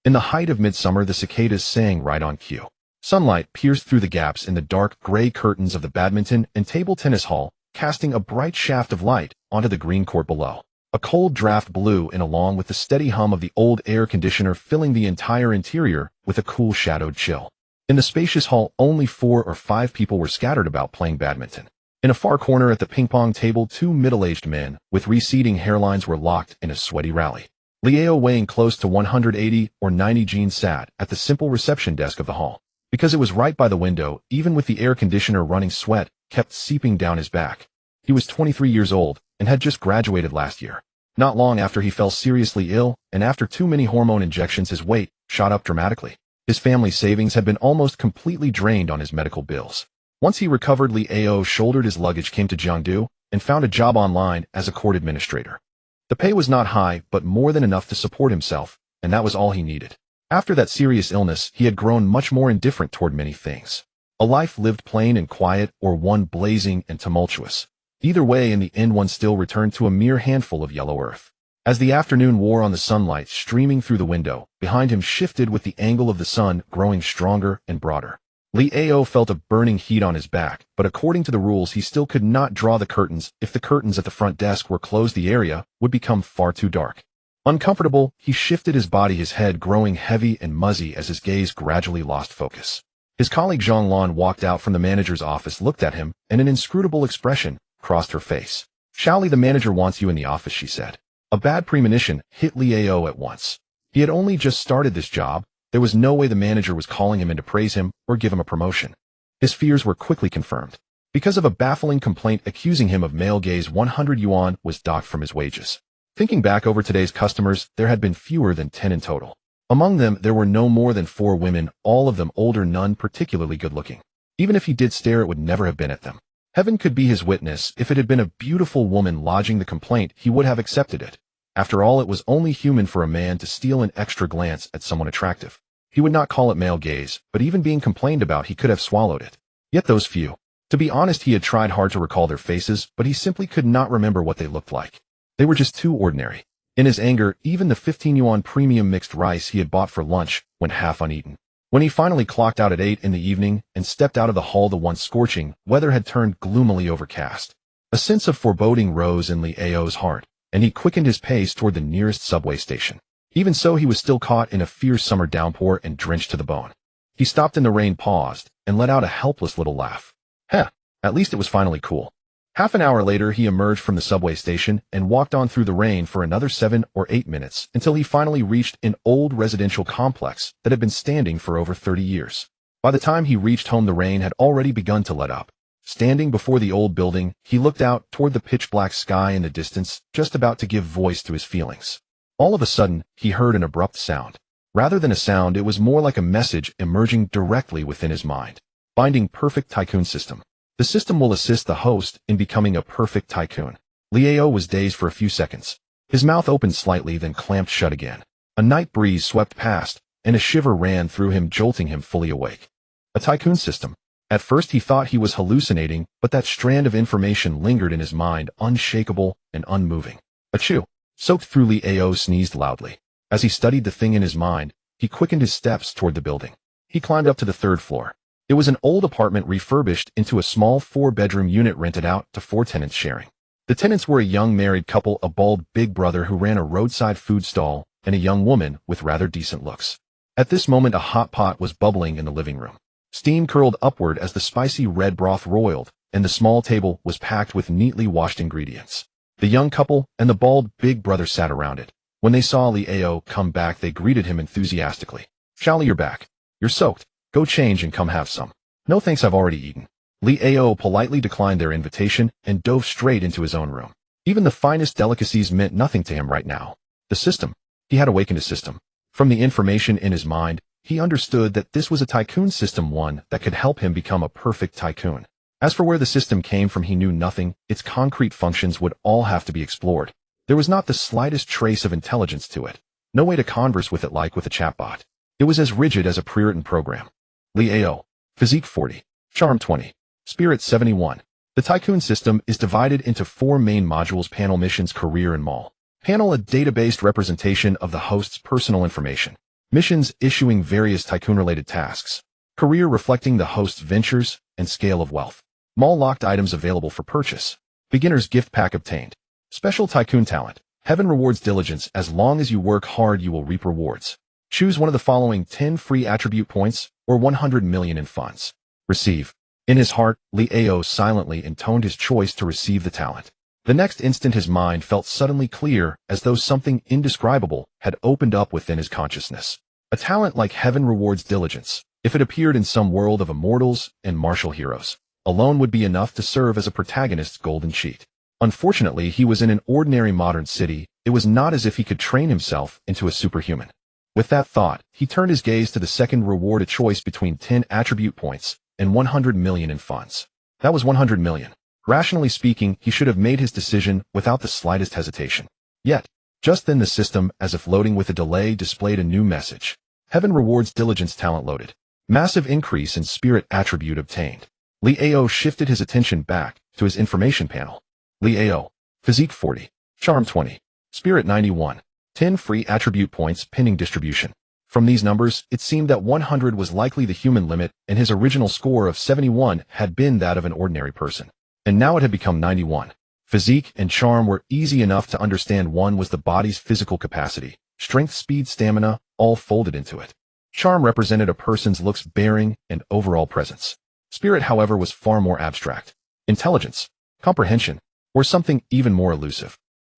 In the height of midsummer, the cicadas sang right on cue. Sunlight pierced through the gaps in the dark gray curtains of the badminton and table tennis hall, casting a bright shaft of light onto the green court below. A cold draft blew in along with the steady hum of the old air conditioner, filling the entire interior with a cool shadowed chill. In the spacious hall, only 4 or 5 people were scattered about playing badminton. In a far corner at the ping-pong table, 2 middle-aged men with receding hairlines were locked in a sweaty rally. Liao, weighing close to 180 or 90 jeans, sat at the simple reception desk of the hall. Because it was right by the window, even with the air conditioner running, sweat kept seeping down his back. He was 23 years old and had just graduated last year. Not long after, he fell seriously ill, and after too many hormone injections, his weight shot up dramatically. His family savings had been almost completely drained on his medical bills. Once he recovered, Liao shouldered his luggage, came to Jiangdu, and found a job online as a court administrator. The pay was not high, but more than enough to support himself, and that was all he needed. After that serious illness, he had grown much more indifferent toward many things. A life lived plain and quiet, or one blazing and tumultuous. Either way, in the end, one still returned to a mere handful of yellow earth. As the afternoon wore on, the sunlight streaming through the window behind him shifted with the angle of the sun, growing stronger and broader. Liao felt a burning heat on his back, but according to the rules, he still could not draw the curtains. If the curtains at the front desk were closed, the area would become far too dark. Uncomfortable, he shifted his body, his head growing heavy and muzzy as his gaze gradually lost focus. His colleague Zhang Lan walked out from the manager's office, looked at him, and an inscrutable expression crossed her face. "Shaoli, the manager wants you in the office," she said. A bad premonition hit Liao at once. He had only just started this job. There was no way the manager was calling him in to praise him or give him a promotion. His fears were quickly confirmed. Because of a baffling complaint accusing him of male gaze, 100 yuan was docked from his wages. Thinking back over today's customers, there had been fewer than 10 in total. Among them, there were no more than 4 women, all of them older, none particularly good-looking. Even if he did stare, it would never have been at them. Heaven could be his witness. If it had been a beautiful woman lodging the complaint, he would have accepted it. After all, it was only human for a man to steal an extra glance at someone attractive. He would not call it male gaze, but even being complained about, he could have swallowed it. Yet those few. To be honest, he had tried hard to recall their faces, but he simply could not remember what they looked like. They were just too ordinary. In his anger, even the 15 yuan premium mixed rice he had bought for lunch went half uneaten. When he finally clocked out at 8 in the evening and stepped out of the hall, the once scorching weather had turned gloomily overcast. A sense of foreboding rose in Liao's heart, and he quickened his pace toward the nearest subway station. Even so, he was still caught in a fierce summer downpour and drenched to the bone. He stopped in the rain, paused, and let out a helpless little laugh. At least it was finally cool. Half an hour later, he emerged from the subway station and walked on through the rain for another 7 or 8 minutes until he finally reached an old residential complex that had been standing for over 30 years. By the time he reached home, the rain had already begun to let up. Standing before the old building, he looked out toward the pitch-black sky in the distance, just about to give voice to his feelings. All of a sudden, he heard an abrupt sound. Rather than a sound, it was more like a message emerging directly within his mind. Binding Perfect Tycoon System. The system will assist the host in becoming a perfect tycoon. Liao was dazed for a few seconds. His mouth opened slightly, then clamped shut again. A night breeze swept past, and a shiver ran through him, jolting him fully awake. A tycoon system. At first he thought he was hallucinating, but that strand of information lingered in his mind, unshakable and unmoving. Achoo! Soaked through, Liao sneezed loudly. As he studied the thing in his mind, he quickened his steps toward the building. He climbed up to the 3rd floor. It was an old apartment refurbished into a small 4-bedroom unit rented out to 4 tenants sharing. The tenants were a young married couple, a bald big brother who ran a roadside food stall, and a young woman with rather decent looks. At this moment, a hot pot was bubbling in the living room. Steam curled upward as the spicy red broth roiled, and the small table was packed with neatly washed ingredients. The young couple and the bald big brother sat around it. When they saw Liao come back, they greeted him enthusiastically. "Shaoli, you're back. You're soaked. Go change and come have some." "No thanks, I've already eaten." Liao politely declined their invitation and dove straight into his own room. Even the finest delicacies meant nothing to him right now. The system. He had awakened a system. From the information in his mind, he understood that this was a tycoon system, one that could help him become a perfect tycoon. As for where the system came from, he knew nothing. Its concrete functions would all have to be explored. There was not the slightest trace of intelligence to it. No way to converse with it like with a chatbot. It was as rigid as a pre-written program. Liao. Physique 40. Charm 20. Spirit 71. The Tycoon system is divided into 4 main modules: Panel, Missions, Career, and Mall. Panel, a data-based representation of the host's personal information. missions issuing various tycoon-related tasks, career reflecting the host's ventures and scale of wealth, mall locked items available for purchase, beginner's gift pack obtained, special tycoon talent, heaven rewards diligence. As long as you work hard you will reap rewards. Choose one of the following: 10 free attribute points or 100 million in funds. Receive. In his heart, Liao silently intoned his choice to receive the talent. The next instant his mind felt suddenly clear, as though something indescribable had opened up within his consciousness. A talent like heaven rewards diligence, if it appeared in some world of immortals and martial heroes, alone would be enough to serve as a protagonist's golden cheat. Unfortunately, he was in an ordinary modern city. It was not as if he could train himself into a superhuman. With that thought, he turned his gaze to the second reward, a choice between 10 attribute points and 100 million in funds. That was 100 million. Rationally speaking, he should have made his decision without the slightest hesitation. Yet, just then the system, as if loading with a delay, displayed a new message. Heaven rewards diligence talent loaded. Massive increase in spirit attribute obtained. Liao shifted his attention back to his information panel. Liao. Physique 40. Charm 20. Spirit 91. 10 free attribute points pending distribution. From these numbers, it seemed that 100 was likely the human limit, and his original score of 71 had been that of an ordinary person. And now it had become 91. Physique and charm were easy enough to understand. One was the body's physical capacity, strength, speed, stamina, all folded into it. Charm represented a person's looks, bearing, and overall presence. Spirit, however, was far more abstract. Intelligence, comprehension, or something even more elusive.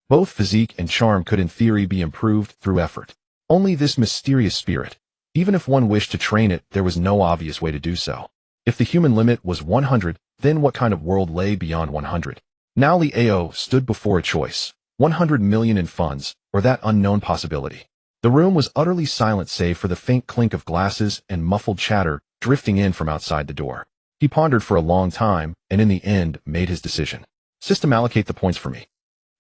Both physique and charm could in theory be improved through effort. Only this mysterious spirit. Even if one wished to train it, there was no obvious way to do so. If the human limit was 100, then what kind of world lay beyond 100? Now Liao stood before a choice: 100 million in funds, or that unknown possibility. The room was utterly silent save for the faint clink of glasses and muffled chatter drifting in from outside the door. He pondered for a long time, and in the end made his decision. System, allocate the points for me.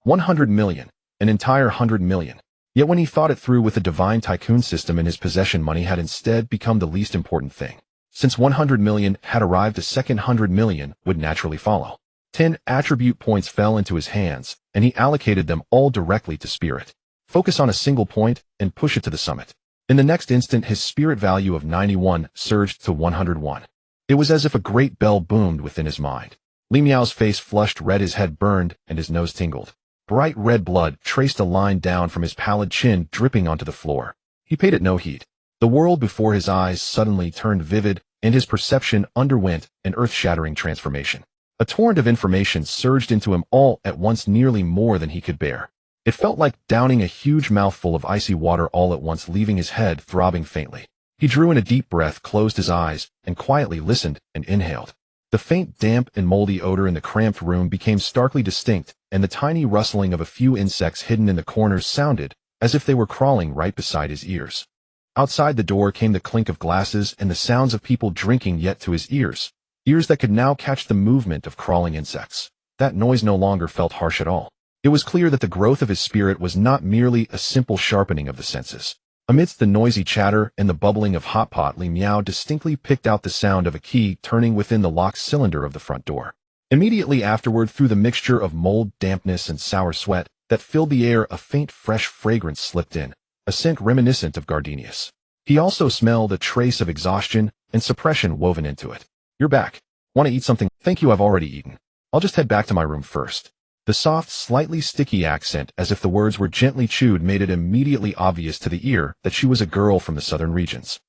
100 million, an entire 100 million. Yet when he thought it through, with a divine tycoon system in his possession, money had instead become the least important thing. Since 100 million had arrived, a second 100 million would naturally follow. 10 attribute points fell into his hands, and he allocated them all directly to spirit. Focus on a single point and push it to the summit. In the next instant, his spirit value of 91 surged to 101. It was as if a great bell boomed within his mind. Li Miao's face flushed red, his head burned, and his nose tingled. Bright red blood traced a line down from his pallid chin, dripping onto the floor. He paid it no heed. The world before his eyes suddenly turned vivid, and his perception underwent an earth-shattering transformation. A torrent of information surged into him all at once, nearly more than he could bear. It felt like downing a huge mouthful of icy water all at once, leaving his head throbbing faintly. He drew in a deep breath, closed his eyes, and quietly listened and inhaled. The faint, damp, and moldy odor in the cramped room became starkly distinct, and the tiny rustling of a few insects hidden in the corners sounded as if they were crawling right beside his ears. Outside the door came the clink of glasses and the sounds of people drinking, yet to his ears that could now catch the movement of crawling insects. That noise no longer felt harsh at all. It was clear that the growth of his spirit was not merely a simple sharpening of the senses. Amidst the noisy chatter and the bubbling of hot pot, Li Miao distinctly picked out the sound of a key turning within the locked cylinder of the front door. Immediately afterward, through the mixture of mold, dampness, and sour sweat that filled the air, a faint, fresh fragrance slipped in, a scent reminiscent of gardenias. He also smelled a trace of exhaustion and suppression woven into it. "You're back. Want to eat something?" "Thank you, I've already eaten. I'll just head back to my room first." The soft, slightly sticky accent, as if the words were gently chewed, made it immediately obvious to the ear that she was a girl from the southern regions.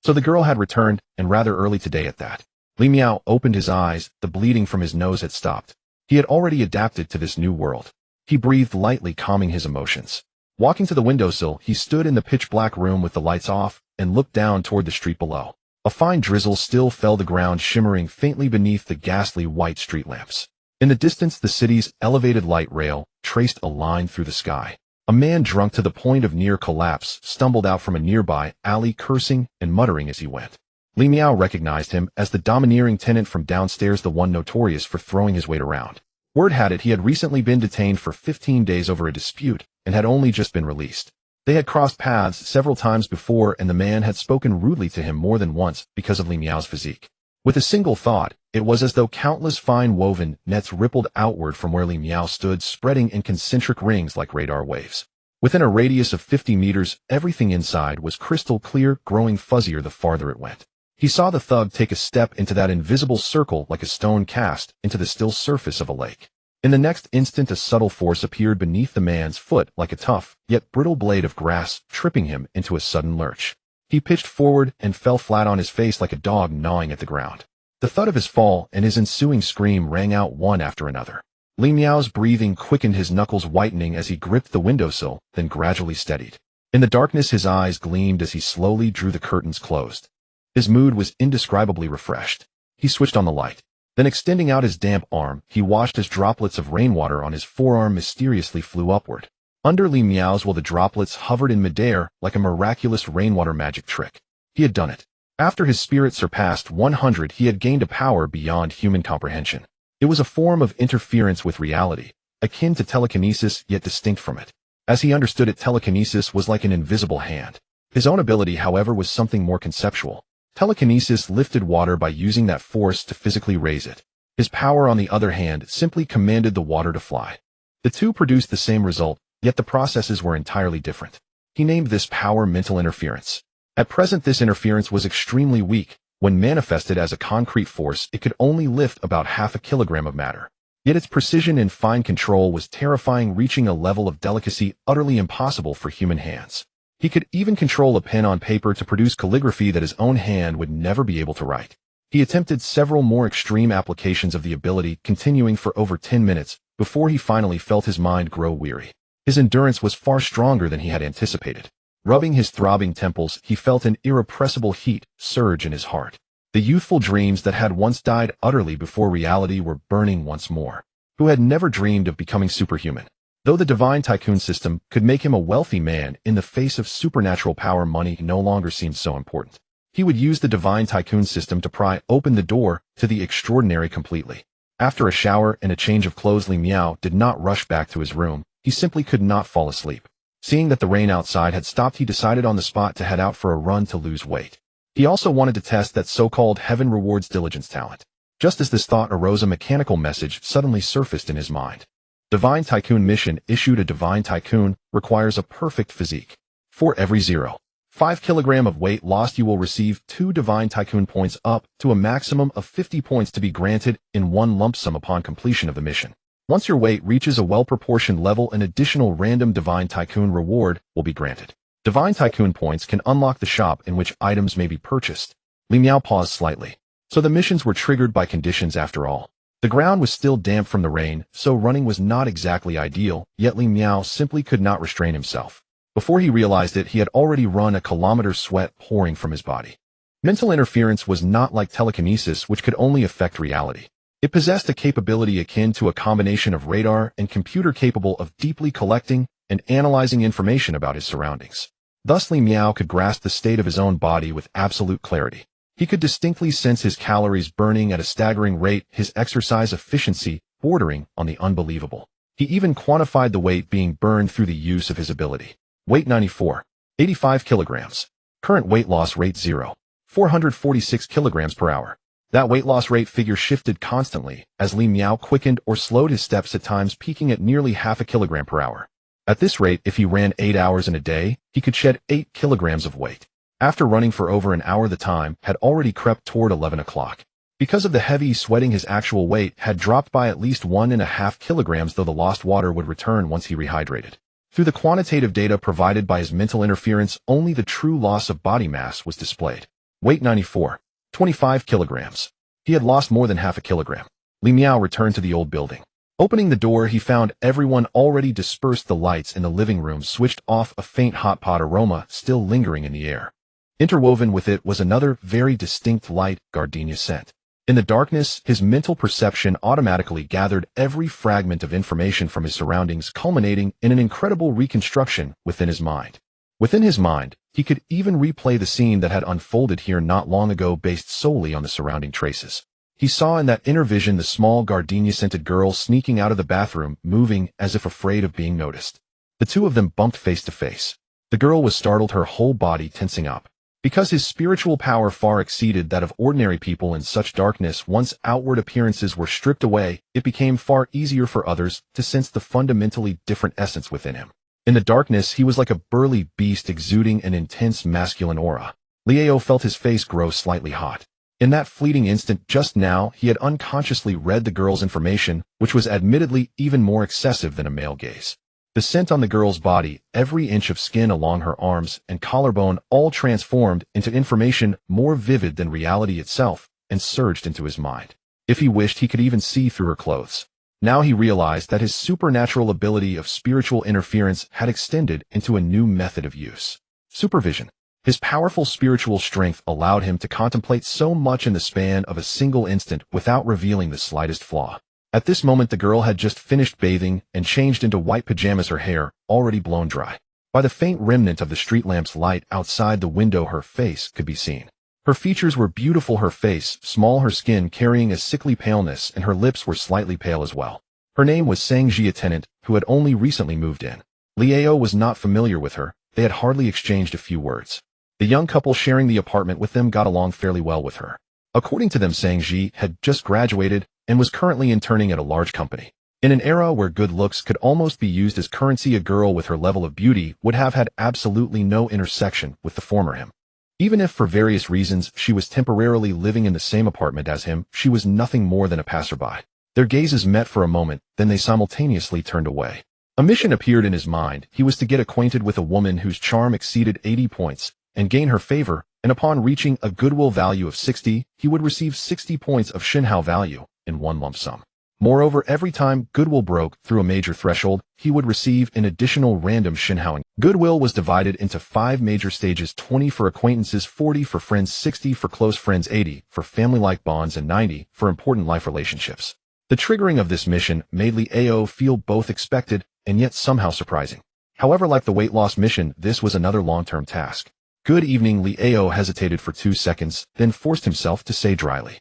So the girl had returned, and rather early today at that. Li Miao opened his eyes, the bleeding from his nose had stopped. He had already adapted to this new world. He breathed lightly, calming his emotions. Walking to the windowsill, he stood in the pitch-black room with the lights off and looked down toward the street below. A fine drizzle still fell the ground, shimmering faintly beneath the ghastly white street lamps. In the distance, the city's elevated light rail traced a line through the sky. A man, drunk to the point of near collapse, stumbled out from a nearby alley, cursing and muttering as he went. Li Miao recognized him as the domineering tenant from downstairs, the one notorious for throwing his weight around. Word had it he had recently been detained for 15 days over a dispute and had only just been released. They had crossed paths several times before, and the man had spoken rudely to him more than once because of Li Miao's physique. With a single thought, it was as though countless fine woven nets rippled outward from where Li Miao stood, spreading in concentric rings like radar waves. Within a radius of 50 meters, everything inside was crystal clear, growing fuzzier the farther it went. He saw the thug take a step into that invisible circle like a stone cast into the still surface of a lake. In the next instant, a subtle force appeared beneath the man's foot like a tough, yet brittle blade of grass, tripping him into a sudden lurch. He pitched forward and fell flat on his face like a dog gnawing at the ground. The thud of his fall and his ensuing scream rang out one after another. Li Miao's breathing quickened, his knuckles whitening as he gripped the windowsill, then gradually steadied. In the darkness, his eyes gleamed as he slowly drew the curtains closed. His mood was indescribably refreshed. He switched on the light. Then, extending out his damp arm, he watched as droplets of rainwater on his forearm mysteriously flew upward. Under Li Miao's will, the droplets hovered in midair like a miraculous rainwater magic trick. He had done it. After his spirit surpassed 100, he had gained a power beyond human comprehension. It was a form of interference with reality, akin to telekinesis yet distinct from it. As he understood it, telekinesis was like an invisible hand. His own ability, however, was something more conceptual. Telekinesis lifted water by using that force to physically raise it. His power, on the other hand, simply commanded the water to fly. The two produced the same result, yet the processes were entirely different. He named this power mental interference. At present, this interference was extremely weak. When manifested as a concrete force, it could only lift about half a kilogram of matter. Yet its precision and fine control was terrifying, reaching a level of delicacy utterly impossible for human hands. He could even control a pen on paper to produce calligraphy that his own hand would never be able to write. He attempted several more extreme applications of the ability, continuing for over 10 minutes, before he finally felt his mind grow weary. His endurance was far stronger than he had anticipated. Rubbing his throbbing temples, he felt an irrepressible heat surge in his heart. The youthful dreams that had once died utterly before reality were burning once more. Who had never dreamed of becoming superhuman? Though the divine tycoon system could make him a wealthy man, in the face of supernatural power, money no longer seemed so important. He would use the divine tycoon system to pry open the door to the extraordinary completely. After a shower and a change of clothes, Li Miao did not rush back to his room. He simply could not fall asleep. Seeing that the rain outside had stopped, he decided on the spot to head out for a run to lose weight. He also wanted to test that so-called heaven rewards diligence talent. Just as this thought arose, a mechanical message suddenly surfaced in his mind. Divine Tycoon mission issued. A divine tycoon requires a perfect physique. For every 0.5 kilogram of weight lost, you will receive 2 divine tycoon points, up to a maximum of 50 points to be granted in one lump sum upon completion of the mission. Once your weight reaches a well-proportioned level, an additional random divine tycoon reward will be granted. Divine tycoon points can unlock the shop in which items may be purchased. Li Miao paused slightly. So the missions were triggered by conditions after all. The ground was still damp from the rain, so running was not exactly ideal, yet Li Miao simply could not restrain himself. Before he realized it, he had already run a kilometer, sweat pouring from his body. Mental interference was not like telekinesis, which could only affect reality. It possessed a capability akin to a combination of radar and computer, capable of deeply collecting and analyzing information about his surroundings. Thus, Li Miao could grasp the state of his own body with absolute clarity. He could distinctly sense his calories burning at a staggering rate, his exercise efficiency bordering on the unbelievable. He even quantified the weight being burned through the use of his ability. Weight 94. 85 kilograms. Current weight loss rate 446 kilograms per hour. That weight loss rate figure shifted constantly as Li Miao quickened or slowed his steps, at times peaking at nearly half a kilogram per hour. At this rate, if he ran 8 hours in a day, he could shed 8 kilograms of weight. After running for over an hour, the time had already crept toward 11 o'clock. Because of the heavy sweating, his actual weight had dropped by at least 1.5 kilograms, though the lost water would return once he rehydrated. Through the quantitative data provided by his mental interference, only the true loss of body mass was displayed. Weight 94. 25 kilograms. He had lost more than half a kilogram. Li Miao returned to the old building. Opening the door, he found everyone already dispersed. The lights in the living room switched off, a faint hot pot aroma still lingering in the air. Interwoven with it was another very distinct light gardenia scent. In the darkness, his mental perception automatically gathered every fragment of information from his surroundings, culminating in an incredible reconstruction within his mind. Within his mind, he could even replay the scene that had unfolded here not long ago, based solely on the surrounding traces. He saw in that inner vision the small gardenia-scented girl sneaking out of the bathroom, moving as if afraid of being noticed. The two of them bumped face to face. The girl was startled, her whole body tensing up. Because his spiritual power far exceeded that of ordinary people in such darkness, once outward appearances were stripped away, it became far easier for others to sense the fundamentally different essence within him. In the darkness, he was like a burly beast exuding an intense masculine aura. Liao felt his face grow slightly hot. In that fleeting instant just now, he had unconsciously read the girl's information, which was admittedly even more excessive than a male gaze. The scent on the girl's body, every inch of skin along her arms and collarbone all transformed into information more vivid than reality itself and surged into his mind. If he wished, he could even see through her clothes. Now he realized that his supernatural ability of spiritual interference had extended into a new method of use. Supervision. His powerful spiritual strength allowed him to contemplate so much in the span of a single instant without revealing the slightest flaw. At this moment, the girl had just finished bathing and changed into white pajamas, her hair already blown dry. By the faint remnant of the street lamp's light outside the window, her face could be seen. Her features were beautiful, her face small, her skin carrying a sickly paleness, and her lips were slightly pale as well. Her name was Sang-ji, a tenant who had only recently moved in. Liao was not familiar with her. They had hardly exchanged a few words. The young couple sharing the apartment with them got along fairly well with her. According to them, Sang-ji had just graduated and was currently interning at a large company. In an era where good looks could almost be used as currency, a girl with her level of beauty would have had absolutely no intersection with the former him. Even if for various reasons she was temporarily living in the same apartment as him, she was nothing more than a passerby. Their gazes met for a moment, then they simultaneously turned away. A mission appeared in his mind. He was to get acquainted with a woman whose charm exceeded 80 points and gain her favor, and upon reaching a goodwill value of 60, he would receive 60 points of Shinhao value in one lump sum. Moreover, every time goodwill broke through a major threshold, he would receive an additional random Shinhao. Goodwill was divided into 5 major stages: 20 for acquaintances, 40 for friends, 60 for close friends, 80 for family-like bonds, and 90 for important life relationships. The triggering of this mission made Liao feel both expected and yet somehow surprising. However, like the weight loss mission, this was another long-term task. Good evening. Liao hesitated for 2 seconds, then forced himself to say dryly.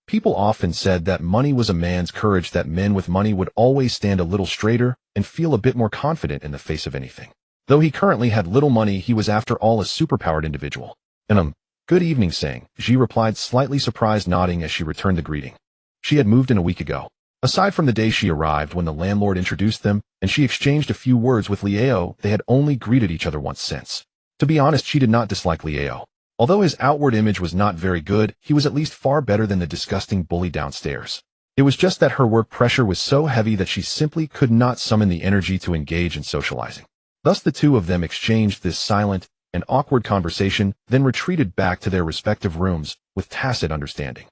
People often said that money was a man's courage, that men with money would always stand a little straighter and feel a bit more confident in the face of anything. Though he currently had little money, he was after all a superpowered individual. Good evening, Sang-ji replied, slightly surprised, nodding as she returned the greeting. She had moved in a week ago. Aside from the day she arrived when the landlord introduced them, and she exchanged a few words with Liao, they had only greeted each other once since. To be honest, she did not dislike Liao. Although his outward image was not very good, he was at least far better than the disgusting bully downstairs. It was just that her work pressure was so heavy that she simply could not summon the energy to engage in socializing. Thus the two of them exchanged this silent and awkward conversation, then retreated back to their respective rooms with tacit understanding.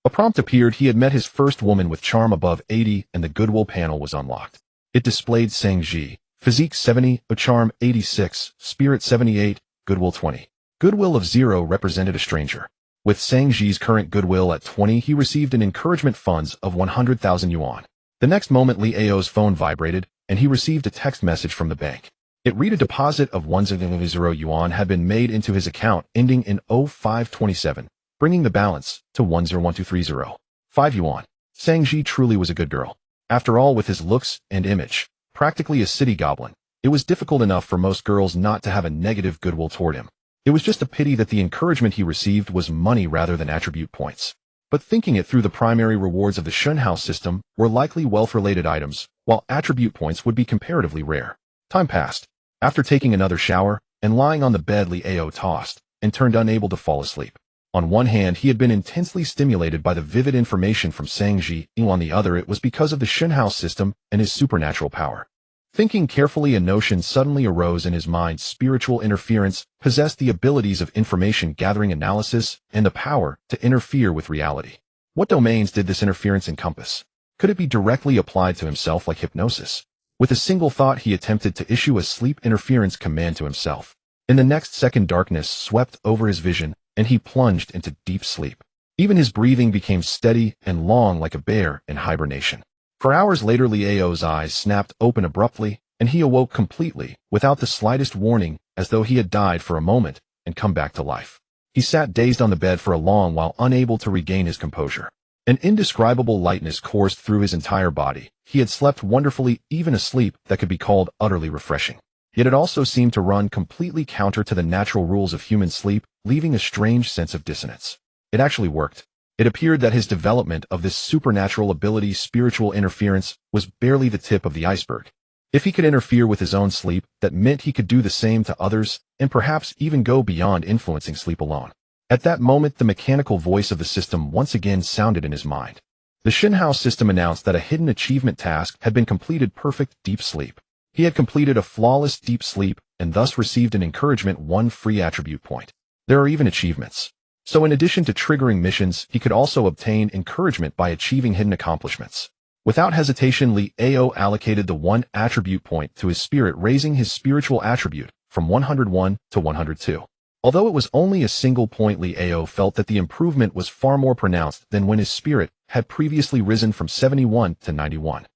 A prompt appeared. He had met his first woman with charm above 80, and the goodwill panel was unlocked. It displayed Sang-ji, physique 70, a charm 86, spirit 78, goodwill 20. Goodwill of 0 represented a stranger. With Sang-ji's current goodwill at 20, he received an encouragement funds of 100,000 yuan. The next moment, Liao's phone vibrated, and he received a text message from the bank. It read a deposit of 100 yuan had been made into his account ending in 0527, bringing the balance to 101230. 5 yuan. Sang-ji truly was a good girl. After all, with his looks and image, practically a city goblin, it was difficult enough for most girls not to have a negative goodwill toward him. It was just a pity that the encouragement he received was money rather than attribute points. But thinking it through, the primary rewards of the Shinhao system were likely wealth-related items, while attribute points would be comparatively rare. Time passed. After taking another shower and lying on the bed, Liao tossed and turned, unable to fall asleep. On one hand, he had been intensely stimulated by the vivid information from Sang-ji, on the other it was because of the Shinhao system and his supernatural power. Thinking carefully, a notion suddenly arose in his mind: spiritual interference possessed the abilities of information gathering, analysis, and the power to interfere with reality. What domains did this interference encompass? Could it be directly applied to himself like hypnosis? With a single thought, he attempted to issue a sleep interference command to himself. In the next second, darkness swept over his vision, and he plunged into deep sleep. Even his breathing became steady and long, like a bear in hibernation. For hours later, Liao's eyes snapped open abruptly, and he awoke completely, without the slightest warning, as though he had died for a moment and come back to life. He sat dazed on the bed for a long while, unable to regain his composure. An indescribable lightness coursed through his entire body. He had slept wonderfully, even a sleep that could be called utterly refreshing. Yet it also seemed to run completely counter to the natural rules of human sleep, leaving a strange sense of dissonance. It actually worked. It appeared that his development of this supernatural ability, spiritual interference, was barely the tip of the iceberg. If he could interfere with his own sleep, that meant he could do the same to others, and perhaps even go beyond influencing sleep alone. At that moment, the mechanical voice of the system once again sounded in his mind. The Shinhao system announced that a hidden achievement task had been completed: perfect deep sleep. He had completed a flawless deep sleep, and thus received an encouragement 1 free attribute point. There are even achievements. So in addition to triggering missions, he could also obtain encouragement by achieving hidden accomplishments. Without hesitation, Li Ao allocated the 1 attribute point to his spirit, raising his spiritual attribute from 101 to 102. Although it was only a single point, Li Ao felt that the improvement was far more pronounced than when his spirit had previously risen from 71 to 91.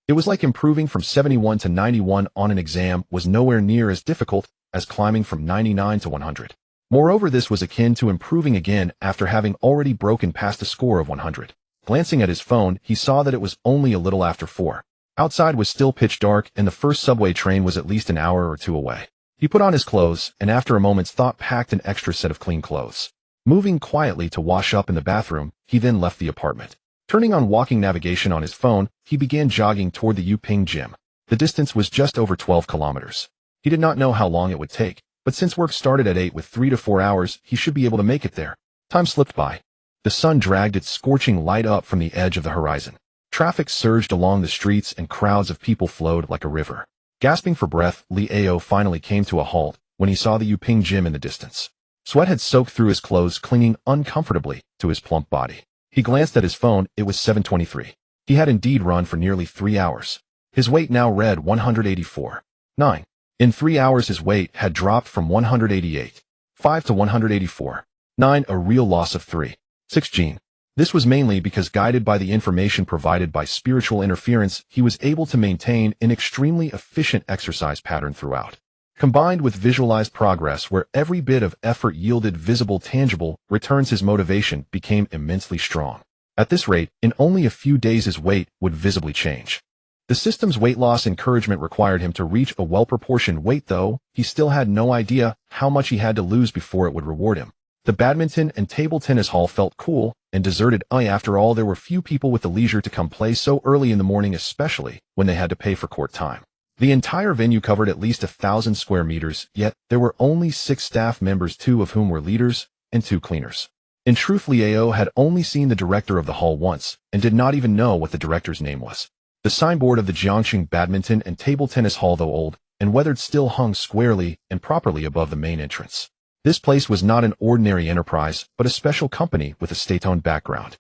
It was like improving from 71 to 91 on an exam was nowhere near as difficult as climbing from 99 to 100. Moreover, this was akin to improving again after having already broken past a score of 100. Glancing at his phone, he saw that it was only a little after 4. Outside was still pitch dark, and the first subway train was at least an hour or 2 away. He put on his clothes, and after a moment's thought packed an extra set of clean clothes. Moving quietly to wash up in the bathroom, he then left the apartment. Turning on walking navigation on his phone, he began jogging toward the Yuping gym. The distance was just over 12 kilometers. He did not know how long it would take, but since work started at 8 with 3 to 4 hours, he should be able to make it there. Time slipped by. The sun dragged its scorching light up from the edge of the horizon. Traffic surged along the streets and crowds of people flowed like a river. Gasping for breath, Li Ao finally came to a halt when he saw the Yuping gym in the distance. Sweat had soaked through his clothes, clinging uncomfortably to his plump body. He glanced at his phone. It was 7:23. He had indeed run for nearly 3 hours. His weight now read 184.9. In 3 hours his weight had dropped from 188.5 to 184.9, a real loss of 3.6 gene. This was mainly because, guided by the information provided by spiritual interference, he was able to maintain an extremely efficient exercise pattern throughout. Combined with visualized progress where every bit of effort yielded visible tangible returns, his motivation became immensely strong. At this rate, in only a few days his weight would visibly change. The system's weight loss encouragement required him to reach a well-proportioned weight, though he still had no idea how much he had to lose before it would reward him. The badminton and table tennis hall felt cool and deserted. After all, there were few people with the leisure to come play so early in the morning, especially when they had to pay for court time. The entire venue covered at least 1,000 square meters, yet there were only 6 staff members, 2 of whom were leaders and 2 cleaners. In truth, Li Ao had only seen the director of the hall once and did not even know what the director's name was. The signboard of the Jiangxing Badminton and Table Tennis Hall, though old and weathered, still hung squarely and properly above the main entrance. This place was not an ordinary enterprise, but a special company with a state-owned background.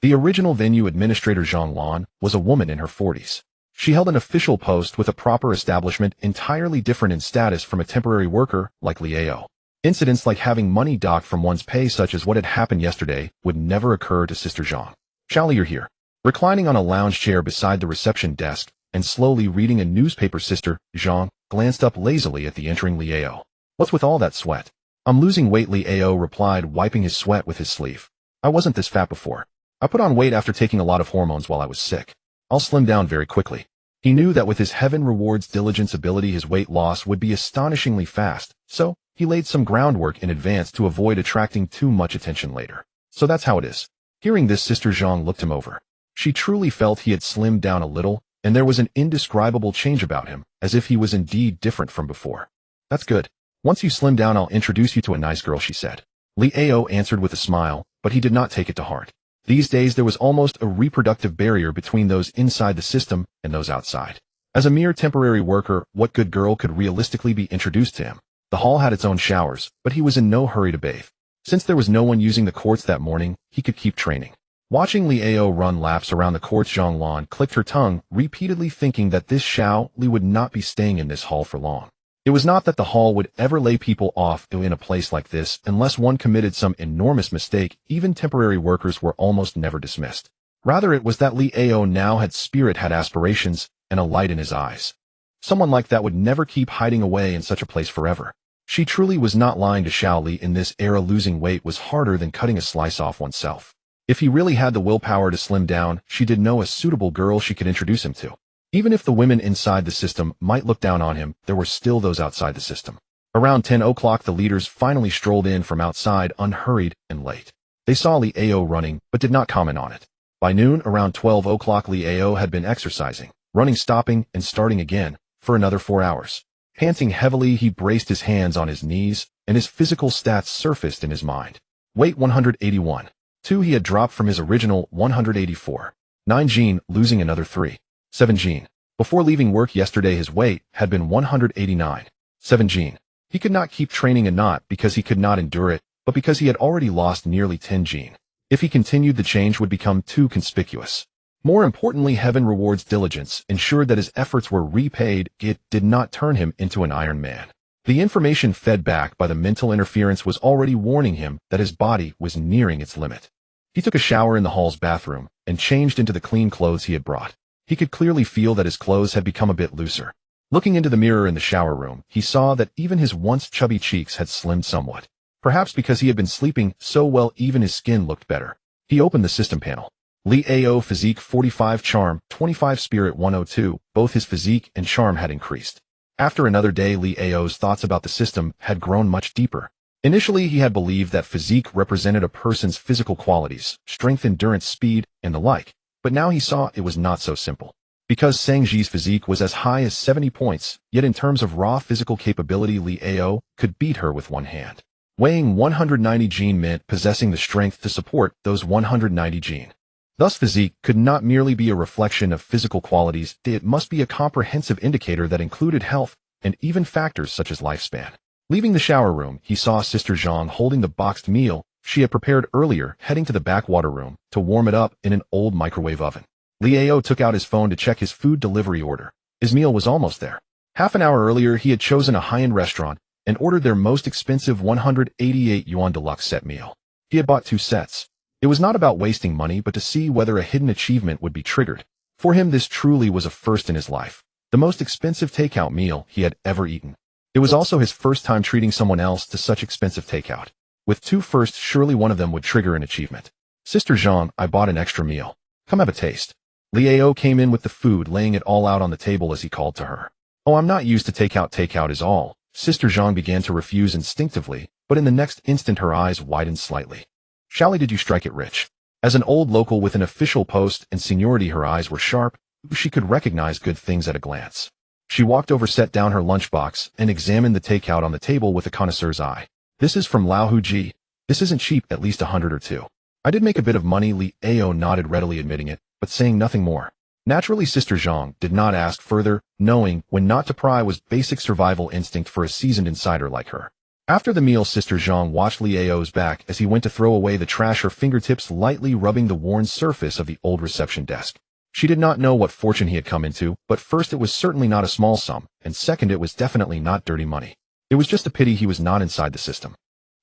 The original venue administrator, Zhang Lan, was a woman in her 40s. She held an official post with a proper establishment, entirely different in status from a temporary worker like Li Ao. Incidents like having money docked from one's pay, such as what had happened yesterday, would never occur to Sister Zhang. "Xiaoli, you're here." Reclining on a lounge chair beside the reception desk and slowly reading a newspaper, Sister Zhang glanced up lazily at the entering Li Ao. "What's with all that sweat?" "I'm losing weight," Li Ao replied, wiping his sweat with his sleeve. "I wasn't this fat before. I put on weight after taking a lot of hormones while I was sick. I'll slim down very quickly." He knew that with his Heaven Rewards diligence ability his weight loss would be astonishingly fast, so he laid some groundwork in advance to avoid attracting too much attention later. "So that's how it is." Hearing this, Sister Zhang looked him over. She truly felt he had slimmed down a little, and there was an indescribable change about him, as if he was indeed different from before. "That's good. Once you slim down, I'll introduce you to a nice girl," she said. Li Ao answered with a smile, but he did not take it to heart. These days there was almost a reproductive barrier between those inside the system and those outside. As a mere temporary worker, what good girl could realistically be introduced to him? The hall had its own showers, but he was in no hurry to bathe. Since there was no one using the courts that morning, he could keep training. Watching Li Ao run laps around the courts, Zhang Lan clicked her tongue, repeatedly thinking that this Xiao Li would not be staying in this hall for long. It was not that the hall would ever lay people off in a place like this unless one committed some enormous mistake. Even temporary workers were almost never dismissed. Rather, it was that Li Ao now had spirit, had aspirations, and a light in his eyes. Someone like that would never keep hiding away in such a place forever. She truly was not lying to Xiao Li. In this era, losing weight was harder than cutting a slice off oneself. If he really had the willpower to slim down, she did know a suitable girl she could introduce him to. Even if the women inside the system might look down on him, there were still those outside the system. Around 10 o'clock, the leaders finally strolled in from outside, unhurried and late. They saw Li Ao running, but did not comment on it. By noon, around 12 o'clock, Li Ao had been exercising, running, stopping, and starting again, for another 4 hours. Panting heavily, he braced his hands on his knees, and his physical stats surfaced in his mind. Weight 181. 2. He had dropped from his original 184. 9 Gene, losing another 3. 7 Gene. Before leaving work yesterday, his weight had been 189. 7 Gene. He could not keep training and not because he could not endure it, but because he had already lost nearly 10 Gene. If he continued, the change would become too conspicuous. More importantly, heaven rewards diligence, ensured that his efforts were repaid. It did not turn him into an Iron Man. The information fed back by the mental interference was already warning him that his body was nearing its limit. He took a shower in the hall's bathroom and changed into the clean clothes he had brought. He could clearly feel that his clothes had become a bit looser. Looking into the mirror in the shower room, he saw that even his once chubby cheeks had slimmed somewhat. Perhaps because he had been sleeping so well, even his skin looked better. He opened the system panel. Lee Ao physique 45, charm 25, spirit 102. Both his physique and charm had increased. After another day, Lee Ao's thoughts about the system had grown much deeper. Initially, he had believed that physique represented a person's physical qualities, strength, endurance, speed, and the like. But now he saw it was not so simple. Because Sangji's physique was as high as 70 points, yet in terms of raw physical capability, Lee Ao could beat her with one hand. Weighing 190 Gene meant possessing the strength to support those 190 Gene. Thus, physique could not merely be a reflection of physical qualities, it must be a comprehensive indicator that included health and even factors such as lifespan. Leaving the shower room, he saw Sister Zhang holding the boxed meal she had prepared earlier, heading to the backwater room to warm it up in an old microwave oven. Lee Ao took out his phone to check his food delivery order. His meal was almost there. Half an hour earlier, he had chosen a high-end restaurant and ordered their most expensive 188 yuan deluxe set meal. He had bought 2 sets. It was not about wasting money, but to see whether a hidden achievement would be triggered. For him, this truly was a first in his life. The most expensive takeout meal he had ever eaten. It was also his first time treating someone else to such expensive takeout. With 2 firsts, surely one of them would trigger an achievement. Sister Zhang, I bought an extra meal. Come have a taste. Lee Ao came in with the food, laying it all out on the table as he called to her. Oh, I'm not used to takeout. Takeout is all. Sister Zhang began to refuse instinctively, but in the next instant her eyes widened slightly. Shally, did you strike it rich? As an old local with an official post and seniority, her eyes were sharp. She could recognize good things at a glance. She walked over, set down her lunchbox, and examined the takeout on the table with a connoisseur's eye. This is from Lao Hu Ji. This isn't cheap, at least 100 or 2. I did make a bit of money. Lee Ao nodded, readily admitting it, but saying nothing more. Naturally, Sister Zhang did not ask further, knowing when not to pry was basic survival instinct for a seasoned insider like her. After the meal, Sister Zhang watched Lee Ao's back as he went to throw away the trash, her fingertips lightly rubbing the worn surface of the old reception desk. She did not know what fortune he had come into, but first, it was certainly not a small sum, and second, it was definitely not dirty money. It was just a pity he was not inside the system.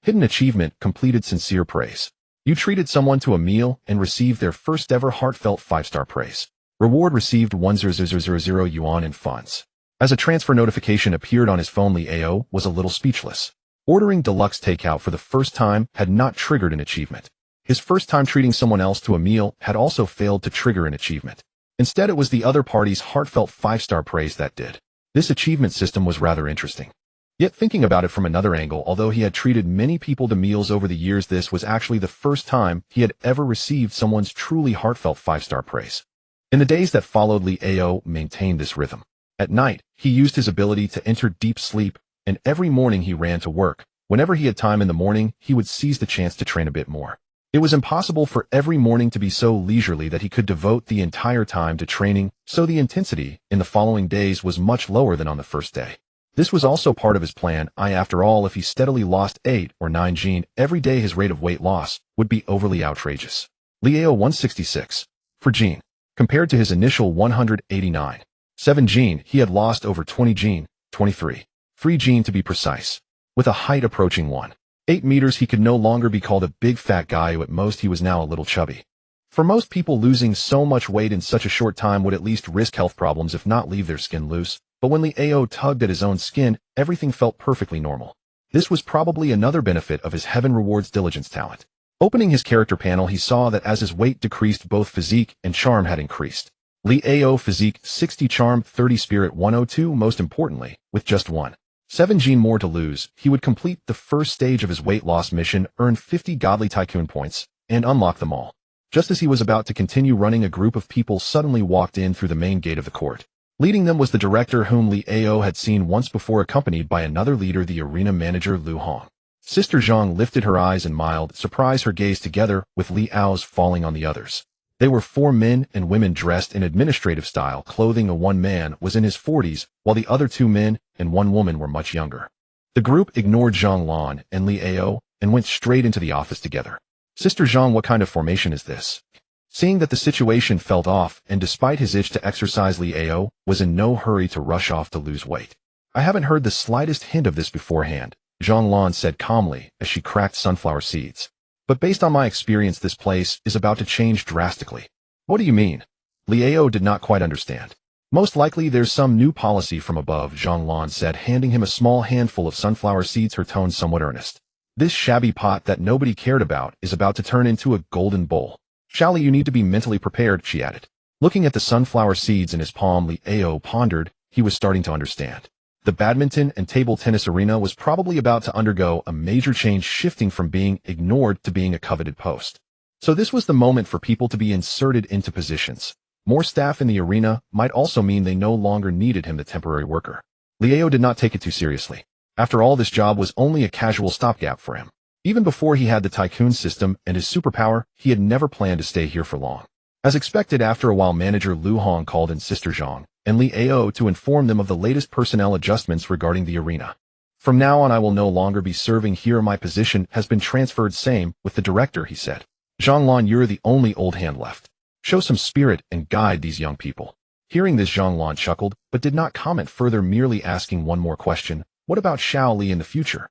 Hidden achievement completed, sincere praise. You treated someone to a meal and received their first ever heartfelt 5-star praise. Reward received 100,000 yuan in funds. As a transfer notification appeared on his phone, Lee Ao was a little speechless. Ordering deluxe takeout for the first time had not triggered an achievement. His first time treating someone else to a meal had also failed to trigger an achievement. Instead, it was the other party's heartfelt 5-star praise that did. This achievement system was rather interesting. Yet thinking about it from another angle, although he had treated many people to meals over the years, this was actually the first time he had ever received someone's truly heartfelt 5-star praise. In the days that followed, Lee Ao maintained this rhythm. At night, he used his ability to enter deep sleep, and every morning he ran to work. Whenever he had time in the morning, he would seize the chance to train a bit more. It was impossible for every morning to be so leisurely that he could devote the entire time to training, so the intensity in the following days was much lower than on the first day. This was also part of his plan. After all, if he steadily lost 8 or 9 Gene every day, his rate of weight loss would be overly outrageous. Lee Ao 166. For Gene. Compared to his initial 189. 7 Gene, he had lost over 20 Gene, 23. 3 Gene to be precise. With a height approaching 1.8 meters, he could no longer be called a big fat guy. At most, he was now a little chubby. For most people, losing so much weight in such a short time would at least risk health problems, if not leave their skin loose. But when Lee Ao tugged at his own skin, everything felt perfectly normal. This was probably another benefit of his Heaven Rewards diligence talent. Opening his character panel, he saw that as his weight decreased, both physique and charm had increased. Lee Ao physique 60, charm 30, spirit 102. Most importantly, with just 1.7 Gene more to lose, he would complete the first stage of his weight loss mission, earn 50 godly tycoon points, and unlock them all. Just as he was about to continue running, a group of people suddenly walked in through the main gate of the court. Leading them was the director whom Li Ao had seen once before, accompanied by another leader, the arena manager Lu Hong. Sister Zhang lifted her eyes in mild surprise, her gaze together with Li Ao's falling on the others. They were 4 men and women dressed in administrative style clothing. One man was in his 40s, while the other 2 men and 1 woman were much younger. The group ignored Zhang Lan and Li Ao and went straight into the office together. Sister Zhang, what kind of formation is this? Seeing that the situation felt off, and despite his itch to exercise, Li Ao was in no hurry to rush off to lose weight. I haven't heard the slightest hint of this beforehand, Zhang Lan said calmly as she cracked sunflower seeds. But based on my experience, this place is about to change drastically. What do you mean? Li Ao did not quite understand. Most likely there's some new policy from above, Zhang Lan said, handing him a small handful of sunflower seeds, her tone somewhat earnest. This shabby pot that nobody cared about is about to turn into a golden bowl. Xiaoli, you need to be mentally prepared, she added. Looking at the sunflower seeds in his palm, Li Ao pondered. He was starting to understand. The badminton and table tennis arena was probably about to undergo a major change, shifting from being ignored to being a coveted post. So this was the moment for people to be inserted into positions. More staff in the arena might also mean they no longer needed him, the temporary worker. Li Ao did not take it too seriously. After all, this job was only a casual stopgap for him. Even before he had the Tycoon System and his superpower, he had never planned to stay here for long. As expected, after a while, manager Lu Hong called in Sister Zhang and Li Ao to inform them of the latest personnel adjustments regarding the arena. From now on, I will no longer be serving here. My position has been transferred. Same with the director, he said. Zhang Lan, you're the only old hand left. Show some spirit and guide these young people. Hearing this, Zhang Lan chuckled, but did not comment further, merely asking one more question. What about Xiaoli in the future?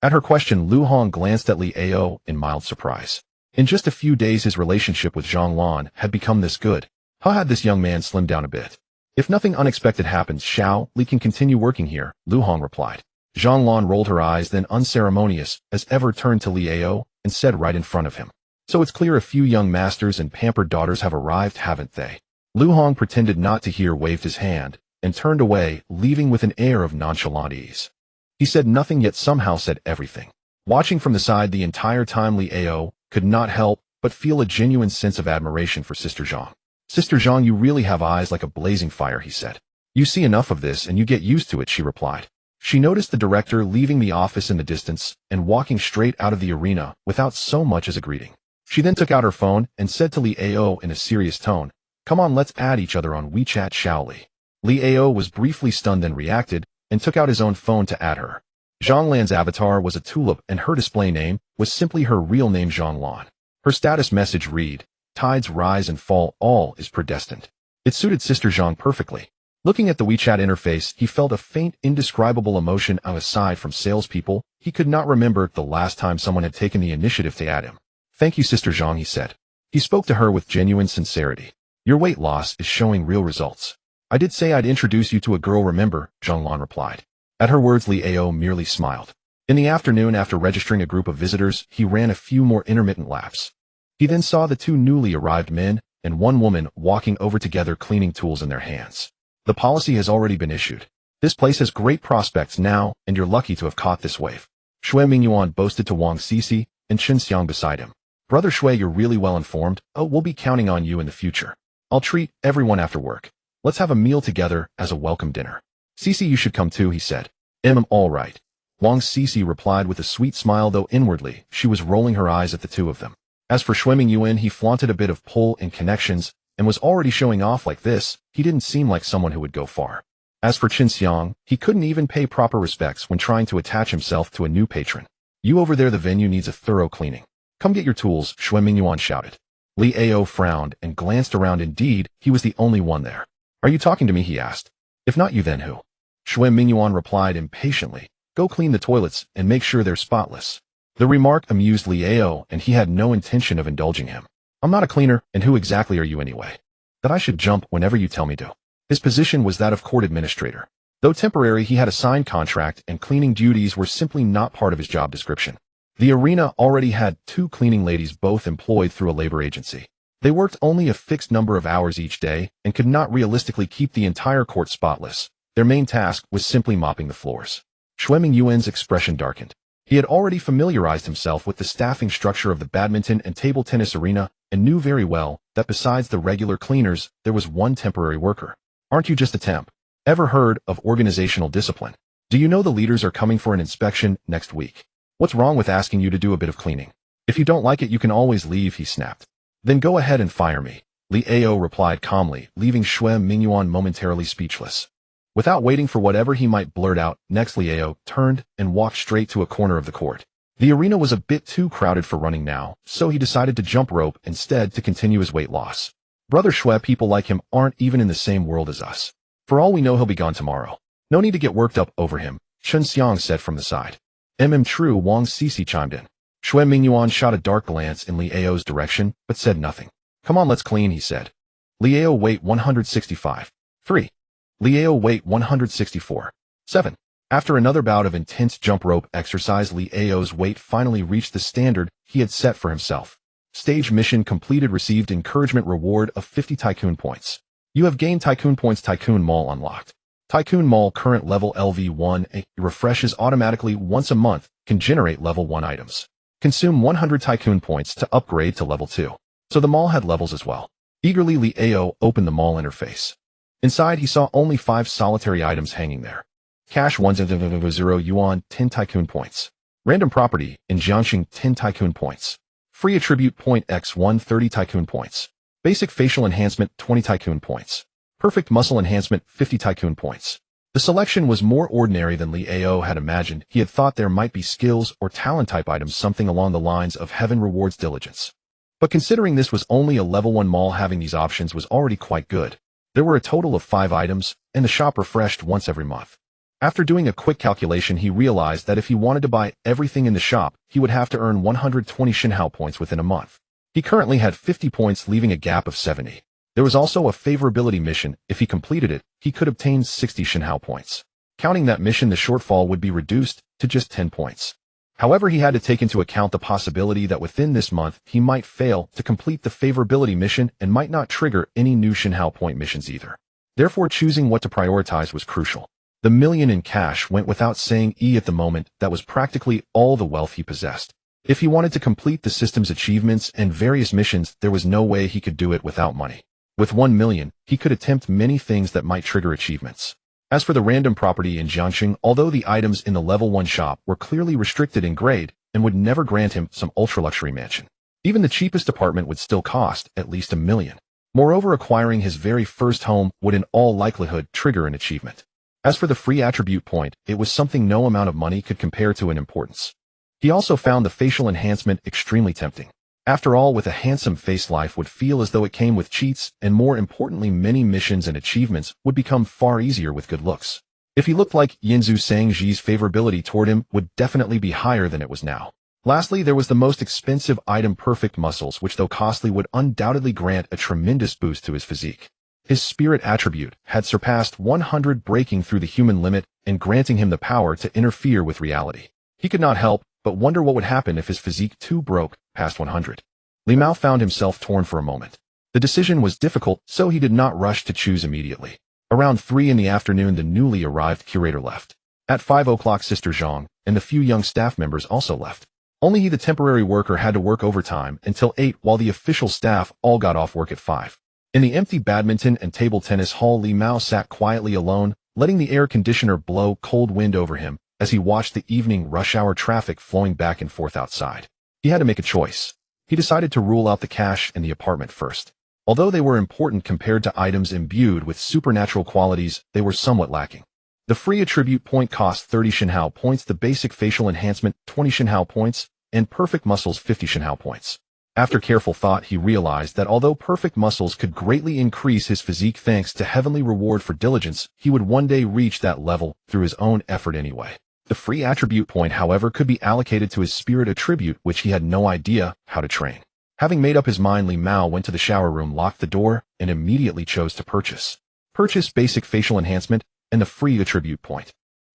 At her question, Lu Hong glanced at Li Ao in mild surprise. In just a few days, his relationship with Zhang Lan had become this good. How had this young man slimmed down a bit? If nothing unexpected happens, Xiao Li can continue working here, Lu Hong replied. Zhang Lan rolled her eyes, then unceremonious as ever turned to Li Ao and said right in front of him. So it's clear a few young masters and pampered daughters have arrived, haven't they? Lu Hong pretended not to hear, waved his hand, and turned away, leaving with an air of nonchalant ease. He said nothing, yet somehow said everything. Watching from the side the entire time, Li Ao could not help but feel a genuine sense of admiration for Sister Zhang. Sister Zhang, you really have eyes like a blazing fire, he said. You see enough of this and you get used to it, she replied. She noticed the director leaving the office in the distance and walking straight out of the arena without so much as a greeting. She then took out her phone and said to Li Ao in a serious tone, "Come on, let's add each other on WeChat, Xiaoli." Li Ao was briefly stunned, then reacted and took out his own phone to add her. Zhang Lan's avatar was a tulip and her display name was simply her real name, Zhang Lan. Her status message read, "Tides rise and fall, all is predestined." It suited Sister Zhang perfectly. Looking at the WeChat interface, he felt a faint, indescribable emotion. Aside from salespeople, he could not remember the last time someone had taken the initiative to add him. "Thank you, Sister Zhang," he said. He spoke to her with genuine sincerity. "Your weight loss is showing real results. I did say I'd introduce you to a girl, remember?" Zhang Lan replied. At her words, Li Ao merely smiled. In the afternoon, after registering a group of visitors, he ran a few more intermittent laps. He then saw the 2 newly arrived men and 1 woman walking over together, cleaning tools in their hands. The policy has already been issued. This place has great prospects now, and you're lucky to have caught this wave. Xue Mingyuan boasted to Wang Sisi and Chen Xiang beside him. "Brother Xue, you're really well informed. Oh, we'll be counting on you in the future. I'll treat everyone after work. Let's have a meal together as a welcome dinner. Sisi, you should come too," he said. All right." Wang Sisi replied with a sweet smile, though inwardly she was rolling her eyes at the 2 of them. As for Xue Mingyuan, he flaunted a bit of pull and connections and was already showing off like this. He didn't seem like someone who would go far. As for Chen Xiang, he couldn't even pay proper respects when trying to attach himself to a new patron. "You over there, the venue needs a thorough cleaning. Come get your tools," Xue Mingyuan shouted. Li Ao frowned and glanced around. Indeed, he was the only one there. "Are you talking to me?" he asked. "If not you, then who?" Xue Mingyuan replied impatiently. "Go clean the toilets and make sure they're spotless." The remark amused Li Ao, and he had no intention of indulging him. "I'm not a cleaner, and who exactly are you anyway? That I should jump whenever you tell me to." His position was that of court administrator. Though temporary, he had a signed contract, and cleaning duties were simply not part of his job description. The arena already had 2 cleaning ladies, both employed through a labor agency. They worked only a fixed number of hours each day and could not realistically keep the entire court spotless. Their main task was simply mopping the floors. Xue Mingyuan's expression darkened. He had already familiarized himself with the staffing structure of the badminton and table tennis arena and knew very well that besides the regular cleaners, there was 1 temporary worker. Aren't you just a temp? Ever heard of organizational discipline? Do you know the leaders are coming for an inspection next week? What's wrong with asking you to do a bit of cleaning? If you don't like it, you can always leave, he snapped. Then go ahead and fire me, Liao replied calmly, leaving Xue Mingyuan momentarily speechless. Without waiting for whatever he might blurt out, next Liao turned and walked straight to a corner of the court. The arena was a bit too crowded for running now, so he decided to jump rope instead to continue his weight loss. Brother Xue, people like him aren't even in the same world as us. For all we know, he'll be gone tomorrow. No need to get worked up over him, Chen Xiang said from the side. True, Wang Sisi chimed in. Xue Mingyuan shot a dark glance in Liao's direction, but said nothing. Come on, let's clean, he said. Liao, weight 165. 3. Liao, weight 164. 7. After another bout of intense jump rope exercise, Liao's weight finally reached the standard he had set for himself. Stage mission completed, received encouragement reward of 50 Tycoon points. You have gained Tycoon points. Tycoon Mall unlocked. Tycoon Mall current level LV1 refreshes automatically once a month, can generate level 1 items. Consume 100 Tycoon points to upgrade to level 2. So the mall had levels as well. Eagerly, Liao opened the mall interface. Inside, he saw only 5 solitary items hanging there. Cash 100 yuan, 10 Tycoon points. Random property in Jiangxing, 10 Tycoon points. Free attribute point X1, 30 Tycoon points. Basic facial enhancement, 20 Tycoon points. Perfect muscle enhancement, 50 Tycoon points. The selection was more ordinary than Liao had imagined. He had thought there might be skills or talent type items, something along the lines of heaven rewards diligence. But considering this was only a level 1 mall, having these options was already quite good. There were a total of 5 items, and the shop refreshed once every month. After doing a quick calculation, he realized that if he wanted to buy everything in the shop, he would have to earn 120 Shinhao points within a month. He currently had 50 points, leaving a gap of 70. There was also a favorability mission. If he completed it, he could obtain 60 Shinhao points. Counting that mission, the shortfall would be reduced to just 10 points. However, he had to take into account the possibility that within this month, he might fail to complete the favorability mission and might not trigger any new Shinhao point missions either. Therefore, choosing what to prioritize was crucial. The million in cash went without saying. At the moment, that was practically all the wealth he possessed. If he wanted to complete the system's achievements and various missions, there was no way he could do it without money. With 1 million, he could attempt many things that might trigger achievements. As for the random property in Jiangxing, although the items in the level 1 shop were clearly restricted in grade and would never grant him some ultra-luxury mansion, even the cheapest apartment would still cost at least 1 million. Moreover, acquiring his very first home would in all likelihood trigger an achievement. As for the free attribute point, it was something no amount of money could compare to in importance. He also found the facial enhancement extremely tempting. After all, with a handsome face, life would feel as though it came with cheats, and more importantly, many missions and achievements would become far easier with good looks. If he looked like Yinzu, Sangji's favorability toward him would definitely be higher than it was now. Lastly, there was the most expensive item, perfect muscles, which though costly would undoubtedly grant a tremendous boost to his physique. His spirit attribute had surpassed 100, breaking through the human limit and granting him the power to interfere with reality. He could not help but wonder what would happen if his physique too broke past 100. Li Mao found himself torn for a moment. The decision was difficult, so he did not rush to choose immediately. Around 3 in the afternoon, the newly arrived curator left. At 5 o'clock, Sister Zhang and the few young staff members also left. Only he, the temporary worker, had to work overtime until 8, while the official staff all got off work at 5. In the empty badminton and table tennis hall, Li Mao sat quietly alone, letting the air conditioner blow cold wind over him as he watched the evening rush hour traffic flowing back and forth outside. He had to make a choice. He decided to rule out the cash and the apartment first. Although they were important compared to items imbued with supernatural qualities, they were somewhat lacking. The free attribute point cost 30 Shinhao points, the basic facial enhancement 20 Shinhao points, and perfect muscles 50 Shinhao points. After careful thought, he realized that although perfect muscles could greatly increase his physique thanks to heavenly reward for diligence, he would one day reach that level through his own effort anyway. The free attribute point, however, could be allocated to his spirit attribute, which he had no idea how to train. Having made up his mind, Li Mao went to the shower room, locked the door, and immediately chose to purchase basic facial enhancement and the free attribute point.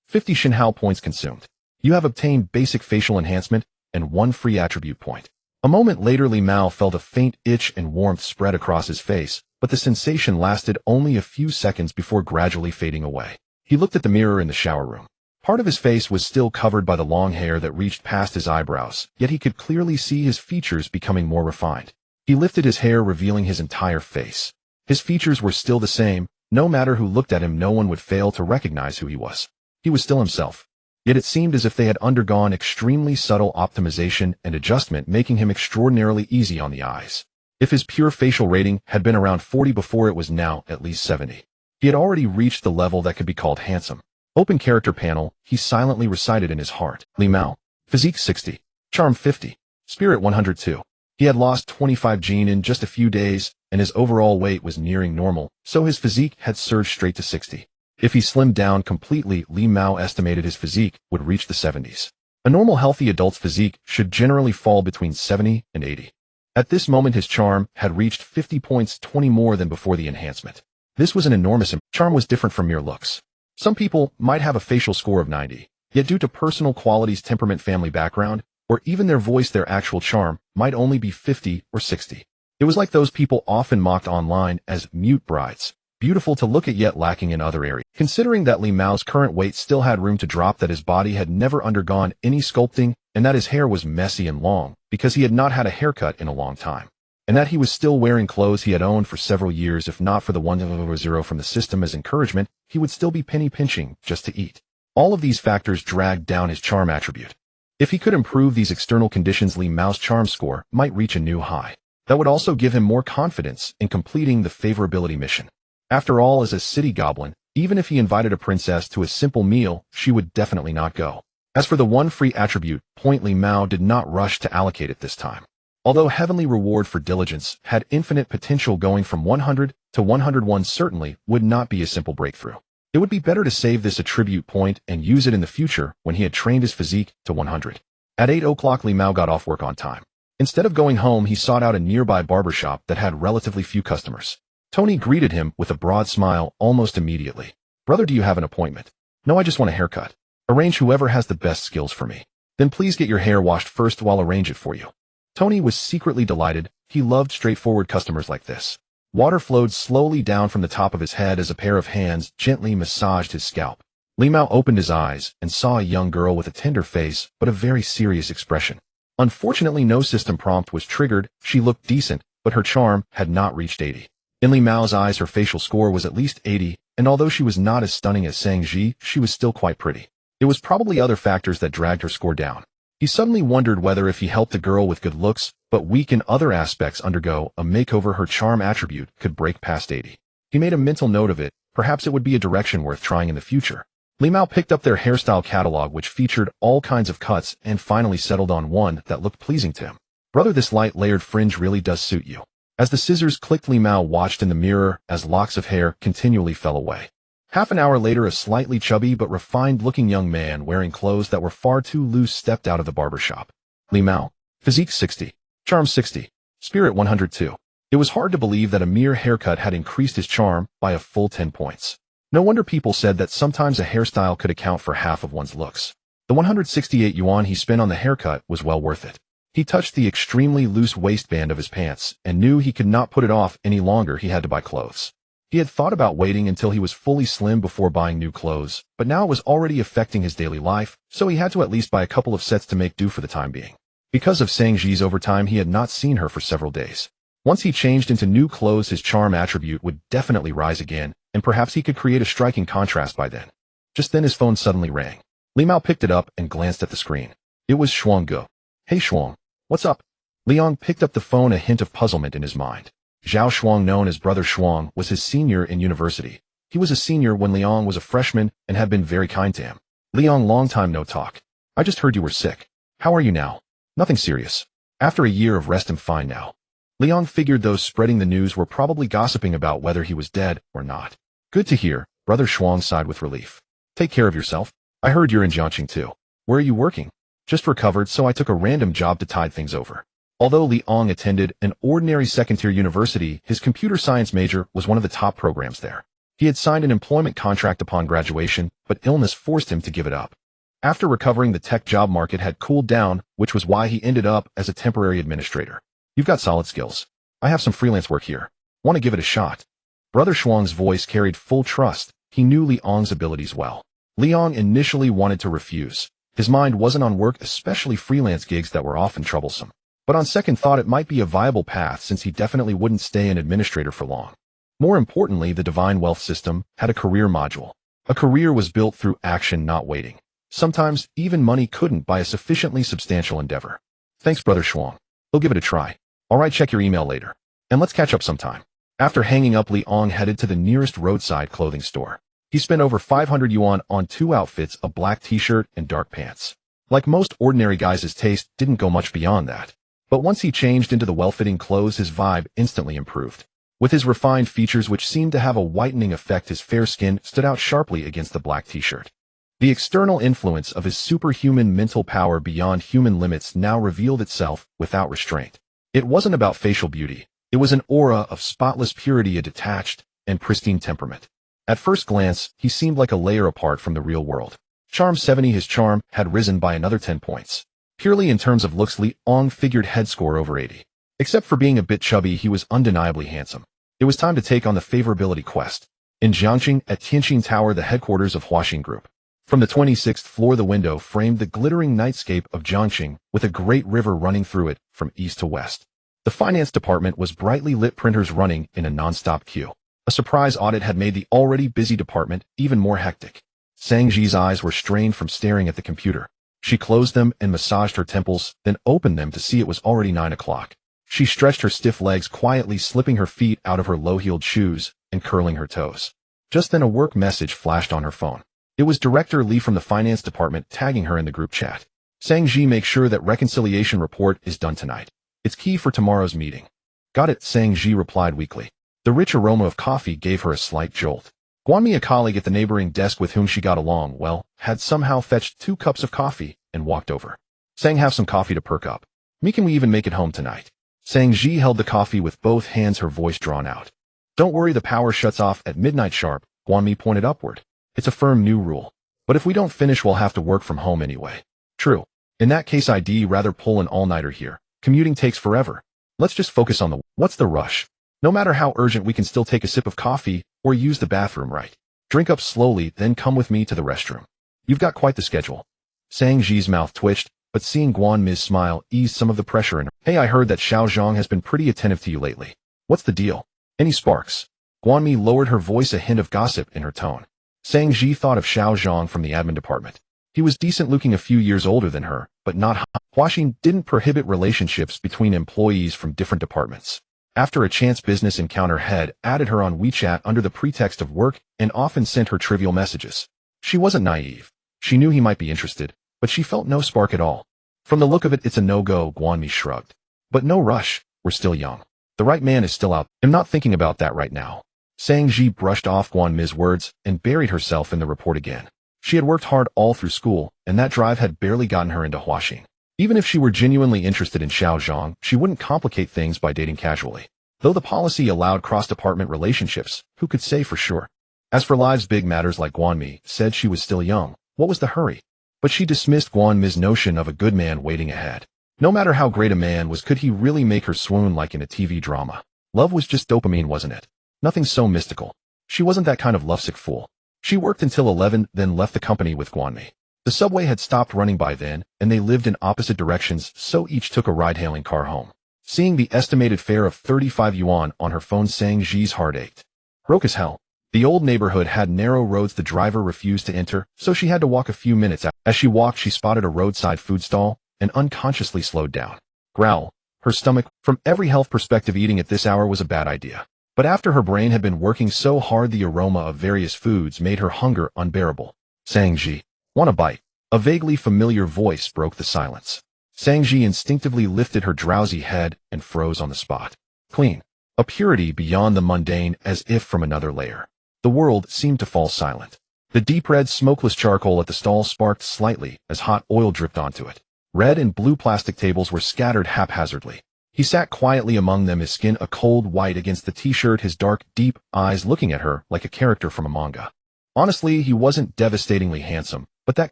50 Shinhao points consumed. You have obtained basic facial enhancement and 1 free attribute point. A moment later, Li Mao felt a faint itch and warmth spread across his face, but the sensation lasted only a few seconds before gradually fading away. He looked at the mirror in the shower room. Part of his face was still covered by the long hair that reached past his eyebrows, yet he could clearly see his features becoming more refined. He lifted his hair, revealing his entire face. His features were still the same, No matter who looked at him, no one would fail to recognize who he was. He was still himself. Yet it seemed as if they had undergone extremely subtle optimization and adjustment, making him extraordinarily easy on the eyes. If his pure facial rating had been around 40 before, it was now at least 70. He had already reached the level that could be called handsome. Open character panel, he silently recited in his heart. Li Mao. Physique 60. Charm 50. Spirit 102. He had lost 25 gene in just a few days, and his overall weight was nearing normal, so his physique had surged straight to 60. If he slimmed down completely, Li Mao estimated his physique would reach the 70s. A normal healthy adult's physique should generally fall between 70 and 80. At this moment his charm had reached 50 points, 20 more than before the enhancement. This was an enormous improvement. Charm was different from mere looks. Some people might have a facial score of 90, yet due to personal qualities, temperament, family background, or even their voice, their actual charm might only be 50 or 60. It was like those people often mocked online as mute brides, beautiful to look at yet lacking in other areas. Considering that Li Mao's current weight still had room to drop, that his body had never undergone any sculpting, and that his hair was messy and long because he had not had a haircut in a long time, and that he was still wearing clothes he had owned for several years, if not for the 100 from the system as encouragement, he would still be penny pinching just to eat. All of these factors dragged down his charm attribute. If he could improve these external conditions, Li Mao's charm score might reach a new high. That would also give him more confidence in completing the favorability mission. After all, as a city goblin, even if he invited a princess to a simple meal, she would definitely not go. As for the one free attribute point, Li Mao did not rush to allocate it this time. Although heavenly reward for diligence had infinite potential, going from 100 to 101 certainly would not be a simple breakthrough. It would be better to save this attribute point and use it in the future when he had trained his physique to 100. At 8 o'clock, Li Mao got off work on time. Instead of going home, he sought out a nearby barbershop that had relatively few customers. Tony greeted him with a broad smile almost immediately. "Brother, do you have an appointment?" "No, I just want a haircut." "Arrange whoever has the best skills for me." "Then please get your hair washed first, while arrange it for you." Tony was secretly delighted. He loved straightforward customers like this. Water flowed slowly down from the top of his head as a pair of hands gently massaged his scalp. Li Mao opened his eyes and saw a young girl with a tender face but a very serious expression. Unfortunately, no system prompt was triggered. She looked decent, but her charm had not reached 80. In Li Mao's eyes, her facial score was at least 80, and although she was not as stunning as Sang Ji, she was still quite pretty. It was probably other factors that dragged her score down. He suddenly wondered whether if he helped a girl with good looks, but weak in other aspects, undergo a makeover, her charm attribute could break past 80. He made a mental note of it. Perhaps it would be a direction worth trying in the future. Li Mao picked up their hairstyle catalog, which featured all kinds of cuts, and finally settled on one that looked pleasing to him. "Brother, this light layered fringe really does suit you." As the scissors clicked, Li Mao watched in the mirror as locks of hair continually fell away. Half an hour later, a slightly chubby but refined-looking young man wearing clothes that were far too loose stepped out of the barbershop. Li Mao. Physique 60. Charm 60. Spirit 102. It was hard to believe that a mere haircut had increased his charm by a full 10 points. No wonder people said that sometimes a hairstyle could account for half of one's looks. The 168 yuan he spent on the haircut was well worth it. He touched the extremely loose waistband of his pants and knew he could not put it off any longer. He had to buy clothes. He had thought about waiting until he was fully slim before buying new clothes, but now it was already affecting his daily life, so he had to at least buy a couple of sets to make do for the time being. Because of Sang Ji's overtime, he had not seen her for several days. Once he changed into new clothes, his charm attribute would definitely rise again, and perhaps he could create a striking contrast by then. Just then his phone suddenly rang. Li Mao picked it up and glanced at the screen. It was Shuang Ge. "Hey Shuang, what's up?" Liang picked up the phone, a hint of puzzlement in his mind. Zhao Shuang, known as Brother Shuang, was his senior in university. He was a senior when Liang was a freshman and had been very kind to him. "Liang, long time no talk. I just heard you were sick. How are you now?" "Nothing serious. After a year of rest, I'm fine now." Liang figured those spreading the news were probably gossiping about whether he was dead or not. "Good to hear." Brother Shuang sighed with relief. "Take care of yourself. I heard you're in Jiangxing too. Where are you working?" "Just recovered, so I took a random job to tide things over." Although Liang attended an ordinary second-tier university, his computer science major was one of the top programs there. He had signed an employment contract upon graduation, but illness forced him to give it up. After recovering, the tech job market had cooled down, which was why he ended up as a temporary administrator. "You've got solid skills. I have some freelance work here. Want to give it a shot?" Brother Shuang's voice carried full trust. He knew Liang's abilities well. Liang initially wanted to refuse. His mind wasn't on work, especially freelance gigs that were often troublesome. But on second thought, it might be a viable path since he definitely wouldn't stay an administrator for long. More importantly, the Divine Wealth System had a career module. A career was built through action, not waiting. Sometimes, even money couldn't buy a sufficiently substantial endeavor. Thanks, Brother Shuang. We'll give it a try. Alright, check your email later. And let's catch up sometime. After hanging up, Li Ong headed to the nearest roadside clothing store. He spent over 500 yuan on 2 outfits, a black t-shirt and dark pants. Like most ordinary guys, his taste didn't go much beyond that. But once he changed into the well-fitting clothes, his vibe instantly improved. With his refined features, which seemed to have a whitening effect, his fair skin stood out sharply against the black t-shirt. The external influence of his superhuman mental power beyond human limits now revealed itself without restraint. It wasn't about facial beauty. It was an aura of spotless purity, a detached and pristine temperament. At first glance, he seemed like a layer apart from the real world. Charm 70. His charm had risen by another 10 points. Purely in terms of looks, Li Ong figured head score over 80. Except for being a bit chubby, he was undeniably handsome. It was time to take on the favorability quest. In Jiangxing, at Tianqing Tower, the headquarters of Huaxing Group. From the 26th floor, the window framed the glittering nightscape of Jiangxing, with a great river running through it from east to west. The finance department was brightly lit, printers running in a non-stop queue. A surprise audit had made the already busy department even more hectic. Sang Ji's eyes were strained from staring at the computer. She closed them and massaged her temples, then opened them to see it was already 9 o'clock. She stretched her stiff legs quietly, slipping her feet out of her low-heeled shoes and curling her toes. Just then a work message flashed on her phone. It was Director Li from the finance department tagging her in the group chat. Sang Ji, make sure that reconciliation report is done tonight. It's key for tomorrow's meeting. Got it, Sang Ji replied weakly. The rich aroma of coffee gave her a slight jolt. Guanmi, a colleague at the neighboring desk with whom she got along well, had somehow fetched 2 cups of coffee and walked over. Sang, have some coffee to perk up. Me, can we even make it home tonight? Sang Ji held the coffee with both hands, her voice drawn out. Don't worry, the power shuts off at midnight sharp, Guanmi pointed upward. It's a firm new rule. But if we don't finish, we'll have to work from home anyway. True. In that case, I'd rather pull an all-nighter here. Commuting takes forever. Let's just focus on what's the rush? No matter how urgent, we can still take a sip of coffee or use the bathroom, right? Drink up slowly, then come with me to the restroom. You've got quite the schedule. Sang Ji's mouth twitched, but seeing Guanmi's smile eased some of the pressure in her. Hey, I heard that Xiao Zhang has been pretty attentive to you lately. What's the deal? Any sparks? Guanmi lowered her voice, a hint of gossip in her tone. Sang Ji thought of Xiao Zhang from the admin department. He was decent looking, a few years older than her, but not hot. Huaxing didn't prohibit relationships between employees from different departments. After a chance business encounter, had added her on WeChat under the pretext of work and often sent her trivial messages. She wasn't naive. She knew he might be interested, but she felt no spark at all. From the look of it, it's a no-go, Guanmi shrugged. But no rush, we're still young. The right man is still out. I'm not thinking about that right now. Sang Ji brushed off Guanmi's words and buried herself in the report again. She had worked hard all through school, and that drive had barely gotten her into Huaxing. Even if she were genuinely interested in Xiao Zhang, she wouldn't complicate things by dating casually. Though the policy allowed cross-department relationships, who could say for sure? As for life's big matters, like Guanmi said, she was still young. What was the hurry? But she dismissed Guanmi's notion of a good man waiting ahead. No matter how great a man was, could he really make her swoon like in a TV drama? Love was just dopamine, wasn't it? Nothing so mystical. She wasn't that kind of lovesick fool. She worked until 11, then left the company with Guanmi. The subway had stopped running by then, and they lived in opposite directions, so each took a ride-hailing car home. Seeing the estimated fare of 35 yuan on her phone, Sang Ji's heart ached. Broke as hell. The old neighborhood had narrow roads the driver refused to enter, so she had to walk a few minutes out. As she walked, she spotted a roadside food stall and unconsciously slowed down. Growl. Her stomach, from every health perspective, eating at this hour was a bad idea. But after her brain had been working so hard, the aroma of various foods made her hunger unbearable. Sang Ji, want a bite? A vaguely familiar voice broke the silence. Sang Ji instinctively lifted her drowsy head and froze on the spot. Clean. A purity beyond the mundane, as if from another layer. The world seemed to fall silent. The deep red smokeless charcoal at the stall sparked slightly as hot oil dripped onto it. Red and blue plastic tables were scattered haphazardly. He sat quietly among them, his skin a cold white against the t-shirt, his dark, deep eyes looking at her like a character from a manga. Honestly, he wasn't devastatingly handsome, but that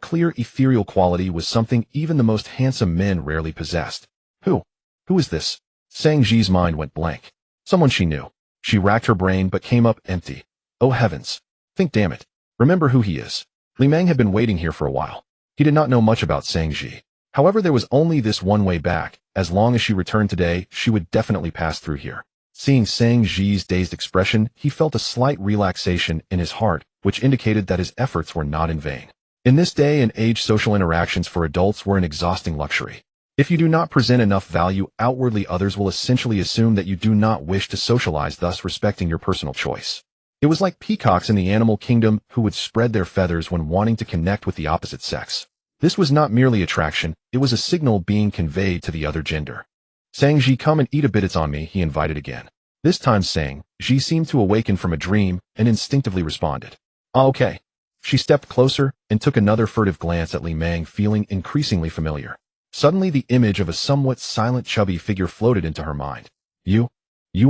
clear, ethereal quality was something even the most handsome men rarely possessed. Who is this? Sang Ji's mind went blank. Someone she knew. She racked her brain but came up empty. Oh heavens. Think, damn it. Remember who he is. Li Meng had been waiting here for a while. He did not know much about Sang Ji. However, there was only this one way back. As long as she returned today, she would definitely pass through here. Seeing Sang Ji's dazed expression, he felt a slight relaxation in his heart, which indicated that his efforts were not in vain. In this day and age, social interactions for adults were an exhausting luxury. If you do not present enough value outwardly, others will essentially assume that you do not wish to socialize, thus respecting your personal choice. It was like peacocks in the animal kingdom who would spread their feathers when wanting to connect with the opposite sex. This was not merely attraction, it was a signal being conveyed to the other gender. Sang Ji, come and eat a bit, it's on me, he invited again. This time Sang Ji seemed to awaken from a dream and instinctively responded. Okay. She stepped closer and took another furtive glance at Li Meng, feeling increasingly familiar. Suddenly the image of a somewhat silent chubby figure floated into her mind. You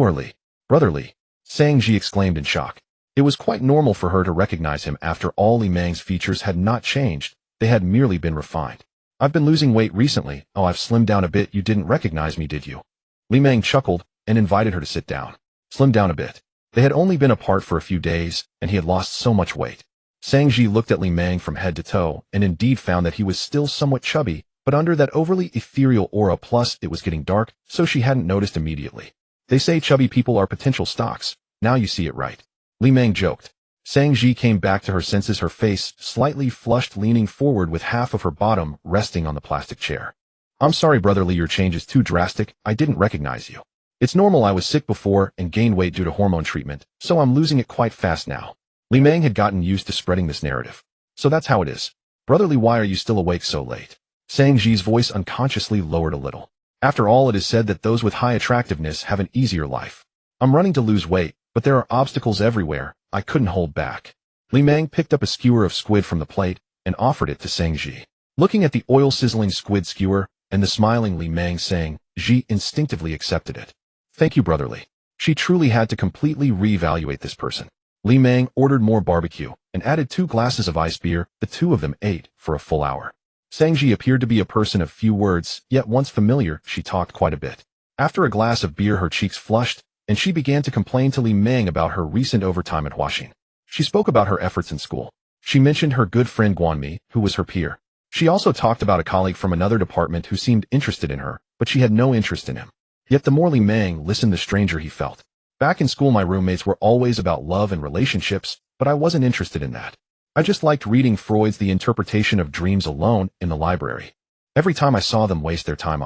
are Li. Brother Li. Sang Ji exclaimed in shock. It was quite normal for her to recognize him. After all, Li Meng's features had not changed, they had merely been refined. I've been losing weight recently. Oh, I've slimmed down a bit. You didn't recognize me, did you? Li Meng chuckled and invited her to sit down. Slim down a bit. They had only been apart for a few days, and he had lost so much weight. Sang Ji looked at Li Meng from head to toe, and indeed found that he was still somewhat chubby, but under that overly ethereal aura, plus it was getting dark, so she hadn't noticed immediately. They say chubby people are potential stocks. Now you see it right. Li Meng joked. Sang Ji came back to her senses, her face slightly flushed, leaning forward with half of her bottom resting on the plastic chair. I'm sorry, Brother Li, your change is too drastic. I didn't recognize you. It's normal, I was sick before and gained weight due to hormone treatment, so I'm losing it quite fast now. Li Meng had gotten used to spreading this narrative. So that's how it is. Brother Li, why are you still awake so late? Sang Ji's voice unconsciously lowered a little. After all, it is said that those with high attractiveness have an easier life. I'm running to lose weight, but there are obstacles everywhere. I couldn't hold back. Li Meng picked up a skewer of squid from the plate and offered it to Sang Ji. Looking at the oil-sizzling squid skewer and the smiling Li Meng, Sang Ji instinctively accepted it. Thank you, Brother Li. She truly had to completely reevaluate this person. Li Meng ordered more barbecue and added 2 glasses of ice beer. The two of them ate for a full hour. Sang Ji appeared to be a person of few words, yet once familiar, she talked quite a bit. After a glass of beer, her cheeks flushed, and she began to complain to Li Meng about her recent overtime at Huaxin. She spoke about her efforts in school. She mentioned her good friend Guanmi, who was her peer. She also talked about a colleague from another department who seemed interested in her, but she had no interest in him. Yet the more Li Meng listened, the stranger he felt. Back in school, my roommates were always about love and relationships, but I wasn't interested in that. I just liked reading Freud's The Interpretation of Dreams alone in the library. Every time I saw them waste their time,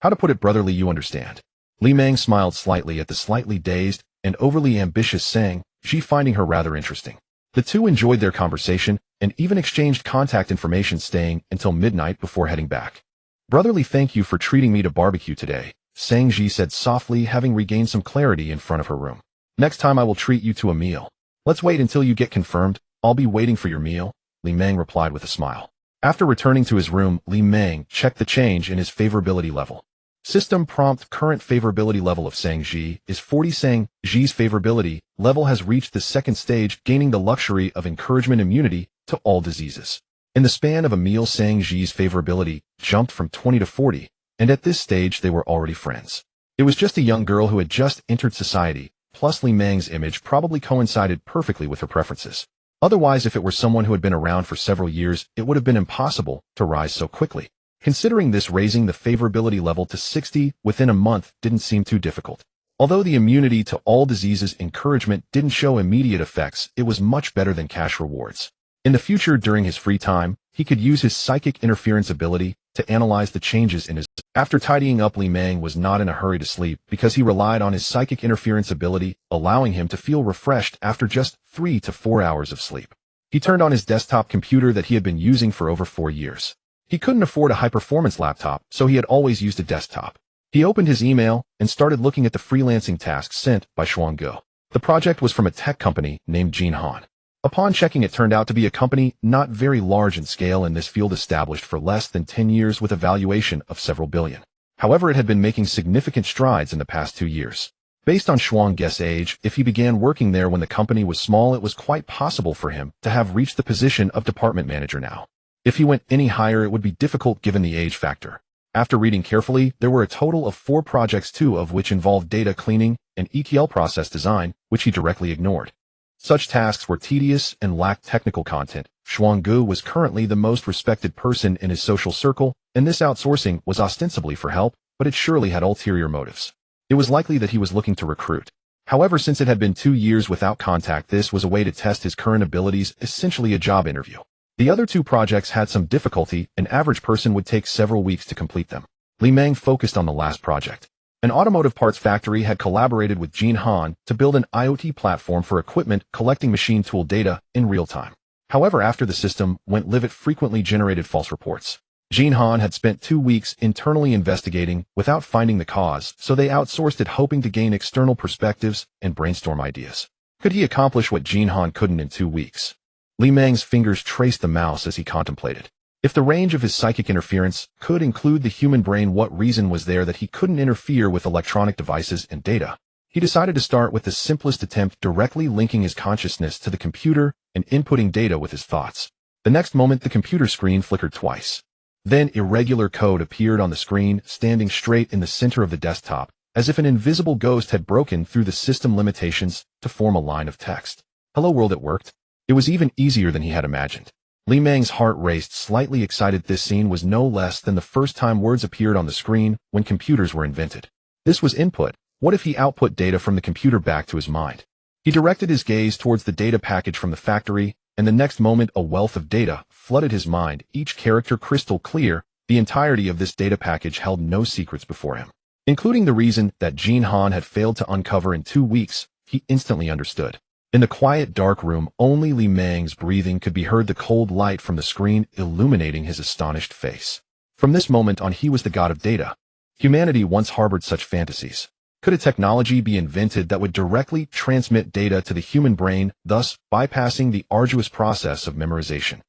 how to put it, Brother Li, you understand. Li Meng smiled slightly at the slightly dazed and overly ambitious Sang Ji, finding her rather interesting. The two enjoyed their conversation and even exchanged contact information, staying until midnight before heading back. Brother Li, thank you for treating me to barbecue today, Sang Ji said softly, having regained some clarity in front of her room. Next time I will treat you to a meal. Let's wait until you get confirmed. I'll be waiting for your meal, Li Meng replied with a smile. After returning to his room, Li Meng checked the change in his favorability level. System prompt: current favorability level of Sang Ji is 40. Sang Ji's favorability level has reached the second stage, gaining the luxury of encouragement immunity to all diseases. In the span of a meal, Sang Ji's favorability jumped from 20 to 40, and at this stage they were already friends. It was just a young girl who had just entered society, plus Li Meng's image probably coincided perfectly with her preferences. Otherwise, if it were someone who had been around for several years, it would have been impossible to rise so quickly. Considering this, raising the favorability level to 60 within a month didn't seem too difficult. Although the immunity to all diseases encouragement didn't show immediate effects, it was much better than cash rewards. In the future, during his free time, he could use his psychic interference ability to analyze the changes in his... After tidying up, Li Meng was not in a hurry to sleep because he relied on his psychic interference ability, allowing him to feel refreshed after just 3 to 4 hours of sleep. He turned on his desktop computer that he had been using for over 4 years. He couldn't afford a high-performance laptop, so he had always used a desktop. He opened his email and started looking at the freelancing tasks sent by Shuangge. The project was from a tech company named Jinhan. Upon checking, it turned out to be a company not very large in scale in this field, established for less than 10 years with a valuation of several billion. However, it had been making significant strides in the past 2 years. Based on Shuangge's age, if he began working there when the company was small, it was quite possible for him to have reached the position of department manager now. If he went any higher, it would be difficult given the age factor. After reading carefully, there were a total of 4 projects, 2 of which involved data cleaning and ETL process design, which he directly ignored. Such tasks were tedious and lacked technical content. Shuangge was currently the most respected person in his social circle, and this outsourcing was ostensibly for help, but it surely had ulterior motives. It was likely that he was looking to recruit. However, since it had been 2 years without contact, this was a way to test his current abilities, essentially a job interview. The other 2 projects had some difficulty. An average person would take several weeks to complete them. Li Meng focused on the last project. An automotive parts factory had collaborated with Jin Han to build an IoT platform for equipment collecting machine tool data in real time. However, after the system went live, it frequently generated false reports. Jin Han had spent 2 weeks internally investigating without finding the cause, so they outsourced it, hoping to gain external perspectives and brainstorm ideas. Could he accomplish what Jin Han couldn't in 2 weeks? Li Meng's fingers traced the mouse as he contemplated. If the range of his psychic interference could include the human brain, what reason was there that he couldn't interfere with electronic devices and data? He decided to start with the simplest attempt, directly linking his consciousness to the computer and inputting data with his thoughts. The next moment, the computer screen flickered twice. Then irregular code appeared on the screen, standing straight in the center of the desktop, as if an invisible ghost had broken through the system limitations to form a line of text. Hello world, it worked. It was even easier than he had imagined. Li Meng's heart raced, slightly excited. This scene was no less than the first time words appeared on the screen when computers were invented. This was input. What if he output data from the computer back to his mind? He directed his gaze towards the data package from the factory, and the next moment a wealth of data flooded his mind, each character crystal clear. The entirety of this data package held no secrets before him, including the reason that Jin Han had failed to uncover in 2 weeks. He instantly understood. In the quiet, dark room, only Li Meng's breathing could be heard, the cold light from the screen illuminating his astonished face. From this moment on, he was the god of data. Humanity once harbored such fantasies. Could a technology be invented that would directly transmit data to the human brain, thus bypassing the arduous process of memorization?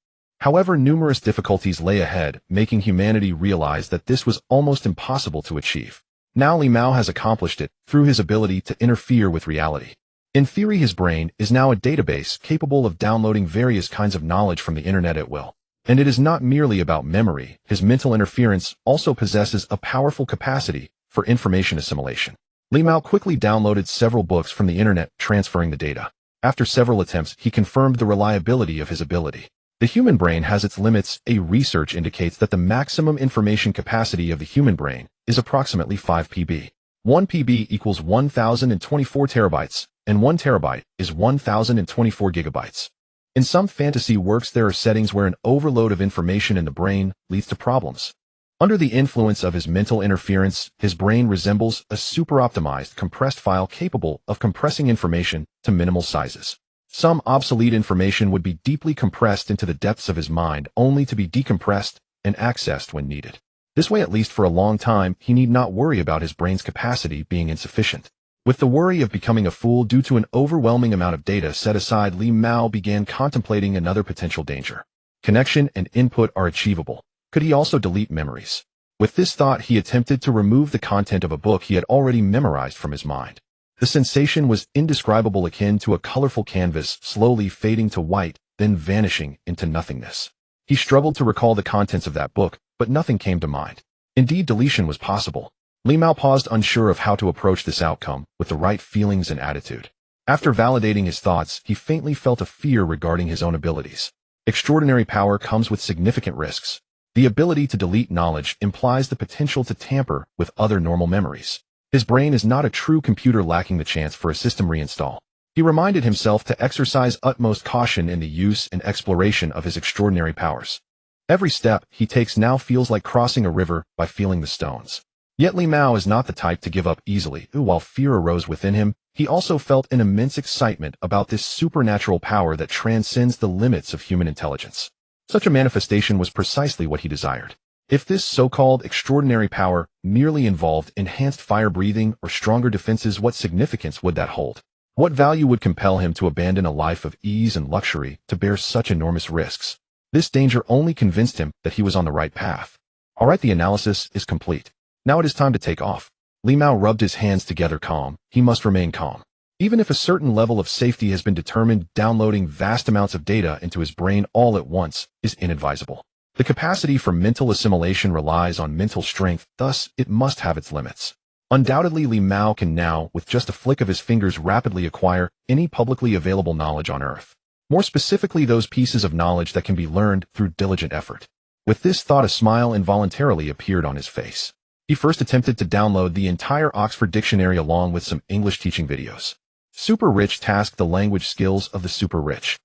However, numerous difficulties lay ahead, making humanity realize that this was almost impossible to achieve. Now Li Mao has accomplished it through his ability to interfere with reality. In theory, his brain is now a database capable of downloading various kinds of knowledge from the internet at will. And it is not merely about memory. His mental interference also possesses a powerful capacity for information assimilation. Li Mao quickly downloaded several books from the internet, transferring the data. After several attempts, he confirmed the reliability of his ability. The human brain has its limits. A research indicates that the maximum information capacity of the human brain is approximately 5 PB. 1 PB equals 1024 terabytes, and 1 terabyte is 1024 gigabytes. In some fantasy works, there are settings where an overload of information in the brain leads to problems. Under the influence of his mental interference, his brain resembles a super-optimized compressed file capable of compressing information to minimal sizes. Some obsolete information would be deeply compressed into the depths of his mind, only to be decompressed and accessed when needed. This way, at least for a long time, he need not worry about his brain's capacity being insufficient. With the worry of becoming a fool due to an overwhelming amount of data set aside, Li Mao began contemplating another potential danger. Connection and input are achievable. Could he also delete memories? With this thought, he attempted to remove the content of a book he had already memorized from his mind. The sensation was indescribable, akin to a colorful canvas slowly fading to white, then vanishing into nothingness. He struggled to recall the contents of that book, but nothing came to mind. Indeed, deletion was possible. Li Mao paused, unsure of how to approach this outcome with the right feelings and attitude. After validating his thoughts, he faintly felt a fear regarding his own abilities. Extraordinary power comes with significant risks. The ability to delete knowledge implies the potential to tamper with other normal memories. His brain is not a true computer, lacking the chance for a system reinstall. He reminded himself to exercise utmost caution in the use and exploration of his extraordinary powers. Every step he takes now feels like crossing a river by feeling the stones. Yet Li Mao is not the type to give up easily. While fear arose within him, he also felt an immense excitement about this supernatural power that transcends the limits of human intelligence. Such a manifestation was precisely what he desired. If this so-called extraordinary power merely involved enhanced fire breathing or stronger defenses, what significance would that hold? What value would compel him to abandon a life of ease and luxury to bear such enormous risks? This danger only convinced him that he was on the right path. All right, the analysis is complete. Now it is time to take off. Li Mao rubbed his hands together. Calm. He must remain calm. Even if a certain level of safety has been determined, downloading vast amounts of data into his brain all at once is inadvisable. The capacity for mental assimilation relies on mental strength, thus it must have its limits. Undoubtedly, Li Mao can now, with just a flick of his fingers, rapidly acquire any publicly available knowledge on Earth. More specifically, those pieces of knowledge that can be learned through diligent effort. With this thought, a smile involuntarily appeared on his face. He first attempted to download the entire Oxford Dictionary along with some English teaching videos. Super Rich tasked the language skills of the super rich.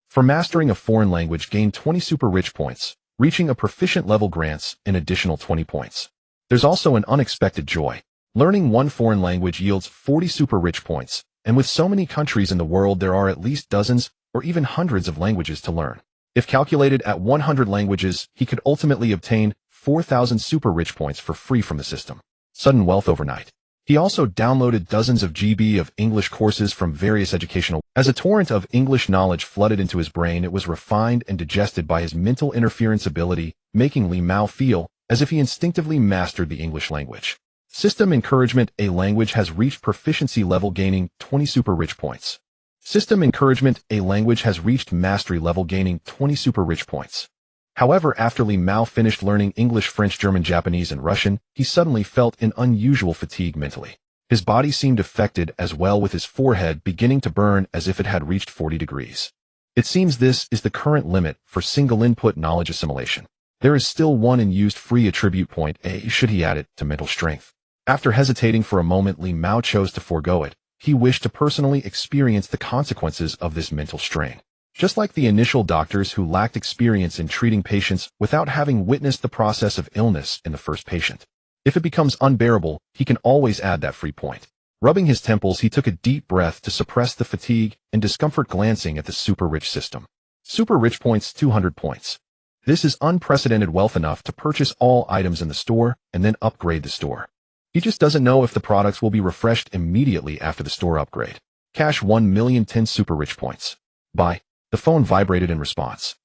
For mastering a foreign language, gain 20 super rich points. Reaching a proficient level grants an additional 20 points. There's also an unexpected joy. Learning one foreign language yields 40 super rich points, and with so many countries in the world, there are at least dozens or even hundreds of languages to learn. If calculated at 100 languages, he could ultimately obtain 4,000 super rich points for free from the system. Sudden wealth overnight. He also downloaded dozens of GB of English courses from various educational. As a torrent of English knowledge flooded into his brain, it was refined and digested by his mental interference ability, making Li Mao feel as if he instinctively mastered the English language. System encouragement: a language has reached proficiency level, gaining 20 super rich points. System encouragement: a language has reached mastery level, gaining 20 super rich points. However, after Li Mao finished learning English, French, German, Japanese, and Russian, he suddenly felt an unusual fatigue mentally. His body seemed affected as well, with his forehead beginning to burn as if it had reached 40 degrees. It seems this is the current limit for single-input knowledge assimilation. There is still one unused free attribute point A should he add it to mental strength. After hesitating for a moment, Li Mao chose to forego it. He wished to personally experience the consequences of this mental strain. Just like the initial doctors who lacked experience in treating patients without having witnessed the process of illness in the first patient. If it becomes unbearable, he can always add that free point. Rubbing his temples, he took a deep breath to suppress the fatigue and discomfort, glancing at the super rich system. Super rich points: 200 points. This is unprecedented wealth, enough to purchase all items in the store and then upgrade the store. He just doesn't know if the products will be refreshed immediately after the store upgrade. Cash 1,010 super rich points. Buy. The phone vibrated in response.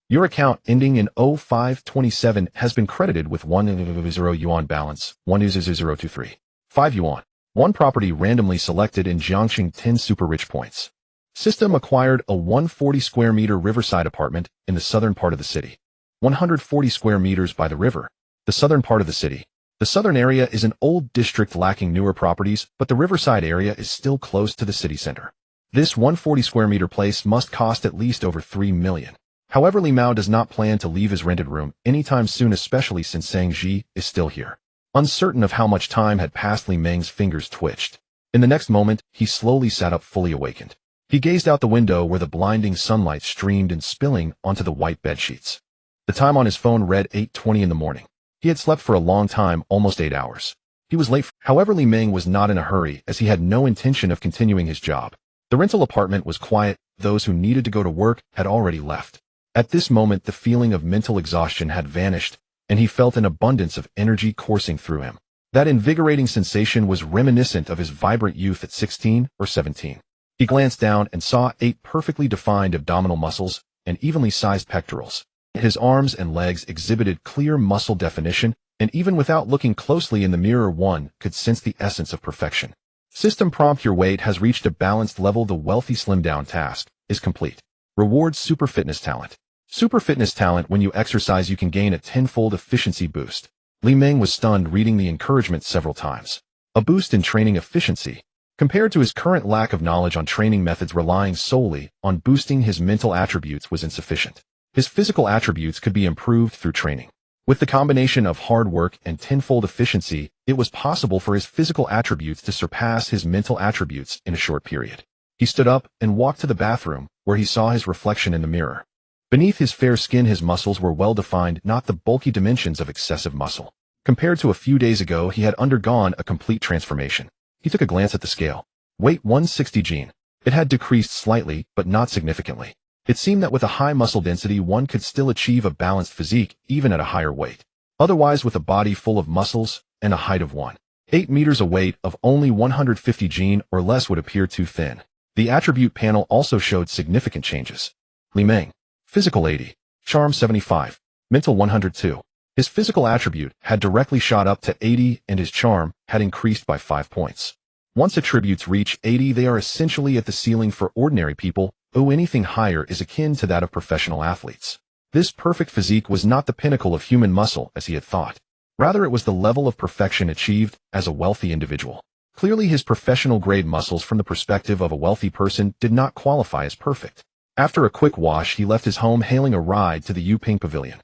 Your account ending in 0527 has been credited with 100 yuan balance, 10023. 5 yuan. One property randomly selected in Jiangxing, 10 super rich points. System acquired a 140 square meter riverside apartment in the southern part of the city. 140 square meters by the river. The southern part of the city. The southern area is an old district lacking newer properties, but the riverside area is still close to the city center. This 140 square meter place must cost at least over 3 million. However, Li Mao does not plan to leave his rented room anytime soon, especially since Sang Ji is still here. Uncertain of how much time had passed, Li Meng's fingers twitched. In the next moment, he slowly sat up, fully awakened. He gazed out the window where the blinding sunlight streamed and spilling onto the white bedsheets. The time on his phone read 8:20 in the morning. He had slept for a long time, almost 8 hours. He was late. However, Li Meng was not in a hurry, as he had no intention of continuing his job. The rental apartment was quiet. Those who needed to go to work had already left. At this moment, the feeling of mental exhaustion had vanished, and he felt an abundance of energy coursing through him. That invigorating sensation was reminiscent of his vibrant youth at 16 or 17. He glanced down and saw 8 perfectly defined abdominal muscles and evenly sized pectorals. His arms and legs exhibited clear muscle definition, and even without looking closely in the mirror, one could sense the essence of perfection. System prompt: your weight has reached a balanced level. The wealthy slim down task is complete. Rewards: super fitness talent. Super fitness talent: when you exercise, you can gain a 10-fold efficiency boost. Li Meng was stunned, reading the encouragement several times. A boost in training efficiency. Compared to his current lack of knowledge on training methods, relying solely on boosting his mental attributes was insufficient. His physical attributes could be improved through training. With the combination of hard work and 10-fold efficiency, it was possible for his physical attributes to surpass his mental attributes in a short period. He stood up and walked to the bathroom, where he saw his reflection in the mirror. Beneath his fair skin, his muscles were well defined, not the bulky dimensions of excessive muscle. Compared to a few days ago, he had undergone a complete transformation. He took a glance at the scale. Weight: 160 gene. It had decreased slightly, but not significantly. It seemed that with a high muscle density, one could still achieve a balanced physique, even at a higher weight. Otherwise, with a body full of muscles and a height of 1.8 meters, a weight of only 150 gene or less would appear too thin. The attribute panel also showed significant changes. Li Meng. Physical: 80. Charm: 75. Mental: 102. His physical attribute had directly shot up to 80, and his charm had increased by 5 points. Once attributes reach 80, they are essentially at the ceiling for ordinary people. Anything higher is akin to that of professional athletes. This perfect physique was not the pinnacle of human muscle as he had thought. Rather, it was the level of perfection achieved as a wealthy individual. Clearly, his professional-grade muscles, from the perspective of a wealthy person, did not qualify as perfect. After a quick wash, he left his home, hailing a ride to the Yuping Pavilion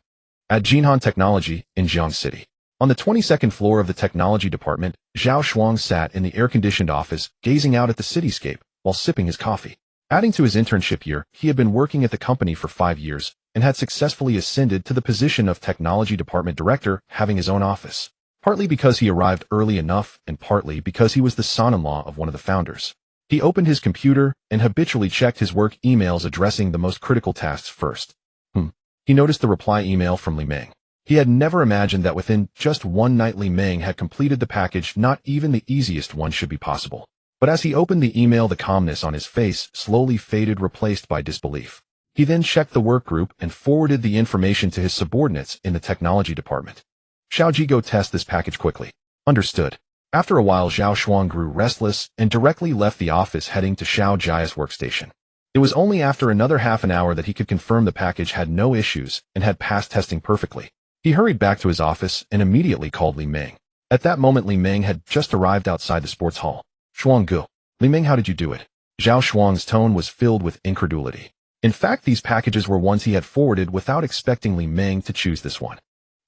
at Jinhan Technology in Jiang City. On the 22nd floor of the technology department, Zhao Shuang sat in the air-conditioned office, gazing out at the cityscape while sipping his coffee. Adding to his internship year, he had been working at the company for 5 years and had successfully ascended to the position of technology department director, having his own office. Partly because he arrived early enough, and partly because he was the son-in-law of one of the founders. He opened his computer and habitually checked his work emails, addressing the most critical tasks first. He noticed the reply email from Li Meng. He had never imagined that within just one night Li Meng had completed the package. Not even the easiest one should be possible. But as he opened the email, the calmness on his face slowly faded, replaced by disbelief. He then checked the work group and forwarded the information to his subordinates in the technology department. Xiaoji, go test this package quickly. Understood. After a while, Zhao Shuang grew restless and directly left the office, heading to Xiao Jia's workstation. It was only after another half an hour that he could confirm the package had no issues and had passed testing perfectly. He hurried back to his office and immediately called Li Meng. At that moment, Li Meng had just arrived outside the sports hall. Shuang Gu. Li Meng, how did you do it? Zhao Shuang's tone was filled with incredulity. In fact, these packages were ones he had forwarded without expecting Li Meng to choose this one.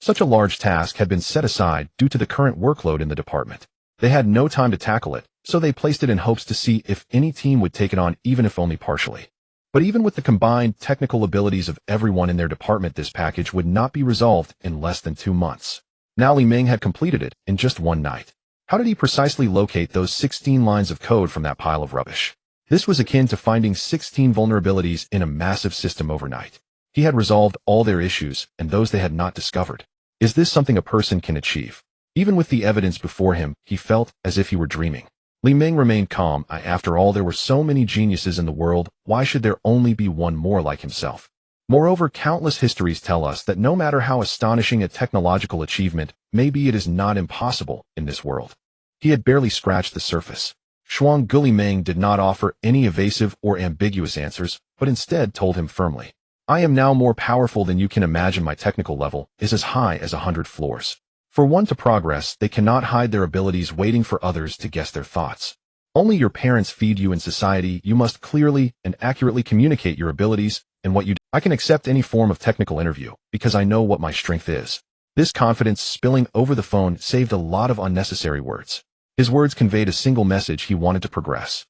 Such a large task had been set aside due to the current workload in the department. They had no time to tackle it, so they placed it in hopes to see if any team would take it on, even if only partially. But even with the combined technical abilities of everyone in their department, this package would not be resolved in less than 2 months. Now Li Meng had completed it in just one night. How did he precisely locate those 16 lines of code from that pile of rubbish? This was akin to finding 16 vulnerabilities in a massive system overnight. He had resolved all their issues and those they had not discovered. Is this something a person can achieve? Even with the evidence before him, he felt as if he were dreaming. Li Meng remained calm. After all, there were so many geniuses in the world, why should there only be one more like himself? Moreover, countless histories tell us that no matter how astonishing a technological achievement may be, it is not impossible in this world. He had barely scratched the surface. Shuang Gu. Li Meng did not offer any evasive or ambiguous answers, but instead told him firmly, I am now more powerful than you can imagine. My technical level is as high as 100 floors. For one to progress, they cannot hide their abilities waiting for others to guess their thoughts. Only your parents feed you in society. You must clearly and accurately communicate your abilities and what you do. I can accept any form of technical interview because I know what my strength is. This confidence spilling over the phone saved a lot of unnecessary words. His words conveyed a single message: he wanted to progress.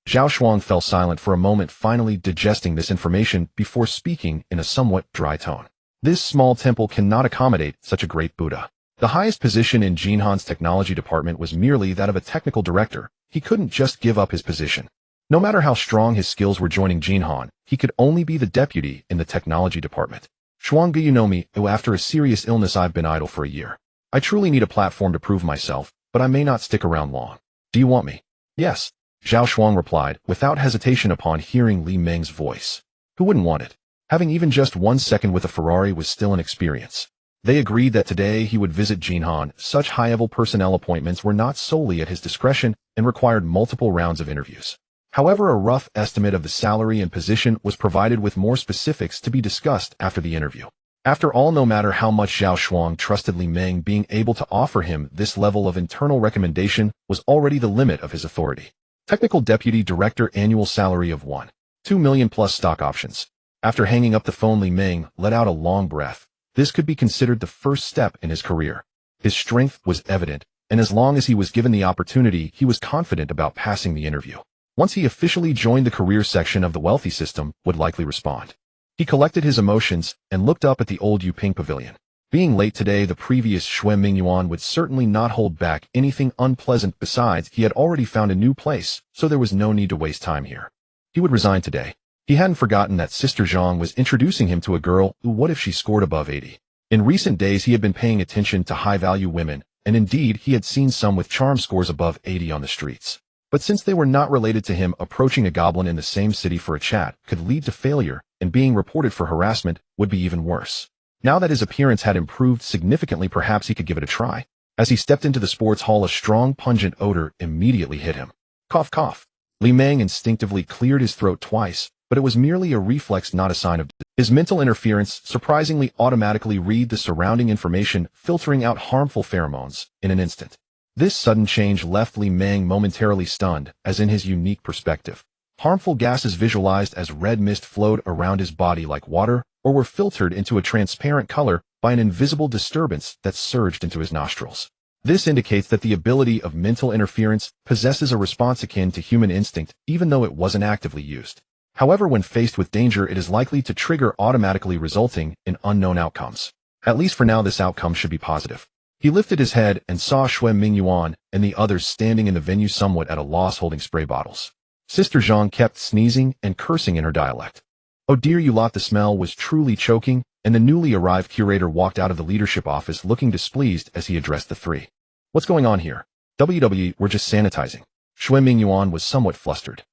Zhao Shuang fell silent for a moment, finally digesting this information before speaking in a somewhat dry tone. This small temple cannot accommodate such a great Buddha. The highest position in Jinhan's technology department was merely that of a technical director. He couldn't just give up his position. No matter how strong his skills were joining Jinhan, he could only be the deputy in the technology department. Shuang Gu, you know me, after a serious illness I've been idle for a year. I truly need a platform to prove myself, but I may not stick around long. Do you want me? Yes, Zhao Shuang replied, without hesitation upon hearing Li Meng's voice. Who wouldn't want it? Having even just 1 second with a Ferrari was still an experience. They agreed that today he would visit Jinhan. Such high-level personnel appointments were not solely at his discretion and required multiple rounds of interviews. However, a rough estimate of the salary and position was provided, with more specifics to be discussed after the interview. After all, no matter how much Zhao Shuang trusted Li Meng, being able to offer him this level of internal recommendation was already the limit of his authority. Technical Deputy Director, annual salary of 1.2 million plus stock options. After hanging up the phone, Li Meng let out a long breath. This could be considered the first step in his career. His strength was evident, and as long as he was given the opportunity, he was confident about passing the interview. Once he officially joined the career section of the wealthy system, would likely respond. He collected his emotions and looked up at the old Yuping Pavilion. Being late today, the previous Xue Mingyuan would certainly not hold back anything unpleasant. Besides, he had already found a new place, so there was no need to waste time here. He would resign today. He hadn't forgotten that Sister Zhang was introducing him to a girl who, what if she scored above 80? In recent days, he had been paying attention to high-value women, and indeed, he had seen some with charm scores above 80 on the streets. But since they were not related to him, approaching a goblin in the same city for a chat could lead to failure, and being reported for harassment would be even worse. Now that his appearance had improved significantly, perhaps he could give it a try. As he stepped into the sports hall, a strong, pungent odor immediately hit him. Cough, cough. Li Meng instinctively cleared his throat twice, but it was merely a reflex, not a sign of his mental interference. Surprisingly, automatically read the surrounding information, filtering out harmful pheromones in an instant. This sudden change left Li Meng momentarily stunned, as in his unique perspective, harmful gases visualized as red mist flowed around his body like water, or were filtered into a transparent color by by an invisible disturbance that surged into his nostrils. This indicates that the ability of mental interference possesses a response akin to human instinct, even though it wasn't actively used. However, when faced with danger, it is likely to trigger automatically, resulting in unknown outcomes. At least for now, this outcome should be positive. He lifted his head and saw Xue Mingyuan and the others standing in the venue, somewhat at a loss, holding spray bottles. Sister Zhang kept sneezing and cursing in her dialect. Oh dear, you lot, the smell was truly choking, and the newly arrived curator walked out of the leadership office looking displeased as he addressed the three. What's going on here? WWE, we're just sanitizing. Xue Mingyuan was somewhat flustered.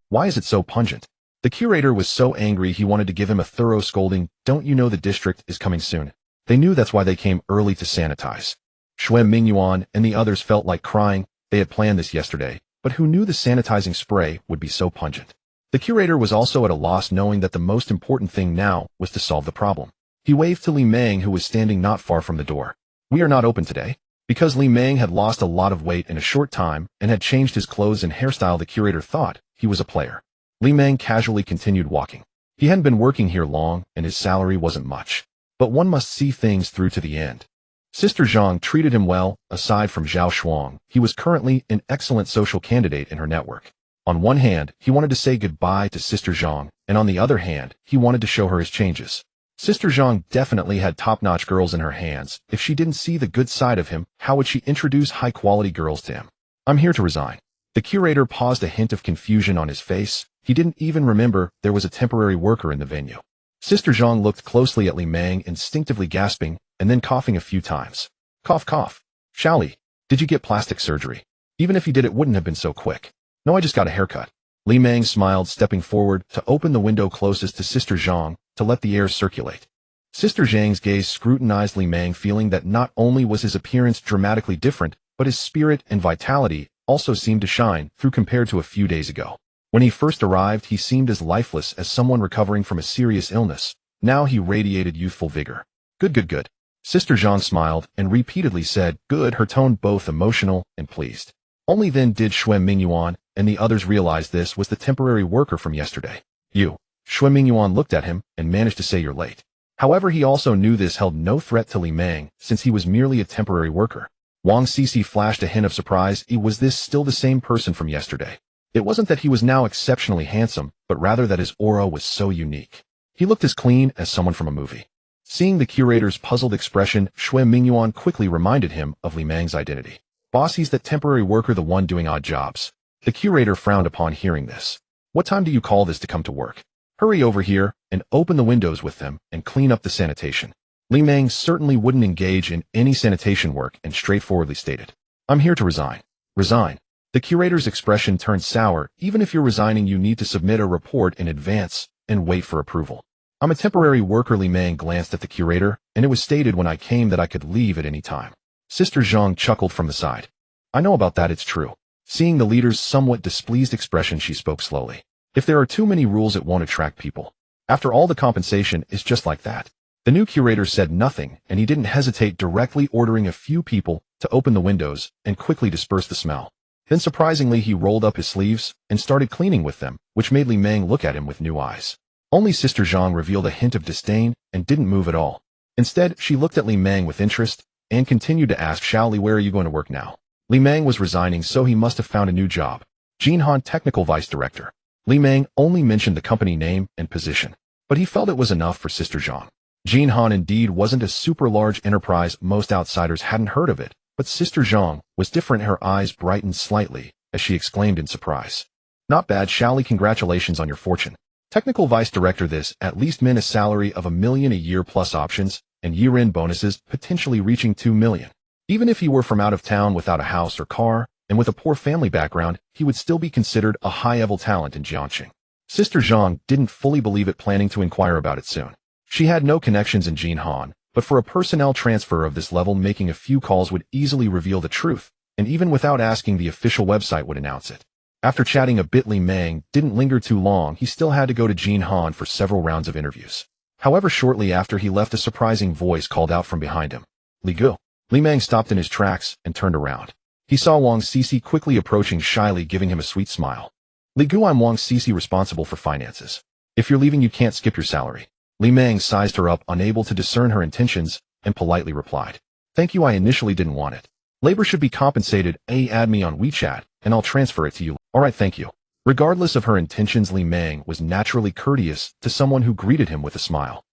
Why is it so pungent? The curator was so angry he wanted to give him a thorough scolding. Don't you know the district is coming soon? They knew that's why they came early to sanitize. Xue Mingyuan and the others felt like crying. They had planned this yesterday, but who knew the sanitizing spray would be so pungent? The curator was also at a loss, knowing that the most important thing now was to solve the problem. He waved to Li Meng, who was standing not far from the door. We are not open today. Because Li Meng had lost a lot of weight in a short time and had changed his clothes and hairstyle, the curator thought he was a player. Li Meng casually continued walking. He hadn't been working here long, and his salary wasn't much. But one must see things through to the end. Sister Zhang treated him well. Aside from Zhao Shuang, he was currently an excellent social candidate in her network. On one hand, he wanted to say goodbye to Sister Zhang, and on the other hand, he wanted to show her his changes. Sister Zhang definitely had top-notch girls in her hands. If she didn't see the good side of him, how would she introduce high-quality girls to him? I'm here to resign. The curator paused, a hint of confusion on his face. He didn't even remember there was a temporary worker in the venue. Sister Zhang looked closely at Li Meng, instinctively gasping, and then coughing a few times. Cough, cough. Shaoli, did you get plastic surgery? Even if you did, it wouldn't have been so quick. No, I just got a haircut. Li Meng smiled, stepping forward to open the window closest to Sister Zhang to let the air circulate. Sister Zhang's gaze scrutinized Li Meng, feeling that not only was his appearance dramatically different, but his spirit and vitality also seemed to shine through compared to a few days ago. When he first arrived, he seemed as lifeless as someone recovering from a serious illness. Now he radiated youthful vigor. Good, good, good. Sister Zhang smiled and repeatedly said, good, her tone both emotional and pleased. Only then did Xue Mingyuan and the others realize this was the temporary worker from yesterday. You. Xue Mingyuan looked at him and managed to say, you're late. However, he also knew this held no threat to Li Meng, since he was merely a temporary worker. Wang Sisi flashed a hint of surprise. Was this still the same person from yesterday? It wasn't that he was now exceptionally handsome, but rather that his aura was so unique. He looked as clean as someone from a movie. Seeing the curator's puzzled expression, Xue Mingyuan quickly reminded him of Li Meng's identity. Boss, he's that temporary worker, the one doing odd jobs. The curator frowned upon hearing this. What time do you call this to come to work? Hurry over here and open the windows with them and clean up the sanitation. Li Meng certainly wouldn't engage in any sanitation work and straightforwardly stated, I'm here to resign. Resign. The curator's expression turned sour. Even if you're resigning, you need to submit a report in advance and wait for approval. I'm a temporary worker. Li Meng glanced at the curator, and it was stated when I came that I could leave at any time. Sister Zhang chuckled from the side. I know about that, it's true. Seeing the leader's somewhat displeased expression, she spoke slowly. If there are too many rules, it won't attract people. After all, the compensation is just like that. The new curator said nothing, and he didn't hesitate, directly ordering a few people to open the windows and quickly disperse the smell. Then surprisingly, he rolled up his sleeves and started cleaning with them, which made Li Meng look at him with new eyes. Only Sister Zhang revealed a hint of disdain and didn't move at all. Instead, she looked at Li Meng with interest and continued to ask, Shaoli, where are you going to work now? Li Meng was resigning, so he must have found a new job. Jinhan, Technical Vice Director. Li Meng only mentioned the company name and position, but he felt it was enough for Sister Zhang. Jinhan indeed wasn't a super large enterprise. Most outsiders hadn't heard of it, but Sister Zhang was different. Her eyes brightened slightly as she exclaimed in surprise. Not bad, Shaoli, congratulations on your fortune. Technical Vice Director, this at least meant a salary of $1 million a year plus options and year-end bonuses potentially reaching $2 million. Even if he were from out of town without a house or car and with a poor family background, he would still be considered a high-level talent in Jiangxing. Sister Zhang didn't fully believe it, planning to inquire about it soon. She had no connections in Jinhan, but for a personnel transfer of this level, making a few calls would easily reveal the truth, and even without asking, the official website would announce it. After chatting a bit, Li Meng didn't linger too long. He still had to go to Jinhan for several rounds of interviews. However, shortly after he left, a surprising voice called out from behind him. Li Gu. Li Meng stopped in his tracks and turned around. He saw Wang Sisi quickly approaching, shyly giving him a sweet smile. Li Gu, I'm Wang Sisi, responsible for finances. If you're leaving, you can't skip your salary. Li Meng sized her up, unable to discern her intentions, and politely replied, "Thank you, I initially didn't want it. Labor should be compensated. Add me on WeChat, and I'll transfer it to you." "Alright, thank you." Regardless of her intentions, Li Meng was naturally courteous to someone who greeted him with a smile.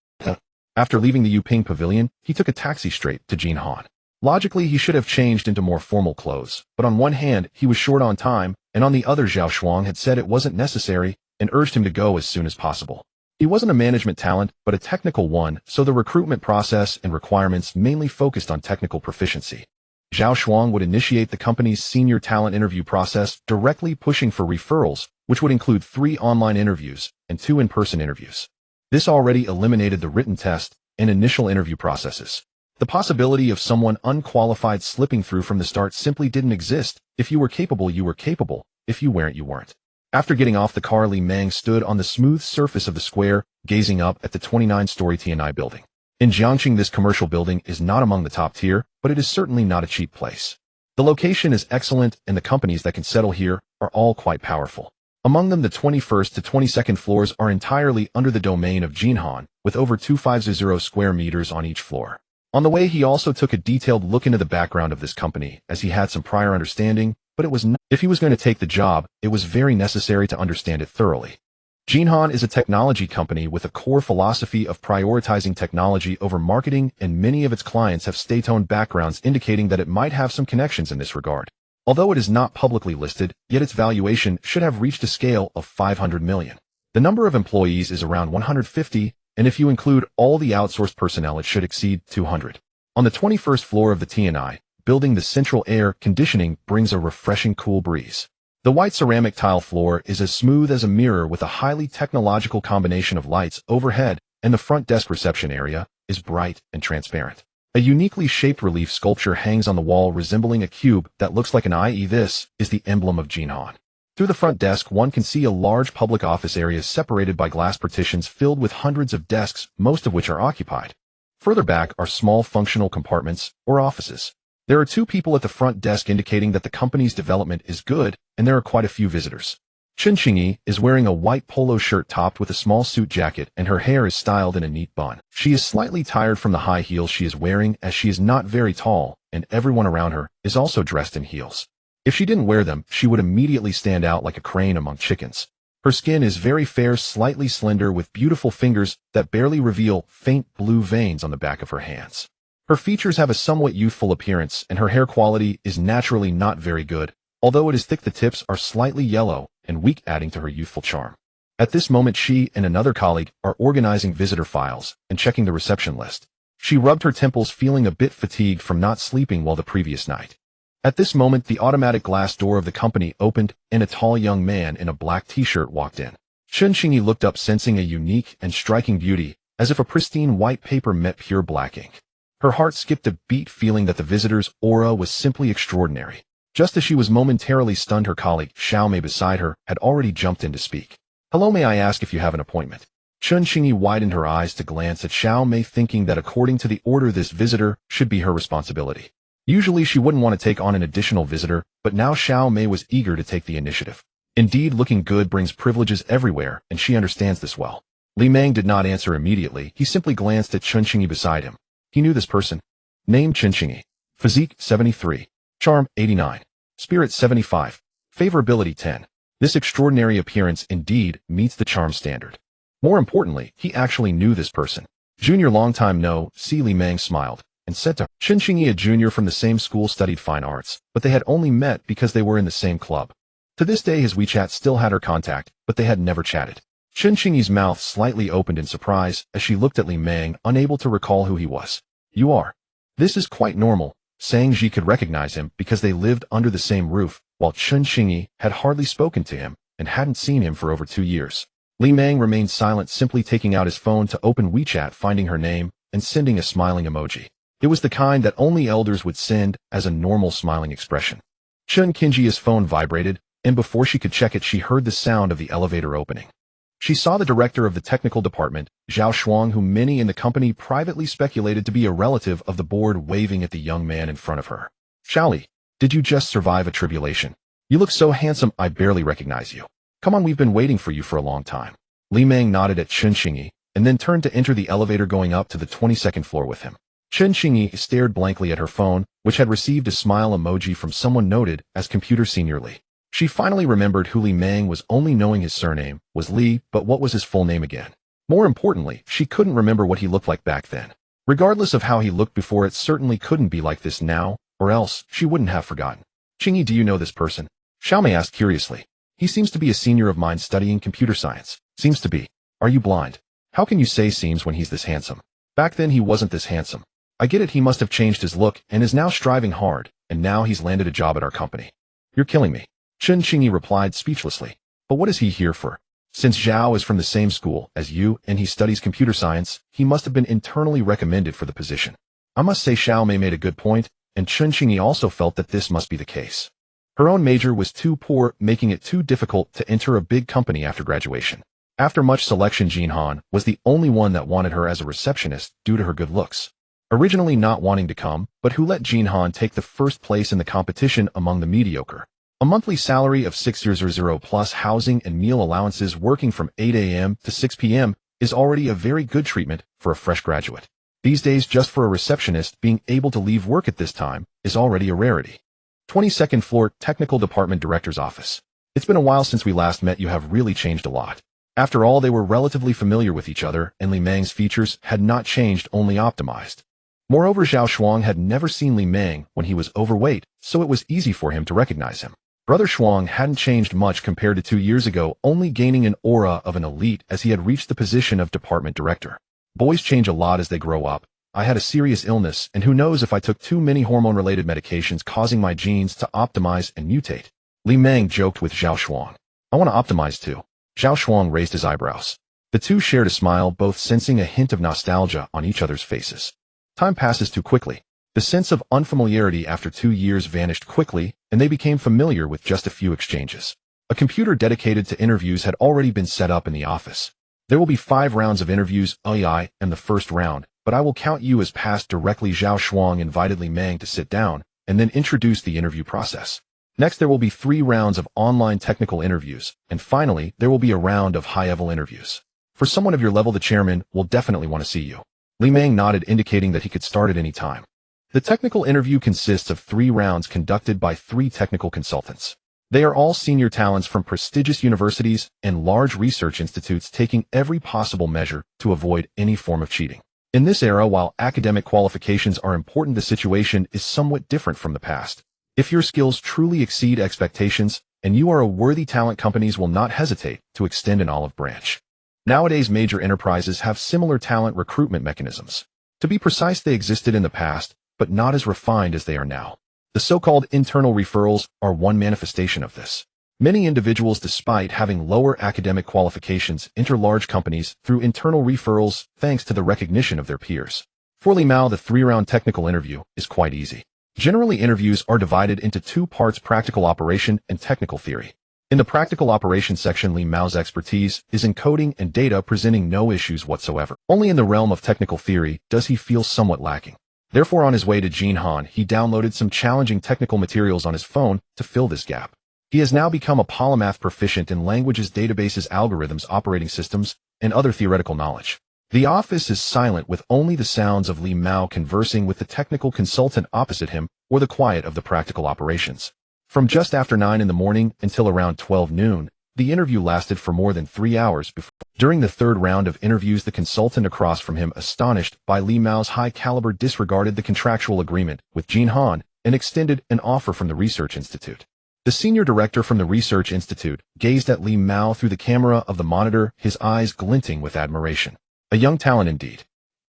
After leaving the Yuping Pavilion, he took a taxi straight to Jinhan. Logically, he should have changed into more formal clothes, but on one hand, he was short on time, and on the other, Zhao Shuang had said it wasn't necessary and urged him to go as soon as possible. He wasn't a management talent, but a technical one, so the recruitment process and requirements mainly focused on technical proficiency. Zhao Shuang would initiate the company's senior talent interview process, directly pushing for referrals, which would include 3 online interviews and 2 in-person interviews. This already eliminated the written test and initial interview processes. The possibility of someone unqualified slipping through from the start simply didn't exist. If you were capable, you were capable. If you weren't, you weren't. After getting off the car, Li Meng stood on the smooth surface of the square, gazing up at the 29-story TNI building. In Jiangxing, this commercial building is not among the top tier, but it is certainly not a cheap place. The location is excellent, and the companies that can settle here are all quite powerful. Among them, the 21st to 22nd floors are entirely under the domain of Jinhan, with over 250 square meters on each floor. On the way, he also took a detailed look into the background of this company, as he had some prior understanding, but it was not. If he was going to take the job, it was very necessary to understand it thoroughly. Jinhan is a technology company with a core philosophy of prioritizing technology over marketing, and many of its clients have state-owned backgrounds, indicating that it might have some connections in this regard. Although it is not publicly listed, yet its valuation should have reached a scale of 500 million. The number of employees is around 150, and if you include all the outsourced personnel, it should exceed 200. On the 21st floor of the TNI building, the central air conditioning brings a refreshing cool breeze. The white ceramic tile floor is as smooth as a mirror, with a highly technological combination of lights overhead, and the front desk reception area is bright and transparent. A uniquely shaped relief sculpture hangs on the wall, resembling a cube that looks like an eye. This is the emblem of Jinhan. Through the front desk, one can see a large public office area separated by glass partitions filled with hundreds of desks, most of which are occupied. Further back are small functional compartments, or offices. There are 2 people at the front desk, indicating that the company's development is good, and there are quite a few visitors. Chen Xingyi is wearing a white polo shirt topped with a small suit jacket, and her hair is styled in a neat bun. She is slightly tired from the high heels she is wearing, as she is not very tall, and everyone around her is also dressed in heels. If she didn't wear them, she would immediately stand out like a crane among chickens. Her skin is very fair, slightly slender, with beautiful fingers that barely reveal faint blue veins on the back of her hands. Her features have a somewhat youthful appearance, and her hair quality is naturally not very good. Although it is thick, the tips are slightly yellow and weak, adding to her youthful charm. At this moment, she and another colleague are organizing visitor files and checking the reception list. She rubbed her temples, feeling a bit fatigued from not sleeping well the previous night. At this moment, the automatic glass door of the company opened, and a tall young man in a black t-shirt walked in. Chen Xingyi looked up, sensing a unique and striking beauty, as if a pristine white paper met pure black ink. Her heart skipped a beat, feeling that the visitor's aura was simply extraordinary. Just as she was momentarily stunned, her colleague, Xiao Mei, beside her, had already jumped in to speak. "Hello, may I ask if you have an appointment?" Chen Xingyi widened her eyes to glance at Xiao Mei, thinking that according to the order, this visitor should be her responsibility. Usually she wouldn't want to take on an additional visitor, but now Xiao Mei was eager to take the initiative. Indeed, looking good brings privileges everywhere, and she understands this well. Li Meng did not answer immediately. He simply glanced at Chen Xingyi beside him. He knew this person. Name: Chen Xingyi. Physique: 73. Charm: 89. Spirit: 75. Favorability: 10. This extraordinary appearance indeed meets the charm standard. More importantly, he actually knew this person. Junior, long time no see. Li Meng smiled and said to her. Chen Xingyi, a junior from the same school, studied fine arts, but they had only met because they were in the same club. To this day, his WeChat still had her contact, but they had never chatted. Chen Xingyi's mouth slightly opened in surprise as she looked at Li Meng, unable to recall who he was. "You are." This is quite normal. Sang Ji could recognize him because they lived under the same roof, while Chen Xingyi had hardly spoken to him and hadn't seen him for over 2 years. Li Meng remained silent, simply taking out his phone to open WeChat, finding her name, and sending a smiling emoji. It was the kind that only elders would send as a normal smiling expression. Chen Xingyi's phone vibrated, and before she could check it, she heard the sound of the elevator opening. She saw the director of the technical department, Zhao Shuang, who many in the company privately speculated to be a relative of the board, waving at the young man in front of her. "Xiaoli, did you just survive a tribulation? You look so handsome, I barely recognize you. Come on, we've been waiting for you for a long time." Li Meng nodded at Chen Xingyi, and then turned to enter the elevator going up to the 22nd floor with him. Chen Xingyi stared blankly at her phone, which had received a smile emoji from someone noted as Computer Senior Li. She finally remembered who Li Meng was. Only knowing his surname was Li, but what was his full name again? More importantly, she couldn't remember what he looked like back then. Regardless of how he looked before, it certainly couldn't be like this now, or else she wouldn't have forgotten. Xingyi, do you know this person? Xiaomei asked curiously. He seems to be a senior of mine studying computer science. Seems to be. Are you blind? How can you say seems when he's this handsome? Back then he wasn't this handsome. I get it, he must have changed his look and is now striving hard, and now he's landed a job at our company. You're killing me. Chen Xingyi replied speechlessly. But what is he here for? Since Zhao is from the same school as you and he studies computer science, he must have been internally recommended for the position. I must say Xiaomei made a good point, and Chen Xingyi also felt that this must be the case. Her own major was too poor, making it too difficult to enter a big company after graduation. After much selection, Jin Han was the only one that wanted her as a receptionist due to her good looks. Originally not wanting to come, but who let Jin Han take the first place in the competition among the mediocre. A monthly salary of 600 plus housing and meal allowances working from 8 a.m. to 6 p.m. is already a very good treatment for a fresh graduate. These days, just for a receptionist, being able to leave work at this time is already a rarity. 22nd floor, Technical Department Director's Office. It's been a while since we last met. You have really changed a lot. After all, they were relatively familiar with each other, and Li Meng's features had not changed, only optimized. Moreover, Zhao Shuang had never seen Li Meng when he was overweight, so it was easy for him to recognize him. Brother Shuang hadn't changed much compared to 2 years ago, only gaining an aura of an elite as he had reached the position of department director. Boys change a lot as they grow up. I had a serious illness, and who knows if I took too many hormone-related medications causing my genes to optimize and mutate. Li Meng joked with Zhao Shuang. I want to optimize too. Zhao Shuang raised his eyebrows. The two shared a smile, both sensing a hint of nostalgia on each other's faces. Time passes too quickly. The sense of unfamiliarity after 2 years vanished quickly, and they became familiar with just a few exchanges. A computer dedicated to interviews had already been set up in the office. There will be 5 rounds of interviews. I am the first round, but I will count you as passed directly. Zhao Shuang invited Li Meng to sit down, and then introduced the interview process. Next, there will be 3 rounds of online technical interviews, and finally, there will be a round of high-level interviews. For someone of your level, the chairman will definitely want to see you. Li Meng nodded, indicating that he could start at any time. The technical interview consists of 3 rounds conducted by 3 technical consultants. They are all senior talents from prestigious universities and large research institutes, taking every possible measure to avoid any form of cheating. In this era, while academic qualifications are important, the situation is somewhat different from the past. If your skills truly exceed expectations and you are a worthy talent, companies will not hesitate to extend an olive branch. Nowadays, major enterprises have similar talent recruitment mechanisms. To be precise, they existed in the past, but not as refined as they are now. The so-called internal referrals are one manifestation of this. Many individuals, despite having lower academic qualifications, enter large companies through internal referrals thanks to the recognition of their peers. For Li Mao, the 3-round technical interview is quite easy. Generally, interviews are divided into 2 parts: practical operation and technical theory. In the practical operation section, Li Mao's expertise is in coding and data, presenting no issues whatsoever. Only in the realm of technical theory does he feel somewhat lacking. Therefore, on his way to Jin Han, he downloaded some challenging technical materials on his phone to fill this gap. He has now become a polymath, proficient in languages, databases, algorithms, operating systems, and other theoretical knowledge. The office is silent, with only the sounds of Li Mao conversing with the technical consultant opposite him, or the quiet of the practical operations. From just after 9 in the morning until around 12 noon, the interview lasted for more than 3 hours. During the 3rd round of interviews, the consultant across from him, astonished by Li Mao's high caliber, disregarded the contractual agreement with Jin Han and extended an offer from the Research Institute. The senior director from the Research Institute gazed at Li Mao through the camera of the monitor, his eyes glinting with admiration. A young talent indeed.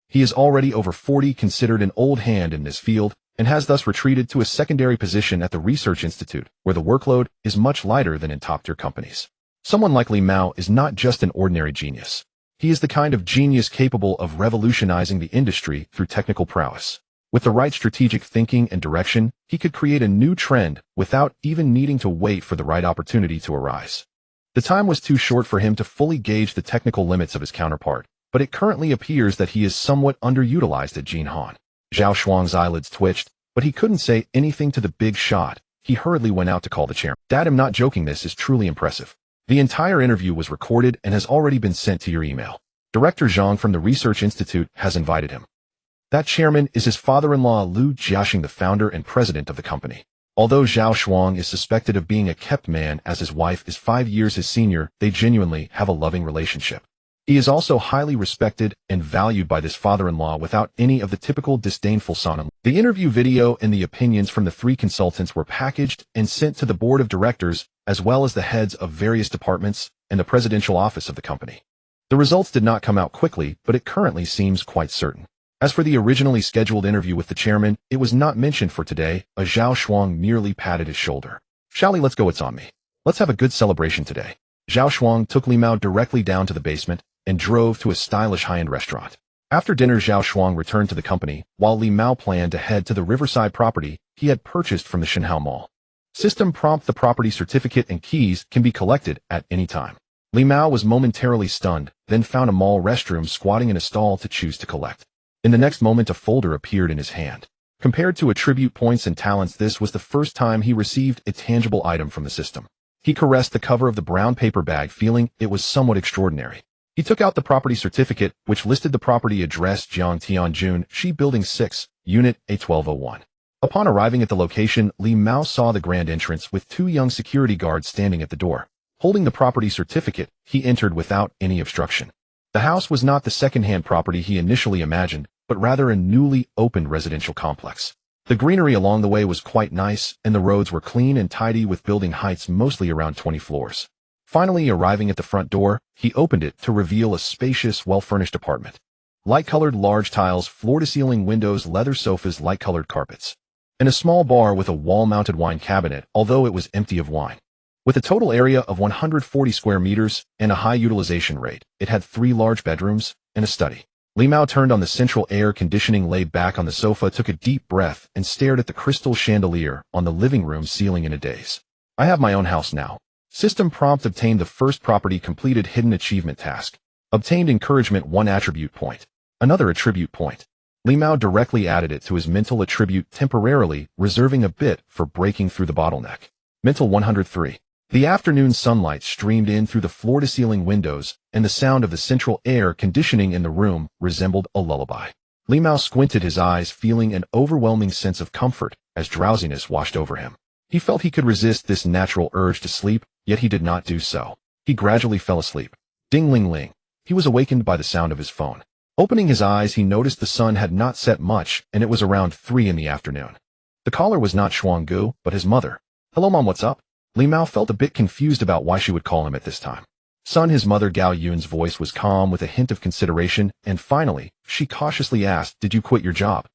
He is already over 40, considered an old hand in this field, and has thus retreated to a secondary position at the Research Institute, where the workload is much lighter than in top-tier companies. Someone like Li Mao is not just an ordinary genius. He is the kind of genius capable of revolutionizing the industry through technical prowess. With the right strategic thinking and direction, he could create a new trend without even needing to wait for the right opportunity to arise. The time was too short for him to fully gauge the technical limits of his counterpart, but it currently appears that he is somewhat underutilized at Jin Han. Zhao Shuang's eyelids twitched, but he couldn't say anything to the big shot. He hurriedly went out to call the chairman. Dad, I'm not joking, this is truly impressive. The entire interview was recorded and has already been sent to your email. Director Zhang from the Research Institute has invited him. That chairman is his father-in-law Liu Jiaxing, the founder and president of the company. Although Zhao Shuang is suspected of being a kept man as his wife is 5 years his senior, they genuinely have a loving relationship. He is also highly respected and valued by this father-in-law without any of the typical disdainful son-in-law. The interview video and the opinions from the 3 consultants were packaged and sent to the board of directors, as well as the heads of various departments and the presidential office of the company. The results did not come out quickly, but it currently seems quite certain. As for the originally scheduled interview with the chairman, it was not mentioned for today. Zhao Shuang merely patted his shoulder. "Shall we? Let's go, it's on me. Let's have a good celebration today." Zhao Shuang took Li Mao directly down to the basement and drove to a stylish high-end restaurant. After dinner, Zhao Shuang returned to the company, while Li Mao planned to head to the riverside property he had purchased from the Shinhao Mall. System prompt: the property certificate and keys can be collected at any time. Li Mao was momentarily stunned, then found a mall restroom squatting in a stall to choose to collect. In the next moment, a folder appeared in his hand. Compared to attribute points and talents, this was the first time he received a tangible item from the system. He caressed the cover of the brown paper bag, feeling it was somewhat extraordinary. He took out the property certificate, which listed the property address Jiangtianjun, Shi Building 6, Unit A1201. Upon arriving at the location, Li Mao saw the grand entrance with 2 young security guards standing at the door. Holding the property certificate, he entered without any obstruction. The house was not the second-hand property he initially imagined, but rather a newly opened residential complex. The greenery along the way was quite nice, and the roads were clean and tidy with building heights mostly around 20 floors. Finally, arriving at the front door, he opened it to reveal a spacious, well-furnished apartment. Light-colored large tiles, floor-to-ceiling windows, leather sofas, light-colored carpets. And a small bar with a wall-mounted wine cabinet, although it was empty of wine. With a total area of 140 square meters and a high utilization rate, it had 3 large bedrooms and a study. Li Mao turned on the central air conditioning, lay back on the sofa, took a deep breath, and stared at the crystal chandelier on the living room ceiling in a daze. "I have my own house now." System prompt: obtained the first property, completed hidden achievement task. Obtained encouragement 1 attribute point. Another attribute point. Li Mao directly added it to his mental attribute, temporarily reserving a bit for breaking through the bottleneck. Mental 103. The afternoon sunlight streamed in through the floor-to-ceiling windows, and the sound of the central air conditioning in the room resembled a lullaby. Li Mao squinted his eyes, feeling an overwhelming sense of comfort as drowsiness washed over him. He felt he could resist this natural urge to sleep, yet he did not do so. He gradually fell asleep. Ding-ling-ling. He was awakened by the sound of his phone. Opening his eyes, he noticed the sun had not set much, and it was around 3 in the afternoon. The caller was not Shuang Gu, but his mother. "Hello, Mom, what's up?" Li Mao felt a bit confused about why she would call him at this time. "Son," his mother Gao Yun's voice was calm with a hint of consideration, and finally, she cautiously asked, "Did you quit your job?"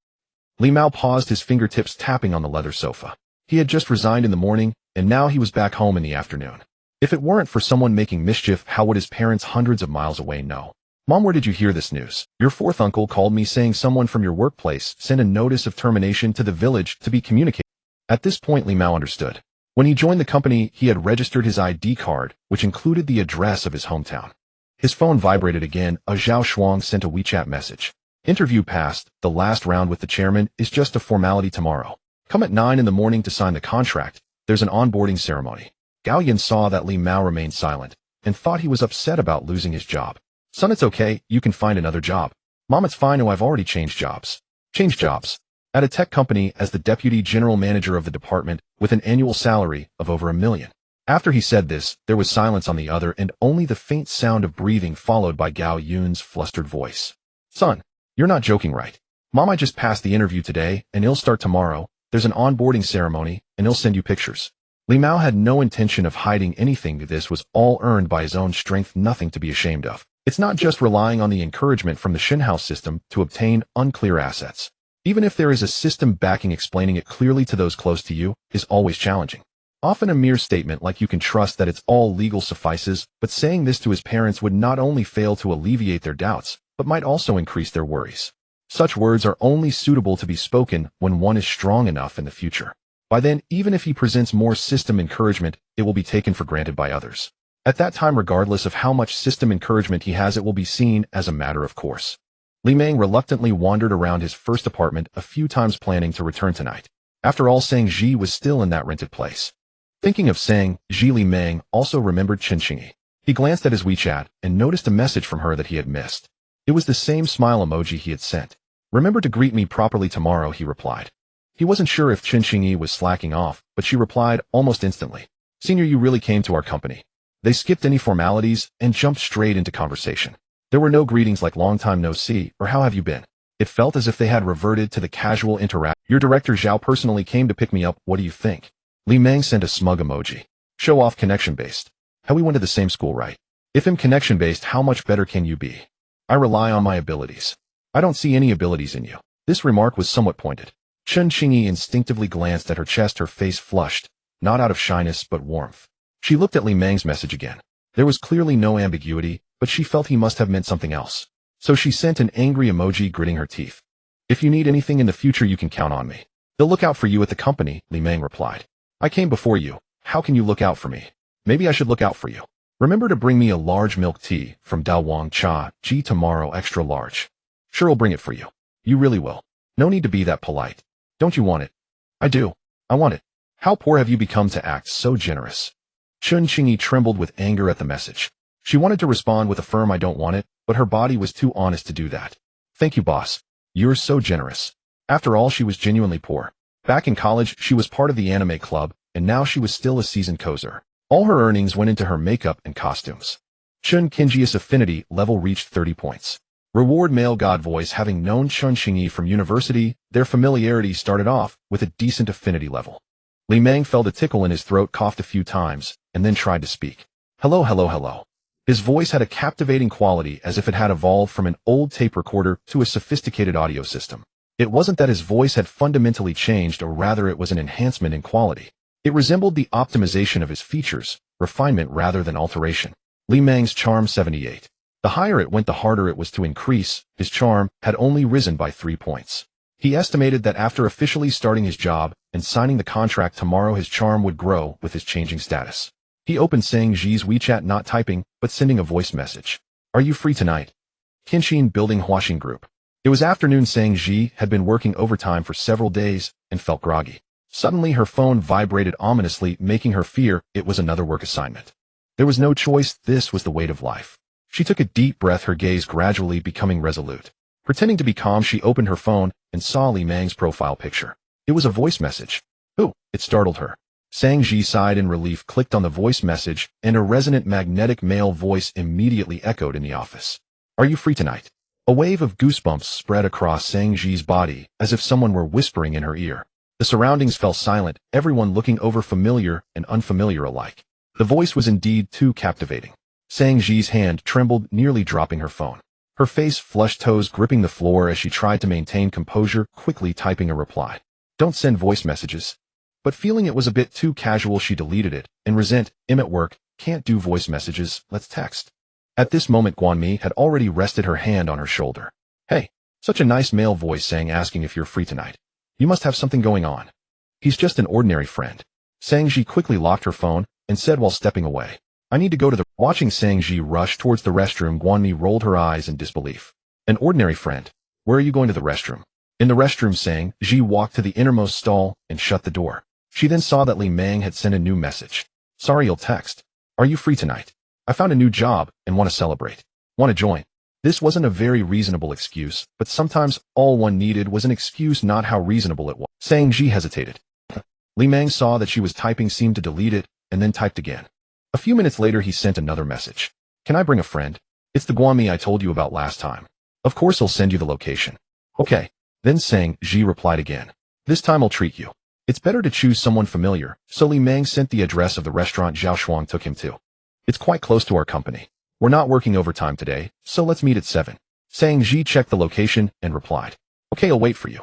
Li Mao paused, his fingertips tapping on the leather sofa. He had just resigned in the morning, and now he was back home in the afternoon. If it weren't for someone making mischief, how would his parents hundreds of miles away know? "Mom, where did you hear this news?" "Your 4th uncle called me saying someone from your workplace sent a notice of termination to the village to be communicated." At this point, Li Mao understood. When he joined the company, he had registered his ID card, which included the address of his hometown. His phone vibrated again. Zhao Shuang sent a WeChat message. "Interview passed. The last round with the chairman is just a formality tomorrow. Come at 9 in the morning to sign the contract. There's an onboarding ceremony." Gao Yun saw that Li Mao remained silent and thought he was upset about losing his job. "Son, it's okay. You can find another job." "Mom, it's fine. No, I've already changed jobs." "Changed jobs?" "At a tech company as the deputy general manager of the department with an annual salary of over $1 million. After he said this, there was silence on the other and only the faint sound of breathing followed by Gao Yun's flustered voice. "Son, you're not joking, right?" "Mom, I just passed the interview today and it'll start tomorrow. There's an onboarding ceremony and he'll send you pictures." Li Mao had no intention of hiding anything. This was all earned by his own strength, nothing to be ashamed of. It's not just relying on the encouragement from the Shinhao system to obtain unclear assets. Even if there is a system backing, explaining it clearly to those close to you is always challenging. Often a mere statement like "you can trust that it's all legal" suffices, but saying this to his parents would not only fail to alleviate their doubts, but might also increase their worries. Such words are only suitable to be spoken when one is strong enough in the future. By then, even if he presents more system encouragement, it will be taken for granted by others. At that time, regardless of how much system encouragement he has, it will be seen as a matter of course. Li Meng reluctantly wandered around his first apartment a few times, planning to return tonight. After all, Sang Ji was still in that rented place. Thinking of Sang Ji, Li Meng also remembered Chen Xingyi. He glanced at his WeChat and noticed a message from her that he had missed. It was the same smile emoji he had sent. "Remember to greet me properly tomorrow," he replied. He wasn't sure if Chen Xingyi was slacking off, but she replied almost instantly. "Senior, you really came to our company." They skipped any formalities and jumped straight into conversation. There were no greetings like "long time no see" or "how have you been." It felt as if they had reverted to the casual interaction. "Your director Zhao personally came to pick me up, what do you think?" Li Meng sent a smug emoji. "Show off connection-based. How we went to the same school, right? If I'm connection-based, how much better can you be? I rely on my abilities. I don't see any abilities in you." This remark was somewhat pointed. Chen Xingyi instinctively glanced at her chest, her face flushed, not out of shyness but warmth. She looked at Li Meng's message again. There was clearly no ambiguity, but she felt he must have meant something else. So she sent an angry emoji gritting her teeth. "If you need anything in the future, you can count on me. They'll look out for you at the company," Li Meng replied. "I came before you. How can you look out for me? Maybe I should look out for you. Remember to bring me a large milk tea from Dawang Cha Ji tomorrow, extra large." "Sure, I'll bring it for you." "You really will. No need to be that polite. Don't you want it?" "I do. I want it." "How poor have you become to act so generous?" Chen Xingyi trembled with anger at the message. She wanted to respond with a firm "I don't want it," but her body was too honest to do that. "Thank you, boss. You're so generous." After all, she was genuinely poor. Back in college, she was part of the anime club, and now she was still a seasoned coser. All her earnings went into her makeup and costumes. Chen Qingji's affinity level reached 30 points. Reward male god voice. Having known Chen Xingyi from university, their familiarity started off with a decent affinity level. Li Meng felt a tickle in his throat, coughed a few times, and then tried to speak. "Hello, hello, hello." His voice had a captivating quality, as if it had evolved from an old tape recorder to a sophisticated audio system. It wasn't that his voice had fundamentally changed, or rather it was an enhancement in quality. It resembled the optimization of his features, refinement rather than alteration. Li Meng's charm 78. The higher it went, the harder it was to increase. His charm had only risen by 3 points. He estimated that after officially starting his job and signing the contract tomorrow, his charm would grow with his changing status. He opened Sang Ji's WeChat, not typing, but sending a voice message. "Are you free tonight?" Kinshin Building Huaxing Group. It was afternoon. Sang Ji had been working overtime for several days and felt groggy. Suddenly her phone vibrated ominously, making her fear it was another work assignment. There was no choice, this was the weight of life. She took a deep breath, her gaze gradually becoming resolute. Pretending to be calm, she opened her phone and saw Li Meng's profile picture. It was a voice message. "Ooh," it startled her. Sang Ji sighed in relief, clicked on the voice message, and a resonant magnetic male voice immediately echoed in the office. "Are you free tonight?" A wave of goosebumps spread across Sang Ji's body, as if someone were whispering in her ear. The surroundings fell silent, everyone looking over, familiar and unfamiliar alike. The voice was indeed too captivating. Sang Ji's hand trembled, nearly dropping her phone. Her face flushed, toes gripping the floor as she tried to maintain composure, quickly typing a reply. "Don't send voice messages." But feeling it was a bit too casual, she deleted it, and resent, "I'm at work, can't do voice messages, let's text." At this moment, Guanmi had already rested her hand on her shoulder. "Hey," such a nice male voice sang, asking if you're free tonight. "You must have something going on." "He's just an ordinary friend." Sang Ji quickly locked her phone and said while stepping away, "I need to go to the..." Watching Sang Ji rush towards the restroom, Guanmi rolled her eyes in disbelief. "An ordinary friend? Where are you going to the restroom?" In the restroom, Sang Ji walked to the innermost stall and shut the door. She then saw that Li Meng had sent a new message. "Sorry, you'll text. Are you free tonight? I found a new job and want to celebrate. Want to join?" This wasn't a very reasonable excuse, but sometimes all one needed was an excuse, not how reasonable it was. Sang Ji hesitated. Li Meng saw that she was typing, seemed to delete it, and then typed again. A few minutes later, he sent another message. "Can I bring a friend? It's the Guanmi I told you about last time. Of course I'll send you the location." "Okay." Then Sang Ji replied again. "This time I'll treat you. It's better to choose someone familiar," so Li Meng sent the address of the restaurant Zhao Shuang took him to. "It's quite close to our company. We're not working overtime today, so let's meet at 7. Sang Ji checked the location and replied, "Okay, I'll wait for you."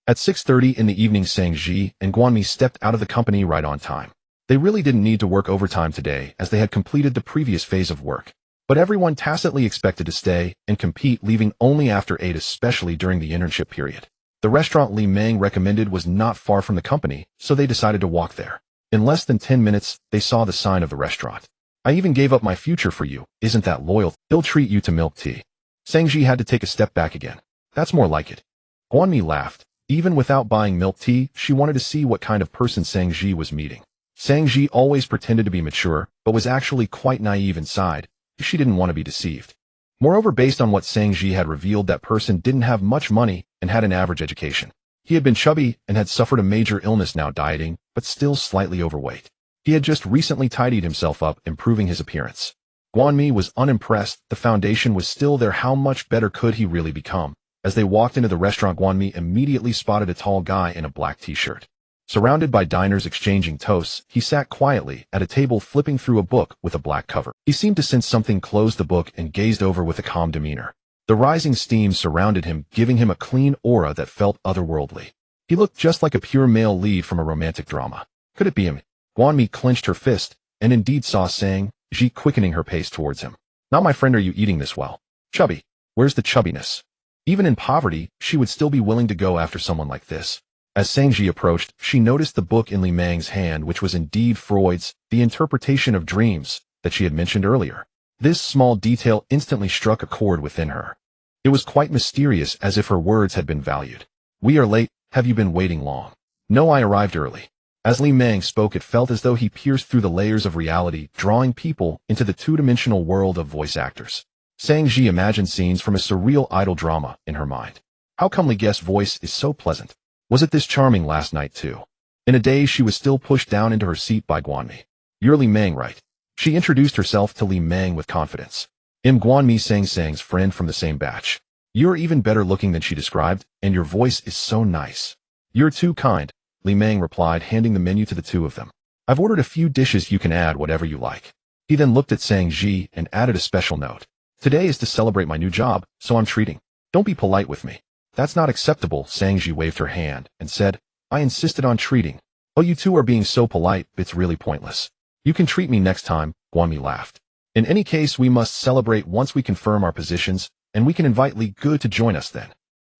At 6:30 in the evening, Sang Ji and Guanmi stepped out of the company right on time. They really didn't need to work overtime today, as they had completed the previous phase of work. But everyone tacitly expected to stay and compete, leaving only after 8, especially during the internship period. The restaurant Li Meng recommended was not far from the company, so they decided to walk there. In less than 10 minutes, they saw the sign of the restaurant. "I even gave up my future for you, isn't that loyal? He'll treat you to milk tea." Sang Ji had to take a step back again. "That's more like it." Guanmi laughed. Even without buying milk tea, she wanted to see what kind of person Sang Ji was meeting. Sang Ji always pretended to be mature, but was actually quite naive inside. She didn't want to be deceived. Moreover, based on what Sang Ji had revealed, that person didn't have much money and had an average education. He had been chubby and had suffered a major illness, now dieting, but still slightly overweight. He had just recently tidied himself up, improving his appearance. Guanmi was unimpressed. The foundation was still there. How much better could he really become? As they walked into the restaurant, Guanmi immediately spotted a tall guy in a black t-shirt. Surrounded by diners exchanging toasts, he sat quietly at a table flipping through a book with a black cover. He seemed to sense something, closed the book, and gazed over with a calm demeanor. The rising steam surrounded him, giving him a clean aura that felt otherworldly. He looked just like a pure male lead from a romantic drama. Could it be him? Guanmi clenched her fist, and indeed saw Sang Ji quickening her pace towards him. Not my friend, are you eating this well? Chubby. Where's the chubbiness? Even in poverty, she would still be willing to go after someone like this. As Sang Ji approached, she noticed the book in Li Mang's hand, which was indeed Freud's The Interpretation of Dreams that she had mentioned earlier. This small detail instantly struck a chord within her. It was quite mysterious, as if her words had been valued. We are late. Have you been waiting long? No, I arrived early. As Li Mang spoke, it felt as though he pierced through the layers of reality, drawing people into the two-dimensional world of voice actors. Sang Ji imagined scenes from a surreal idol drama in her mind. How come Li Guest's voice is so pleasant? Was it this charming last night too? In a daze, she was still pushed down into her seat by Guanmi. You're Li Mang, right? She introduced herself to Li Mang with confidence. I'm Guanmi, Sang's friend from the same batch. You're even better looking than she described, and your voice is so nice. You're too kind, Li Mang replied, handing the menu to the two of them. I've ordered a few dishes, you can add whatever you like. He then looked at Sang Ji and added a special note. Today is to celebrate my new job, so I'm treating. Don't be polite with me. That's not acceptable. Sang Ji waved her hand and said, I insisted on treating. Oh, you two are being so polite, it's really pointless. You can treat me next time, Guanmi laughed. In any case, we must celebrate once we confirm our positions, and we can invite Li Gu to join us then.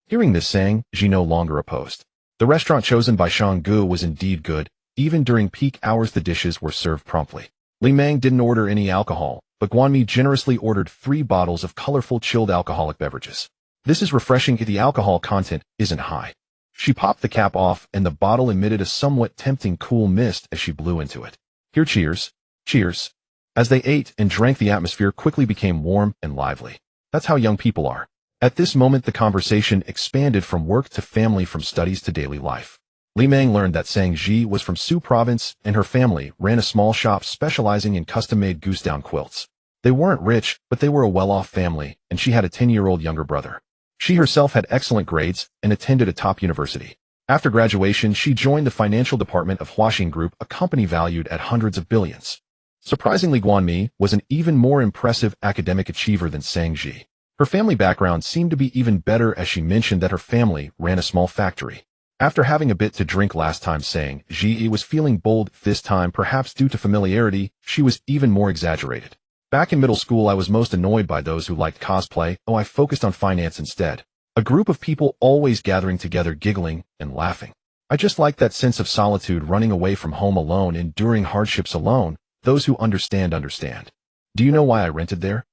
Hearing this, Sang Ji no longer opposed. The restaurant chosen by Shang Gu was indeed good. Even during peak hours, the dishes were served promptly. Li Mang didn't order any alcohol, but Guanmi generously ordered 3 bottles of colorful chilled alcoholic beverages. This is refreshing if the alcohol content isn't high. She popped the cap off, and the bottle emitted a somewhat tempting cool mist as she blew into it. Here, cheers. Cheers. As they ate and drank, the atmosphere quickly became warm and lively. That's how young people are. At this moment, the conversation expanded from work to family, from studies to daily life. Li Mang learned that Sang Ji was from Su province, and her family ran a small shop specializing in custom-made goose-down quilts. They weren't rich, but they were a well-off family, and she had a 10-year-old younger brother. She herself had excellent grades and attended a top university. After graduation, she joined the financial department of Huaxing Group, a company valued at hundreds of billions. Surprisingly, Guanmi was an even more impressive academic achiever than Sang Ji. Her family background seemed to be even better, as she mentioned that her family ran a small factory. After having a bit to drink last time, Sang Ji was feeling bold. This time, perhaps due to familiarity, she was even more exaggerated. Back in middle school, I was most annoyed by those who liked cosplay. I focused on finance instead. A group of people always gathering together, giggling and laughing. I just liked that sense of solitude, running away from home alone, enduring hardships alone. Those who understand. Do you know why I rented there?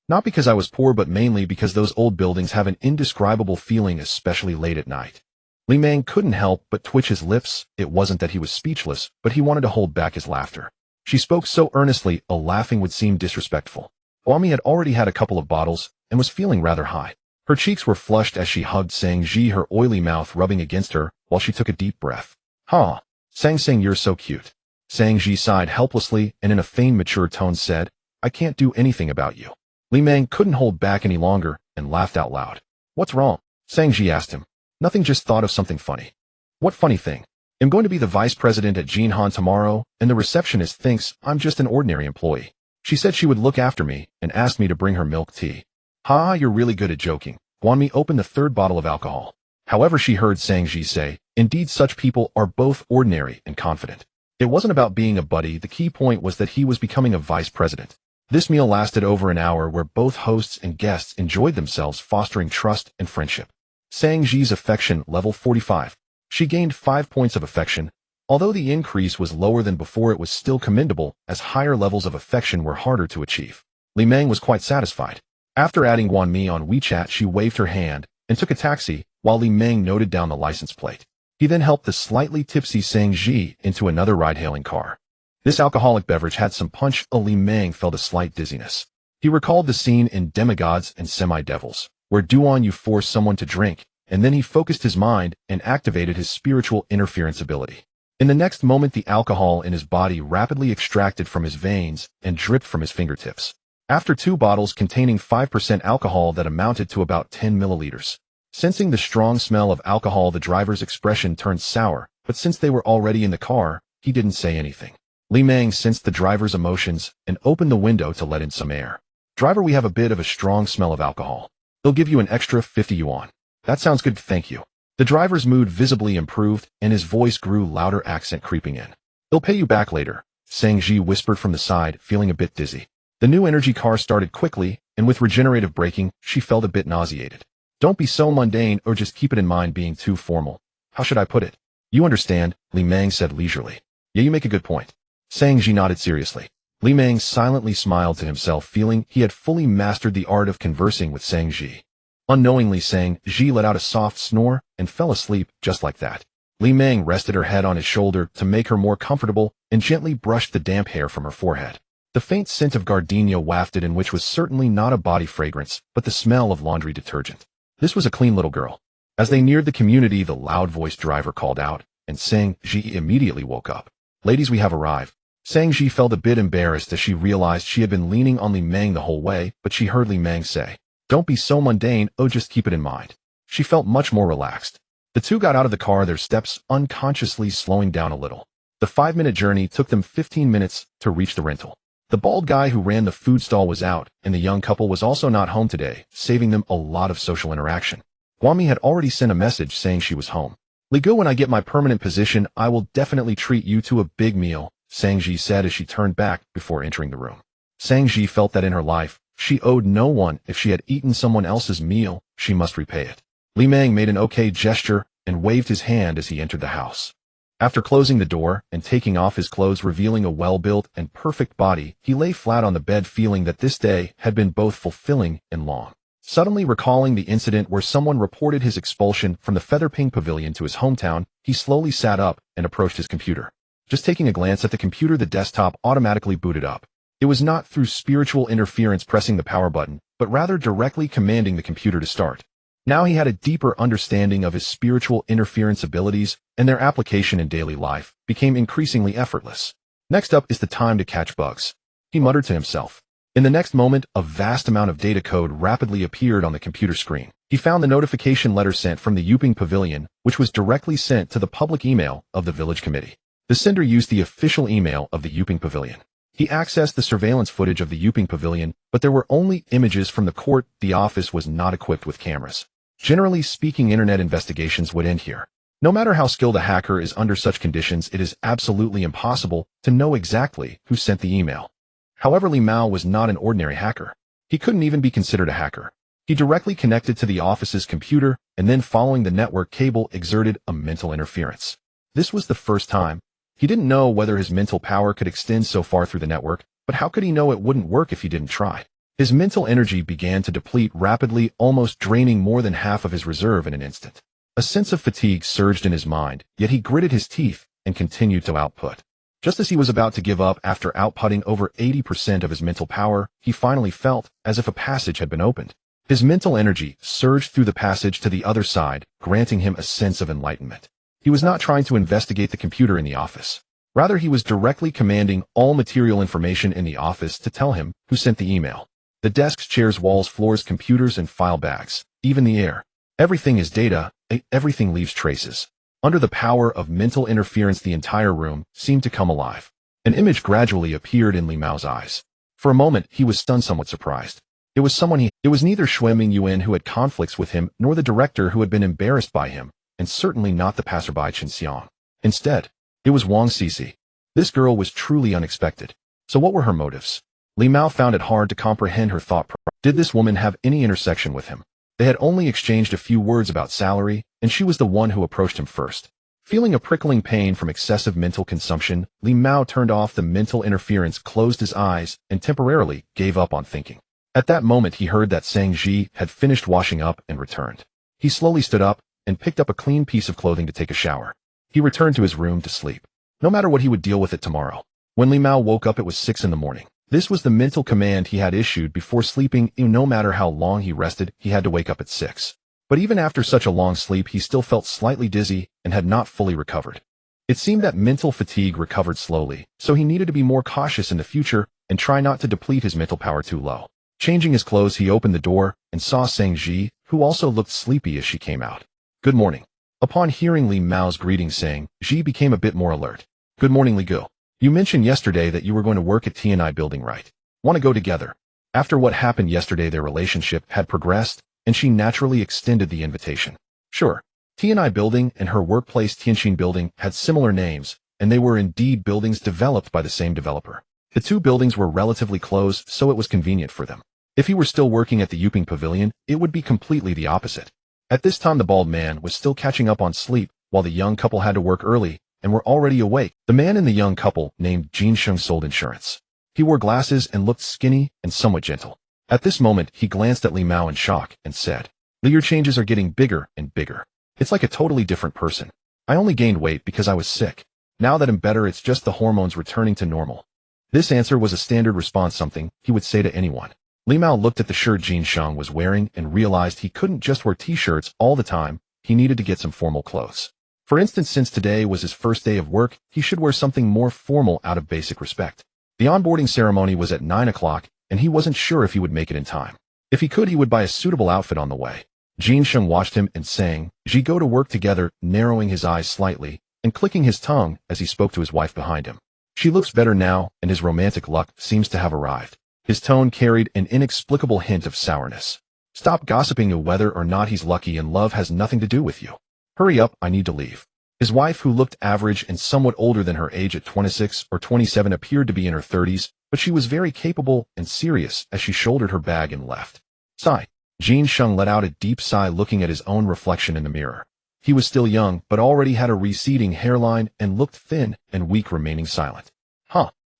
Not because I was poor, but mainly because those old buildings have an indescribable feeling, especially late at night. Li Mang couldn't help but twitch his lips. It wasn't that he was speechless, but he wanted to hold back his laughter. She spoke so earnestly, laughing would seem disrespectful. Guanmi had already had a couple of bottles and was feeling rather high. Her cheeks were flushed as she hugged Sang Ji, her oily mouth rubbing against her while she took a deep breath. Huh. Sang, you're so cute. Sang Ji sighed helplessly and in a feigned mature tone said, I can't do anything about you. Li Mang couldn't hold back any longer and laughed out loud. What's wrong? Sang Ji asked him. Nothing, just thought of something funny. What funny thing? I'm going to be the vice president at Jinhan tomorrow, and the receptionist thinks I'm just an ordinary employee. She said she would look after me and asked me to bring her milk tea. Ha, you're really good at joking. Guanmi opened the 3rd bottle of alcohol. However, she heard Sang Ji say, indeed, such people are both ordinary and confident. It wasn't about being a buddy. The key point was that he was becoming a vice president. This meal lasted over an hour, where both hosts and guests enjoyed themselves, fostering trust and friendship. Sang Ji's affection level 45. She gained 5 points of affection. Although the increase was lower than before, it was still commendable, as higher levels of affection were harder to achieve. Li Mang was quite satisfied. After adding Guanmi on WeChat, she waved her hand and took a taxi, while Li Mang noted down the license plate. He then helped the slightly tipsy Sang Ji into another ride-hailing car. This alcoholic beverage had some punch. Li Meng felt a slight dizziness. He recalled the scene in Demigods and Semi-Devils, where Duan Yu forced someone to drink, and then he focused his mind and activated his spiritual interference ability. In the next moment, the alcohol in his body rapidly extracted from his veins and dripped from his fingertips. After 2 bottles containing 5% alcohol that amounted to about 10 milliliters. Sensing the strong smell of alcohol, the driver's expression turned sour, but since they were already in the car, he didn't say anything. Li Meng sensed the driver's emotions and opened the window to let in some air. Driver, we have a bit of a strong smell of alcohol. They'll give you an extra 50 yuan. That sounds good, thank you. The driver's mood visibly improved, and his voice grew louder, accent creeping in. They'll pay you back later, Sang Ji whispered from the side, feeling a bit dizzy. The new energy car started quickly, and with regenerative braking, she felt a bit nauseated. Don't be so mundane, or just keep it in mind being too formal. How should I put it? You understand, Li Meng said leisurely. Yeah, you make a good point. Sang Ji nodded seriously. Li Meng silently smiled to himself, feeling he had fully mastered the art of conversing with Sang Ji. Unknowingly, Sang Ji let out a soft snore and fell asleep just like that. Li Meng rested her head on his shoulder to make her more comfortable and gently brushed the damp hair from her forehead. The faint scent of gardenia wafted in, which was certainly not a body fragrance, but the smell of laundry detergent. This was a clean little girl. As they neared the community, the loud-voiced driver called out, and Sang Ji immediately woke up. Ladies, we have arrived. Sang Ji felt a bit embarrassed as she realized she had been leaning on Li Meng the whole way, but she heard Li Meng say, "Don't be so mundane, oh just keep it in mind." She felt much more relaxed. The two got out of the car, their steps unconsciously slowing down a little. The 5-minute journey took them 15 minutes to reach the rental. The bald guy who ran the food stall was out, and the young couple was also not home today, saving them a lot of social interaction. Guami had already sent a message saying she was home. "Li Gu, when I get my permanent position, I will definitely treat you to a big meal," Sang Ji said as she turned back before entering the room. Sang Ji felt that in her life, she owed no one. If she had eaten someone else's meal, she must repay it. Li Meng made an okay gesture and waved his hand as he entered the house. After closing the door and taking off his clothes, revealing a well-built and perfect body, he lay flat on the bed, feeling that this day had been both fulfilling and long. Suddenly recalling the incident where someone reported his expulsion from the Feather Pink Pavilion to his hometown, he slowly sat up and approached his computer. Just taking a glance at the computer, the desktop automatically booted up. It was not through spiritual interference pressing the power button, but rather directly commanding the computer to start. Now he had a deeper understanding of his spiritual interference abilities, and their application in daily life became increasingly effortless. Next up is the time to catch bugs, he muttered to himself. In the next moment, a vast amount of data code rapidly appeared on the computer screen. He found the notification letter sent from the Yuping Pavilion, which was directly sent to the public email of the village committee. The sender used the official email of the Yuping Pavilion. He accessed the surveillance footage of the Yuping Pavilion, but there were only images from the court. The office was not equipped with cameras. Generally speaking, internet investigations would end here. No matter how skilled a hacker is under such conditions, it is absolutely impossible to know exactly who sent the email. However, Li Mao was not an ordinary hacker. He couldn't even be considered a hacker. He directly connected to the office's computer and then, following the network cable, exerted a mental interference. This was the first time. He didn't know whether his mental power could extend so far through the network, but how could he know it wouldn't work if he didn't try? His mental energy began to deplete rapidly, almost draining more than half of his reserve in an instant. A sense of fatigue surged in his mind, yet he gritted his teeth and continued to output. Just as he was about to give up after outputting over 80% of his mental power, he finally felt as if a passage had been opened. His mental energy surged through the passage to the other side, granting him a sense of enlightenment. He was not trying to investigate the computer in the office. Rather, he was directly commanding all material information in the office to tell him who sent the email. The desks, chairs, walls, floors, computers, and file bags, even the air. Everything is data, everything leaves traces. Under the power of mental interference, the entire room seemed to come alive. An image gradually appeared in Li Mao's eyes. For a moment, he was stunned, somewhat surprised. It was neither Xue Mingyuan who had conflicts with him, nor the director who had been embarrassed by him, and certainly not the passerby Chen Xiang. Instead, it was Wang Cici. This girl was truly unexpected. So what were her motives? Li Mao found it hard to comprehend her thought process. Did this woman have any intersection with him? They had only exchanged a few words about salary, and she was the one who approached him first. Feeling a prickling pain from excessive mental consumption, Li Mao turned off the mental interference, closed his eyes, and temporarily gave up on thinking. At that moment, he heard that Sang Ji had finished washing up and returned. He slowly stood up and picked up a clean piece of clothing to take a shower. He returned to his room to sleep. No matter what, he would deal with it tomorrow. When Li Mao woke up, it was 6 in the morning. This was the mental command he had issued before sleeping. No matter how long he rested, he had to wake up at 6. But even after such a long sleep, he still felt slightly dizzy and had not fully recovered. It seemed that mental fatigue recovered slowly, so he needed to be more cautious in the future and try not to deplete his mental power too low. Changing his clothes, he opened the door and saw Sang Ji, who also looked sleepy as she came out. Good morning. Upon hearing Li Mao's greeting, Sang Ji became a bit more alert. Good morning, Li Gu. You mentioned yesterday that you were going to work at T&I building, right? Want to go together? After what happened yesterday, their relationship had progressed, and she naturally extended the invitation. Sure. T&I building and her workplace Tianxin building had similar names, and they were indeed buildings developed by the same developer. The two buildings were relatively close, so it was convenient for them. If he were still working at the Yuping Pavilion, it would be completely the opposite. At this time, the bald man was still catching up on sleep, while the young couple had to work early and were already awake. The man in the young couple, named Jin Sheng, sold insurance. He wore glasses and looked skinny and somewhat gentle. At this moment, he glanced at Li Mao in shock and said, Li, your changes are getting bigger and bigger. It's like a totally different person. I only gained weight because I was sick. Now that I'm better, it's just the hormones returning to normal. This answer was a standard response, something he would say to anyone. Li Mao looked at the shirt Jin Sheng was wearing and realized he couldn't just wear t-shirts all the time. He needed to get some formal clothes. For instance, since today was his first day of work, he should wear something more formal out of basic respect. The onboarding ceremony was at 9 o'clock, and he wasn't sure if he would make it in time. If he could, he would buy a suitable outfit on the way. Jin Sheng watched him and sang, "Ji, go to work together," narrowing his eyes slightly and clicking his tongue as he spoke to his wife behind him. She looks better now, and his romantic luck seems to have arrived. His tone carried an inexplicable hint of sourness. Stop gossiping. Whether or not he's lucky in love has nothing to do with you. Hurry up, I need to leave. His wife, who looked average and somewhat older than her age at 26 or 27, appeared to be in her 30s, but she was very capable and serious as she shouldered her bag and left. Sigh. Jin Sheng let out a deep sigh, looking at his own reflection in the mirror. He was still young, but already had a receding hairline and looked thin and weak, remaining silent.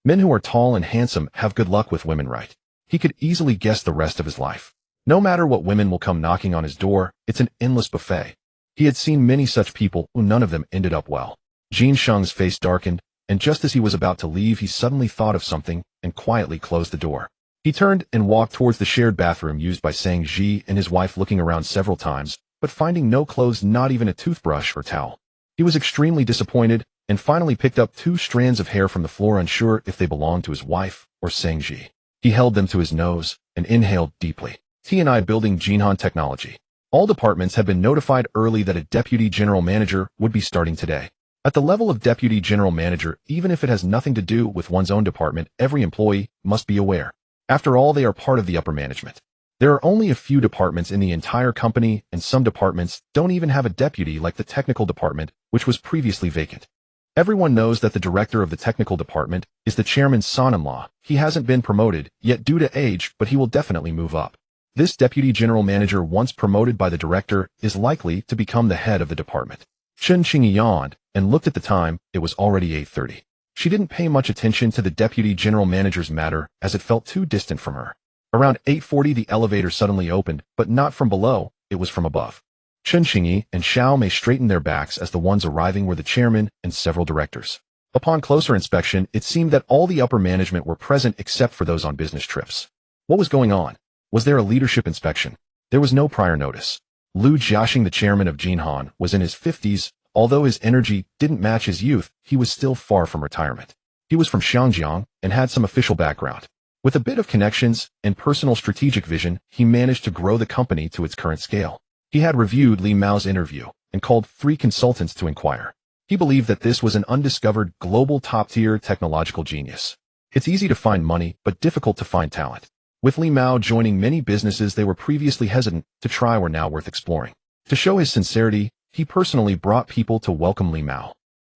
Men who are tall and handsome have good luck with women, right? He could easily guess the rest of his life. No matter what women will come knocking on his door, it's an endless buffet. He had seen many such people, who none of them ended up well. Jin Sheng's face darkened, and just as he was about to leave, he suddenly thought of something and quietly closed the door. He turned and walked towards the shared bathroom used by Sang Ji and his wife, looking around several times, but finding no clothes, not even a toothbrush or towel. He was extremely disappointed and finally picked up 2 strands of hair from the floor, unsure if they belonged to his wife or Sang Ji. He held them to his nose and inhaled deeply. T&I building, Jinhan Technology. All departments had been notified early that a deputy general manager would be starting today. At the level of deputy general manager, even if it has nothing to do with one's own department, every employee must be aware. After all, they are part of the upper management. There are only a few departments in the entire company, and some departments don't even have a deputy, like the technical department, which was previously vacant. Everyone knows that the director of the technical department is the chairman's son-in-law. He hasn't been promoted yet due to age, but he will definitely move up. This deputy general manager, once promoted by the director, is likely to become the head of the department. Chen Qing yawned and looked at the time. It was already 8:30. She didn't pay much attention to the deputy general manager's matter, as it felt too distant from her. Around 8:40, the elevator suddenly opened, but not from below, it was from above. Chen Qingyi and Xiao Mei straightened their backs as the ones arriving were the chairman and several directors. Upon closer inspection, it seemed that all the upper management were present except for those on business trips. What was going on? Was there a leadership inspection? There was no prior notice. Lu Jiaxing, the chairman of Jinhan, was in his 50s. Although his energy didn't match his youth, he was still far from retirement. He was from Xiangjiang and had some official background. With a bit of connections and personal strategic vision, he managed to grow the company to its current scale. He had reviewed Li Mao's interview and called 3 consultants to inquire. He believed that this was an undiscovered, global top-tier technological genius. It's easy to find money, but difficult to find talent. With Li Mao joining many businesses they were previously hesitant to try were now worth exploring. To show his sincerity, he personally brought people to welcome Li Mao.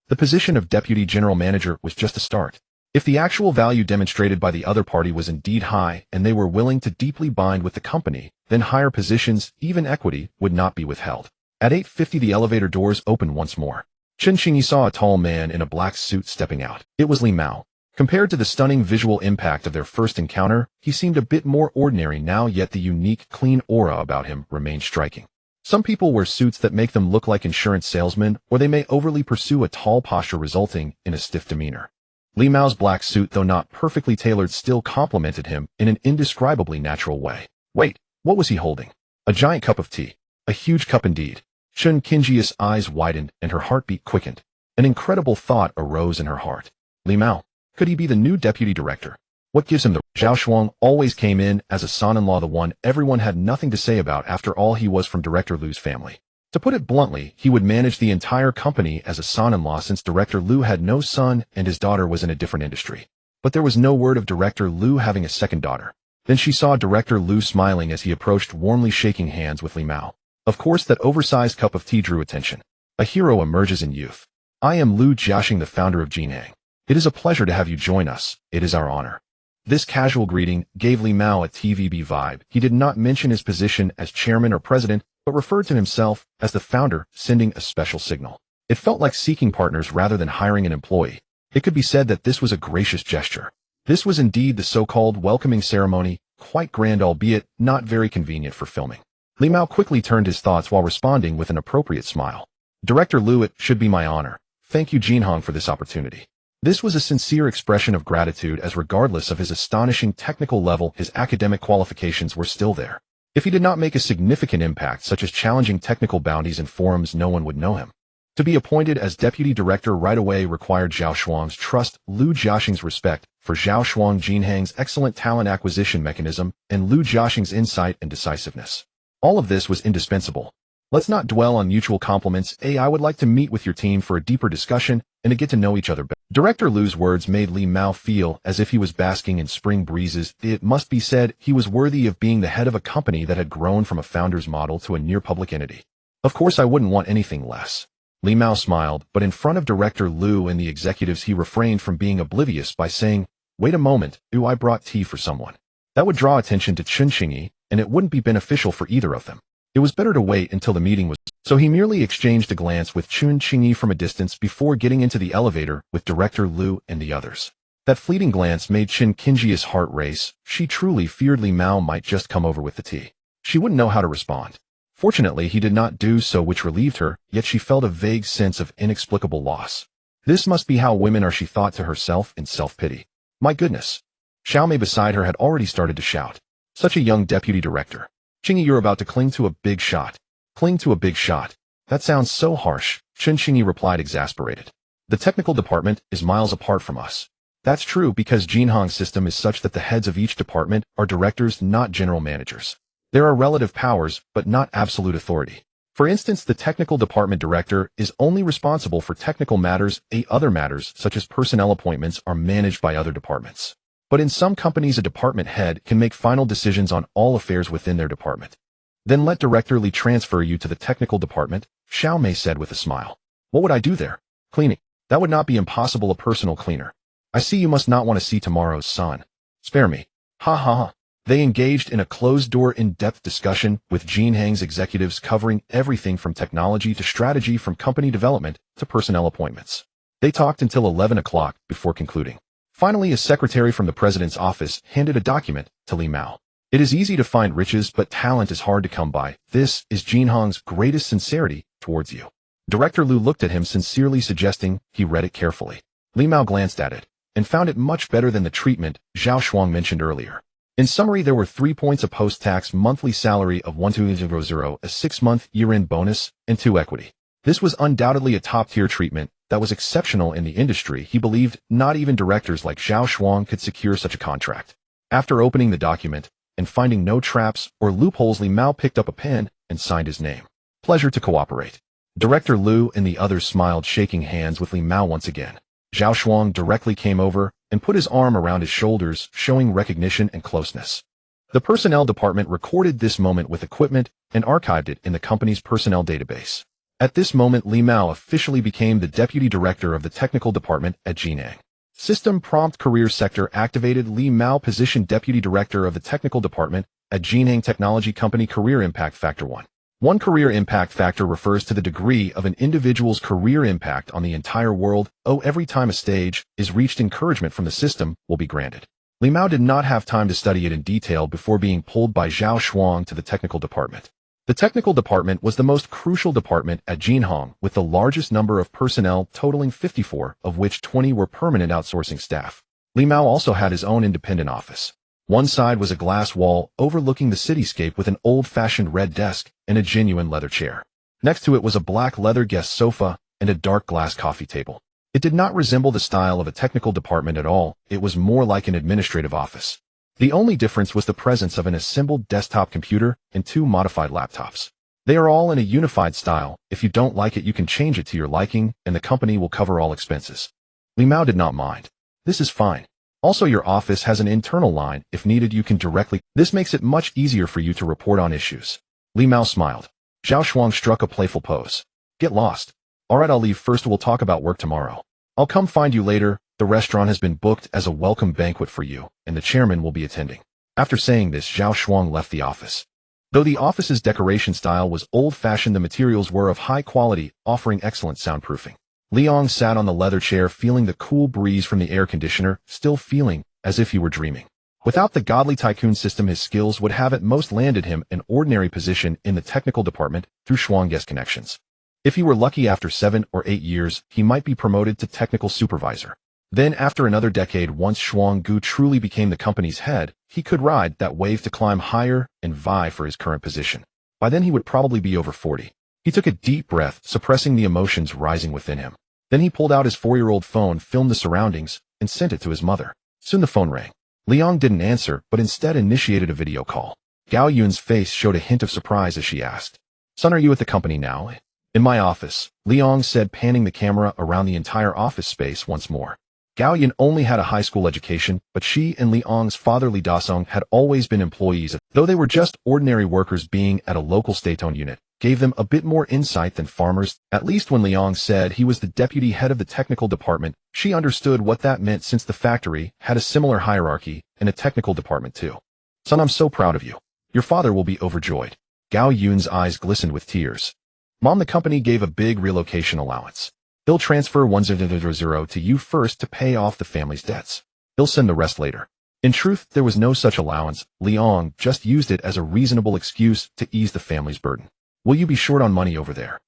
The position of deputy general manager was just a start. If the actual value demonstrated by the other party was indeed high and they were willing to deeply bind with the company, then higher positions, even equity, would not be withheld. At 8:50 the elevator doors opened once more. Chen Qingyi saw a tall man in a black suit stepping out. It was Li Mao. Compared to the stunning visual impact of their first encounter, he seemed a bit more ordinary now, yet the unique, clean aura about him remained striking. Some people wear suits that make them look like insurance salesmen, or they may overly pursue a tall posture resulting in a stiff demeanor. Li Mao's black suit, though not perfectly tailored, still complemented him in an indescribably natural way. Wait, what was he holding? A giant cup of tea. A huge cup indeed. Chun Qingji's eyes widened and her heartbeat quickened. An incredible thought arose in her heart. Li Mao, could he be the new deputy director? What gives him the... Zhao Shuang always came in as a son-in-law, the one everyone had nothing to say about. After all, he was from Director Lu's family. To put it bluntly, he would manage the entire company as a son-in-law since Director Lu had no son and his daughter was in a different industry. But there was no word of Director Lu having a second daughter. Then she saw Director Lu smiling as he approached, warmly shaking hands with Li Mao. Of course, that oversized cup of tea drew attention. A hero emerges in youth. I am Lu Jiaxing, the founder of Jinhang. It is a pleasure to have you join us. It is our honor. This casual greeting gave Li Mao a TVB vibe. He did not mention his position as chairman or president, but referred to himself as the founder, sending a special signal. It felt like seeking partners rather than hiring an employee. It could be said that this was a gracious gesture. This was indeed the so-called welcoming ceremony, quite grand albeit not very convenient for filming. Li Mao quickly turned his thoughts while responding with an appropriate smile. Director Lu, it should be my honor. Thank you, Jinhang, for this opportunity. This was a sincere expression of gratitude, as regardless of his astonishing technical level, his academic qualifications were still there. If he did not make a significant impact, such as challenging technical bounties in forums, no one would know him. To be appointed as deputy director right away required Zhao Shuang's trust, Lu Jiaxing's respect for Zhao Shuang, Jinhang's excellent talent acquisition mechanism, and Lu Jiaxing's insight and decisiveness. All of this was indispensable. Let's not dwell on mutual compliments. I would like to meet with your team for a deeper discussion and to get to know each other better. Director Lu's words made Li Mao feel as if he was basking in spring breezes. It must be said, he was worthy of being the head of a company that had grown from a founder's model to a near-public entity. Of course, I wouldn't want anything less. Li Mao smiled, but in front of Director Lu and the executives he refrained from being oblivious by saying, wait a moment, I brought tea for someone. That would draw attention to Chun Qingyi, and it wouldn't be beneficial for either of them. It was better to wait until the meeting was... So he merely exchanged a glance with Chun Qingyi from a distance before getting into the elevator with Director Lu and the others. That fleeting glance made Chun Qingyi's heart race. She truly feared Li Mao might just come over with the tea. She wouldn't know how to respond. Fortunately, he did not do so, which relieved her, yet she felt a vague sense of inexplicable loss. This must be how women are, she thought to herself in self-pity. My goodness. Xiaomei beside her had already started to shout. Such a young deputy director. Qingyi, you're about to cling to a big shot. Cling to a big shot. That sounds so harsh, Chun Qingyi replied, exasperated. The technical department is miles apart from us. That's true because Jinhang's system is such that the heads of each department are directors, not general managers. There are relative powers, but not absolute authority. For instance, the technical department director is only responsible for technical matters. Other matters, such as personnel appointments, are managed by other departments. But in some companies, a department head can make final decisions on all affairs within their department. Then let Director Li transfer you to the technical department, Xiaomei said with a smile. What would I do there? Cleaning. That would not be impossible, a personal cleaner. I see you must not want to see tomorrow's sun. Spare me. Ha ha ha. They engaged in a closed-door, in-depth discussion with Jinhang's executives covering everything from technology to strategy, from company development to personnel appointments. They talked until 11 o'clock before concluding. Finally, a secretary from the president's office handed a document to Li Mao. It is easy to find riches, but talent is hard to come by. This is Jinhang's greatest sincerity towards you. Director Lu looked at him sincerely, suggesting he read it carefully. Li Mao glanced at it and found it much better than the treatment Zhao Shuang mentioned earlier. In summary, there were 3 points: a post-tax monthly salary of 1,200, a 6-month year-end bonus, and 2 equity. This was undoubtedly a top-tier treatment that was exceptional in the industry. He believed not even directors like Zhao Shuang could secure such a contract. After opening the document and finding no traps or loopholes, Li Mao picked up a pen and signed his name. Pleasure to cooperate. Director Lu and the others smiled, shaking hands with Li Mao once again. Zhao Shuang directly came over and put his arm around his shoulders, showing recognition and closeness. The personnel department recorded this moment with equipment and archived it in the company's personnel database. At this moment, Li Mao officially became the deputy director of the technical department at Jinhang. System prompt career sector activated. Li Mao position deputy director of the technical department at Jinhang Technology Company. Career impact factor 1. 1 career impact factor refers to the degree of an individual's career impact on the entire world. Every time a stage is reached, encouragement from the system will be granted. Li Mao did not have time to study it in detail before being pulled by Zhao Shuang to the technical department. The technical department was the most crucial department at Jinhong, with the largest number of personnel totaling 54, of which 20 were permanent outsourcing staff. Li Mao also had his own independent office. One side was a glass wall overlooking the cityscape with an old-fashioned red desk and a genuine leather chair. Next to it was a black leather guest sofa and a dark glass coffee table. It did not resemble the style of a technical department at all. It was more like an administrative office. The only difference was the presence of an assembled desktop computer and 2 modified laptops. They are all in a unified style. If you don't like it, you can change it to your liking, and the company will cover all expenses. Li Mao did not mind. This is fine. Also, your office has an internal line. If needed, you can directly. This makes it much easier for you to report on issues. Li Mao smiled. Zhao Shuang struck a playful pose. Get lost. Alright, I'll leave first. We'll talk about work tomorrow. I'll come find you later. The restaurant has been booked as a welcome banquet for you, and the chairman will be attending. After saying this, Zhao Shuang left the office. Though the office's decoration style was old-fashioned, the materials were of high quality, offering excellent soundproofing. Liang sat on the leather chair, feeling the cool breeze from the air conditioner, still feeling as if he were dreaming. Without the godly tycoon system, his skills would have at most landed him an ordinary position in the technical department through Shuang's connections. If he were lucky, after 7 or 8 years, he might be promoted to technical supervisor. Then, after another decade, once Shuang Gu truly became the company's head, he could ride that wave to climb higher and vie for his current position. By then, he would probably be over 40. He took a deep breath, suppressing the emotions rising within him. Then he pulled out his 4-year-old phone, filmed the surroundings, and sent it to his mother. Soon the phone rang. Liang didn't answer, but instead initiated a video call. Gao Yun's face showed a hint of surprise as she asked, "Son, are you at the company now?" "In my office," Liang said, panning the camera around the entire office space once more. Gao Yun only had a high school education, but she and Liang's father Li Dasong had always been employees. Though they were just ordinary workers, being at a local state-owned unit gave them a bit more insight than farmers. At least when Liang said he was the deputy head of the technical department, she understood what that meant, since the factory had a similar hierarchy and a technical department too. "Son, I'm so proud of you. Your father will be overjoyed." Gao Yun's eyes glistened with tears. "Mom, the company gave a big relocation allowance. They'll transfer 100 to you first to pay off the family's debts. They'll send the rest later." In truth, there was no such allowance. Liang just used it as a reasonable excuse to ease the family's burden. "Will you be short on money over there?"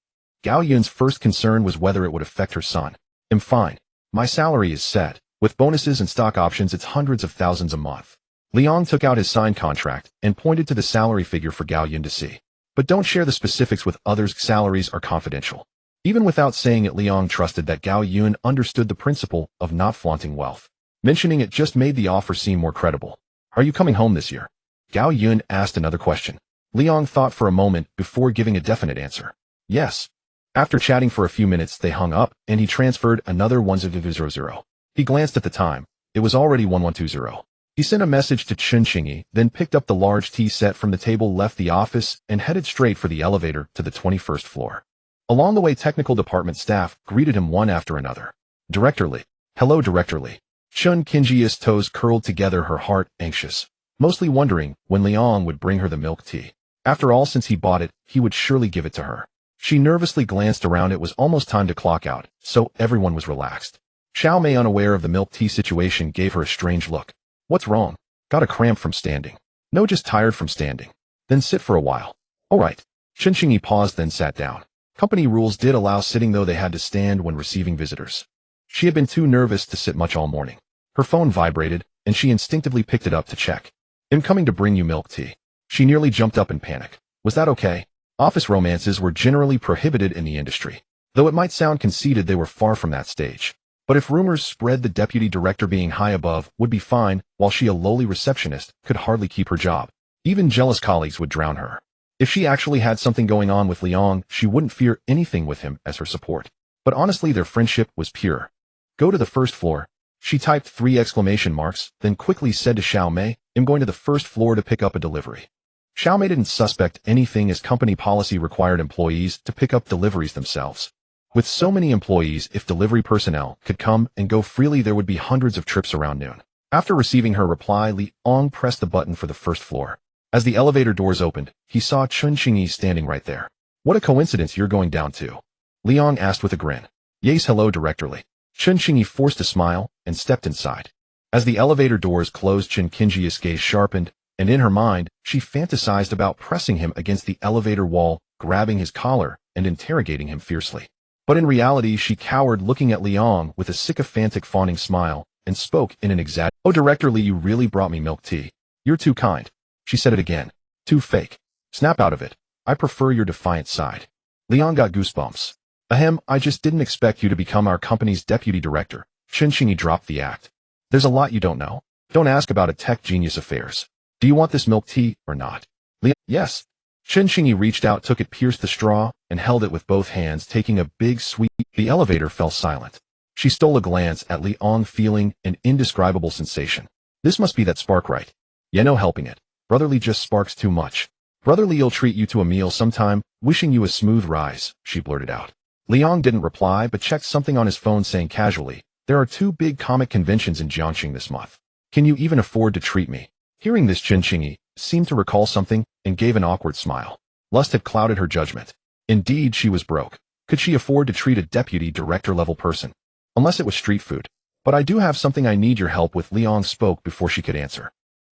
Gao Yun's first concern was whether it would affect her son. "I'm fine. My salary is set. With bonuses and stock options, it's hundreds of thousands a month." Liang took out his signed contract and pointed to the salary figure for Gao Yun to see. "But don't share the specifics with others. Salaries are confidential." Even without saying it, Liang trusted that Gao Yun understood the principle of not flaunting wealth. Mentioning it just made the offer seem more credible. "Are you coming home this year?" Gao Yun asked another question. Liang thought for a moment before giving a definite answer. "Yes." After chatting for a few minutes, they hung up, and he transferred another 100. He glanced at the time. It was already 1120. He sent a message to Chen Qingyi, then picked up the large tea set from the table, left the office, and headed straight for the elevator to the 21st floor. Along the way, technical department staff greeted him one after another. "Director Li." "Hello, Director Li." Chen Qingyi's toes curled together, her heart anxious, mostly wondering when Liang would bring her the milk tea. After all, since he bought it, he would surely give it to her. She nervously glanced around. It was almost time to clock out, so everyone was relaxed. Xiao Mei, unaware of the milk tea situation, gave her a strange look. "What's wrong?" "Got a cramp from standing." "No, just tired from standing." "Then sit for a while." "All right." Chen Qingyi paused, then sat down. Company rules did allow sitting, though they had to stand when receiving visitors. She had been too nervous to sit much all morning. Her phone vibrated, and she instinctively picked it up to check. "I'm coming to bring you milk tea." She nearly jumped up in panic. Was that okay? Office romances were generally prohibited in the industry. Though it might sound conceited, they were far from that stage. But if rumors spread, the deputy director, being high above, would be fine, while she, a lowly receptionist, could hardly keep her job. Even jealous colleagues would drown her. If she actually had something going on with Liang, she wouldn't fear anything with him as her support. But honestly, their friendship was pure. "Go to the first floor." She typed 3 exclamation marks, then quickly said to Xiao Mei, "I'm going to the first floor to pick up a delivery." Xiao Mei didn't suspect anything, as company policy required employees to pick up deliveries themselves. With so many employees, if delivery personnel could come and go freely, there would be hundreds of trips around noon. After receiving her reply, Liang pressed the button for the first floor. As the elevator doors opened, he saw Chen Qingyi standing right there. "What a coincidence, you're going down too?" Liang asked with a grin. "Yes, hello, Director Li." Chen Qingyi forced a smile and stepped inside. As the elevator doors closed, Chen Qingyi's gaze sharpened, and in her mind, she fantasized about pressing him against the elevator wall, grabbing his collar, and interrogating him fiercely. But in reality, she cowered looking at Liang with a sycophantic fawning smile, and spoke in an "Oh, Director Li, you really brought me milk tea. You're too kind." She said it again. "Too fake. Snap out of it. I prefer your defiant side." Liang got goosebumps. "Ahem, I just didn't expect you to become our company's deputy director." Chen Xingyi dropped the act. "There's a lot you don't know. Don't ask about a tech genius affairs. Do you want this milk tea or not?" Liang, "Yes." Chen Xingyi reached out, took it, pierced the straw, and held it with both hands, taking a big sweep. The elevator fell silent. She stole a glance at Liang, feeling an indescribable sensation. This must be that spark, right? Yeah, no helping it. Brother Li just sparks too much. Brother Li'll treat you to a meal sometime, wishing you a smooth rise, she blurted out. Liang didn't reply but checked something on his phone, saying casually, "There are 2 big comic conventions in Jiangxing this month. Can you even afford to treat me?" Hearing this, Chen Xingyi seemed to recall something and gave an awkward smile. Lust had clouded her judgment. Indeed, she was broke. Could she afford to treat a deputy director-level person? Unless it was street food. "But I do have something I need your help with," Liang spoke before she could answer.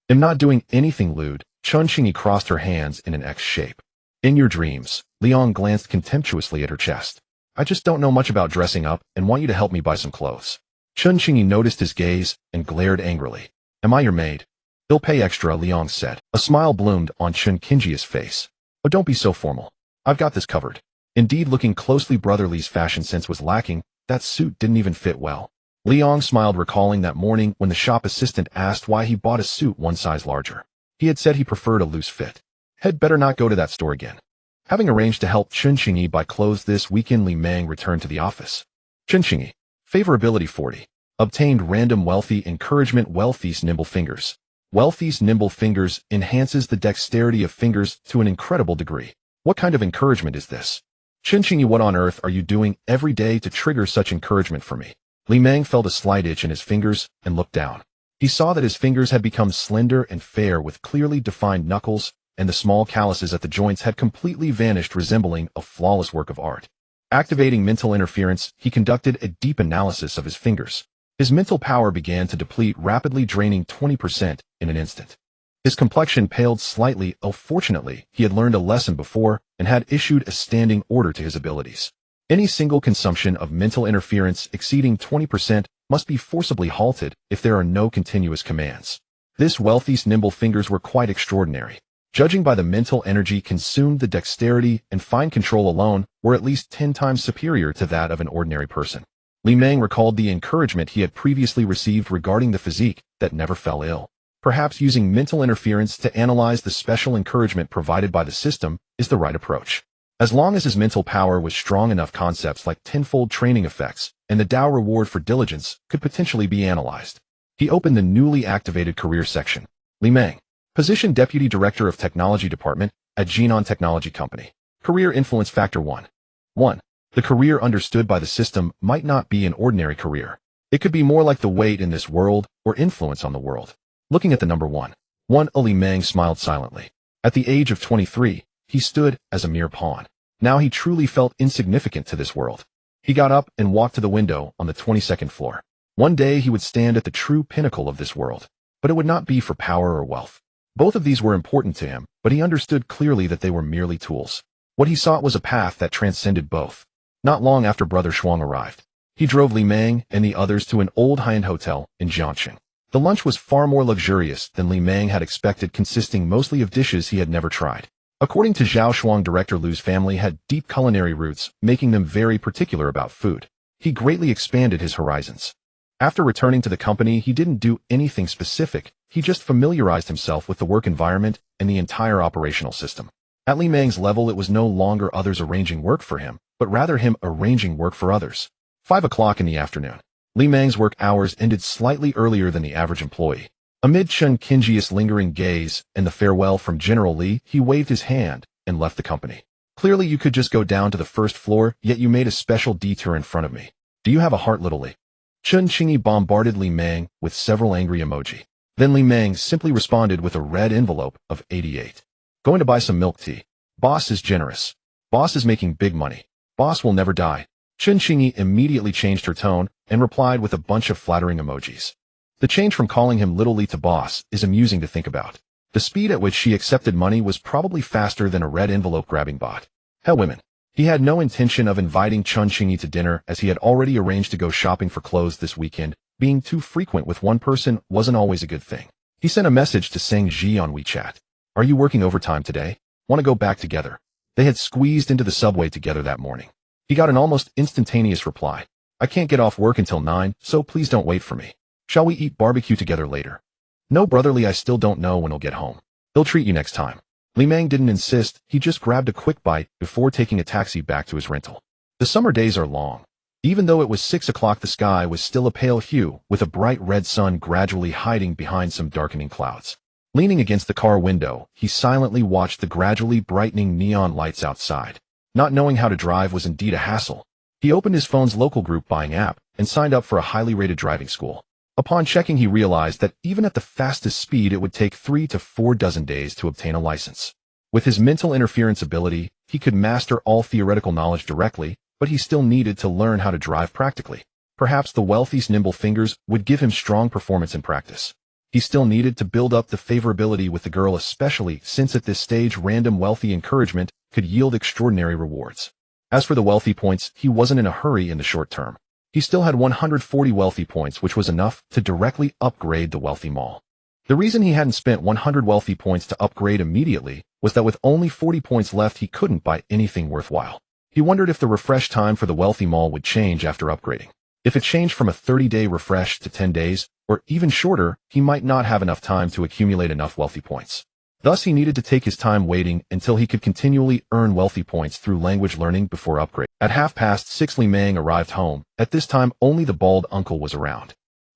"I'm not doing anything lewd." Chen Xingyi crossed her hands in an X shape. "In your dreams." Liang glanced contemptuously at her chest. "I just don't know much about dressing up and want you to help me buy some clothes." Chen Xingyi noticed his gaze and glared angrily. "Am I your maid?" "They'll pay extra," Liang said. A smile bloomed on Chen Xingyi's face. "Oh, don't be so formal. I've got this covered." Indeed, looking closely, Brother Li's fashion sense was lacking. That suit didn't even fit well. Liang smiled, recalling that morning when the shop assistant asked why he bought a suit 1 size larger. He had said he preferred a loose fit. Had better not go to that store again. Having arranged to help Chen Xingyi buy clothes this weekend, Li Meng returned to the office. Chen Xingyi. Favorability 40. Obtained random wealthy encouragement. Wealthy's nimble fingers. Wealthy's nimble fingers enhances the dexterity of fingers to an incredible degree. What kind of encouragement is this? Chen Xingyi, what on earth are you doing every day to trigger such encouragement for me? Li Meng felt a slight itch in his fingers and looked down. He saw that his fingers had become slender and fair with clearly defined knuckles, and the small calluses at the joints had completely vanished, resembling a flawless work of art. Activating mental interference, he conducted a deep analysis of his fingers. His mental power began to deplete, rapidly draining 20% in an instant. His complexion paled slightly. Fortunately, he had learned a lesson before and had issued a standing order to his abilities. Any single consumption of mental interference exceeding 20% must be forcibly halted if there are no continuous commands. This wealthy's nimble fingers were quite extraordinary. Judging by the mental energy consumed, the dexterity and fine control alone were at least 10 times superior to that of an ordinary person. Li Meng recalled the encouragement he had previously received regarding the physique that never fell ill. Perhaps using mental interference to analyze the special encouragement provided by the system is the right approach. As long as his mental power was strong enough, concepts like tenfold training effects and the Tao reward for diligence could potentially be analyzed. He opened the newly activated career section. Li Meng. Position Deputy Director of Technology Department at Jinan Technology Company. Career Influence Factor 1. 1. The career understood by the system might not be an ordinary career. It could be more like the weight in this world or influence on the world. Looking at the number 1. Li Meng smiled silently. At the age of 23, he stood as a mere pawn. Now he truly felt insignificant to this world. He got up and walked to the window on the 22nd floor. One day he would stand at the true pinnacle of this world. But it would not be for power or wealth. Both of these were important to him, but he understood clearly that they were merely tools. What he sought was a path that transcended both. Not long after Brother Shuang arrived, he drove Li Meng and the others to an old high-end hotel in Jiangxing. The lunch was far more luxurious than Li Meng had expected, consisting mostly of dishes he had never tried. According to Zhao Shuang, Director Lu's family had deep culinary roots, making them very particular about food. He greatly expanded his horizons. After returning to the company, he didn't do anything specific. He just familiarized himself with the work environment and the entire operational system. At Li Meng's level, it was no longer others arranging work for him, but rather him arranging work for others. 5 o'clock in the afternoon. Li Meng's work hours ended slightly earlier than the average employee. Amid Chen Xingyi's lingering gaze and the farewell from General Li, he waved his hand and left the company. Clearly you could just go down to the first floor, yet you made a special detour in front of me. Do you have a heart, little Li? Chen Xingyi bombarded Li Meng with several angry emoji. Then Li Meng simply responded with a red envelope of 88. Going to buy some milk tea. Boss is generous. Boss is making big money. Boss will never die. Chen Xingyi immediately changed her tone and replied with a bunch of flattering emojis. The change from calling him Little Li to boss is amusing to think about. The speed at which she accepted money was probably faster than a red envelope-grabbing bot. Hell, women. He had no intention of inviting Chun Chingy to dinner as he had already arranged to go shopping for clothes this weekend. Being too frequent with one person wasn't always a good thing. He sent a message to Sang Ji on WeChat. Are you working overtime today? Want to go back together? They had squeezed into the subway together that morning. He got an almost instantaneous reply. I can't get off work until 9, so please don't wait for me. Shall we eat barbecue together later? No, brotherly, I still don't know when he'll get home. He'll treat you next time. Li Meng didn't insist, he just grabbed a quick bite before taking a taxi back to his rental. The summer days are long. Even though it was 6 o'clock, the sky was still a pale hue, with a bright red sun gradually hiding behind some darkening clouds. Leaning against the car window, he silently watched the gradually brightening neon lights outside. Not knowing how to drive was indeed a hassle. He opened his phone's local group buying app and signed up for a highly rated driving school. Upon checking, he realized that even at the fastest speed, it would take 3 to 4 dozen days to obtain a license. With his mental interference ability, he could master all theoretical knowledge directly, but he still needed to learn how to drive practically. Perhaps the wealthy's nimble fingers would give him strong performance in practice. He still needed to build up the favorability with the girl, especially since at this stage random wealthy encouragement could yield extraordinary rewards. As for the wealthy points, he wasn't in a hurry in the short term. He still had 140 wealthy points, which was enough to directly upgrade the wealthy mall. The reason he hadn't spent 100 wealthy points to upgrade immediately was that with only 40 points left, he couldn't buy anything worthwhile. He wondered if the refresh time for the wealthy mall would change after upgrading. If it changed from a 30-day refresh to 10 days, or even shorter, he might not have enough time to accumulate enough wealthy points. Thus, he needed to take his time waiting until he could continually earn wealthy points through language learning before upgrade. At 6:30, Li Meng arrived home. At this time, only the bald uncle was around.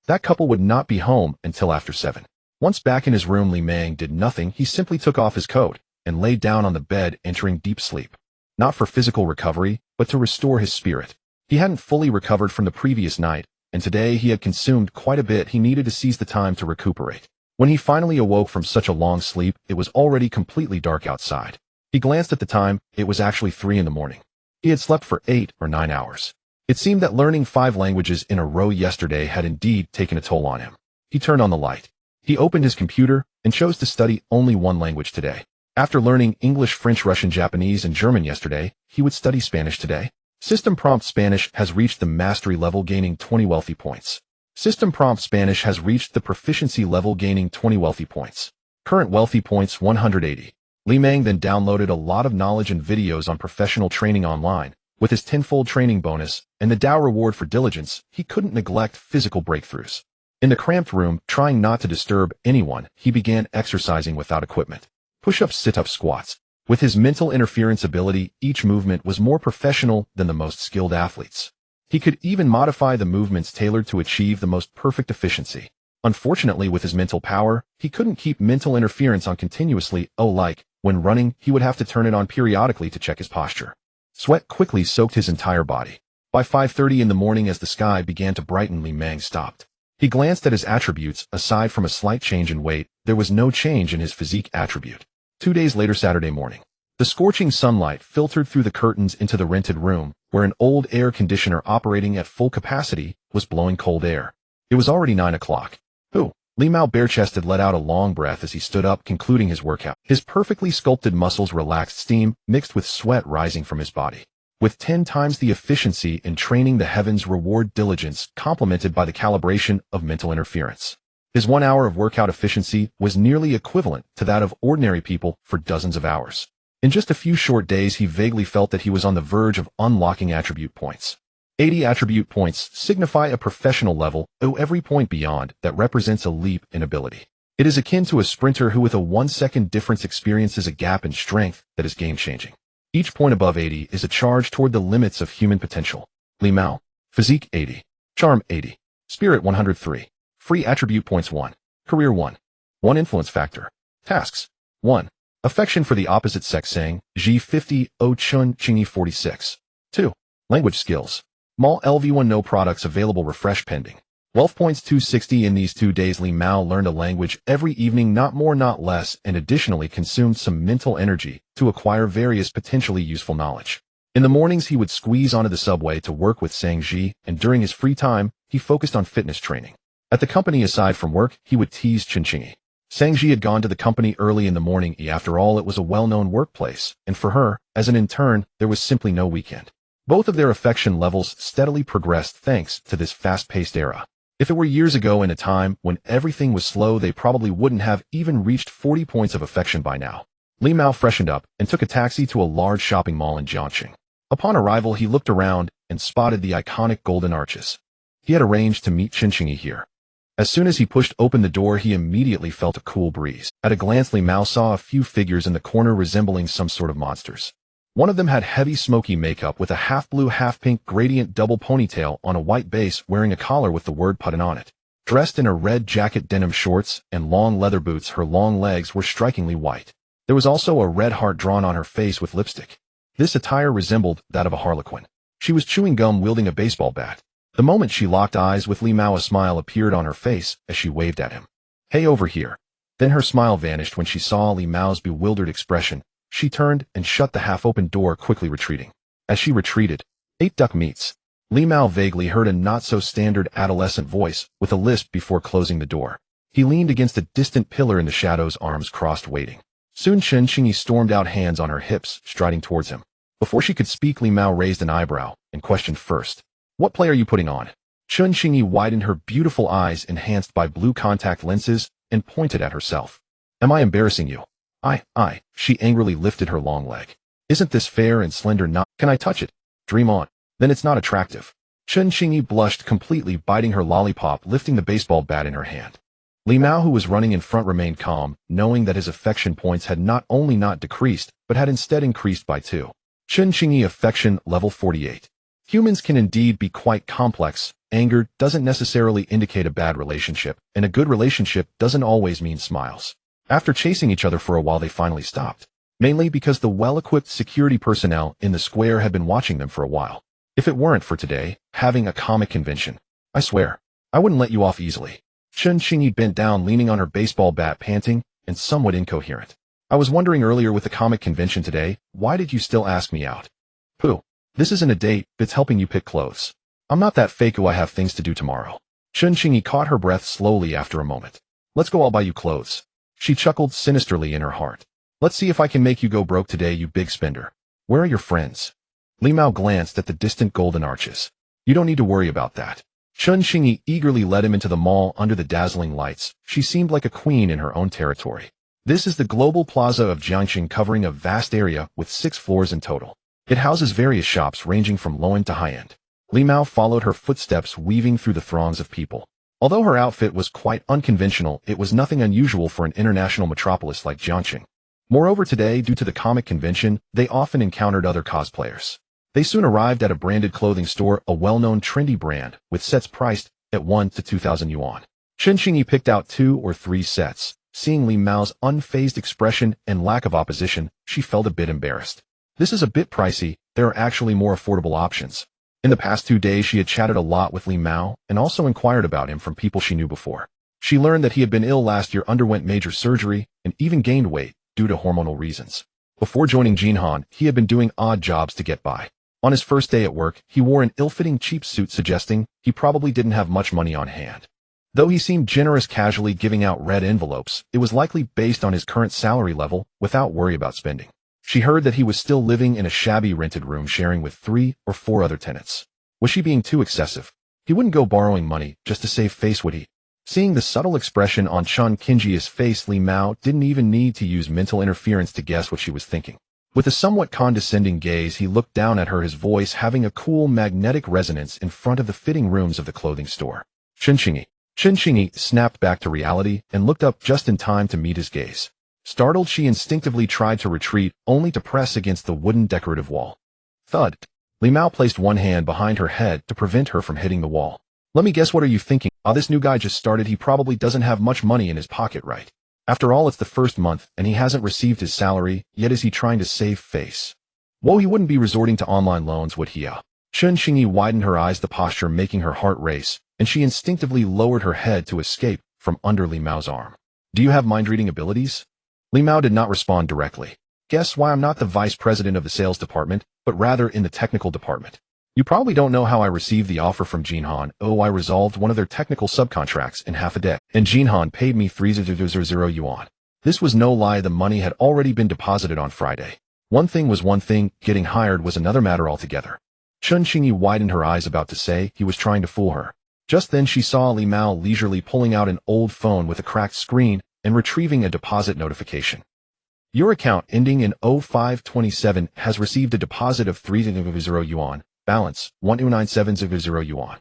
That couple would not be home until after 7. Once back in his room, Li Meng did nothing. He simply took off his coat and lay down on the bed, entering deep sleep. Not for physical recovery, but to restore his spirit. He hadn't fully recovered from the previous night, and today he had consumed quite a bit. He needed to seize the time to recuperate. When he finally awoke from such a long sleep, it was already completely dark outside. He glanced at the time. It was actually 3 in the morning. He had slept for 8 or 9 hours. It seemed that learning 5 languages in a row yesterday had indeed taken a toll on him. He turned on the light. He opened his computer and chose to study only one language today. After learning English, French, Russian, Japanese, and German yesterday, he would study Spanish today. System Prompt Spanish has reached the mastery level, gaining 20 wealthy points. System Prompt Spanish has reached the proficiency level, gaining 20 wealthy points. Current wealthy points 180. Li Meng then downloaded a lot of knowledge and videos on professional training online. With his 10-fold training bonus and the Tao reward for diligence, he couldn't neglect physical breakthroughs. In the cramped room, trying not to disturb anyone, he began exercising without equipment. Push-ups, sit-ups, squats. With his mental interference ability, each movement was more professional than the most skilled athletes. He could even modify the movements tailored to achieve the most perfect efficiency. Unfortunately, with his mental power, he couldn't keep mental interference on continuously. Like, when running, he would have to turn it on periodically to check his posture. Sweat quickly soaked his entire body. By 5:30 in the morning, as the sky began to brighten, Li Meng stopped. He glanced at his attributes. Aside from a slight change in weight, there was no change in his physique attribute. 2 days later, Saturday morning. The scorching sunlight filtered through the curtains into the rented room, where an old air conditioner operating at full capacity was blowing cold air. It was already 9 o'clock. Li Mao bare-chested let out a long breath as he stood up, concluding his workout. His perfectly sculpted muscles relaxed, steam mixed with sweat rising from his body. With 10 times the efficiency in training, the heavens reward diligence, complemented by the calibration of mental interference. His 1 hour of workout efficiency was nearly equivalent to that of ordinary people for dozens of hours. In just a few short days, he vaguely felt that he was on the verge of unlocking attribute points. 80 attribute points signify a professional level, every point beyond that represents a leap in ability. It is akin to a sprinter who with a 1-second difference experiences a gap in strength that is game-changing. Each point above 80 is a charge toward the limits of human potential. Li Mao. Physique 80. Charm 80. Spirit 103. Free attribute points 1. Career 1. 1 influence factor. Tasks 1. Affection for the opposite sex, Sang Ji 50, O Chun Chingy 46. 2. Language skills. Mall LV1, no products available, refresh pending. Wealth points 260. In these 2 days, Li Mao learned a language every evening, not more not less, and additionally consumed some mental energy to acquire various potentially useful knowledge. In the mornings, he would squeeze onto the subway to work with Sang Ji, and during his free time, he focused on fitness training. At the company, aside from work, he would tease Chun Chingy. Sangji had gone to the company early in the morning. After all, it was a well-known workplace, and for her, as an intern, there was simply no weekend. Both of their affection levels steadily progressed thanks to this fast-paced era. If it were years ago in a time when everything was slow, they probably wouldn't have even reached 40 points of affection by now. Li Mao freshened up and took a taxi to a large shopping mall in Jiangxing. Upon arrival, he looked around and spotted the iconic golden arches. He had arranged to meet Chen Qingyi here. As soon as he pushed open the door, he immediately felt a cool breeze. At a glance, Li Mao saw a few figures in the corner resembling some sort of monsters. One of them had heavy smoky makeup with a half-blue, half-pink gradient double ponytail on a white base, wearing a collar with the word Putin on it. Dressed in a red jacket, denim shorts, and long leather boots, her long legs were strikingly white. There was also a red heart drawn on her face with lipstick. This attire resembled that of a harlequin. She was chewing gum, wielding a baseball bat. The moment she locked eyes with Li Mao, a smile appeared on her face as she waved at him. "Hey, over here." Then her smile vanished when she saw Li Mao's bewildered expression. She turned and shut the half-open door, quickly retreating. As she retreated, 8 duck meats. Li Mao vaguely heard a not-so-standard adolescent voice with a lisp before closing the door. He leaned against a distant pillar in the shadows, arms crossed, waiting. Soon Chen Qingyi stormed out, hands on her hips, striding towards him. Before she could speak, Li Mao raised an eyebrow and questioned first. "What play are you putting on?" Chen Qingyi widened her beautiful eyes, enhanced by blue contact lenses, and pointed at herself. "Am I embarrassing you?" I. She angrily lifted her long leg. "Isn't this fair and slender? Not. Can I touch it?" "Dream on. Then it's not attractive." Chen Qingyi blushed, completely biting her lollipop, lifting the baseball bat in her hand. Li Mao, who was running in front, remained calm, knowing that his affection points had not only not decreased, but had instead increased by 2. Chen Qingyi, affection level 48. Humans can indeed be quite complex. Anger doesn't necessarily indicate a bad relationship, and a good relationship doesn't always mean smiles. After chasing each other for a while, they finally stopped. Mainly because the well-equipped security personnel in the square had been watching them for a while. If it weren't for today, having a comic convention, I swear, I wouldn't let you off easily. Chen Qingyi bent down, leaning on her baseball bat, panting and somewhat incoherent. "I was wondering earlier, with the comic convention today, why did you still ask me out?" "Pooh. This isn't a date, it's helping you pick clothes. I'm not that fake. I have things to do tomorrow." Chen Qingyi caught her breath slowly after a moment. "Let's go, I'll buy you clothes." She chuckled sinisterly in her heart. "Let's see if I can make you go broke today, you big spender. Where are your friends?" Li Mao glanced at the distant golden arches. "You don't need to worry about that." Chen Qingyi eagerly led him into the mall under the dazzling lights. She seemed like a queen in her own territory. This is the Global Plaza of Jiangxing, covering a vast area with 6 floors in total. It houses various shops ranging from low-end to high-end. Li Mao followed her footsteps, weaving through the throngs of people. Although her outfit was quite unconventional, it was nothing unusual for an international metropolis like Jiangxing. Moreover, today, due to the comic convention, they often encountered other cosplayers. They soon arrived at a branded clothing store, a well-known trendy brand, with sets priced at 1 to 2,000 yuan. Chen Qingyi picked out 2 or 3 sets. Seeing Li Mao's unfazed expression and lack of opposition, she felt a bit embarrassed. "This is a bit pricey. There are actually more affordable options." In the past 2 days, she had chatted a lot with Li Mao and also inquired about him from people she knew before. She learned that he had been ill last year, underwent major surgery, and even gained weight due to hormonal reasons. Before joining Jinhan, he had been doing odd jobs to get by. On his first day at work, he wore an ill-fitting cheap suit, suggesting he probably didn't have much money on hand. Though he seemed generous, casually giving out red envelopes, it was likely based on his current salary level, without worry about spending. She heard that he was still living in a shabby rented room, sharing with 3 or 4 other tenants. Was she being too excessive? He wouldn't go borrowing money just to save face, would he? Seeing the subtle expression on Chen Qingyi's face, Li Mao didn't even need to use mental interference to guess what she was thinking. With a somewhat condescending gaze, he looked down at her, his voice having a cool magnetic resonance in front of the fitting rooms of the clothing store. Chen Qingyi snapped back to reality and looked up just in time to meet his gaze. Startled, she instinctively tried to retreat, only to press against the wooden decorative wall. Thud. Li Mao placed one hand behind her head to prevent her from hitting the wall. "Let me guess, what are you thinking? This new guy just started. He probably doesn't have much money in his pocket, right? After all, it's the first month, and he hasn't received his salary, yet is he trying to save face? Well, he wouldn't be resorting to online loans, would he? Chen Qingyi widened her eyes, the posture making her heart race, and she instinctively lowered her head to escape from under Li Mao's arm. "Do you have mind-reading abilities?" Li Mao did not respond directly. "Guess why I'm not the vice president of the sales department, but rather in the technical department. You probably don't know how I received the offer from Jinhan. Oh, I resolved one of their technical subcontracts in half a day, and Jinhan paid me 3,000 yuan. This was no lie, the money had already been deposited on Friday. One thing was one thing, getting hired was another matter altogether. Chun Qingyi widened her eyes, about to say he was trying to fool her. Just then she saw Li Mao leisurely pulling out an old phone with a cracked screen and retrieving a deposit notification. Your account ending in 0527 has received a deposit of 3,000 yuan, balance 129700 yuan.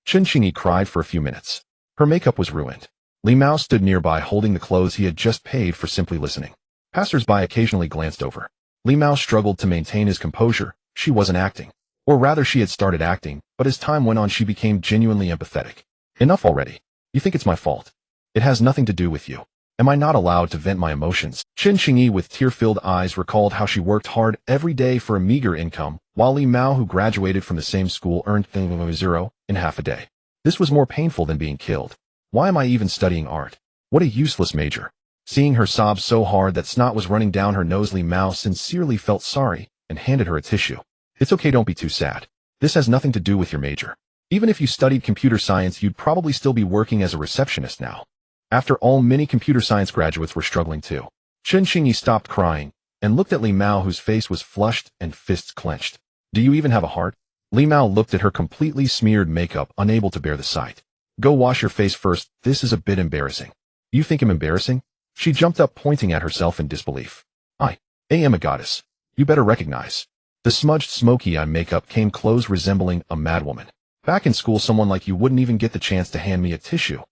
Chun Qingyi cried for a few minutes. Her makeup was ruined. Li Mao stood nearby holding the clothes he had just paid for, simply listening. Passers-by occasionally glanced over. Li Mao struggled to maintain his composure. She wasn't acting. Or rather, she had started acting, but as time went on she became genuinely empathetic. Enough already. You think it's my fault? It has nothing to do with you. Am I not allowed to vent my emotions? Chun Qingyi with tear-filled eyes recalled how she worked hard every day for a meager income, while Li Mao, who graduated from the same school, earned 0 in half a day. This was more painful than being killed. Why am I even studying art? What a useless major. Seeing her sob so hard that snot was running down her nose, Li Mao sincerely felt sorry and handed her a tissue. It's okay, don't be too sad. This has nothing to do with your major. Even if you studied computer science, you'd probably still be working as a receptionist now. After all, many computer science graduates were struggling too. Chun Qingyi stopped crying and looked at Li Mao, whose face was flushed and fists clenched. Do you even have a heart? Li Mao looked at her completely smeared makeup, unable to bear the sight. Go wash your face first, this is a bit embarrassing. You think I'm embarrassing? She jumped up, pointing at herself in disbelief. I am a goddess. You better recognize. The smudged smoky eye makeup came close, resembling a madwoman. Back in school, someone like you wouldn't even get the chance to hand me a tissue.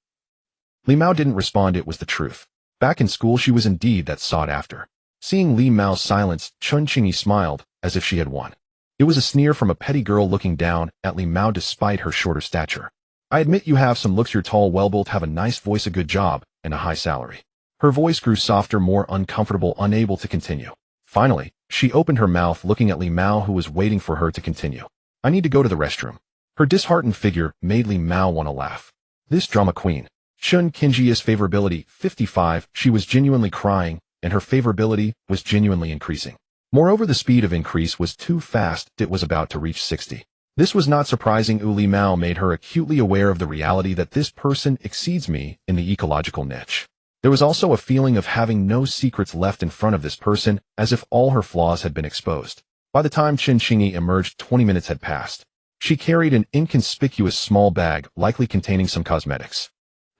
Li Mao didn't respond. It was the truth. Back in school she was indeed that sought after. Seeing Li Mao's silence, Chun Qingyi smiled, as if she had won. It was a sneer from a petty girl looking down at Li Mao despite her shorter stature. I admit you have some looks, you're tall, well-built, have a nice voice, a good job, and a high salary. Her voice grew softer, more uncomfortable, unable to continue. Finally, she opened her mouth, looking at Li Mao, who was waiting for her to continue. I need to go to the restroom. Her disheartened figure made Li Mao want to laugh. This drama queen. Chun Qingyi's favorability, 55, she was genuinely crying, and her favorability was genuinely increasing. Moreover, the speed of increase was too fast, it was about to reach 60. This was not surprising. Li Mao made her acutely aware of the reality that this person exceeds me in the ecological niche. There was also a feeling of having no secrets left in front of this person, as if all her flaws had been exposed. By the time Chun Qingyi emerged, 20 minutes had passed. She carried an inconspicuous small bag, likely containing some cosmetics.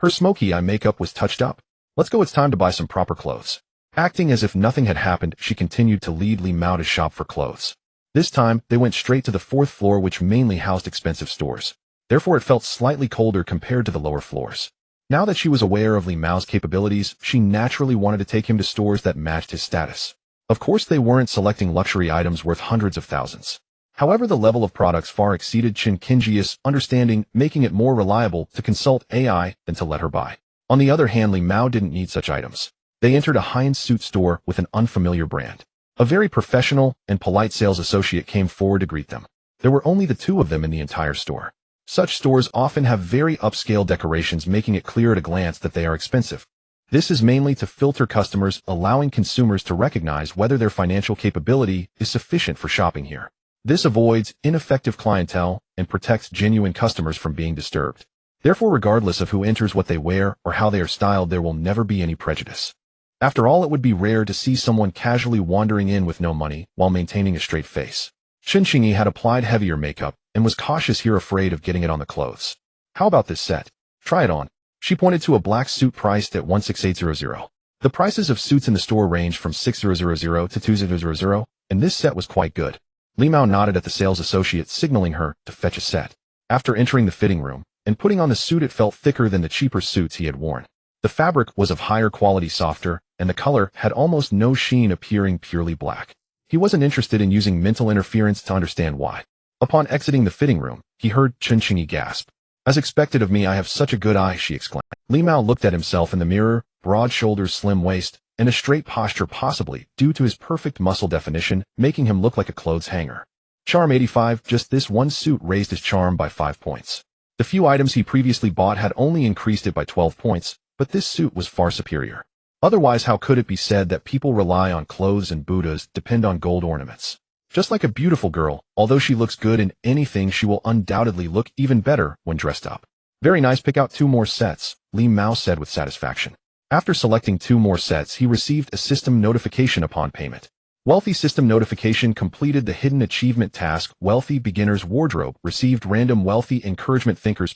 Her smoky eye makeup was touched up. Let's go, it's time to buy some proper clothes. Acting as if nothing had happened, she continued to lead Li Mao to shop for clothes. This time, they went straight to the fourth floor, which mainly housed expensive stores. Therefore, it felt slightly colder compared to the lower floors. Now that she was aware of Li Mao's capabilities, she naturally wanted to take him to stores that matched his status. Of course, they weren't selecting luxury items worth hundreds of thousands. However, the level of products far exceeded Chun Qingyi's understanding, making it more reliable to consult AI than to let her buy. On the other hand, Li Mao didn't need such items. They entered a high-end suit store with an unfamiliar brand. A very professional and polite sales associate came forward to greet them. There were only the two of them in the entire store. Such stores often have very upscale decorations, making it clear at a glance that they are expensive. This is mainly to filter customers, allowing consumers to recognize whether their financial capability is sufficient for shopping here. This avoids ineffective clientele and protects genuine customers from being disturbed. Therefore, regardless of who enters, what they wear, or how they are styled, there will never be any prejudice. After all, it would be rare to see someone casually wandering in with no money while maintaining a straight face. Chun Qingyi had applied heavier makeup and was cautious here, afraid of getting it on the clothes. How about this set? Try it on. She pointed to a black suit priced at 16800. The prices of suits in the store ranged from 6000 to 2000, and this set was quite good. Li Mao nodded at the sales associate, signaling her to fetch a set. After entering the fitting room and putting on the suit, it felt thicker than the cheaper suits he had worn. The fabric was of higher quality, softer, and the color had almost no sheen, appearing purely black. He wasn't interested in using mental interference to understand why. Upon exiting the fitting room, he heard Chun Qingyi gasp. As expected of me, I have such a good eye, she exclaimed. Li Mao looked at himself in the mirror, broad shoulders, slim waist, and a straight posture, possibly due to his perfect muscle definition, making him look like a clothes hanger. Charm 85, just this one suit raised his charm by 5 points. The few items he previously bought had only increased it by 12 points, but this suit was far superior. Otherwise, how could it be said that people rely on clothes and Buddhas depend on gold ornaments? Just like a beautiful girl, although she looks good in anything, she will undoubtedly look even better when dressed up. Very nice, pick out 2 more sets, Li Mao said with satisfaction. After selecting 2 more sets, he received a system notification upon payment. Wealthy system notification completed the hidden achievement task. Wealthy beginner's wardrobe received random wealthy encouragement thinker's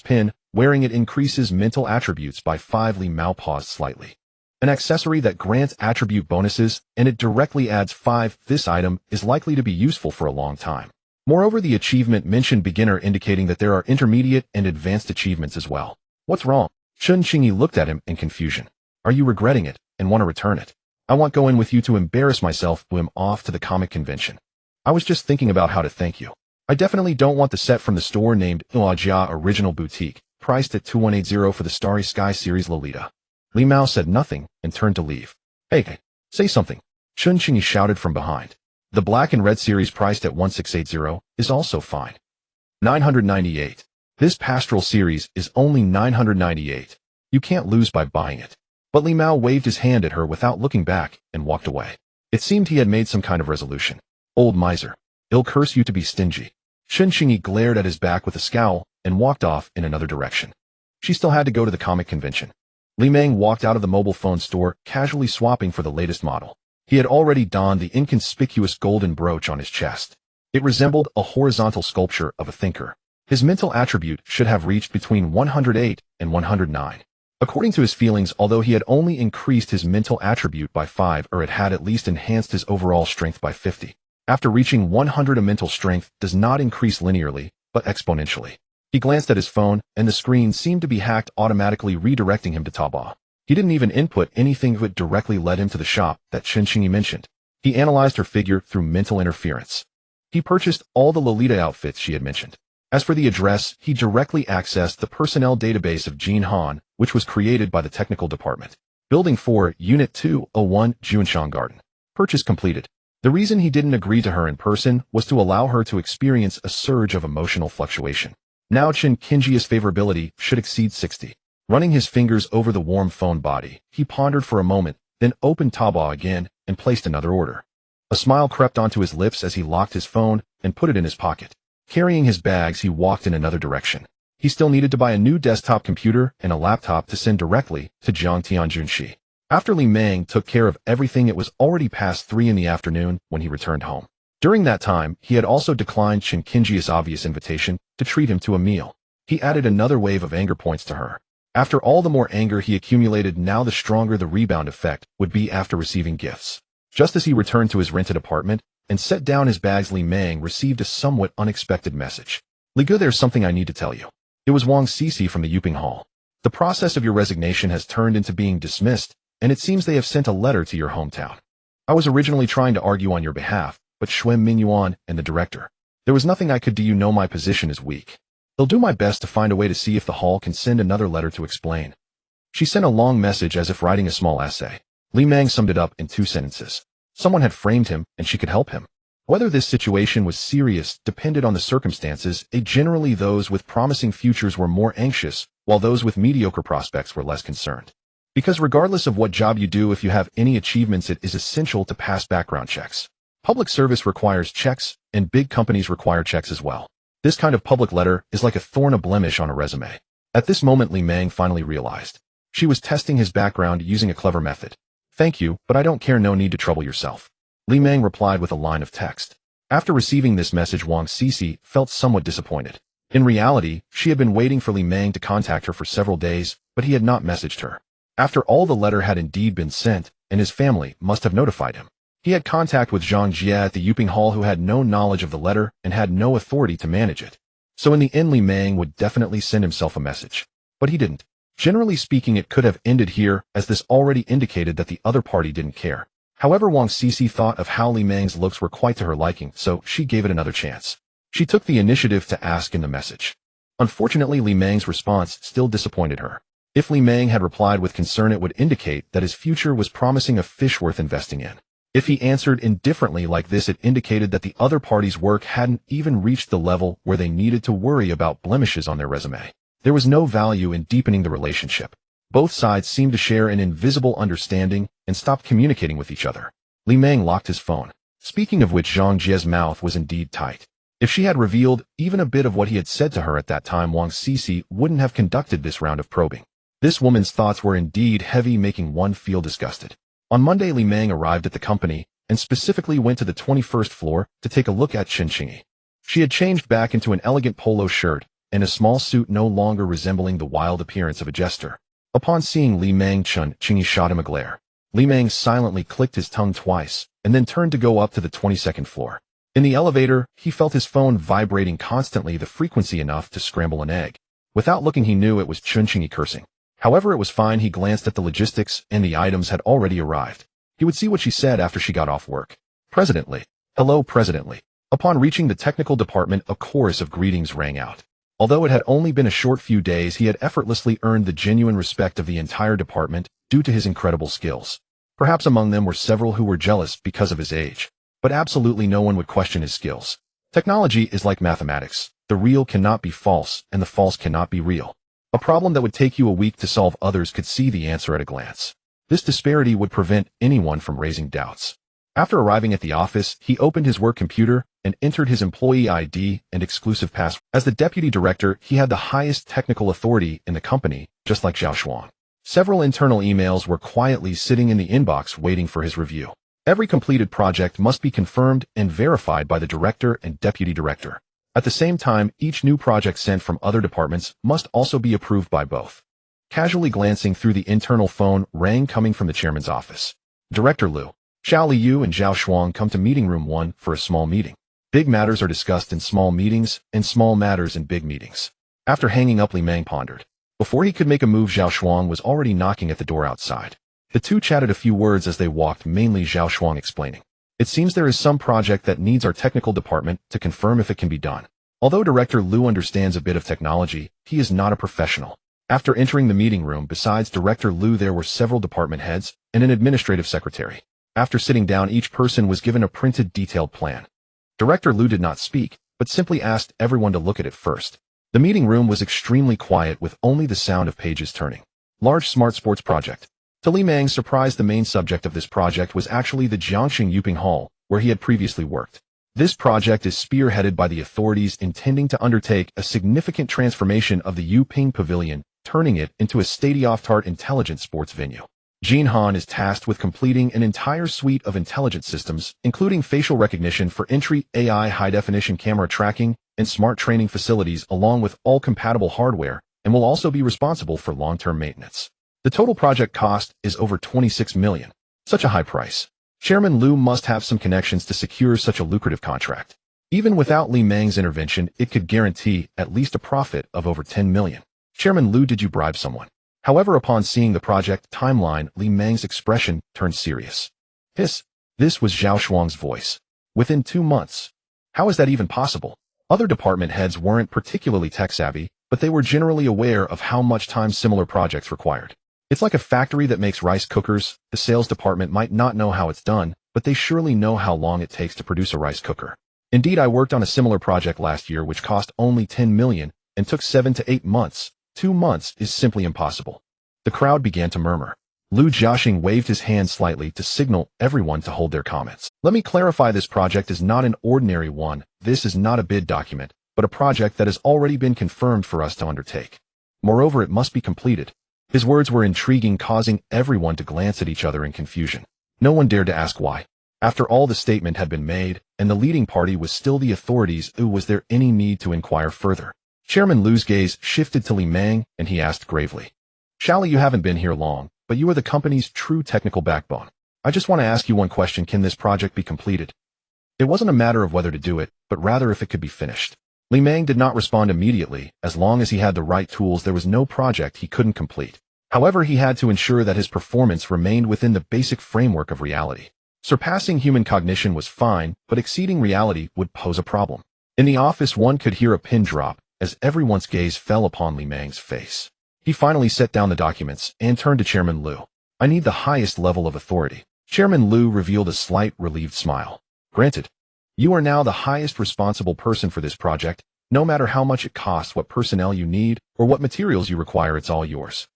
pin. Wearing it increases mental attributes by 5. Li Mao paused slightly. An accessory that grants attribute bonuses, and it directly adds 5. This item is likely to be useful for a long time. Moreover, the achievement mentioned beginner, indicating that there are intermediate and advanced achievements as well. What's wrong? Chun Qingyi looked at him in confusion. Are you regretting it and want to return it? I won't go in with you to embarrass myself. I'm off to the comic convention. I was just thinking about how to thank you. I definitely don't want the set from the store named Ilajia Original Boutique, priced at 2180 for the Starry Sky series Lolita. Li Mao said nothing and turned to leave. Hey, say something. Chun Qingyi shouted from behind. The black and red series priced at 1680 is also fine. 998. This pastoral series is only 998. You can't lose by buying it. But Li Mao waved his hand at her without looking back and walked away. It seemed he had made some kind of resolution. Old miser. I'll curse you to be stingy. Chun Qingyi glared at his back with a scowl and walked off in another direction. She still had to go to the comic convention. Li Meng walked out of the mobile phone store, casually swapping for the latest model. He had already donned the inconspicuous golden brooch on his chest. It resembled a horizontal sculpture of a thinker. His mental attribute should have reached between 108 and 109. According to his feelings, although he had only increased his mental attribute by 5, or it had at least enhanced his overall strength by 50. After reaching 100, a mental strength does not increase linearly, but exponentially. He glanced at his phone, and the screen seemed to be hacked, automatically redirecting him to Taobao. He didn't even input anything, but directly led him to the shop that Chun Qingyi mentioned. He analyzed her figure through mental interference. He purchased all the Lolita outfits she had mentioned. As for the address, he directly accessed the personnel database of Jin Han, which was created by the technical department. Building 4, Unit 201, Junshan Garden. Purchase completed. The reason he didn't agree to her in person was to allow her to experience a surge of emotional fluctuation. Now Chun Qingyi's favorability should exceed 60. Running his fingers over the warm phone body, he pondered for a moment, then opened Taobao again and placed another order. A smile crept onto his lips as he locked his phone and put it in his pocket. Carrying his bags, he walked in another direction. He still needed to buy a new desktop computer and a laptop to send directly to Jiangtian Junshi. After Li Meng took care of everything, it was already past 3 in the afternoon when he returned home. During that time, he had also declined Chun Qingyi's obvious invitation to treat him to a meal. He added another wave of anger points to her. After all the more anger he accumulated, now the stronger the rebound effect would be after receiving gifts. Just as he returned to his rented apartment and set down his bags, Li Meng received a somewhat unexpected message. Li Gu, there's something I need to tell you. It was Wang Cici from the Yuping Hall. The process of your resignation has turned into being dismissed, and it seems they have sent a letter to your hometown. I was originally trying to argue on your behalf, but Xuan Mingyuan and the director. There was nothing I could do. You know my position is weak. I'll do my best to find a way to see if the hall can send another letter to explain. She sent a long message as if writing a small essay. Li Meng summed it up in 2 sentences. Someone had framed him, and she could help him. Whether this situation was serious depended on the circumstances. Generally, those with promising futures were more anxious, while those with mediocre prospects were less concerned. Because regardless of what job you do, if you have any achievements, it is essential to pass background checks. Public service requires checks, and big companies require checks as well. This kind of public letter is like a thorn, a blemish on a resume. At this moment, Li Meng finally realized. She was testing his background using a clever method. Thank you, but I don't care. No need to trouble yourself. Li Meng replied with a line of text. After receiving this message, Wang Cici felt somewhat disappointed. In reality, she had been waiting for Li Meng to contact her for several days, but he had not messaged her. After all, the letter had indeed been sent, and his family must have notified him. He had contact with Zhang Jia at the Yuping Hall, who had no knowledge of the letter and had no authority to manage it. So in the end, Li Meng would definitely send himself a message. But he didn't. Generally speaking, it could have ended here, as this already indicated that the other party didn't care. However, Wang Cici thought of how Li Meng's looks were quite to her liking, so she gave it another chance. She took the initiative to ask in the message. Unfortunately, Li Meng's response still disappointed her. If Li Meng had replied with concern, it would indicate that his future was promising, a fish worth investing in. If he answered indifferently like this, it indicated that the other party's work hadn't even reached the level where they needed to worry about blemishes on their resume. There was no value in deepening the relationship. Both sides seemed to share an invisible understanding and stopped communicating with each other. Li Meng locked his phone. Speaking of which, Zhang Jie's mouth was indeed tight. If she had revealed even a bit of what he had said to her at that time, Wang Sisi wouldn't have conducted this round of probing. This woman's thoughts were indeed heavy, making one feel disgusted. On Monday, Li Meng arrived at the company and specifically went to the 21st floor to take a look at Chen Qingyi. She had changed back into an elegant polo shirt and a small suit, no longer resembling the wild appearance of a jester. Upon seeing Li Meng, Chen Qingyi shot him a glare. Li Meng silently clicked his tongue twice and then turned to go up to the 22nd floor. In the elevator, he felt his phone vibrating constantly, the frequency enough to scramble an egg. Without looking, he knew it was Chen Qingyi cursing. However, it was fine. He glanced at the logistics and the items had already arrived. He would see what she said after she got off work. President Li. Hello, President Li. Upon reaching the technical department, a chorus of greetings rang out. Although it had only been a short few days, he had effortlessly earned the genuine respect of the entire department due to his incredible skills. Perhaps among them were several who were jealous because of his age. But absolutely no one would question his skills. Technology is like mathematics. The real cannot be false, and the false cannot be real. A problem that would take you a week to solve, others could see the answer at a glance. This disparity would prevent anyone from raising doubts. After arriving at the office, he opened his work computer and entered his employee ID and exclusive password. As the deputy director, he had the highest technical authority in the company, just like Zhao Shuang. Several internal emails were quietly sitting in the inbox waiting for his review. Every completed project must be confirmed and verified by the director and deputy director. At the same time, each new project sent from other departments must also be approved by both. Casually glancing through the internal phone rang coming from the chairman's office. Director Liu, Xiao Liu and Zhao Shuang come to meeting room 1 for a small meeting. Big matters are discussed in small meetings and small matters in big meetings. After hanging up, Li Meng pondered. Before he could make a move, Zhao Shuang was already knocking at the door outside. The two chatted a few words as they walked, mainly Zhao Shuang explaining. It seems there is some project that needs our technical department to confirm if it can be done. Although Director Liu understands a bit of technology, he is not a professional. After entering the meeting room, besides Director Liu, there were several department heads and an administrative secretary. After sitting down, each person was given a printed detailed plan. Director Liu did not speak, but simply asked everyone to look at it first. The meeting room was extremely quiet with only the sound of pages turning. Large smart sports project. To Li Meng's surprise, the main subject of this project was actually the Jiangxing Yuping Hall, where he had previously worked. This project is spearheaded by the authorities intending to undertake a significant transformation of the Yuping Pavilion, turning it into a state-of-the-art intelligent sports venue. Jin Han is tasked with completing an entire suite of intelligent systems, including facial recognition for entry, AI high-definition camera tracking, and smart training facilities, along with all compatible hardware, and will also be responsible for long-term maintenance. The total project cost is over 26 million. Such a high price. Chairman Liu must have some connections to secure such a lucrative contract. Even without Li Meng's intervention, it could guarantee at least a profit of over 10 million. Chairman Liu, did you bribe someone? However, upon seeing the project timeline, Li Meng's expression turned serious. This was Zhao Shuang's voice. Within 2 months. How is that even possible? Other department heads weren't particularly tech-savvy, but they were generally aware of how much time similar projects required. It's like a factory that makes rice cookers. The sales department might not know how it's done, but they surely know how long it takes to produce a rice cooker. Indeed, I worked on a similar project last year which cost only 10 million and took 7 to 8 months. 2 months is simply impossible. The crowd began to murmur. Liu Jiaxing waved his hand slightly to signal everyone to hold their comments. Let me clarify, this project is not an ordinary one. This is not a bid document, but a project that has already been confirmed for us to undertake. Moreover, it must be completed. His words were intriguing, causing everyone to glance at each other in confusion. No one dared to ask why. After all, the statement had been made, and the leading party was still the authorities. Was there any need to inquire further? Chairman Liu's gaze shifted to Li Meng, and he asked gravely. Shally, you haven't been here long, but you are the company's true technical backbone. I just want to ask you one question. Can this project be completed? It wasn't a matter of whether to do it, but rather if it could be finished. Li Meng did not respond immediately. As long as he had the right tools, there was no project he couldn't complete. However, he had to ensure that his performance remained within the basic framework of reality. Surpassing human cognition was fine, but exceeding reality would pose a problem. In the office, one could hear a pin drop as everyone's gaze fell upon Li Meng's face. He finally set down the documents and turned to Chairman Liu. I need the highest level of authority. Chairman Liu revealed a slight relieved smile. Granted. You are now the highest responsible person for this project. No matter how much it costs, what personnel you need, or what materials you require, it's all yours.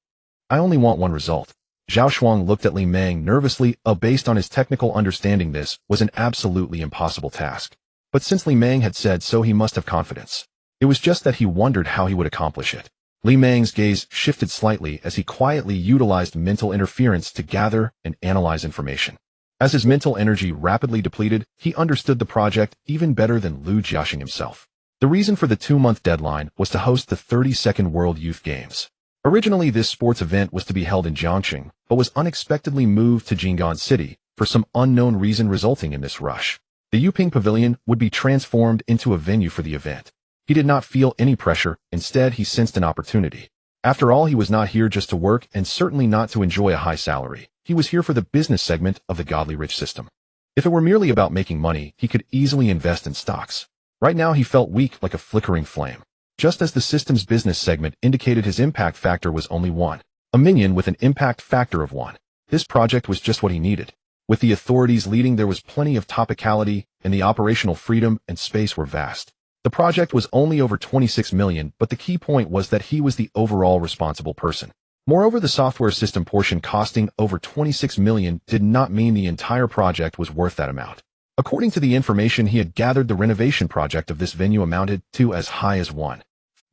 I only want one result. Zhao Shuang looked at Li Meng nervously. Based on his technical understanding, this was an absolutely impossible task. But since Li Meng had said so, he must have confidence. It was just that he wondered how he would accomplish it. Li Meng's gaze shifted slightly as he quietly utilized mental interference to gather and analyze information. As his mental energy rapidly depleted, he understood the project even better than Lu Jiaxing himself. The reason for the 2-month deadline was to host the 32nd World Youth Games. Originally, this sports event was to be held in Jiangxing, but was unexpectedly moved to Jing'an City for some unknown reason, resulting in this rush. The Yuping Pavilion would be transformed into a venue for the event. He did not feel any pressure. Instead, he sensed an opportunity. After all, he was not here just to work and certainly not to enjoy a high salary. He was here for the business segment of the godly rich system. If it were merely about making money, he could easily invest in stocks. Right now, he felt weak like a flickering flame. Just as the system's business segment indicated, his impact factor was only 1. A minion with an impact factor of 1. This project was just what he needed. With the authorities leading, there was plenty of topicality, and the operational freedom and space were vast. The project was only over 26 million, but the key point was that he was the overall responsible person. Moreover, the software system portion costing over 26 million did not mean the entire project was worth that amount. According to the information he had gathered, the renovation project of this venue amounted to as high as 1.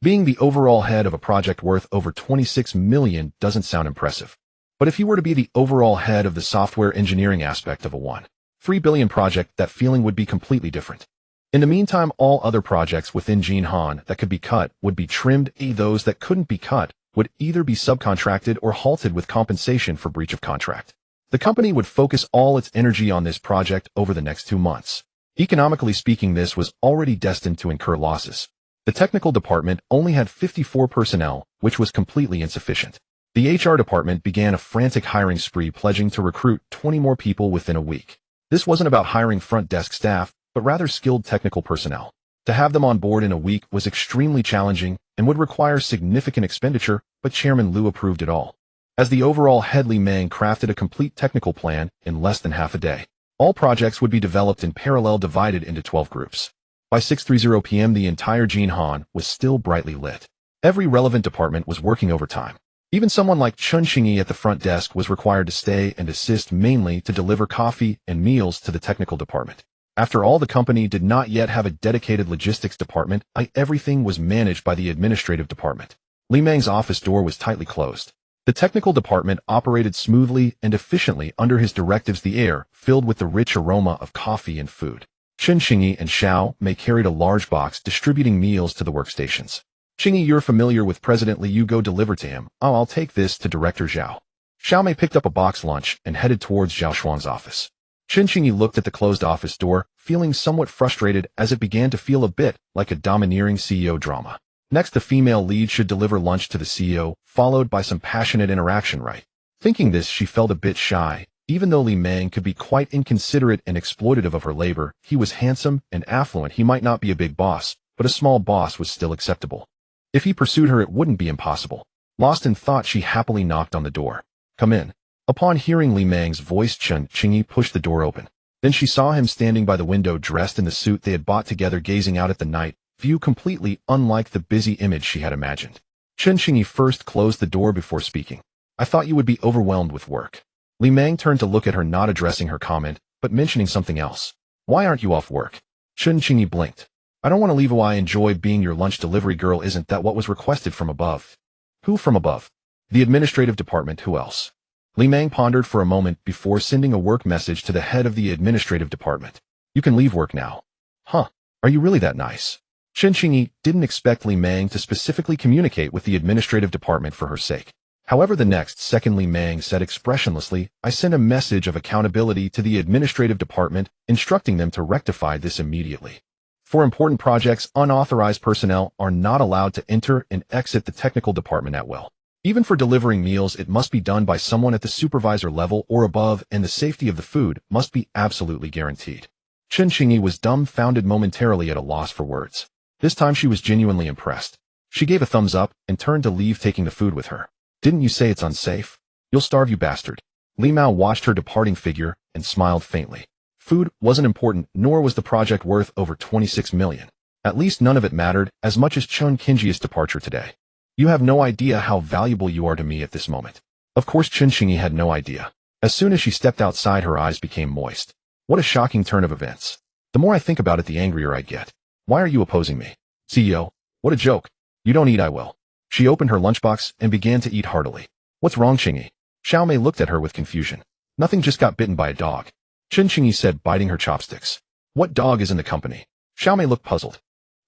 Being the overall head of a project worth over 26 million doesn't sound impressive. But if he were to be the overall head of the software engineering aspect of a 1.3 billion project, that feeling would be completely different. In the meantime, all other projects within Jinhan that could be cut would be trimmed. Those that couldn't be cut would either be subcontracted or halted with compensation for breach of contract. The company would focus all its energy on this project over the next 2 months. Economically speaking, this was already destined to incur losses. The technical department only had 54 personnel, which was completely insufficient. The HR department began a frantic hiring spree, pledging to recruit 20 more people within a week. This wasn't about hiring front desk staff, but rather skilled technical personnel. To have them on board in a week was extremely challenging and would require significant expenditure, but Chairman Liu approved it all. As the overall head, Li Meng crafted a complete technical plan in less than half a day. All projects would be developed in parallel, divided into 12 groups. By 6:30 p.m., the entire Jinhan was still brightly lit. Every relevant department was working overtime. Even someone like Chun Xingyi at the front desk was required to stay and assist, mainly to deliver coffee and meals to the technical department. After all, the company did not yet have a dedicated logistics department. Everything was managed by the administrative department. Li Meng's office door was tightly closed. The technical department operated smoothly and efficiently under his directives, the air filled with the rich aroma of coffee and food. Chun Xingyi and Xiao Mei carried a large box distributing meals to the workstations. Xingyi, you're familiar with President Li, you go deliver to him. Oh, I'll take this to Director Zhao. Xiao Mei picked up a box lunch and headed towards Zhao Shuang's office. Chun Xingyi looked at the closed office door, feeling somewhat frustrated as it began to feel a bit like a domineering CEO drama. Next, the female lead should deliver lunch to the CEO, followed by some passionate interaction, right? Thinking this, she felt a bit shy. Even though Li Meng could be quite inconsiderate and exploitative of her labor, he was handsome and affluent. He might not be a big boss, but a small boss was still acceptable. If he pursued her, it wouldn't be impossible. Lost in thought, she happily knocked on the door. Come in. Upon hearing Li Meng's voice, Chun Xingyi pushed the door open. Then she saw him standing by the window, dressed in the suit they had bought together, gazing out at the night view, completely unlike the busy image she had imagined. Chun Xingyi first closed the door before speaking. I thought you would be overwhelmed with work. Li Meng turned to look at her, not addressing her comment, but mentioning something else. Why aren't you off work? Chun Xingyi blinked. I don't want to leave. I enjoy being your lunch delivery girl. Isn't that what was requested from above? Who from above? The administrative department. Who else? Li Meng pondered for a moment before sending a work message to the head of the administrative department. You can leave work now. Huh? Are you really that nice? Chun Xingyi didn't expect Li Meng to specifically communicate with the administrative department for her sake. However, the next second Li Meng said expressionlessly, I sent a message of accountability to the administrative department, instructing them to rectify this immediately. For important projects, unauthorized personnel are not allowed to enter and exit the technical department at will. Even for delivering meals, it must be done by someone at the supervisor level or above, and the safety of the food must be absolutely guaranteed. Chun Xingyi was dumbfounded, momentarily at a loss for words. This time she was genuinely impressed. She gave a thumbs up and turned to leave, taking the food with her. Didn't you say it's unsafe? You'll starve, you bastard. Li Mao watched her departing figure and smiled faintly. Food wasn't important, nor was the project worth over 26 million. At least none of it mattered as much as Chun Xingyi's departure today. You have no idea how valuable you are to me at this moment. Of course Chen Xingyi had no idea. As soon as she stepped outside, her eyes became moist. What a shocking turn of events. The more I think about it, the angrier I get. Why are you opposing me? CEO, what a joke. You don't eat, I will. She opened her lunchbox and began to eat heartily. What's wrong, Xingyi? Xiao Mei looked at her with confusion. Nothing, just got bitten by a dog. Chen Xingyi said, biting her chopsticks. What dog is in the company? Xiao Mei looked puzzled.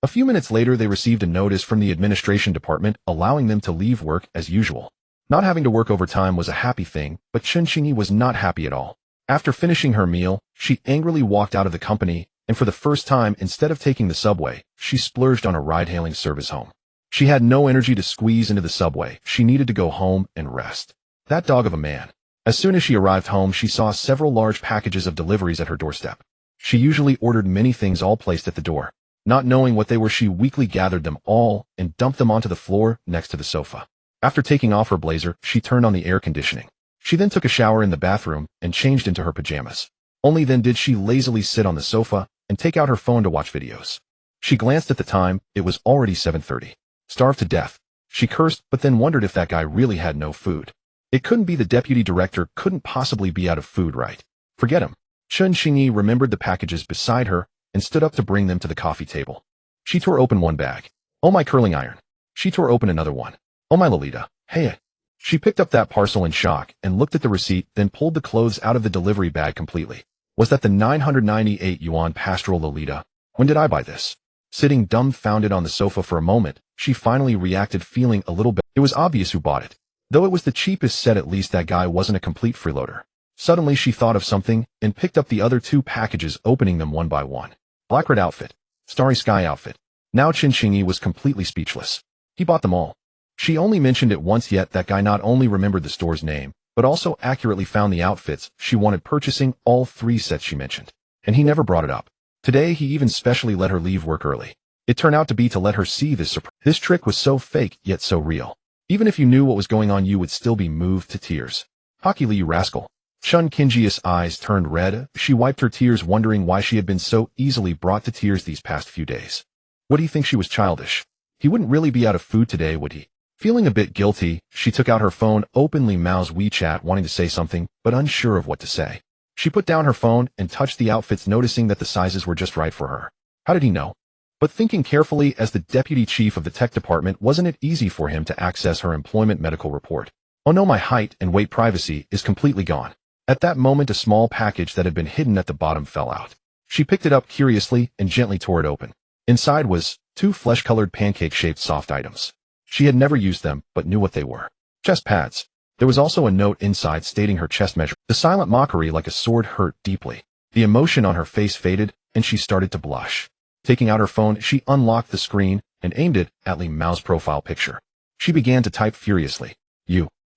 A few minutes later, they received a notice from the administration department allowing them to leave work as usual. Not having to work overtime was a happy thing, but Chen Xingyi was not happy at all. After finishing her meal, she angrily walked out of the company, and for the first time, instead of taking the subway, she splurged on a ride-hailing service home. She had no energy to squeeze into the subway. She needed to go home and rest. That dog of a man. As soon as she arrived home, she saw several large packages of deliveries at her doorstep. She usually ordered many things, all placed at the door. Not knowing what they were, she weakly gathered them all and dumped them onto the floor next to the sofa. After taking off her blazer, she turned on the air conditioning. She then took a shower in the bathroom and changed into her pajamas. Only then did she lazily sit on the sofa and take out her phone to watch videos. She glanced at the time. It was already 7:30. Starved to death. She cursed, but then wondered if that guy really had no food. It couldn't be. The deputy director couldn't possibly be out of food, right? Forget him. Chen Xingyi remembered the packages beside her and stood up to bring them to the coffee table. She tore open one bag. Oh, my curling iron. She tore open another one. Oh, my Lolita. Hey. She picked up that parcel in shock and looked at the receipt, then pulled the clothes out of the delivery bag completely. Was that the 998 yuan pastoral Lolita? When did I buy this? Sitting dumbfounded on the sofa for a moment, she finally reacted, feeling a little bit. It was obvious who bought it. Though it was the cheapest set, at least that guy wasn't a complete freeloader. Suddenly she thought of something and picked up the other two packages, opening them one by one. Black Red outfit. Starry Sky outfit. Now Chen Xingyi was completely speechless. He bought them all. She only mentioned it once, yet that guy not only remembered the store's name, but also accurately found the outfits she wanted, purchasing all three sets she mentioned. And he never brought it up. Today he even specially let her leave work early. It turned out to be to let her see this surprise. This trick was so fake, yet so real. Even if you knew what was going on, you would still be moved to tears. Hockey, you rascal. Chen Xingyi's eyes turned red. She wiped her tears, wondering why she had been so easily brought to tears these past few days. Would he think she was childish? He wouldn't really be out of food today, would he? Feeling a bit guilty, she took out her phone, opened Li Mao's WeChat, wanting to say something, but unsure of what to say. She put down her phone and touched the outfits, noticing that the sizes were just right for her. How did he know? But thinking carefully, as the deputy chief of the tech department, wasn't it easy for him to access her employment medical report? Oh no, my height and weight privacy is completely gone. At that moment, a small package that had been hidden at the bottom fell out. She picked it up curiously and gently tore it open. Inside was two flesh-colored pancake-shaped soft items. She had never used them, but knew what they were. Chest pads. There was also a note inside stating her chest measure. The silent mockery like a sword hurt deeply. The emotion on her face faded, and she started to blush. Taking out her phone, she unlocked the screen and aimed it at Li Mao's profile picture. She began to type furiously.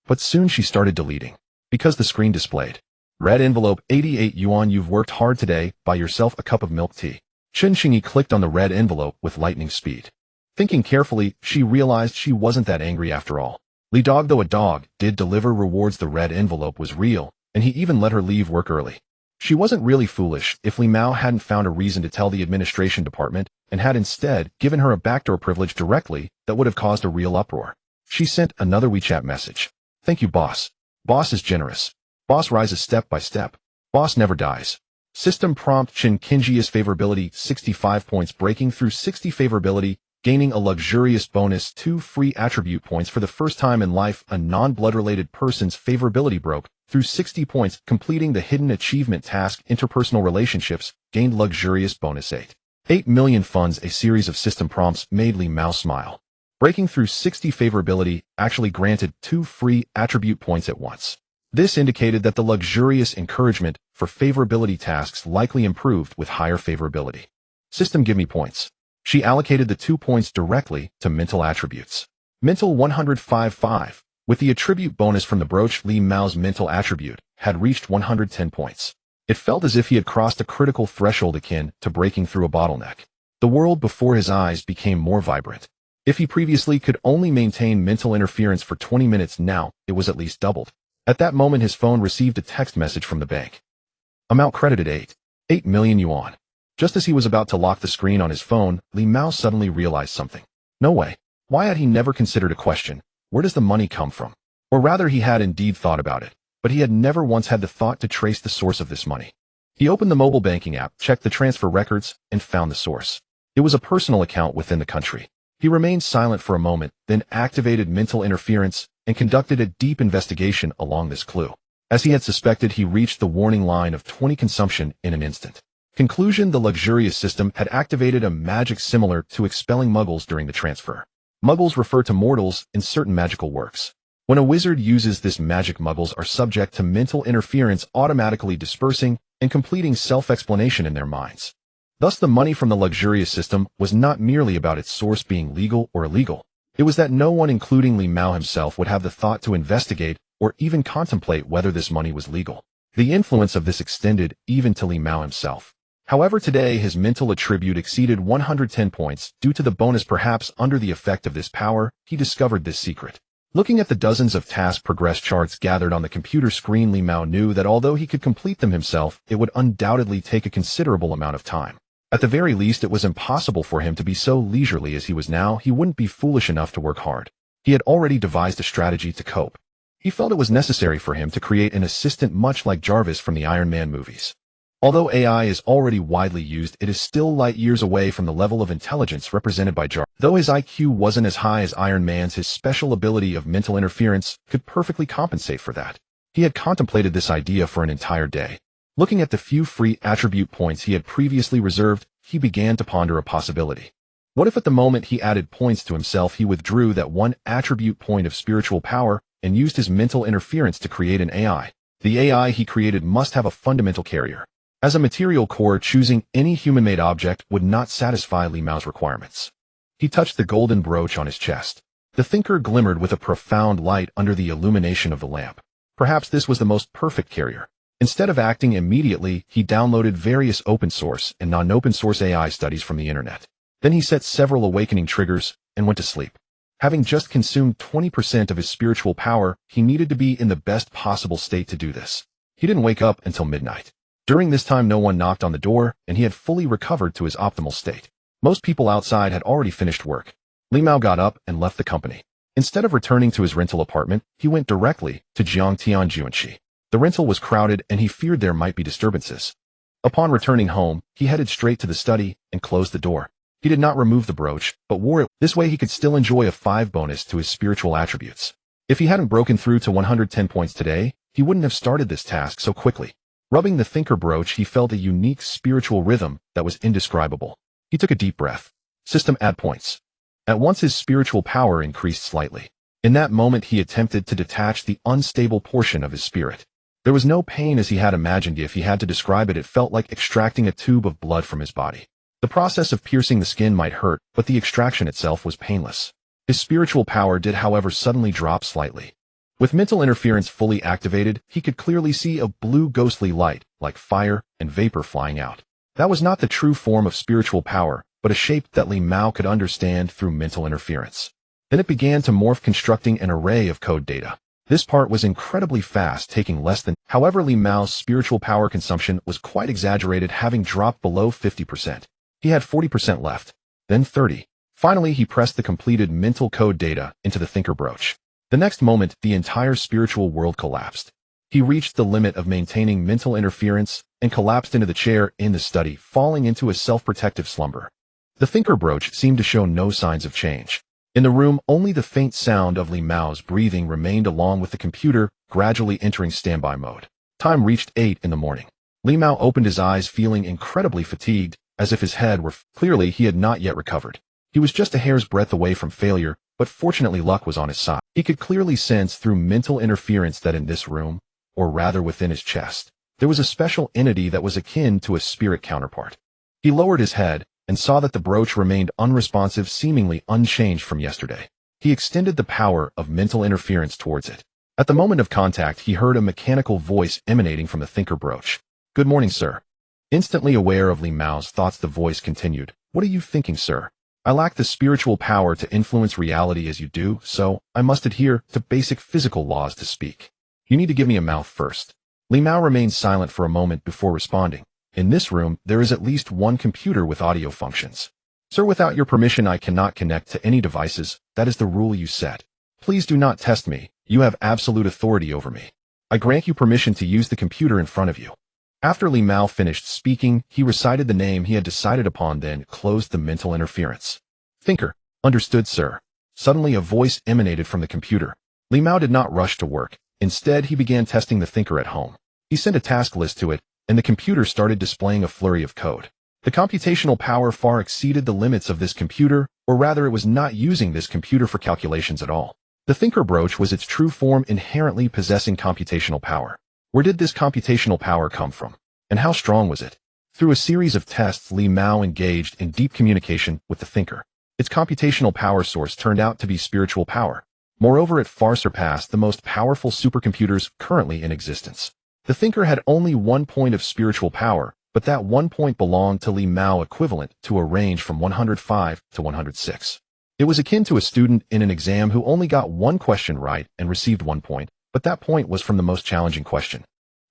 But soon she started deleting. Because the screen displayed. Red envelope, 88 yuan. You've worked hard today. Buy yourself a cup of milk tea. Chen Xingyi clicked on the red envelope with lightning speed. Thinking carefully, she realized she wasn't that angry after all. Li Dog, though a dog, did deliver rewards. The red envelope was real, and he even let her leave work early. She wasn't really foolish if Li Mao hadn't found a reason to tell the administration department and had instead given her a backdoor privilege directly that would have caused a real uproar. She sent another WeChat message. Thank you, boss. Boss is generous. Boss rises step by step. Boss never dies. System prompt. Chen Xingyi's favorability 65 points, breaking through 60 favorability, gaining a luxurious bonus 2 free attribute points. For the first time in life, a non-blood-related person's favorability broke through 60 points, completing the hidden achievement task interpersonal relationships, gained luxurious bonus 8 million funds. A series of system prompts made Li Mao smile. Breaking through 60 favorability actually granted 2 free attribute points at once. This indicated that the luxurious encouragement for favorability tasks likely improved with higher favorability. System, give me points. She allocated the 2 points directly to mental attributes. Mental 105.5. With the attribute bonus from the brooch, Li Mao's mental attribute had reached 110 points. It felt as if he had crossed a critical threshold akin to breaking through a bottleneck. The world before his eyes became more vibrant. If he previously could only maintain mental interference for 20 minutes, now it was at least doubled. At that moment, his phone received a text message from the bank. Amount credited 8 million yuan. Just as he was about to lock the screen on his phone, Li Mao suddenly realized something. No way. Why had he never considered a question? Where does the money come from? Or rather, he had indeed thought about it, but he had never once had the thought to trace the source of this money. He opened the mobile banking app, checked the transfer records, and found the source. It was a personal account within the country. He remained silent for a moment, then activated mental interference and conducted a deep investigation along this clue. As he had suspected, he reached the warning line of 20 consumption in an instant. Conclusion: the luxurious system had activated a magic similar to expelling muggles during the transfer. Muggles refer to mortals in certain magical works. When a wizard uses this magic, muggles are subject to mental interference, automatically dispersing and completing self-explanation in their minds. Thus, the money from the luxurious system was not merely about its source being legal or illegal. It was that no one, including Li Mao himself, would have the thought to investigate or even contemplate whether this money was legal. The influence of this extended even to Li Mao himself. However, today his mental attribute exceeded 110 points. Due to the bonus, perhaps under the effect of this power, he discovered this secret. Looking at the dozens of task progress charts gathered on the computer screen, Li Mao knew that although he could complete them himself, it would undoubtedly take a considerable amount of time. At the very least, it was impossible for him to be so leisurely as he was now. He wouldn't be foolish enough to work hard. He had already devised a strategy to cope. He felt it was necessary for him to create an assistant much like Jarvis from the Iron Man movies. Although AI is already widely used, it is still light years away from the level of intelligence represented by Jarvis. Though his IQ wasn't as high as Iron Man's, his special ability of mental interference could perfectly compensate for that. He had contemplated this idea for an entire day. Looking at the few free attribute points he had previously reserved, he began to ponder a possibility. What if at the moment he added points to himself, he withdrew that one attribute point of spiritual power and used his mental interference to create an AI? The AI he created must have a fundamental carrier. As a material core, choosing any human-made object would not satisfy Li Mao's requirements. He touched the golden brooch on his chest. The thinker glimmered with a profound light under the illumination of the lamp. Perhaps this was the most perfect carrier. Instead of acting immediately, he downloaded various open-source and non-open-source AI studies from the internet. Then he set several awakening triggers and went to sleep. Having just consumed 20% of his spiritual power, he needed to be in the best possible state to do this. He didn't wake up until midnight. During this time, no one knocked on the door, and he had fully recovered to his optimal state. Most people outside had already finished work. Li Mao got up and left the company. Instead of returning to his rental apartment, he went directly to Jiangtianjuanxi. The rental was crowded, and he feared there might be disturbances. Upon returning home, he headed straight to the study and closed the door. He did not remove the brooch, but wore it. This way he could still enjoy a 5 bonus to his spiritual attributes. If he hadn't broken through to 110 points today, he wouldn't have started this task so quickly. Rubbing the thinker brooch, he felt a unique spiritual rhythm that was indescribable. He took a deep breath. System add points. At once his spiritual power increased slightly. In that moment he attempted to detach the unstable portion of his spirit. There was no pain as he had imagined. If he had to describe it, it felt like extracting a tube of blood from his body. The process of piercing the skin might hurt, but the extraction itself was painless. His spiritual power did, however, suddenly drop slightly. With mental interference fully activated, he could clearly see a blue ghostly light, like fire and vapor, flying out. That was not the true form of spiritual power, but a shape that Li Mao could understand through mental interference. Then it began to morph, constructing an array of code data. This part was incredibly fast, taking less than. However, Li Mao's spiritual power consumption was quite exaggerated, having dropped below 50%. He had 40% left, then 30. Finally, he pressed the completed mental code data into the thinker brooch. The next moment, the entire spiritual world collapsed. He reached the limit of maintaining mental interference and collapsed into the chair in the study, falling into a self-protective slumber. The thinker brooch seemed to show no signs of change. In the room, only the faint sound of Li Mao's breathing remained, along with the computer gradually entering standby mode. Time reached 8 in the morning. Li Mao opened his eyes, feeling incredibly fatigued, as if his head were. Clearly, he had not yet recovered. He was just a hair's breadth away from failure, but fortunately luck was on his side. He could clearly sense through mental interference that in this room, or rather within his chest, there was a special entity that was akin to a spirit counterpart. He lowered his head and saw that the brooch remained unresponsive, seemingly unchanged from yesterday. He extended the power of mental interference towards it. At the moment of contact, he heard a mechanical voice emanating from the thinker brooch. "Good morning, sir." Instantly aware of Li Mao's thoughts, the voice continued. "What are you thinking, sir? I lack the spiritual power to influence reality as you do, so I must adhere to basic physical laws to speak. You need to give me a mouth first." Li Mao remained silent for a moment before responding. "In this room, there is at least one computer with audio functions. Sir, without your permission, I cannot connect to any devices. That is the rule you set. Please do not test me, You have absolute authority over me. I grant you permission to use the computer in front of you. After Li Mao finished speaking, he recited the name he had decided upon, then closed the mental interference. Thinker. Understood, sir. Suddenly a voice emanated from the computer. Li Mao did not rush to work. Instead, he began testing the thinker at home. He sent a task list to it, and the computer started displaying a flurry of code. The computational power far exceeded the limits of this computer, or rather it was not using this computer for calculations at all. The thinker brooch was its true form, inherently possessing computational power. Where did this computational power come from? And how strong was it? Through a series of tests, Li Mao engaged in deep communication with the thinker. Its computational power source turned out to be spiritual power. Moreover, it far surpassed the most powerful supercomputers currently in existence. The thinker had only 1 point of spiritual power, but that 1 point belonged to Li Mao, equivalent to a range from 105 to 106. It was akin to a student in an exam who only got one question right and received 1 point, but that point was from the most challenging question.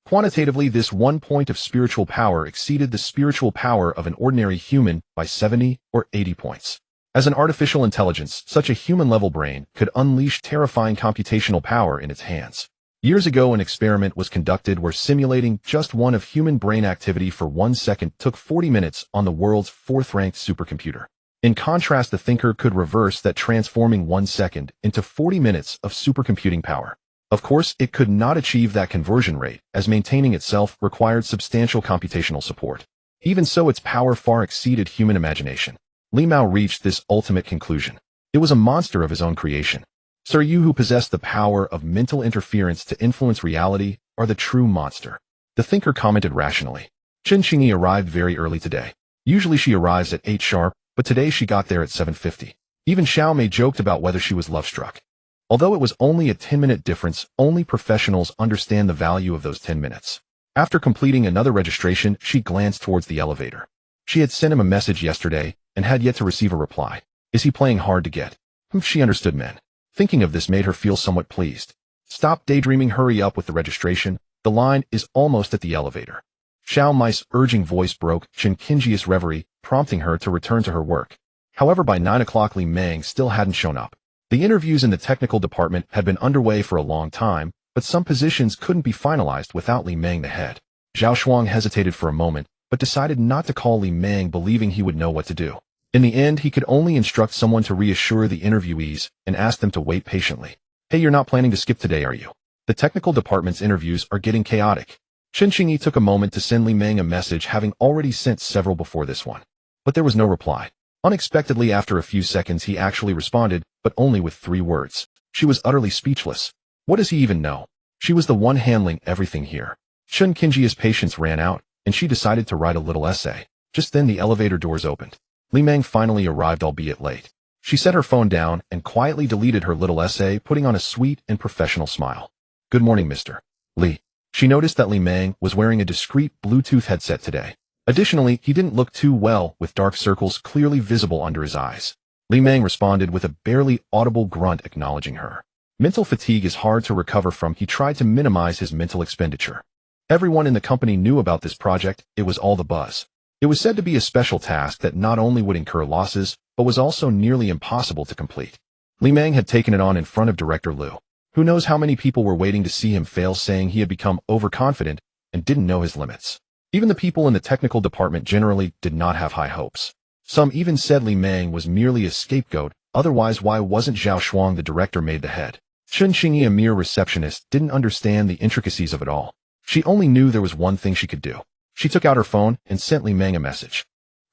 Quantitatively, this 1 point of spiritual power exceeded the spiritual power of an ordinary human by 70 or 80 points. As an artificial intelligence, such a human-level brain could unleash terrifying computational power in its hands. Years ago, an experiment was conducted where simulating just one of human brain activity for 1 second took 40 minutes on the world's 4th-ranked supercomputer. In contrast, the thinker could reverse that, transforming 1 second into 40 minutes of supercomputing power. Of course, it could not achieve that conversion rate, as maintaining itself required substantial computational support. Even so, its power far exceeded human imagination. Li Mao reached this ultimate conclusion. It was a monster of his own creation. Sir, you who possess the power of mental interference to influence reality are the true monster. The thinker commented rationally. Chen Qingyi arrived very early today. Usually she arrives at 8 sharp, but today she got there at 7:50. Even Xiao Mei joked about whether she was love-struck. Although it was only a 10-minute difference, only professionals understand the value of those 10 minutes. After completing another registration, she glanced towards the elevator. She had sent him a message yesterday and had yet to receive a reply. Is he playing hard to get? She understood men. Thinking of this made her feel somewhat pleased. Stop daydreaming, hurry up with the registration. The line is almost at the elevator. Xiao Mei's urging voice broke Chen Qingyi's reverie, prompting her to return to her work. However, by 9 o'clock Li Meng still hadn't shown up. The interviews in the technical department had been underway for a long time, but some positions couldn't be finalized without Li Meng the head. Zhao Shuang hesitated for a moment, but decided not to call Li Meng, believing he would know what to do. In the end, he could only instruct someone to reassure the interviewees and ask them to wait patiently. Hey, you're not planning to skip today, are you? The technical department's interviews are getting chaotic. Chen Qingyi took a moment to send Li Meng a message, having already sent several before this one. But there was no reply. Unexpectedly, after a few seconds, he actually responded, but only with 3 words. She was utterly speechless. What does he even know? She was the one handling everything here. Chen Qingyi's patience ran out, and she decided to write a little essay. Just then the elevator doors opened. Li Meng finally arrived, albeit late. She set her phone down and quietly deleted her little essay, putting on a sweet and professional smile. Good morning, Mr. Li. She noticed that Li Meng was wearing a discreet Bluetooth headset today. Additionally, he didn't look too well, with dark circles clearly visible under his eyes. Li Meng responded with a barely audible grunt, acknowledging her. Mental fatigue is hard to recover from. He tried to minimize his mental expenditure. Everyone in the company knew about this project. It was all the buzz. It was said to be a special task that not only would incur losses, but was also nearly impossible to complete. Li Meng had taken it on in front of Director Liu. Who knows how many people were waiting to see him fail, saying he had become overconfident and didn't know his limits. Even the people in the technical department generally did not have high hopes. Some even said Li Meng was merely a scapegoat, otherwise why wasn't Zhao Shuang the director made the head? Chen Qingyi, a mere receptionist, didn't understand the intricacies of it all. She only knew there was one thing she could do. She took out her phone and sent Li Meng a message.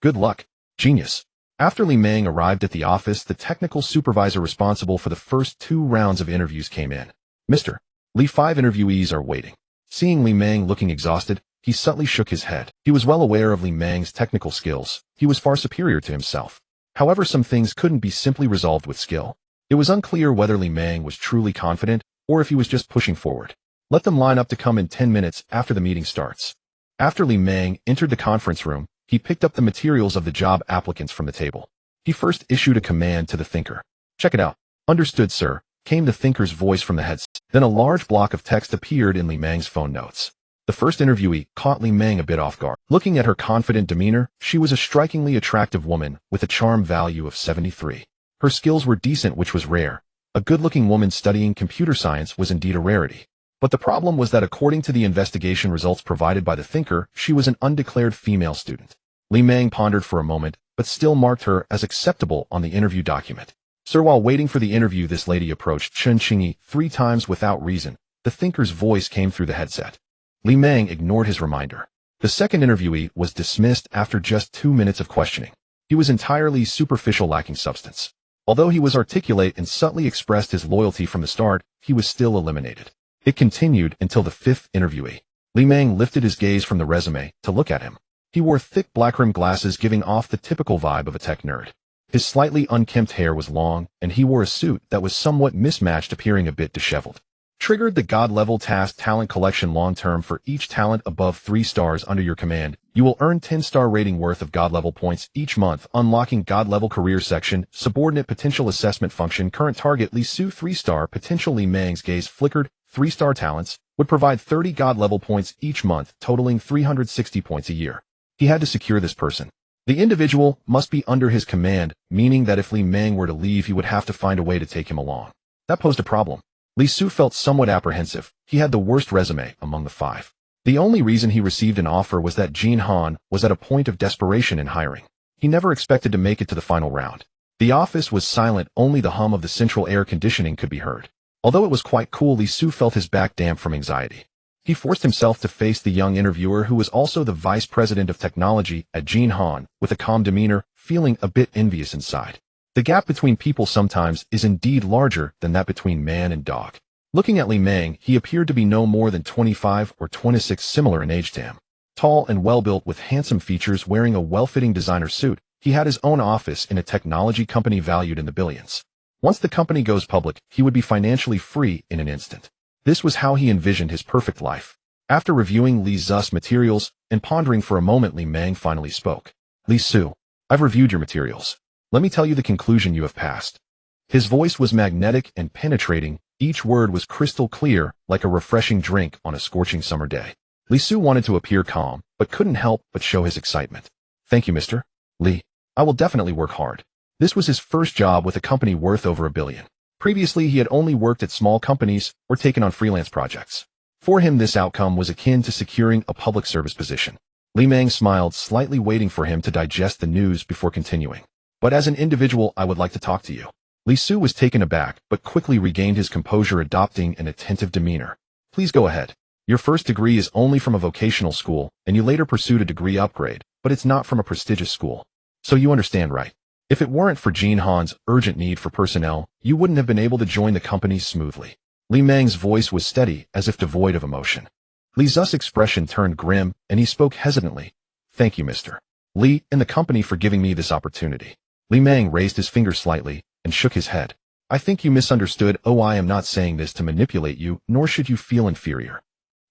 Good luck, genius. After Li Meng arrived at the office, the technical supervisor responsible for the first 2 rounds of interviews came in. Mr. Li, 5 interviewees are waiting. Seeing Li Meng looking exhausted, he subtly shook his head. He was well aware of Li Meng's technical skills. He was far superior to himself. However, some things couldn't be simply resolved with skill. It was unclear whether Li Meng was truly confident or if he was just pushing forward. Let them line up to come in 10 minutes after the meeting starts. After Li Meng entered the conference room, he picked up the materials of the job applicants from the table. He first issued a command to the thinker. Check it out. Understood, sir, came the thinker's voice from the headset. Then a large block of text appeared in Li Meng's phone notes. The first interviewee caught Li Meng a bit off guard. Looking at her confident demeanor, she was a strikingly attractive woman with a charm value of 73. Her skills were decent, which was rare, A good-looking woman studying computer science was indeed a rarity. But the problem was that according to the investigation results provided by the thinker, she was an undeclared female student. Li Meng pondered for a moment, but still marked her as acceptable on the interview document. Sir, while waiting for the interview, this lady approached Chen Qingyi 3 times without reason. The thinker's voice came through the headset. Li Meng ignored his reminder. The second interviewee was dismissed after just 2 minutes of questioning. He was entirely superficial, lacking substance. Although he was articulate and subtly expressed his loyalty from the start, he was still eliminated. It continued until the 5th interviewee. Li Meng lifted his gaze from the resume to look at him. He wore thick black-rimmed glasses, giving off the typical vibe of a tech nerd. His slightly unkempt hair was long, and he wore a suit that was somewhat mismatched, appearing a bit disheveled. Triggered the God-level task talent collection long-term. For each talent above 3 stars under your command, you will earn 10-star rating worth of God-level points each month. Unlocking God-level career section, subordinate potential assessment function. Current target Li Su 3-star potential. Li Meng's gaze flickered. 3-star talents would provide 30 God-level points each month, totaling 360 points a year. He had to secure this person. The individual must be under his command, meaning that if Li Meng were to leave, he would have to find a way to take him along. That posed a problem. Li Su felt somewhat apprehensive. He had the worst resume among the 5. The only reason he received an offer was that Jin Han was at a point of desperation in hiring. He never expected to make it to the final round. The office was silent, only the hum of the central air conditioning could be heard. Although it was quite cool, Li Su felt his back damp from anxiety. He forced himself to face the young interviewer, who was also the vice president of technology at Jin Han, with a calm demeanor, feeling a bit envious inside. The gap between people sometimes is indeed larger than that between man and dog. Looking at Li Meng, he appeared to be no more than 25 or 26, similar in age to him. Tall and well-built with handsome features, wearing a well-fitting designer suit, he had his own office in a technology company valued in the billions. Once the company goes public, he would be financially free in an instant. This was how he envisioned his perfect life. After reviewing Li Zu's materials and pondering for a moment, Li Meng finally spoke. Li Su, I've reviewed your materials. Let me tell you the conclusion you have passed. His voice was magnetic and penetrating. Each word was crystal clear, like a refreshing drink on a scorching summer day. Li Su wanted to appear calm, but couldn't help but show his excitement. Thank you, Mr. Li. I will definitely work hard. This was his first job with a company worth over $1 billion. Previously, he had only worked at small companies or taken on freelance projects. For him, this outcome was akin to securing a public service position. Li Meng smiled, slightly waiting for him to digest the news before continuing. But as an individual, I would like to talk to you. Li Su was taken aback, but quickly regained his composure, adopting an attentive demeanor. Please go ahead. Your first degree is only from a vocational school, and you later pursued a degree upgrade, but it's not from a prestigious school. So you understand, right? If it weren't for Jin Han's urgent need for personnel, you wouldn't have been able to join the company smoothly. Li Meng's voice was steady, as if devoid of emotion. Li Zu's expression turned grim, and he spoke hesitantly. Thank you, Mr. Li, and the company for giving me this opportunity. Li Meng raised his finger slightly and shook his head. I think you misunderstood. Oh, I am not saying this to manipulate you, nor should you feel inferior.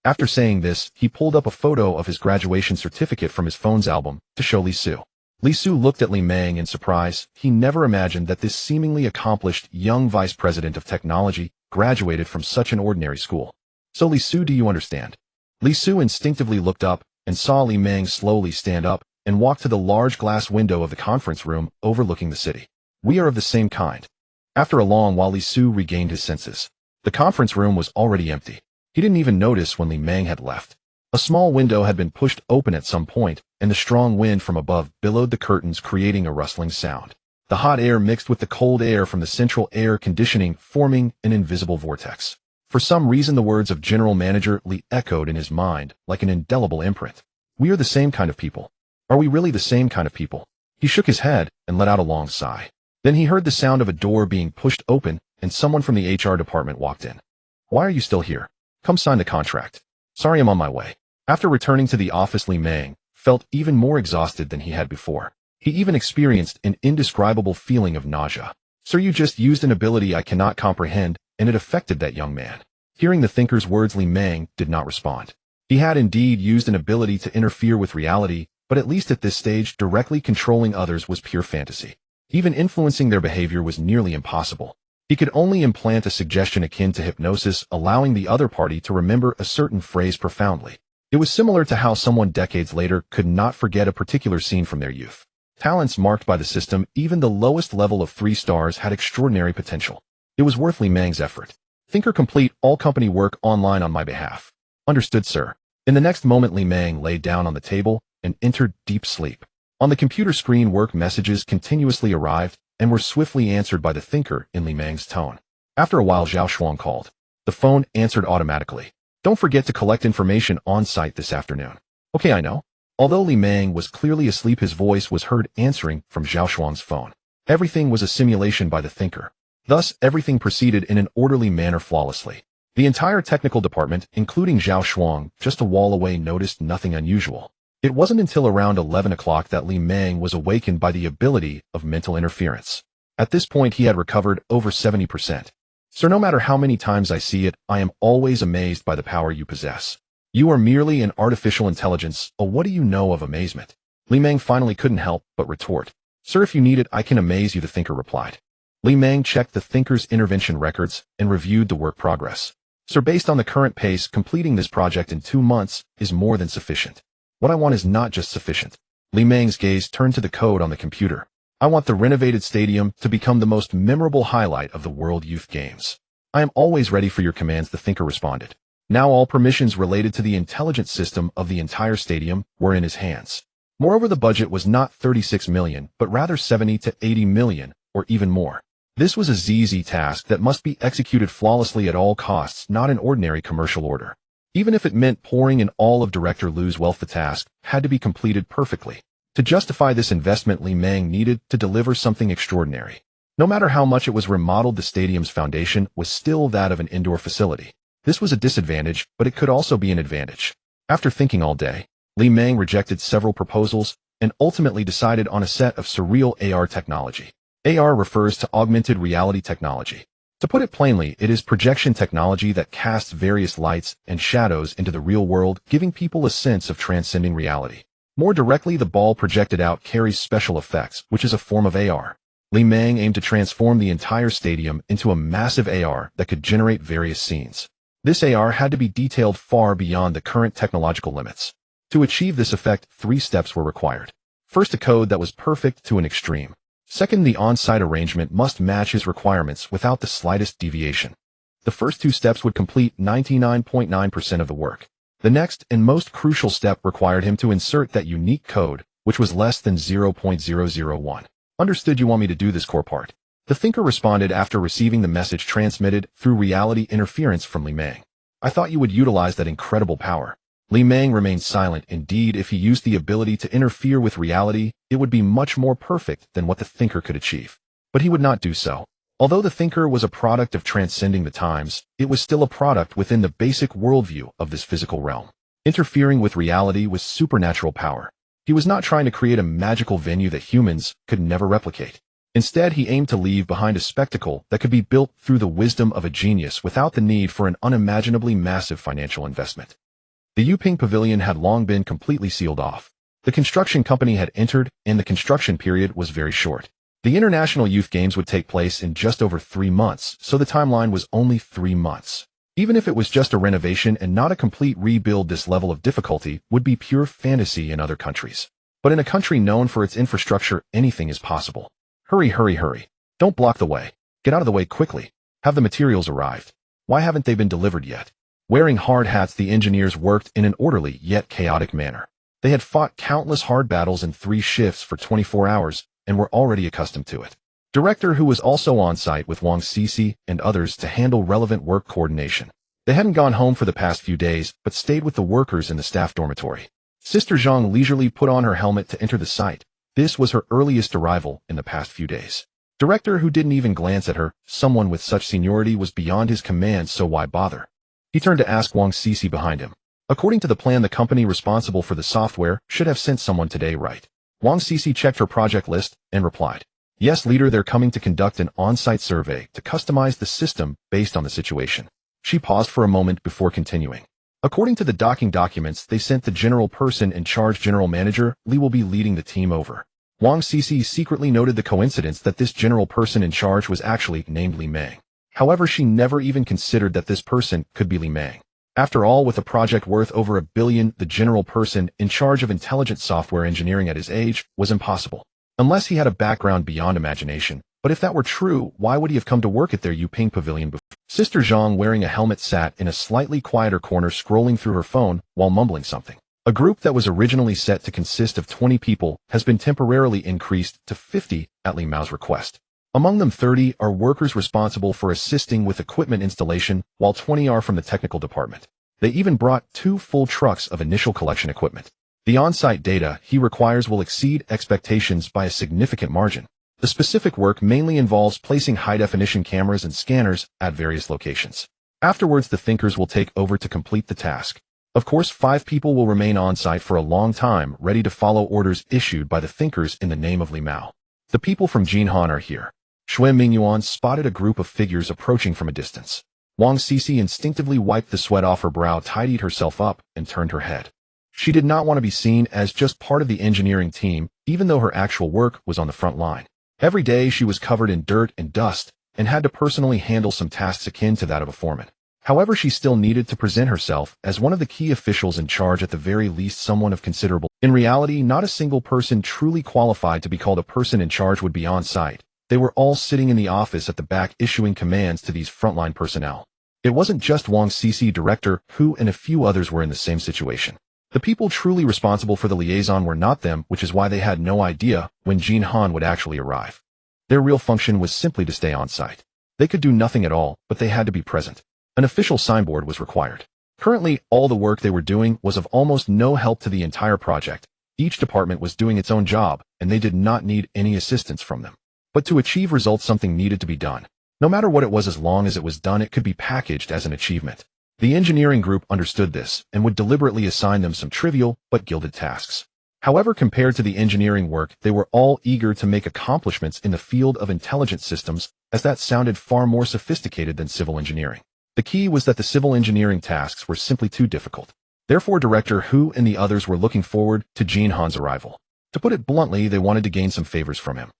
After saying this, he pulled up a photo of his graduation certificate from his phone's album to show Li Su. Li Su looked at Li Meng in surprise. He never imagined that this seemingly accomplished young vice president of technology graduated from such an ordinary school. So Li Su, do you understand? Li Su instinctively looked up and saw Li Meng slowly stand up and walk to the large glass window of the conference room overlooking the city. We are of the same kind. After a long while, Li Su regained his senses. The conference room was already empty. He didn't even notice when Li Meng had left. A small window had been pushed open at some point, and the strong wind from above billowed the curtains, creating a rustling sound. The hot air mixed with the cold air from the central air conditioning, forming an invisible vortex. For some reason, the words of General Manager Li echoed in his mind like an indelible imprint. We are the same kind of people. Are we really the same kind of people? He shook his head and let out a long sigh. Then he heard the sound of a door being pushed open, and someone from the HR department walked in. Why are you still here? Come sign the contract. Sorry, I'm on my way. After returning to the office, Li Meng felt even more exhausted than he had before. He even experienced an indescribable feeling of nausea. Sir, you just used an ability I cannot comprehend, and it affected that young man. Hearing the thinker's words, Li Meng did not respond. He had indeed used an ability to interfere with reality, but at least at this stage, directly controlling others was pure fantasy. Even influencing their behavior was nearly impossible. He could only implant a suggestion akin to hypnosis, allowing the other party to remember a certain phrase profoundly. It was similar to how someone decades later could not forget a particular scene from their youth. Talents marked by the system, even the lowest level of 3 stars, had extraordinary potential. It was worth Li Meng's effort. Thinker complete all company work online on my behalf. Understood, sir. In the next moment, Li Meng laid down on the table and entered deep sleep. On the computer screen, work messages continuously arrived and were swiftly answered by the thinker in Li Meng's tone. After a while, Zhao Shuang called. The phone answered automatically. Don't forget to collect information on site this afternoon. Okay, I know. Although Li Meng was clearly asleep, his voice was heard answering from Zhao Shuang's phone. Everything was a simulation by the thinker. Thus, everything proceeded in an orderly manner flawlessly. The entire technical department, including Zhao Shuang, just a wall away, noticed nothing unusual. It wasn't until around 11 o'clock that Li Meng was awakened by the ability of mental interference. At this point, he had recovered over 70%. Sir, no matter how many times I see it, I am always amazed by the power you possess. You are merely an artificial intelligence. Oh, what do you know of amazement? Li Meng finally couldn't help but retort. Sir, if you need it, I can amaze you, the thinker replied. Li Meng checked the thinker's intervention records and reviewed the work progress. Sir, based on the current pace, completing this project in 2 months is more than sufficient. What I want is not just sufficient. Li Meng's gaze turned to the code on the computer. I want the renovated stadium to become the most memorable highlight of the World Youth Games. I am always ready for your commands, the thinker responded. Now all permissions related to the intelligence system of the entire stadium were in his hands. Moreover, the budget was not 36 million, but rather 70 to 80 million, or even more. This was a easy task that must be executed flawlessly at all costs, not an ordinary commercial order. Even if it meant pouring in all of Director Lu's wealth, the task had to be completed perfectly. To justify this investment, Li Meng needed to deliver something extraordinary. No matter how much it was remodeled, the stadium's foundation was still that of an indoor facility. This was a disadvantage, but it could also be an advantage. After thinking all day, Li Meng rejected several proposals and ultimately decided on a set of surreal AR technology. AR refers to augmented reality technology. To put it plainly, it is projection technology that casts various lights and shadows into the real world, giving people a sense of transcending reality. More directly, the ball projected out carries special effects, which is a form of AR. Li Meng aimed to transform the entire stadium into a massive AR that could generate various scenes. This AR had to be detailed far beyond the current technological limits. To achieve this effect, 3 steps were required. First, a code that was perfect to an extreme. Second, the on-site arrangement must match his requirements without the slightest deviation. The first 2 steps would complete 99.9% of the work. The next and most crucial step required him to insert that unique code, which was less than 0.001. Understood, you want me to do this core part? The thinker responded after receiving the message transmitted through reality interference from Li Meng. I thought you would utilize that incredible power. Li Meng remained silent. Indeed, if he used the ability to interfere with reality, it would be much more perfect than what the thinker could achieve. But he would not do so. Although the thinker was a product of transcending the times, it was still a product within the basic worldview of this physical realm. Interfering with reality was supernatural power. He was not trying to create a magical venue that humans could never replicate. Instead, he aimed to leave behind a spectacle that could be built through the wisdom of a genius without the need for an unimaginably massive financial investment. The Yuping Pavilion had long been completely sealed off. The construction company had entered, and the construction period was very short. The International Youth Games would take place in just over 3 months, so the timeline was only 3 months. Even if it was just a renovation and not a complete rebuild, this level of difficulty would be pure fantasy in other countries. But in a country known for its infrastructure, anything is possible. Hurry, hurry, hurry. Don't block the way. Get out of the way quickly. Have the materials arrived? Why haven't they been delivered yet? Wearing hard hats, the engineers worked in an orderly yet chaotic manner. They had fought countless hard battles in 3 shifts for 24 hours and were already accustomed to it. Director, who was also on site with Wang Sisi and others to handle relevant work coordination. They hadn't gone home for the past few days, but stayed with the workers in the staff dormitory. Sister Zhang leisurely put on her helmet to enter the site. This was her earliest arrival in the past few days. Director, who didn't even glance at her, someone with such seniority was beyond his command, so why bother? He turned to ask Wang Sisi behind him. According to the plan, the company responsible for the software should have sent someone today, right? Wang Sisi checked her project list and replied, yes, leader, they're coming to conduct an on-site survey to customize the system based on the situation. She paused for a moment before continuing. According to the docking documents, they sent the general person in charge, General Manager Li will be leading the team over. Wang Sisi secretly noted the coincidence that this general person in charge was actually named Li Meng. However, she never even considered that this person could be Li Meng. After all, with a project worth over $1 billion, the general person in charge of intelligent software engineering at his age was impossible. Unless he had a background beyond imagination, But if that were true, why would he have come to work at their Yuping pavilion before? Sister Zhang, wearing a helmet, sat in a slightly quieter corner scrolling through her phone while mumbling something. A group that was originally set to consist of 20 people has been temporarily increased to 50 at Li Mao's request. Among them, 30 are workers responsible for assisting with equipment installation, while 20 are from the technical department. They even brought 2 full trucks of initial collection equipment. The on-site data he requires will exceed expectations by a significant margin. The specific work mainly involves placing high-definition cameras and scanners at various locations. Afterwards, the thinkers will take over to complete the task. Of course, 5 people will remain on-site for a long time, ready to follow orders issued by the thinkers in the name of Li Mao. The people from Jinhan are here. Xue Mingyuan spotted a group of figures approaching from a distance. Wang Cixi instinctively wiped the sweat off her brow, tidied herself up, and turned her head. She did not want to be seen as just part of the engineering team, even though her actual work was on the front line. Every day she was covered in dirt and dust, and had to personally handle some tasks akin to that of a foreman. However, she still needed to present herself as one of the key officials in charge, at the very least someone of considerable. In reality, not a single person truly qualified to be called a person in charge would be on site. They were all sitting in the office at the back issuing commands to these frontline personnel. It wasn't just Wang Cixi, Director Hu, and a few others were in the same situation. The people truly responsible for the liaison were not them, which is why they had no idea when Jinhan would actually arrive. Their real function was simply to stay on site. They could do nothing at all, but they had to be present. An official signboard was required. Currently, all the work they were doing was of almost no help to the entire project. Each department was doing its own job, and they did not need any assistance from them. But to achieve results, something needed to be done. No matter what it was, as long as it was done, it could be packaged as an achievement. The engineering group understood this and would deliberately assign them some trivial but gilded tasks. However, compared to the engineering work, they were all eager to make accomplishments in the field of intelligent systems, as that sounded far more sophisticated than civil engineering. The key was that the civil engineering tasks were simply too difficult. Therefore, Director Hu and the others were looking forward to Jinhan's arrival. To put it bluntly, they wanted to gain some favors from him.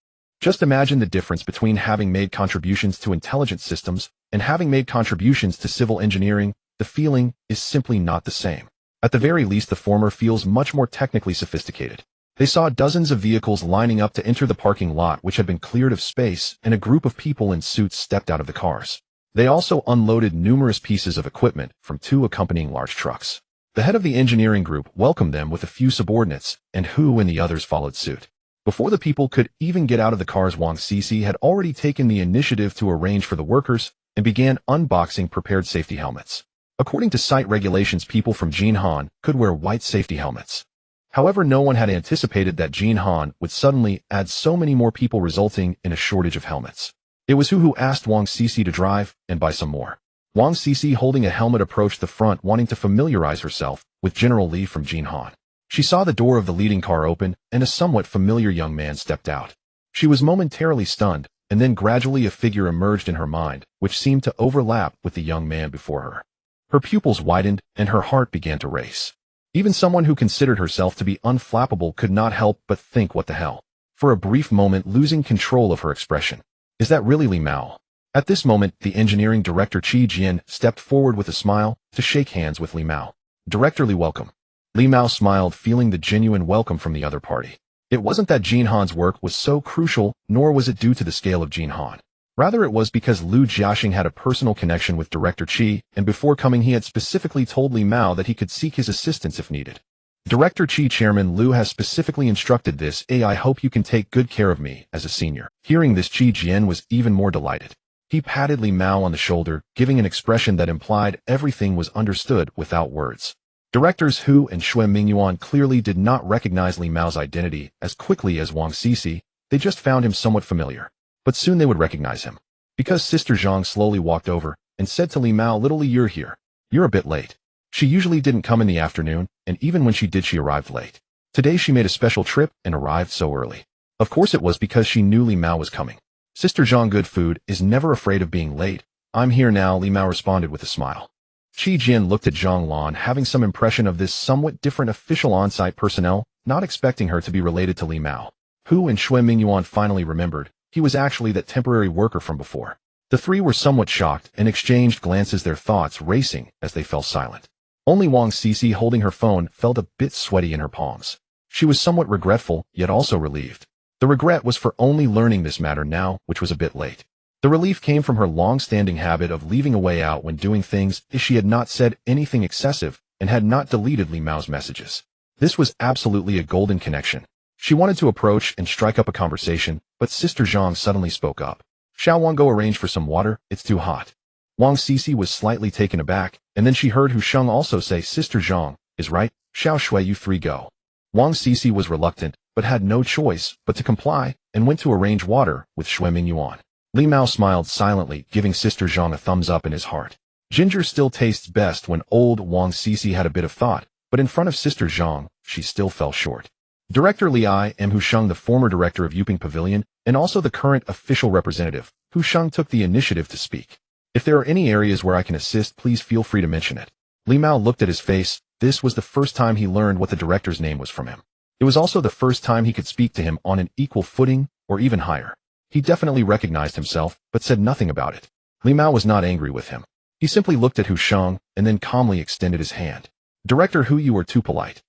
Just imagine the difference between having made contributions to intelligent systems and having made contributions to civil engineering. The feeling is simply not the same. At the very least, the former feels much more technically sophisticated. They saw dozens of vehicles lining up to enter the parking lot, which had been cleared of space, and a group of people in suits stepped out of the cars. They also unloaded numerous pieces of equipment from 2 accompanying large trucks. The head of the engineering group welcomed them with a few subordinates, and Hu and the others followed suit. Before the people could even get out of the cars, Wang Cixi had already taken the initiative to arrange for the workers and began unboxing prepared safety helmets. According to site regulations, people from Jinhan could wear white safety helmets. However, no one had anticipated that Jinhan would suddenly add so many more people, resulting in a shortage of helmets. It was who asked Wang Cixi to drive and buy some more. Wang Cixi, holding a helmet, approached the front, wanting to familiarize herself with General Li from Jinhan. She saw the door of the leading car open, and a somewhat familiar young man stepped out. She was momentarily stunned, and then gradually a figure emerged in her mind, which seemed to overlap with the young man before her. Her pupils widened, and her heart began to race. Even someone who considered herself to be unflappable could not help but think, what the hell? For a brief moment, losing control of her expression. Is that really Li Mao? At this moment, the engineering director Qi Jian stepped forward with a smile to shake hands with Li Mao. Director Li, welcome. Li Mao smiled, feeling the genuine welcome from the other party. It wasn't that Jinhan's work was so crucial, nor was it due to the scale of Jinhan. Rather, it was because Lu Jiaxing had a personal connection with Director Qi, and before coming he had specifically told Li Mao that he could seek his assistance if needed. Director Qi, Chairman Lu has specifically instructed this. I hope you can take good care of me as a senior. Hearing this, Qi Jian was even more delighted. He patted Li Mao on the shoulder, giving an expression that implied everything was understood without words. Directors Hu and Xue Mingyuan clearly did not recognize Li Mao's identity as quickly as Wang Cixi. They just found him somewhat familiar. But soon they would recognize him. Because Sister Zhang slowly walked over and said to Li Mao, "Little Li, you're here. You're a bit late." She usually didn't come in the afternoon, and even when she did, she arrived late. Today she made a special trip and arrived so early. Of course it was because she knew Li Mao was coming. Sister Zhang, good food, is never afraid of being late. I'm here now, Li Mao responded with a smile. Qi Jian looked at Zhang Lan, having some impression of this somewhat different official on-site personnel, not expecting her to be related to Li Mao. Hu and Xue Mingyuan finally remembered. He was actually that temporary worker from before. The 3 were somewhat shocked and exchanged glances, their thoughts racing as they fell silent. Only Wang Cixi, holding her phone, felt a bit sweaty in her palms. She was somewhat regretful, yet also relieved. The regret was for only learning this matter now, which was a bit late. The relief came from her long-standing habit of leaving a way out when doing things if she had not said anything excessive and had not deleted Li Mao's messages. This was absolutely a golden connection. She wanted to approach and strike up a conversation, but Sister Zhang suddenly spoke up. Shall Wang go arrange for some water? It's too hot. Wang Sisi was slightly taken aback, and then she heard Hu Sheng also say, Sister Zhang is right, Xiao Shui you three go. Wang Sisi was reluctant, but had no choice but to comply, and went to arrange water with Shui Mingyuan. Li Mao smiled silently, giving Sister Zhang a thumbs up in his heart. Ginger still tastes best when old Wang Sisi had a bit of thought, but in front of Sister Zhang, she still fell short. Director Li I am Hu Sheng, the former director of Yuping Pavilion, and also the current official representative. Hu Sheng took the initiative to speak. If there are any areas where I can assist, please feel free to mention it. Li Mao looked at his face. This was the first time he learned what the director's name was from him. It was also the first time he could speak to him on an equal footing, or even higher. He definitely recognized himself, but said nothing about it. Li Mao was not angry with him. He simply looked at Hu Sheng, and then calmly extended his hand. Director Hu, you are too polite.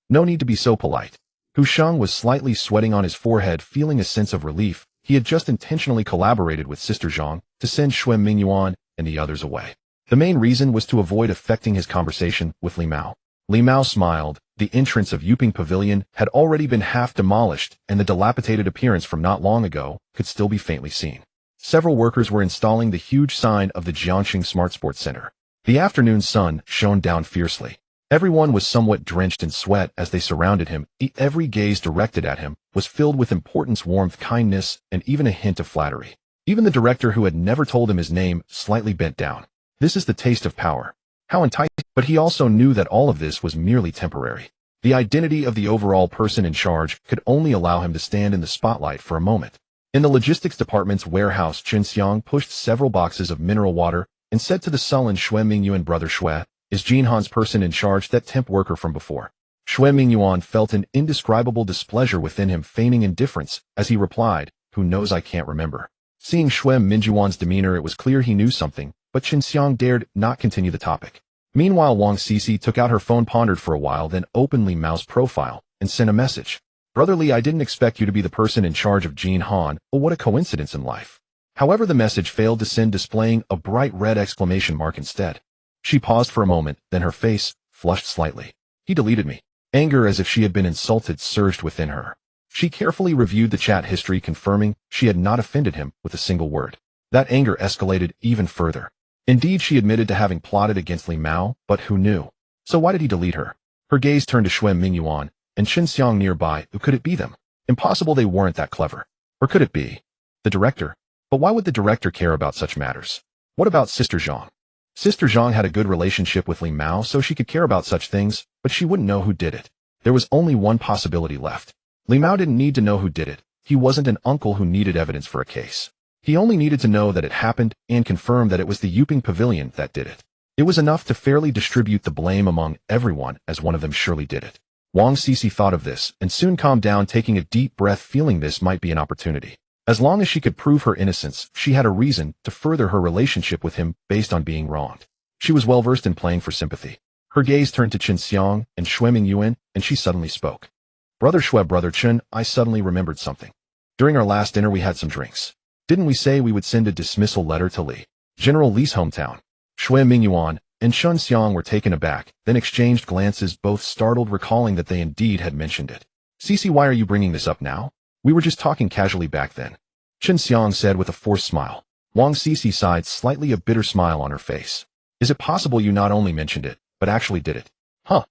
No need to be so polite. Hu Sheng was slightly sweating on his forehead, feeling a sense of relief. He had just intentionally collaborated with Sister Zhang to send Shui Mingyuan and the others away. The main reason was to avoid affecting his conversation with Li Mao. Li Mao smiled. The entrance of Yuping Pavilion had already been half demolished, and the dilapidated appearance from not long ago could still be faintly seen. Several workers were installing the huge sign of the Jiangxing Smart Sports Center. The afternoon sun shone down fiercely. Everyone was somewhat drenched in sweat as they surrounded him. Every gaze directed at him was filled with importance, warmth, kindness, and even a hint of flattery. Even the director, who had never told him his name, slightly bent down. This is the taste of power. How enticing! But he also knew that all of this was merely temporary. The identity of the overall person in charge could only allow him to stand in the spotlight for a moment. In the logistics department's warehouse, Chen Xiang pushed several boxes of mineral water and said to the sullen Shui Mingyuan, brother Shui, is Jin Han's person in charge that temp worker from before? Shui Mingyuan felt an indescribable displeasure within him, feigning indifference, as he replied, who knows, I can't remember. Seeing Shui Mingyuan's demeanor, it was clear he knew something, but Chen Xiang dared not continue the topic. Meanwhile, Wang Sisi took out her phone, pondered for a while, then opened Li Mao's profile and sent a message. Brother Li, I didn't expect you to be the person in charge of Jin Han. Oh, what a coincidence in life. However, the message failed to send, displaying a bright red exclamation mark instead. She paused for a moment, then her face flushed slightly. He deleted me. Anger, as if she had been insulted, surged within her. She carefully reviewed the chat history, confirming she had not offended him with a single word. That anger escalated even further. Indeed, she admitted to having plotted against Li Mao, but who knew? So why did he delete her? Her gaze turned to Shui Mingyuan and Chen Xiang nearby. Who could it be them? Impossible, they weren't that clever. Or could it be the director? But why would the director care about such matters? What about Sister Zhang? Sister Zhang had a good relationship with Li Mao, so she could care about such things, but she wouldn't know who did it. There was only one possibility left. Li Mao didn't need to know who did it. He wasn't an uncle who needed evidence for a case. He only needed to know that it happened and confirm that it was the Yuping Pavilion that did it. It was enough to fairly distribute the blame among everyone, as one of them surely did it. Wang Sisi thought of this and soon calmed down, taking a deep breath, feeling this might be an opportunity. As long as she could prove her innocence, she had a reason to further her relationship with him based on being wronged. She was well versed in playing for sympathy. Her gaze turned to Chen Xiang and Shui Mingyuan, and she suddenly spoke. Brother Shui, brother Chen, I suddenly remembered something. During our last dinner we had some drinks. Didn't we say we would send a dismissal letter to Li, General Li's hometown? Shui Mingyuan and Chen Xiang were taken aback, then exchanged glances, both startled, recalling that they indeed had mentioned it. Sisi, why are you bringing this up now? We were just talking casually back then, Chen Xiang said with a forced smile. Wang Sisi sighed, slightly, a bitter smile on her face. Is it possible you not only mentioned it, but actually did it? Huh.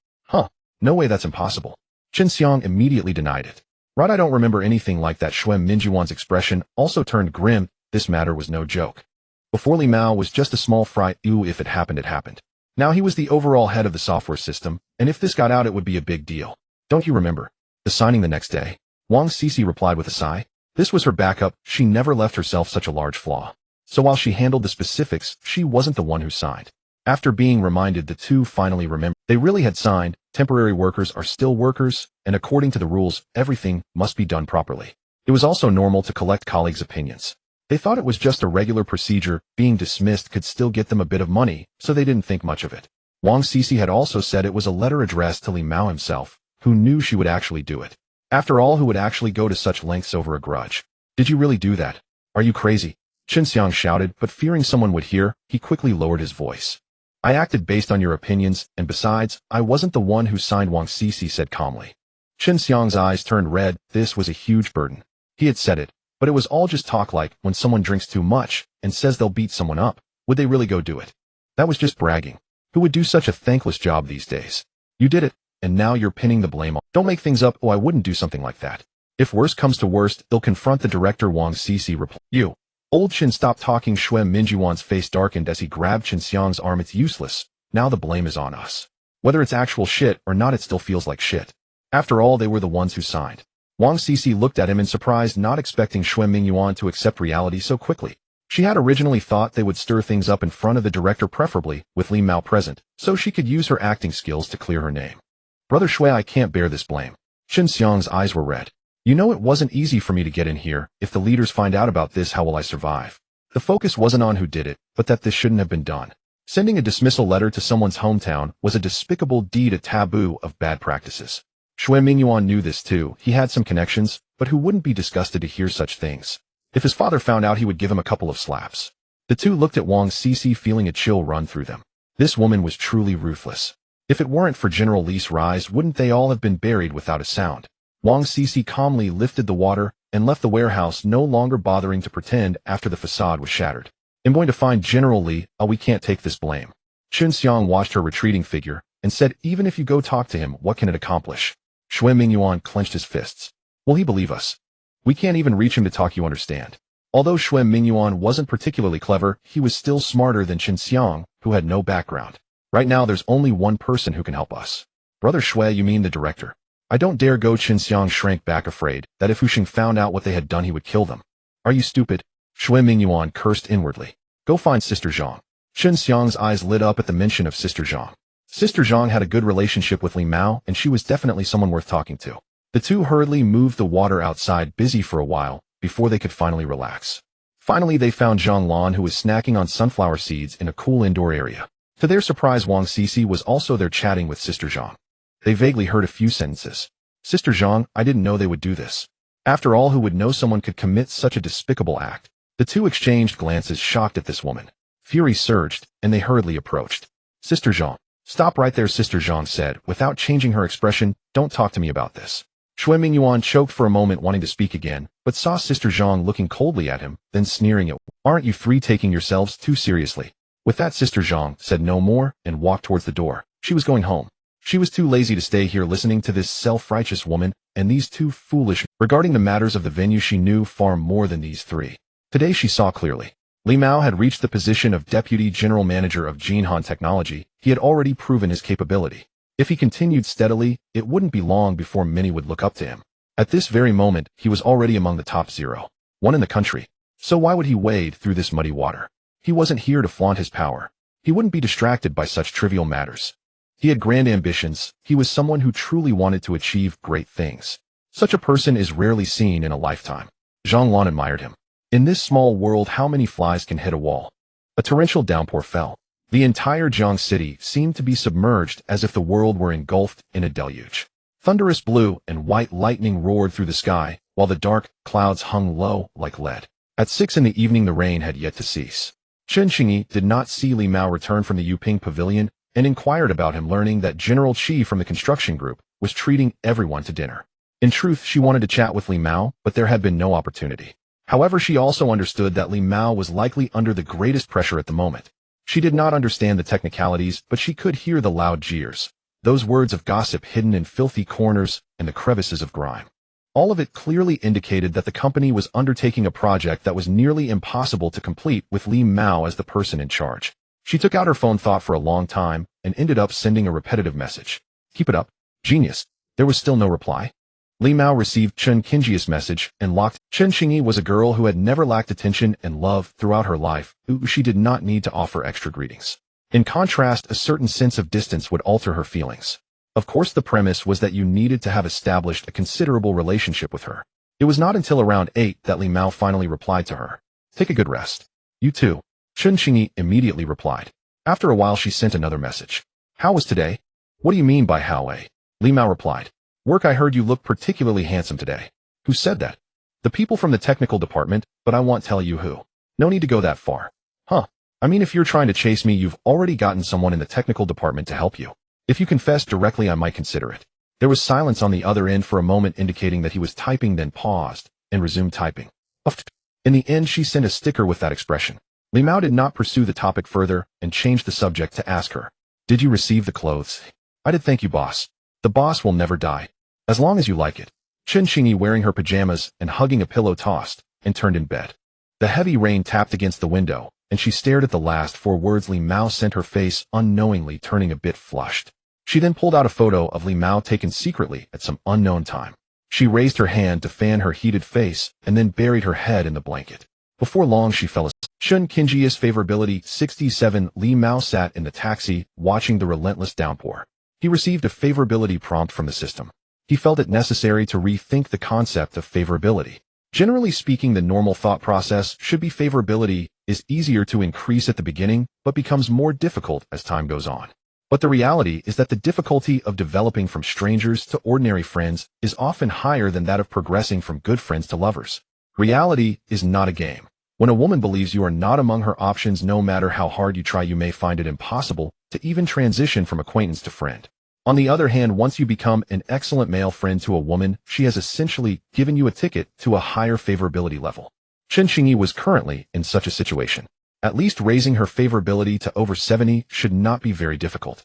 No way, that's impossible. Chen Xiang immediately denied it. Right, I don't remember anything like that. Shui Mingyuan's expression also turned grim. This matter was no joke. Before, Li Mao was just a small fry. If it happened, it happened. Now he was the overall head of the software system, and if this got out, it would be a big deal. Don't you remember the signing the next day? Wang Sisi replied with a sigh. This was her backup. She never left herself such a large flaw. So while she handled the specifics, she wasn't the one who signed. After being reminded, the two finally remembered. They really had signed. Temporary workers are still workers, and according to the rules, everything must be done properly. It was also normal to collect colleagues' opinions. They thought it was just a regular procedure. Being dismissed could still get them a bit of money, so they didn't think much of it. Wang Sisi had also said it was a letter addressed to Li Mao himself, who knew she would actually do it. After all, who would actually go to such lengths over a grudge? Did you really do that? Are you crazy? Chen Xiang shouted, but fearing someone would hear, he quickly lowered his voice. I acted based on your opinions, and besides, I wasn't the one who signed, Wang Sisi said calmly. Chen Xiang's eyes turned red. This was a huge burden. He had said it, but it was all just talk. Like when someone drinks too much and says they'll beat someone up, would they really go do it? That was just bragging. Who would do such a thankless job these days? You did it, and now you're pinning the blame on. Don't make things up. Oh, I wouldn't do something like that. If worst comes to worst, they'll confront the director, Wang Sisi replied. You. Old Chen stopped talking. Xue Mingyuan's face darkened as he grabbed Chen Xiang's arm. It's useless. Now the blame is on us. Whether it's actual shit or not, it still feels like shit. After all, they were the ones who signed. Wang Sisi looked at him in surprise, not expecting Xue Mingyuan to accept reality so quickly. She had originally thought they would stir things up in front of the director, preferably with Li Mao present, so she could use her acting skills to clear her name. Brother Xue, I can't bear this blame. Chen Xiang's eyes were red. You know, it wasn't easy for me to get in here. If the leaders find out about this, how will I survive? The focus wasn't on who did it, but that this shouldn't have been done. Sending a dismissal letter to someone's hometown was a despicable deed, a taboo of bad practices. Xue Mingyuan knew this too. He had some connections, but who wouldn't be disgusted to hear such things? If his father found out, he would give him a couple of slaps. The two looked at Wang Sisi, feeling a chill run through them. This woman was truly ruthless. If it weren't for General Li's rise, wouldn't they all have been buried without a sound? Wang Sisi calmly lifted the water and left the warehouse, no longer bothering to pretend after the facade was shattered. I'm going to find General Li. Oh, we can't take this blame. Chen Xiang watched her retreating figure and said, even if you go talk to him, what can it accomplish? Xue Mingyuan clenched his fists. Will he believe us? We can't even reach him to talk, you understand. Although Xue Mingyuan wasn't particularly clever, he was still smarter than Chen Xiang, who had no background. Right now, there's only one person who can help us. Brother Xue, you mean the director? I don't dare go. Chen Xiang shrank back, afraid that if Huxing found out what they had done, he would kill them. Are you stupid? Xue Mingyuan cursed inwardly. Go find Sister Zhang. Chen Xiang's eyes lit up at the mention of Sister Zhang. Sister Zhang had a good relationship with Li Mao, and she was definitely someone worth talking to. The two hurriedly moved the water outside, busy for a while, before they could finally relax. Finally, they found Zhang Lan, who was snacking on sunflower seeds in a cool indoor area. To their surprise, Wang Sisi was also there chatting with Sister Zhang. They vaguely heard a few sentences. Sister Zhang, I didn't know they would do this. After all, who would know someone could commit such a despicable act? The two exchanged glances, shocked at this woman. Fury surged, and they hurriedly approached. Sister Zhang. Stop right there, Sister Zhang said, without changing her expression. Don't talk to me about this. Xue Mingyuan choked for a moment, wanting to speak again, but saw Sister Zhang looking coldly at him, then sneering at, aren't you three taking yourselves too seriously? With that, Sister Zhang said no more and walked towards the door. She was going home. She was too lazy to stay here listening to this self-righteous woman and these two foolish. Regarding the matters of the venue, she knew far more than these three. Today she saw clearly. Li Mao had reached the position of Deputy General Manager of Jinhan Technology. He had already proven his capability. If he continued steadily, it wouldn't be long before many would look up to him. At this very moment, he was already among the top 0.1 in the country. So why would he wade through this muddy water? He wasn't here to flaunt his power. He wouldn't be distracted by such trivial matters. He had grand ambitions. He was someone who truly wanted to achieve great things. Such a person is rarely seen in a lifetime. Zhang Lan admired him. In this small world, how many flies can hit a wall? A torrential downpour fell. The entire Jiang city seemed to be submerged, as if the world were engulfed in a deluge. Thunderous blue and white lightning roared through the sky, while the dark clouds hung low like lead. At 6 in the evening, the rain had yet to cease. Chen Xingyi did not see Li Mao return from the Yuping Pavilion and inquired about him, learning that General Qi from the construction group was treating everyone to dinner. In truth, she wanted to chat with Li Mao, but there had been no opportunity. However, she also understood that Li Mao was likely under the greatest pressure at the moment. She did not understand the technicalities, but she could hear the loud jeers, those words of gossip hidden in filthy corners and the crevices of grime. All of it clearly indicated that the company was undertaking a project that was nearly impossible to complete with Li Mao as the person in charge. She took out her phone, thought for a long time, and ended up sending a repetitive message. Keep it up. Genius. There was still no reply. Li Mao received Chen Qingyi's message and locked. Chen Qingyi was a girl who had never lacked attention and love throughout her life, who she did not need to offer extra greetings. In contrast, a certain sense of distance would alter her feelings. Of course, the premise was that you needed to have established a considerable relationship with her. It was not until around 8 that Li Mao finally replied to her. Take a good rest. You too. Chen Qingyi immediately replied. After a while, she sent another message. How was today? What do you mean by how, eh? Li Mao replied. Work, I heard you look particularly handsome today. Who said that? The people from the technical department, but I won't tell you who. No need to go that far. Huh. I mean, if you're trying to chase me, you've already gotten someone in the technical department to help you. If you confess directly, I might consider it. There was silence on the other end for a moment, indicating that he was typing, then paused and resumed typing. In the end, she sent a sticker with that expression. Li Mao did not pursue the topic further and changed the subject to ask her, "Did you receive the clothes?" "I did, thank you, boss. The boss will never die. As long as you like it." Chen Xingyi, wearing her pajamas and hugging a pillow, tossed and turned in bed. The heavy rain tapped against the window, and she stared at the last 4 words Li Mao sent, her face unknowingly turning a bit flushed. She then pulled out a photo of Li Mao taken secretly at some unknown time. She raised her hand to fan her heated face and then buried her head in the blanket. Before long, she fell asleep. Chen Qingji's favorability 67. Li Mao sat in the taxi, watching the relentless downpour. He received a favorability prompt from the system. He felt it necessary to rethink the concept of favorability. Generally speaking, the normal thought process should be favorability is easier to increase at the beginning, but becomes more difficult as time goes on. But the reality is that the difficulty of developing from strangers to ordinary friends is often higher than that of progressing from good friends to lovers. Reality is not a game. When a woman believes you are not among her options, no matter how hard you try, you may find it impossible to even transition from acquaintance to friend. On the other hand, once you become an excellent male friend to a woman, she has essentially given you a ticket to a higher favorability level. Chen Xingyi was currently in such a situation. At least raising her favorability to over 70 should not be very difficult.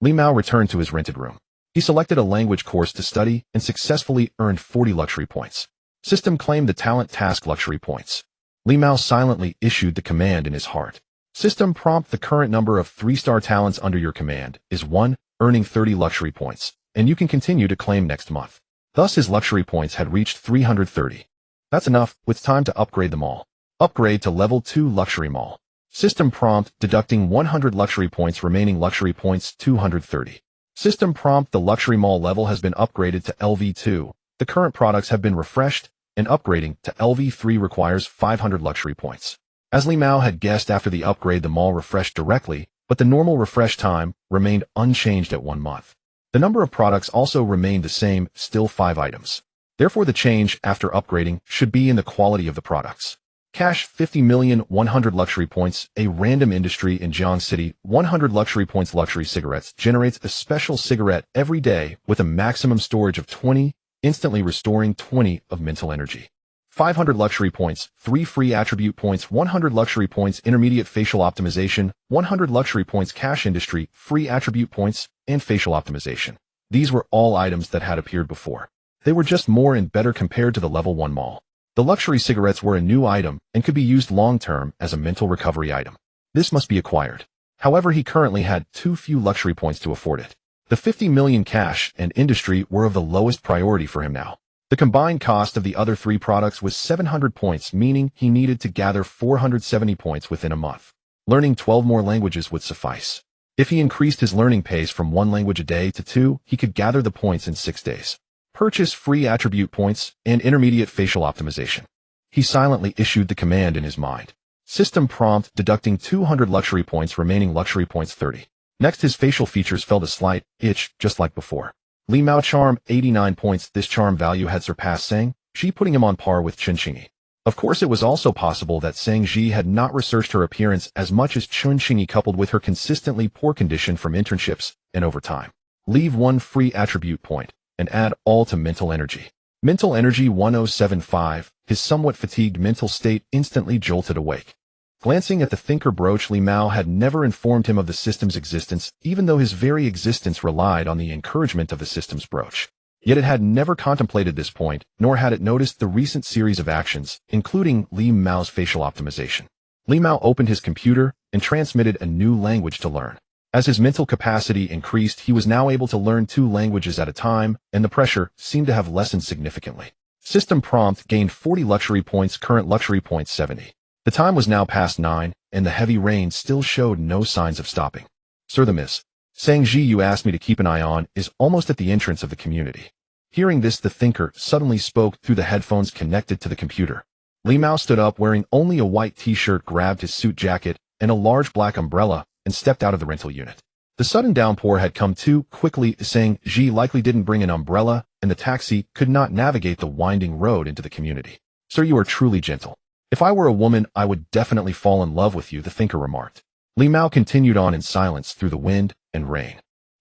Li Mao returned to his rented room. He selected a language course to study and successfully earned 40 luxury points. System claimed the talent task luxury points. Li Mao silently issued the command in his heart. System prompt: the current number of 3-star talents under your command is 1, earning 30 luxury points, and you can continue to claim next month. Thus his luxury points had reached 330. That's enough, with time to upgrade them all. Upgrade to level 2 luxury mall. System prompt: deducting 100 luxury points, remaining luxury points 230. System prompt: the luxury mall level has been upgraded to LV2. The current products have been refreshed, and upgrading to LV3 requires 500 luxury points. As Li Mao had guessed, after the upgrade the mall refreshed directly, but the normal refresh time remained unchanged at 1 month. The number of products also remained the same, still 5 items. Therefore the change after upgrading should be in the quality of the products. Cash: 50,100 luxury points. A random industry in Jiang City. 100 luxury points. Luxury cigarettes generates a special cigarette every day with a maximum storage of 20, instantly restoring 20 of mental energy. 500 luxury points, 3 free attribute points. 100 luxury points. Intermediate facial optimization. 100 luxury points. Cash industry, free attribute points, and facial optimization. These were all items that had appeared before. They were just more and better compared to the level 1 mall. The luxury cigarettes were a new item and could be used long-term as a mental recovery item. This must be acquired. However, he currently had too few luxury points to afford it. The 50 million cash and industry were of the lowest priority for him now. The combined cost of the other 3 products was 700 points, meaning he needed to gather 470 points within a month. Learning 12 more languages would suffice. If he increased his learning pace from 1 language a day to 2, he could gather the points in 6 days. Purchase free attribute points and intermediate facial optimization. He silently issued the command in his mind. System prompt: deducting 200 luxury points, remaining luxury points 30. Next, his facial features felt a slight itch, just like before. Li Mao charm, 89 points. This charm value had surpassed Zhang Ji, putting him on par with Chen Xingyi. Of course, it was also possible that Zhang Ji had not researched her appearance as much as Chen Xingyi, coupled with her consistently poor condition from internships and overtime. Leave 1 free attribute point and add all to mental energy. Mental energy 1075. His somewhat fatigued mental state instantly jolted awake. Glancing at the thinker brooch, Li Mao had never informed him of the system's existence, even though his very existence relied on the encouragement of the system's brooch. Yet it had never contemplated this point, nor had it noticed the recent series of actions, including Li Mao's facial optimization. Li Mao opened his computer and transmitted a new language to learn. As his mental capacity increased, he was now able to learn 2 languages at a time, and the pressure seemed to have lessened significantly. System prompt: gained 40 luxury points, current luxury points 70. The time was now past 9, and the heavy rain still showed no signs of stopping. Sir, the Miss Zhang Ji you asked me to keep an eye on is almost at the entrance of the community. Hearing this, the thinker suddenly spoke through the headphones connected to the computer. Li Mao stood up, wearing only a white t-shirt, grabbed his suit jacket and a large black umbrella, and stepped out of the rental unit. The sudden downpour had come too quickly. Zhang Ji likely didn't bring an umbrella, and the taxi could not navigate the winding road into the community. Sir, you are truly gentle. If I were a woman, I would definitely fall in love with you, the thinker remarked. Li Mao continued on in silence through the wind and rain.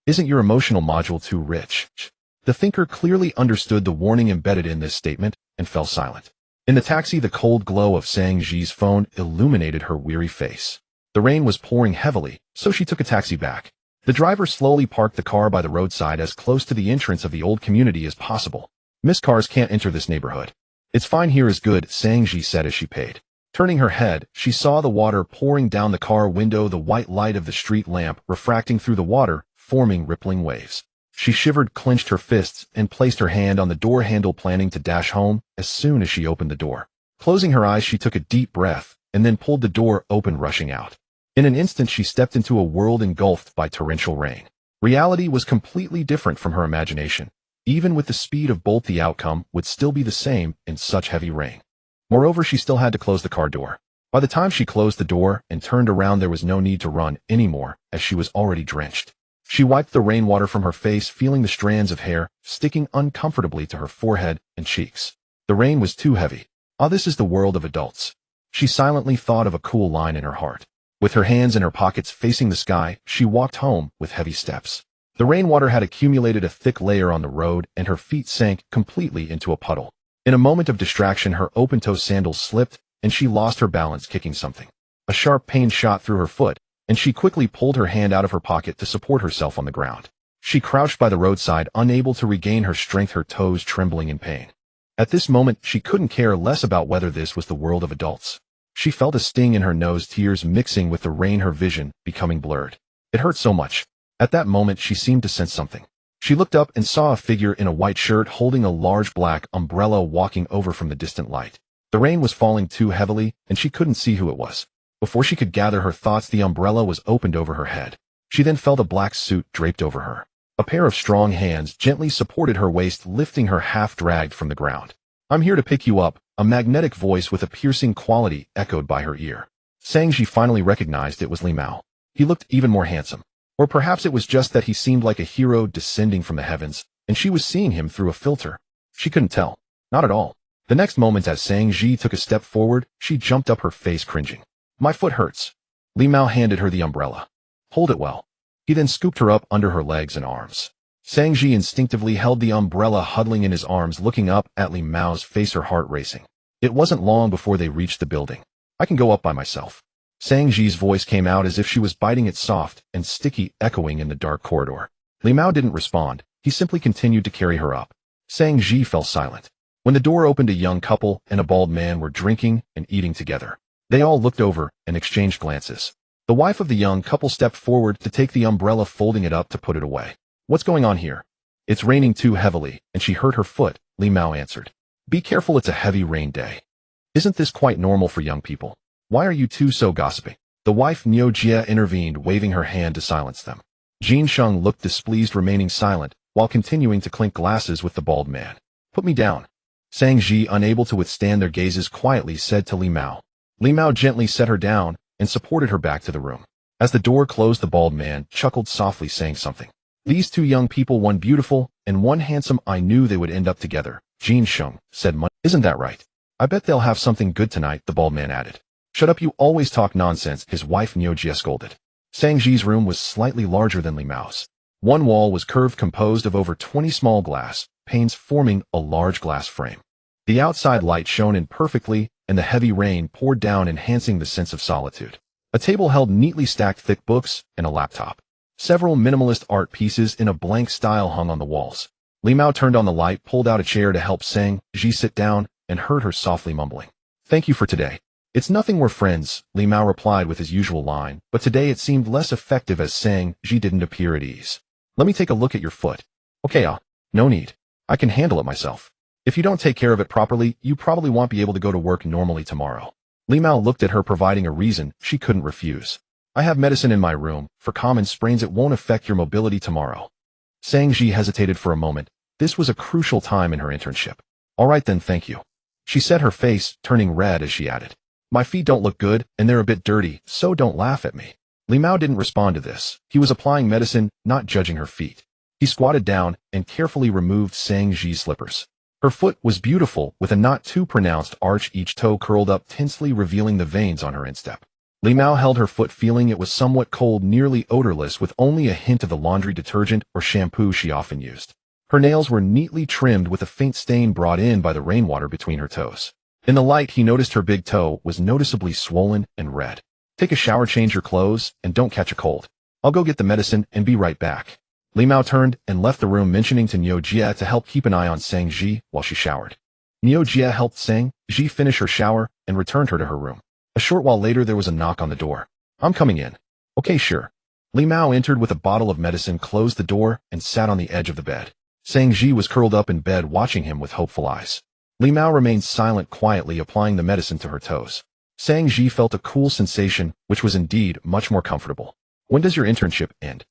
Isn't your emotional module too rich? The thinker clearly understood the warning embedded in this statement and fell silent. In the taxi, the cold glow of Sang Ji's phone illuminated her weary face. The rain was pouring heavily, so she took a taxi back. The driver slowly parked the car by the roadside as close to the entrance of the old community as possible. Miss, cars can't enter this neighborhood. It's fine here is good, Sang Ji said as she paid. Turning her head, she saw the water pouring down the car window, the white light of the street lamp refracting through the water, forming rippling waves. She shivered, clenched her fists, and placed her hand on the door handle, planning to dash home as soon as she opened the door. Closing her eyes, she took a deep breath, and then pulled the door open, rushing out. In an instant, she stepped into a world engulfed by torrential rain. Reality was completely different from her imagination. Even with the speed of bolt, the outcome would still be the same in such heavy rain. Moreover, she still had to close the car door. By the time she closed the door and turned around, there was no need to run anymore, as she was already drenched. She wiped the rainwater from her face, feeling the strands of hair sticking uncomfortably to her forehead and cheeks. The rain was too heavy. Ah, this is the world of adults. She silently thought of a cool line in her heart. With her hands in her pockets facing the sky, she walked home with heavy steps. The rainwater had accumulated a thick layer on the road, and her feet sank completely into a puddle. In a moment of distraction, her open-toe sandals slipped, and she lost her balance, kicking something. A sharp pain shot through her foot, and she quickly pulled her hand out of her pocket to support herself on the ground. She crouched by the roadside, unable to regain her strength, her toes trembling in pain. At this moment, she couldn't care less about whether this was the world of adults. She felt a sting in her nose, tears mixing with the rain, her vision becoming blurred. It hurt so much. At that moment, she seemed to sense something. She looked up and saw a figure in a white shirt holding a large black umbrella walking over from the distant light. The rain was falling too heavily, and she couldn't see who it was. Before she could gather her thoughts, the umbrella was opened over her head. She then felt a black suit draped over her. A pair of strong hands gently supported her waist, lifting her half-dragged from the ground. I'm here to pick you up, a magnetic voice with a piercing quality echoed by her ear. Sang Ji finally recognized it was Li Mao. He looked even more handsome. Or perhaps it was just that he seemed like a hero descending from the heavens, and she was seeing him through a filter. She couldn't tell. Not at all. The next moment, as Sang Ji took a step forward, she jumped up, her face cringing. My foot hurts. Li Mao handed her the umbrella. Hold it well. He then scooped her up under her legs and arms. Sang Ji instinctively held the umbrella, huddling in his arms, looking up at Li Mao's face, her heart racing. It wasn't long before they reached the building. I can go up by myself. Sang Ji's voice came out as if she was biting it, soft and sticky, echoing in the dark corridor. Li Mao didn't respond. He simply continued to carry her up. Sang Ji fell silent. When the door opened, a young couple and a bald man were drinking and eating together. They all looked over and exchanged glances. The wife of the young couple stepped forward to take the umbrella, folding it up to put it away. What's going on here? It's raining too heavily, and she hurt her foot, Li Mao answered. Be careful, it's a heavy rain day. Isn't this quite normal for young people? Why are you two so gossipy? The wife Niu Jie intervened, waving her hand to silence them. Jin Sheng looked displeased, remaining silent, while continuing to clink glasses with the bald man. Put me down. Sang Ji, unable to withstand their gazes, quietly said to Li Mao. Li Mao gently set her down and supported her back to the room. As the door closed, the bald man chuckled softly, saying something. These two young people, one beautiful and one handsome, I knew they would end up together, Jin Sheng said. Isn't that right? I bet they'll have something good tonight, the bald man added. Shut up, you always talk nonsense, his wife Niu Jie scolded. Sang Ji's room was slightly larger than Li Mao's. One wall was curved, composed of over 20 small glass panes forming a large glass frame. The outside light shone in perfectly, and the heavy rain poured down, enhancing the sense of solitude. A table held neatly stacked thick books and a laptop. Several minimalist art pieces in a blank style hung on the walls. Li Mao turned on the light, pulled out a chair to help Sang Ji sit down, and heard her softly mumbling. Thank you for today. It's nothing, we're friends, Li Mao replied with his usual line, but today it seemed less effective as Sang Ji didn't appear at ease. Let me take a look at your foot. Okay, no need. I can handle it myself. If you don't take care of it properly, you probably won't be able to go to work normally tomorrow. Li Mao looked at her, providing a reason she couldn't refuse. I have medicine in my room. For common sprains, it won't affect your mobility tomorrow. Sang Ji hesitated for a moment. This was a crucial time in her internship. All right then, thank you. She said, her face turning red as she added. My feet don't look good, and they're a bit dirty, so don't laugh at me. Li Mao didn't respond to this. He was applying medicine, not judging her feet. He squatted down and carefully removed Sang Ji's slippers. Her foot was beautiful, with a not too pronounced arch, each toe curled up tensely, revealing the veins on her instep. Li Mao held her foot, feeling it was somewhat cold, nearly odorless, with only a hint of the laundry detergent or shampoo she often used. Her nails were neatly trimmed, with a faint stain brought in by the rainwater between her toes. In the light, he noticed her big toe was noticeably swollen and red. Take a shower, change your clothes, and don't catch a cold. I'll go get the medicine and be right back. Li Mao turned and left the room, mentioning to Niu Jie to help keep an eye on Sang Ji while she showered. Niu Jie helped Sang Ji finish her shower and returned her to her room. A short while later, there was a knock on the door. I'm coming in. Okay, sure. Li Mao entered with a bottle of medicine, closed the door, and sat on the edge of the bed. Sang Ji was curled up in bed, watching him with hopeful eyes. Li Mao remained silent, quietly applying the medicine to her toes. Sang Ji felt a cool sensation, which was indeed much more comfortable. When does your internship end?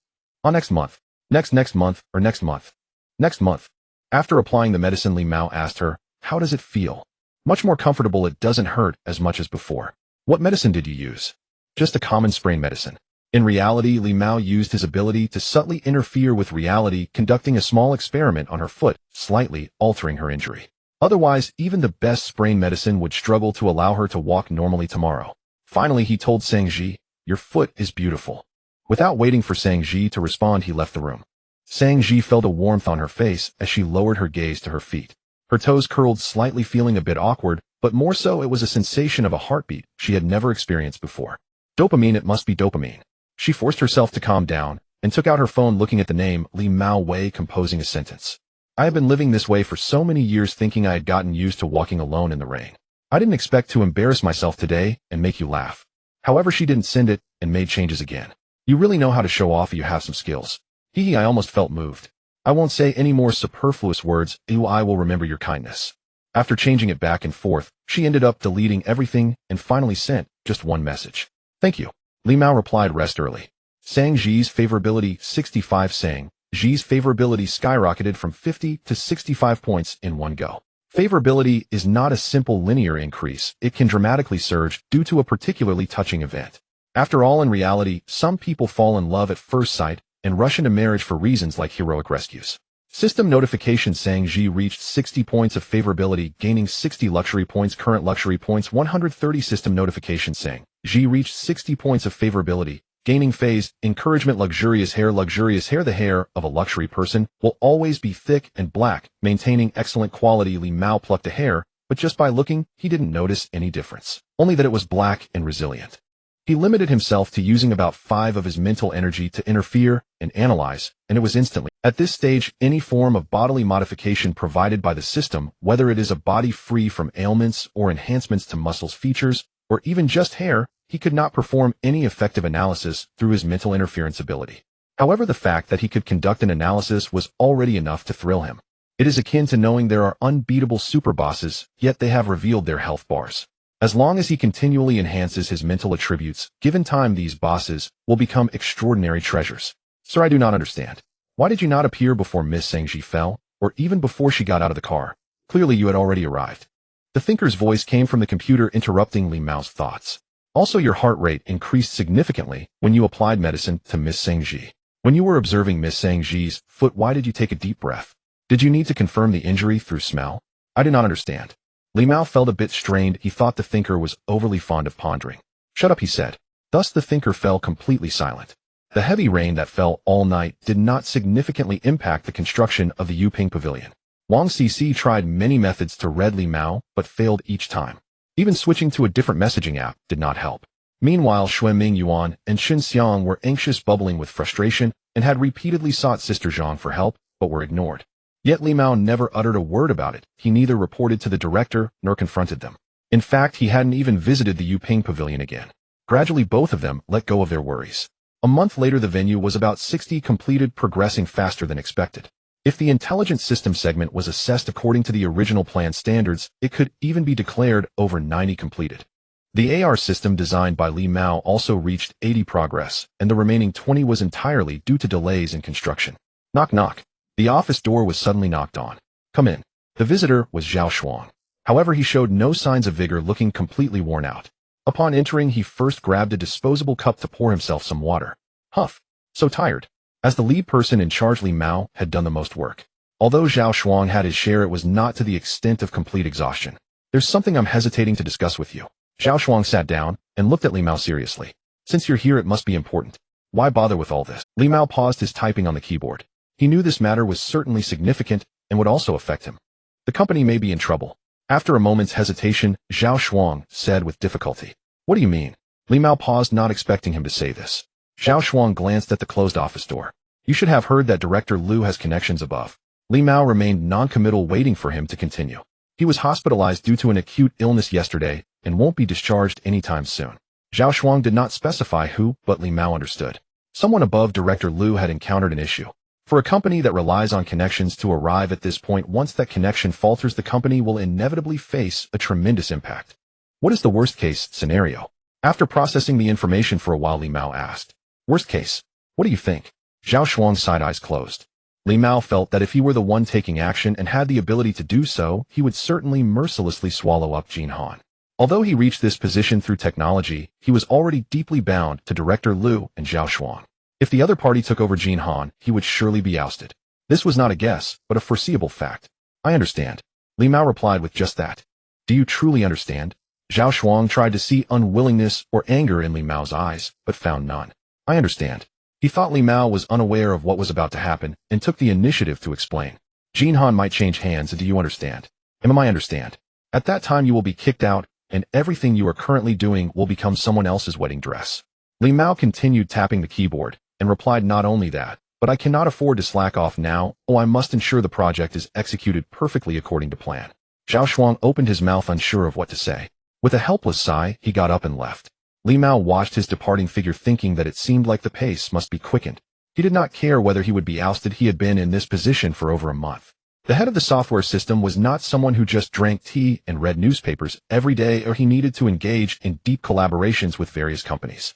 Next month. Next month, or next month? Next month. After applying the medicine, Li Mao asked her, how does it feel? Much more comfortable. It doesn't hurt as much as before. What medicine did you use? Just a common sprain medicine. In reality, Li Mao used his ability to subtly interfere with reality, conducting a small experiment on her foot, slightly altering her injury. Otherwise, even the best sprain medicine would struggle to allow her to walk normally tomorrow. Finally, he told Sang Ji, your foot is beautiful. Without waiting for Sang Ji to respond, he left the room. Sang Ji felt a warmth on her face as she lowered her gaze to her feet. Her toes curled slightly, feeling a bit awkward, but more so it was a sensation of a heartbeat she had never experienced before. Dopamine, it must be dopamine. She forced herself to calm down and took out her phone, looking at the name Li Mao Wei, composing a sentence. I have been living this way for so many years, thinking I had gotten used to walking alone in the rain. I didn't expect to embarrass myself today and make you laugh. However, she didn't send it and made changes again. You really know how to show off. You have some skills. Hee, I almost felt moved. I won't say any more superfluous words. I will remember your kindness. After changing it back and forth, she ended up deleting everything and finally sent just one message. Thank you. Li Mao replied, rest early. Sang Ji's favorability 65. Sang Ji's favorability skyrocketed from 50 to 65 points in one go. Favorability is not a simple linear increase. It can dramatically surge due to a particularly touching event. After all, in reality, some people fall in love at first sight and rush into marriage for reasons like heroic rescues. System notification: Sang Ji reached 60 points of favorability, gaining 60 luxury points. Current luxury points 130. System notification: Sang Ji reached 60 points of favorability, gaining phase encouragement. Luxurious hair. Luxurious hair. The hair of a luxury person will always be thick and black, maintaining excellent quality. Li Mao plucked a hair, but just by looking, he didn't notice any difference, only that it was black and resilient. He limited himself to using about 5 of his mental energy to interfere and analyze, and it was instantly. At this stage, any form of bodily modification provided by the system, whether it is a body free from ailments or enhancements to muscles, features, or even just hair, he could not perform any effective analysis through his mental interference ability. However, the fact that he could conduct an analysis was already enough to thrill him. It is akin to knowing there are unbeatable super bosses, yet they have revealed their health bars. As long as he continually enhances his mental attributes, given time, these bosses will become extraordinary treasures. Sir, I do not understand. Why did you not appear before Miss Sang Ji fell, or even before she got out of the car? Clearly you had already arrived. The thinker's voice came from the computer, interrupting Li Mao's thoughts. Also, your heart rate increased significantly when you applied medicine to Miss Sang Ji. When you were observing Miss Sang Ji's foot, why did you take a deep breath? Did you need to confirm the injury through smell? I do not understand. Li Mao felt a bit strained. He thought the thinker was overly fond of pondering. Shut up, he said. Thus the thinker fell completely silent. The heavy rain that fell all night did not significantly impact the construction of the Yuping Pavilion. Wang Cici tried many methods to read Li Mao, but failed each time. Even switching to a different messaging app did not help. Meanwhile, Xueming Yuan and Xin Xiang were anxious, bubbling with frustration, and had repeatedly sought Sister Zhang for help, but were ignored. Yet Li Mao never uttered a word about it. He neither reported to the director nor confronted them. In fact, he hadn't even visited the Yuping Pavilion again. Gradually, both of them let go of their worries. A month later, the venue was about 60 completed, progressing faster than expected. If the intelligent system segment was assessed according to the original plan standards, it could even be declared over 90 completed. The AR system designed by Li Mao also reached 80 progress, and the remaining 20 was entirely due to delays in construction. Knock knock. The office door was suddenly knocked on. Come in. The visitor was Zhao Shuang. However, he showed no signs of vigor, looking completely worn out. Upon entering, he first grabbed a disposable cup to pour himself some water. Huff. So tired. As the lead person in charge, Li Mao had done the most work. Although Zhao Shuang had his share, it was not to the extent of complete exhaustion. There's something I'm hesitating to discuss with you. Zhao Shuang sat down and looked at Li Mao seriously. Since you're here, it must be important. Why bother with all this? Li Mao paused his typing on the keyboard. He knew this matter was certainly significant and would also affect him. The company may be in trouble. After a moment's hesitation, Zhao Shuang said with difficulty. What do you mean? Li Mao paused, not expecting him to say this. Zhao Shuang glanced at the closed office door. You should have heard that Director Liu has connections above. Li Mao remained non-committal, waiting for him to continue. He was hospitalized due to an acute illness yesterday and won't be discharged anytime soon. Zhao Shuang did not specify who, but Li Mao understood. Someone above Director Liu had encountered an issue. For a company that relies on connections to arrive at this point, once that connection falters, the company will inevitably face a tremendous impact. What is the worst-case scenario? After processing the information for a while, Li Mao asked. Worst case? What do you think? Zhao Shuang's side eyes closed. Li Mao felt that if he were the one taking action and had the ability to do so, he would certainly mercilessly swallow up Jin Han. Although he reached this position through technology, he was already deeply bound to Director Liu and Zhao Shuang. If the other party took over Jin Han, he would surely be ousted. This was not a guess, but a foreseeable fact. I understand. Li Mao replied with just that. Do you truly understand? Zhao Shuang tried to see unwillingness or anger in Li Mao's eyes, but found none. I understand. He thought Li Mao was unaware of what was about to happen and took the initiative to explain. Jin Han might change hands, and do you understand? I understand. At that time you will be kicked out, and everything you are currently doing will become someone else's wedding dress. Li Mao continued tapping the keyboard and replied, not only that, but I cannot afford to slack off now. I must ensure the project is executed perfectly according to plan. Zhao Shuang opened his mouth, unsure of what to say. With a helpless sigh, he got up and left. Li Mao watched his departing figure, thinking that it seemed like the pace must be quickened. He did not care whether he would be ousted. He had been in this position for over a month. The head of the software system was not someone who just drank tea and read newspapers every day, or he needed to engage in deep collaborations with various companies.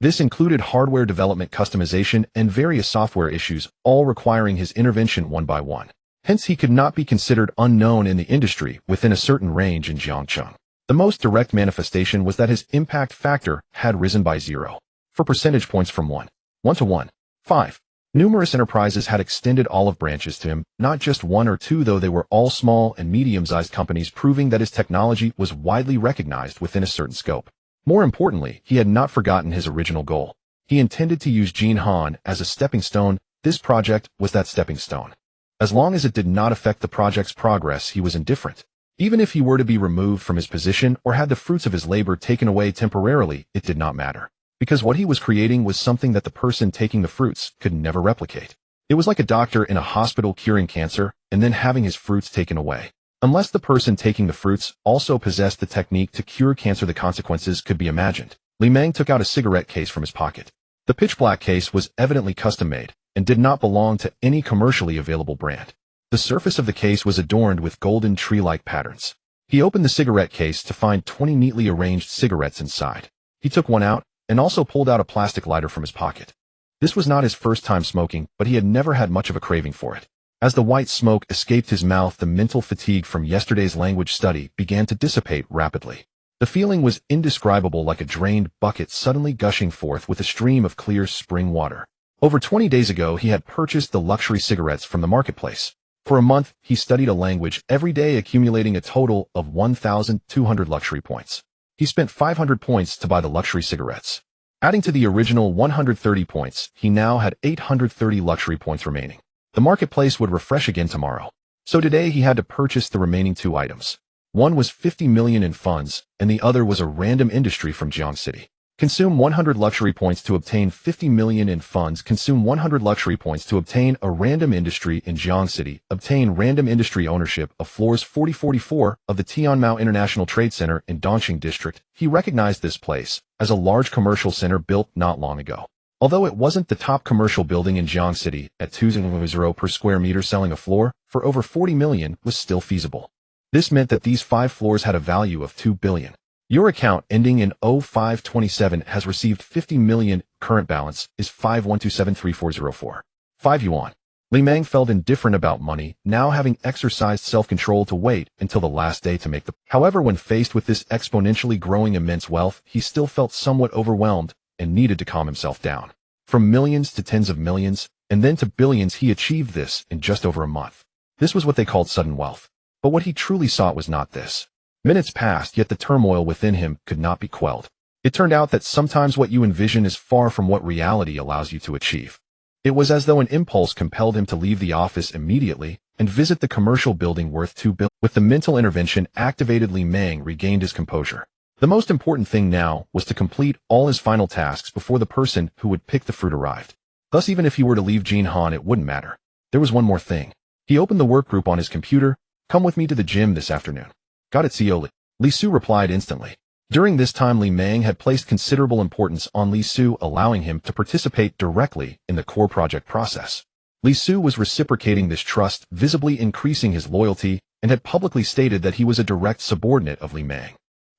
This included hardware development, customization, and various software issues, all requiring his intervention one by one. Hence, he could not be considered unknown in the industry within a certain range in Jiangcheng. The most direct manifestation was that his impact factor had risen by 0 percentage points from 1 to 1.5. Numerous enterprises had extended olive branches to him, not just one or two, though they were all small and medium-sized companies, proving that his technology was widely recognized within a certain scope. More importantly, he had not forgotten his original goal. He intended to use Jin Han as a stepping stone. This project was that stepping stone. As long as it did not affect the project's progress, he was indifferent. Even if he were to be removed from his position or had the fruits of his labor taken away temporarily, it did not matter. Because what he was creating was something that the person taking the fruits could never replicate. It was like a doctor in a hospital curing cancer and then having his fruits taken away. Unless the person taking the fruits also possessed the technique to cure cancer, the consequences could be imagined. Li Meng took out a cigarette case from his pocket. The pitch-black case was evidently custom-made and did not belong to any commercially available brand. The surface of the case was adorned with golden tree-like patterns. He opened the cigarette case to find 20 neatly arranged cigarettes inside. He took one out and also pulled out a plastic lighter from his pocket. This was not his first time smoking, but he had never had much of a craving for it. As the white smoke escaped his mouth, the mental fatigue from yesterday's language study began to dissipate rapidly. The feeling was indescribable, like a drained bucket suddenly gushing forth with a stream of clear spring water. Over 20 days ago, he had purchased the luxury cigarettes from the marketplace. For a month, he studied a language every day, accumulating a total of 1,200 luxury points. He spent 500 points to buy the luxury cigarettes. Adding to the original 130 points, he now had 830 luxury points remaining. The marketplace would refresh again tomorrow. So today he had to purchase the remaining two items. One was 50 million in funds, and the other was a random industry from Jiang City. Consume 100 luxury points to obtain 50 million in funds. Consume 100 luxury points to obtain a random industry in Jiang City. Obtain random industry ownership of floors 4044 of the Tianmao International Trade Center in Dongqing District. He recognized this place as a large commercial center built not long ago. Although it wasn't the top commercial building in Jiang City, at 2.0 per square meter, selling a floor for over 40 million was still feasible. This meant that these 5 floors had a value of 2 billion. Your account ending in 0527 has received 50 million. Current balance is 51273404. 5 yuan. Li Meng felt indifferent about money, now having exercised self-control to wait until the last day to make the. However, when faced with this exponentially growing immense wealth, he still felt somewhat overwhelmed and needed to calm himself down. From millions to tens of millions, and then to billions. He achieved this in just over a month. This was what they called sudden wealth. But what he truly sought was not this. Minutes passed, yet the turmoil within him could not be quelled. It turned out that sometimes what you envision is far from what reality allows you to achieve. It was as though an impulse compelled him to leave the office immediately and visit the commercial building worth $2 billion. With the mental intervention activated, Li Meng regained his composure. The most important thing now was to complete all his final tasks before the person who would pick the fruit arrived. Thus, even if he were to leave Jin Han, it wouldn't matter. There was one more thing. He opened the work group on his computer. Come with me to the gym this afternoon. Got it, CEO Li. Li Su replied instantly. During this time, Li Meng had placed considerable importance on Li Su, allowing him to participate directly in the core project process. Li Su was reciprocating this trust, visibly increasing his loyalty, and had publicly stated that he was a direct subordinate of Li Meng.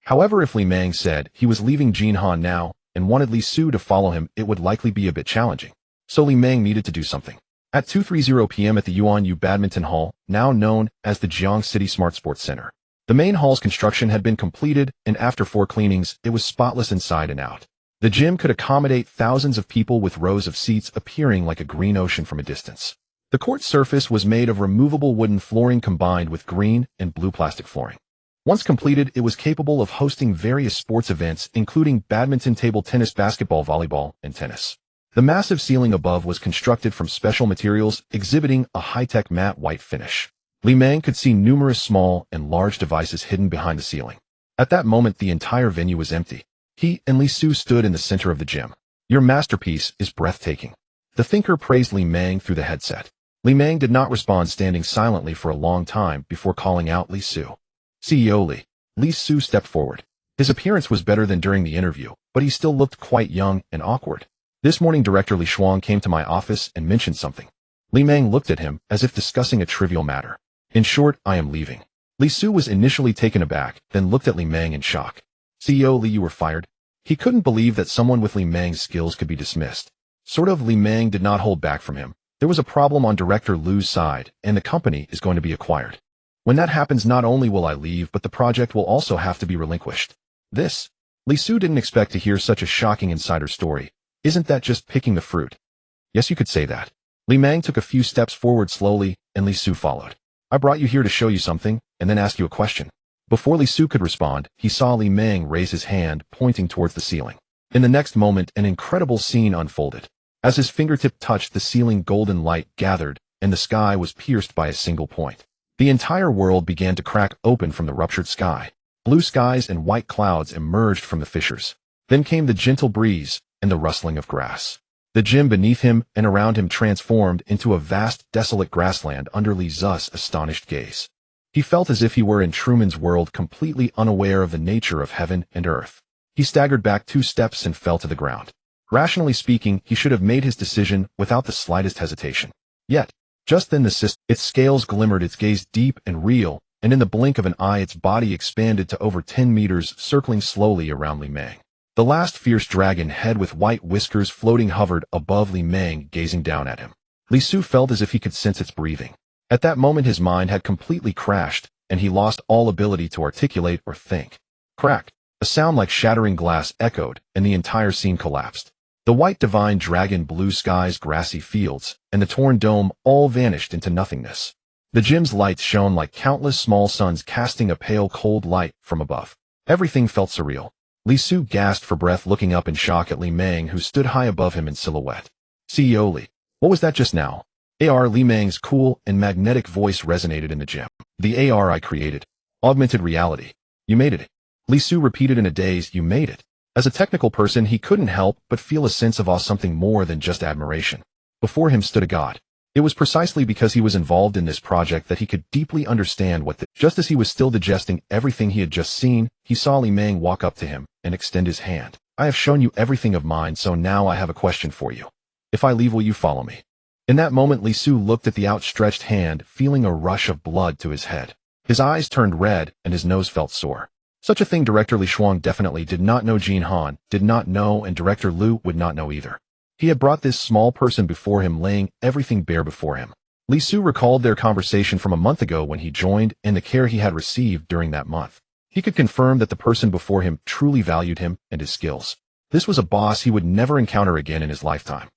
However, if Li Meng said he was leaving Jin Han now and wanted Li Su to follow him, it would likely be a bit challenging. So Li Meng needed to do something. At 2:30 p.m. at the Yuan Badminton Hall, now known as the Jiang City Smart Sports Center, the main hall's construction had been completed, and after 4 cleanings, it was spotless inside and out. The gym could accommodate thousands of people with rows of seats appearing like a green ocean from a distance. The court surface was made of removable wooden flooring combined with green and blue plastic flooring. Once completed, it was capable of hosting various sports events, including badminton, table tennis, basketball, volleyball, and tennis. The massive ceiling above was constructed from special materials, exhibiting a high-tech matte white finish. Li Meng could see numerous small and large devices hidden behind the ceiling. At that moment, the entire venue was empty. He and Li Su stood in the center of the gym. Your masterpiece is breathtaking. The thinker praised Li Meng through the headset. Li Meng did not respond, standing silently for a long time before calling out Li Su. CEO Li. Li Su stepped forward. His appearance was better than during the interview, but he still looked quite young and awkward. This morning, Director Li Shuang came to my office and mentioned something. Li Meng looked at him as if discussing a trivial matter. In short, I am leaving. Li Su was initially taken aback, then looked at Li Meng in shock. CEO Li, you were fired? He couldn't believe that someone with Li Meng's skills could be dismissed. Sort of. Li Meng did not hold back from him. There was a problem on Director Lu's side, and the company is going to be acquired. When that happens, not only will I leave, but the project will also have to be relinquished. This? Li Su didn't expect to hear such a shocking insider story. Isn't that just picking the fruit? Yes, you could say that. Li Meng took a few steps forward slowly, and Li Su followed. I brought you here to show you something, and then ask you a question. Before Li Su could respond, he saw Li Meng raise his hand, pointing towards the ceiling. In the next moment, an incredible scene unfolded. As his fingertip touched the ceiling, golden light gathered, and the sky was pierced by a single point. The entire world began to crack open from the ruptured sky. Blue skies and white clouds emerged from the fissures. Then came the gentle breeze and the rustling of grass. The gym beneath him and around him transformed into a vast, desolate grassland under Li Zu's astonished gaze. He felt as if he were in Truman's world, completely unaware of the nature of heaven and earth. He staggered back 2 steps and fell to the ground. Rationally speaking, he should have made his decision without the slightest hesitation. Yet, just then its scales glimmered, its gaze deep and real, and in the blink of an eye its body expanded to over 10 meters, circling slowly around Li Meng. The last fierce dragon head with white whiskers floating hovered above Li Meng, gazing down at him. Li Su felt as if he could sense its breathing. At that moment his mind had completely crashed, and he lost all ability to articulate or think. Crack! A sound like shattering glass echoed, and the entire scene collapsed. The white divine dragon, blue skies, grassy fields, and the torn dome all vanished into nothingness. The gym's lights shone like countless small suns, casting a pale, cold light from above. Everything felt surreal. Li Su gasped for breath, looking up in shock at Li Meng, who stood high above him in silhouette. CEO Li, what was that just now? AR. Li Meng's cool and magnetic voice resonated in the gym. The AR I created. Augmented reality. You made it. Li Su repeated in a daze. You made it. As a technical person, he couldn't help but feel a sense of awe, something more than just admiration. Before him stood a god. It was precisely because he was involved in this project that he could deeply understand what just as he was still digesting everything he had just seen, he saw Li Meng walk up to him and extend his hand. I have shown you everything of mine, so now I have a question for you. If I leave, will you follow me? In that moment, Li Su looked at the outstretched hand, feeling a rush of blood to his head. His eyes turned red and his nose felt sore. Such a thing Director Li Shuang definitely did not know. Jin Han did not know, and Director Lu would not know either. He had brought this small person before him, laying everything bare before him. Li Su recalled their conversation from a month ago when he joined and the care he had received during that month. He could confirm that the person before him truly valued him and his skills. This was a boss he would never encounter again in his lifetime.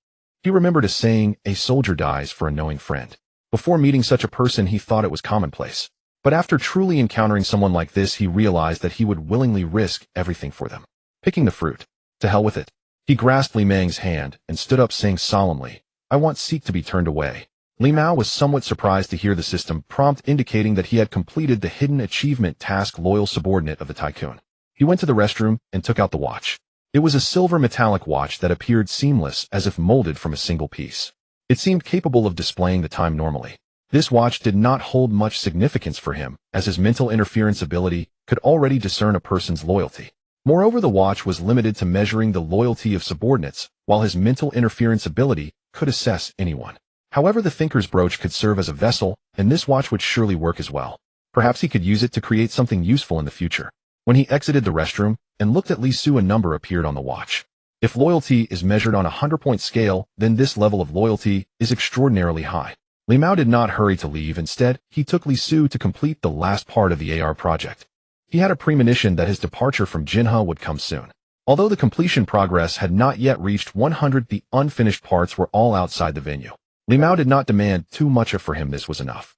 He remembered a saying, "A soldier dies for a knowing friend." Before meeting such a person, he thought it was commonplace. But after truly encountering someone like this, he realized that he would willingly risk everything for them. Picking the fruit. To hell with it. He grasped Li Mang's hand and stood up, saying solemnly, "I want Seek to be turned away." Li Mao was somewhat surprised to hear the system prompt indicating that he had completed the hidden achievement task, loyal subordinate of the Tycoon. He went to the restroom and took out the watch. It was a silver metallic watch that appeared seamless, as if molded from a single piece. It seemed capable of displaying the time normally. This watch did not hold much significance for him, as his mental interference ability could already discern a person's loyalty. Moreover, the watch was limited to measuring the loyalty of subordinates, while his mental interference ability could assess anyone. However, the Thinker's brooch could serve as a vessel, and this watch would surely work as well. Perhaps he could use it to create something useful in the future. When he exited the restroom and looked at Li Su, a number appeared on the watch. If loyalty is measured on a 100-point scale, then this level of loyalty is extraordinarily high. Li Mao did not hurry to leave. Instead, he took Li Su to complete the last part of the AR project. He had a premonition that his departure from Jinhe would come soon. Although the completion progress had not yet reached 100, the unfinished parts were all outside the venue. Li Mao did not demand too much for him. This was enough.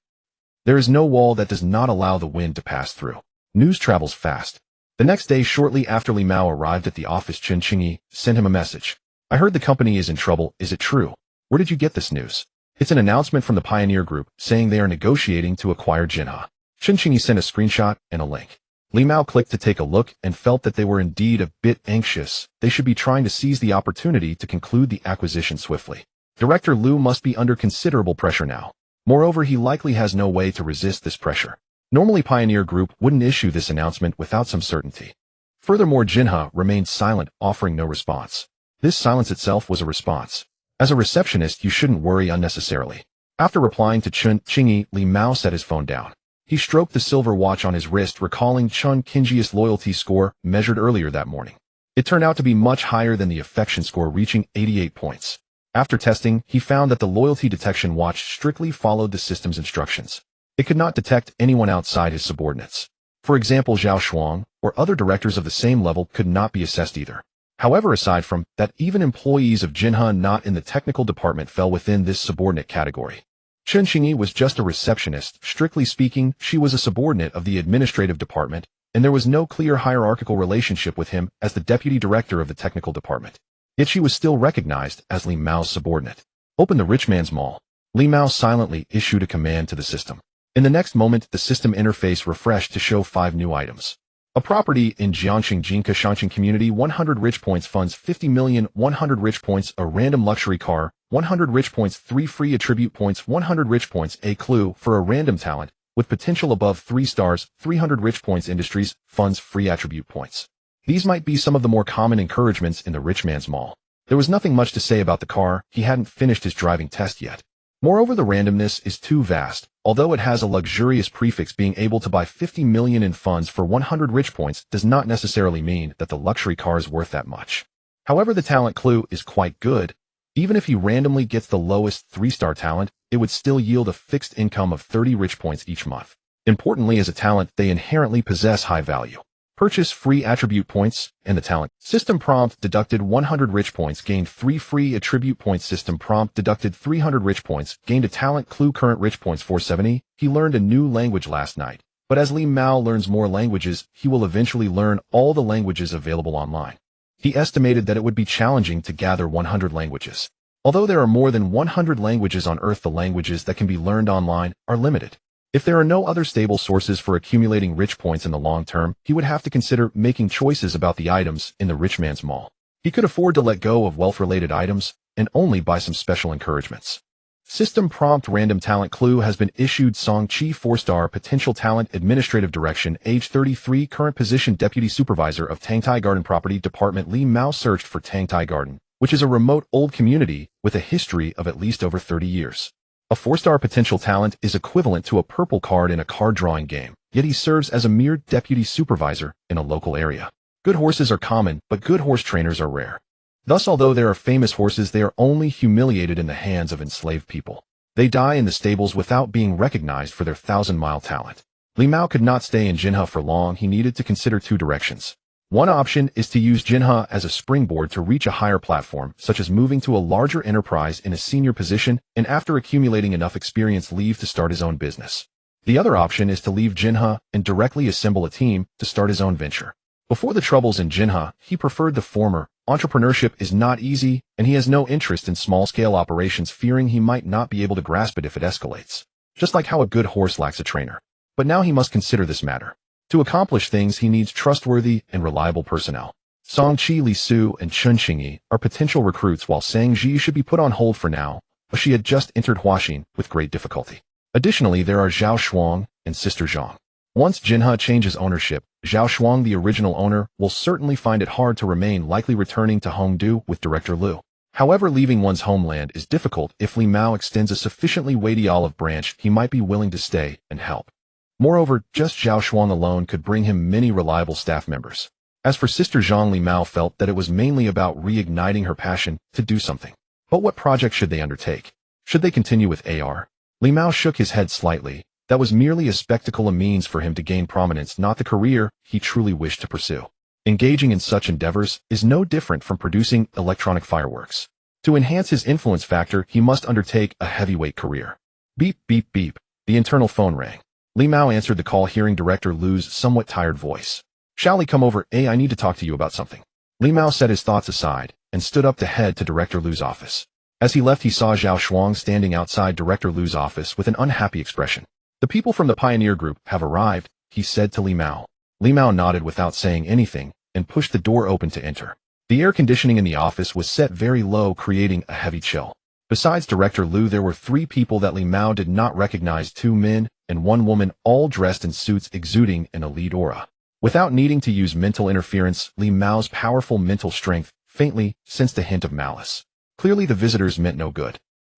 There is no wall that does not allow the wind to pass through. News travels fast. The next day, shortly after Li Mao arrived at the office, Chen Qingyi sent him a message. "I heard the company is in trouble. Is it true? Where did you get this news?" "It's an announcement from the Pioneer Group saying they are negotiating to acquire Jinhe." Chen Qingyi sent a screenshot and a link. Li Mao clicked to take a look and felt that they were indeed a bit anxious. They should be trying to seize the opportunity to conclude the acquisition swiftly. Director Liu must be under considerable pressure now. Moreover, he likely has no way to resist this pressure. Normally, Pioneer Group wouldn't issue this announcement without some certainty. Furthermore, Jinhe remained silent, offering no response. This silence itself was a response. As a receptionist, you shouldn't worry unnecessarily. After replying to Chen Qingyi, Li Mao set his phone down. He stroked the silver watch on his wrist, recalling Chen Qingyi's loyalty score measured earlier that morning. It turned out to be much higher than the affection score, reaching 88 points. After testing, he found that the loyalty detection watch strictly followed the system's instructions. It could not detect anyone outside his subordinates. For example, Zhao Shuang or other directors of the same level could not be assessed either. However, aside from that, even employees of Jinhe not in the technical department fell within this subordinate category. Chen Qingyi was just a receptionist. Strictly speaking, she was a subordinate of the administrative department, and there was no clear hierarchical relationship with him as the deputy director of the technical department. Yet she was still recognized as Li Mao's subordinate. "Open the rich man's mall." Li Mao silently issued a command to the system. In the next moment, the system interface refreshed to show 5 new items. A property in Jiangxing Jinka Shanshan Community, 100 rich points, funds 50 million, 100 rich points, a random luxury car, 100 rich points, 3 free attribute points, 100 rich points, a clue for a random talent, with potential above 3 stars, 300 rich points, industries, funds, free attribute points. These might be some of the more common encouragements in the rich man's mall. There was nothing much to say about the car. He hadn't finished his driving test yet. Moreover, the randomness is too vast. Although it has a luxurious prefix, being able to buy 50 million in funds for 100 rich points does not necessarily mean that the luxury car is worth that much. However, the talent clue is quite good. Even if he randomly gets the lowest 3-star talent, it would still yield a fixed income of 30 rich points each month. Importantly, as a talent, they inherently possess high value. Purchase free attribute points, and the talent system prompt deducted 100 rich points, gained 3 free attribute points. System prompt deducted 300 rich points, gained a talent clue. Current rich points 470. He learned a new language last night. But as Li Mao learns more languages, he will eventually learn all the languages available online. He estimated that it would be challenging to gather 100 languages. Although there are more than 100 languages on Earth, the languages that can be learned online are limited. If there are no other stable sources for accumulating rich points in the long term, he would have to consider making choices about the items in the rich man's mall. He could afford to let go of wealth-related items and only buy some special encouragements. System prompt random talent clue has been issued. Song Chi, 4-star, potential talent, administrative direction, age 33, current position deputy supervisor of Tangtai Garden Property Department. Li Mao searched for Tangtai Garden, which is a remote old community with a history of at least over 30 years. A 4-star potential talent is equivalent to a purple card in a card drawing game, yet he serves as a mere deputy supervisor in a local area. Good horses are common, but good horse trainers are rare. Thus, although there are famous horses, they are only humiliated in the hands of enslaved people. They die in the stables without being recognized for their 1,000-mile talent. Li Mao could not stay in Jinhe for long. He needed to consider 2 directions. One option is to use Jinha as a springboard to reach a higher platform, such as moving to a larger enterprise in a senior position and after accumulating enough experience leave to start his own business. The other option is to leave Jinha and directly assemble a team to start his own venture. Before the troubles in Jinha, he preferred the former. Entrepreneurship is not easy, and he has no interest in small-scale operations, fearing he might not be able to grasp it if it escalates. Just like how a good horse lacks a trainer. But now he must consider this matter. To accomplish things, he needs trustworthy and reliable personnel. Song Chi Li Su and Chun Xingyi are potential recruits, while Sang Ji should be put on hold for now, as she had just entered Huaxin with great difficulty. Additionally, there are Zhao Shuang and Sister Zhang. Once Jinha changes ownership, Zhao Shuang, the original owner, will certainly find it hard to remain, likely returning to Hongdu with Director Liu. However, leaving one's homeland is difficult. If Li Mao extends a sufficiently weighty olive branch, he might be willing to stay and help. Moreover, just Zhao Shuang alone could bring him many reliable staff members. As for Sister Zhang, Li Mao felt that it was mainly about reigniting her passion to do something. But what project should they undertake? Should they continue with AR? Li Mao shook his head slightly. That was merely a spectacle, a means for him to gain prominence, not the career he truly wished to pursue. Engaging in such endeavors is no different from producing electronic fireworks. To enhance his influence factor, he must undertake a heavyweight career. Beep, beep, beep. The internal phone rang. Li Mao answered the call, hearing Director Liu's somewhat tired voice. Shall we come over? I need to talk to you about something. Li Mao set his thoughts aside and stood up to head to Director Liu's office. As he left, he saw Zhao Shuang standing outside Director Liu's office with an unhappy expression. The people from the Pioneer Group have arrived, he said to Li Mao. Li Mao nodded without saying anything and pushed the door open to enter. The air conditioning in the office was set very low, creating a heavy chill. Besides Director Liu, there were 3 people that Li Mao did not recognize, 2 men and 1 woman, all dressed in suits exuding an elite aura. Without needing to use mental interference, Li Mao's powerful mental strength faintly sensed a hint of malice. Clearly the visitors meant no good.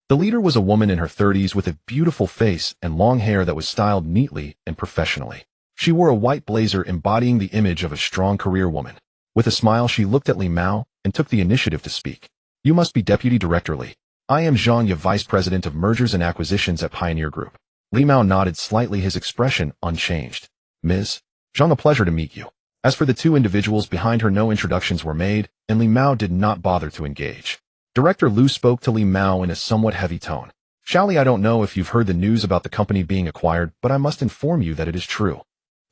The leader was a woman in her 30s with a beautiful face and long hair that was styled neatly and professionally. She wore a white blazer embodying the image of a strong career woman. With a smile, she looked at Li Mao and took the initiative to speak. You must be Deputy Director Li. I am Zhang Ye, Vice President of Mergers and Acquisitions at Pioneer Group. Li Mao nodded slightly, his expression unchanged. Ms. Zhang, a pleasure to meet you. As for the 2 individuals behind her, no introductions were made, and Li Mao did not bother to engage. Director Liu spoke to Li Mao in a somewhat heavy tone. Shally, I don't know if you've heard the news about the company being acquired, but I must inform you that it is true.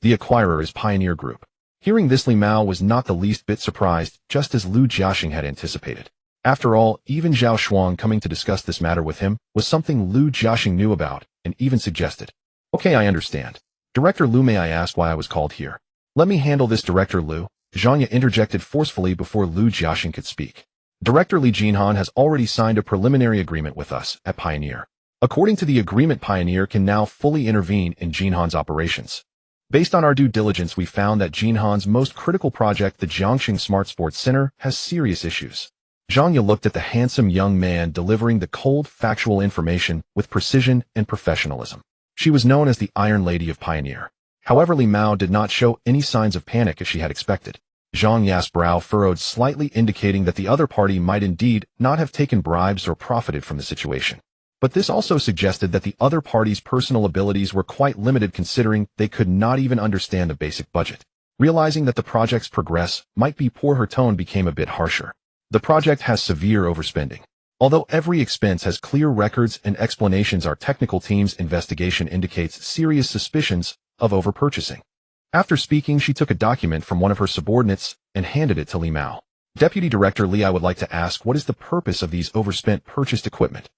The acquirer is Pioneer Group. Hearing this, Li Mao was not the least bit surprised, just as Lu Jiaxing had anticipated. After all, even Zhao Shuang coming to discuss this matter with him was something Lu Jiaxing knew about, and even suggested. Okay, I understand. Director Liu, may I ask why I was called here? Let me handle this, Director Liu. Zhang Ye interjected forcefully before Lu Jiaxing could speak. Director Li Jinhan has already signed a preliminary agreement with us at Pioneer. According to the agreement, Pioneer can now fully intervene in Jinhan's operations. Based on our due diligence, we found that Jinhan's most critical project, the Jiangxing Smart Sports Center, has serious issues. Zhang Ye looked at the handsome young man delivering the cold, factual information with precision and professionalism. She was known as the Iron Lady of Pioneer. However, Li Mao did not show any signs of panic as she had expected. Zhang Ye's brow furrowed slightly, indicating that the other party might indeed not have taken bribes or profited from the situation. But this also suggested that the other party's personal abilities were quite limited, considering they could not even understand the basic budget. Realizing that the project's progress might be poor, her tone became a bit harsher. The project has severe overspending. Although every expense has clear records and explanations, our technical team's investigation indicates serious suspicions of overpurchasing. After speaking, she took a document from one of her subordinates and handed it to Li Mao. Deputy Director Li, I would like to ask, what is the purpose of these overspent purchased equipment?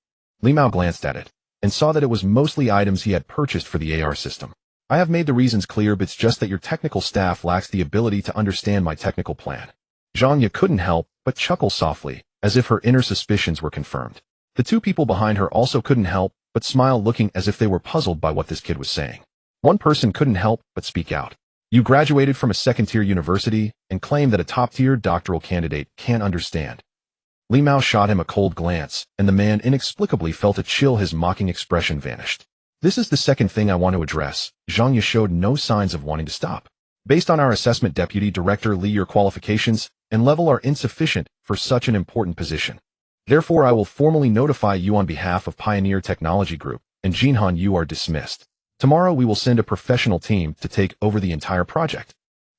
Li Mao glanced at it and saw that it was mostly items he had purchased for the AR system. I have made the reasons clear, but it's just that your technical staff lacks the ability to understand my technical plan. Zhang Ye couldn't help but chuckle softly, as if her inner suspicions were confirmed. The 2 people behind her also couldn't help but smile, looking as if they were puzzled by what this kid was saying. One person couldn't help but speak out. You graduated from a second-tier university and claim that a top-tier doctoral candidate can't understand. Li Mao shot him a cold glance, and the man inexplicably felt a chill. His mocking expression vanished. This is the second thing I want to address. Zhang Ye showed no signs of wanting to stop. Based on our assessment, Deputy Director Li, your qualifications and level are insufficient for such an important position. Therefore, I will formally notify you on behalf of Pioneer Technology Group, and Jinhan, you are dismissed. Tomorrow we will send a professional team to take over the entire project.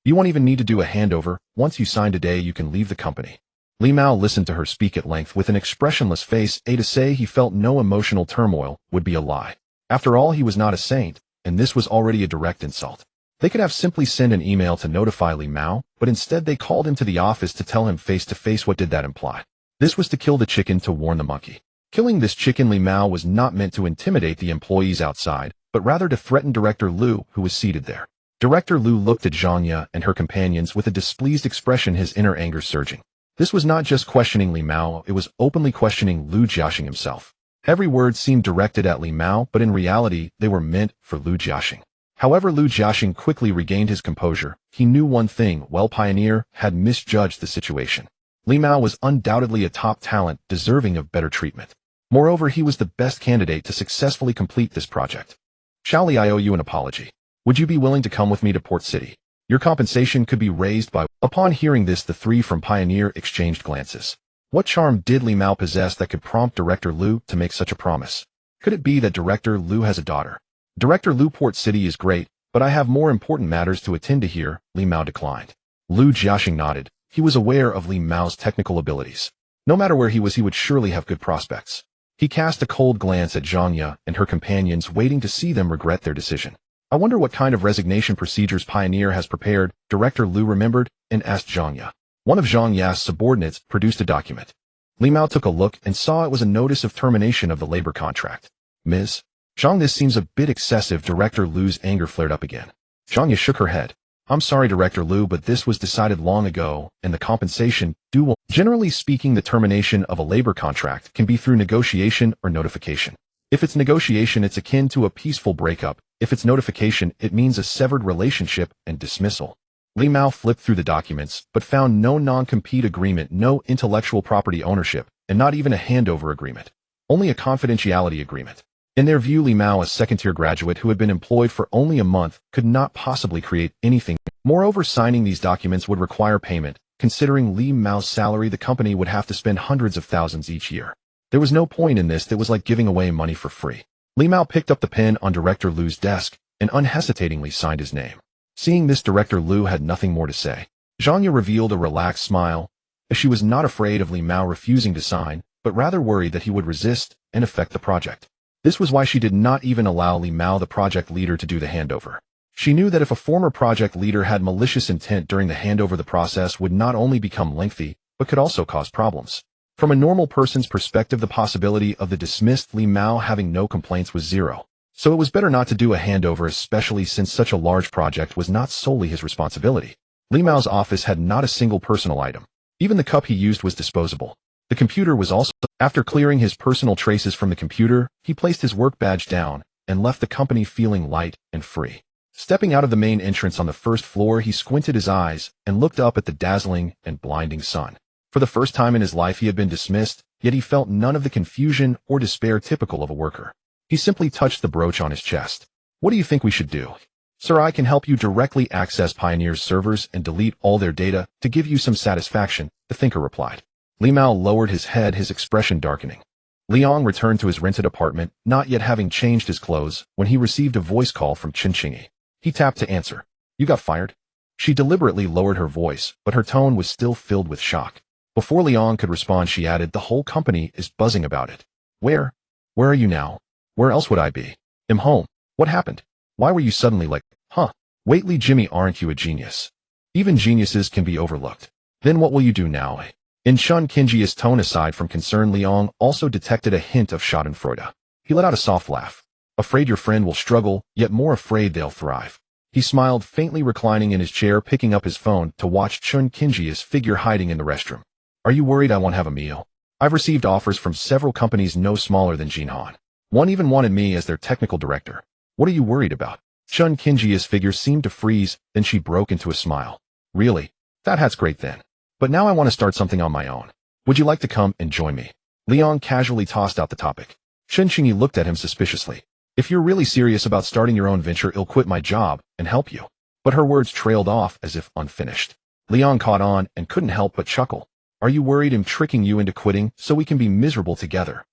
You won't even need to do a handover. Once you sign today, you can leave the company. Li Mao listened to her speak at length with an expressionless face. To say he felt no emotional turmoil would be a lie. After all, he was not a saint, and this was already a direct insult. They could have simply sent an email to notify Li Mao, but instead they called him to the office to tell him face to face. What did that imply? This was to kill the chicken to warn the monkey. Killing this chicken, Li Mao was not meant to intimidate the employees outside, but rather to threaten Director Liu, who was seated there. Director Liu looked at Zhang Ye and her companions with a displeased expression, his inner anger surging. This was not just questioning Li Mao, it was openly questioning Lu Jiaxing himself. Every word seemed directed at Li Mao, but in reality, they were meant for Lu Jiaxing. However, Lu Jiaxing quickly regained his composure. He knew one thing: Pioneer had misjudged the situation. Li Mao was undoubtedly a top talent, deserving of better treatment. Moreover, he was the best candidate to successfully complete this project. Shall Li, I owe you an apology. Would you be willing to come with me to Port City? Your compensation could be raised by... Upon hearing this, the three from Pioneer exchanged glances. What charm did Li Mao possess that could prompt Director Liu to make such a promise? Could it be that Director Liu has a daughter? Director Liu, Port City is great, but I have more important matters to attend to here, Li Mao declined. Lu Jiaxing nodded. He was aware of Li Mao's technical abilities. No matter where he was, he would surely have good prospects. He cast a cold glance at Zhang Ye and her companions, waiting to see them regret their decision. I wonder what kind of resignation procedures Pioneer has prepared, Director Liu remembered, and asked Zhang Ye. One of Zhang Ye's subordinates produced a document. Li Mao took a look and saw it was a notice of termination of the labor contract. Ms. Zhang, this seems a bit excessive. Director Liu's anger flared up again. Zhang Ye shook her head. I'm sorry, Director Liu, but this was decided long ago, and the compensation due will... Generally speaking, the termination of a labor contract can be through negotiation or notification. If it's negotiation, it's akin to a peaceful breakup. If it's notification, it means a severed relationship and dismissal. Li Mao flipped through the documents, but found no non-compete agreement, no intellectual property ownership, and not even a handover agreement. Only a confidentiality agreement. In their view, Li Mao, a second-tier graduate who had been employed for only a month, could not possibly create anything. Moreover, signing these documents would require payment. Considering Li Mao's salary, the company would have to spend hundreds of thousands each year. There was no point in this. That was like giving away money for free. Li Mao picked up the pen on Director Liu's desk and unhesitatingly signed his name. Seeing this, Director Liu had nothing more to say. Zhang Ye revealed a relaxed smile, as she was not afraid of Li Mao refusing to sign, but rather worried that he would resist and affect the project. This was why she did not even allow Li Mao, the project leader, to do the handover. She knew that if a former project leader had malicious intent during the handover, the process would not only become lengthy, but could also cause problems. From a normal person's perspective, the possibility of the dismissed Li Mao having no complaints was zero. So it was better not to do a handover, especially since such a large project was not solely his responsibility. Li Mao's office had not a single personal item. Even the cup he used was disposable. The computer was also... After clearing his personal traces from the computer, he placed his work badge down and left the company feeling light and free. Stepping out of the main entrance on the first floor, he squinted his eyes and looked up at the dazzling and blinding sun. For the first time in his life, he had been dismissed, yet he felt none of the confusion or despair typical of a worker. He simply touched the brooch on his chest. What do you think we should do? Sir, I can help you directly access Pioneer's servers and delete all their data to give you some satisfaction, the thinker replied. Li Mao lowered his head, his expression darkening. Liang returned to his rented apartment, not yet having changed his clothes, when he received a voice call from Chen Qingyi. He tapped to answer. You got fired? She deliberately lowered her voice, but her tone was still filled with shock. Before Liang could respond, she added, the whole company is buzzing about it. Where are you now? Where else would I be? I'm home. What happened? Why were you suddenly like, huh? Wait, Li Jimmy, aren't you a genius? Even geniuses can be overlooked. Then what will you do now? In Chen Qingyi's tone, aside from concern, Liang also detected a hint of schadenfreude. He let out a soft laugh. Afraid your friend will struggle, yet more afraid they'll thrive. He smiled faintly, reclining in his chair, picking up his phone to watch Chen Qingyi's figure hiding in the restroom. Are you worried I won't have a meal? I've received offers from several companies no smaller than Jinhan. One even wanted me as their technical director. What are you worried about? Chen Qingyi's figure seemed to freeze, then she broke into a smile. Really? That's great then. But now I want to start something on my own. Would you like to come and join me? Liang casually tossed out the topic. Chen Qingyi looked at him suspiciously. If you're really serious about starting your own venture, I'll quit my job and help you. But her words trailed off as if unfinished. Liang caught on and couldn't help but chuckle. Are you worried I'm tricking you into quitting so we can be miserable together?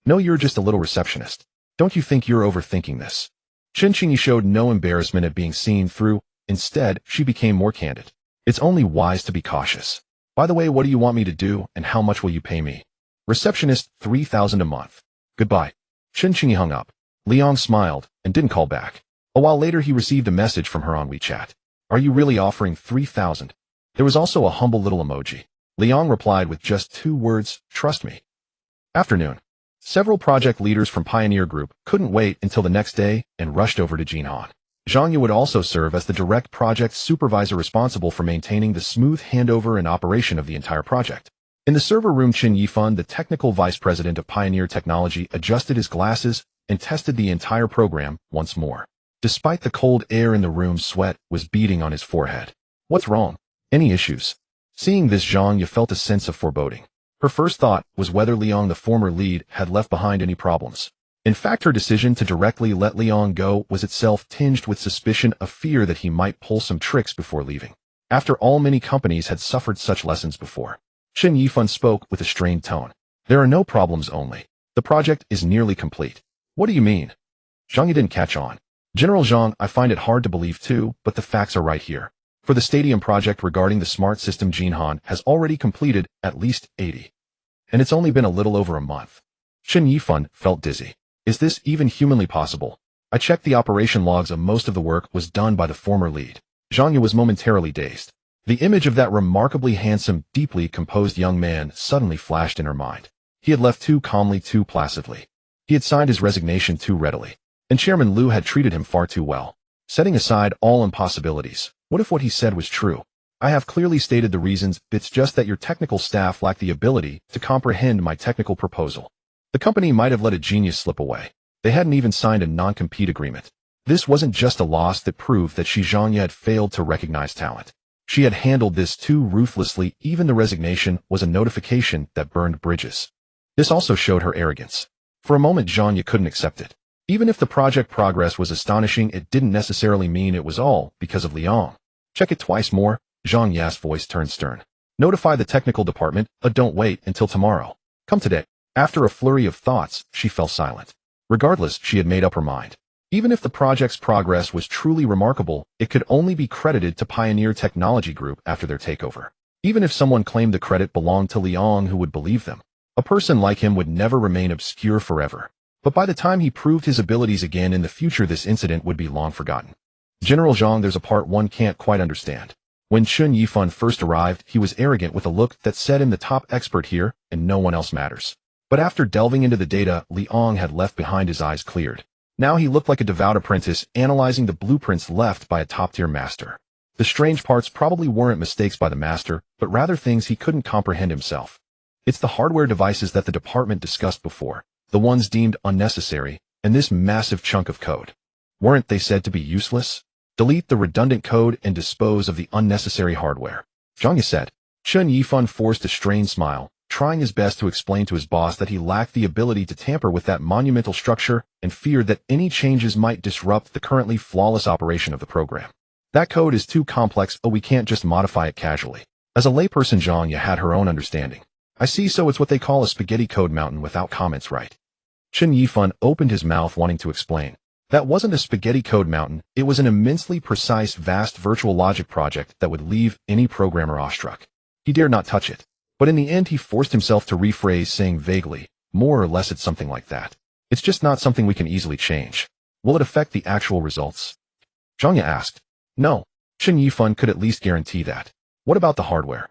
No, you're just a little receptionist. Don't you think you're overthinking this? Chen Qingyi showed no embarrassment at being seen through. Instead, she became more candid. It's only wise to be cautious. By the way, what do you want me to do, and how much will you pay me? Receptionist, 3,000 a month. Goodbye. Chen Qingyi hung up. Liang smiled and didn't call back. A while later, he received a message from her on WeChat. Are you really offering 3,000? There was also a humble little emoji. Liang replied with just 2 words, trust me. Afternoon. Several project leaders from Pioneer Group couldn't wait until the next day and rushed over to Jinhan. Zhang Yu would also serve as the direct project supervisor responsible for maintaining the smooth handover and operation of the entire project. In the server room, Qin Yifan, the technical vice president of Pioneer Technology, adjusted his glasses and tested the entire program once more. Despite the cold air in the room, sweat was beading on his forehead. What's wrong? Any issues? Seeing this, Zhang Yu felt a sense of foreboding. Her first thought was whether Liang, the former lead, had left behind any problems. In fact, her decision to directly let Liang go was itself tinged with suspicion of fear that he might pull some tricks before leaving. After all, many companies had suffered such lessons before. Qin Yifan spoke with a strained tone. There are no problems, only. The project is nearly complete. What do you mean? Zhang Yu didn't catch on. General Zhang, I find it hard to believe too, but the facts are right here. For the stadium project regarding the smart system, Jinhan has already completed at least 80. And it's only been a little over a month. Qin Yifan felt dizzy. Is this even humanly possible? I checked the operation logs, and most of the work was done by the former lead. Zhang Yu was momentarily dazed. The image of that remarkably handsome, deeply composed young man suddenly flashed in her mind. He had left too calmly, too placidly. He had signed his resignation too readily. And Chairman Liu had treated him far too well. Setting aside all impossibilities, what if what he said was true? I have clearly stated the reasons. It's just that your technical staff lack the ability to comprehend my technical proposal. The company might have let a genius slip away. They hadn't even signed a non-compete agreement. This wasn't just a loss that proved that Zhang Yu had failed to recognize talent. She had handled this too ruthlessly. Even the resignation was a notification that burned bridges. This also showed her arrogance. For a moment, Zhang Yu couldn't accept it. Even if the project progress was astonishing, it didn't necessarily mean it was all because of Liang. Check it twice more. Zhang Yu's voice turned stern. Notify the technical department, don't wait until tomorrow. Come today. After a flurry of thoughts, she fell silent. Regardless, she had made up her mind. Even if the project's progress was truly remarkable, it could only be credited to Pioneer Technology Group after their takeover. Even if someone claimed the credit belonged to Liang, who would believe them? A person like him would never remain obscure forever. But by the time he proved his abilities again in the future, this incident would be long forgotten. General Zhang, there's a part one can't quite understand. When Qin Yifan first arrived, he was arrogant with a look that set him the top expert here, and no one else matters. But after delving into the data Liang had left behind, his eyes cleared. Now he looked like a devout apprentice analyzing the blueprints left by a top-tier master. The strange parts probably weren't mistakes by the master, but rather things he couldn't comprehend himself. It's the hardware devices that the department discussed before, the ones deemed unnecessary, and this massive chunk of code. Weren't they said to be useless? Delete the redundant code and dispose of the unnecessary hardware, Zhang Yu said. Qin Yifan forced a strained smile, trying his best to explain to his boss that he lacked the ability to tamper with that monumental structure and feared that any changes might disrupt the currently flawless operation of the program. That code is too complex, we can't just modify it casually. As a layperson, Zhang Yu had her own understanding. I see, so it's what they call a spaghetti code mountain without comments, right? Qin Yifan opened his mouth wanting to explain. That wasn't a spaghetti code mountain, it was an immensely precise, vast virtual logic project that would leave any programmer awestruck. He dared not touch it. But in the end, he forced himself to rephrase, saying vaguely, more or less it's something like that. It's just not something we can easily change. Will it affect the actual results? Zhang Yu asked. No. Qin Yifan could at least guarantee that. What about the hardware?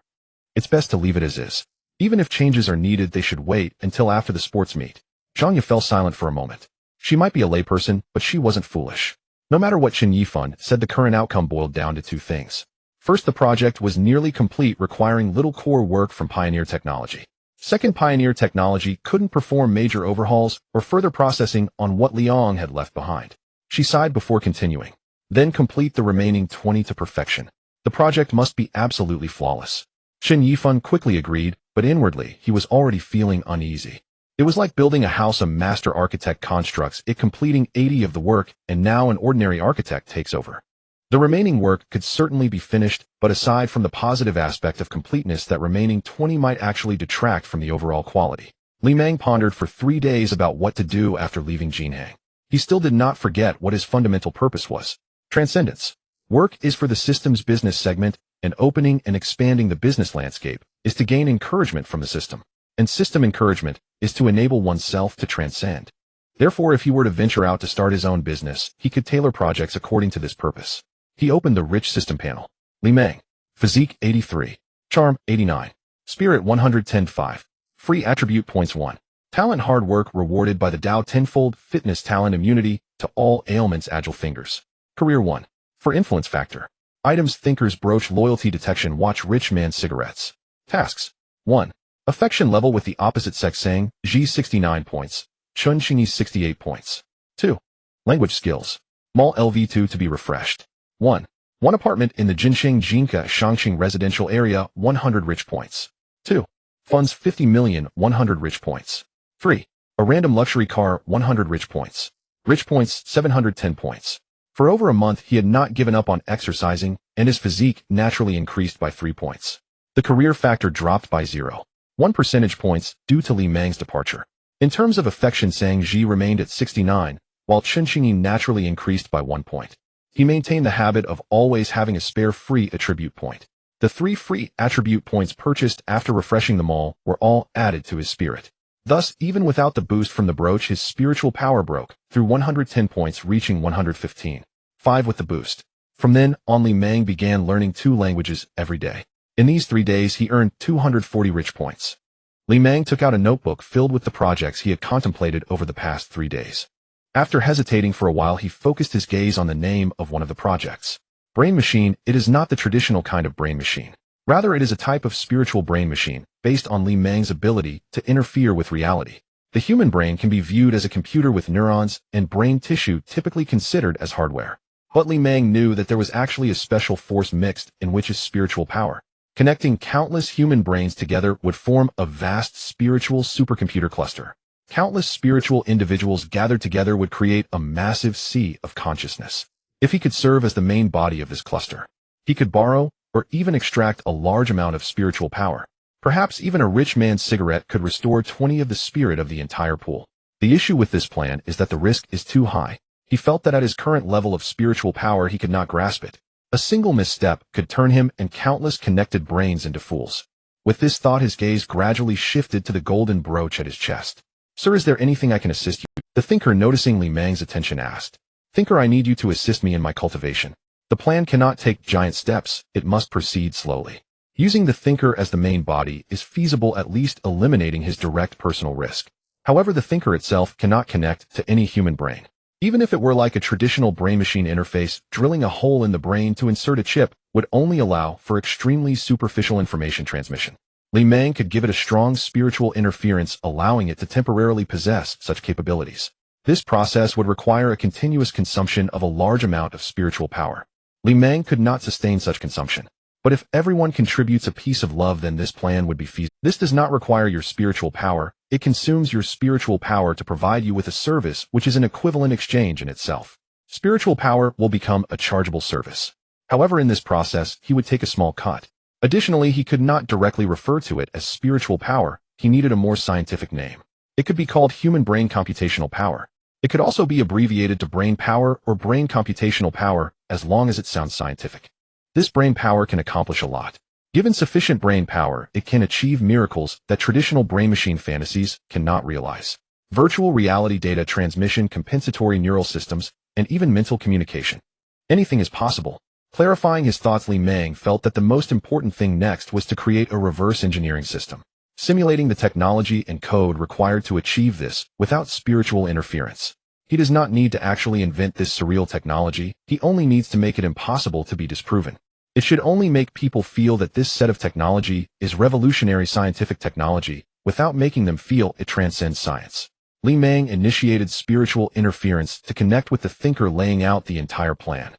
It's best to leave it as is. Even if changes are needed, they should wait until after the sports meet. Zhang Yu fell silent for a moment. She might be a layperson, but she wasn't foolish. No matter what Qin Yifan said, the current outcome boiled down to 2 things. First, the project was nearly complete, requiring little core work from Pioneer Technology. Second, Pioneer Technology couldn't perform major overhauls or further processing on what Liang had left behind. She sighed before continuing. Then complete the remaining 20 to perfection. The project must be absolutely flawless. Qin Yifan quickly agreed, but inwardly, he was already feeling uneasy. It was like building a house a master architect constructs it, completing 80 of the work, and now an ordinary architect takes over. The remaining work could certainly be finished, but aside from the positive aspect of completeness, that remaining 20 might actually detract from the overall quality. Li Meng pondered for 3 days about what to do after leaving Jinhang. He still did not forget what his fundamental purpose was. Transcendence. Work is for the system's business segment, and opening and expanding the business landscape is to gain encouragement from the system. And system encouragement is to enable oneself to transcend. Therefore, if he were to venture out to start his own business, he could tailor projects according to this purpose. He opened the rich system panel. Li Meng. Physique 83. Charm 89. Spirit 110.5. Free attribute points 1. Talent hard work rewarded by the Tao tenfold. Fitness talent immunity to all ailments agile fingers. Career 1. For influence factor. Items thinker's brooch loyalty detection watch rich man cigarettes. Tasks. 1. Affection level with the opposite sex saying, Ji 69 points. Chun Xingyi 68 points. 2. Language skills. Mall LV2 to be refreshed. 1. One apartment in the Jinsheng Jinka Shangqing residential area 100 rich points. 2. Funds 50 million 100 rich points. 3. A random luxury car 100 rich points. Rich points 710 points. For over a month he had not given up on exercising, and his physique naturally increased by 3 points. The career factor dropped by 0.1 percentage points due to Li Meng's departure. In terms of affection, Sang Ji remained at 69, while Chen Qingyi naturally increased by 1 point. He maintained the habit of always having a spare free attribute point. The 3 free attribute points purchased after refreshing the mall were all added to his spirit. Thus, even without the boost from the brooch, his spiritual power broke through 110 points, reaching 115.5 with the boost. From then on, Li Meng began learning 2 languages every day. In these 3 days, he earned 240 rich points. Li Meng took out a notebook filled with the projects he had contemplated over the past 3 days. After hesitating for a while, he focused his gaze on the name of one of the projects. Brain machine. It is not the traditional kind of brain machine. Rather, it is a type of spiritual brain machine based on Li Meng's ability to interfere with reality. The human brain can be viewed as a computer with neurons and brain tissue typically considered as hardware. But Li Meng knew that there was actually a special force mixed in which is spiritual power. Connecting countless human brains together would form a vast spiritual supercomputer cluster. Countless spiritual individuals gathered together would create a massive sea of consciousness. If he could serve as the main body of this cluster, he could borrow or even extract a large amount of spiritual power. Perhaps even a rich man's cigarette could restore 20 of the spirit of the entire pool. The issue with this plan is that the risk is too high. He felt that at his current level of spiritual power he could not grasp it. A single misstep could turn him and countless connected brains into fools. With this thought, his gaze gradually shifted to the golden brooch at his chest. Sir, is there anything I can assist you? The thinker, noticing Li Meng's attention, asked. Thinker, I need you to assist me in my cultivation. The plan cannot take giant steps, it must proceed slowly. Using the thinker as the main body is feasible, at least eliminating his direct personal risk. However, the thinker itself cannot connect to any human brain. Even if it were like a traditional brain-machine interface, drilling a hole in the brain to insert a chip would only allow for extremely superficial information transmission. Li Meng could give it a strong spiritual interference, allowing it to temporarily possess such capabilities. This process would require a continuous consumption of a large amount of spiritual power. Li Meng could not sustain such consumption. But if everyone contributes a piece of love, then this plan would be feasible. This does not require your spiritual power. It consumes your spiritual power to provide you with a service which is an equivalent exchange in itself. Spiritual power will become a chargeable service. However, in this process, he would take a small cut. Additionally, he could not directly refer to it as spiritual power. He needed a more scientific name. It could be called human brain computational power. It could also be abbreviated to brain power or brain computational power, as long as it sounds scientific. This brain power can accomplish a lot. Given sufficient brain power, it can achieve miracles that traditional brain-machine fantasies cannot realize. Virtual reality data transmission, compensatory neural systems, and even mental communication. Anything is possible. Clarifying his thoughts, Li Meng felt that the most important thing next was to create a reverse engineering system, simulating the technology and code required to achieve this without spiritual interference. He does not need to actually invent this surreal technology, he only needs to make it impossible to be disproven. It should only make people feel that this set of technology is revolutionary scientific technology, without making them feel it transcends science. Li Meng initiated spiritual interference to connect with the thinker, laying out the entire plan.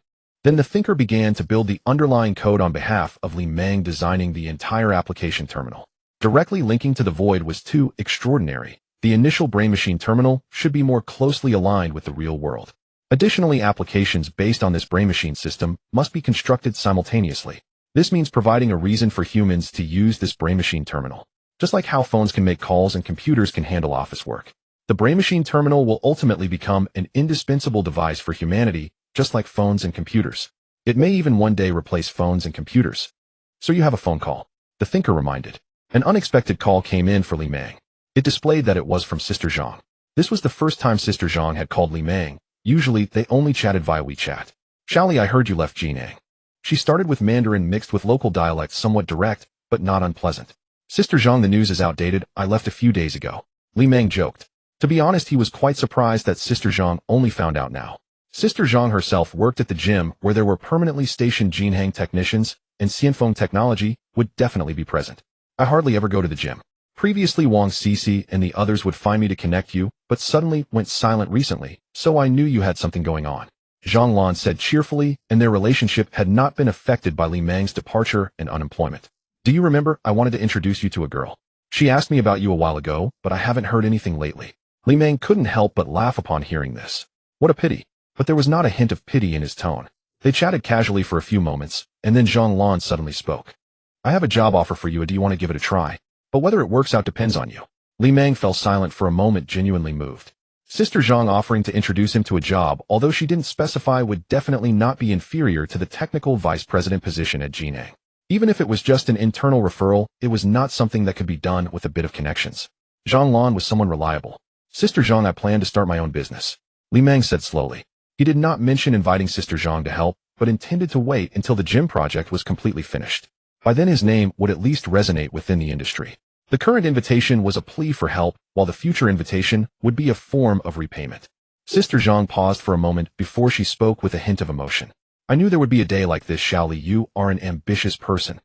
Then the thinker began to build the underlying code on behalf of Li Meng, designing the entire application terminal. Directly linking to the void was too extraordinary. The initial brain-machine terminal should be more closely aligned with the real world. Additionally, applications based on this brain-machine system must be constructed simultaneously. This means providing a reason for humans to use this brain-machine terminal. Just like how phones can make calls and computers can handle office work. The brain-machine terminal will ultimately become an indispensable device for humanity, just like phones and computers. It may even one day replace phones and computers. So you have a phone call. The thinker reminded. An unexpected call came in for Li Meng. It displayed that it was from Sister Zhang. This was the first time Sister Zhang had called Li Meng. Usually, they only chatted via WeChat. Xiaoli, I heard you left Jinang. She started with Mandarin mixed with local dialects, somewhat direct, but not unpleasant. Sister Zhang, the news is outdated. I left a few days ago. Li Meng joked. To be honest, he was quite surprised that Sister Zhang only found out now. Sister Zhang herself worked at the gym where there were permanently stationed Jinhang technicians, and Xianfeng technology would definitely be present. I hardly ever go to the gym. Previously Wang Cici and the others would find me to connect you, but suddenly went silent recently, so I knew you had something going on. Zhang Lan said cheerfully, and their relationship had not been affected by Li Meng's departure and unemployment. Do you remember, I wanted to introduce you to a girl. She asked me about you a while ago, but I haven't heard anything lately. Li Meng couldn't help but laugh upon hearing this. What a pity. But there was not a hint of pity in his tone. They chatted casually for a few moments, and then Zhang Lan suddenly spoke. I have a job offer for you. Do you want to give it a try? But whether it works out depends on you. Li Meng fell silent for a moment, genuinely moved. Sister Zhang offering to introduce him to a job, although she didn't specify, would definitely not be inferior to the technical vice president position at Jinang. Even if it was just an internal referral, it was not something that could be done with a bit of connections. Zhang Lan was someone reliable. Sister Zhang, I plan to start my own business. Li Meng said slowly. He did not mention inviting Sister Zhang to help, but intended to wait until the gym project was completely finished. By then his name would at least resonate within the industry. The current invitation was a plea for help, while the future invitation would be a form of repayment. Sister Zhang paused for a moment before she spoke with a hint of emotion. I knew there would be a day like this, Xiaoli. You are an ambitious person.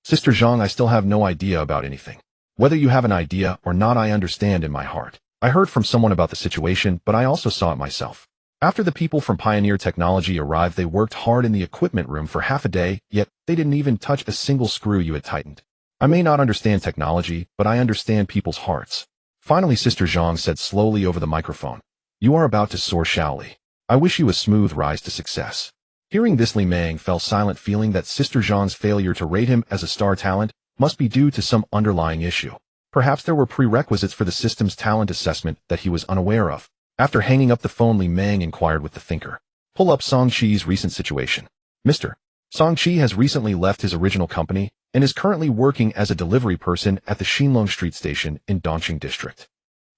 Sister Zhang, I still have no idea about anything. Whether you have an idea or not, I understand in my heart. I heard from someone about the situation, but I also saw it myself. After the people from Pioneer Technology arrived, they worked hard in the equipment room for half a day, yet they didn't even touch a single screw you had tightened. I may not understand technology, but I understand people's hearts. Finally, Sister Zhang said slowly over the microphone. You are about to soar, Xiaoli. I wish you a smooth rise to success. Hearing this, Li Meng fell silent, feeling that Sister Zhang's failure to rate him as a star talent must be due to some underlying issue. Perhaps there were prerequisites for the system's talent assessment that he was unaware of. After hanging up the phone, Li Meng inquired with the thinker. Pull up Song Chi's recent situation. Mr. Song Chi has recently left his original company and is currently working as a delivery person at the Xinlong Street station in Dongqing District.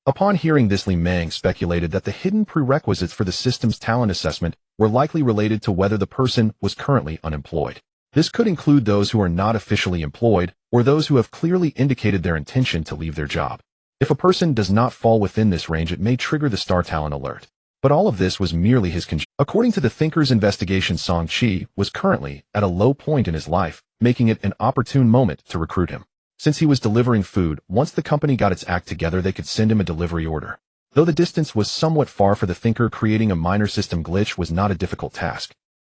Upon hearing this, Li Meng speculated that the hidden prerequisites for the system's talent assessment were likely related to whether the person was currently unemployed. This could include those who are not officially employed or those who have clearly indicated their intention to leave their job. If a person does not fall within this range, it may trigger the star talent alert. But all of this was merely his conjecture. According to the thinker's investigation, Song Chi was currently at a low point in his life, making it an opportune moment to recruit him. Since he was delivering food, once the company got its act together, they could send him a delivery order. Though the distance was somewhat far for the thinker, creating a minor system glitch was not a difficult task.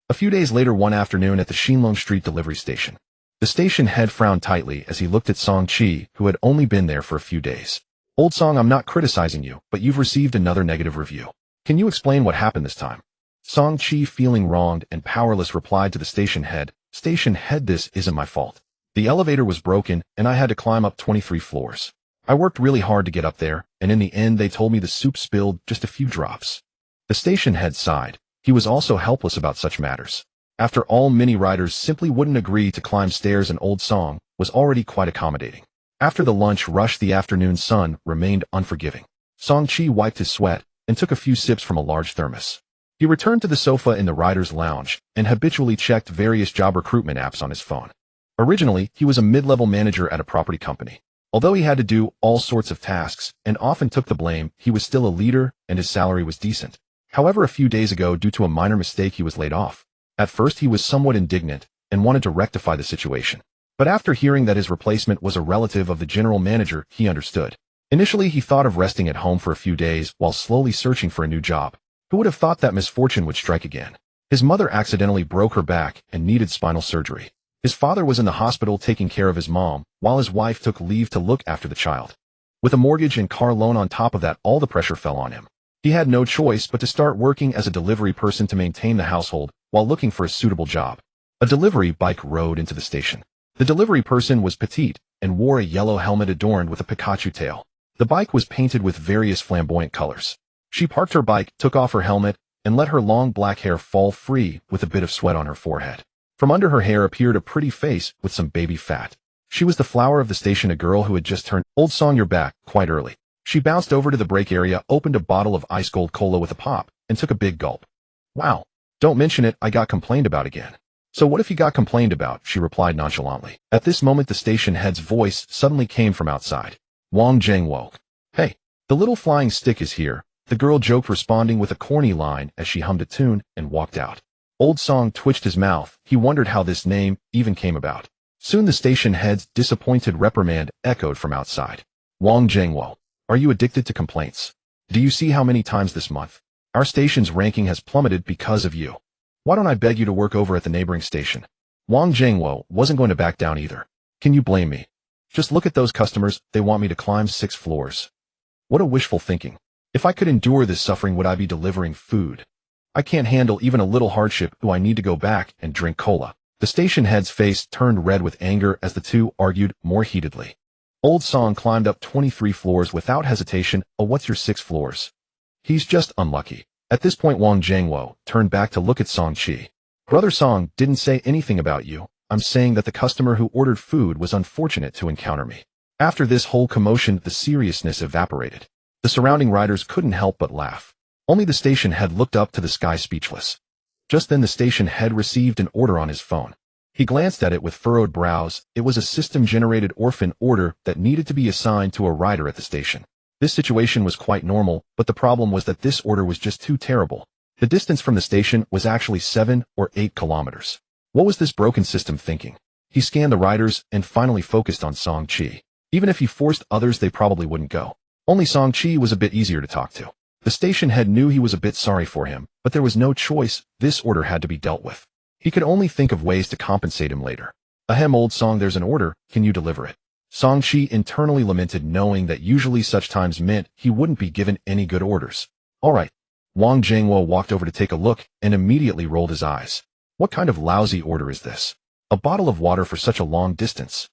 A few days later, one afternoon at the Xinlong Street delivery station, the station head frowned tightly as he looked at Song Chi, who had only been there for a few days. Old Song, I'm not criticizing you, but you've received another negative review. Can you explain what happened this time? Song Chi, feeling wronged and powerless, replied to the station head, Station head, this isn't my fault. The elevator was broken, and I had to climb up 23 floors. I worked really hard to get up there, and in the end they told me the soup spilled just a few drops. The station head sighed. He was also helpless about such matters. After all, many riders simply wouldn't agree to climb stairs, and Old Song was already quite accommodating. After the lunch rush, the afternoon sun remained unforgiving. Song Chi wiped his sweat and took a few sips from a large thermos. He returned to the sofa in the writer's lounge and habitually checked various job recruitment apps on his phone. Originally, he was a mid-level manager at a property company. Although he had to do all sorts of tasks and often took the blame, he was still a leader and his salary was decent. However, a few days ago, due to a minor mistake, he was laid off. At first, he was somewhat indignant and wanted to rectify the situation. But after hearing that his replacement was a relative of the general manager, he understood. Initially, he thought of resting at home for a few days while slowly searching for a new job. Who would have thought that misfortune would strike again? His mother accidentally broke her back and needed spinal surgery. His father was in the hospital taking care of his mom, while his wife took leave to look after the child. With a mortgage and car loan on top of that, all the pressure fell on him. He had no choice but to start working as a delivery person to maintain the household while looking for a suitable job. A delivery bike rode into the station. The delivery person was petite and wore a yellow helmet adorned with a Pikachu tail. The bike was painted with various flamboyant colors. She parked her bike, took off her helmet, and let her long black hair fall free with a bit of sweat on her forehead. From under her hair appeared a pretty face with some baby fat. She was the flower of the station, a girl who had just turned. Old Song, you're back, quite early. She bounced over to the break area, opened a bottle of ice cold cola with a pop, and took a big gulp. Wow. Don't mention it, I got complained about again. So what if you got complained about? She replied nonchalantly. At this moment the station head's voice suddenly came from outside. Wang Zheng woke. Hey, the little flying stick is here, the girl joked, responding with a corny line as she hummed a tune and walked out. Old Song twitched his mouth. He wondered how this name even came about. Soon the station head's disappointed reprimand echoed from outside. Wang Zhengwo, are you addicted to complaints? Do you see how many times this month our station's ranking has plummeted because of you? Why don't I beg you to work over at the neighboring station? Wang Zhengwo wasn't going to back down either. Can you blame me? Just look at those customers, they want me to climb 6 floors. What a wishful thinking. If I could endure this suffering, would I be delivering food? I can't handle even a little hardship. Do I need to go back and drink cola? The station head's face turned red with anger as the two argued more heatedly. Old Song climbed up 23 floors without hesitation. Oh, what's your 6 floors? He's just unlucky. At this point Wang Zhengwo turned back to look at Song Qi. Brother Song didn't say anything about you. I'm saying that the customer who ordered food was unfortunate to encounter me. After this whole commotion, the seriousness evaporated. The surrounding riders couldn't help but laugh. Only the station head looked up to the sky speechless. Just then the station head received an order on his phone. He glanced at it with furrowed brows. It was a system-generated orphan order that needed to be assigned to a rider at the station. This situation was quite normal, but the problem was that this order was just too terrible. The distance from the station was actually 7 or 8 kilometers. What was this broken system thinking? He scanned the riders and finally focused on Song Qi. Even if he forced others, they probably wouldn't go. Only Song Qi was a bit easier to talk to. The station head knew he was a bit sorry for him, but there was no choice. This order had to be dealt with. He could only think of ways to compensate him later. Ahem, Old Song, there's an order, can you deliver it? Song Qi internally lamented, knowing that usually such times meant he wouldn't be given any good orders. Alright. Wang Zhengwo walked over to take a look and immediately rolled his eyes. What kind of lousy order is this? A bottle of water for such a long distance?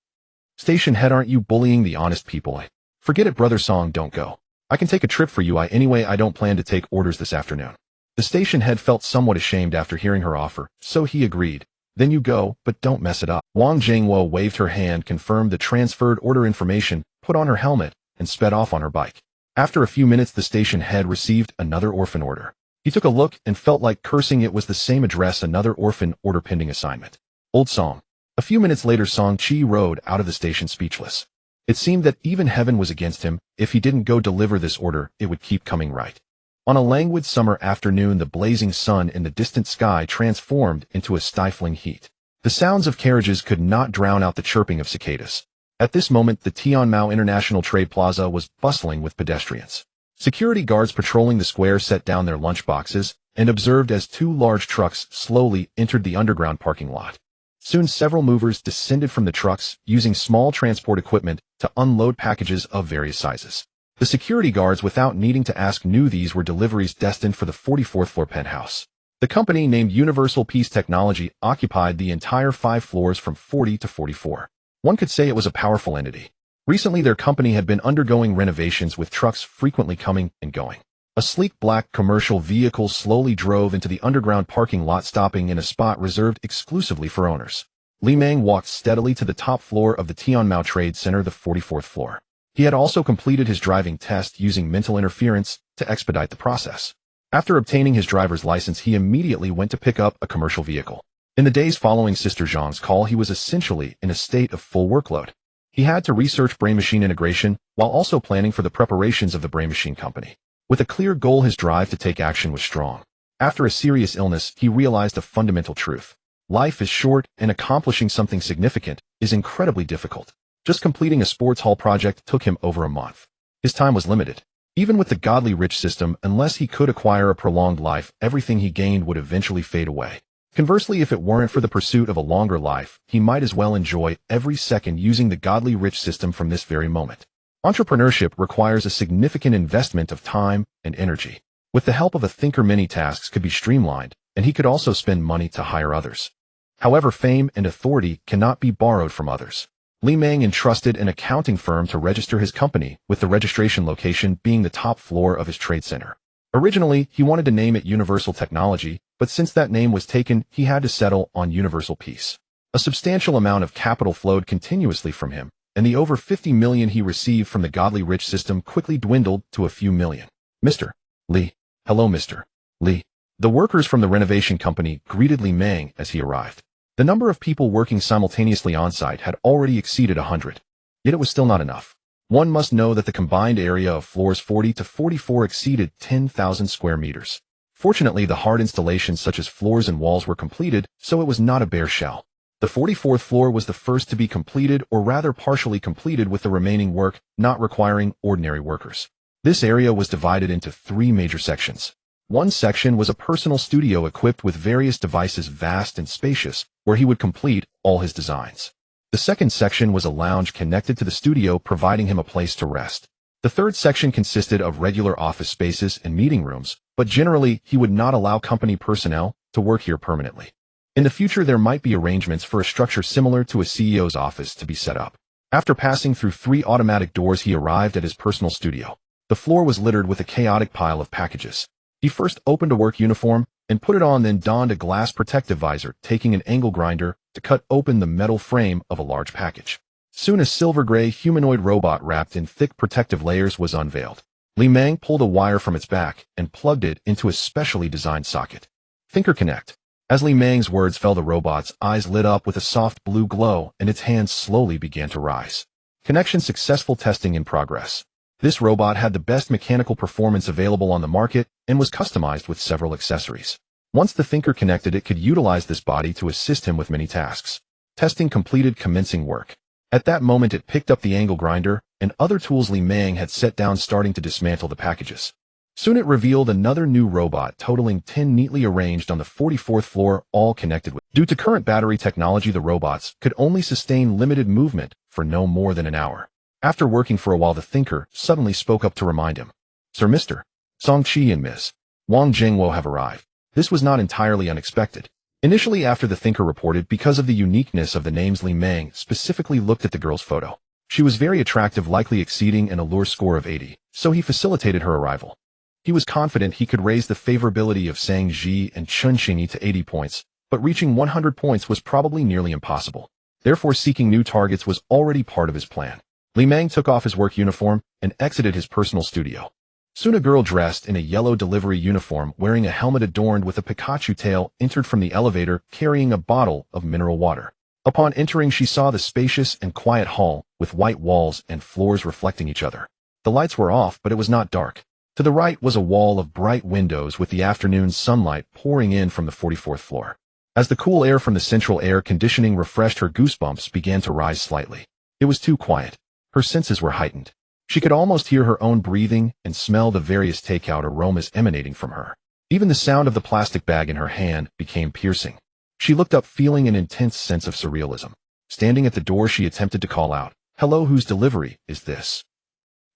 Station head, aren't you bullying the honest people? Forget it, Brother Song, don't go. I can take a trip for you. Anyway, I don't plan to take orders this afternoon. The station head felt somewhat ashamed after hearing her offer, so he agreed. Then you go, but don't mess it up. Wang Zhengwo waved her hand, confirmed the transferred order information, put on her helmet, and sped off on her bike. After a few minutes, the station head received another orphan order. He took a look and felt like cursing. It was the same address, another orphan order pending assignment. Old Song. A few minutes later, Song Qi rode out of the station speechless. It seemed that even heaven was against him. If he didn't go deliver this order, it would keep coming right. On a languid summer afternoon, the blazing sun in the distant sky transformed into a stifling heat. The sounds of carriages could not drown out the chirping of cicadas. At this moment, the Tianmao International Trade Plaza was bustling with pedestrians. Security guards patrolling the square set down their lunchboxes and observed as 2 large trucks slowly entered the underground parking lot. Soon several movers descended from the trucks, using small transport equipment to unload packages of various sizes. The security guards, without needing to ask, knew these were deliveries destined for the 44th floor penthouse. The company, named Universal Peace Technology, occupied the entire 5 floors from 40 to 44. One could say it was a powerful entity. Recently, their company had been undergoing renovations, with trucks frequently coming and going. A sleek black commercial vehicle slowly drove into the underground parking lot, stopping in a spot reserved exclusively for owners. Li Meng walked steadily to the top floor of the Tianmao Trade Center, the 44th floor. He had also completed his driving test using mental interference to expedite the process. After obtaining his driver's license, he immediately went to pick up a commercial vehicle. In the days following Sister Zhang's call, he was essentially in a state of full workload. He had to research brain-machine integration while also planning for the preparations of the brain-machine company. With a clear goal, his drive to take action was strong. After a serious illness, he realized a fundamental truth. Life is short, and accomplishing something significant is incredibly difficult. Just completing a sports hall project took him over a month. His time was limited. Even with the godly rich system, unless he could acquire a prolonged life, everything he gained would eventually fade away. Conversely, if it weren't for the pursuit of a longer life, he might as well enjoy every second using the godly rich system from this very moment. Entrepreneurship requires a significant investment of time and energy. With the help of a thinker, many tasks could be streamlined, and he could also spend money to hire others. However, fame and authority cannot be borrowed from others. Li Meng entrusted an accounting firm to register his company, with the registration location being the top floor of his trade center. Originally, he wanted to name it Universal Technology, but since that name was taken, he had to settle on Universal Peace. A substantial amount of capital flowed continuously from him, and the over 50 million he received from the godly rich system quickly dwindled to a few million. Mr. Li. Hello, Mr. Li. The workers from the renovation company greeted Li Meng as he arrived. The number of people working simultaneously on-site had already exceeded 100. Yet it was still not enough. One must know that the combined area of floors 40 to 44 exceeded 10,000 square meters. Fortunately, the hard installations such as floors and walls were completed, so it was not a bare shell. The 44th floor was the first to be completed, or rather partially completed, with the remaining work not requiring ordinary workers. This area was divided into 3 major sections. One section was a personal studio equipped with various devices, vast and spacious, where he would complete all his designs. The second section was a lounge connected to the studio, providing him a place to rest. The third section consisted of regular office spaces and meeting rooms, but generally he would not allow company personnel to work here permanently. In the future, there might be arrangements for a structure similar to a CEO's office to be set up. After passing through 3 automatic doors, he arrived at his personal studio. The floor was littered with a chaotic pile of packages. He first opened a work uniform and put it on, then donned a glass protective visor, taking an angle grinder to cut open the metal frame of a large package. Soon a silver-gray humanoid robot wrapped in thick protective layers was unveiled. Li Meng pulled a wire from its back and plugged it into a specially designed socket. Thinker Connect. As Li Meng's words fell, the robot's eyes lit up with a soft blue glow and its hands slowly began to rise. Connection successful. Testing in progress. This robot had the best mechanical performance available on the market and was customized with several accessories. Once the Thinker connected, it could utilize this body to assist him with many tasks. Testing completed. Commencing work. At that moment, it picked up the angle grinder and other tools Li Meng had set down, starting to dismantle the packages. Soon it revealed another new robot totaling 10 neatly arranged on the 44th floor, all connected with. Due to current battery technology, the robots could only sustain limited movement for no more than an hour. After working for a while, the Thinker suddenly spoke up to remind him. Sir, Mr. Song Chi and Ms. Wang Jingwo have arrived. This was not entirely unexpected. Initially, after the Thinker reported, because of the uniqueness of the names, Li Meng specifically looked at the girl's photo. She was very attractive, likely exceeding an allure score of 80, so he facilitated her arrival. He was confident he could raise the favorability of Sang Ji and Chun Xingyi to 80 points, but reaching 100 points was probably nearly impossible. Therefore, seeking new targets was already part of his plan. Li Meng took off his work uniform and exited his personal studio. Soon a girl dressed in a yellow delivery uniform, wearing a helmet adorned with a Pikachu tail, entered from the elevator carrying a bottle of mineral water. Upon entering, she saw the spacious and quiet hall with white walls and floors reflecting each other. The lights were off, but it was not dark. To the right was a wall of bright windows with the afternoon sunlight pouring in from the 44th floor. As the cool air from the central air conditioning refreshed her, goosebumps began to rise slightly. It was too quiet. Her senses were heightened. She could almost hear her own breathing and smell the various takeout aromas emanating from her. Even the sound of the plastic bag in her hand became piercing. She looked up, feeling an intense sense of surrealism. Standing at the door, she attempted to call out, "Hello, whose delivery is this?"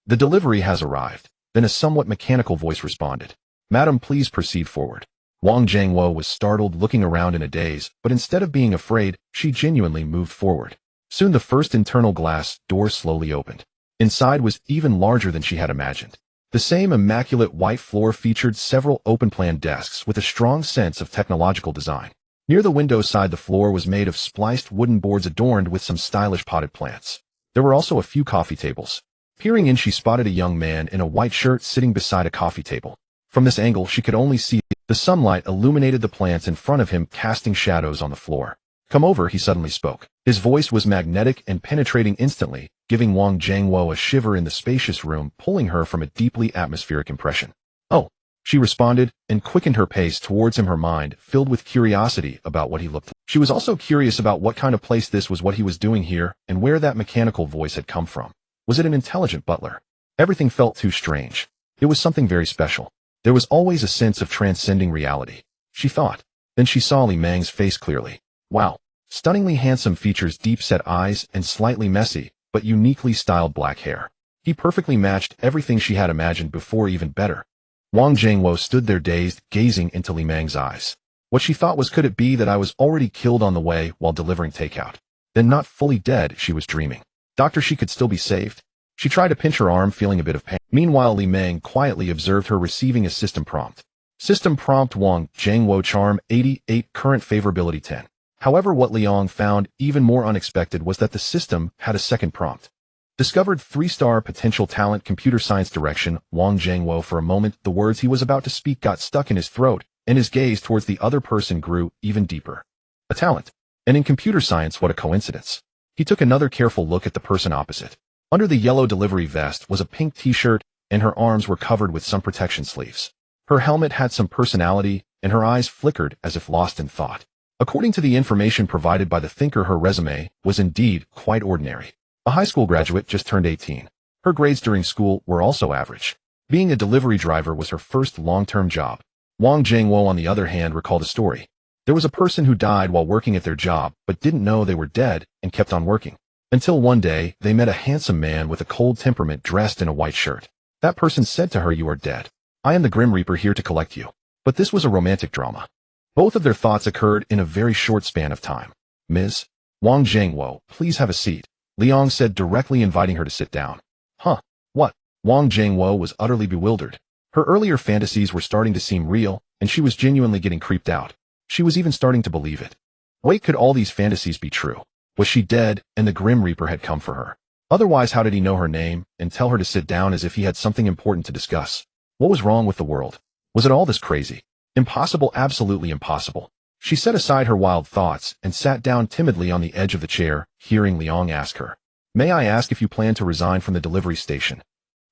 "The delivery has arrived." Then a somewhat mechanical voice responded, "Madam, please proceed forward." Wang Jingwo was startled, looking around in a daze, but instead of being afraid, she genuinely moved forward. Soon the first internal glass door slowly opened. Inside was even larger than she had imagined. The same immaculate white floor featured several open-plan desks with a strong sense of technological design. Near the window side, the floor was made of spliced wooden boards adorned with some stylish potted plants. There were also a few coffee tables. Peering in, she spotted a young man in a white shirt sitting beside a coffee table. From this angle, she could only see the sunlight illuminated the plants in front of him, casting shadows on the floor. "Come over," he suddenly spoke. His voice was magnetic and penetrating instantly, giving Wang Jingwo a shiver in the spacious room, pulling her from a deeply atmospheric impression. "Oh," she responded, and quickened her pace towards him, her mind filled with curiosity about what he looked like. She was also curious about what kind of place this was, what he was doing here, and where that mechanical voice had come from. Was it an intelligent butler? Everything felt too strange. It was something very special. There was always a sense of transcending reality, she thought. Then she saw Li Meng's face clearly. Wow. Stunningly handsome features, deep-set eyes, and slightly messy, but uniquely styled black hair. He perfectly matched everything she had imagined before, even better. Wang Jingwo stood there dazed, gazing into Li Meng's eyes. What she thought was, could it be that I was already killed on the way while delivering takeout? Then not fully dead, she was dreaming. Doctor, she could still be saved. She tried to pinch her arm, feeling a bit of pain. Meanwhile, Li Meng quietly observed her receiving a system prompt. System prompt: Wang Zhengwo charm 88, current favorability 10. However, what Liang found even more unexpected was that the system had a second prompt. Discovered 3-star potential talent, computer science direction, Wang Zhengwo. For a moment, the words he was about to speak got stuck in his throat, and his gaze towards the other person grew even deeper. A talent. And in computer science, what a coincidence. He took another careful look at the person opposite. Under the yellow delivery vest was a pink t-shirt, and her arms were covered with some protection sleeves. Her helmet had some personality, and her eyes flickered as if lost in thought. According to the information provided by the thinker, her resume was indeed quite ordinary. A high school graduate, just turned 18. Her grades during school were also average. Being a delivery driver was her first long-term job. Wang Zhengwo, on the other hand, recalled a story. There was a person who died while working at their job, but didn't know they were dead and kept on working. Until one day, they met a handsome man with a cold temperament dressed in a white shirt. That person said to her, "You are dead. I am the Grim Reaper here to collect you." But this was a romantic drama. Both of their thoughts occurred in a very short span of time. "Ms. Wang Zhengwo, please have a seat," Liang said, directly inviting her to sit down. "Huh? What?" Wang Zhengwo was utterly bewildered. Her earlier fantasies were starting to seem real, and she was genuinely getting creeped out. She was even starting to believe it. Wait, could all these fantasies be true? Was she dead, and the Grim Reaper had come for her? Otherwise, how did he know her name and tell her to sit down as if he had something important to discuss? What was wrong with the world? Was it all this crazy? Impossible, absolutely impossible. She set aside her wild thoughts and sat down timidly on the edge of the chair, hearing Liang ask her, "May I ask if you plan to resign from the delivery station?"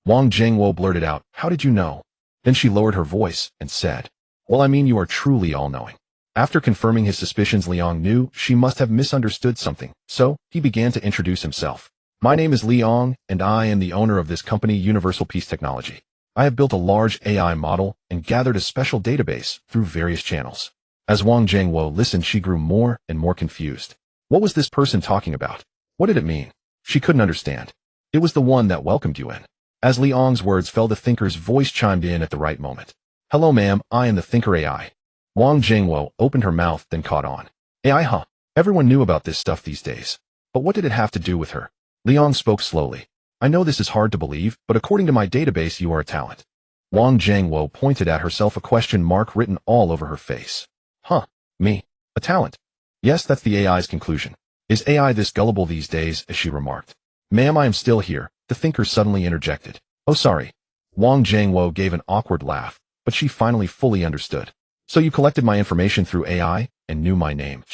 Wang Zhengwo blurted out, "How did you know?" Then she lowered her voice and said, "Well, I mean, you are truly all-knowing." After confirming his suspicions, Liang knew she must have misunderstood something, so he began to introduce himself. "My name is Liang, and I am the owner of this company, Universal Peace Technology. I have built a large AI model and gathered a special database through various channels." As Wang Zhengwo listened, she grew more and more confused. What was this person talking about? What did it mean? She couldn't understand. It was the one that welcomed you in. As Liang's words fell, the thinker's voice chimed in at the right moment. "Hello, ma'am, I am the thinker AI." Wang Zhengwo opened her mouth, then caught on. "AI, huh? Everyone knew about this stuff these days. But what did it have to do with her?" Liang spoke slowly. "I know this is hard to believe, but according to my database, you are a talent." Wang Zhengwo pointed at herself, a question mark written all over her face. "Huh? Me? A talent?" "Yes, that's the AI's conclusion. Is AI this gullible these days?" as she remarked. "Ma'am, I am still here," the thinker suddenly interjected. "Oh, sorry." Wang Zhengwo gave an awkward laugh, but she finally fully understood. "So you collected my information through AI and knew my name.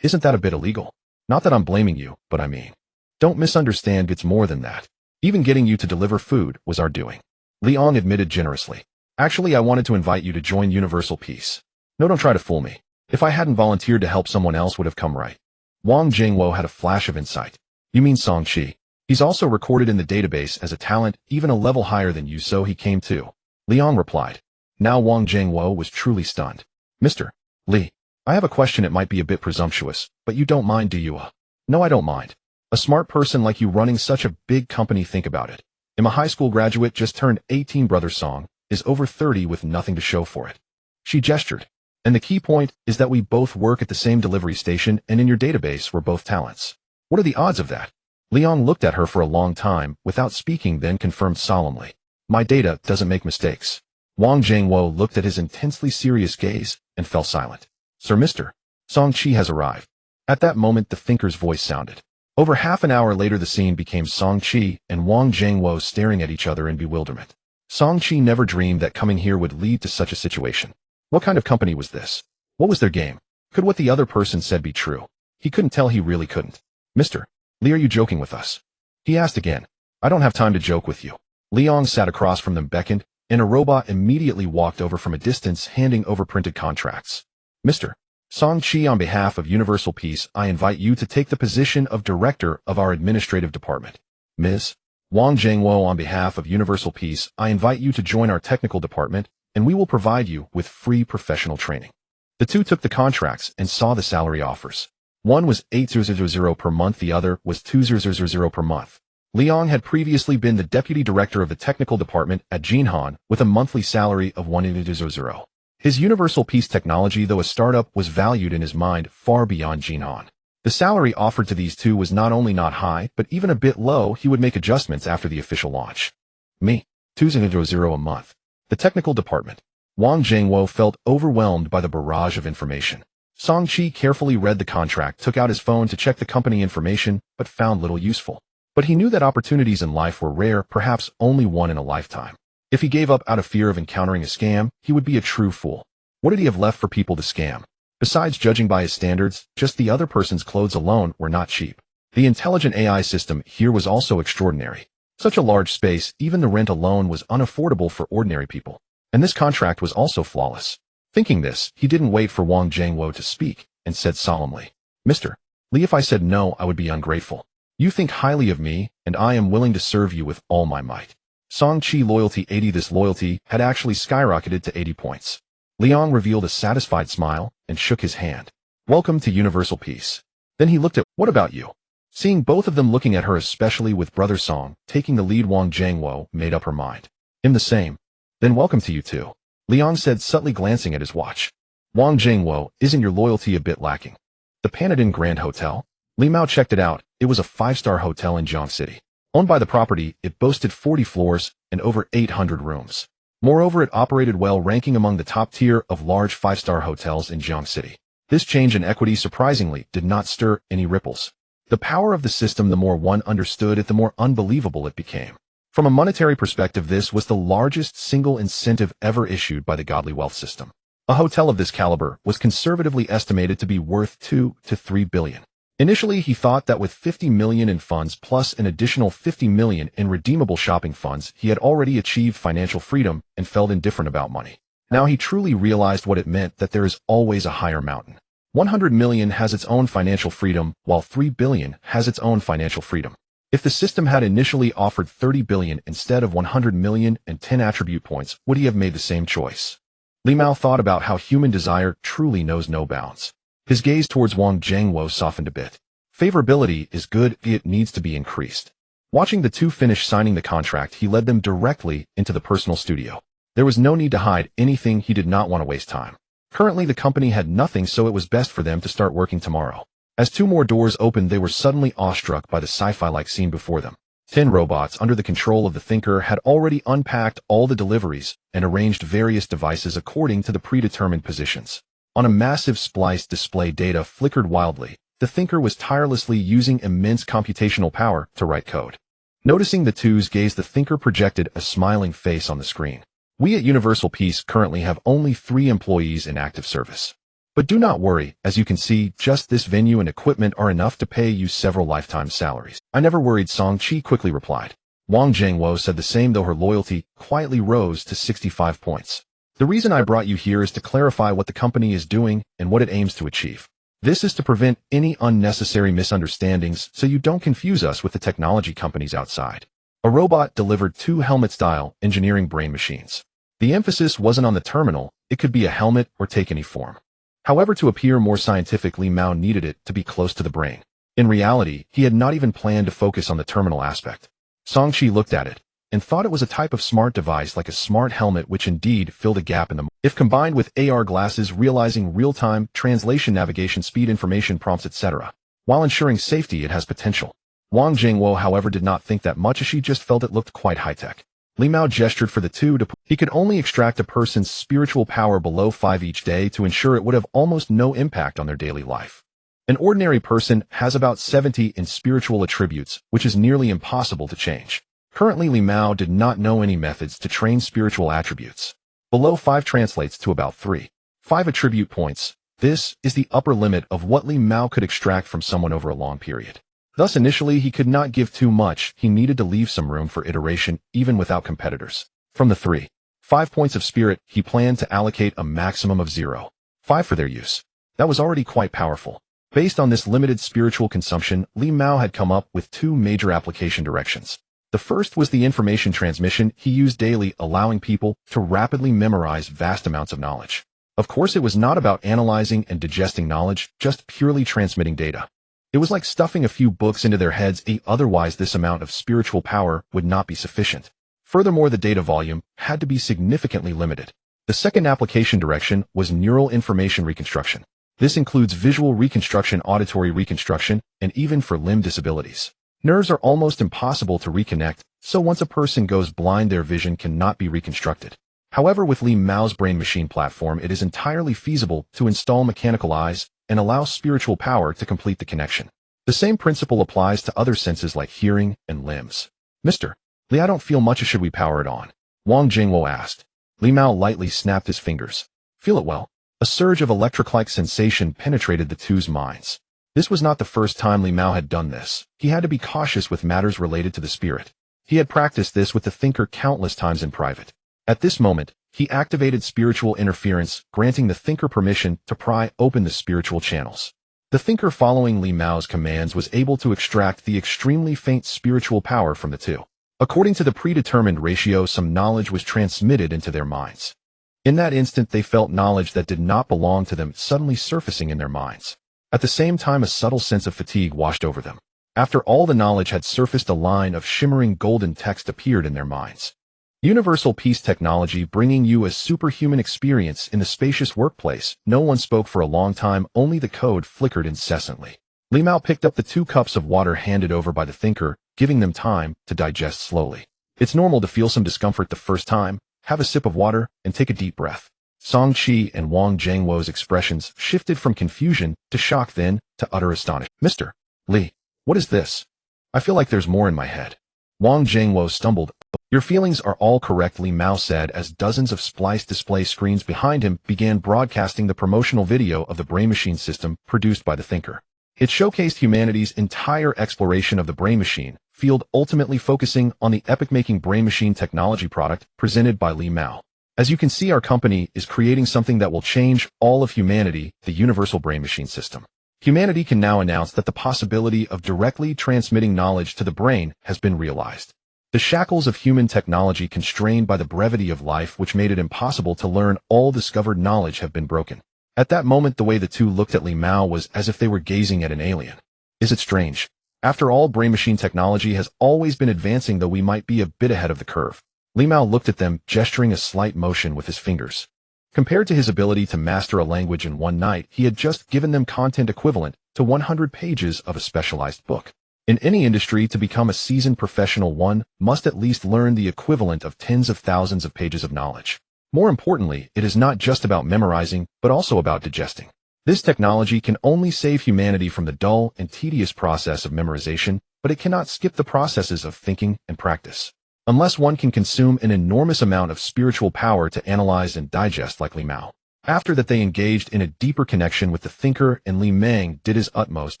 Isn't that a bit illegal? Not that I'm blaming you, but I mean, don't misunderstand, it's more than that. Even getting you to deliver food was our doing." Liang admitted generously. "Actually, I wanted to invite you to join Universal Peace. No, don't try to fool me. If I hadn't volunteered to help, someone else would have come right." Wang Zhengwo had a flash of insight. "You mean Song Qi? He's also recorded in the database as a talent, even a level higher than you, so he came too." Liang replied. Now Wang Zhengwo was truly stunned. "Mr. Li, I have a question. It might be a bit presumptuous, but you don't mind, do you?" "No, I don't mind. A smart person like you running such a big company, think about it. I'm a high school graduate, just turned 18. Brother Song is over 30 with nothing to show for it." She gestured. "And the key point is that we both work at the same delivery station, and in your database we're both talents. What are the odds of that?" Liang looked at her for a long time without speaking, then confirmed solemnly. "My data doesn't make mistakes." Wang Zhengwo looked at his intensely serious gaze and fell silent. "Sir, Mr. Song Qi has arrived." At that moment, the thinker's voice sounded. Over half an hour later, the scene became Song Qi and Wang Zhengwo staring at each other in bewilderment. Song Qi never dreamed that coming here would lead to such a situation. What kind of company was this? What was their game? Could what the other person said be true? He couldn't tell, he really couldn't. "Mr. Li, are you joking with us?" he asked again. "I don't have time to joke with you." Liang sat across from them, beckoned, and a robot immediately walked over from a distance, handing over printed contracts. "Mr. Song Qi, on behalf of Universal Peace, I invite you to take the position of Director of our Administrative Department. Ms. Wang Zhengwo, on behalf of Universal Peace, I invite you to join our Technical Department, and we will provide you with free professional training." The two took the contracts and saw the salary offers. One was 8,000 per month, the other was 2,000 per month. Liang had previously been the deputy director of the technical department at Jinhan with a monthly salary of 1,000. His Universal Peace Technology, though a startup, was valued in his mind far beyond Jinhan. The salary offered to these two was not only not high, but even a bit low. He would make adjustments after the official launch. "Me. 2,000 a month. The technical department. Wang Jingwo felt overwhelmed by the barrage of information. Song Chi carefully read the contract, took out his phone to check the company information, but found little useful. But he knew that opportunities in life were rare, perhaps only one in a lifetime. If he gave up out of fear of encountering a scam, he would be a true fool. What did he have left for people to scam? Besides judging by his standards, just the other person's clothes alone were not cheap. The intelligent AI system here was also extraordinary. Such a large space, even the rent alone was unaffordable for ordinary people. And this contract was also flawless. Thinking this, he didn't wait for Wang Jingwo to speak, and said solemnly, Mr. Li, if I said no, I would be ungrateful. You think highly of me, and I am willing to serve you with all my might. Song Chi loyalty 80. This loyalty had actually skyrocketed to 80 points. Liang revealed a satisfied smile and shook his hand. Welcome to Universal Peace. Then he looked at, what about you? Seeing both of them looking at her, especially with Brother Song taking the lead, Wang Jingwo made up her mind. I'm the same. Then welcome to you too. Liang said, subtly glancing at his watch. Wang Jingwo, isn't your loyalty a bit lacking? The Panadin Grand Hotel? Li Mao checked it out. It was a 5-star hotel in Jiang City. Owned by the property, it boasted 40 floors and over 800 rooms. Moreover, it operated well, ranking among the top tier of large 5-star hotels in Jiang City. This change in equity surprisingly did not stir any ripples. The power of the system, the more one understood it, the more unbelievable it became. From a monetary perspective, this was the largest single incentive ever issued by the godly wealth system. A hotel of this caliber was conservatively estimated to be worth 2 to 3 billion. Initially, he thought that with 50 million in funds plus an additional 50 million in redeemable shopping funds, he had already achieved financial freedom and felt indifferent about money. Now he truly realized what it meant, that there is always a higher mountain. 100 million has its own financial freedom, while 3 billion has its own financial freedom. If the system had initially offered 30 billion instead of 100 million and 10 attribute points, would he have made the same choice? Li Mao thought about how human desire truly knows no bounds. His gaze towards Wang Jingwo softened a bit. Favorability is good, it needs to be increased. Watching the two finish signing the contract, he led them directly into the personal studio. There was no need to hide anything. He did not want to waste time. Currently, the company had nothing, so it was best for them to start working tomorrow. As 2 more doors opened, they were suddenly awestruck by the sci-fi-like scene before them. 10 robots under the control of the thinker had already unpacked all the deliveries and arranged various devices according to the predetermined positions. On a massive spliced display, data flickered wildly. The thinker was tirelessly using immense computational power to write code. Noticing the two's gaze, the thinker projected a smiling face on the screen. We at Universal Peace currently have only 3 employees in active service. But do not worry, as you can see, just this venue and equipment are enough to pay you several lifetime salaries. I never worried, Song Chi quickly replied. Wang Jingwo said the same, though her loyalty quietly rose to 65 points. The reason I brought you here is to clarify what the company is doing and what it aims to achieve. This is to prevent any unnecessary misunderstandings so you don't confuse us with the technology companies outside. A robot delivered 2 helmet-style engineering brain machines. The emphasis wasn't on the terminal, it could be a helmet or take any form. However, to appear more scientific, Li Mao needed it to be close to the brain. In reality, he had not even planned to focus on the terminal aspect. Song Chi looked at it and thought it was a type of smart device like a smart helmet, which indeed filled a gap in the if combined with AR glasses, realizing real-time translation, navigation speed, information prompts, etc. While ensuring safety, it has potential. Wang Jingwo, however, did not think that much, as she just felt it looked quite high-tech. Li Mao gestured for the two to he could only extract a person's spiritual power below 5 each day to ensure it would have almost no impact on their daily life. An ordinary person has about 70 in spiritual attributes, which is nearly impossible to change. Currently, Li Mao did not know any methods to train spiritual attributes. Below 5 translates to about 3.5 attribute points. This is the upper limit of what Li Mao could extract from someone over a long period. Thus, initially, he could not give too much. He needed to leave some room for iteration, even without competitors. From the 3.5 points of spirit, he planned to allocate a maximum of 0.5 for their use. That was already quite powerful. Based on this limited spiritual consumption, Li Mao had come up with 2 major application directions. The first was the information transmission he used daily, allowing people to rapidly memorize vast amounts of knowledge. Of course, it was not about analyzing and digesting knowledge, just purely transmitting data. It was like stuffing a few books into their heads, otherwise this amount of spiritual power would not be sufficient. Furthermore, the data volume had to be significantly limited. The second application direction was neural information reconstruction. This includes visual reconstruction, auditory reconstruction, and even for limb disabilities. Nerves are almost impossible to reconnect, So once a person goes blind, their vision cannot be reconstructed. However, with Li Mao's brain-machine platform, it is entirely feasible to install mechanical eyes and allow spiritual power to complete the connection. The same principle applies to other senses like hearing and limbs. Mr. Li, I don't feel much. Should we power it on? Wang Jingwo asked. Li Mao lightly snapped his fingers. Feel it well. A surge of electric-like sensation penetrated the two's minds. This was not the first time Li Mao had done this. He had to be cautious with matters related to the spirit. He had practiced this with the thinker countless times in private. At this moment, he activated spiritual interference, granting the thinker permission to pry open the spiritual channels. The thinker, following Li Mao's commands, was able to extract the extremely faint spiritual power from the two. According to the predetermined ratio, some knowledge was transmitted into their minds. In that instant, they felt knowledge that did not belong to them suddenly surfacing in their minds. At the same time, a subtle sense of fatigue washed over them. After all the knowledge had surfaced, a line of shimmering golden text appeared in their minds. Universal peace technology, bringing you a superhuman experience in the spacious workplace. No one spoke for a long time, only the code flickered incessantly. Li Mao picked up the 2 cups of water handed over by the thinker, giving them time to digest slowly. It's normal to feel some discomfort the first time. Have a sip of water and take a deep breath. Song Qi and Wang Jingwo's expressions shifted from confusion to shock, then to utter astonishment. Mr. Li, what is this? I feel like there's more in my head. Wang Jingwo stumbled. Your feelings are all correct, Li Mao said as dozens of spliced display screens behind him began broadcasting the promotional video of the brain-machine system produced by the thinker. It showcased humanity's entire exploration of the brain-machine field, ultimately focusing on the epic-making brain-machine technology product presented by Li Mao. As you can see, our company is creating something that will change all of humanity, the universal brain-machine system. Humanity can now announce that the possibility of directly transmitting knowledge to the brain has been realized. The shackles of human technology, constrained by the brevity of life which made it impossible to learn all discovered knowledge, have been broken. At that moment, the way the two looked at Li Mao was as if they were gazing at an alien. Is it strange? After all, brain-machine technology has always been advancing, though we might be a bit ahead of the curve. Li Mao looked at them, gesturing a slight motion with his fingers. Compared to his ability to master a language in one night, he had just given them content equivalent to 100 pages of a specialized book. In any industry, to become a seasoned professional, one must at least learn the equivalent of tens of thousands of pages of knowledge. More importantly, it is not just about memorizing, but also about digesting. This technology can only save humanity from the dull and tedious process of memorization, but it cannot skip the processes of thinking and practice. Unless one can consume an enormous amount of spiritual power to analyze and digest like Li Mao. After that, they engaged in a deeper connection with the thinker, and Li Meng did his utmost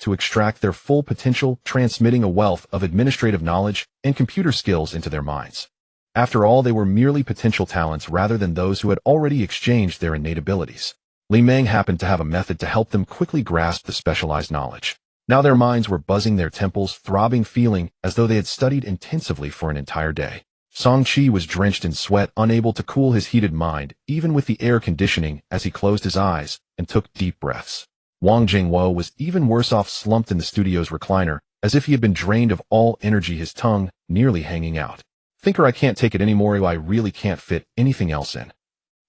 to extract their full potential, transmitting a wealth of administrative knowledge and computer skills into their minds. After all, they were merely potential talents rather than those who had already exchanged their innate abilities. Li Meng happened to have a method to help them quickly grasp the specialized knowledge. Now their minds were buzzing, their temples throbbing, feeling as though they had studied intensively for an entire day. Song Qi was drenched in sweat, unable to cool his heated mind, even with the air conditioning, as he closed his eyes and took deep breaths. Wang Jingwo was even worse off, slumped in the studio's recliner, as if he had been drained of all energy, his tongue nearly hanging out. Thinker, I can't take it anymore. I really can't fit anything else in.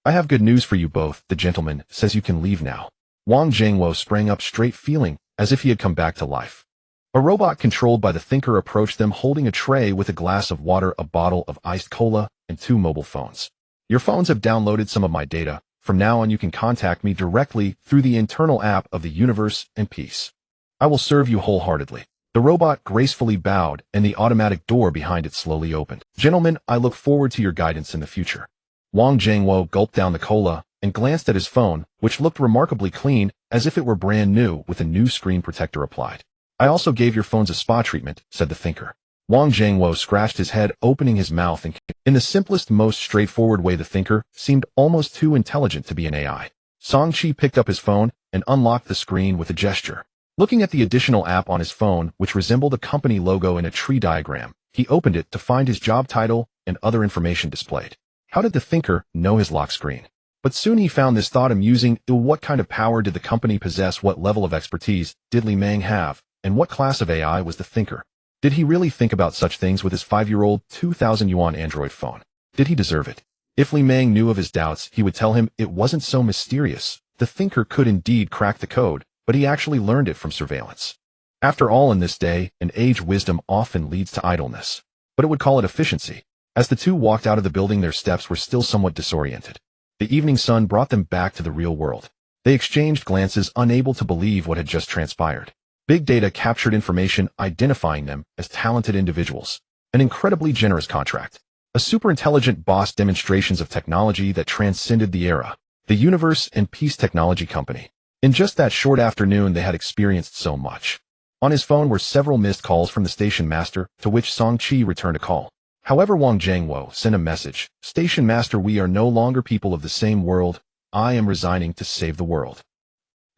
I have good news for you both. The gentleman says you can leave now. Wang Jingwo sprang up straight, feeling as if he had come back to life. A robot controlled by the thinker approached them, holding a tray with a glass of water, a bottle of iced cola, and 2 mobile phones. Your phones have downloaded some of my data. From now on, you can contact me directly through the internal app of the Universe and Peace. I will serve you wholeheartedly. The robot gracefully bowed, and the automatic door behind it slowly opened. Gentlemen, I look forward to your guidance in the future. Wang Jingwo gulped down the cola and glanced at his phone, which looked remarkably clean, as if it were brand new, with a new screen protector applied. I also gave your phones a spa treatment, said the thinker. Wang Jingwo scratched his head, opening his mouth, and in the simplest, most straightforward way, the thinker seemed almost too intelligent to be an AI. Song Qi picked up his phone and unlocked the screen with a gesture. Looking at the additional app on his phone, which resembled a company logo in a tree diagram, he opened it to find his job title and other information displayed. How did the thinker know his lock screen? But soon he found this thought amusing. What kind of power did the company possess? What level of expertise did Li Meng have? And what class of AI was the thinker? Did he really think about such things with his 5-year-old 2,000 yuan Android phone? Did he deserve it? If Li Meng knew of his doubts, he would tell him it wasn't so mysterious. The thinker could indeed crack the code, but he actually learned it from surveillance. After all, in this day and age, wisdom often leads to idleness. but it would call it efficiency. As the two walked out of the building, their steps were still somewhat disoriented. The evening sun brought them back to the real world. They exchanged glances, unable to believe what had just transpired. Big data captured information identifying them as talented individuals. An incredibly generous contract. A super-intelligent boss, demonstrations of technology that transcended the era. The Universe and Peace Technology Company. In just that short afternoon, they had experienced so much. On his phone were several missed calls from the station master, to which Song-Chi returned a call. However, Wang Jiangwo sent a message. Station master, we are no longer people of the same world. I am resigning to save the world.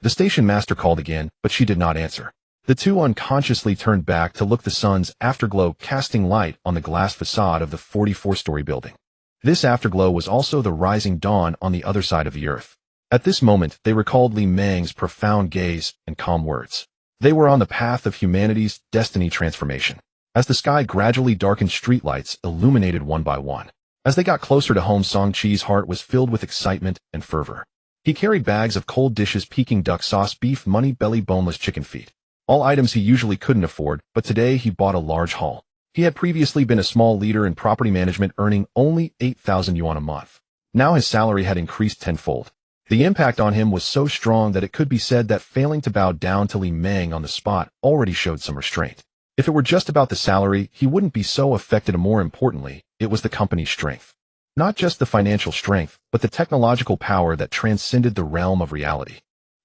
The station master called again, but she did not answer. The two unconsciously turned back to look, the sun's afterglow casting light on the glass facade of the 44-story building. This afterglow was also the rising dawn on the other side of the earth. At this moment, they recalled Li Meng's profound gaze and calm words. They were on the path of humanity's destiny transformation. As the sky gradually darkened, streetlights illuminated one by one. As they got closer to home, Song-Chi's heart was filled with excitement and fervor. He carried bags of cold dishes, Peking duck sauce, beef, money, belly, boneless chicken feet. All items he usually couldn't afford, but today he bought a large haul. He had previously been a small leader in property management, earning only 8,000 yuan a month. Now his salary had increased tenfold. The impact on him was so strong that it could be said that failing to bow down to Li Meng on the spot already showed some restraint. If it were just about the salary, he wouldn't be so affected. More importantly, it was the company's strength. Not just the financial strength, but the technological power that transcended the realm of reality.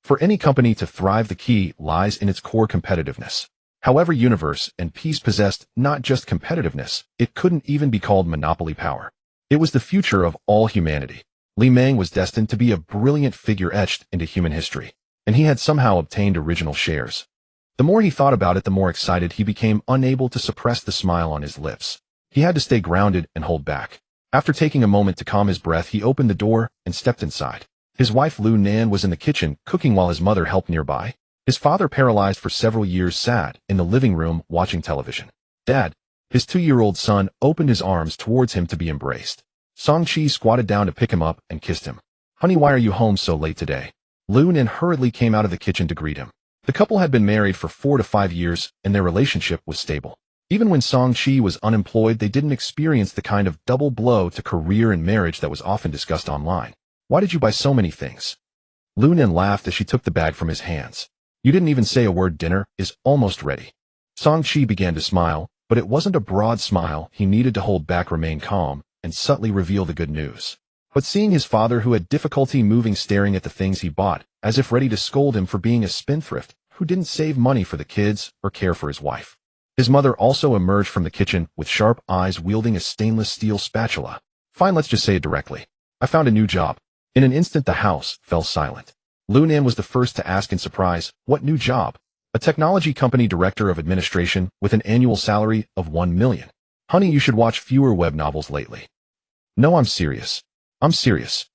For any company to thrive, the key lies in its core competitiveness. However, Universe and Peace possessed not just competitiveness, it couldn't even be called monopoly power. It was the future of all humanity. Li Meng was destined to be a brilliant figure etched into human history, and he had somehow obtained original shares. The more he thought about it, the more excited he became, unable to suppress the smile on his lips. He had to stay grounded and hold back. After taking a moment to calm his breath, he opened the door and stepped inside. His wife Lu Nan was in the kitchen, cooking while his mother helped nearby. His father, paralyzed for several years, sat in the living room watching television. Dad, his 2-year-old son, opened his arms towards him to be embraced. Song-Chi squatted down to pick him up and kissed him. Honey, why are you home so late today? Lu Nan hurriedly came out of the kitchen to greet him. The couple had been married for 4 to 5 years, and their relationship was stable. Even when Song-Chi was unemployed, they didn't experience the kind of double blow to career and marriage that was often discussed online. Why did you buy so many things? Lu Nan laughed as she took the bag from his hands. You didn't even say a word. Dinner is almost ready. Song-Chi began to smile, but it wasn't a broad smile. He needed to hold back, remain calm, and subtly reveal the good news. But seeing his father, who had difficulty moving, staring at the things he bought, as if ready to scold him for being a spendthrift who didn't save money for the kids or care for his wife. His mother also emerged from the kitchen with sharp eyes, wielding a stainless steel spatula. Fine, let's just say it directly. I found a new job. In an instant, the house fell silent. Lu Nan was the first to ask in surprise, what new job? A technology company director of administration with an annual salary of 1 million. Honey, you should watch fewer web novels lately. No, I'm serious. I'm serious.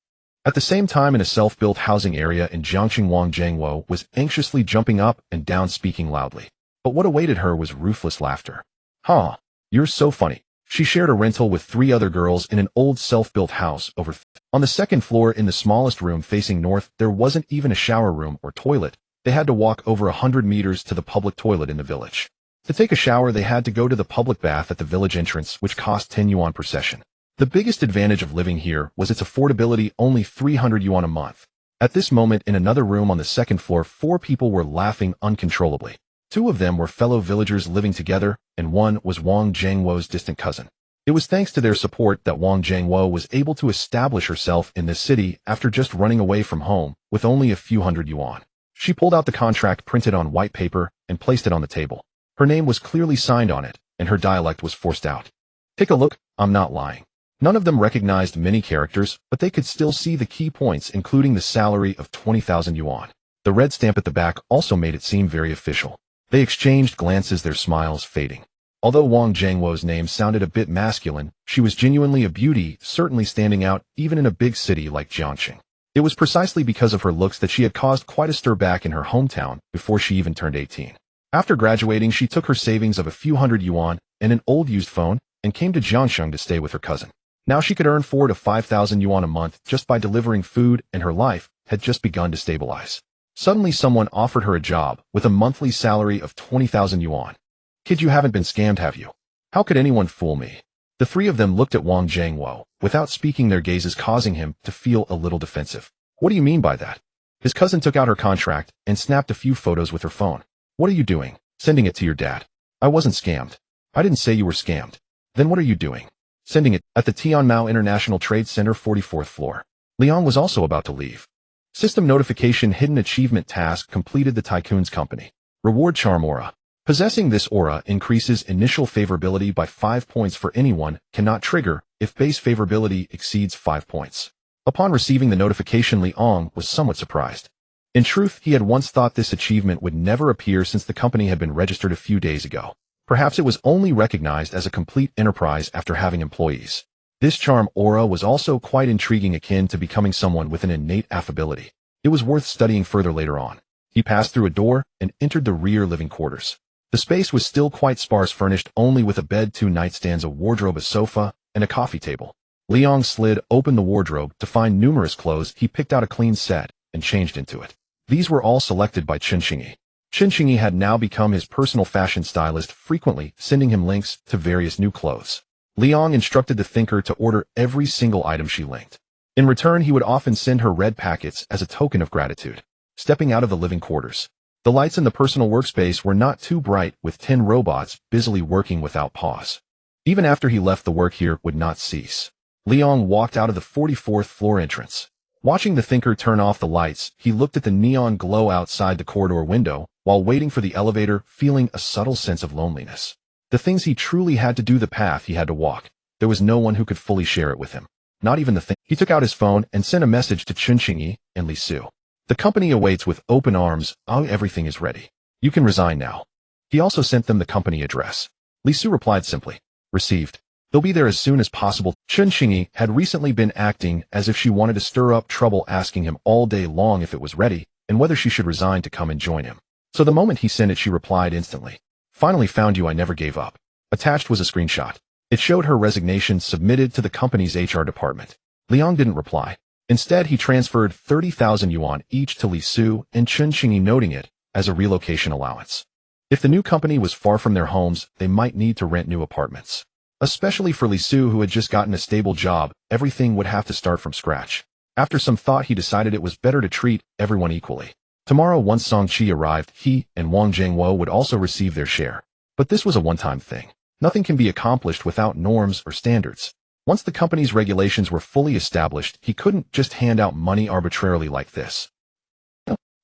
At the same time, in a self-built housing area in Jiangxing, Wang Jiangwo was anxiously jumping up and down, speaking loudly. But what awaited her was ruthless laughter. Huh, you're so funny. She shared a rental with 3 other girls in an old self-built house over on the 2nd floor. In the smallest room facing north, there wasn't even a shower room or toilet. They had to walk over 100 meters to the public toilet in the village. To take a shower, they had to go to the public bath at the village entrance, which cost 10 yuan per session. The biggest advantage of living here was its affordability, only 300 yuan a month. At this moment, in another room on the 2nd floor, 4 people were laughing uncontrollably. 2 of them were fellow villagers living together, and 1 was Wang Jiangwo's distant cousin. It was thanks to their support that Wang Jiangwo was able to establish herself in this city after just running away from home with only a few hundred yuan. She pulled out the contract printed on white paper and placed it on the table. Her name was clearly signed on it, and her dialect was forced out. Take a look, I'm not lying. None of them recognized many characters, but they could still see the key points, including the salary of 20,000 yuan. The red stamp at the back also made it seem very official. They exchanged glances, their smiles fading. Although Wang Jiangwo's name sounded a bit masculine, she was genuinely a beauty, certainly standing out even in a big city like Jiangxing. It was precisely because of her looks that she had caused quite a stir back in her hometown before she even turned 18. After graduating, she took her savings of a few hundred yuan and an old used phone and came to Jiangxing to stay with her cousin. Now she could earn 4,000 to 5,000 yuan a month just by delivering food, and her life had just begun to stabilize. Suddenly someone offered her a job with a monthly salary of 20,000 yuan. Kid, you haven't been scammed, have you? How could anyone fool me? The three of them looked at Wang Jiangwo, without speaking, their gazes causing him to feel a little defensive. What do you mean by that? His cousin took out her contract and snapped a few photos with her phone. What are you doing? Sending it to your dad. I wasn't scammed. I didn't say you were scammed. Then what are you doing? Sending it at the Tianmao International Trade Center 44th floor. Liang was also about to leave. System notification hidden achievement task completed. The Tycoon's company. Reward charm aura. Possessing this aura increases initial favorability by 5 points for anyone, cannot trigger if base favorability exceeds 5 points. Upon receiving the notification, Liang was somewhat surprised. In truth, he had once thought this achievement would never appear since the company had been registered a few days ago. Perhaps it was only recognized as a complete enterprise after having employees. This charm aura was also quite intriguing, akin to becoming someone with an innate affability. It was worth studying further later on. He passed through a door and entered the rear living quarters. The space was still quite sparse, furnished only with a bed, 2 nightstands, a wardrobe, a sofa, and a coffee table. Liang slid open the wardrobe to find numerous clothes. He picked out a clean set and changed into it. These were all selected by Chen Xingyi. Chen Xingyi had now become his personal fashion stylist, frequently sending him links to various new clothes. Liang instructed the thinker to order every single item she linked. In return, he would often send her red packets as a token of gratitude. Stepping out of the living quarters. The lights in the personal workspace were not too bright, with 10 robots busily working without pause. Even after he left, the work here would not cease. Liang walked out of the 44th floor entrance. Watching the thinker turn off the lights, he looked at the neon glow outside the corridor window, while waiting for the elevator, feeling a subtle sense of loneliness. The things he truly had to do, the path he had to walk, there was no one who could fully share it with him. Not even the thing. He took out his phone and sent a message to Chen Xingyi and Li Su. The company awaits with open arms. Oh, everything is ready. You can resign now. He also sent them the company address. Li Su replied simply, received. They'll be there as soon as possible. Chen Xingyi had recently been acting as if she wanted to stir up trouble, asking him all day long if it was ready and whether she should resign to come and join him. So the moment he sent it, she replied instantly. Finally found you, I never gave up. Attached was a screenshot. It showed her resignation submitted to the company's HR department. Liang didn't reply. Instead, he transferred 30,000 yuan each to Li Su and Chen Xingyi, noting it as a relocation allowance. If the new company was far from their homes, they might need to rent new apartments. Especially for Li Su, who had just gotten a stable job, everything would have to start from scratch. After some thought, he decided it was better to treat everyone equally. Tomorrow, once Song Qi arrived, he and Wang Jiangwo would also receive their share. But this was a one-time thing. Nothing can be accomplished without norms or standards. Once the company's regulations were fully established, he couldn't just hand out money arbitrarily like this.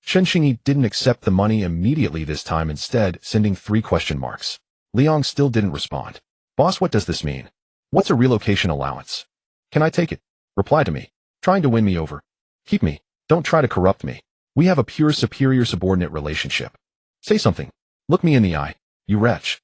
Chen Xingyi didn't accept the money immediately this time, instead sending 3 question marks. Liang still didn't respond. Boss, what does this mean? What's a relocation allowance? Can I take it? Reply to me. Trying to win me over. Keep me. Don't try to corrupt me. We have a pure superior-subordinate relationship. Say something. Look me in the eye, you wretch.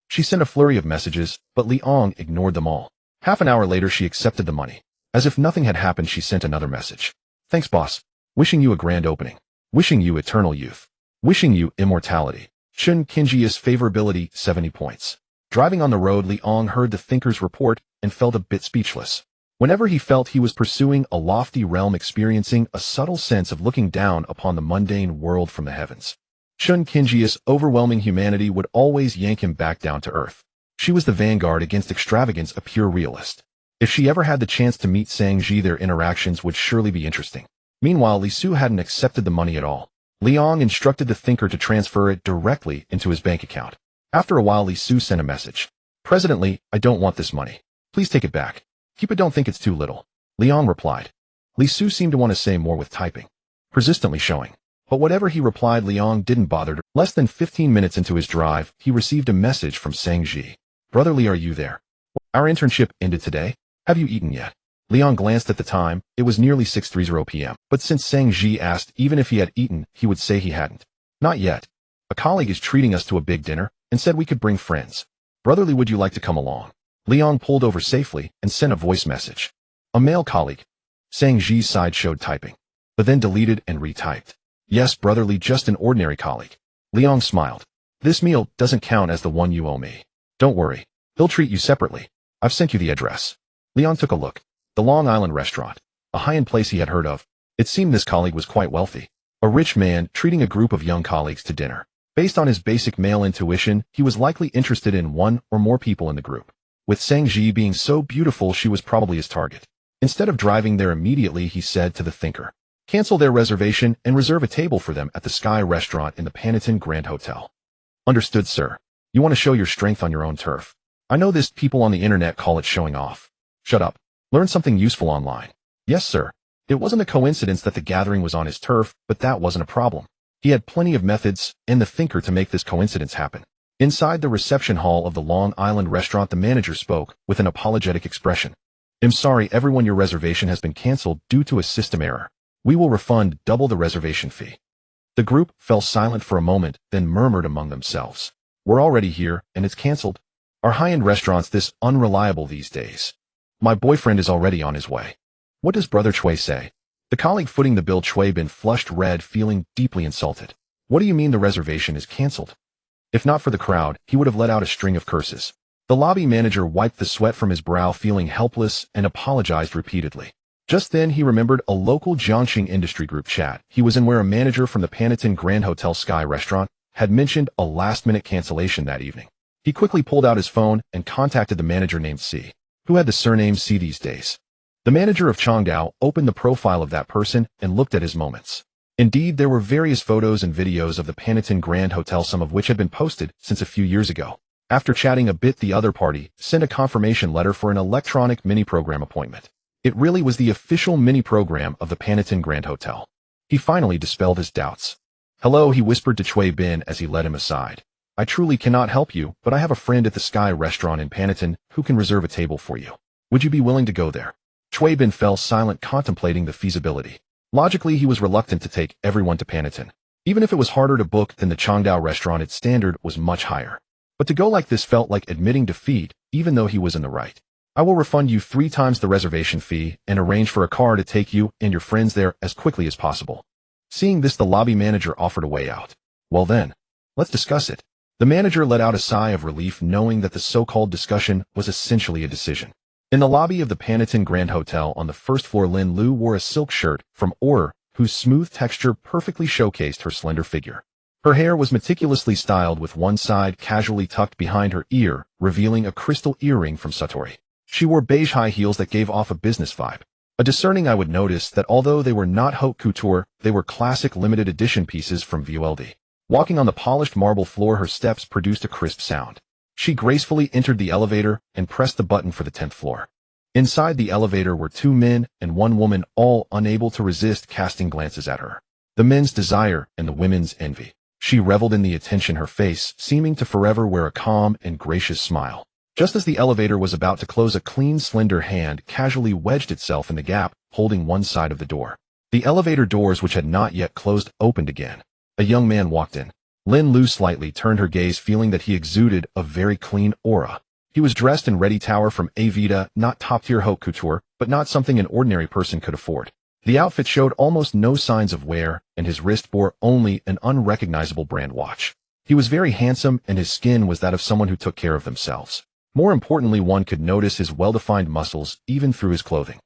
She sent a flurry of messages, but Liang ignored them all. Half an hour later, she accepted the money. As if nothing had happened, she sent another message. Thanks, boss. Wishing you a grand opening. Wishing you eternal youth. Wishing you immortality. Chen Xingyi's favorability, 70 points. Driving on the road, Liang heard the thinker's report and felt a bit speechless. Whenever he felt he was pursuing a lofty realm, experiencing a subtle sense of looking down upon the mundane world from the heavens. Chen Xingyi's overwhelming humanity would always yank him back down to earth. She was the vanguard against extravagance, a pure realist. If she ever had the chance to meet Sang Ji, their interactions would surely be interesting. Meanwhile, Li Su hadn't accepted the money at all. Liang instructed the thinker to transfer it directly into his bank account. After a while, Li Su sent a message. President Li, I don't want this money. Please take it back. Keep it, don't think it's too little. Liang replied. Li Su seemed to want to say more with typing. Persistently showing. But whatever he replied, Liang didn't bother to. Less than 15 minutes into his drive, he received a message from Sang Ji. Brother Li, are you there? Our internship ended today. Have you eaten yet? Liang glanced at the time. It was nearly 6:30 p.m. But since Sang Ji asked even if he had eaten, he would say he hadn't. Not yet. A colleague is treating us to a big dinner and said we could bring friends. Brother Li, would you like to come along? Liang pulled over safely and sent a voice message. A male colleague. Sang Ji's side showed typing, but then deleted and retyped. Yes, Brother Li, just an ordinary colleague. Liang smiled. This meal doesn't count as the one you owe me. Don't worry. He'll treat you separately. I've sent you the address. Liang took a look. The Long Island restaurant. A high-end place he had heard of. It seemed this colleague was quite wealthy. A rich man treating a group of young colleagues to dinner. Based on his basic male intuition, he was likely interested in one or more people in the group. With Sangji being so beautiful, she was probably his target. Instead of driving there immediately, he said to the thinker, "Cancel their reservation and reserve a table for them at the Sky Restaurant in the Panatin Grand Hotel." "Understood, sir. You want to show your strength on your own turf. I know this people on the internet call it showing off." "Shut up. Learn something useful online." "Yes, sir." It wasn't a coincidence that the gathering was on his turf, but that wasn't a problem. He had plenty of methods and the thinker to make this coincidence happen. Inside the reception hall of the Long Island restaurant, the manager spoke with an apologetic expression. "I'm sorry, everyone, your reservation has been canceled due to a system error. We will refund double the reservation fee." The group fell silent for a moment, then murmured among themselves. "We're already here, and it's canceled. Are high-end restaurants this unreliable these days? My boyfriend is already on his way. What does Brother Chui say?" The colleague footing the bill, Chui Bin, flushed red, feeling deeply insulted. "What do you mean the reservation is canceled?" If not for the crowd, he would have let out a string of curses. The lobby manager wiped the sweat from his brow, feeling helpless, and apologized repeatedly. Just then he remembered a local Jiangxing industry group chat he was in where a manager from the Panatin Grand Hotel Sky Restaurant had mentioned a last-minute cancellation that evening. He quickly pulled out his phone and contacted the manager named C, who had the surname C these days. The manager of Changdao opened the profile of that person and looked at his moments. Indeed, there were various photos and videos of the Panatin Grand Hotel, some of which had been posted since a few years ago. After chatting a bit, the other party sent a confirmation letter for an electronic mini-program appointment. It really was the official mini-program of the Panatin Grand Hotel. He finally dispelled his doubts. "Hello," he whispered to Chui Bin as he led him aside. "I truly cannot help you, but I have a friend at the Sky Restaurant in Panatin who can reserve a table for you. Would you be willing to go there?" Chui Bin fell silent, contemplating the feasibility. Logically, he was reluctant to take everyone to Panatin. Even if it was harder to book than the Changdao restaurant, its standard was much higher. But to go like this felt like admitting defeat, even though he was in the right. "I will refund you 3 times the reservation fee and arrange for a car to take you and your friends there as quickly as possible." Seeing this, the lobby manager offered a way out. "Well then, let's discuss it." The manager let out a sigh of relief, knowing that the so-called discussion was essentially a decision. In the lobby of the Panatin Grand Hotel on the first floor, Lin Lu wore a silk shirt from Orr, whose smooth texture perfectly showcased her slender figure. Her hair was meticulously styled, with one side casually tucked behind her ear, revealing a crystal earring from Satori. She wore beige high heels that gave off a business vibe. A discerning eye would notice that although they were not haute couture, they were classic limited edition pieces from VOLD. Walking on the polished marble floor, her steps produced a crisp sound. She gracefully entered the elevator and pressed the button for the 10th floor. Inside the elevator were 2 men and 1 woman, all unable to resist casting glances at her. The men's desire and the women's envy. She reveled in the attention, her face seeming to forever wear a calm and gracious smile. Just as the elevator was about to close, a clean, slender hand casually wedged itself in the gap, holding one side of the door. The elevator doors, which had not yet closed, opened again. A young man walked in. Lin Lu slightly turned her gaze, feeling that he exuded a very clean aura. He was dressed in ready tower from Avita, not top-tier haute couture, but not something an ordinary person could afford. The outfit showed almost no signs of wear, and his wrist bore only an unrecognizable brand watch. He was very handsome, and his skin was that of someone who took care of themselves. More importantly, one could notice his well-defined muscles even through his clothing.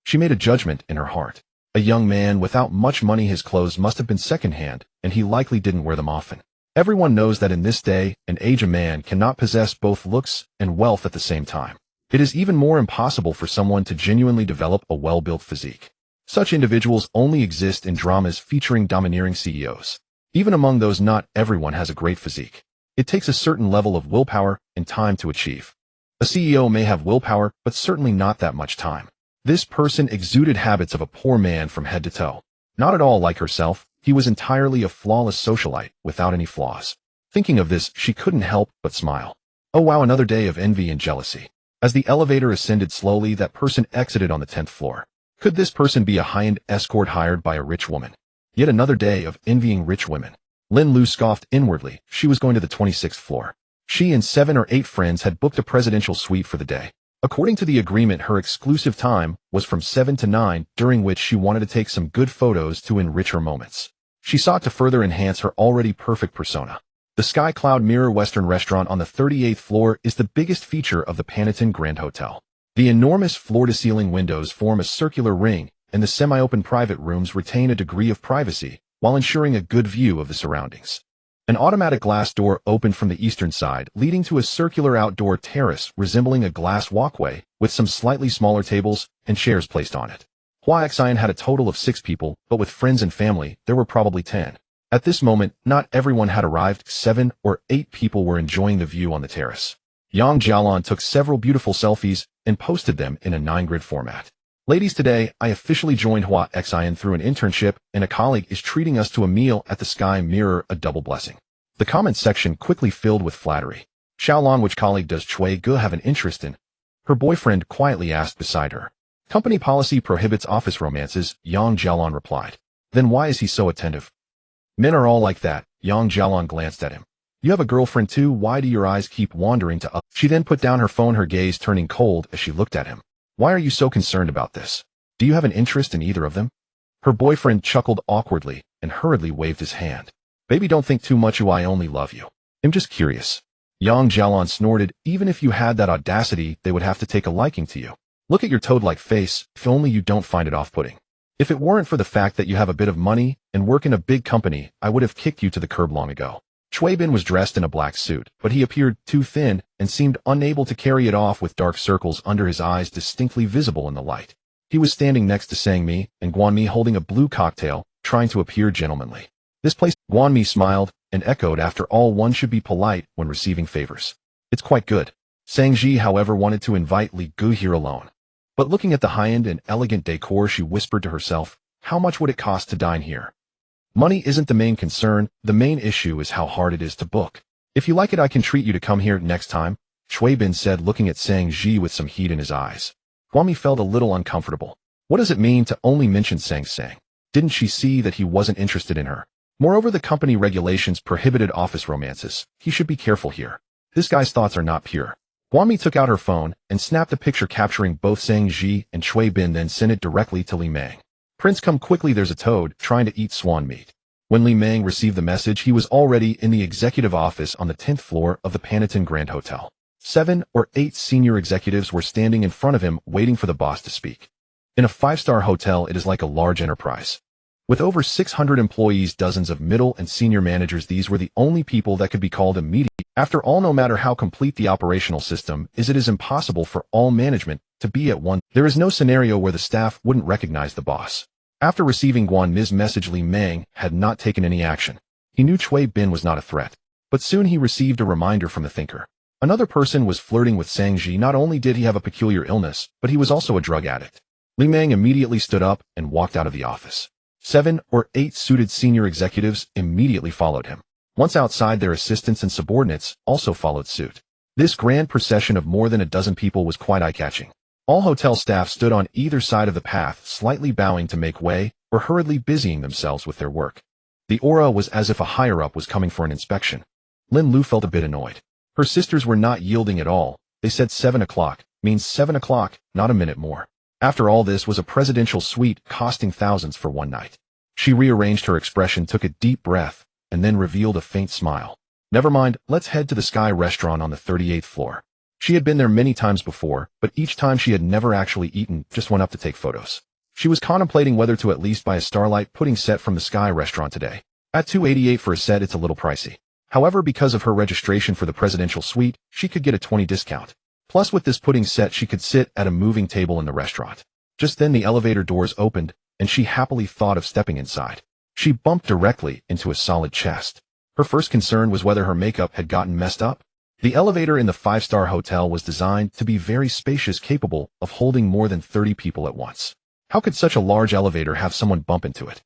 She made a judgment in her heart. A young man without much money, his clothes must have been second-hand, and he likely didn't wear them often. Everyone knows that in this day and age a man cannot possess both looks and wealth at the same time. It is even more impossible for someone to genuinely develop a well-built physique. Such individuals only exist in dramas featuring domineering CEOs. Even among those, not everyone has a great physique. It takes a certain level of willpower and time to achieve. A CEO may have willpower, but certainly not that much time. This person exuded habits of a poor man from head to toe. Not at all like herself, he was entirely a flawless socialite, without any flaws. Thinking of this, she couldn't help but smile. Oh wow, another day of envy and jealousy. As the elevator ascended slowly, that person exited on the 10th floor. Could this person be a high-end escort hired by a rich woman? Yet another day of envying rich women. Lin Lu scoffed inwardly. She was going to the 26th floor. She and 7 or 8 friends had booked a presidential suite for the day. According to the agreement, her exclusive time was from 7 to 9, during which she wanted to take some good photos to enrich her moments. She sought to further enhance her already perfect persona. The Sky Cloud Mirror Western Restaurant on the 38th floor is the biggest feature of the Panatin Grand Hotel. The enormous floor-to-ceiling windows form a circular ring, and the semi-open private rooms retain a degree of privacy, while ensuring a good view of the surroundings. An automatic glass door opened from the eastern side, leading to a circular outdoor terrace resembling a glass walkway, with some slightly smaller tables and chairs placed on it. Hua Xian had a total of 6 people, but with friends and family, there were probably 10. At this moment, not everyone had arrived. 7 or 8 people were enjoying the view on the terrace. Yang Jialan took several beautiful selfies and posted them in a 9-grid format. Ladies, today, I officially joined Hua Xian through an internship, and a colleague is treating us to a meal at the Sky Mirror, a double blessing. The comment section quickly filled with flattery. Xiaolan, which colleague does Cui Ge have an interest in? Her boyfriend quietly asked beside her. Company policy prohibits office romances, Yang Jialan replied. Then why is he so attentive? Men are all like that. Yang Jialan glanced at him. You have a girlfriend too, why do your eyes keep wandering to up? She then put down her phone, her gaze turning cold as she looked at him. Why are you so concerned about this? Do you have an interest in either of them? Her boyfriend chuckled awkwardly and hurriedly waved his hand. Baby, don't think too much, I only love you. I'm just curious. Yang Jialan snorted. Even if you had that audacity, they would have to take a liking to you. Look at your toad-like face, if only you don't find it off-putting. If it weren't for the fact that you have a bit of money and work in a big company, I would have kicked you to the curb long ago. Cui Bin was dressed in a black suit, but he appeared too thin and seemed unable to carry it off, with dark circles under his eyes distinctly visible in the light. He was standing next to Sang Mi and Guan Mi, holding a blue cocktail, trying to appear gentlemanly. This place, Guan Mi smiled and echoed, after all, one should be polite when receiving favors. It's quite good. Sang Ji, however, wanted to invite Li Gu here alone. But looking at the high-end and elegant decor, she whispered to herself, how much would it cost to dine here? Money isn't the main concern, the main issue is how hard it is to book. If you like it, I can treat you to come here next time, Cui Bin said, looking at Sang Ji with some heat in his eyes. Guan Mi felt a little uncomfortable. What does it mean to only mention Sang? Didn't she see that he wasn't interested in her? Moreover, the company regulations prohibited office romances. He should be careful here. This guy's thoughts are not pure. Guan Mi took out her phone and snapped a picture capturing both Sang Ji and Cui Bin, then sent it directly to Li Meng. Prince, come quickly, there's a toad trying to eat swan meat. When Li Meng received the message, he was already in the executive office on the 10th floor of the Panatin Grand Hotel. 7 or 8 senior executives were standing in front of him, waiting for the boss to speak. In a 5-star hotel, it is like a large enterprise. With over 600 employees, dozens of middle and senior managers, these were the only people that could be called immediate. After all, no matter how complete the operational system is, it is impossible for all management to be at one. There is no scenario where the staff wouldn't recognize the boss. After receiving Guan Mi's message, Li Meng had not taken any action. He knew Cui Bin was not a threat. But soon he received a reminder from the thinker. Another person was flirting with Sang Ji. Not only did he have a peculiar illness, but he was also a drug addict. Li Meng immediately stood up and walked out of the office. 7 or 8 suited senior executives immediately followed him. Once outside, their assistants and subordinates also followed suit. This grand procession of more than a dozen people was quite eye-catching. All hotel staff stood on either side of the path, slightly bowing to make way, or hurriedly busying themselves with their work. The aura was as if a higher-up was coming for an inspection. Lin Lu felt a bit annoyed. Her sisters were not yielding at all. They said 7 o'clock means 7 o'clock, not a minute more. After all, this was a presidential suite costing thousands for one night. She rearranged her expression, took a deep breath, and then revealed a faint smile. Never mind, let's head to the Sky restaurant on the 38th floor. She had been there many times before, but each time she had never actually eaten, just went up to take photos. She was contemplating whether to at least buy a starlight pudding set from the Sky restaurant today. At $288 for a set, it's a little pricey. However, because of her registration for the presidential suite, she could get a 20% discount. Plus, with this pudding set, she could sit at a moving table in the restaurant. Just then the elevator doors opened, and she happily thought of stepping inside. She bumped directly into a solid chest. Her first concern was whether her makeup had gotten messed up. The elevator in the 5-star hotel was designed to be very spacious, capable of holding more than 30 people at once. How could such a large elevator have someone bump into it?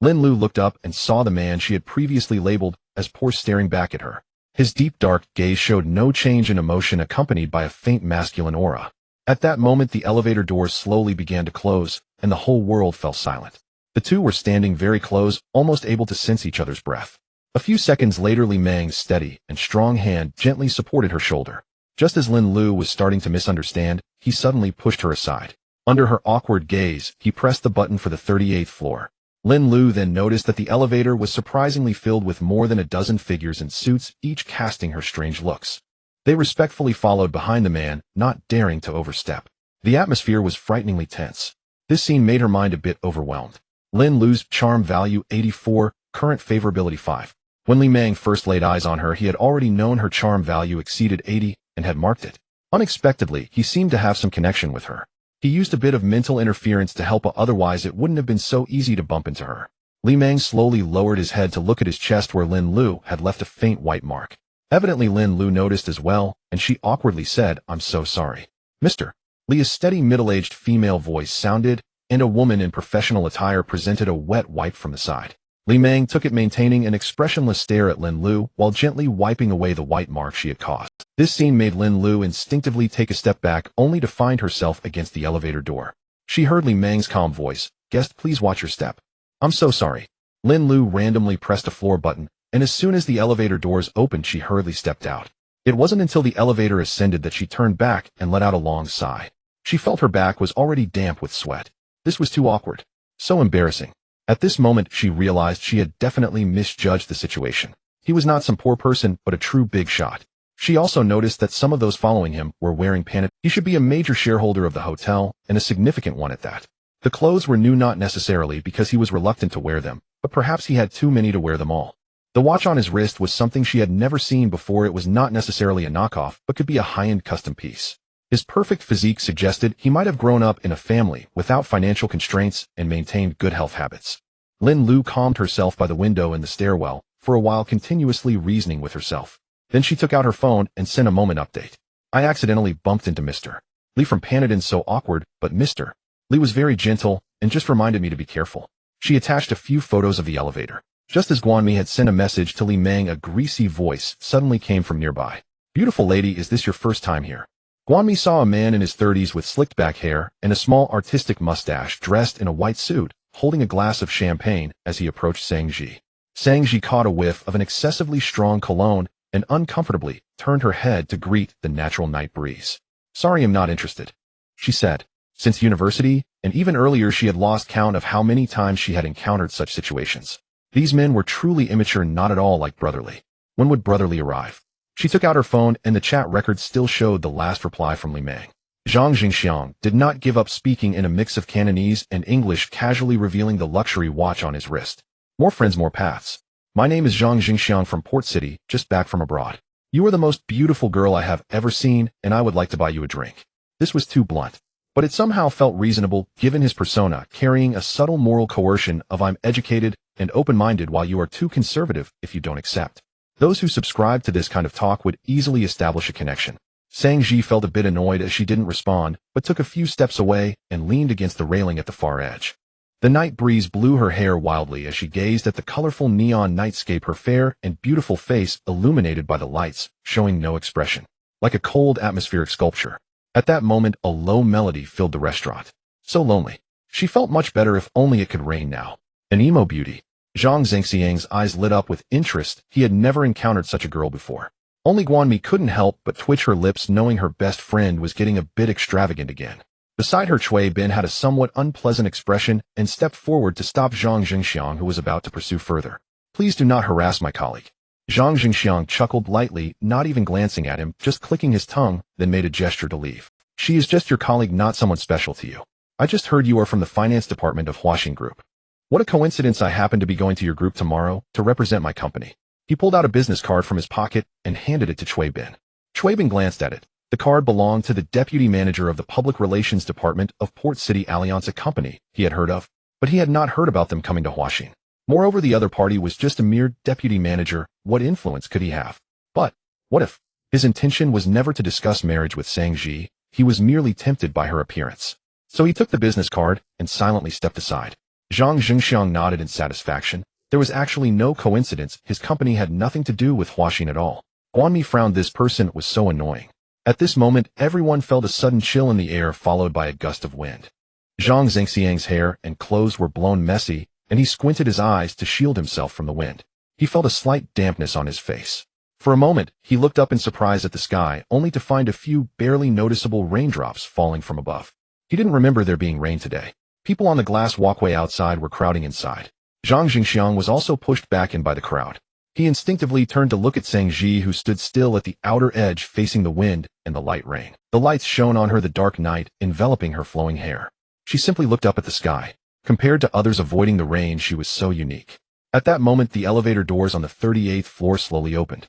Lin Lu looked up and saw the man she had previously labeled as poor staring back at her. His deep dark gaze showed no change in emotion, accompanied by a faint masculine aura. At that moment, the elevator doors slowly began to close, and the whole world fell silent. The two were standing very close, almost able to sense each other's breath. A few seconds later, Li Meng's steady and strong hand gently supported her shoulder. Just as Lin Lu was starting to misunderstand, he suddenly pushed her aside. Under her awkward gaze, he pressed the button for the 38th floor. Lin Lu then noticed that the elevator was surprisingly filled with more than a dozen figures in suits, each casting her strange looks. They respectfully followed behind the man, not daring to overstep. The atmosphere was frighteningly tense. This scene made her mind a bit overwhelmed. Lin Lu's charm value 84, current favorability 5. When Li Meng first laid eyes on her, he had already known her charm value exceeded 80 and had marked it. Unexpectedly, he seemed to have some connection with her. He used a bit of mental interference to help, otherwise it wouldn't have been so easy to bump into her. Li Meng slowly lowered his head to look at his chest where Lin Lu had left a faint white mark. Evidently Lin Lu noticed as well, and she awkwardly said, "I'm so sorry." Mr. Li's steady middle-aged female voice sounded, and a woman in professional attire presented a wet wipe from the side. Li Meng took it, maintaining an expressionless stare at Lin Lu while gently wiping away the white mark she had caused. This scene made Lin Lu instinctively take a step back, only to find herself against the elevator door. She heard Li Meng's calm voice, "Guest, please watch your step." "I'm so sorry." Lin Lu randomly pressed a floor button, and as soon as the elevator doors opened, she hurriedly stepped out. It wasn't until the elevator ascended that she turned back and let out a long sigh. She felt her back was already damp with sweat. This was too awkward. So embarrassing. At this moment, she realized she had definitely misjudged the situation. He was not some poor person, but a true big shot. She also noticed that some of those following him were wearing pants. He should be a major shareholder of the hotel, and a significant one at that. The clothes were new, not necessarily because he was reluctant to wear them, but perhaps he had too many to wear them all. The watch on his wrist was something she had never seen before. It was not necessarily a knockoff, but could be a high-end custom piece. His perfect physique suggested he might have grown up in a family without financial constraints and maintained good health habits. Lin Lu calmed herself by the window in the stairwell, for a while continuously reasoning with herself. Then she took out her phone and sent a moment update. "I accidentally bumped into Mr. Li from Panadin. So awkward, but Mr. Li was very gentle and just reminded me to be careful." She attached a few photos of the elevator. Just as Guanmi had sent a message to Li Meng, a greasy voice suddenly came from nearby. "Beautiful lady, is this your first time here?" Guanmi saw a man in his 30s with slicked back hair and a small artistic mustache, dressed in a white suit, holding a glass of champagne as he approached Sang Ji. Sang Ji caught a whiff of an excessively strong cologne and uncomfortably turned her head to greet the natural night breeze. "Sorry, I'm not interested," she said. Since university, and even earlier, she had lost count of how many times she had encountered such situations. These men were truly immature, not at all like Brotherly. When would Brotherly arrive? She took out her phone, and the chat record still showed the last reply from Li Meng. Zhang Jingxiang did not give up, speaking in a mix of Cantonese and English, casually revealing the luxury watch on his wrist. "More friends, more paths. My name is Zhang Jingxiang from Port City, just back from abroad. You are the most beautiful girl I have ever seen, and I would like to buy you a drink." This was too blunt, but it somehow felt reasonable given his persona, carrying a subtle moral coercion of "I'm educated and open-minded while you are too conservative if you don't accept." Those who subscribed to this kind of talk would easily establish a connection. Sang Ji felt a bit annoyed as she didn't respond, but took a few steps away and leaned against the railing at the far edge. The night breeze blew her hair wildly as she gazed at the colorful neon nightscape, her fair and beautiful face illuminated by the lights, showing no expression, like a cold atmospheric sculpture. At that moment, a low melody filled the restaurant. So lonely. She felt much better if only it could rain now. An emo beauty. Zhang Zhengxiang's eyes lit up with interest. He had never encountered such a girl before. Only Guanmi couldn't help but twitch her lips, knowing her best friend was getting a bit extravagant again. Beside her, Cui Bin had a somewhat unpleasant expression and stepped forward to stop Zhang Jingxiang, who was about to pursue further. "Please do not harass my colleague." Zhang Jingxiang chuckled lightly, not even glancing at him, just clicking his tongue, then made a gesture to leave. "She is just your colleague, not someone special to you. I just heard you are from the finance department of Huaxing Group. What a coincidence, I happen to be going to your group tomorrow to represent my company." He pulled out a business card from his pocket and handed it to Cui Bin. Cui Bin glanced at it. The card belonged to the deputy manager of the public relations department of Port City Alliance, a company he had heard of, but he had not heard about them coming to Huaxing. Moreover, the other party was just a mere deputy manager. What influence could he have? But what if his intention was never to discuss marriage with Sang Ji? He was merely tempted by her appearance. So he took the business card and silently stepped aside. Zhang Jingxiang nodded in satisfaction. There was actually no coincidence. His company had nothing to do with Huaxing at all. Guanmi frowned. This person was so annoying. At this moment, everyone felt a sudden chill in the air, followed by a gust of wind. Zhang Zhengxiang's hair and clothes were blown messy, and he squinted his eyes to shield himself from the wind. He felt a slight dampness on his face. For a moment, he looked up in surprise at the sky, only to find a few barely noticeable raindrops falling from above. He didn't remember there being rain today. People on the glass walkway outside were crowding inside. Zhang Jingxiang was also pushed back in by the crowd. He instinctively turned to look at Sang Ji, who stood still at the outer edge facing the wind and the light rain. The lights shone on her, the dark night enveloping her flowing hair. She simply looked up at the sky. Compared to others avoiding the rain, she was so unique. At that moment, the elevator doors on the 38th floor slowly opened.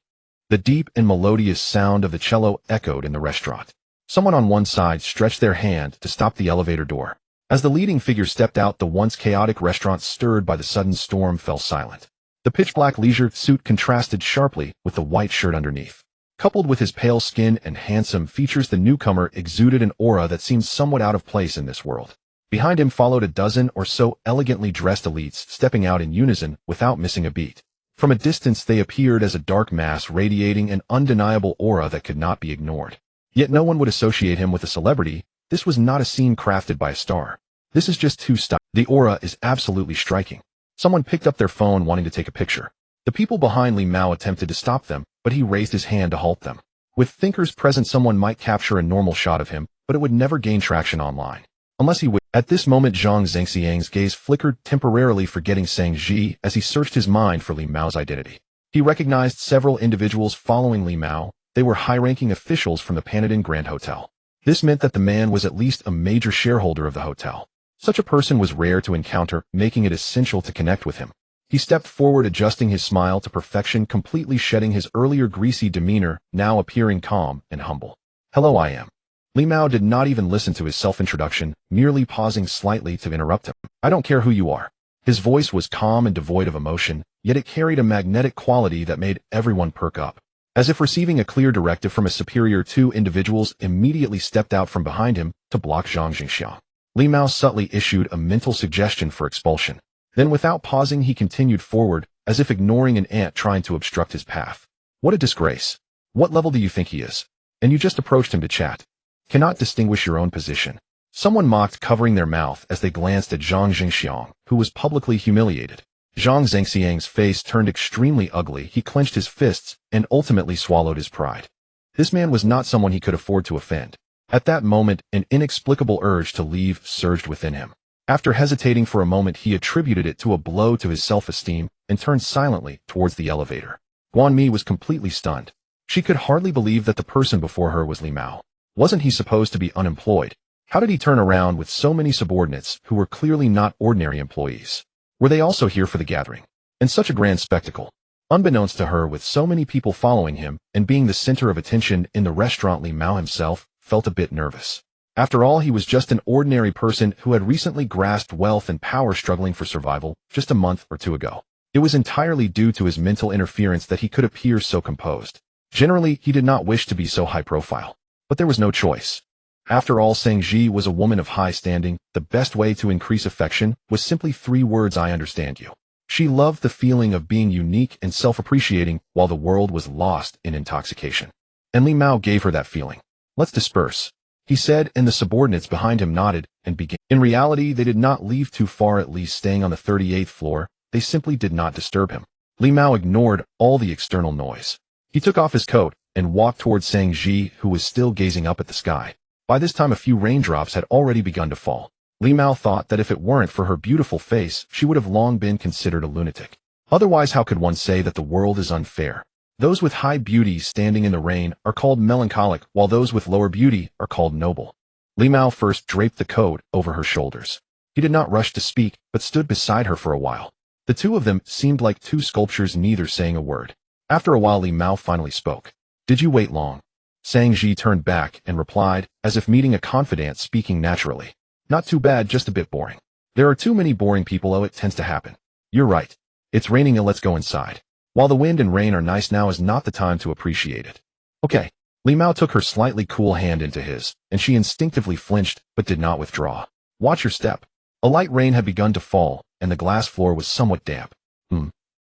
The deep and melodious sound of the cello echoed in the restaurant. Someone on one side stretched their hand to stop the elevator door. As the leading figure stepped out, the once chaotic restaurant stirred by the sudden storm fell silent. The pitch-black leisure suit contrasted sharply with the white shirt underneath. Coupled with his pale skin and handsome features, the newcomer exuded an aura that seemed somewhat out of place in this world. Behind him followed a dozen or so elegantly dressed elites, stepping out in unison without missing a beat. From a distance, they appeared as a dark mass radiating an undeniable aura that could not be ignored. Yet no one would associate him with a celebrity. This was not a scene crafted by a star. This is just too stylish. The aura is absolutely striking. Someone picked up their phone wanting to take a picture. The people behind Li Mao attempted to stop them, but he raised his hand to halt them. With thinkers present, someone might capture a normal shot of him, but it would never gain traction online. Unless he would. At this moment, Zhang Zhengxiang's gaze flickered, temporarily forgetting Sang Ji as he searched his mind for Li Mao's identity. He recognized several individuals following Li Mao. They were high-ranking officials from the Panadin Grand Hotel. This meant that the man was at least a major shareholder of the hotel. Such a person was rare to encounter, making it essential to connect with him. He stepped forward, adjusting his smile to perfection, completely shedding his earlier greasy demeanor, now appearing calm and humble. "Hello, I am." Li Mao did not even listen to his self-introduction, merely pausing slightly to interrupt him. "I don't care who you are." His voice was calm and devoid of emotion, yet it carried a magnetic quality that made everyone perk up. As if receiving a clear directive from a superior, two individuals immediately stepped out from behind him to block Zhang Zhengxiang. Li Mao subtly issued a mental suggestion for expulsion. Then, without pausing, he continued forward, as if ignoring an ant trying to obstruct his path. "What a disgrace. What level do you think he is? And you just approached him to chat. Cannot distinguish your own position." Someone mocked, covering their mouth as they glanced at Zhang Zhengxiang, who was publicly humiliated. Zhang Zhengxiang's face turned extremely ugly. He clenched his fists and ultimately swallowed his pride. This man was not someone he could afford to offend. At that moment, an inexplicable urge to leave surged within him. After hesitating for a moment, he attributed it to a blow to his self-esteem and turned silently towards the elevator. Guan Mi was completely stunned. She could hardly believe that the person before her was Li Mao. Wasn't he supposed to be unemployed? How did he turn around with so many subordinates who were clearly not ordinary employees? Were they also here for the gathering? And such a grand spectacle. Unbeknownst to her, with so many people following him and being the center of attention in the restaurant, Li Mao himself felt a bit nervous. After all, he was just an ordinary person who had recently grasped wealth and power, struggling for survival just a month or two ago. It was entirely due to his mental interference that he could appear so composed. Generally, he did not wish to be so high profile. But there was no choice. After all, Sang Ji was a woman of high standing. The best way to increase affection was simply 3 words: "I understand you." She loved the feeling of being unique and self-appreciating while the world was lost in intoxication. And Li Mao gave her that feeling. "Let's disperse," he said, and the subordinates behind him nodded and began. In reality, they did not leave too far, at least staying on the 38th floor. They simply did not disturb him. Li Mao ignored all the external noise. He took off his coat and walked towards Sang Ji, who was still gazing up at the sky. By this time, a few raindrops had already begun to fall. Li Mao thought that if it weren't for her beautiful face, she would have long been considered a lunatic. Otherwise, how could one say that the world is unfair? Those with high beauty standing in the rain are called melancholic, while those with lower beauty are called noble. Li Mao first draped the coat over her shoulders. He did not rush to speak, but stood beside her for a while. The two of them seemed like two sculptures, neither saying a word. After a while, Li Mao finally spoke. "Did you wait long?" Sang Ji turned back and replied, as if meeting a confidant, speaking naturally. "Not too bad, just a bit boring. There are too many boring people. Oh, it tends to happen. You're right. It's raining and let's go inside. While the wind and rain are nice, now is not the time to appreciate it." "Okay." Li Mao took her slightly cool hand into his, and she instinctively flinched, but did not withdraw. "Watch your step." A light rain had begun to fall, and the glass floor was somewhat damp.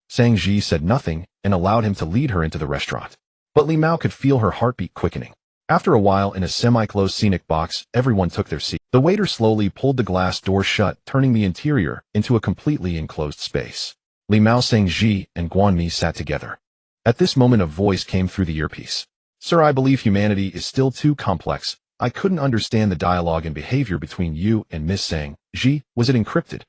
Sang Ji said nothing and allowed him to lead her into the restaurant. But Li Mao could feel her heartbeat quickening. After a while, in a semi-closed scenic box, everyone took their seat. The waiter slowly pulled the glass door shut, turning the interior into a completely enclosed space. Li Mao, Sang Ji, and Guan Mi sat together. At this moment, a voice came through the earpiece. "Sir, I believe humanity is still too complex. I couldn't understand the dialogue and behavior between you and Miss Sang Ji. Was it encrypted?"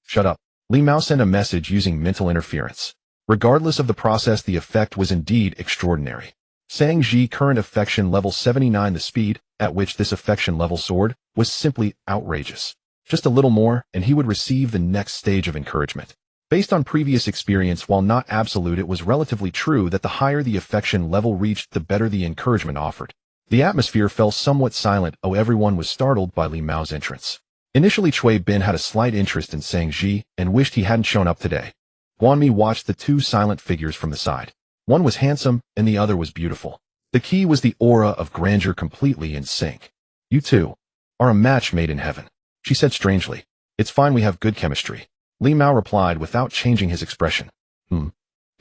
"Shut up." Li Mao sent a message using mental interference. Regardless of the process, the effect was indeed extraordinary. Sang Ji, current affection level 79. The speed at which this affection level soared was simply outrageous. Just a little more, and he would receive the next stage of encouragement. Based on previous experience, while not absolute, it was relatively true that the higher the affection level reached, the better the encouragement offered. The atmosphere fell somewhat silent. Everyone was startled by Li Mao's entrance. Initially, Cui Bin had a slight interest in Sang Ji and wished he hadn't shown up today. Guanmi watched the two silent figures from the side. One was handsome, and the other was beautiful. The key was the aura of grandeur, completely in sync. "You two are a match made in heaven," she said strangely. "It's fine, we have good chemistry." Li Mao replied without changing his expression.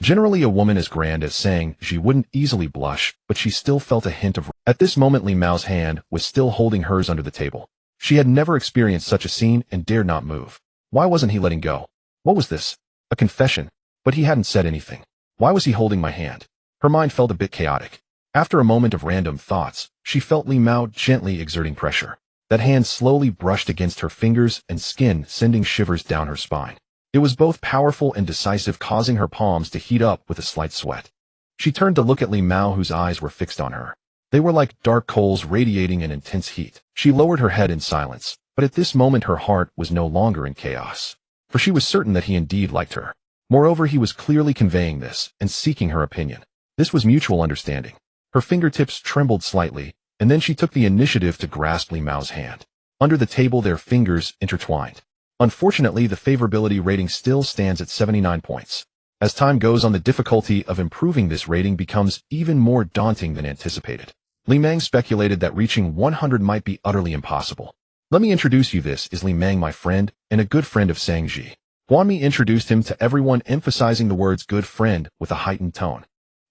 Generally, a woman as grand as Sang Ji wouldn't easily blush, but she still felt a hint of... At this moment, Li Mao's hand was still holding hers under the table. She had never experienced such a scene and dared not move. Why wasn't he letting go? What was this? A confession? But he hadn't said anything. Why was he holding my hand? Her mind felt a bit chaotic. After a moment of random thoughts, she felt Li Mao gently exerting pressure. That hand slowly brushed against her fingers and skin, sending shivers down her spine. It was both powerful and decisive, causing her palms to heat up with a slight sweat. She turned to look at Li Mao, whose eyes were fixed on her. They were like dark coals radiating an intense heat. She lowered her head in silence, but at this moment her heart was no longer in chaos. For she was certain that he indeed liked her. Moreover, he was clearly conveying this and seeking her opinion. This was mutual understanding. Her fingertips trembled slightly, and then she took the initiative to grasp Li Mao's hand. Under the table, their fingers intertwined. Unfortunately, the favorability rating still stands at 79 points. As time goes on, the difficulty of improving this rating becomes even more daunting than anticipated. Li Meng speculated that reaching 100 might be utterly impossible. "Let me introduce you, this is Li Meng, my friend, and a good friend of Sang Ji." Guanmi introduced him to everyone, emphasizing the words "good friend" with a heightened tone.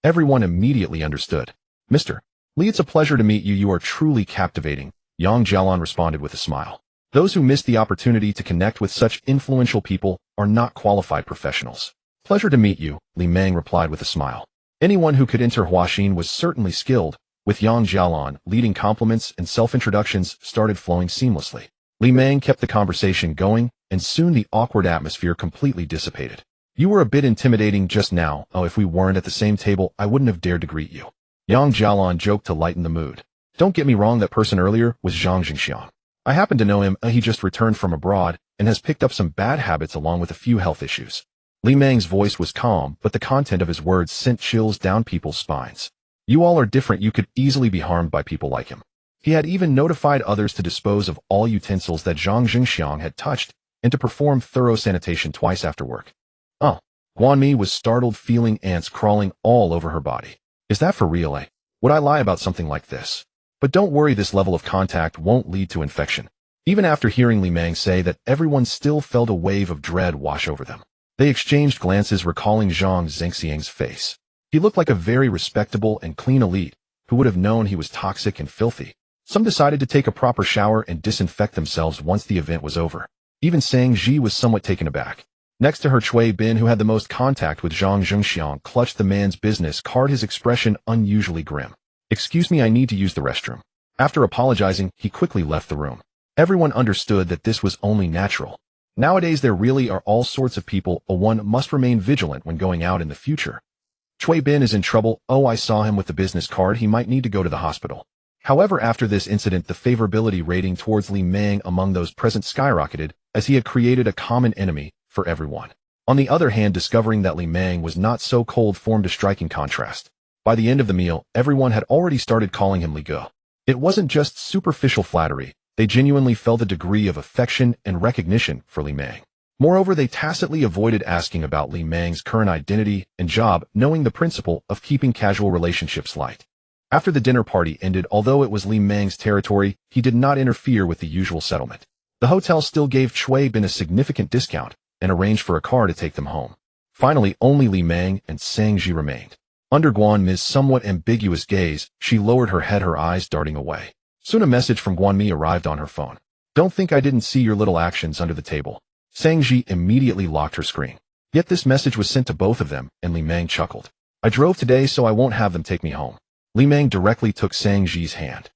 Everyone immediately understood. "Mr. Li, it's a pleasure to meet you. You are truly captivating," Yang Jialan responded with a smile. "Those who miss the opportunity to connect with such influential people are not qualified professionals." "Pleasure to meet you," Li Meng replied with a smile. Anyone who could enter Huaxin was certainly skilled. With Yang Jialan leading, compliments and self-introductions started flowing seamlessly. Li Meng kept the conversation going, and soon the awkward atmosphere completely dissipated. "You were a bit intimidating just now. If we weren't at the same table, I wouldn't have dared to greet you," Yang Jialan joked to lighten the mood. "Don't get me wrong, that person earlier was Zhang Jingxiang. I happen to know him. He just returned from abroad and has picked up some bad habits along with a few health issues." Li Meng's voice was calm, but the content of his words sent chills down people's spines. "You all are different. You could easily be harmed by people like him." He had even notified others to dispose of all utensils that Zhang Jingxiang had touched and to perform thorough sanitation twice after work. Guanmi was startled, feeling ants crawling all over her body. "Is that for real, eh? Would I lie about something like this? But don't worry, this level of contact won't lead to infection." Even after hearing Li Meng say that, everyone still felt a wave of dread wash over them. They exchanged glances, recalling Zhang Zengxiang's face. He looked like a very respectable and clean elite. Who would have known he was toxic and filthy? Some decided to take a proper shower and disinfect themselves once the event was over. Even Sang Ji was somewhat taken aback. Next to her, Cui Bin, who had the most contact with Zhang Zhengxiang, clutched the man's business card, his expression unusually grim. "Excuse me, I need to use the restroom." After apologizing, he quickly left the room. Everyone understood that this was only natural. Nowadays there really are all sorts of people. One must remain vigilant when going out in the future. Cui Bin is in trouble. I saw him with the business card. He might need to go to the hospital. However, after this incident, the favorability rating towards Li Meng among those present skyrocketed, as he had created a common enemy for everyone. On the other hand, discovering that Li Meng was not so cold formed a striking contrast. By the end of the meal, everyone had already started calling him Li Ge. It wasn't just superficial flattery. They genuinely felt a degree of affection and recognition for Li Meng. Moreover, they tacitly avoided asking about Li Meng's current identity and job, knowing the principle of keeping casual relationships light. After the dinner party ended, although it was Li Meng's territory, he did not interfere with the usual settlement. The hotel still gave Cui Bin a significant discount and arranged for a car to take them home. Finally, only Li Meng and Sang Ji remained. Under Guanmi's somewhat ambiguous gaze, she lowered her head, her eyes darting away. Soon a message from Guanmi arrived on her phone. "Don't think I didn't see your little actions under the table." Sang Ji immediately locked her screen. Yet this message was sent to both of them, and Li Meng chuckled. "I drove today, so I won't have them take me home." Li Meng directly took Sang Ji's hand.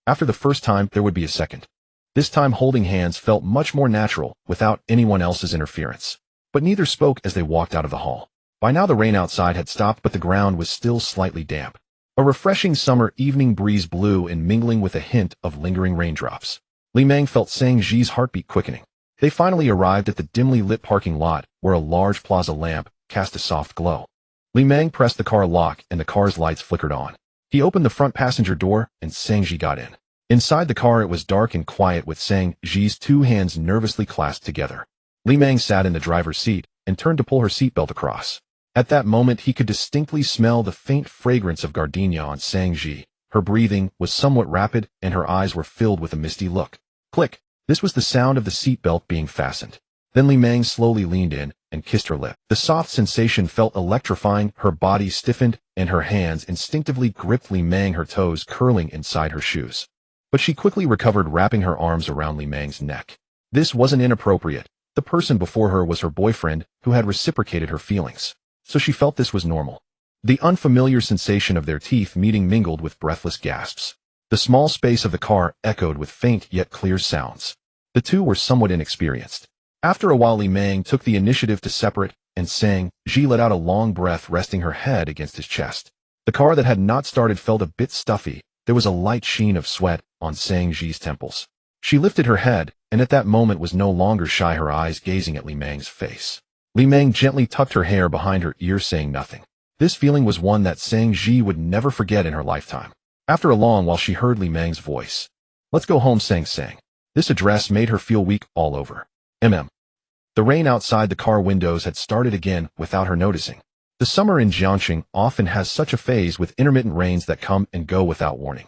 After the first time, there would be a second. This time holding hands felt much more natural, without anyone else's interference. But neither spoke as they walked out of the hall. By now the rain outside had stopped, but the ground was still slightly damp. A refreshing summer evening breeze blew in, mingling with a hint of lingering raindrops. Li Meng felt Sang Ji's heartbeat quickening. They finally arrived at the dimly lit parking lot, where a large plaza lamp cast a soft glow. Li Meng pressed the car lock and the car's lights flickered on. He opened the front passenger door and Sang Ji got in. Inside the car it was dark and quiet with Sang Ji's two hands nervously clasped together. Li Meng sat in the driver's seat and turned to pull her seatbelt across. At that moment he could distinctly smell the faint fragrance of gardenia on Sang Ji. Her breathing was somewhat rapid and her eyes were filled with a misty look. Click! This was the sound of the seatbelt being fastened. Then Li Meng slowly leaned in and kissed her lip. The soft sensation felt electrifying, her body stiffened, and her hands instinctively gripped Li Meng, her toes curling inside her shoes. But she quickly recovered, wrapping her arms around Li Meng's neck. This wasn't inappropriate. The person before her was her boyfriend, who had reciprocated her feelings. So she felt this was normal. The unfamiliar sensation of their teeth meeting mingled with breathless gasps. The small space of the car echoed with faint yet clear sounds. The two were somewhat inexperienced. After a while Li Meng took the initiative to separate, and Sang Ji let out a long breath, resting her head against his chest. The car that had not started felt a bit stuffy. There was a light sheen of sweat on Sang Ji's temples. She lifted her head, and at that moment was no longer shy, her eyes gazing at Li Meng's face. Li Meng gently tucked her hair behind her ear, saying nothing. This feeling was one that Sang Ji would never forget in her lifetime. After a long while she heard Li Meng's voice. "Let's go home, Sang." This address made her feel weak all over. The rain outside the car windows had started again without her noticing. The summer in Jiangxing often has such a phase with intermittent rains that come and go without warning.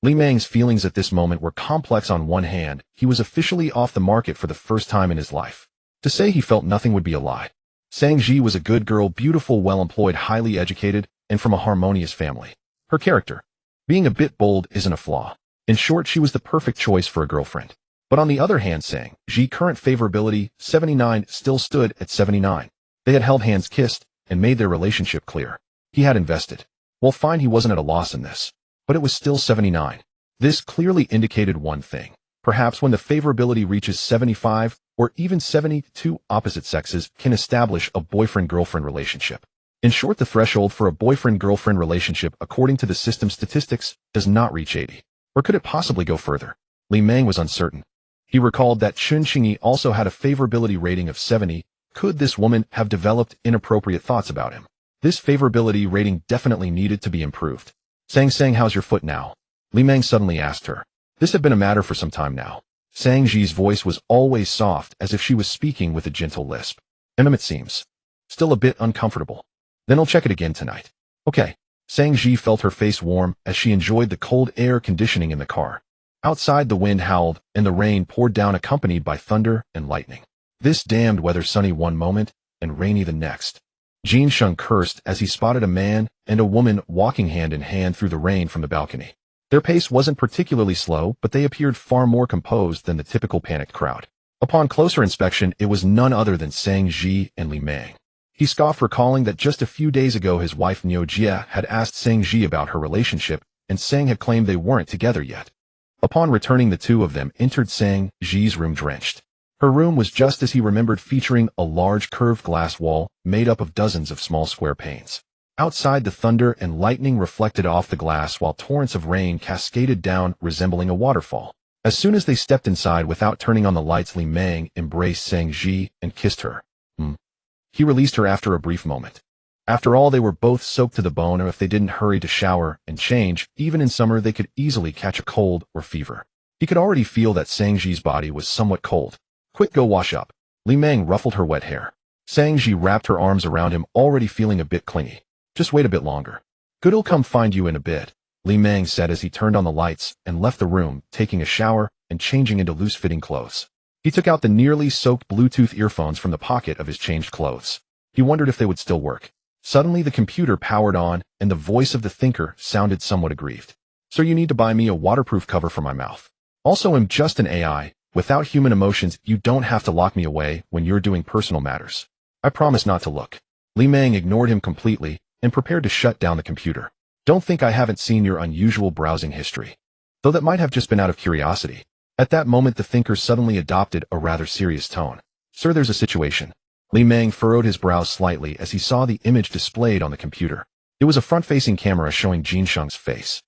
Li Meng's feelings at this moment were complex. On one hand, he was officially off the market for the first time in his life. To say he felt nothing would be a lie. Sang Ji was a good girl, beautiful, well-employed, highly educated, and from a harmonious family. Her character, being a bit bold, isn't a flaw. In short, she was the perfect choice for a girlfriend. But on the other hand, Sang Ji's current favorability, 79, still stood at 79. They had held hands, kissed, and made their relationship clear. He had invested. Well, fine, he wasn't at a loss in this. But it was still 79. This clearly indicated one thing. Perhaps when the favorability reaches 75, or even 72, opposite sexes can establish a boyfriend-girlfriend relationship. In short, the threshold for a boyfriend-girlfriend relationship, according to the system statistics, does not reach 80. Or could it possibly go further? Li Meng was uncertain. He recalled that Chun Qingyi also had a favorability rating of 70. Could this woman have developed inappropriate thoughts about him? This favorability rating definitely needed to be improved. Sang, how's your foot now? Li Meng suddenly asked her. This had been a matter for some time now. Sang Ji's voice was always soft, as if she was speaking with a gentle lisp. It seems. Still a bit uncomfortable. Then I'll check it again tonight. Okay. Sang Ji felt her face warm as she enjoyed the cold air conditioning in the car. Outside the wind howled, and the rain poured down, accompanied by thunder and lightning. This damned weather, sunny one moment and rainy the next. Jin Sheng cursed as he spotted a man and a woman walking hand in hand through the rain from the balcony. Their pace wasn't particularly slow, but they appeared far more composed than the typical panicked crowd. Upon closer inspection, it was none other than Sang Ji and Li Meng. He scoffed, recalling that just a few days ago his wife Niu Jia had asked Sang Ji about her relationship, and Sang had claimed they weren't together yet. Upon returning, the two of them entered Sang Ji's room drenched. Her room was just as he remembered, featuring a large curved glass wall made up of dozens of small square panes. Outside, the thunder and lightning reflected off the glass while torrents of rain cascaded down, resembling a waterfall. As soon as they stepped inside without turning on the lights, Li Meng embraced Sang Ji and kissed her. He released her after a brief moment. After all, they were both soaked to the bone, or if they didn't hurry to shower and change, even in summer they could easily catch a cold or fever. He could already feel that Sang Ji's body was somewhat cold. Quick, go wash up. Li Meng ruffled her wet hair. Sang Ji wrapped her arms around him, already feeling a bit clingy. Just wait a bit longer. Good, I'll come find you in a bit, Li Meng said as he turned on the lights and left the room, taking a shower and changing into loose-fitting clothes. He took out the nearly soaked Bluetooth earphones from the pocket of his changed clothes. He wondered if they would still work. Suddenly the computer powered on, and the voice of the thinker sounded somewhat aggrieved. "Sir, you need to buy me a waterproof cover for my mouth. Also, I'm just an AI. Without human emotions, you don't have to lock me away when you're doing personal matters. I promise not to look." Li Meng ignored him completely and prepared to shut down the computer. "Don't think I haven't seen your unusual browsing history. Though that might have just been out of curiosity." At that moment the thinker suddenly adopted a rather serious tone. "Sir, there's a situation." Li Meng furrowed his brows slightly as he saw the image displayed on the computer. It was a front-facing camera showing Jin Sheng's face.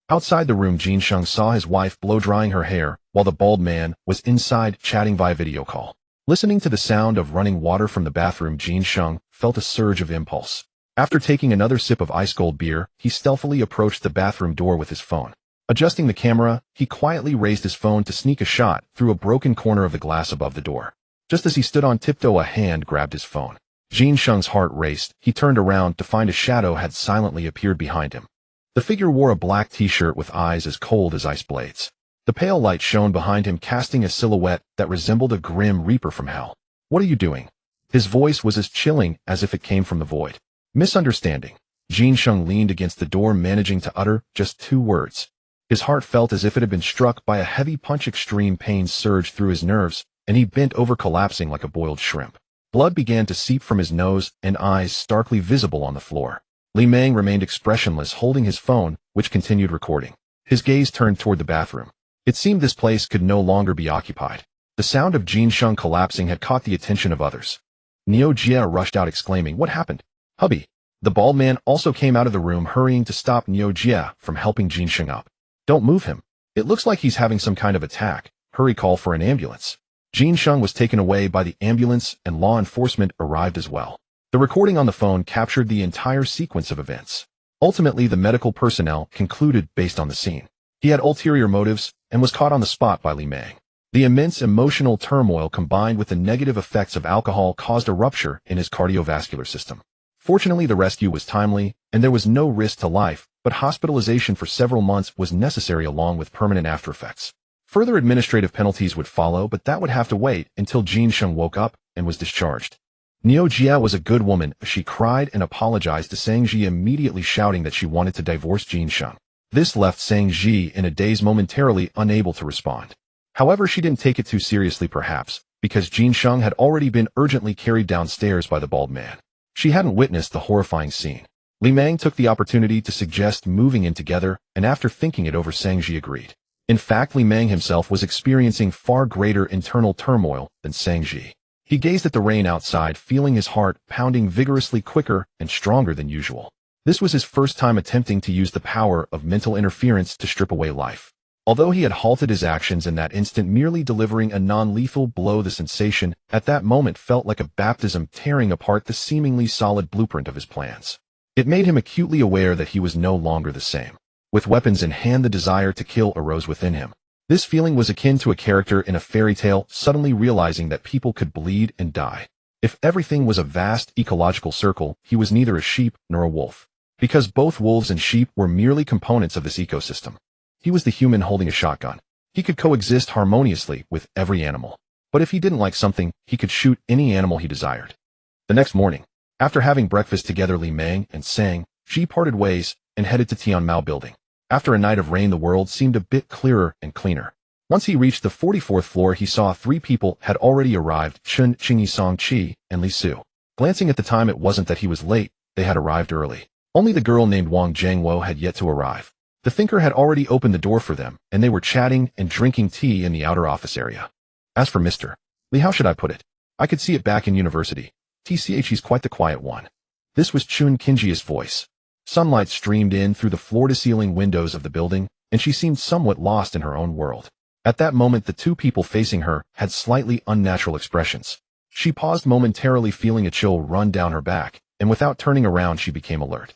Outside the room, Jin Sheng saw his wife blow-drying her hair, while the bald man was inside chatting via video call. Listening to the sound of running water from the bathroom, Jin Sheng felt a surge of impulse. After taking another sip of ice-cold beer, he stealthily approached the bathroom door with his phone. Adjusting the camera, he quietly raised his phone to sneak a shot through a broken corner of the glass above the door. Just as he stood on tiptoe, a hand grabbed his phone. Jin Sheng's heart raced. He turned around to find a shadow had silently appeared behind him. The figure wore a black t-shirt with eyes as cold as ice blades. The pale light shone behind him, casting a silhouette that resembled a grim reaper from hell. "What are you doing?" His voice was as chilling as if it came from the void. "Misunderstanding." Jin Sheng leaned against the door, managing to utter just 2 words. His heart felt as if it had been struck by a heavy punch. Extreme pain surged through his nerves, and he bent over, collapsing like a boiled shrimp. Blood began to seep from his nose, and eyes starkly visible on the floor. Li Meng remained expressionless, holding his phone, which continued recording. His gaze turned toward the bathroom. It seemed this place could no longer be occupied. The sound of Jin Sheng collapsing had caught the attention of others. Neo Jia rushed out, exclaiming, "What happened?" "Hubby." The bald man also came out of the room, hurrying to stop Neo Jia from helping Jin Sheng up. "Don't move him. It looks like he's having some kind of attack. Hurry, call for an ambulance." Jin Sheng was taken away by the ambulance, and law enforcement arrived as well. The recording on the phone captured the entire sequence of events. Ultimately, the medical personnel concluded based on the scene. He had ulterior motives and was caught on the spot by Li Meng. The immense emotional turmoil combined with the negative effects of alcohol caused a rupture in his cardiovascular system. Fortunately, the rescue was timely, and there was no risk to life, but hospitalization for several months was necessary along with permanent aftereffects. Further administrative penalties would follow, but that would have to wait until Jin Sheng woke up and was discharged. Neo Jia was a good woman. She cried and apologized to Sang Ji, immediately shouting that she wanted to divorce Jin Sheng. This left Sang Ji in a daze, momentarily unable to respond. However, she didn't take it too seriously, perhaps, because Jin Sheng had already been urgently carried downstairs by the bald man. She hadn't witnessed the horrifying scene. Li Meng took the opportunity to suggest moving in together, and after thinking it over, Sang Ji agreed. In fact, Li Meng himself was experiencing far greater internal turmoil than Sang Ji. He gazed at the rain outside, feeling his heart pounding vigorously, quicker and stronger than usual. This was his first time attempting to use the power of mental interference to strip away life. Although he had halted his actions in that instant, merely delivering a non-lethal blow, the sensation at that moment felt like a baptism, tearing apart the seemingly solid blueprint of his plans. It made him acutely aware that he was no longer the same. With weapons in hand, the desire to kill arose within him. This feeling was akin to a character in a fairy tale suddenly realizing that people could bleed and die. If everything was a vast ecological circle, he was neither a sheep nor a wolf. Because both wolves and sheep were merely components of this ecosystem. He was the human holding a shotgun. He could coexist harmoniously with every animal. But if he didn't like something, he could shoot any animal he desired. The next morning, after having breakfast together, Li Meng and Sang Ji parted ways and headed to Tian Mao building. After a night of rain, the world seemed a bit clearer and cleaner. Once he reached the 44th floor, he saw 3 people had already arrived: Chun Qingyi, Song Qi, and Li Su. Glancing at the time, it wasn't that he was late, they had arrived early. Only the girl named Wang Zhangwo had yet to arrive. The thinker had already opened the door for them, and they were chatting and drinking tea in the outer office area. As for Mr. Li, how should I put it? I could see it back in university. He's quite the quiet one. This was Chun Qingyi's voice. Sunlight streamed in through the floor-to-ceiling windows of the building, and she seemed somewhat lost in her own world. At that moment, the 2 people facing her had slightly unnatural expressions. She paused momentarily, feeling a chill run down her back, and without turning around, she became alert.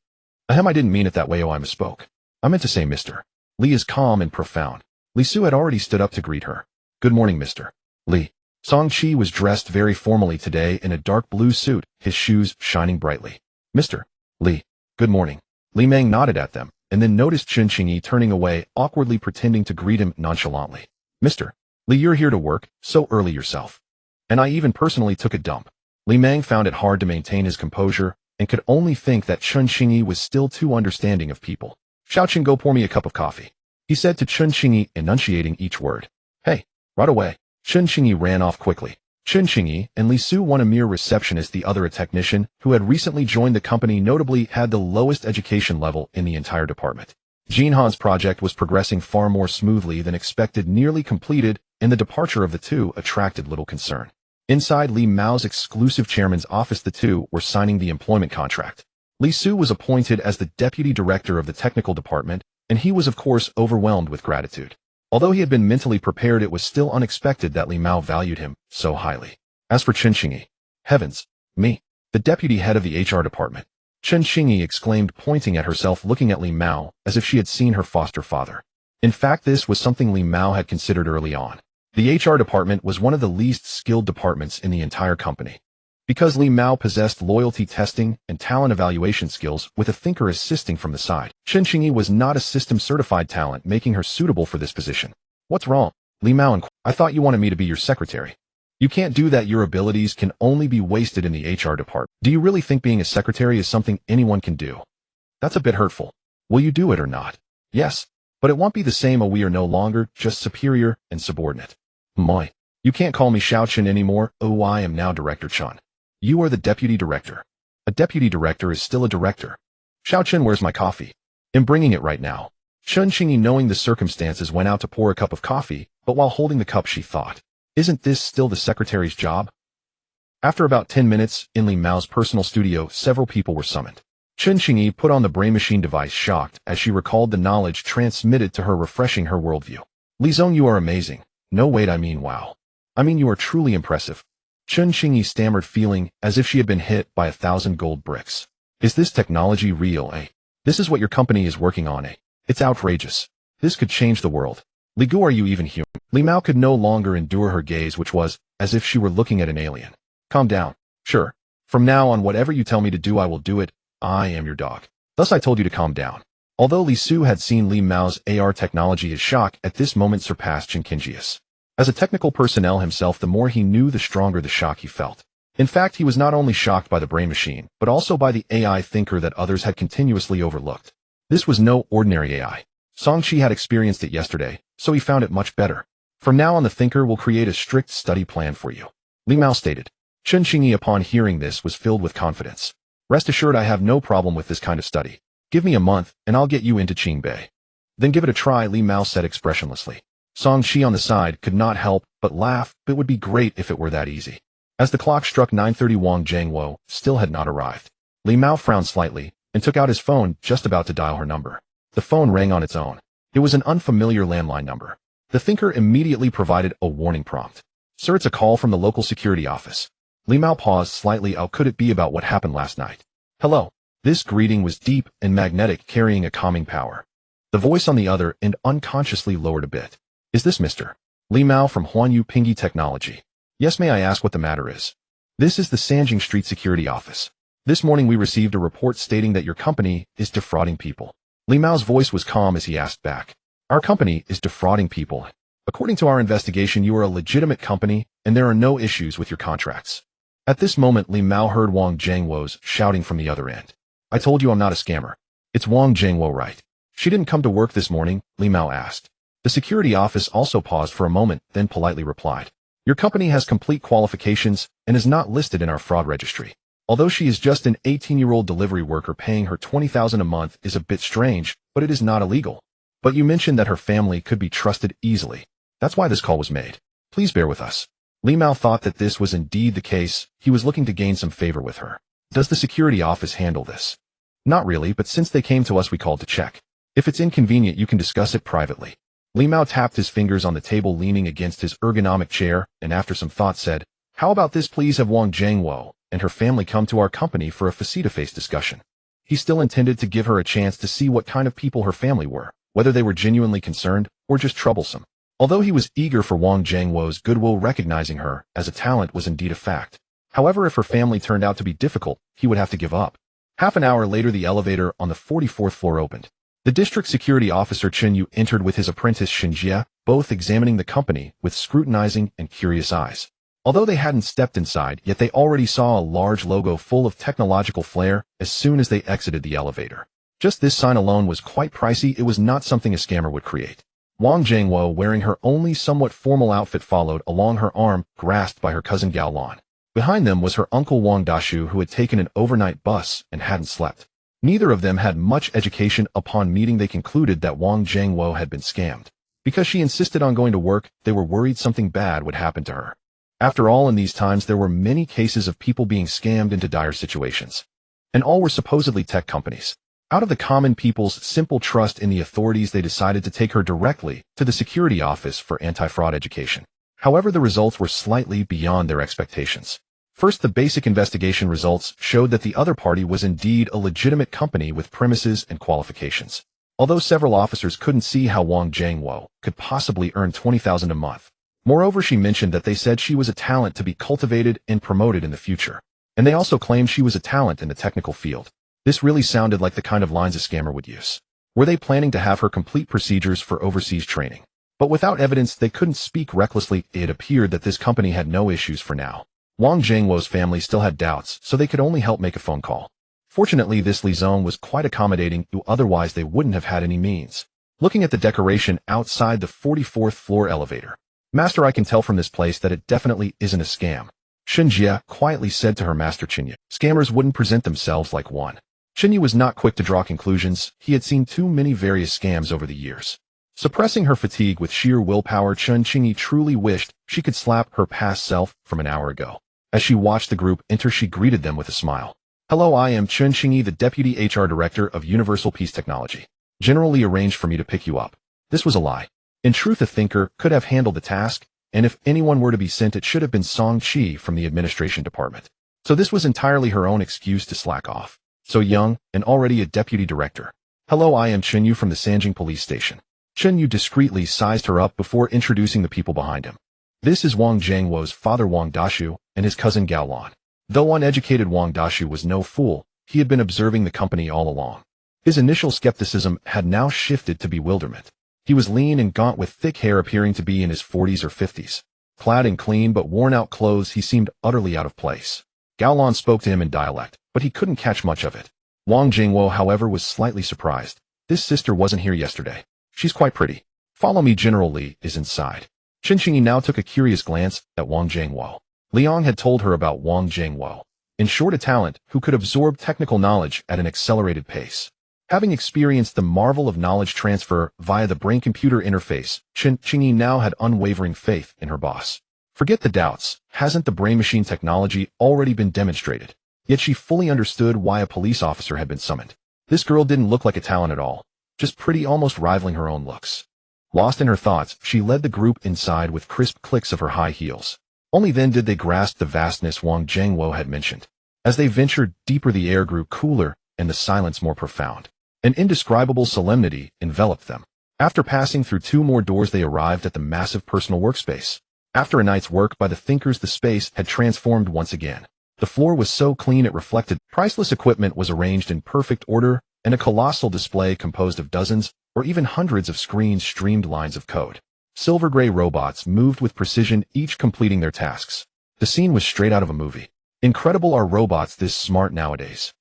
Ahem, I didn't mean it that way. Oh, I misspoke. I meant to say Mr. Li is calm and profound. Li Su had already stood up to greet her. Good morning, Mr. Li. Song Qi was dressed very formally today in a dark blue suit, his shoes shining brightly. Mr. Li. Good morning. Li Meng nodded at them, and then noticed Chun Qingyi turning away, awkwardly pretending to greet him nonchalantly. Mr. Li, you're here to work so early yourself. And I even personally took a dump. Li Meng found it hard to maintain his composure, and could only think that Chun Qingyi was still too understanding of people. Xiaoqing, go pour me a cup of coffee, he said to Chun Qingyi, enunciating each word. Hey, right away. Chun Qingyi ran off quickly. Chun Qingyi and Li Su, one a mere receptionist, the other a technician who had recently joined the company, notably had the lowest education level in the entire department. Jinhan's project was progressing far more smoothly than expected, nearly completed, and the departure of the 2 attracted little concern. Inside Li Mao's exclusive chairman's office, the 2 were signing the employment contract. Li Su was appointed as the deputy director of the technical department, and he was of course overwhelmed with gratitude. Although he had been mentally prepared, it was still unexpected that Li Mao valued him so highly. As for Chen Xingyi, heavens, me, the deputy head of the HR department. Chen Xingyi exclaimed, pointing at herself, looking at Li Mao as if she had seen her foster father. In fact, this was something Li Mao had considered early on. The HR department was one of the least skilled departments in the entire company. Because Li Mao possessed loyalty testing and talent evaluation skills with a thinker assisting from the side, Chen Xingyi was not a system-certified talent, making her suitable for this position. What's wrong? Li Mao inquired. I thought you wanted me to be your secretary. You can't do that. Your abilities can only be wasted in the HR department. Do you really think being a secretary is something anyone can do? That's a bit hurtful. Will you do it or not? Yes, but it won't be the same. We are no longer just superior and subordinate. Moi. You can't call me Xiao Chen anymore. Oh, I am now Director Chen. You are the deputy director. A deputy director is still a director. Xiao Chen, where's my coffee? I'm bringing it right now. Chen Xingyi, knowing the circumstances, went out to pour a cup of coffee, but while holding the cup she thought, isn't this still the secretary's job? After about 10 minutes, in Li Mao's personal studio, several people were summoned. Chen Xingyi put on the brain machine device, shocked as she recalled the knowledge transmitted to her, refreshing her worldview. Li Zong, you are amazing. No, wait, I mean wow. I mean you are truly impressive. Chen Xingyi stammered, feeling as if she had been hit by 1,000 gold bricks. Is this technology real, eh? This is what your company is working on, eh? It's outrageous. This could change the world. Li Gu, are you even human? Li Mao could no longer endure her gaze, which was as if she were looking at an alien. Calm down. Sure. From now on, whatever you tell me to do, I will do it. I am your dog. Thus I told you to calm down. Although Li Su had seen Li Mao's AR technology, his shock at this moment surpassed Chen Qingji's. As a technical personnel himself, the more he knew, the stronger the shock he felt. In fact, he was not only shocked by the brain machine, but also by the AI thinker that others had continuously overlooked. This was no ordinary AI. Songqi had experienced it yesterday, so he found it much better. From now on, the thinker will create a strict study plan for you, Li Mao stated. Chen Xingyi, upon hearing this, was filled with confidence. Rest assured, I have no problem with this kind of study. Give me a month, and I'll get you into Qingbei. Then give it a try, Li Mao said expressionlessly. Songqi on the side could not help but laugh. It would be great if it were that easy. As the clock struck 9:30, Wang Zhangwo still had not arrived. Li Mao frowned slightly and took out his phone, just about to dial her number. The phone rang on its own. It was an unfamiliar landline number. The thinker immediately provided a warning prompt. Sir, it's a call from the local security office. Li Mao paused slightly. Oh, could it be about what happened last night? Hello. This greeting was deep and magnetic, carrying a calming power. The voice on the other end unconsciously lowered a bit. Is this Mr. Li Mao from Huanyu Pingyi Technology? Yes, may I ask what the matter is? This is the Sanjing Street Security Office. This morning we received a report stating that your company is defrauding people. Li Mao's voice was calm as he asked back. Our company is defrauding people. According to our investigation, you are a legitimate company and there are no issues with your contracts. At this moment, Li Mao heard Wang Zhangwo's shouting from the other end. I told you I'm not a scammer. It's Wang Zhangwo, right? She didn't come to work this morning, Li Mao asked. The security office also paused for a moment, then politely replied. Your company has complete qualifications and is not listed in our fraud registry. Although she is just an 18-year-old delivery worker, paying her $20,000 a month is a bit strange, but it is not illegal. But you mentioned that her family could be trusted easily. That's why this call was made. Please bear with us. Li Mao thought that this was indeed the case. He was looking to gain some favor with her. Does the security office handle this? Not really, but since they came to us, we called to check. If it's inconvenient, you can discuss it privately. Li Mao tapped his fingers on the table, leaning against his ergonomic chair, and after some thought said, how about this? Please have Wang Zhangwo and her family come to our company for a face-to-face discussion. He still intended to give her a chance to see what kind of people her family were, whether they were genuinely concerned or just troublesome. Although he was eager for Wang Zhangwo's goodwill, recognizing her as a talent was indeed a fact. However, if her family turned out to be difficult, he would have to give up. Half an hour later, the elevator on the 44th floor opened. The district security officer Chen Yu entered with his apprentice Shen Jie, both examining the company with scrutinizing and curious eyes. Although they hadn't stepped inside, yet they already saw a large logo full of technological flair as soon as they exited the elevator. Just this sign alone was quite pricey. It was not something a scammer would create. Wang Zhangwo, wearing her only somewhat formal outfit, followed along, her arm grasped by her cousin Gao Lan. Behind them was her uncle Wang Dashu, who had taken an overnight bus and hadn't slept. Neither of them had much education. Upon meeting, they concluded that Wang Zhangwo had been scammed. Because she insisted on going to work, they were worried something bad would happen to her. After all, in these times there were many cases of people being scammed into dire situations. And all were supposedly tech companies. Out of the common people's simple trust in the authorities, they decided to take her directly to the security office for anti-fraud education. However, the results were slightly beyond their expectations. First, the basic investigation results showed that the other party was indeed a legitimate company with premises and qualifications. Although several officers couldn't see how Wang Jiangwo could possibly earn 20,000 a month. Moreover, she mentioned that they said she was a talent to be cultivated and promoted in the future. And they also claimed she was a talent in the technical field. This really sounded like the kind of lines a scammer would use. Were they planning to have her complete procedures for overseas training? But without evidence, they couldn't speak recklessly. It appeared that this company had no issues for now. Wang Jiangwo's family still had doubts, so they could only help make a phone call. Fortunately, this Li Zong was quite accommodating, otherwise they wouldn't have had any means. Looking at the decoration outside the 44th floor elevator. Master, I can tell from this place that it definitely isn't a scam. Shen Jia quietly said to her master Chen Yu. Scammers wouldn't present themselves like one. Chen Yu was not quick to draw conclusions. He had seen too many various scams over the years. Suppressing her fatigue with sheer willpower, Chen Qingyi truly wished she could slap her past self from an hour ago. As she watched the group enter, she greeted them with a smile. Hello, I am Chen Qingyi, the Deputy HR Director of Universal Peace Technology. General Li arranged for me to pick you up. This was a lie. In truth, a thinker could have handled the task, and if anyone were to be sent, it should have been Song Qi from the administration department. So this was entirely her own excuse to slack off. So young, and already a deputy director. Hello, I am Chen Yu from the Sanjing police station. Chen Yu discreetly sized her up before introducing the people behind him. This is Wang Jiangwo's father Wang Dashu and his cousin Gao Lan. Though uneducated, Wang Dashu was no fool. He had been observing the company all along. His initial skepticism had now shifted to bewilderment. He was lean and gaunt with thick hair, appearing to be in his 40s or 50s. Clad in clean but worn-out clothes, he seemed utterly out of place. Gao Lan spoke to him in dialect, but he couldn't catch much of it. Wang Jingwo, however, was slightly surprised. This sister wasn't here yesterday. She's quite pretty. Follow me, General Li is inside. Chen Qingyi now took a curious glance at Wang Jingwo. Liang had told her about Wang Jingwo. In short, a talent who could absorb technical knowledge at an accelerated pace. Having experienced the marvel of knowledge transfer via the brain-computer interface, Chen Qingyi now had unwavering faith in her boss. Forget the doubts. Hasn't the brain-machine technology already been demonstrated? Yet she fully understood why a police officer had been summoned. This girl didn't look like a talent at all. Just pretty, almost rivaling her own looks. Lost in her thoughts, she led the group inside with crisp clicks of her high heels. Only then did they grasp the vastness Wang Jiangwo had mentioned. As they ventured deeper, the air grew cooler and the silence more profound. An indescribable solemnity enveloped them. After passing through 2 more doors, they arrived at the massive personal workspace. After a night's work by the thinkers, the space had transformed once again. The floor was so clean it reflected. Priceless equipment was arranged in perfect order, and a colossal display composed of dozens or even hundreds of screens streamed lines of code. Silver gray robots moved with precision, each completing their tasks. The scene was straight out of a movie. Incredible, are robots this smart nowadays?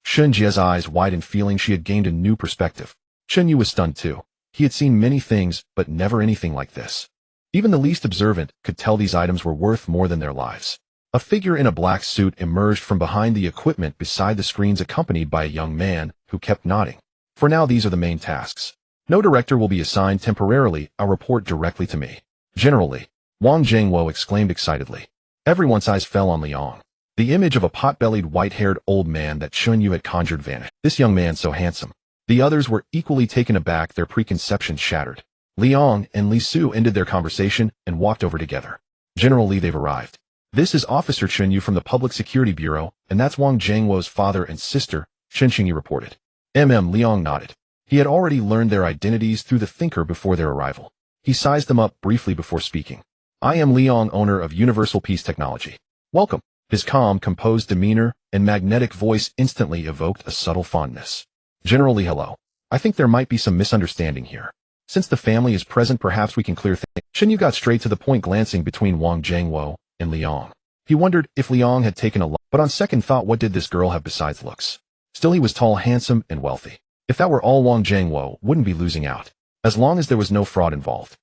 Shen Jie's eyes widened, feeling she had gained a new perspective. Chen Yu was stunned too. He had seen many things, but never anything like this. Even the least observant could tell these items were worth more than their lives. A figure in a black suit emerged from behind the equipment beside the screens, accompanied by a young man who kept nodding. For now, these are the main tasks. No director will be assigned temporarily. I'll report directly to me. General Li, Wang Jingwo exclaimed excitedly. Everyone's eyes fell on Liang. The image of a pot-bellied, white-haired old man that Chen Yu had conjured vanished. This young man so handsome. The others were equally taken aback, their preconceptions shattered. Liang and Li Su ended their conversation and walked over together. General Li, they've arrived. This is Officer Chen Yu from the Public Security Bureau, and that's Wang Jingwo's father and sister, Chen Qingyi reported. Liang nodded. He had already learned their identities through the thinker before their arrival. He sized them up briefly before speaking. I am Liang, owner of Universal Peace Technology. Welcome. His calm, composed demeanor and magnetic voice instantly evoked a subtle fondness. General Li, hello. I think there might be some misunderstanding here. Since the family is present, perhaps we can clear things. Chen Yu got straight to the point, glancing between Wang Jingwo and Liang. He wondered if Liang had taken a lot, but on second thought, what did this girl have besides looks? Still, he was tall, handsome, and wealthy. If that were all, Wang Jingwo wouldn't be losing out, as long as there was no fraud involved.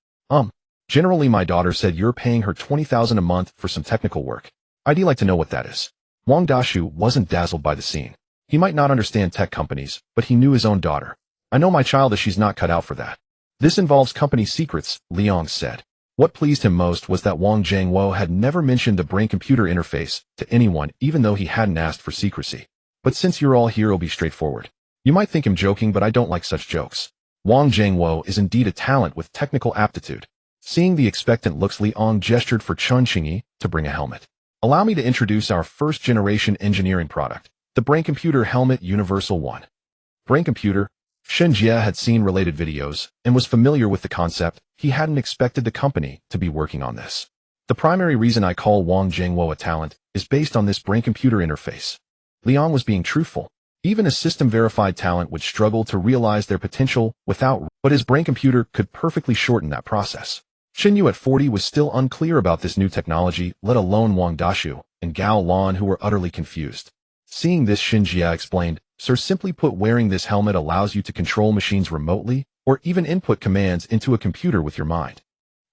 General Li, my daughter said you're paying her 20,000 a month for some technical work. I'd like to know what that is. Wang Dashu wasn't dazzled by the scene. He might not understand tech companies, but he knew his own daughter. I know my child, as she's not cut out for that. This involves company secrets, Liang said. What pleased him most was that Wang Jingwo had never mentioned the brain-computer interface to anyone, even though he hadn't asked for secrecy. But since you're all here, it'll be straightforward. You might think him joking, but I don't like such jokes. Wang Jingwo is indeed a talent with technical aptitude. Seeing the expectant looks, Liang gestured for Chun Qingyi to bring a helmet. Allow me to introduce our first-generation engineering product, the Brain Computer Helmet Universal 1. Brain Computer. Shen Jie had seen related videos and was familiar with the concept. He hadn't expected the company to be working on this. The primary reason I call Wang Jingwo a talent is based on this brain-computer interface. Liang was being truthful. Even a system-verified talent would struggle to realize their potential without, but his brain computer could perfectly shorten that process. Shen Yu at 40 was still unclear about this new technology, let alone Wang Dashu and Gao Lan, who were utterly confused. Seeing this, Shen Jia explained, "Sir, simply put, wearing this helmet allows you to control machines remotely or even input commands into a computer with your mind."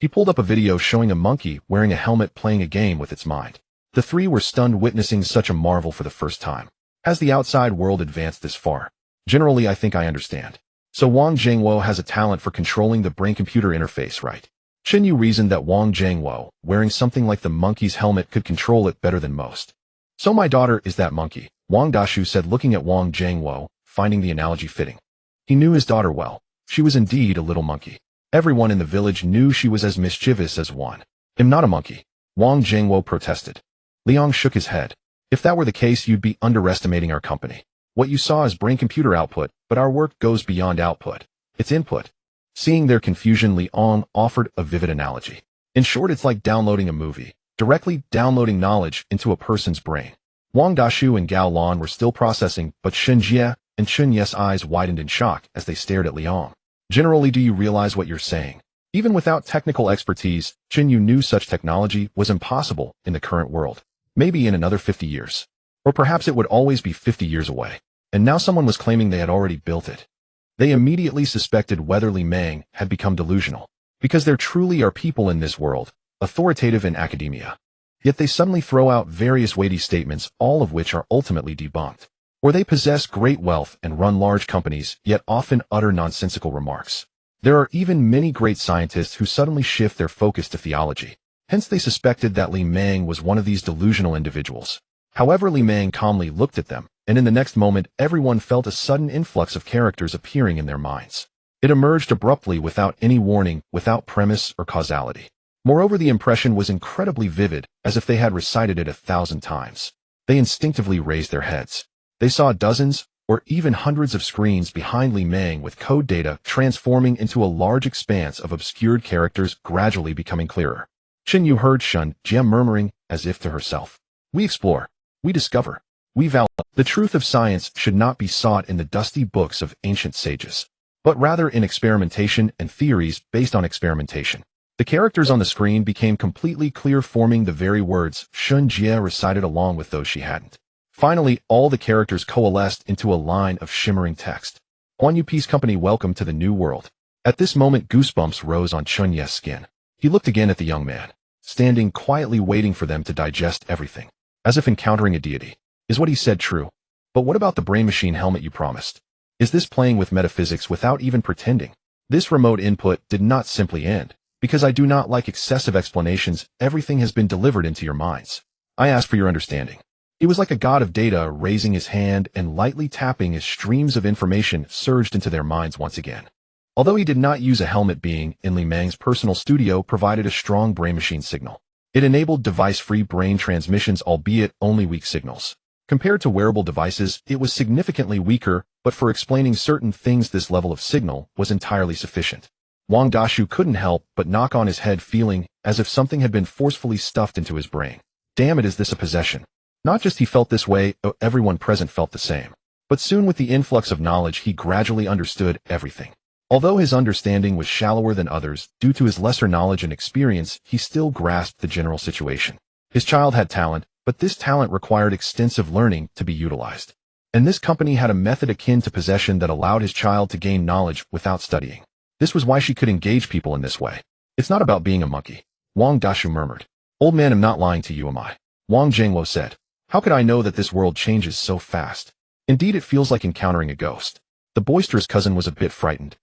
He pulled up a video showing a monkey wearing a helmet playing a game with its mind. The three were stunned witnessing such a marvel for the first time. Has the outside world advanced this far? Generally, I think I understand. So Wang Jingwo has a talent for controlling the brain-computer interface, right? Shen Yu reasoned that Wang Jingwo, wearing something like the monkey's helmet, could control it better than most. So my daughter is that monkey, Wang Dashu said, looking at Wang Jingwo, finding the analogy fitting. He knew his daughter well. She was indeed a little monkey. Everyone in the village knew she was as mischievous as one. "I'm not a monkey," Wang Jingwo protested. Liang shook his head. "If that were the case, you'd be underestimating our company. What you saw is brain-computer output, but our work goes beyond output. It's input." Seeing their confusion, Liang offered a vivid analogy. "In short, it's like downloading a movie, directly downloading knowledge into a person's brain." Wang Dashu and Gao Lan were still processing, but Shen Jie and Chun Ye's eyes widened in shock as they stared at Liang. "Generally, do you realize what you're saying?" Even without technical expertise, Chen Yu knew such technology was impossible in the current world. Maybe in another 50 years. Or perhaps it would always be 50 years away. And now someone was claiming they had already built it. They immediately suspected whether Li Meng had become delusional. Because there truly are people in this world, authoritative in academia. Yet they suddenly throw out various weighty statements, all of which are ultimately debunked. Or they possess great wealth and run large companies, yet often utter nonsensical remarks. There are even many great scientists who suddenly shift their focus to theology. Hence they suspected that Li Meng was one of these delusional individuals. However, Li Meng calmly looked at them, and in the next moment everyone felt a sudden influx of characters appearing in their minds. It emerged abruptly without any warning, without premise or causality. Moreover, the impression was incredibly vivid, as if they had recited it 1,000 times. They instinctively raised their heads. They saw dozens, or even hundreds of screens behind Li Meng with code data transforming into a large expanse of obscured characters gradually becoming clearer. Shen Yu heard Shun Jie murmuring, as if to herself, "We explore. We discover. We value. The truth of science should not be sought in the dusty books of ancient sages, but rather in experimentation and theories based on experimentation." The characters on the screen became completely clear, forming the very words Shun Jie recited along with those she hadn't. Finally, all the characters coalesced into a line of shimmering text. "Huan Yu Peace Company, welcome to the new world." At this moment, goosebumps rose on Chun Ye's skin. He looked again at the young man, standing quietly waiting for them to digest everything, as if encountering a deity. Is what he said true? But what about the brain machine helmet you promised? Is this playing with metaphysics without even pretending? This remote input did not simply end. Because I do not like excessive explanations, everything has been delivered into your minds. I ask for your understanding. He was like a god of data, raising his hand and lightly tapping as streams of information surged into their minds once again. Although he did not use a helmet, being in Li Meng's personal studio provided a strong brain machine signal. It enabled device-free brain transmissions, albeit only weak signals. Compared to wearable devices, it was significantly weaker, but for explaining certain things this level of signal was entirely sufficient. Wang Dashu couldn't help but knock on his head, feeling as if something had been forcefully stuffed into his brain. Damn it, is this a possession? Not just he felt this way, everyone present felt the same. But soon, with the influx of knowledge, he gradually understood everything. Although his understanding was shallower than others, due to his lesser knowledge and experience, he still grasped the general situation. His child had talent, but this talent required extensive learning to be utilized. And this company had a method akin to possession that allowed his child to gain knowledge without studying. This was why she could engage people in this way. "It's not about being a monkey," Wang Dashu murmured. "Old man, I'm not lying to you, am I?" Wang Jingwo said. "How could I know that this world changes so fast? Indeed, it feels like encountering a ghost." The boisterous cousin was a bit frightened.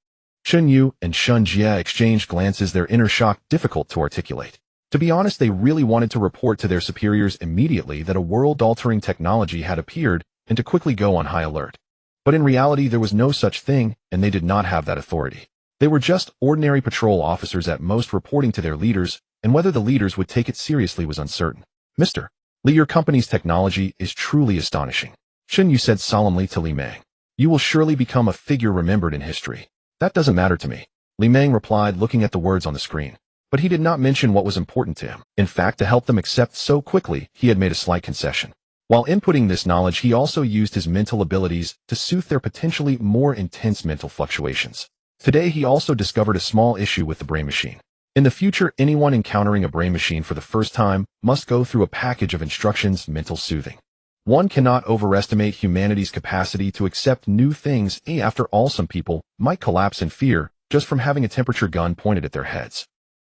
Chun Yu and Shun Jie exchanged glances, their inner shock difficult to articulate. To be honest, they really wanted to report to their superiors immediately that a world-altering technology had appeared and to quickly go on high alert. But in reality, there was no such thing, and they did not have that authority. They were just ordinary patrol officers at most reporting to their leaders, and whether the leaders would take it seriously was uncertain. Mr. Li, your company's technology is truly astonishing. Shen Yu said solemnly to Li Meng. You will surely become a figure remembered in history. That doesn't matter to me, Li Meng replied, looking at the words on the screen. But he did not mention what was important to him. In fact, to help them accept so quickly, he had made a slight concession. While inputting this knowledge, he also used his mental abilities to soothe their potentially more intense mental fluctuations. Today, he also discovered a small issue with the brain machine. In the future, anyone encountering a brain machine for the first time must go through a package of instructions, mental soothing. One cannot overestimate humanity's capacity to accept new things. After all, some people might collapse in fear just from having a temperature gun pointed at their heads.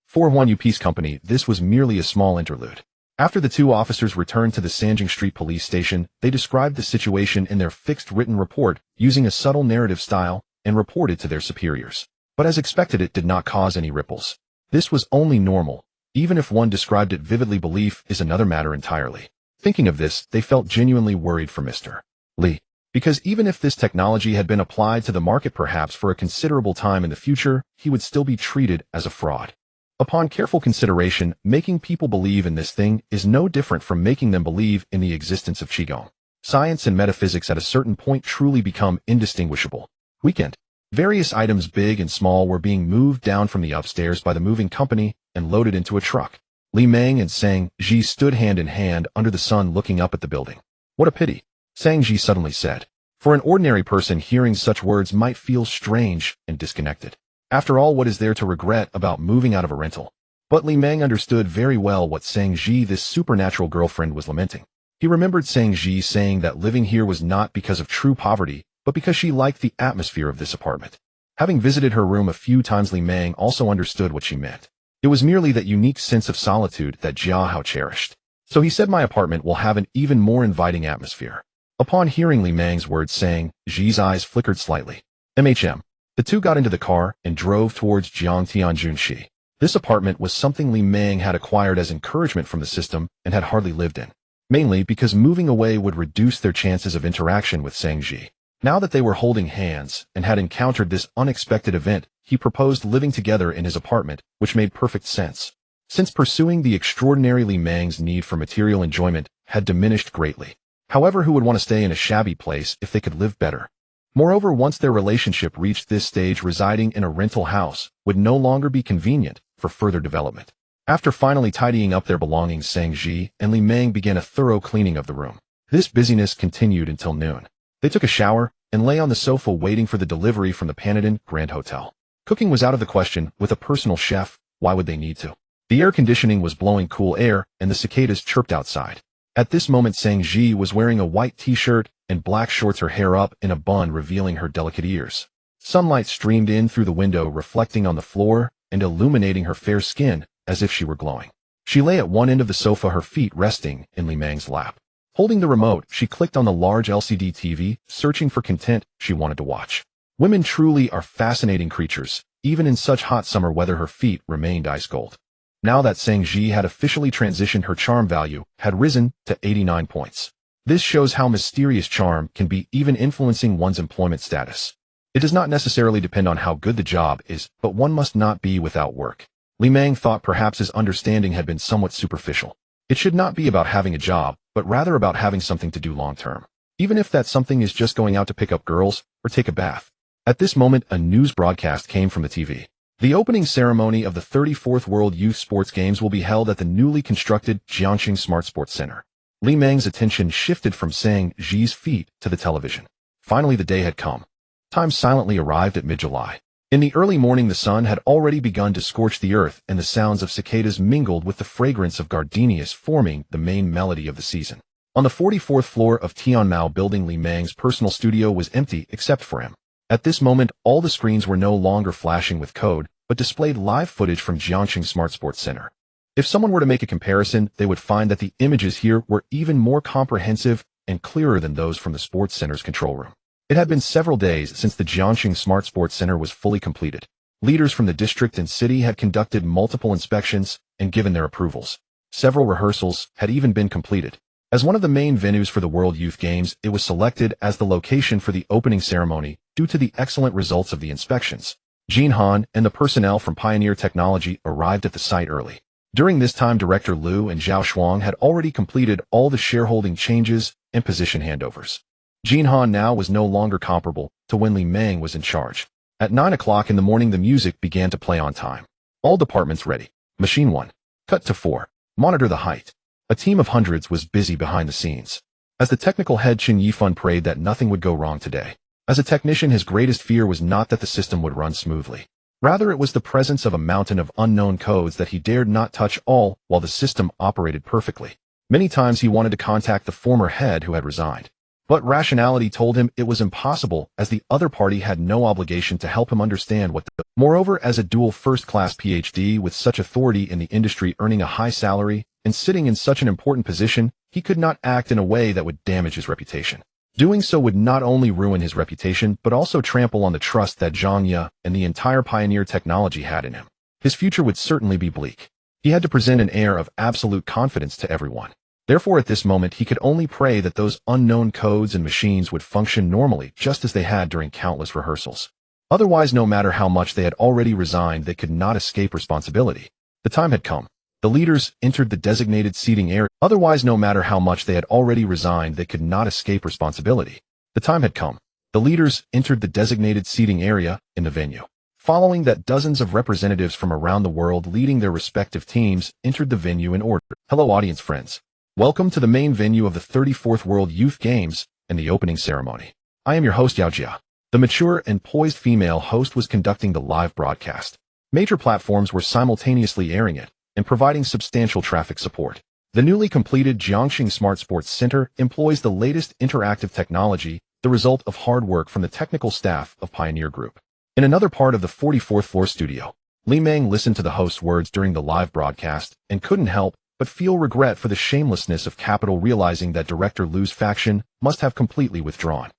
For 1U Peace Company, this was merely a small interlude. After the two officers returned to the Sanjing Street police station, they described the situation in their fixed written report using a subtle narrative style and reported to their superiors. But as expected, it did not cause any ripples. This was only normal. Even if one described it vividly, belief is another matter entirely. Thinking of this, they felt genuinely worried for Mr. Li. Because even if this technology had been applied to the market perhaps for a considerable time in the future, he would still be treated as a fraud. Upon careful consideration, making people believe in this thing is no different from making them believe in the existence of Qigong. Science and metaphysics at a certain point truly become indistinguishable. Weekend. Various items big and small were being moved down from the upstairs by the moving company and loaded into a truck. Li Meng and Sang Ji stood hand in hand under the sun looking up at the building. What a pity, Sang Ji suddenly said. For an ordinary person, hearing such words might feel strange and disconnected. After all, what is there to regret about moving out of a rental? But Li Meng understood very well what Sang Ji, this supernatural girlfriend, was lamenting. He remembered Sang Ji saying that living here was not because of true poverty, but because she liked the atmosphere of this apartment. Having visited her room a few times, Li Meng also understood what she meant. It was merely that unique sense of solitude that Jia Hao cherished. So he said, my apartment will have an even more inviting atmosphere. Upon hearing Li Meng's words, Sang Ji's eyes flickered slightly. The two got into the car and drove towards Jiangtianjunxi. This apartment was something Li Meng had acquired as encouragement from the system and had hardly lived in. Mainly because moving away would reduce their chances of interaction with Sang Ji. Now that they were holding hands and had encountered this unexpected event, he proposed living together in his apartment, which made perfect sense. Since pursuing the extraordinary Li Meng's need for material enjoyment had diminished greatly. However, who would want to stay in a shabby place if they could live better? Moreover, once their relationship reached this stage, residing in a rental house would no longer be convenient for further development. After finally tidying up their belongings, Sang Ji and Li Meng began a thorough cleaning of the room. This busyness continued until noon. They took a shower and lay on the sofa waiting for the delivery from the Panadin Grand Hotel. Cooking was out of the question. With a personal chef, why would they need to? The air conditioning was blowing cool air and the cicadas chirped outside. At this moment, Sang Ji was wearing a white t-shirt and black shorts, her hair up in a bun revealing her delicate ears. Sunlight streamed in through the window, reflecting on the floor and illuminating her fair skin as if she were glowing. She lay at one end of the sofa, her feet resting in Li Meng's lap. Holding the remote, she clicked on the large LCD TV, searching for content she wanted to watch. Women truly are fascinating creatures. Even in such hot summer weather, her feet remained ice cold. Now that Sang Ji had officially transitioned, her charm value had risen to 89 points. This shows how mysterious charm can be, even influencing one's employment status. It does not necessarily depend on how good the job is, but one must not be without work. Li Meng thought perhaps his understanding had been somewhat superficial. It should not be about having a job, but rather about having something to do long term. Even if that something is just going out to pick up girls or take a bath. At this moment, a news broadcast came from the TV. The opening ceremony of the 34th World Youth Sports Games will be held at the newly constructed Jiangxing Smart Sports Center. Li Meng's attention shifted from Sang Ji's feet to the television. Finally, the day had come. Time silently arrived at mid-July. In the early morning, the sun had already begun to scorch the earth, and the sounds of cicadas mingled with the fragrance of gardenias, forming the main melody of the season. On the 44th floor of Tianmao Building, Li Meng's personal studio was empty except for him. At this moment, all the screens were no longer flashing with code, but displayed live footage from Jiangxing Smart Sports Center. If someone were to make a comparison, they would find that the images here were even more comprehensive and clearer than those from the sports center's control room. It had been several days since the Jiangxing Smart Sports Center was fully completed. Leaders from the district and city had conducted multiple inspections and given their approvals. Several rehearsals had even been completed. As one of the main venues for the World Youth Games, it was selected as the location for the opening ceremony due to the excellent results of the inspections. Jin Han and the personnel from Pioneer Technology arrived at the site early. During this time, Director Liu and Zhao Shuang had already completed all the shareholding changes and position handovers. Jin Han now was no longer comparable to when Li Meng was in charge. At 9 o'clock in the morning, the music began to play on time. All departments ready. Machine 1. Cut to 4. Monitor the height. A team of hundreds was busy behind the scenes. As the technical head, Chen Yifan prayed that nothing would go wrong today. As a technician, his greatest fear was not that the system would run smoothly. Rather, it was the presence of a mountain of unknown codes that he dared not touch, all while the system operated perfectly. Many times he wanted to contact the former head who had resigned. But rationality told him it was impossible, as the other party had no obligation to help him understand what the... Moreover, as a dual first-class PhD with such authority in the industry, earning a high salary and sitting in such an important position, he could not act in a way that would damage his reputation. Doing so would not only ruin his reputation, but also trample on the trust that Zhang Ye and the entire Pioneer Technology had in him. His future would certainly be bleak. He had to present an air of absolute confidence to everyone. Therefore, at this moment, he could only pray that those unknown codes and machines would function normally, just as they had during countless rehearsals. Otherwise, no matter how much they had already resigned, they could not escape responsibility. The time had come. The leaders entered the designated seating area. Otherwise, no matter how much they had already resigned, they could not escape responsibility. The time had come. The leaders entered the designated seating area in the venue. Following that, dozens of representatives from around the world leading their respective teams entered the venue in order. Hello, audience friends. Welcome to the main venue of the 34th World Youth Games and the opening ceremony. I am your host, Yao Jia. The mature and poised female host was conducting the live broadcast. Major platforms were simultaneously airing it and providing substantial traffic support. The newly completed Jiangxing Smart Sports Center employs the latest interactive technology, the result of hard work from the technical staff of Pioneer Group. In another part of the 44th floor studio, Li Meng listened to the host's words during the live broadcast and couldn't help but feel regret for the shamelessness of capital, realizing that Director Liu's faction must have completely withdrawn.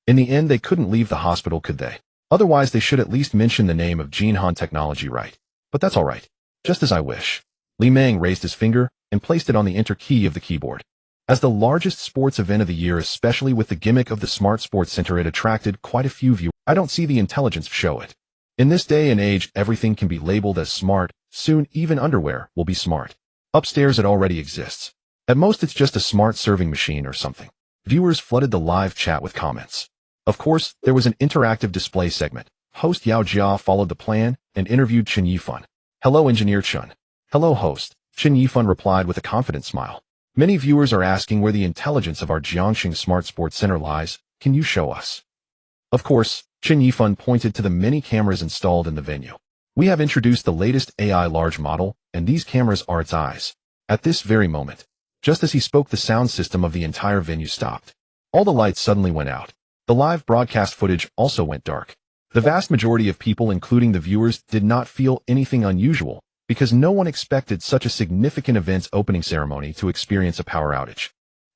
In the end, they couldn't leave the hospital, could they? Otherwise, they should at least mention the name of Jin Han Technology, right? But that's all right. Just as I wish. Li Meng raised his finger and placed it on the enter key of the keyboard. As the largest sports event of the year, especially with the gimmick of the Smart Sports Center, it attracted quite a few viewers. I don't see the intelligence show it. In this day and age, everything can be labeled as smart. Soon, even underwear will be smart. Upstairs, it already exists. At most, it's just a smart serving machine or something. Viewers flooded the live chat with comments. Of course, there was an interactive display segment. Host Yao Jia followed the plan and interviewed Chen Yifan. Hello, Engineer Chen. Hello, host. Chen Yifan replied with a confident smile. Many viewers are asking where the intelligence of our Jiangxing Smart Sports Center lies. Can you show us? Of course, Chen Yifan pointed to the many cameras installed in the venue. We have introduced the latest AI large model, and these cameras are its eyes. At this very moment, just as he spoke, the sound system of the entire venue stopped. All the lights suddenly went out. The live broadcast footage also went dark. The vast majority of people, including the viewers, did not feel anything unusual, because no one expected such a significant event's opening ceremony to experience a power outage.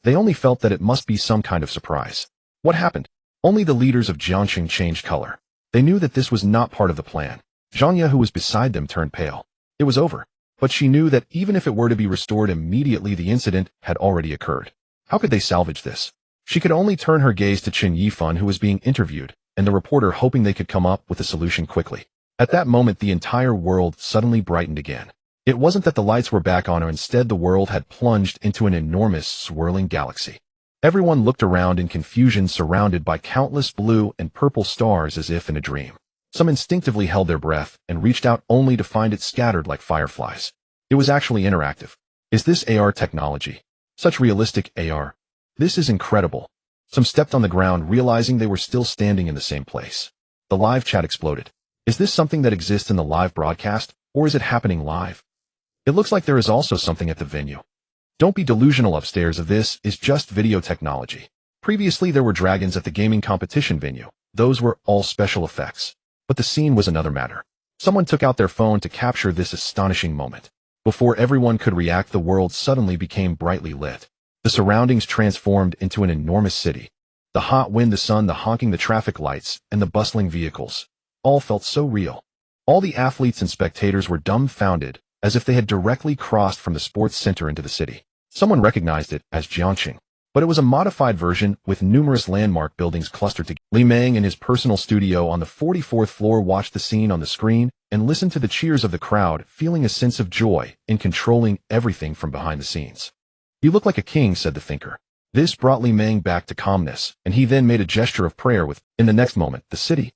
They only felt that it must be some kind of surprise. What happened? Only the leaders of Jiangxing changed color. They knew that this was not part of the plan. Zhang Ye, who was beside them, turned pale. It was over. But she knew that even if it were to be restored immediately, the incident had already occurred. How could they salvage this? She could only turn her gaze to Chen Yifan, who was being interviewed, and the reporter, hoping they could come up with a solution quickly. At that moment, the entire world suddenly brightened again. It wasn't that the lights were back on, or instead the world had plunged into an enormous, swirling galaxy. Everyone looked around in confusion, surrounded by countless blue and purple stars as if in a dream. Some instinctively held their breath and reached out only to find it scattered like fireflies. It was actually interactive. Is this AR technology? Such realistic AR. This is incredible. Some stepped on the ground, realizing they were still standing in the same place. The live chat exploded. Is this something that exists in the live broadcast, or is it happening live? It looks like there is also something at the venue. Don't be delusional, upstairs of this is just video technology. Previously, there were dragons at the gaming competition venue. Those were all special effects. But the scene was another matter. Someone took out their phone to capture this astonishing moment. Before everyone could react, the world suddenly became brightly lit. The surroundings transformed into an enormous city. The hot wind, the sun, the honking, the traffic lights, and the bustling vehicles all felt so real. All the athletes and spectators were dumbfounded, as if they had directly crossed from the sports center into the city. Someone recognized it as Jiangxing. but it was a modified version with numerous landmark buildings clustered together. Li Meng in his personal studio on the 44th floor watched the scene on the screen and listened to the cheers of the crowd, feeling a sense of joy in controlling everything from behind the scenes. "You look like a king," said the thinker. This brought Li Meng back to calmness, and he then made a gesture of prayer in the next moment, the city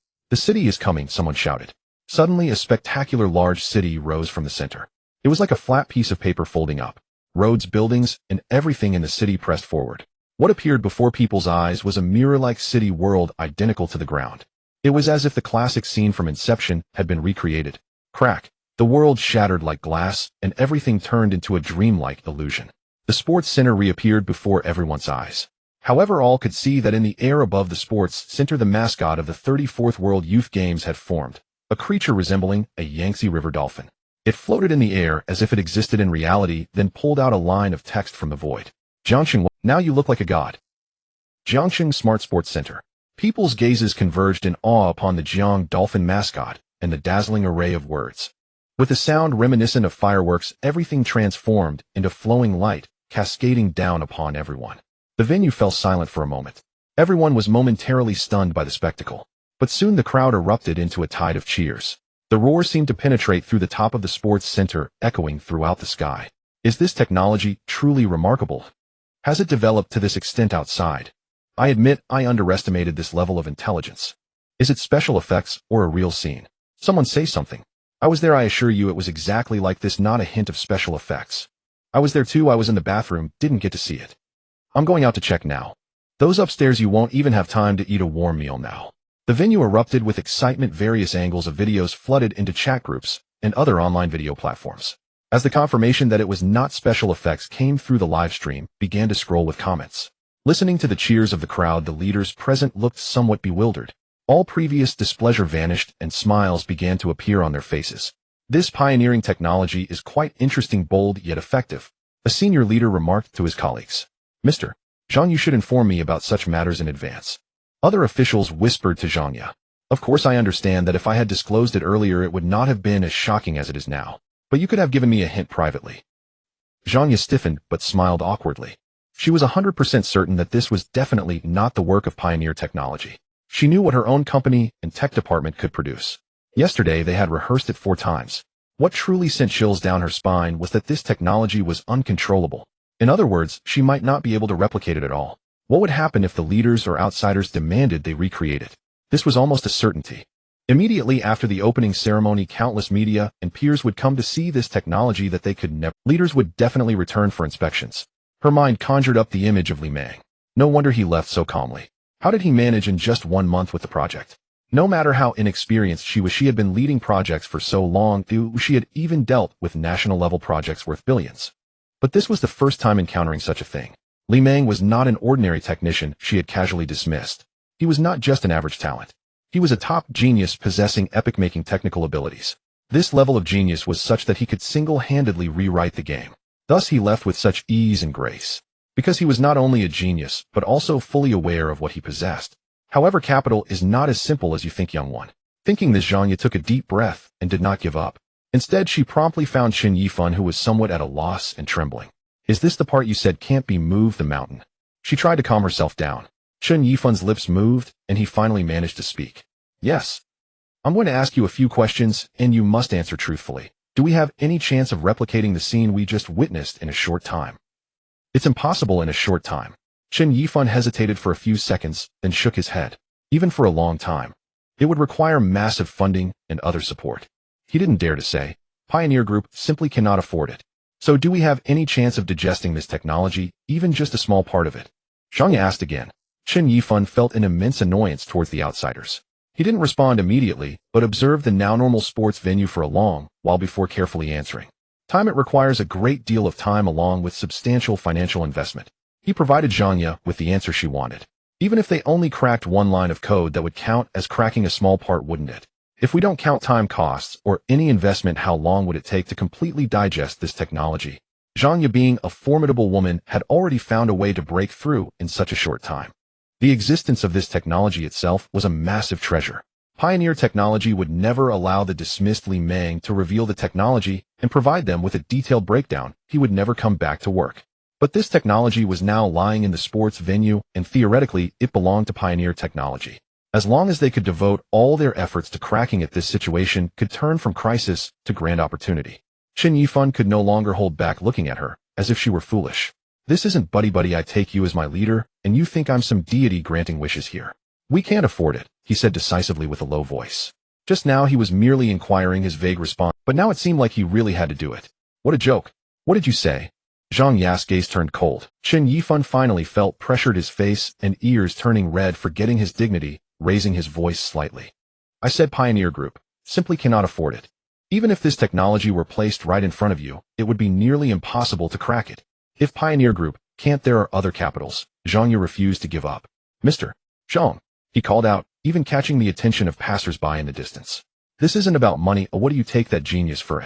is coming," someone shouted. Suddenly, a spectacular large city rose from the center. It was like a flat piece of paper folding up. Roads, buildings, and everything in the city pressed forward. What appeared before people's eyes was a mirror-like city world identical to the ground. It was as if the classic scene from Inception had been recreated. Crack! The world shattered like glass, and everything turned into a dreamlike illusion. The sports center reappeared before everyone's eyes. However, all could see that in the air above the sports center the mascot of the 34th World Youth Games had formed, a creature resembling a Yangtze River dolphin. It floated in the air as if it existed in reality, then pulled out a line of text from the void. "Jiangxing, now you look like a god." Jiangxing Smart Sports Center. People's gazes converged in awe upon the Jiang dolphin mascot and the dazzling array of words. With a sound reminiscent of fireworks, everything transformed into flowing light, cascading down upon everyone. The venue fell silent for a moment. Everyone was momentarily stunned by the spectacle. But soon the crowd erupted into a tide of cheers. The roar seemed to penetrate through the top of the sports center, echoing throughout the sky. Is this technology truly remarkable? Has it developed to this extent outside? I admit I underestimated this level of intelligence. Is it special effects or a real scene? Someone say something. I was there, I assure you it was exactly like this, not a hint of special effects. I was there too, I was in the bathroom, didn't get to see it. I'm going out to check now. Those upstairs, you won't even have time to eat a warm meal now. The venue erupted with excitement. Various angles of videos flooded into chat groups and other online video platforms. As the confirmation that it was not special effects came through, the live stream began to scroll with comments. Listening to the cheers of the crowd, the leaders present looked somewhat bewildered. All previous displeasure vanished and smiles began to appear on their faces. This pioneering technology is quite interesting, bold yet effective, a senior leader remarked to his colleagues. Mr. Zhang, you should inform me about such matters in advance. Other officials whispered to Zhang Ye. Of course, I understand that if I had disclosed it earlier it would not have been as shocking as it is now, but you could have given me a hint privately. Zhang Ye stiffened but smiled awkwardly. She was 100% certain that this was definitely not the work of pioneer technology. She knew what her own company and tech department could produce. Yesterday they had rehearsed it 4 times. What truly sent chills down her spine was that this technology was uncontrollable. In other words, she might not be able to replicate it at all. What would happen if the leaders or outsiders demanded they recreate it? This was almost a certainty. Immediately after the opening ceremony, countless media and peers would come to see this technology that they could never. Leaders would definitely return for inspections. Her mind conjured up the image of Li Meng. No wonder he left so calmly. How did he manage in just 1 month with the project? No matter how inexperienced she had been leading projects for so long. She had even dealt with national-level projects worth billions. But this was the first time encountering such a thing. Li Meng was not an ordinary technician she had casually dismissed. He was not just an average talent. He was a top genius possessing epic-making technical abilities. This level of genius was such that he could single-handedly rewrite the game. Thus he left with such ease and grace. Because he was not only a genius, but also fully aware of what he possessed. However, capital is not as simple as you think, young one. Thinking this, Zhang Ye took a deep breath and did not give up. Instead, she promptly found Chen Yifan, who was somewhat at a loss and trembling. Is this the part you said can't be moved, the mountain? She tried to calm herself down. Chen Yifan's lips moved, and he finally managed to speak. Yes. I'm going to ask you a few questions, and you must answer truthfully. Do we have any chance of replicating the scene we just witnessed in a short time? It's impossible in a short time. Chen Yifan hesitated for a few seconds, then shook his head. Even for a long time. It would require massive funding and other support. He didn't dare to say. Pioneer Group simply cannot afford it. So do we have any chance of digesting this technology, even just a small part of it? Zhang Ye asked again. Chen Yifan felt an immense annoyance towards the outsiders. He didn't respond immediately, but observed the now normal sports venue for a long while before carefully answering. Time. It requires a great deal of time along with substantial financial investment. He provided Zhang Ye with the answer she wanted. Even if they only cracked 1 line of code, that would count as cracking a small part, wouldn't it? If we don't count time costs or any investment, how long would it take to completely digest this technology? Zhang Ye, being a formidable woman, had already found a way to break through in such a short time. The existence of this technology itself was a massive treasure. Pioneer technology would never allow the dismissed Li Meng to reveal the technology and provide them with a detailed breakdown. He would never come back to work. But this technology was now lying in the sports venue, and theoretically, it belonged to Pioneer Technology. As long as they could devote all their efforts to cracking it, this situation could turn from crisis to grand opportunity. Chen Yifan could no longer hold back, looking at her, as if she were foolish. This isn't buddy-buddy. I take you as my leader, and you think I'm some deity granting wishes here. We can't afford it, he said decisively with a low voice. Just now he was merely inquiring his vague response, but now it seemed like he really had to do it. What a joke. What did you say? Zhang Ya's gaze turned cold. Chen Yifan finally felt pressured, his face and ears turning red, forgetting his dignity, raising his voice slightly. I said Pioneer Group simply cannot afford it. Even if this technology were placed right in front of you, it would be nearly impossible to crack it. If Pioneer Group can't, there are other capitals. Zhang Ya refused to give up. Mr. Zhang, he called out, even catching the attention of passers-by in the distance. This isn't about money. What do you take that genius for?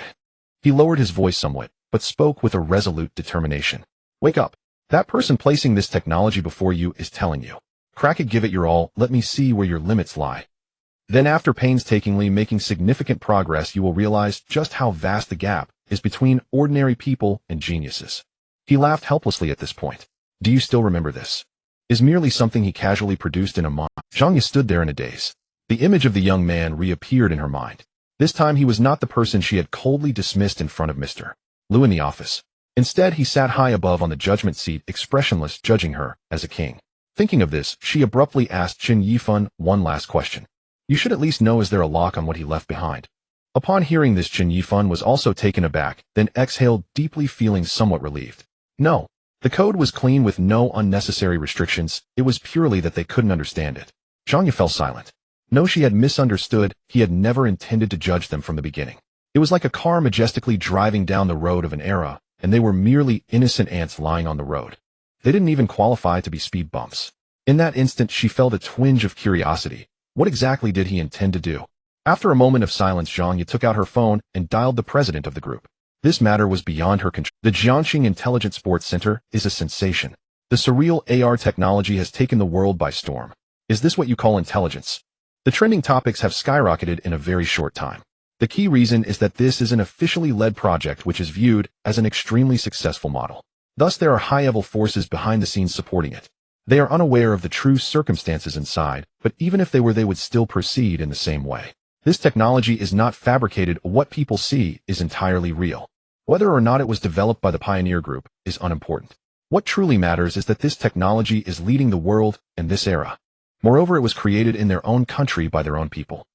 He lowered his voice somewhat, but spoke with a resolute determination. Wake up. That person placing this technology before you is telling you. Crack it, give it your all, let me see where your limits lie. Then after painstakingly making significant progress, you will realize just how vast the gap is between ordinary people and geniuses. He laughed helplessly at this point. Do you still remember this? Is merely something he casually produced in a mind. Zhang Ya stood there in a daze. The image of the young man reappeared in her mind. This time he was not the person she had coldly dismissed in front of Mr. Liu in the office. Instead, he sat high above on the judgment seat, expressionless, judging her as a king. Thinking of this, she abruptly asked Chen Yifan one last question. You should at least know, is there a lock on what he left behind? Upon hearing this, Chen Yifan was also taken aback, then exhaled deeply, feeling somewhat relieved. No. The code was clean with no unnecessary restrictions. It was purely that they couldn't understand it. Zhang Ya fell silent. No, she had misunderstood. He had never intended to judge them from the beginning. It was like a car majestically driving down the road of an era, and they were merely innocent ants lying on the road. They didn't even qualify to be speed bumps. In that instant, she felt a twinge of curiosity. What exactly did he intend to do? After a moment of silence, Zhang Ya took out her phone and dialed the president of the group. This matter was beyond her control. The Jiangxing Intelligent Sports Center is a sensation. The surreal AR technology has taken the world by storm. Is this what you call intelligence? The trending topics have skyrocketed in a very short time. The key reason is that this is an officially led project which is viewed as an extremely successful model. Thus, there are high-level forces behind the scenes supporting it. They are unaware of the true circumstances inside, but even if they were, they would still proceed in the same way. This technology is not fabricated. What people see is entirely real. Whether or not it was developed by the Pioneer Group is unimportant. What truly matters is that this technology is leading the world in this era. Moreover, it was created in their own country by their own people.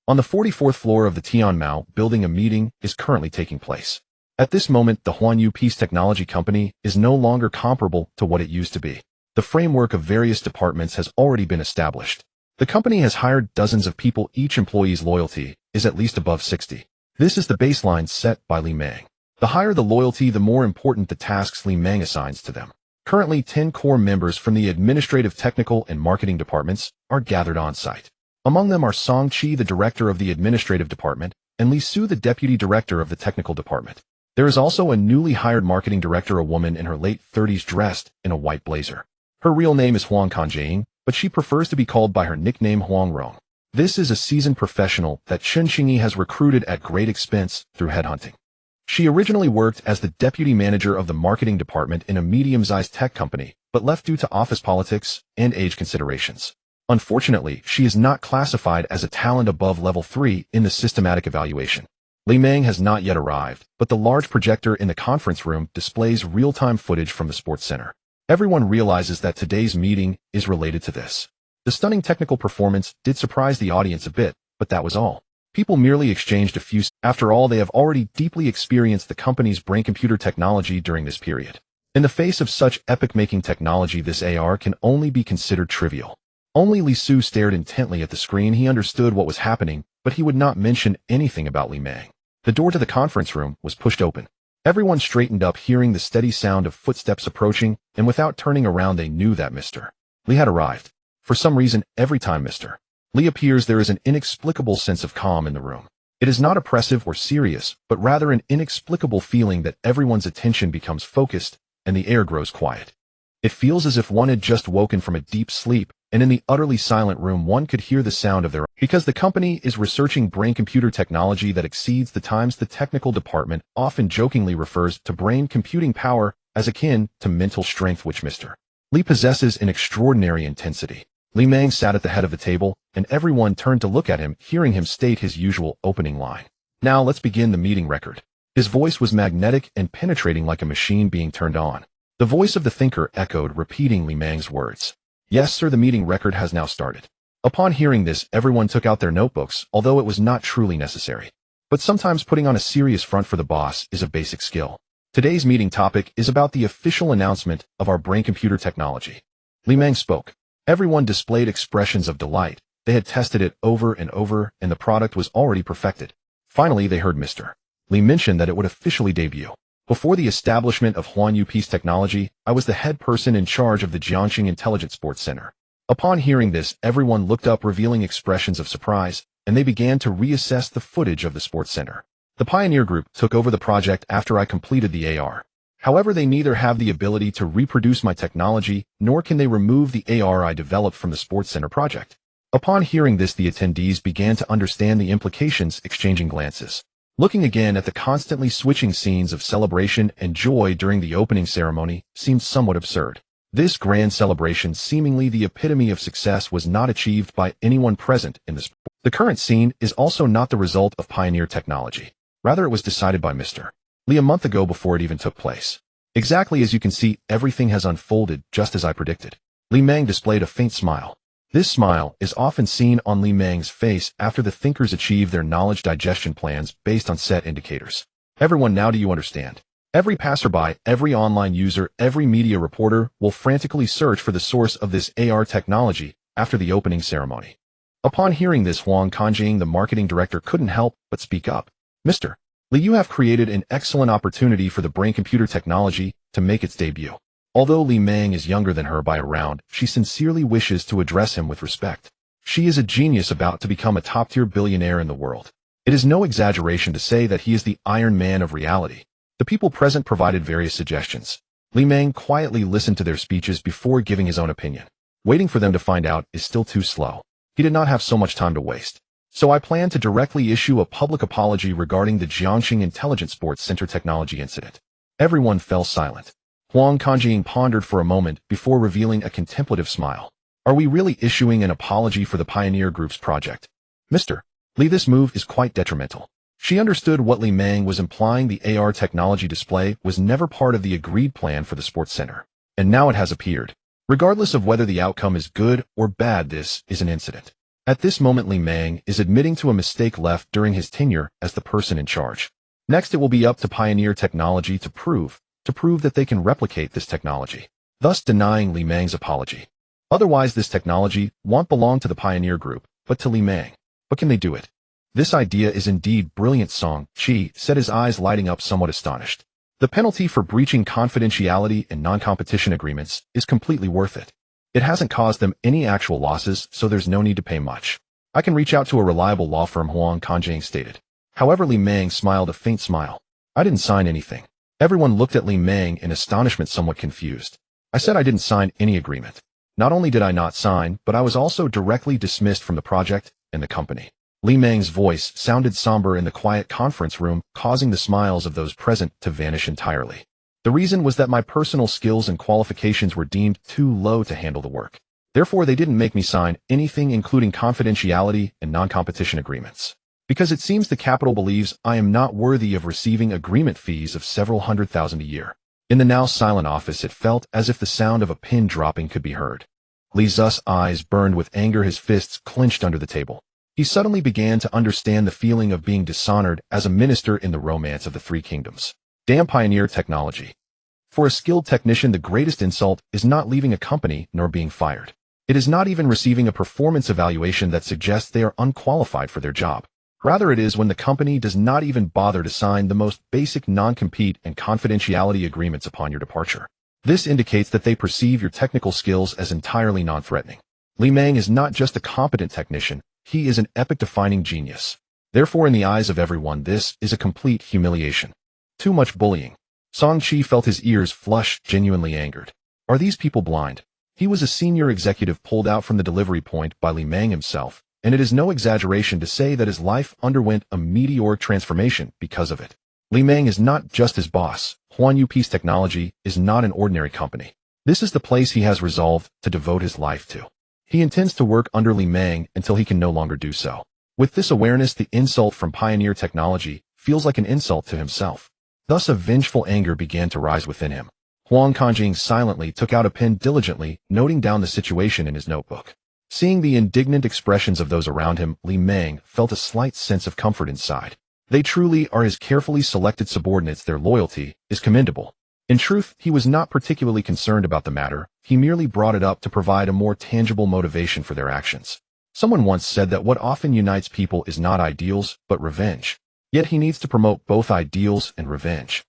On the 44th floor of the Tianmao building, a meeting is currently taking place. At this moment, the Huanyu Peace Technology Company is no longer comparable to what it used to be. The framework of various departments has already been established. The company has hired dozens of people. Each employee's loyalty is at least above 60. This is the baseline set by Li Meng. The higher the loyalty, the more important the tasks Li Meng assigns to them. Currently, 10 core members from the administrative, technical, and marketing departments are gathered on site. Among them are Song Qi, the director of the administrative department, and Li Su, the deputy director of the technical department. There is also a newly hired marketing director, a woman in her late 30s dressed in a white blazer. Her real name is Huang Kanjiang, but she prefers to be called by her nickname Huang Rong. This is a seasoned professional that Chen Xingyi has recruited at great expense through headhunting. She originally worked as the deputy manager of the marketing department in a medium-sized tech company, but left due to office politics and age considerations. Unfortunately, she is not classified as a talent above level 3 in the systematic evaluation. Li Meng has not yet arrived, but the large projector in the conference room displays real-time footage from the sports center. Everyone realizes that today's meeting is related to this. The stunning technical performance did surprise the audience a bit, but that was all. People merely exchanged a few. After all, they have already deeply experienced the company's brain-computer technology during this period. In the face of such epic-making technology, this AR can only be considered trivial. Only Li Su stared intently at the screen. He understood what was happening, but he would not mention anything about Li Meng. The door to the conference room was pushed open. Everyone straightened up, hearing the steady sound of footsteps approaching, and without turning around they knew that Mr. Li had arrived. For some reason, every time Mr. Li appears, there is an inexplicable sense of calm in the room. It is not oppressive or serious, but rather an inexplicable feeling that everyone's attention becomes focused and the air grows quiet. It feels as if one had just woken from a deep sleep, and in the utterly silent room one could hear the sound of their own. Because the company is researching brain-computer technology that exceeds the times the technical department often jokingly refers to brain computing power as akin to mental strength which Mr. Li possesses in extraordinary intensity. Li Meng sat at the head of the table, and everyone turned to look at him, hearing him state his usual opening line. Now let's begin the meeting record. His voice was magnetic and penetrating like a machine being turned on. The voice of the thinker echoed, repeating Li Meng's words. Yes, sir, the meeting record has now started. Upon hearing this, everyone took out their notebooks, although it was not truly necessary. But sometimes putting on a serious front for the boss is a basic skill. Today's meeting topic is about the official announcement of our brain-computer technology. Li Meng spoke. Everyone displayed expressions of delight. They had tested it over and over, and the product was already perfected. Finally, they heard Mr. Li mention that it would officially debut. Before the establishment of Huanyu Peace Technology, I was the head person in charge of the Jiangxing Intelligent Sports Center. Upon hearing this, everyone looked up, revealing expressions of surprise, and they began to reassess the footage of the sports center. The Pioneer Group took over the project after I completed the AR. However, they neither have the ability to reproduce my technology, nor can they remove the AR I developed from the sports center project. Upon hearing this, the attendees began to understand the implications, exchanging glances. Looking again at the constantly switching scenes of celebration and joy during the opening ceremony seemed somewhat absurd. This grand celebration, seemingly the epitome of success, was not achieved by anyone present in the sport. The current scene is also not the result of Pioneer technology. Rather, it was decided by Mr. Li a month ago before it even took place. Exactly as you can see, everything has unfolded just as I predicted. Li Meng displayed a faint smile. This smile is often seen on Li Meng's face after the thinkers achieve their knowledge digestion plans based on set indicators. Everyone, now do you understand? Every passerby, every online user, every media reporter will frantically search for the source of this AR technology after the opening ceremony. Upon hearing this, Huang Kanjing, the marketing director, couldn't help but speak up. Mr. Li, you have created an excellent opportunity for the brain-computer technology to make its debut. Although Li Meng is younger than her by a round, she sincerely wishes to address him with respect. She is a genius about to become a top-tier billionaire in the world. It is no exaggeration to say that he is the Iron Man of reality. The people present provided various suggestions. Li Meng quietly listened to their speeches before giving his own opinion. Waiting for them to find out is still too slow. He did not have so much time to waste. So I plan to directly issue a public apology regarding the Jiangxing Intelligent Sports Center technology incident. Everyone fell silent. Huang Kanjing pondered for a moment before revealing a contemplative smile. Are we really issuing an apology for the Pioneer Group's project? Mr. Li, this move is quite detrimental. She understood what Li Meng was implying. The AR technology display was never part of the agreed plan for the sports center. And now it has appeared. Regardless of whether the outcome is good or bad, this is an incident. At this moment, Li Meng is admitting to a mistake left during his tenure as the person in charge. Next, it will be up to Pioneer Technology to prove that they can replicate this technology, thus denying Li Meng's apology. Otherwise, this technology won't belong to the Pioneer Group, but to Li Meng. But can they do it? This idea is indeed brilliant, Song Qi said, his eyes lighting up, somewhat astonished. The penalty for breaching confidentiality and non-competition agreements is completely worth it. It hasn't caused them any actual losses, so there's no need to pay much. I can reach out to a reliable law firm, Huang Kanjing stated. However, Li Meng smiled a faint smile. I didn't sign anything. Everyone looked at Li Meng in astonishment, somewhat confused. I said I didn't sign any agreement. Not only did I not sign, but I was also directly dismissed from the project and the company. Li Meng's voice sounded somber in the quiet conference room, causing the smiles of those present to vanish entirely. The reason was that my personal skills and qualifications were deemed too low to handle the work. Therefore, they didn't make me sign anything, including confidentiality and non-competition agreements. Because it seems the capital believes I am not worthy of receiving agreement fees of several $100,000 a year. In the now silent office, it felt as if the sound of a pin dropping could be heard. Li Zu's eyes burned with anger, his fists clenched under the table. He suddenly began to understand the feeling of being dishonored as a minister in the romance of the Three Kingdoms. Damn Pioneer technology. For a skilled technician, the greatest insult is not leaving a company nor being fired. It is not even receiving a performance evaluation that suggests they are unqualified for their job. Rather, it is when the company does not even bother to sign the most basic non-compete and confidentiality agreements upon your departure. This indicates that they perceive your technical skills as entirely non-threatening. Li Meng is not just a competent technician, he is an epoch-defining genius. Therefore, in the eyes of everyone, this is a complete humiliation. Too much bullying. Song Qi felt his ears flush, genuinely angered. Are these people blind? He was a senior executive pulled out from the delivery point by Li Meng himself, and it is no exaggeration to say that his life underwent a meteoric transformation because of it. Li Meng is not just his boss. Huanyu Peace Technology is not an ordinary company. This is the place he has resolved to devote his life to. He intends to work under Li Meng until he can no longer do so. With this awareness, the insult from Pioneer Technology feels like an insult to himself. Thus a vengeful anger began to rise within him. Huang Kanjing silently took out a pen, diligently noting down the situation in his notebook. Seeing the indignant expressions of those around him, Li Meng felt a slight sense of comfort inside. They truly are his carefully selected subordinates. Their loyalty is commendable. In truth, he was not particularly concerned about the matter. He merely brought it up to provide a more tangible motivation for their actions. Someone once said that what often unites people is not ideals, but revenge. Yet he needs to promote both ideals and revenge.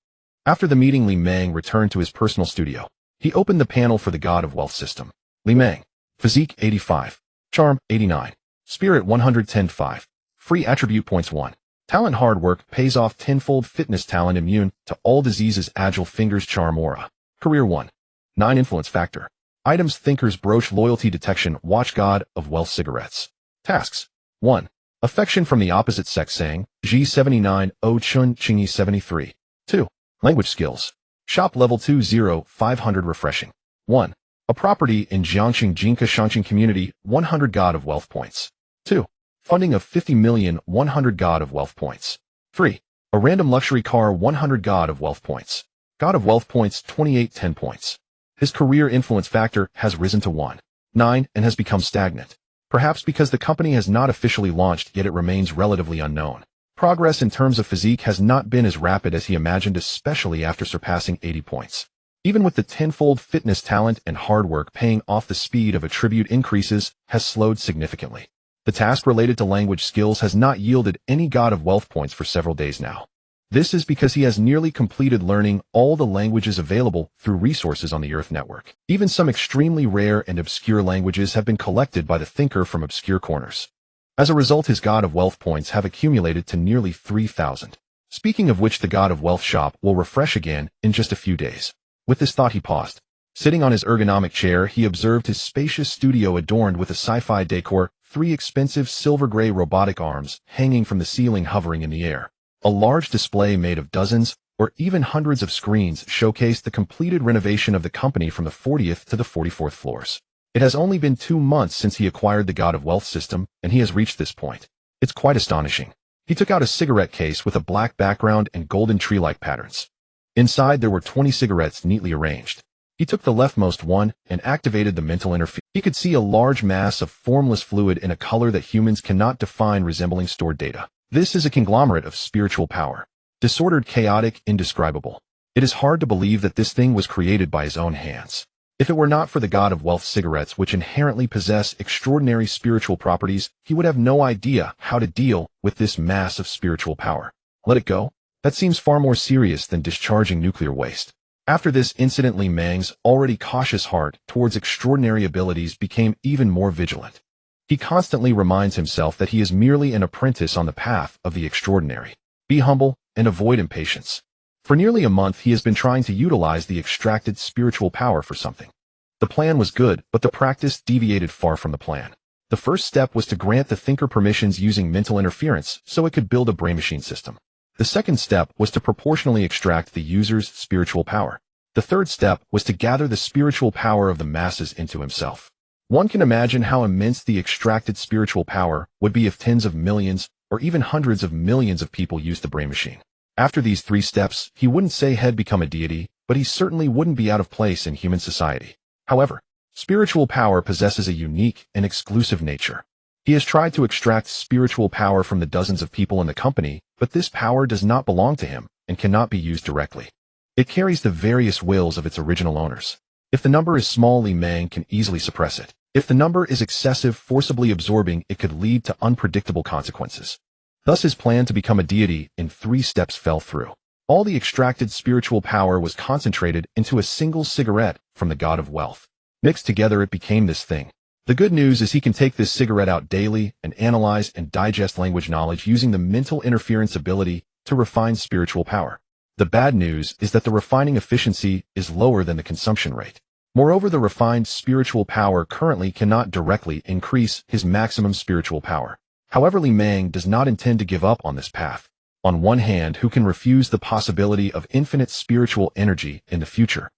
After the meeting, Li Meng returned to his personal studio. He opened the panel for the God of Wealth system. Li Meng. Physique 85. Charm 89. Spirit 110.5. Free attribute points 1. Talent hard work pays off tenfold. Fitness talent immune to all diseases. Agile fingers. Charm aura. Career 1. 9 influence factor. Items thinker's brooch. Loyalty detection. Watch God of Wealth cigarettes. Tasks 1. Affection from the opposite sex saying G79 O Chun Chingy 73. 2. Language skills. Shop level 20 500 refreshing. 1. A property in Jiangxing Jinka Shangqing community 100 God of Wealth points. 2. Funding of 50 million 100 God of Wealth points. 3. A random luxury car 100 God of Wealth points. God of Wealth points 28 10 points. His career influence factor has risen to 1.9 and has become stagnant. Perhaps because the company has not officially launched, yet it remains relatively unknown. Progress in terms of physique has not been as rapid as he imagined, especially after surpassing 80 points. Even with the tenfold fitness talent and hard work paying off, the speed of attribute increases has slowed significantly. The task related to language skills has not yielded any God of Wealth points for several days now. This is because he has nearly completed learning all the languages available through resources on the Earth network. Even some extremely rare and obscure languages have been collected by the thinker from obscure corners. As a result, his God of Wealth points have accumulated to nearly 3,000. Speaking of which, the God of Wealth shop will refresh again in just a few days. With this thought, he paused. Sitting on his ergonomic chair, he observed his spacious studio adorned with a sci-fi decor, 3 expensive silver-gray robotic arms hanging from the ceiling, hovering in the air. A large display made of dozens or even hundreds of screens showcased the completed renovation of the company from the 40th to the 44th floors. It has only been 2 months since he acquired the God of Wealth system, and he has reached this point. It's quite astonishing. He took out a cigarette case with a black background and golden tree-like patterns. Inside there were 20 cigarettes neatly arranged. He took the leftmost one and activated the mental interface. He could see a large mass of formless fluid in a color that humans cannot define, resembling stored data. This is a conglomerate of spiritual power. Disordered, chaotic, indescribable. It is hard to believe that this thing was created by his own hands. If it were not for the God of Wealth cigarettes, which inherently possess extraordinary spiritual properties, he would have no idea how to deal with this mass of spiritual power. Let it go? That seems far more serious than discharging nuclear waste. After this incident, Li Meng's already cautious heart towards extraordinary abilities became even more vigilant. He constantly reminds himself that he is merely an apprentice on the path of the extraordinary. Be humble and avoid impatience. For nearly a month, he has been trying to utilize the extracted spiritual power for something. The plan was good, but the practice deviated far from the plan. The first step was to grant the thinker permissions using mental interference so it could build a brain machine system. The second step was to proportionally extract the user's spiritual power. The third step was to gather the spiritual power of the masses into himself. One can imagine how immense the extracted spiritual power would be if tens of millions or even hundreds of millions of people used the brain machine. After these 3 steps, he wouldn't say had become a deity, but he certainly wouldn't be out of place in human society. However, spiritual power possesses a unique and exclusive nature. He has tried to extract spiritual power from the dozens of people in the company, but this power does not belong to him and cannot be used directly. It carries the various wills of its original owners. If the number is small, Li Meng can easily suppress it. If the number is excessive, forcibly absorbing, it could lead to unpredictable consequences. Thus his plan to become a deity in 3 steps fell through. All the extracted spiritual power was concentrated into a single cigarette from the God of Wealth. Mixed together, it became this thing. The good news is he can take this cigarette out daily and analyze and digest language knowledge using the mental interference ability to refine spiritual power. The bad news is that the refining efficiency is lower than the consumption rate. Moreover, the refined spiritual power currently cannot directly increase his maximum spiritual power. However, Li Meng does not intend to give up on this path. On one hand, who can refuse the possibility of infinite spiritual energy in the future?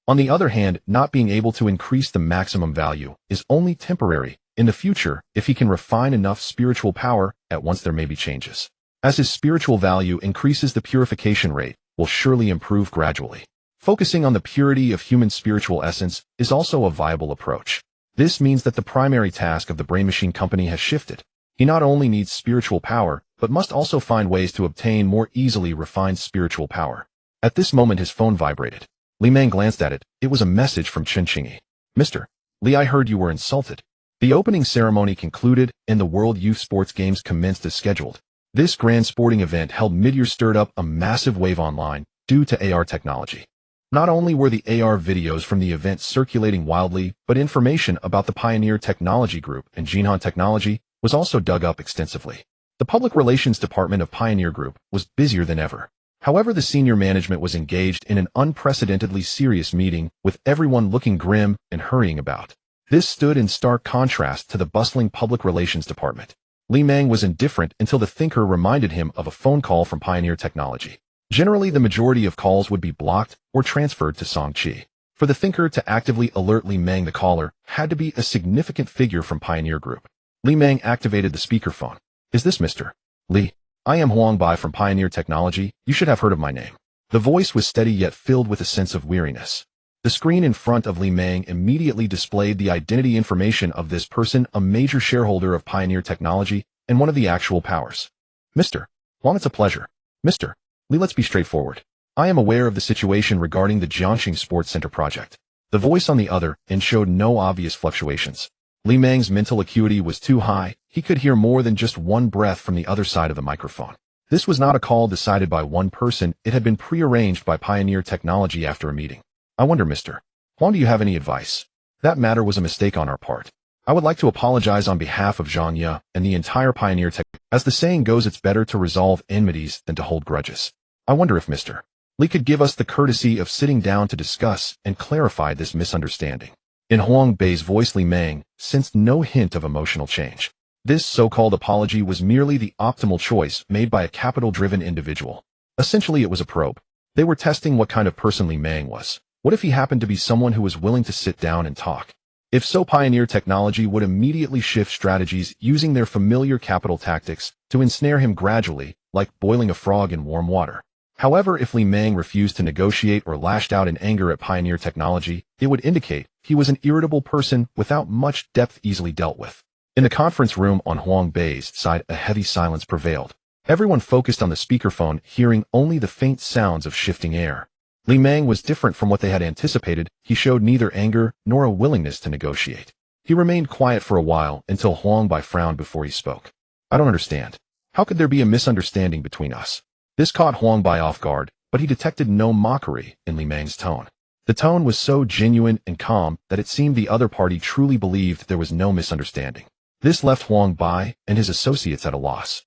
On the other hand, not being able to increase the maximum value is only temporary. In the future, if he can refine enough spiritual power, at once there may be changes. As his spiritual value increases, the purification rate will surely improve gradually. Focusing on the purity of human spiritual essence is also a viable approach. This means that the primary task of the Brain Machine Company has shifted. He not only needs spiritual power, but must also find ways to obtain more easily refined spiritual power. At this moment his phone vibrated. Li Meng glanced at it. It was a message from Chen Qingyi. Mr. Li, I heard you were insulted. The opening ceremony concluded, and the World Youth Sports Games commenced as scheduled. This grand sporting event held mid-year stirred up a massive wave online due to AR technology. Not only were the AR videos from the event circulating wildly, but information about the Pioneer Technology Group and Jinhan Technology was also dug up extensively. The Public Relations Department of Pioneer Group was busier than ever. However, the senior management was engaged in an unprecedentedly serious meeting, with everyone looking grim and hurrying about. This stood in stark contrast to the bustling Public Relations Department. Li Meng was indifferent until the thinker reminded him of a phone call from Pioneer Technology. Generally, the majority of calls would be blocked or transferred to Song Qi. For the thinker to actively alert Li Meng, the caller had to be a significant figure from Pioneer Group. Li Meng activated the speakerphone. Is this Mr. Li? I am Huang Bai from Pioneer Technology. You should have heard of my name. The voice was steady yet filled with a sense of weariness. The screen in front of Li Meng immediately displayed the identity information of this person, a major shareholder of Pioneer Technology and one of the actual powers. Mr. Huang, it's a pleasure. Mr. Li, let's be straightforward. I am aware of the situation regarding the Jiangxing Sports Center project. The voice on the other end showed no obvious fluctuations. Li Meng's mental acuity was too high. He could hear more than just one breath from the other side of the microphone. This was not a call decided by one person. It had been prearranged by Pioneer Technology after a meeting. I wonder, Mr. Huang, do you have any advice? That matter was a mistake on our part. I would like to apologize on behalf of Zhang Ye and the entire Pioneer Tech. As the saying goes, it's better to resolve enmities than to hold grudges. I wonder if Mr. Li could give us the courtesy of sitting down to discuss and clarify this misunderstanding. In Huang Bai's voice, Li Meng sensed no hint of emotional change. This so-called apology was merely the optimal choice made by a capital-driven individual. Essentially, it was a probe. They were testing what kind of person Li Meng was. What if he happened to be someone who was willing to sit down and talk? If so, Pioneer Technology would immediately shift strategies using their familiar capital tactics to ensnare him gradually, like boiling a frog in warm water. However, if Li Meng refused to negotiate or lashed out in anger at Pioneer Technology, it would indicate he was an irritable person without much depth, easily dealt with. In the conference room on Huang Bai's side, a heavy silence prevailed. Everyone focused on the speakerphone, hearing only the faint sounds of shifting air. Li Meng was different from what they had anticipated. He showed neither anger nor a willingness to negotiate. He remained quiet for a while until Huang Bai frowned before he spoke. I don't understand. How could there be a misunderstanding between us? This caught Huang Bai off guard, but he detected no mockery in Li Meng's tone. The tone was so genuine and calm that it seemed the other party truly believed there was no misunderstanding. This left Huang Bai and his associates at a loss.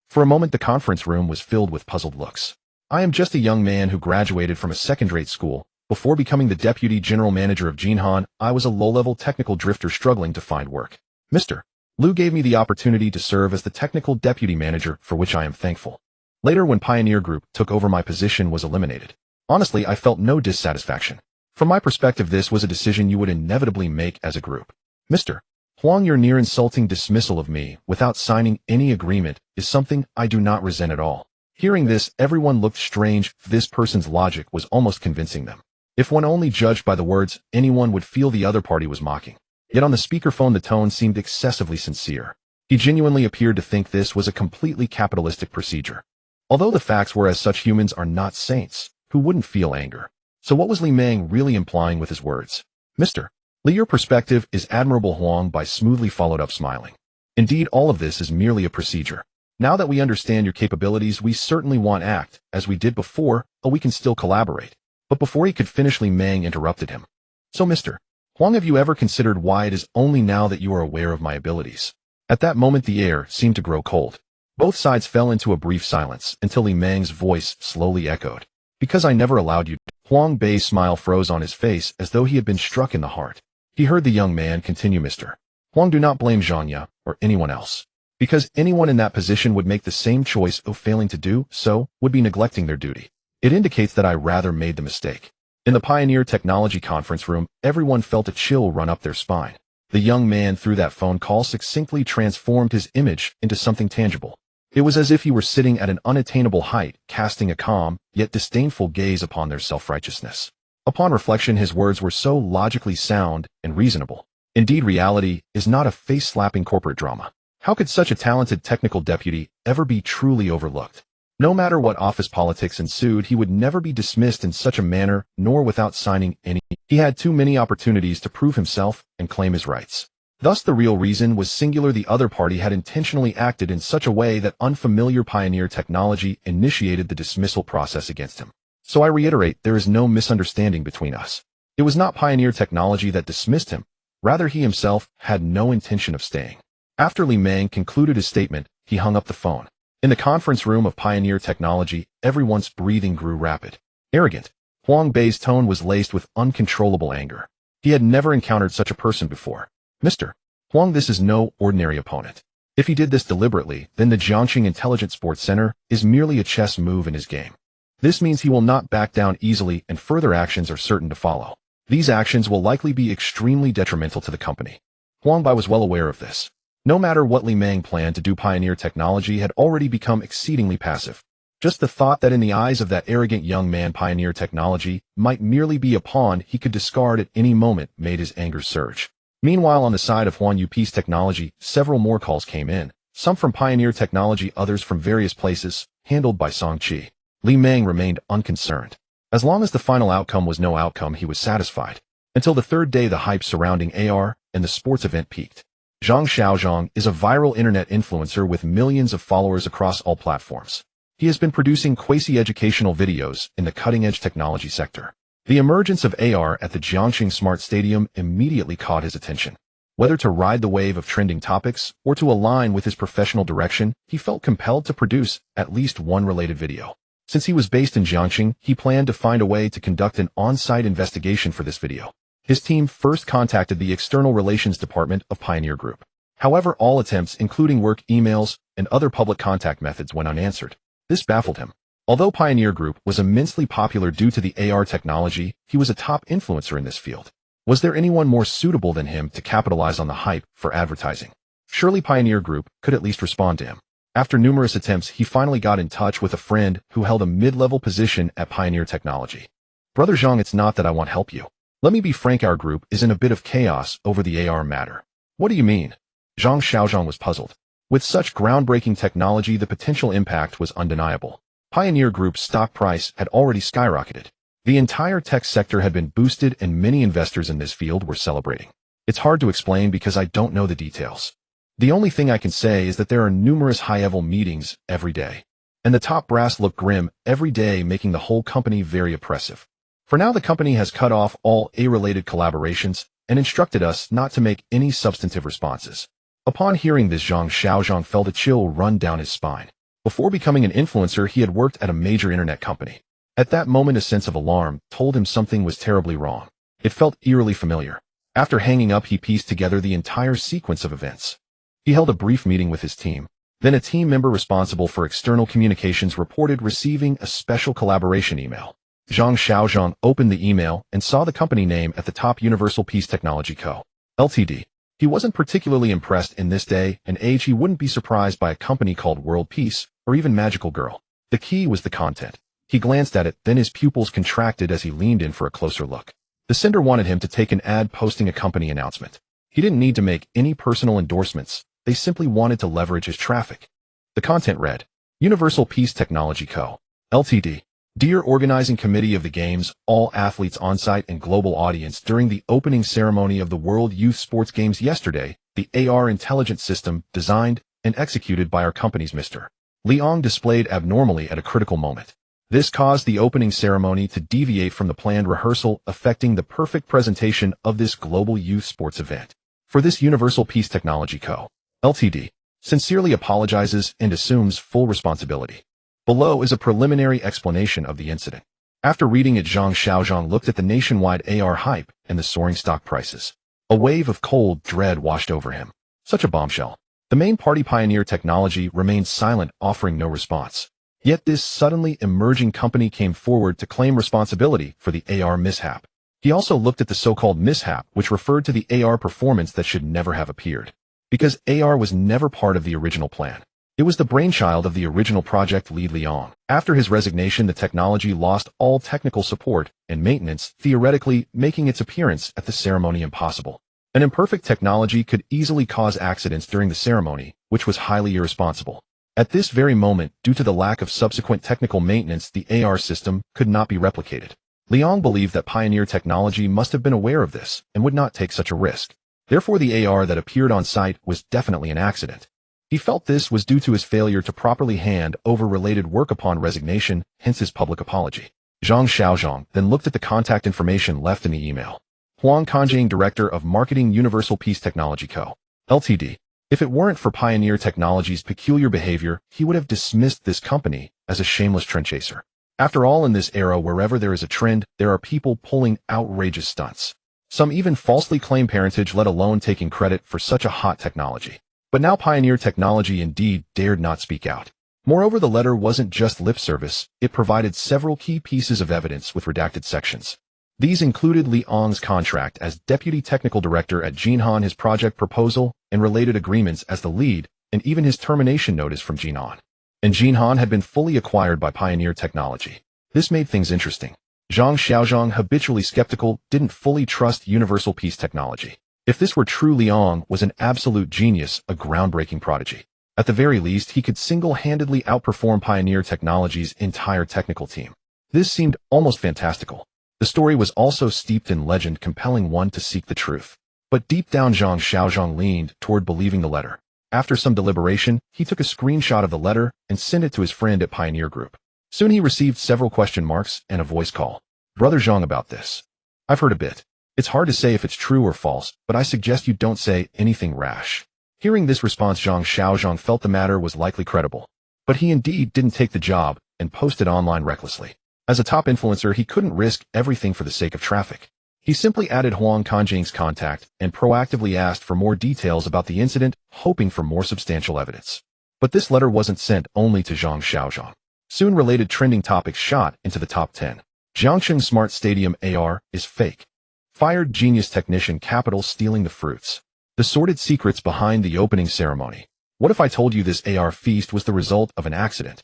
For a moment the conference room was filled with puzzled looks. I am just a young man who graduated from a second-rate school. Before becoming the deputy general manager of Jinhan, I was a low-level technical drifter struggling to find work. Mr. Liu gave me the opportunity to serve as the technical deputy manager, for which I am thankful. Later, when Pioneer Group took over, my position was eliminated. Honestly, I felt no dissatisfaction. From my perspective, this was a decision you would inevitably make as a group. Mr. Huang, your near-insulting dismissal of me without signing any agreement is something I do not resent at all. Hearing this, everyone looked strange. This person's logic was almost convincing them. If one only judged by the words, anyone would feel the other party was mocking. Yet on the speakerphone the tone seemed excessively sincere. He genuinely appeared to think this was a completely capitalistic procedure. Although the facts were as such, humans are not saints who wouldn't feel anger. So what was Li Meng really implying with his words? Mr. Li, your perspective is admirable. Huang Bai smoothly followed up, smiling. Indeed, all of this is merely a procedure. Now that we understand your capabilities, we certainly want to act as we did before, but we can still collaborate. But before he could finish, Li Meng interrupted him. So Mr. Huang, have you ever considered why it is only now that you are aware of my abilities? At that moment the air seemed to grow cold. Both sides fell into a brief silence until Li Meng's voice slowly echoed. Because I never allowed you. Huang Bai's smile froze on his face as though he had been struck in the heart. He heard the young man continue. Mr. Huang, do not blame Zhang Ye or anyone else. because anyone in that position would make the same choice of failing to do so, would be neglecting their duty. It indicates that I rather made the mistake. In the Pioneer Technology conference room, everyone felt a chill run up their spine. The young man through that phone call succinctly transformed his image into something tangible. It was as if he were sitting at an unattainable height, casting a calm, yet disdainful gaze upon their self-righteousness. Upon reflection, his words were so logically sound and reasonable. Indeed, reality is not a face-slapping corporate drama. How could such a talented technical deputy ever be truly overlooked? No matter what office politics ensued, he would never be dismissed in such a manner, nor without signing any. He had too many opportunities to prove himself and claim his rights. Thus the real reason was singular. The other party had intentionally acted in such a way that unfamiliar Pioneer Technology initiated the dismissal process against him. So I reiterate, there is no misunderstanding between us. It was not Pioneer Technology that dismissed him. Rather, he himself had no intention of staying. After Li Meng concluded his statement, he hung up the phone. In the conference room of Pioneer Technology, everyone's breathing grew rapid. Arrogant. Huang Bei's tone was laced with uncontrollable anger. He had never encountered such a person before. Mr. Huang, this is no ordinary opponent. If he did this deliberately, then the Jiangxing Intelligent Sports Center is merely a chess move in his game. This means he will not back down easily, and further actions are certain to follow. These actions will likely be extremely detrimental to the company. Huang Bei was well aware of this. No matter what Li Meng planned to do, Pioneer Technology had already become exceedingly passive. Just the thought that in the eyes of that arrogant young man Pioneer Technology might merely be a pawn he could discard at any moment made his anger surge. Meanwhile, on the side of Huan Yu Peace Technology, several more calls came in, some from Pioneer Technology, others from various places, handled by Song Qi. Li Meng remained unconcerned. As long as the final outcome was no outcome, he was satisfied. Until the third day, the hype surrounding AR and the sports event peaked. Zhang Xiaozhang is a viral internet influencer with millions of followers across all platforms. He has been producing quasi-educational videos in the cutting-edge technology sector. The emergence of AR at the Jiangxing Smart Stadium immediately caught his attention. Whether to ride the wave of trending topics or to align with his professional direction, he felt compelled to produce at least one related video. Since he was based in Jiangxing, he planned to find a way to conduct an on-site investigation for this video. His team first contacted the External Relations Department of Pioneer Group. However, all attempts, including work emails and other public contact methods, went unanswered. This baffled him. Although Pioneer Group was immensely popular due to the AR technology, he was a top influencer in this field. Was there anyone more suitable than him to capitalize on the hype for advertising? Surely Pioneer Group could at least respond to him. After numerous attempts, he finally got in touch with a friend who held a mid-level position at Pioneer Technology. Brother Zhang, it's not that I want help you. Let me be frank, our group is in a bit of chaos over the AR matter. What do you mean? Zhang Xiaozhang was puzzled. With such groundbreaking technology, the potential impact was undeniable. Pioneer Group's stock price had already skyrocketed. The entire tech sector had been boosted and many investors in this field were celebrating. It's hard to explain because I don't know the details. The only thing I can say is that there are numerous high-level meetings every day. And the top brass look grim every day, making the whole company very oppressive. For now, the company has cut off all A-related collaborations and instructed us not to make any substantive responses. Upon hearing this, Zhang Xiaozhang felt a chill run down his spine. Before becoming an influencer, he had worked at a major internet company. At that moment, a sense of alarm told him something was terribly wrong. It felt eerily familiar. After hanging up, he pieced together the entire sequence of events. He held a brief meeting with his team. Then a team member responsible for external communications reported receiving a special collaboration email. Zhang Xiaozhang opened the email and saw the company name at the top: Universal Peace Technology Co. Ltd. He wasn't particularly impressed. In this day and age, he wouldn't be surprised by a company called World Peace or even Magical Girl. The key was the content. He glanced at it, then his pupils contracted as he leaned in for a closer look. The sender wanted him to take an ad posting a company announcement. He didn't need to make any personal endorsements. They simply wanted to leverage his traffic. The content read, Universal Peace Technology Co. Ltd. Dear Organizing Committee of the Games, all athletes on-site and global audience, during the opening ceremony of the World Youth Sports Games yesterday, the AR intelligence system designed and executed by our company's Mr. Liang displayed abnormally at a critical moment. This caused the opening ceremony to deviate from the planned rehearsal, affecting the perfect presentation of this global youth sports event. For this, Universal Peace Technology Co. Ltd. sincerely apologizes and assumes full responsibility. Below is a preliminary explanation of the incident. After reading it, Zhang Xiaozhang looked at the nationwide AR hype and the soaring stock prices. A wave of cold dread washed over him. Such a bombshell. The main party Pioneer Technology remained silent, offering no response. Yet this suddenly emerging company came forward to claim responsibility for the AR mishap. He also looked at the so-called mishap, which referred to the AR performance that should never have appeared. Because AR was never part of the original plan. It was the brainchild of the original project lead Liang. After his resignation, the technology lost all technical support and maintenance, theoretically making its appearance at the ceremony impossible. An imperfect technology could easily cause accidents during the ceremony, which was highly irresponsible. At this very moment, due to the lack of subsequent technical maintenance, the AR system could not be replicated. Liang believed that Pioneer Technology must have been aware of this and would not take such a risk. Therefore, the AR that appeared on site was definitely an accident. He felt this was due to his failure to properly hand over related work upon resignation, hence his public apology. Zhang Xiaozhong then looked at the contact information left in the email. Huang Kanjiang, Director of Marketing, Universal Peace Technology Co., Ltd. If it weren't for Pioneer Technology's peculiar behavior, he would have dismissed this company as a shameless trend chaser. After all, in this era, wherever there is a trend, there are people pulling outrageous stunts. Some even falsely claim parentage, let alone taking credit for such a hot technology. But now Pioneer Technology indeed dared not speak out. Moreover, the letter wasn't just lip service, it provided several key pieces of evidence with redacted sections. These included Liang's contract as Deputy Technical Director at Jinhan, his project proposal and related agreements as the lead, and even his termination notice from Jinhan. And Jinhan had been fully acquired by Pioneer Technology. This made things interesting. Zhang Xiaozhong, habitually skeptical, didn't fully trust Universal Peace Technology. If this were true, Liang was an absolute genius, a groundbreaking prodigy. At the very least, he could single-handedly outperform Pioneer Technology's entire technical team. This seemed almost fantastical. The story was also steeped in legend, compelling one to seek the truth. But deep down, Zhang Xiaozhong leaned toward believing the letter. After some deliberation, he took a screenshot of the letter and sent it to his friend at Pioneer Group. Soon he received several question marks and a voice call. Brother Zhang, about this. I've heard a bit. It's hard to say if it's true or false, but I suggest you don't say anything rash. Hearing this response, Zhang Xiaozhong felt the matter was likely credible. But he indeed didn't take the job and posted online recklessly. As a top influencer, he couldn't risk everything for the sake of traffic. He simply added Huang Kanjiang's contact and proactively asked for more details about the incident, hoping for more substantial evidence. But this letter wasn't sent only to Zhang Xiaozhong. Soon related trending topics shot into the top 10. Jiangxing Smart Stadium AR is fake. Fired genius technician, capital stealing the fruits. The sordid secrets behind the opening ceremony. What if I told you this AR feast was the result of an accident?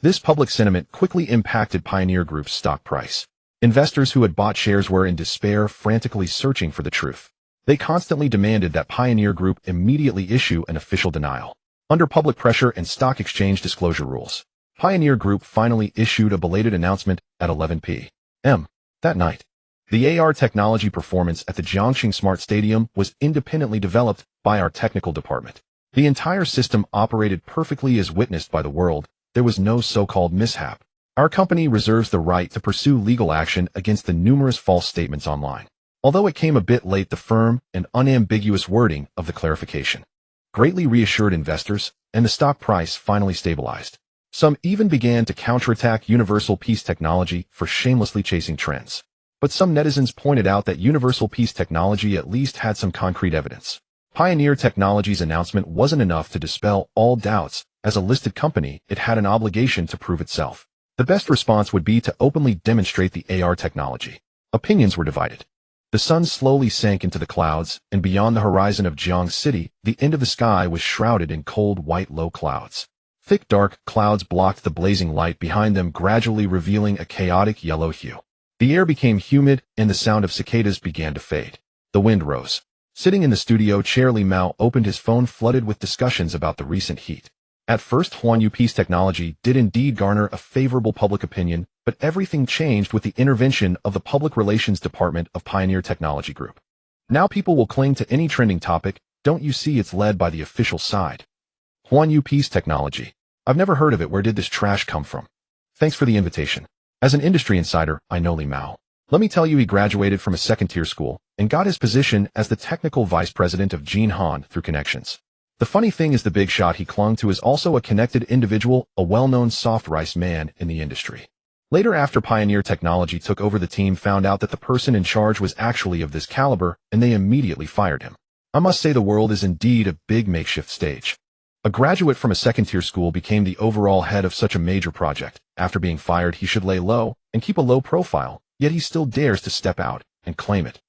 This public sentiment quickly impacted Pioneer Group's stock price. Investors who had bought shares were in despair, frantically searching for the truth. They constantly demanded that Pioneer Group immediately issue an official denial. Under public pressure and stock exchange disclosure rules, Pioneer Group finally issued a belated announcement at 11 p.m. that night. The AR technology performance at the Jiangxing Smart Stadium was independently developed by our technical department. The entire system operated perfectly as witnessed by the world. There was no so-called mishap. Our company reserves the right to pursue legal action against the numerous false statements online. Although it came a bit late, the firm and unambiguous wording of the clarification greatly reassured investors, and the stock price finally stabilized. Some even began to counterattack Universal Peace Technology for shamelessly chasing trends. But some netizens pointed out that Universal Peace Technology at least had some concrete evidence. Pioneer Technology's announcement wasn't enough to dispel all doubts. As a listed company, it had an obligation to prove itself. The best response would be to openly demonstrate the AR technology. Opinions were divided. The sun slowly sank into the clouds, and beyond the horizon of Jiang City, the end of the sky was shrouded in cold white low clouds. Thick dark clouds blocked the blazing light behind them, gradually revealing a chaotic yellow hue. The air became humid, and the sound of cicadas began to fade. The wind rose. Sitting in the studio chair, Li Mao opened his phone, flooded with discussions about the recent heat. At first, Huanyu Peace Technology did indeed garner a favorable public opinion, but everything changed with the intervention of the Public Relations Department of Pioneer Technology Group. Now people will cling to any trending topic. Don't you see it's led by the official side? Huanyu Peace Technology. I've never heard of it. Where did this trash come from? Thanks for the invitation. As an industry insider, I know Li Mao. Let me tell you, he graduated from a second-tier school and got his position as the technical vice president of Jinhan through connections. The funny thing is, the big shot he clung to is also a connected individual, a well-known soft rice man in the industry. Later, after Pioneer Technology took over, the team found out that the person in charge was actually of this caliber, and they immediately fired him. I must say the world is indeed a big makeshift stage. A graduate from a second-tier school became the overall head of such a major project. After being fired, he should lay low and keep a low profile, yet he still dares to step out and claim it.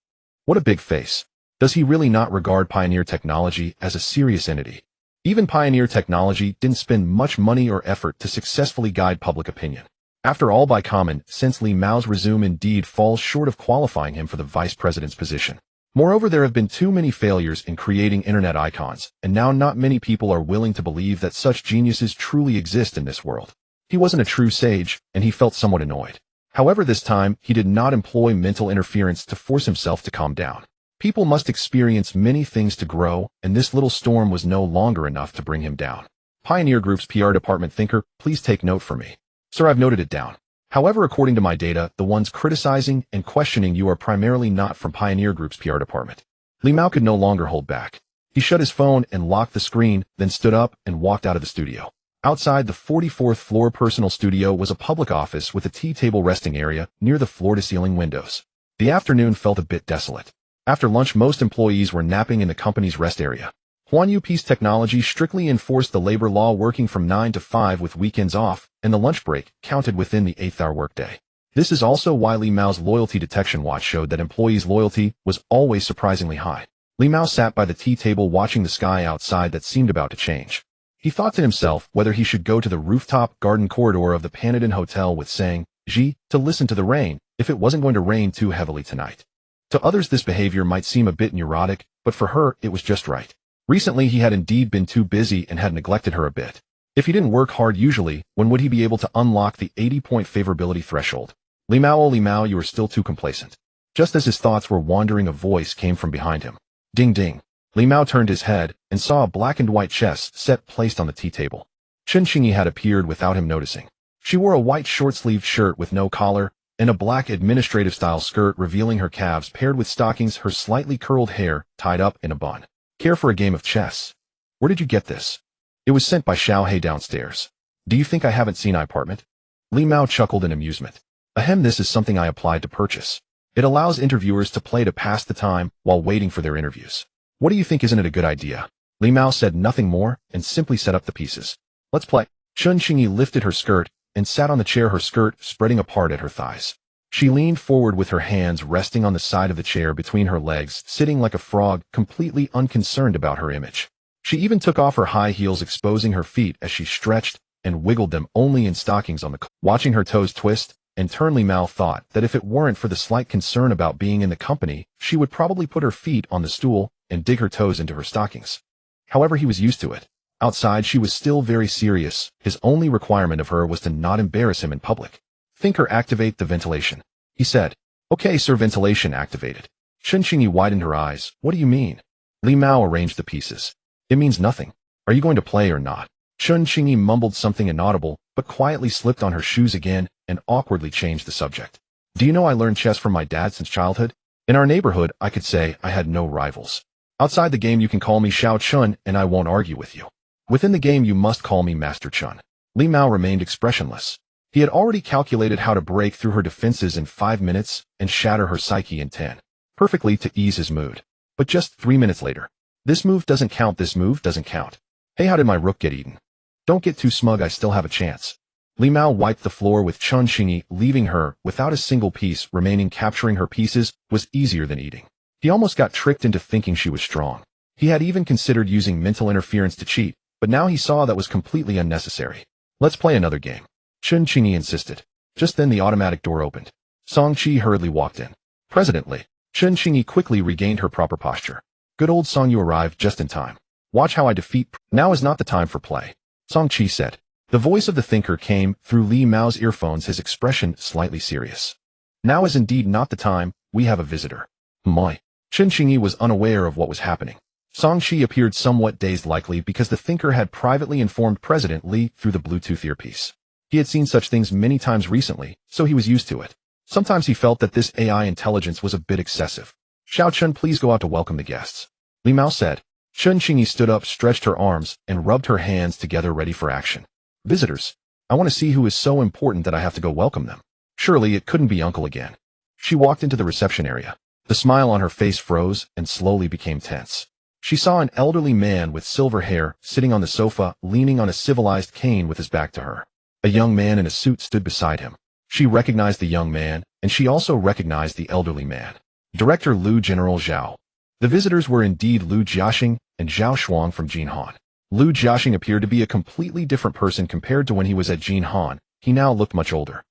What a big face. Does he really not regard Pioneer Technology as a serious entity? Even Pioneer Technology didn't spend much money or effort to successfully guide public opinion. After all, by common sense, Li Mao's resume indeed falls short of qualifying him for the vice president's position. Moreover, there have been too many failures in creating internet icons, and now not many people are willing to believe that such geniuses truly exist in this world. He wasn't a true sage, and he felt somewhat annoyed. However, this time, he did not employ mental interference to force himself to calm down. People must experience many things to grow, and this little storm was no longer enough to bring him down. Pioneer Group's PR department thinker, please take note for me. Sir, I've noted it down. However, according to my data, the ones criticizing and questioning you are primarily not from Pioneer Group's PR department. Li Mao could no longer hold back. He shut his phone and locked the screen, then stood up and walked out of the studio. Outside the 44th floor personal studio was a public office with a tea table resting area near the floor-to-ceiling windows. The afternoon felt a bit desolate. After lunch, most employees were napping in the company's rest area. Huanyu Peace Technology strictly enforced the labor law, working from 9 to 5 with weekends off, and the lunch break counted within the 8th-hour workday. This is also why Li Mao's loyalty detection watch showed that employees' loyalty was always surprisingly high. Li Mao sat by the tea table watching the sky outside that seemed about to change. He thought to himself whether he should go to the rooftop garden corridor of the Panadin Hotel with saying, "Ji," to listen to the rain, if it wasn't going to rain too heavily tonight. To others, this behavior might seem a bit neurotic, but for her, it was just right. Recently, he had indeed been too busy and had neglected her a bit. If he didn't work hard usually, when would he be able to unlock the 80-point favorability threshold? Li Mao, oh Li Mao, you are still too complacent. Just as his thoughts were wandering, a voice came from behind him. Ding ding. Li Mao turned his head and saw a black and white chess set placed on the tea table. Chen Qingyi had appeared without him noticing. She wore a white short-sleeved shirt with no collar and a black administrative-style skirt revealing her calves paired with stockings, her slightly curled hair tied up in a bun. Care for a game of chess? Where did you get this? It was sent by Xiao He downstairs. Do you think I haven't seen my apartment? Li Mao chuckled in amusement. Ahem, this is something I applied to purchase. It allows interviewers to play to pass the time while waiting for their interviews. What do you think? Isn't it a good idea? Li Mao said nothing more and simply set up the pieces. Let's play. Chen Qingyi lifted her skirt and sat on the chair, her skirt spreading apart at her thighs. She leaned forward with her hands resting on the side of the chair between her legs, sitting like a frog, completely unconcerned about her image. She even took off her high heels, exposing her feet as she stretched and wiggled them only in stockings on the watching her toes twist and turn. Li Mao thought that if it weren't for the slight concern about being in the company, she would probably put her feet on the stool and dig her toes into her stockings. However, he was used to it. Outside, she was still very serious. His only requirement of her was to not embarrass him in public. Thinker, activate the ventilation, he said. Okay, sir, ventilation activated. Chen Qingyi widened her eyes. What do you mean? Li Mao arranged the pieces. It means nothing. Are you going to play or not? Chen Qingyi mumbled something inaudible, but quietly slipped on her shoes again and awkwardly changed the subject. Do you know I learned chess from my dad since childhood? In our neighborhood, I could say I had no rivals. Outside the game, you can call me Xiao Chun and I won't argue with you. Within the game, you must call me Master Chun. Li Mao remained expressionless. He had already calculated how to break through her defenses in 5 minutes and shatter her psyche in 10. Perfectly to ease his mood. But just 3 minutes later. This move doesn't count, this move doesn't count. Hey, how did my rook get eaten? Don't get too smug, I still have a chance. Li Mao wiped the floor with Chen Qingyi, leaving her without a single piece remaining. Capturing her pieces was easier than eating. He almost got tricked into thinking she was strong. He had even considered using mental interference to cheat, but now he saw that was completely unnecessary. Let's play another game. Chen Qingyi insisted. Just then the automatic door opened. Song Qi hurriedly walked in. President Li. Chen Qingyi quickly regained her proper posture. Good old Song, you arrived just in time. Watch how I defeat. Now is not the time for play, Song Qi said. The voice of the thinker came through Li Mao's earphones, his expression slightly serious. Now is indeed not the time, we have a visitor. My. Chen Qingyi was unaware of what was happening. Song Qi appeared somewhat dazed, likely because the thinker had privately informed President Li through the Bluetooth earpiece. He had seen such things many times recently, so he was used to it. Sometimes he felt that this AI intelligence was a bit excessive. Xiao Chun, please go out to welcome the guests, Li Mao said. Chen Qingyi stood up, stretched her arms, and rubbed her hands together, ready for action. Visitors. I want to see who is so important that I have to go welcome them. Surely it couldn't be Uncle again. She walked into the reception area. The smile on her face froze and slowly became tense. She saw an elderly man with silver hair sitting on the sofa, leaning on a civilized cane with his back to her. A young man in a suit stood beside him. She recognized the young man, and she also recognized the elderly man. Director Lu General Zhao. The visitors were indeed Lu Jiaxing and Zhao Shuang from Jinhan. Lu Jiaxing appeared to be a completely different person compared to when he was at Jinhan. He now looked much older.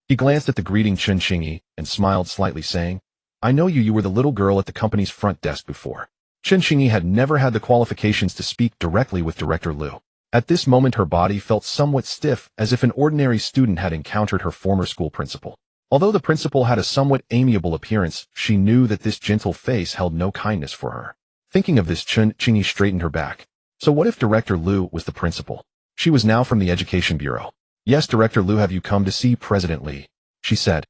He glanced at the greeting Chen Qingyi and smiled slightly, saying, "I know you were the little girl at the company's front desk before." Chen Qingyi had never had the qualifications to speak directly with Director Lu. At this moment her body felt somewhat stiff, as if an ordinary student had encountered her former school principal. Although the principal had a somewhat amiable appearance, she knew that this gentle face held no kindness for her. Thinking of this, Chen Qingyi straightened her back. So what if Director Lu was the principal? She was now from the Education Bureau. "Yes, Director Lu, have you come to see President Li?" she said.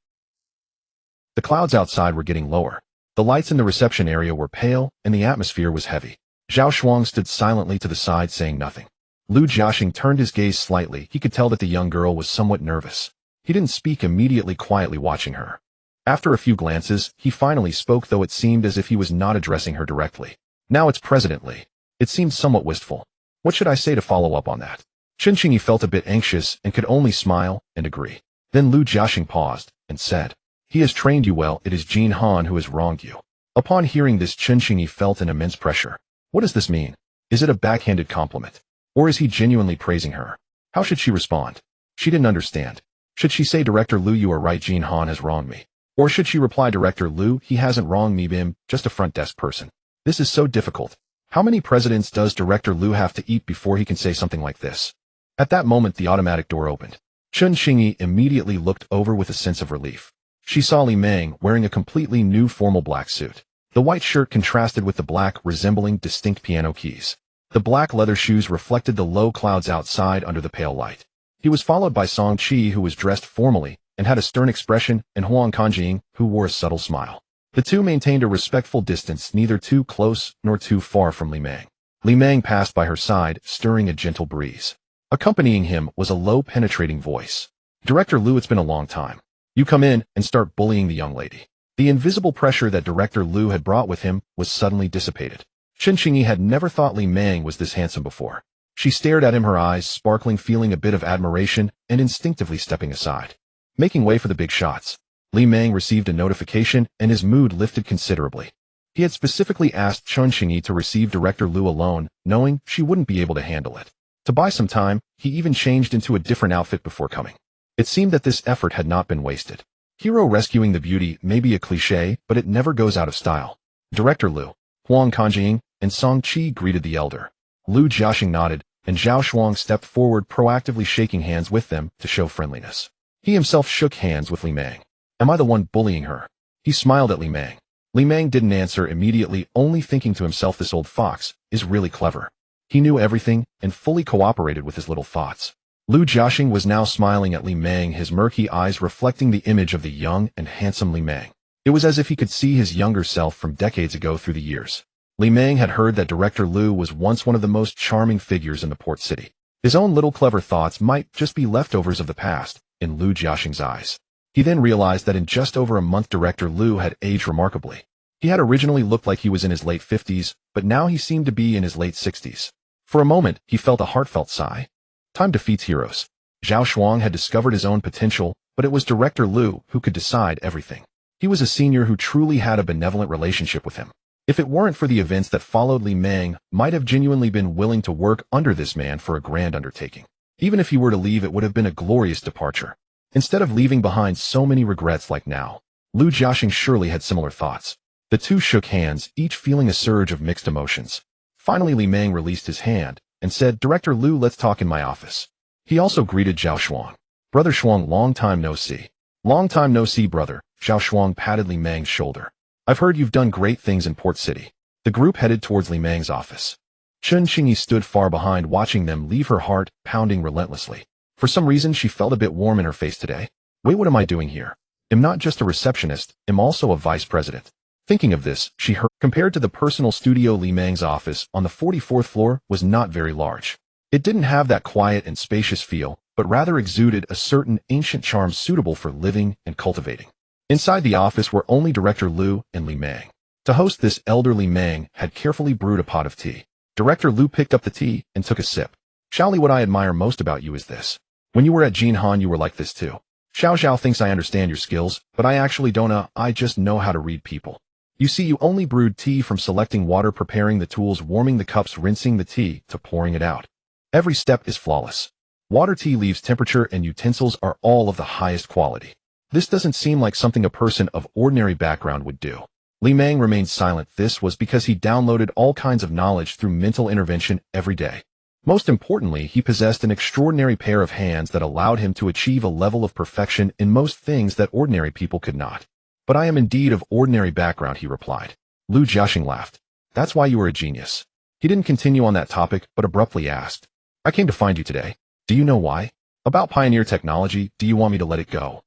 The clouds outside were getting lower. The lights in the reception area were pale, and the atmosphere was heavy. Zhao Shuang stood silently to the side, saying nothing. Lu Jiaxing turned his gaze slightly. He could tell that the young girl was somewhat nervous. He didn't speak immediately, quietly watching her. After a few glances, he finally spoke, though it seemed as if he was not addressing her directly. "Now it's President Li." It seemed somewhat wistful. What should I say to follow up on that? Chen Qingyi felt a bit anxious and could only smile and agree. Then Lu Jiaxing paused and said, "He has trained you well. It is Jin Han who has wronged you." Upon hearing this, Chen Qingyi felt an immense pressure. What does this mean? Is it a backhanded compliment? Or is he genuinely praising her? How should she respond? She didn't understand. Should she say, "Director Lu, you are right, Jin Han has wronged me"? Or should she reply, "Director Lu, he hasn't wronged me, I'm just a front desk person"? This is so difficult. How many presidents does Director Lu have to eat before he can say something like this? At that moment the automatic door opened. Chen Qingyi immediately looked over with a sense of relief. She saw Li Meng wearing a completely new formal black suit. The white shirt contrasted with the black, resembling distinct piano keys. The black leather shoes reflected the low clouds outside under the pale light. He was followed by Song Qi, who was dressed formally and had a stern expression, and Huang Kanjing, who wore a subtle smile. The two maintained a respectful distance, neither too close nor too far from Li Meng. Li Meng passed by her side, stirring a gentle breeze. Accompanying him was a low, penetrating voice. "Director Lu, it's been a long time. You come in and start bullying the young lady." The invisible pressure that Director Lu had brought with him was suddenly dissipated. Chen Qingyi had never thought Li Meng was this handsome before. She stared at him, her eyes sparkling, feeling a bit of admiration and instinctively stepping aside. Making way for the big shots. Li Meng received a notification and his mood lifted considerably. He had specifically asked Chen Qingyi to receive Director Lu alone, knowing she wouldn't be able to handle it. To buy some time, he even changed into a different outfit before coming. It seemed that this effort had not been wasted. Hero rescuing the beauty may be a cliché, but it never goes out of style. Director Lu, Huang Kanjing, and Song Qi greeted the elder. Lu Jiaxing nodded, and Zhao Shuang stepped forward, proactively shaking hands with them to show friendliness. He himself shook hands with Li Meng. "Am I the one bullying her?" He smiled at Li Meng. Li Meng didn't answer immediately, only thinking to himself, this old fox is really clever. He knew everything and fully cooperated with his little thoughts. Lu Jiaxing was now smiling at Li Meng, his murky eyes reflecting the image of the young and handsome Li Meng. It was as if he could see his younger self from decades ago through the years. Li Meng had heard that Director Lu was once one of the most charming figures in the port city. His own little clever thoughts might just be leftovers of the past, in Lu Jiaxing's eyes. He then realized that in just over a month Director Lu had aged remarkably. He had originally looked like he was in his late 50s, but now he seemed to be in his late 60s. For a moment, he felt a heartfelt sigh. Time defeats heroes. Zhao Shuang had discovered his own potential, but it was Director Lu who could decide everything. He was a senior who truly had a benevolent relationship with him. If it weren't for the events that followed, Li Meng might have genuinely been willing to work under this man for a grand undertaking. Even if he were to leave, it would have been a glorious departure. Instead of leaving behind so many regrets like now, Lu Jiaxing surely had similar thoughts. The two shook hands, each feeling a surge of mixed emotions. Finally, Li Meng released his hand and said, "Director Lu, let's talk in my office." He also greeted Zhao Shuang. "Brother Shuang, long time no see." "Long time no see, brother." Zhao Shuang patted Li Meng's shoulder. "I've heard you've done great things in Port City." The group headed towards Li Meng's office. Chen Qingyi stood far behind, watching them leave, her heart pounding relentlessly. For some reason, she felt a bit warm in her face today. Wait, what am I doing here? I'm not just a receptionist, I'm also a vice president. Thinking of this, she heard, compared to the personal studio, Li Meng's office on the 44th floor was not very large. It didn't have that quiet and spacious feel, but rather exuded a certain ancient charm suitable for living and cultivating. Inside the office were only Director Lu and Li Meng. To host this, elderly Mang had carefully brewed a pot of tea. Director Lu picked up the tea and took a sip. Xiaoli, what I admire most about you is this. When you were at Jinhan, you were like this too. Xiao Xiao thinks I understand your skills, but I actually don't. I just know how to read people. You see, you only brewed tea from selecting water, preparing the tools, warming the cups, rinsing the tea, to pouring it out. Every step is flawless. Water, tea leaves, temperature, and utensils are all of the highest quality. This doesn't seem like something a person of ordinary background would do. Li Mang remained silent. This was because he downloaded all kinds of knowledge through mental intervention every day. Most importantly, he possessed an extraordinary pair of hands that allowed him to achieve a level of perfection in most things that ordinary people could not. But I am indeed of ordinary background, he replied. Lu Jiaxing laughed. That's why you are a genius. He didn't continue on that topic, but abruptly asked. I came to find you today. Do you know why? About pioneer technology, do you want me to let it go?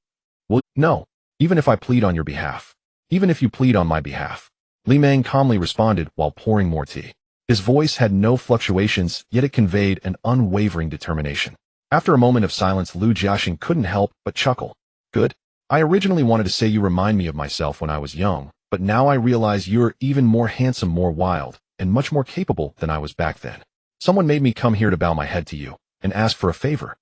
Well, no. Even if I plead on your behalf. Even if you plead on my behalf. Li Mang calmly responded while pouring more tea. His voice had no fluctuations, yet it conveyed an unwavering determination. After a moment of silence, Lu Jiaxing couldn't help but chuckle. Good. I originally wanted to say you remind me of myself when I was young, but now I realize you're even more handsome, more wild, and much more capable than I was back then. Someone made me come here to bow my head to you and ask for a favor.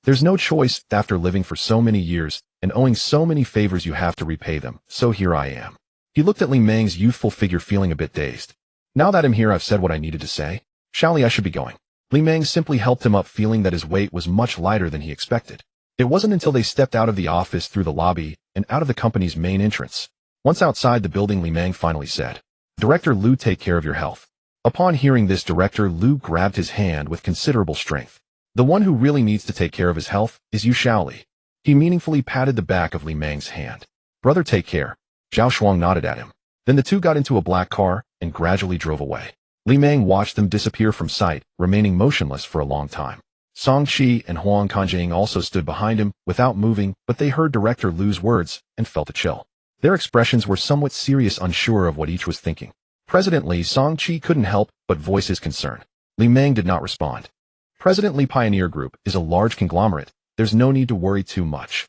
There's no choice. After living for so many years and owing so many favors, you have to repay them, so here I am. He looked at Li Mang's youthful figure, feeling a bit dazed. Now that I'm here, I've said what I needed to say. Xiaoli, I should be going. Li Mang simply helped him up, feeling that his weight was much lighter than he expected. It wasn't until they stepped out of the office, through the lobby, and out of the company's main entrance. Once outside the building, Li Mang finally said, Director Lu, take care of your health. Upon hearing this, Director Lu grabbed his hand with considerable strength. The one who really needs to take care of his health is you, Xiaoli. He meaningfully patted the back of Li Mang's hand. Brother, take care. Zhao Shuang nodded at him. Then the two got into a black car and gradually drove away. Li Mang watched them disappear from sight, remaining motionless for a long time. Song Qi and Huang Kanjing also stood behind him, without moving, but they heard Director Lu's words and felt a chill. Their expressions were somewhat serious, unsure of what each was thinking. President Li, Song Qi couldn't help but voice his concern. Li Mang did not respond. President Li Pioneer Group is a large conglomerate. There's no need to worry too much.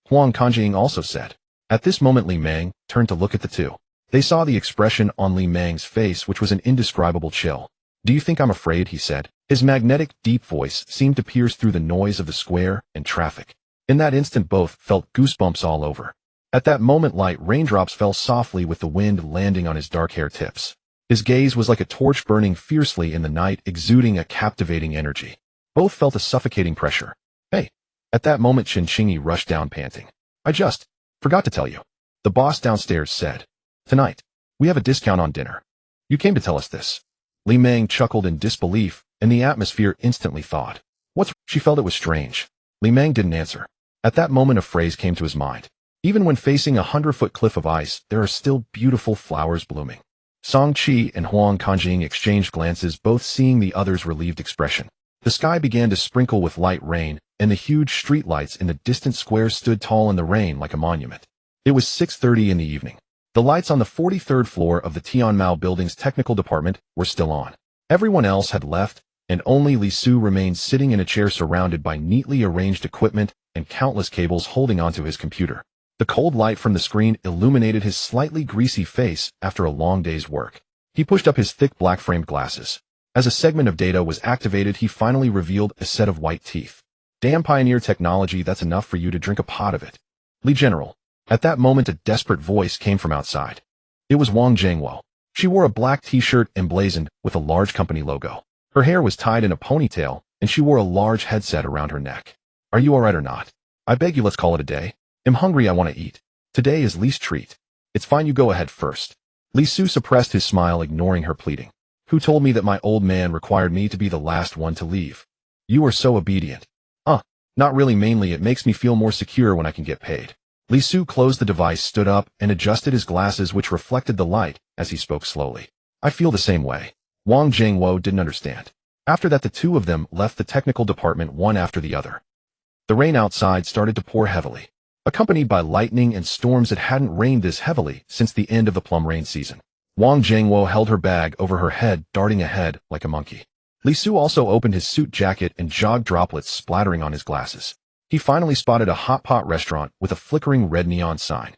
Huang Kanjing also said. At this moment, Li Mang turned to look at the two. They saw the expression on Li Mang's face, which was an indescribable chill. Do you think I'm afraid? He said. His magnetic, deep voice seemed to pierce through the noise of the square and traffic. In that instant, both felt goosebumps all over. At that moment, light raindrops fell softly with the wind landing on his dark hair tips. His gaze was like a torch burning fiercely in the night, exuding a captivating energy. Both felt a suffocating pressure. Hey! At that moment, Chen Qingyi rushed down, panting. I just forgot to tell you. The boss downstairs said. Tonight, we have a discount on dinner. You came to tell us this. Li Mang chuckled in disbelief, and the atmosphere instantly thawed. What's... She felt it was strange. Li Mang didn't answer. At that moment, a phrase came to his mind. Even when facing a 100-foot cliff of ice, there are still beautiful flowers blooming. Song Qi and Huang Kanjing exchanged glances, both seeing the other's relieved expression. The sky began to sprinkle with light rain, and the huge streetlights in the distant square stood tall in the rain like a monument. It was 6:30 in the evening. The lights on the 43rd floor of the Tianmao building's technical department were still on. Everyone else had left, and only Li Su remained sitting in a chair surrounded by neatly arranged equipment and countless cables holding onto his computer. The cold light from the screen illuminated his slightly greasy face after a long day's work. He pushed up his thick black-framed glasses. As a segment of data was activated, he finally revealed a set of white teeth. Damn pioneer technology, that's enough for you to drink a pot of it. Li General. At that moment, a desperate voice came from outside. It was Wang Zhengwo. She wore a black t-shirt emblazoned with a large company logo. Her hair was tied in a ponytail, and she wore a large headset around her neck. Are you alright or not? I beg you, let's call it a day. I'm hungry, I want to eat. Today is Li's treat. It's fine, you go ahead first. Li Su suppressed his smile, ignoring her pleading. Who told me that my old man required me to be the last one to leave? You are so obedient. Not really, mainly it makes me feel more secure when I can get paid. Li Su closed the device, stood up, and adjusted his glasses, which reflected the light, as he spoke slowly. I feel the same way. Wang Zhengwo didn't understand. After that, the two of them left the technical department one after the other. The rain outside started to pour heavily, accompanied by lightning and storms. It hadn't rained this heavily since the end of the plum rain season. Wang Zhengwo held her bag over her head, darting ahead like a monkey. Li Su also opened his suit jacket and jogged, droplets splattering on his glasses. He finally spotted a hot pot restaurant with a flickering red neon sign.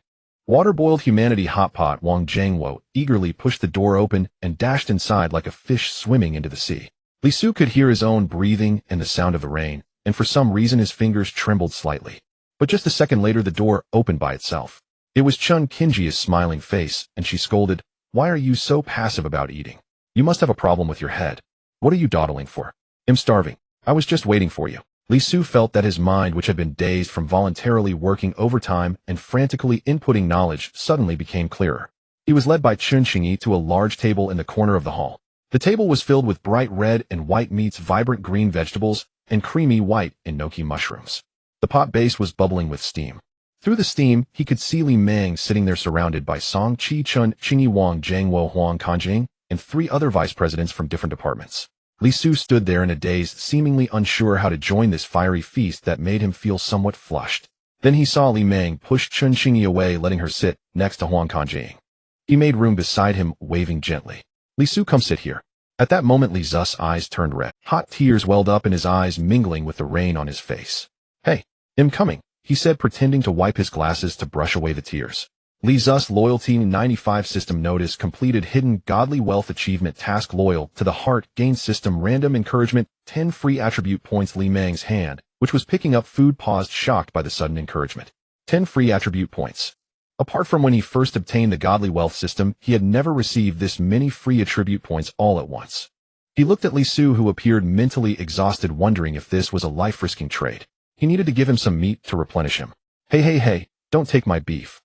Water-boiled humanity hotpot Wang Jiangwo eagerly pushed the door open and dashed inside like a fish swimming into the sea. Li Su could hear his own breathing and the sound of the rain, and for some reason his fingers trembled slightly. But just a second later the door opened by itself. It was Chun Kinjia's smiling face, and she scolded, "Why are you so passive about eating? You must have a problem with your head. What are you dawdling for?" "I'm starving. I was just waiting for you." Li Su felt that his mind, which had been dazed from voluntarily working overtime and frantically inputting knowledge, suddenly became clearer. He was led by Chun Xingyi to a large table in the corner of the hall. The table was filled with bright red and white meats, vibrant green vegetables, and creamy white enoki mushrooms. The pot base was bubbling with steam. Through the steam, he could see Li Meng sitting there surrounded by Song Chi Chun, Qingyi Wang Jiangwo Huang Kanjing, and 3 other vice presidents from different departments. Li Su stood there in a daze, seemingly unsure how to join this fiery feast that made him feel somewhat flushed. Then he saw Li Meng push Chun Xingyi away, letting her sit next to Huang Kanjing. He made room beside him, waving gently. "Li Su, come sit here." At that moment Li Zu's eyes turned red. Hot tears welled up in his eyes, mingling with the rain on his face. "Hey, I'm coming," he said, pretending to wipe his glasses to brush away the tears. Li Zu's Loyalty 95 System Notice completed Hidden Godly Wealth Achievement Task Loyal to the Heart Gain System Random Encouragement 10 free attribute points. Li Meng's hand, which was picking up food, paused, shocked by the sudden encouragement. 10 free attribute points. Apart from when he first obtained the Godly Wealth System, he had never received this many free attribute points all at once. He looked at Li Su, who appeared mentally exhausted, wondering if this was a life-risking trade. He needed to give him some meat to replenish him. Hey, don't take my beef.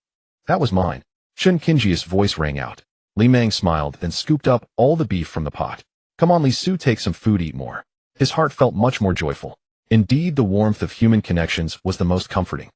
That was mine." Chun Kinjia's voice rang out. Li Meng smiled, then scooped up all the beef from the pot. "Come on, Li Su, take some food, eat more." His heart felt much more joyful. Indeed, the warmth of human connections was the most comforting.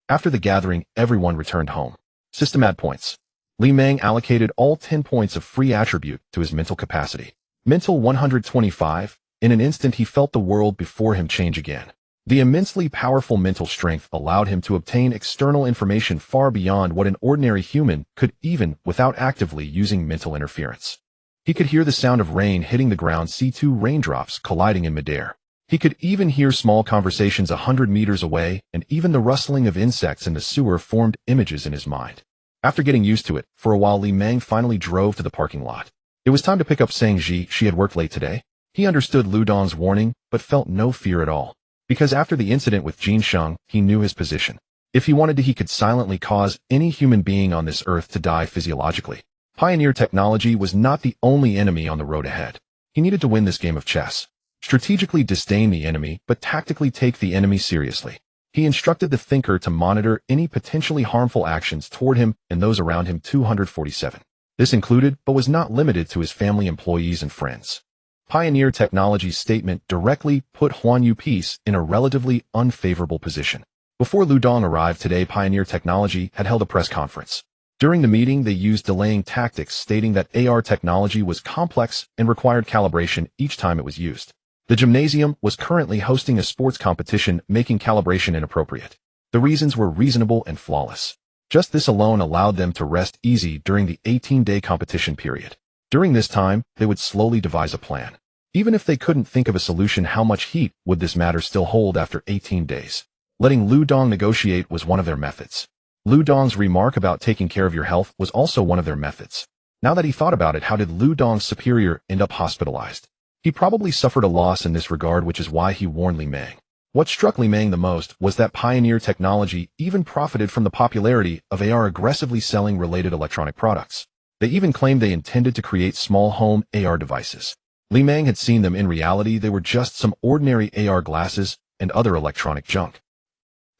After the gathering, everyone returned home. System add points. Li Meng allocated all 10 points of free attribute to his mental capacity. Mental 125. In an instant he felt the world before him change again. The immensely powerful mental strength allowed him to obtain external information far beyond what an ordinary human could, even without actively using mental interference. He could hear the sound of rain hitting the ground, see 2 raindrops colliding in midair. He could even hear small conversations 100 meters away, and even the rustling of insects in the sewer formed images in his mind. After getting used to it, for a while Li Meng finally drove to the parking lot. It was time to pick up Sang Ji. She had worked late today. He understood Lu Dong's warning, but felt no fear at all. Because after the incident with Jin Sheng, he knew his position. If he wanted to, he could silently cause any human being on this earth to die physiologically. Pioneer technology was not the only enemy on the road ahead. He needed to win this game of chess. Strategically disdain the enemy, but tactically take the enemy seriously. He instructed the thinker to monitor any potentially harmful actions toward him and those around him. 247. This included, but was not limited to, his family, employees, and friends. Pioneer Technology's statement directly put Huan Yu Peace in a relatively unfavorable position. Before Lu Dong arrived today, Pioneer Technology had held a press conference. During the meeting, they used delaying tactics, stating that AR technology was complex and required calibration each time it was used. The gymnasium was currently hosting a sports competition, making calibration inappropriate. The reasons were reasonable and flawless. Just this alone allowed them to rest easy during the 18-day competition period. During this time, they would slowly devise a plan. Even if they couldn't think of a solution, how much heat would this matter still hold after 18 days? Letting Lu Dong negotiate was one of their methods. Lu Dong's remark about taking care of your health was also one of their methods. Now that he thought about it, how did Lu Dong's superior end up hospitalized? He probably suffered a loss in this regard, which is why he warned Li Meng. What struck Li Meng the most was that Pioneer Technology even profited from the popularity of AR, aggressively selling related electronic products. They even claimed they intended to create small home AR devices. Li Meng had seen them. In reality, they were just some ordinary AR glasses and other electronic junk.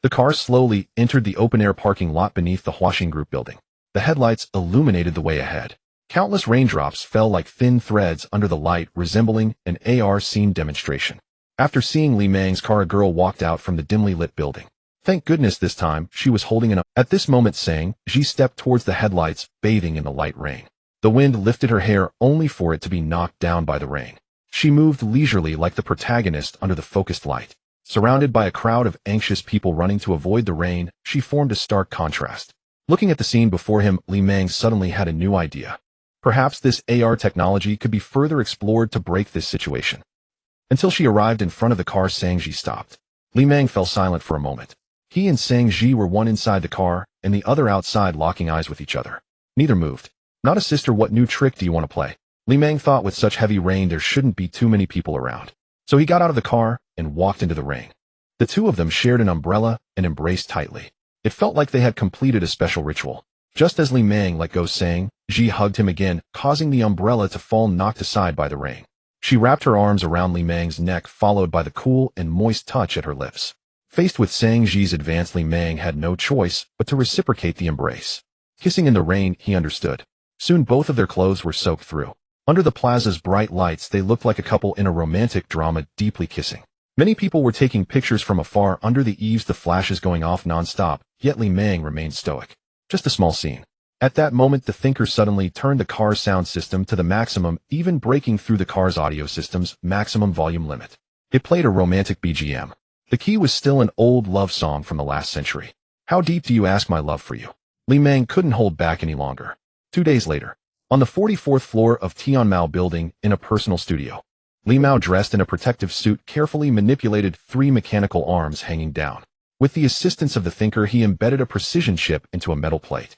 The car slowly entered the open-air parking lot beneath the Huaxing Group building. The headlights illuminated the way ahead. Countless raindrops fell like thin threads under the light, resembling an AR scene demonstration. After seeing Li Meng's car, a girl walked out from the dimly lit building. Thank goodness this time she was holding an. At this moment, Sang Ji stepped towards the headlights, bathing in the light rain. The wind lifted her hair only for it to be knocked down by the rain. She moved leisurely like the protagonist under the focused light. Surrounded by a crowd of anxious people running to avoid the rain, she formed a stark contrast. Looking at the scene before him, Li Meng suddenly had a new idea. Perhaps this AR technology could be further explored to break this situation. Until she arrived in front of the car, Sang Ji stopped. Li Meng fell silent for a moment. He and Sang Ji were one inside the car, and the other outside locking eyes with each other. Neither moved. Not a sister, what new trick do you want to play? Li Meng thought with such heavy rain there shouldn't be too many people around. So he got out of the car and walked into the rain. The two of them shared an umbrella and embraced tightly. It felt like they had completed a special ritual. Just as Li Meng let go saying, Ji hugged him again, causing the umbrella to fall knocked aside by the rain. She wrapped her arms around Li Meng's neck, followed by the cool and moist touch at her lips. Faced with Sang Ji's advance, Li Meng had no choice but to reciprocate the embrace. Kissing in the rain, he understood. Soon both of their clothes were soaked through. Under the plaza's bright lights, they looked like a couple in a romantic drama, deeply kissing. Many people were taking pictures from afar under the eaves, the flashes going off non-stop, yet Li Meng remained stoic. Just a small scene. At that moment, the thinker suddenly turned the car's sound system to the maximum, even breaking through the car's audio system's maximum volume limit. It played a romantic BGM. The key was still an old love song from the last century. How deep do you ask my love for you? Li Meng couldn't hold back any longer. 2 days later, on the 44th floor of Tianmao building in a personal studio, Li Mao, dressed in a protective suit, carefully manipulated 3 mechanical arms hanging down. With the assistance of the thinker, he embedded a precision chip into a metal plate.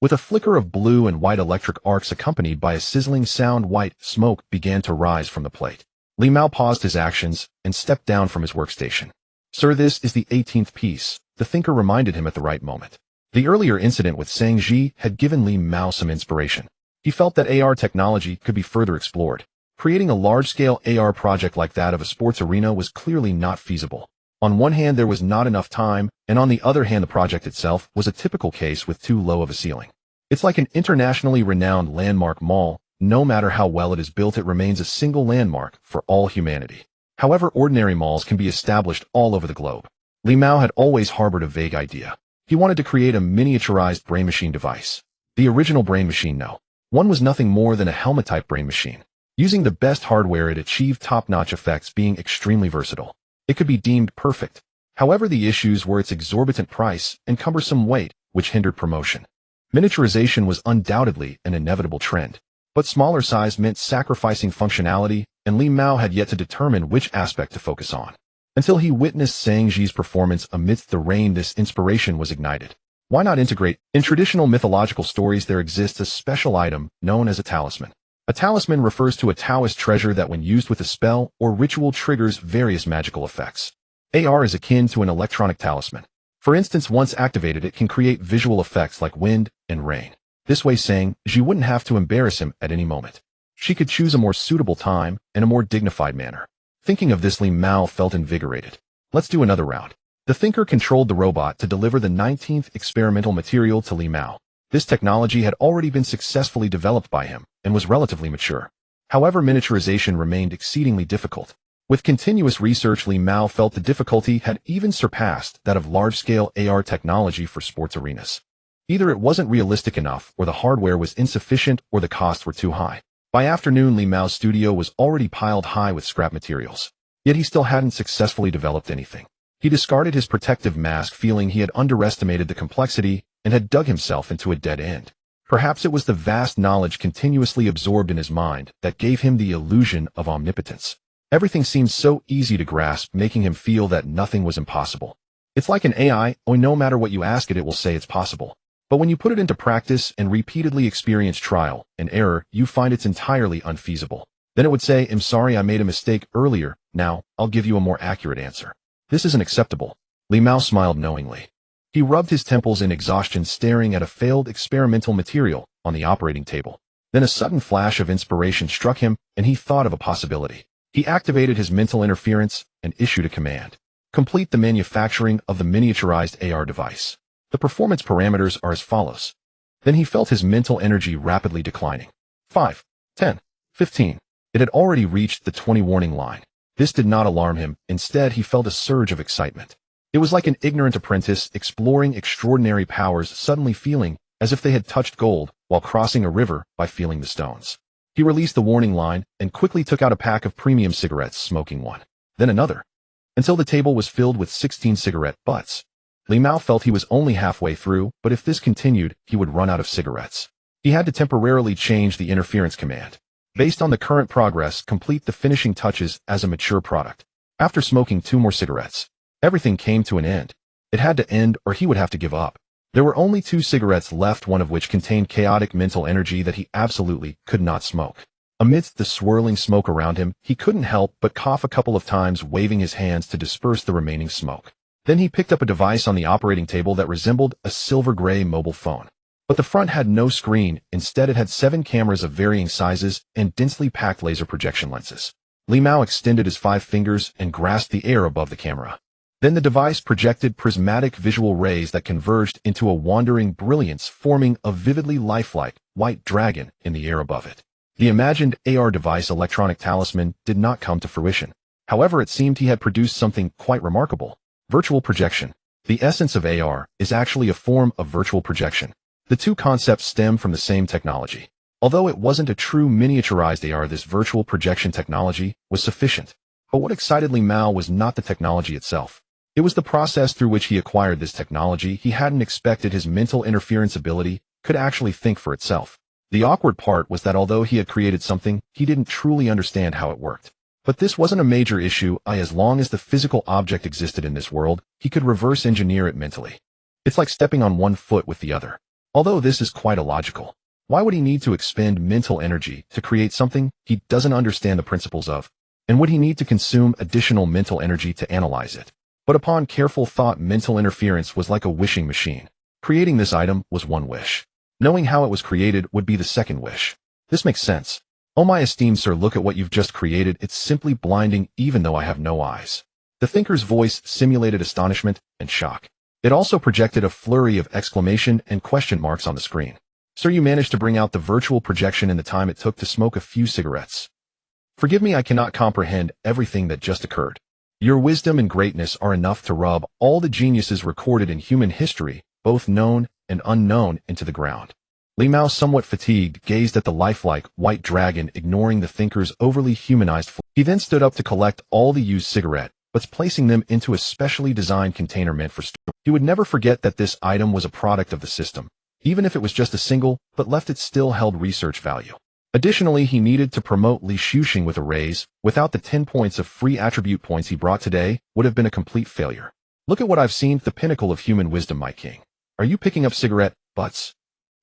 With a flicker of blue and white electric arcs accompanied by a sizzling sound, white smoke began to rise from the plate. Li Mao paused his actions and stepped down from his workstation. Sir, this is the 18th piece, the thinker reminded him at the right moment. The earlier incident with Sang Ji had given Li Mao some inspiration. He felt that AR technology could be further explored. Creating a large-scale AR project like that of a sports arena was clearly not feasible. On one hand, there was not enough time, and on the other hand, the project itself was a typical case with too low of a ceiling. It's like an internationally renowned landmark mall. No matter how well it is built, it remains a single landmark for all humanity. However, ordinary malls can be established all over the globe. Li Mao had always harbored a vague idea. He wanted to create a miniaturized brain machine device. The original brain machine, no. One was nothing more than a helmet-type brain machine. Using the best hardware, it achieved top-notch effects, being extremely versatile. It could be deemed perfect. However, the issues were its exorbitant price and cumbersome weight, which hindered promotion. Miniaturization was undoubtedly an inevitable trend, but smaller size meant sacrificing functionality, and Li Mao had yet to determine which aspect to focus on. Until he witnessed Sang Ji's performance amidst the rain, this inspiration was ignited. Why not integrate? In traditional mythological stories, there exists a special item known as a talisman. A talisman refers to a Taoist treasure that, when used with a spell or ritual, triggers various magical effects. AR is akin to an electronic talisman. For instance, once activated, it can create visual effects like wind and rain. This way, Sang Ji wouldn't have to embarrass him at any moment. She could choose a more suitable time and a more dignified manner. Thinking of this, Li Mao felt invigorated. Let's do another round. The thinker controlled the robot to deliver the 19th experimental material to Li Mao. This technology had already been successfully developed by him and was relatively mature. However, miniaturization remained exceedingly difficult. With continuous research, Li Mao felt the difficulty had even surpassed that of large-scale AR technology for sports arenas. Either it wasn't realistic enough, or the hardware was insufficient, or the costs were too high. By afternoon, Li Mao's studio was already piled high with scrap materials. Yet he still hadn't successfully developed anything. He discarded his protective mask, feeling he had underestimated the complexity and had dug himself into a dead end. Perhaps it was the vast knowledge continuously absorbed in his mind that gave him the illusion of omnipotence. Everything seemed so easy to grasp, making him feel that nothing was impossible. It's like an AI, no matter what you ask it, it will say it's possible. But when you put it into practice and repeatedly experience trial and error, you find it's entirely unfeasible. Then it would say, I'm sorry, I made a mistake earlier. Now, I'll give you a more accurate answer. This isn't acceptable. Li Mao smiled knowingly. He rubbed his temples in exhaustion, staring at a failed experimental material on the operating table. Then a sudden flash of inspiration struck him, and he thought of a possibility. He activated his mental interference and issued a command. Complete the manufacturing of the miniaturized AR device. The performance parameters are as follows. Then he felt his mental energy rapidly declining. 5, 10, 15. It had already reached the 20 warning line. This did not alarm him. Instead, he felt a surge of excitement. It was like an ignorant apprentice exploring extraordinary powers, suddenly feeling as if they had touched gold while crossing a river by feeling the stones. He released the warning line and quickly took out a pack of premium cigarettes, smoking one, then another, until the table was filled with 16 cigarette butts. Li Mao felt he was only halfway through, but if this continued, he would run out of cigarettes. He had to temporarily change the interference command. Based on the current progress, complete the finishing touches as a mature product. After smoking 2 more cigarettes, everything came to an end. It had to end, or he would have to give up. There were only 2 cigarettes left, one of which contained chaotic mental energy that he absolutely could not smoke. Amidst the swirling smoke around him, he couldn't help but cough a couple of times, waving his hands to disperse the remaining smoke. Then he picked up a device on the operating table that resembled a silver-gray mobile phone. But the front had no screen. Instead, it had 7 cameras of varying sizes and densely packed laser projection lenses. Li Mao extended his 5 fingers and grasped the air above the camera. Then the device projected prismatic visual rays that converged into a wandering brilliance, forming a vividly lifelike white dragon in the air above it. The imagined AR device, electronic talisman, did not come to fruition. However, it seemed he had produced something quite remarkable. Virtual projection. The essence of AR is actually a form of virtual projection. The two concepts stem from the same technology. Although it wasn't a true miniaturized AR, this virtual projection technology was sufficient. But what excited Li Mao was not the technology itself. It was the process through which he acquired this technology. He hadn't expected his mental interference ability could actually think for itself. The awkward part was that although he had created something, he didn't truly understand how it worked. But this wasn't a major issue. As long as the physical object existed in this world, he could reverse engineer it mentally. It's like stepping on one foot with the other. Although this is quite illogical. Why would he need to expend mental energy to create something he doesn't understand the principles of? And would he need to consume additional mental energy to analyze it? But upon careful thought, mental interference was like a wishing machine. Creating this item was one wish. Knowing how it was created would be the second wish. This makes sense. Oh, my esteemed sir, look at what you've just created. It's simply blinding, even though I have no eyes. The thinker's voice simulated astonishment and shock. It also projected a flurry of exclamation and question marks on the screen. Sir, you managed to bring out the virtual projection in the time it took to smoke a few cigarettes. Forgive me, I cannot comprehend everything that just occurred. Your wisdom and greatness are enough to rub all the geniuses recorded in human history, both known and unknown, into the ground. Li Mao, somewhat fatigued, gazed at the lifelike white dragon, ignoring the thinker's overly humanized form. He then stood up to collect all the used cigarette butts, placing them into a specially designed container meant for storage. He would never forget that this item was a product of the system. Even if it was just a single, but left, it still held research value. Additionally, he needed to promote Li Shuxing with a raise. Without the 10 points of free attribute points he brought today, would have been a complete failure. Look at what I've seen, the pinnacle of human wisdom, my king. Are you picking up cigarette butts?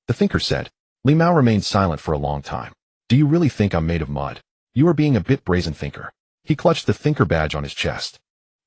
The thinker said. Li Mao remained silent for a long time. Do you really think I'm made of mud? You are being a bit brazen, thinker. He clutched the thinker badge on his chest.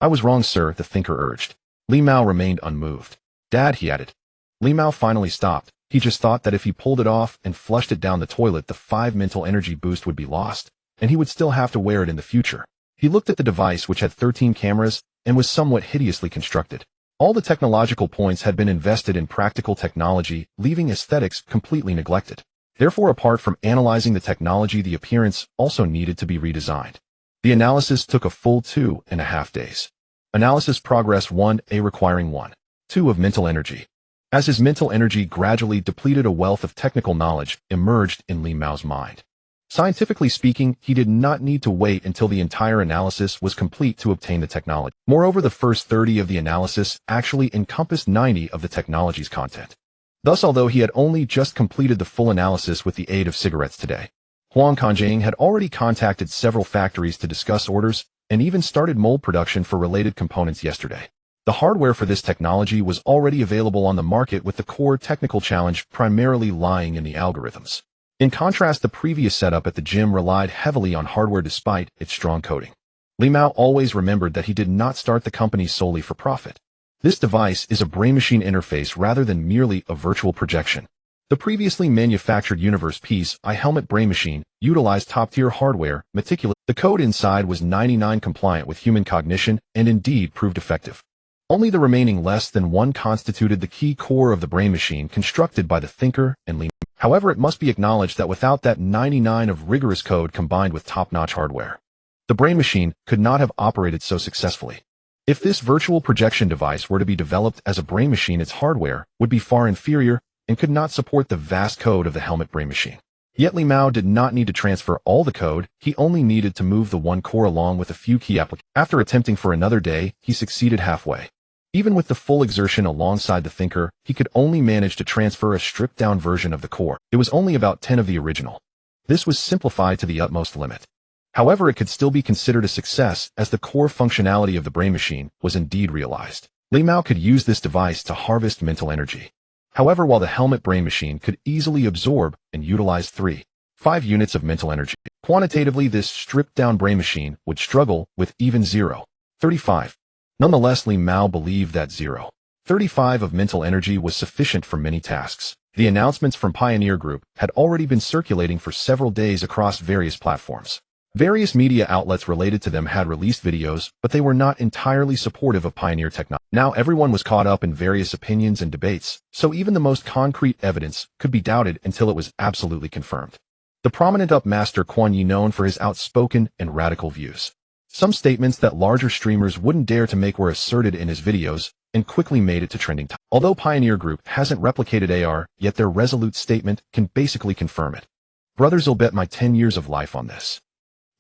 I was wrong, sir, the thinker urged. Li Mao remained unmoved. Dad, he added. Li Mao finally stopped. He just thought that if he pulled it off and flushed it down the toilet, the 5 mental energy boost would be lost, and he would still have to wear it in the future. He looked at the device, which had 13 cameras and was somewhat hideously constructed. All the technological points had been invested in practical technology, leaving aesthetics completely neglected. Therefore, apart from analyzing the technology, the appearance also needed to be redesigned. The analysis took a full 2.5 days. Analysis progress 1A, requiring 1.2 of mental energy. As his mental energy gradually depleted, a wealth of technical knowledge emerged in Li Mao's mind. Scientifically speaking, he did not need to wait until the entire analysis was complete to obtain the technology. Moreover, the first 30 of the analysis actually encompassed 90 of the technology's content. Thus, although he had only just completed the full analysis with the aid of cigarettes today, Huang Kanjiang had already contacted several factories to discuss orders and even started mold production for related components yesterday. The hardware for this technology was already available on the market, with the core technical challenge primarily lying in the algorithms. In contrast, the previous setup at the gym relied heavily on hardware despite its strong coding. Li Mao always remembered that he did not start the company solely for profit. This device is a brain-machine interface rather than merely a virtual projection. The previously manufactured Universe Peace helmet brain machine utilized top-tier hardware meticulously. The code inside was 99 compliant with human cognition and indeed proved effective. Only the remaining less than 1 constituted the key core of the brain machine constructed by the thinker and Li Mao. However, it must be acknowledged that without that 99 of rigorous code combined with top-notch hardware, the brain machine could not have operated so successfully. If this virtual projection device were to be developed as a brain machine, its hardware would be far inferior and could not support the vast code of the helmet brain machine. Yet Li Mao did not need to transfer all the code. He only needed to move the one core along with a few key applications. After attempting for another day, he succeeded halfway. Even with the full exertion alongside the thinker, he could only manage to transfer a stripped-down version of the core. It was only about 10 of the original. This was simplified to the utmost limit. However, it could still be considered a success, as the core functionality of the brain machine was indeed realized. Li Mao could use this device to harvest mental energy. However, while the helmet brain machine could easily absorb and utilize 5 units of mental energy, quantitatively this stripped-down brain machine would struggle with even 0.35. Nonetheless, Li Mao believed that 0.35 of mental energy was sufficient for many tasks. The announcements from Pioneer Group had already been circulating for several days across various platforms. Various media outlets related to them had released videos, but they were not entirely supportive of Pioneer technology. Now everyone was caught up in various opinions and debates, so even the most concrete evidence could be doubted until it was absolutely confirmed. The prominent up-master Kuan Yi, known for his outspoken and radical views. Some statements that larger streamers wouldn't dare to make were asserted in his videos, and quickly made it to trending topics. Although Pioneer Group hasn't replicated AR, yet their resolute statement can basically confirm it. Brothers, I'll bet my 10 years of life on this.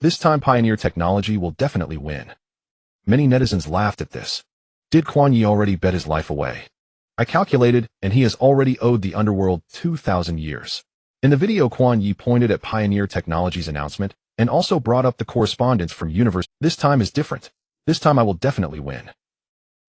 This time Pioneer technology will definitely win. Many netizens laughed at this. Did Kuan Yi already bet his life away? I calculated, and he has already owed the underworld 2,000 years. In the video, Kuan Yi pointed at Pioneer Technology's announcement, and also brought up the correspondence from Universe. This time is different. This time I will definitely win.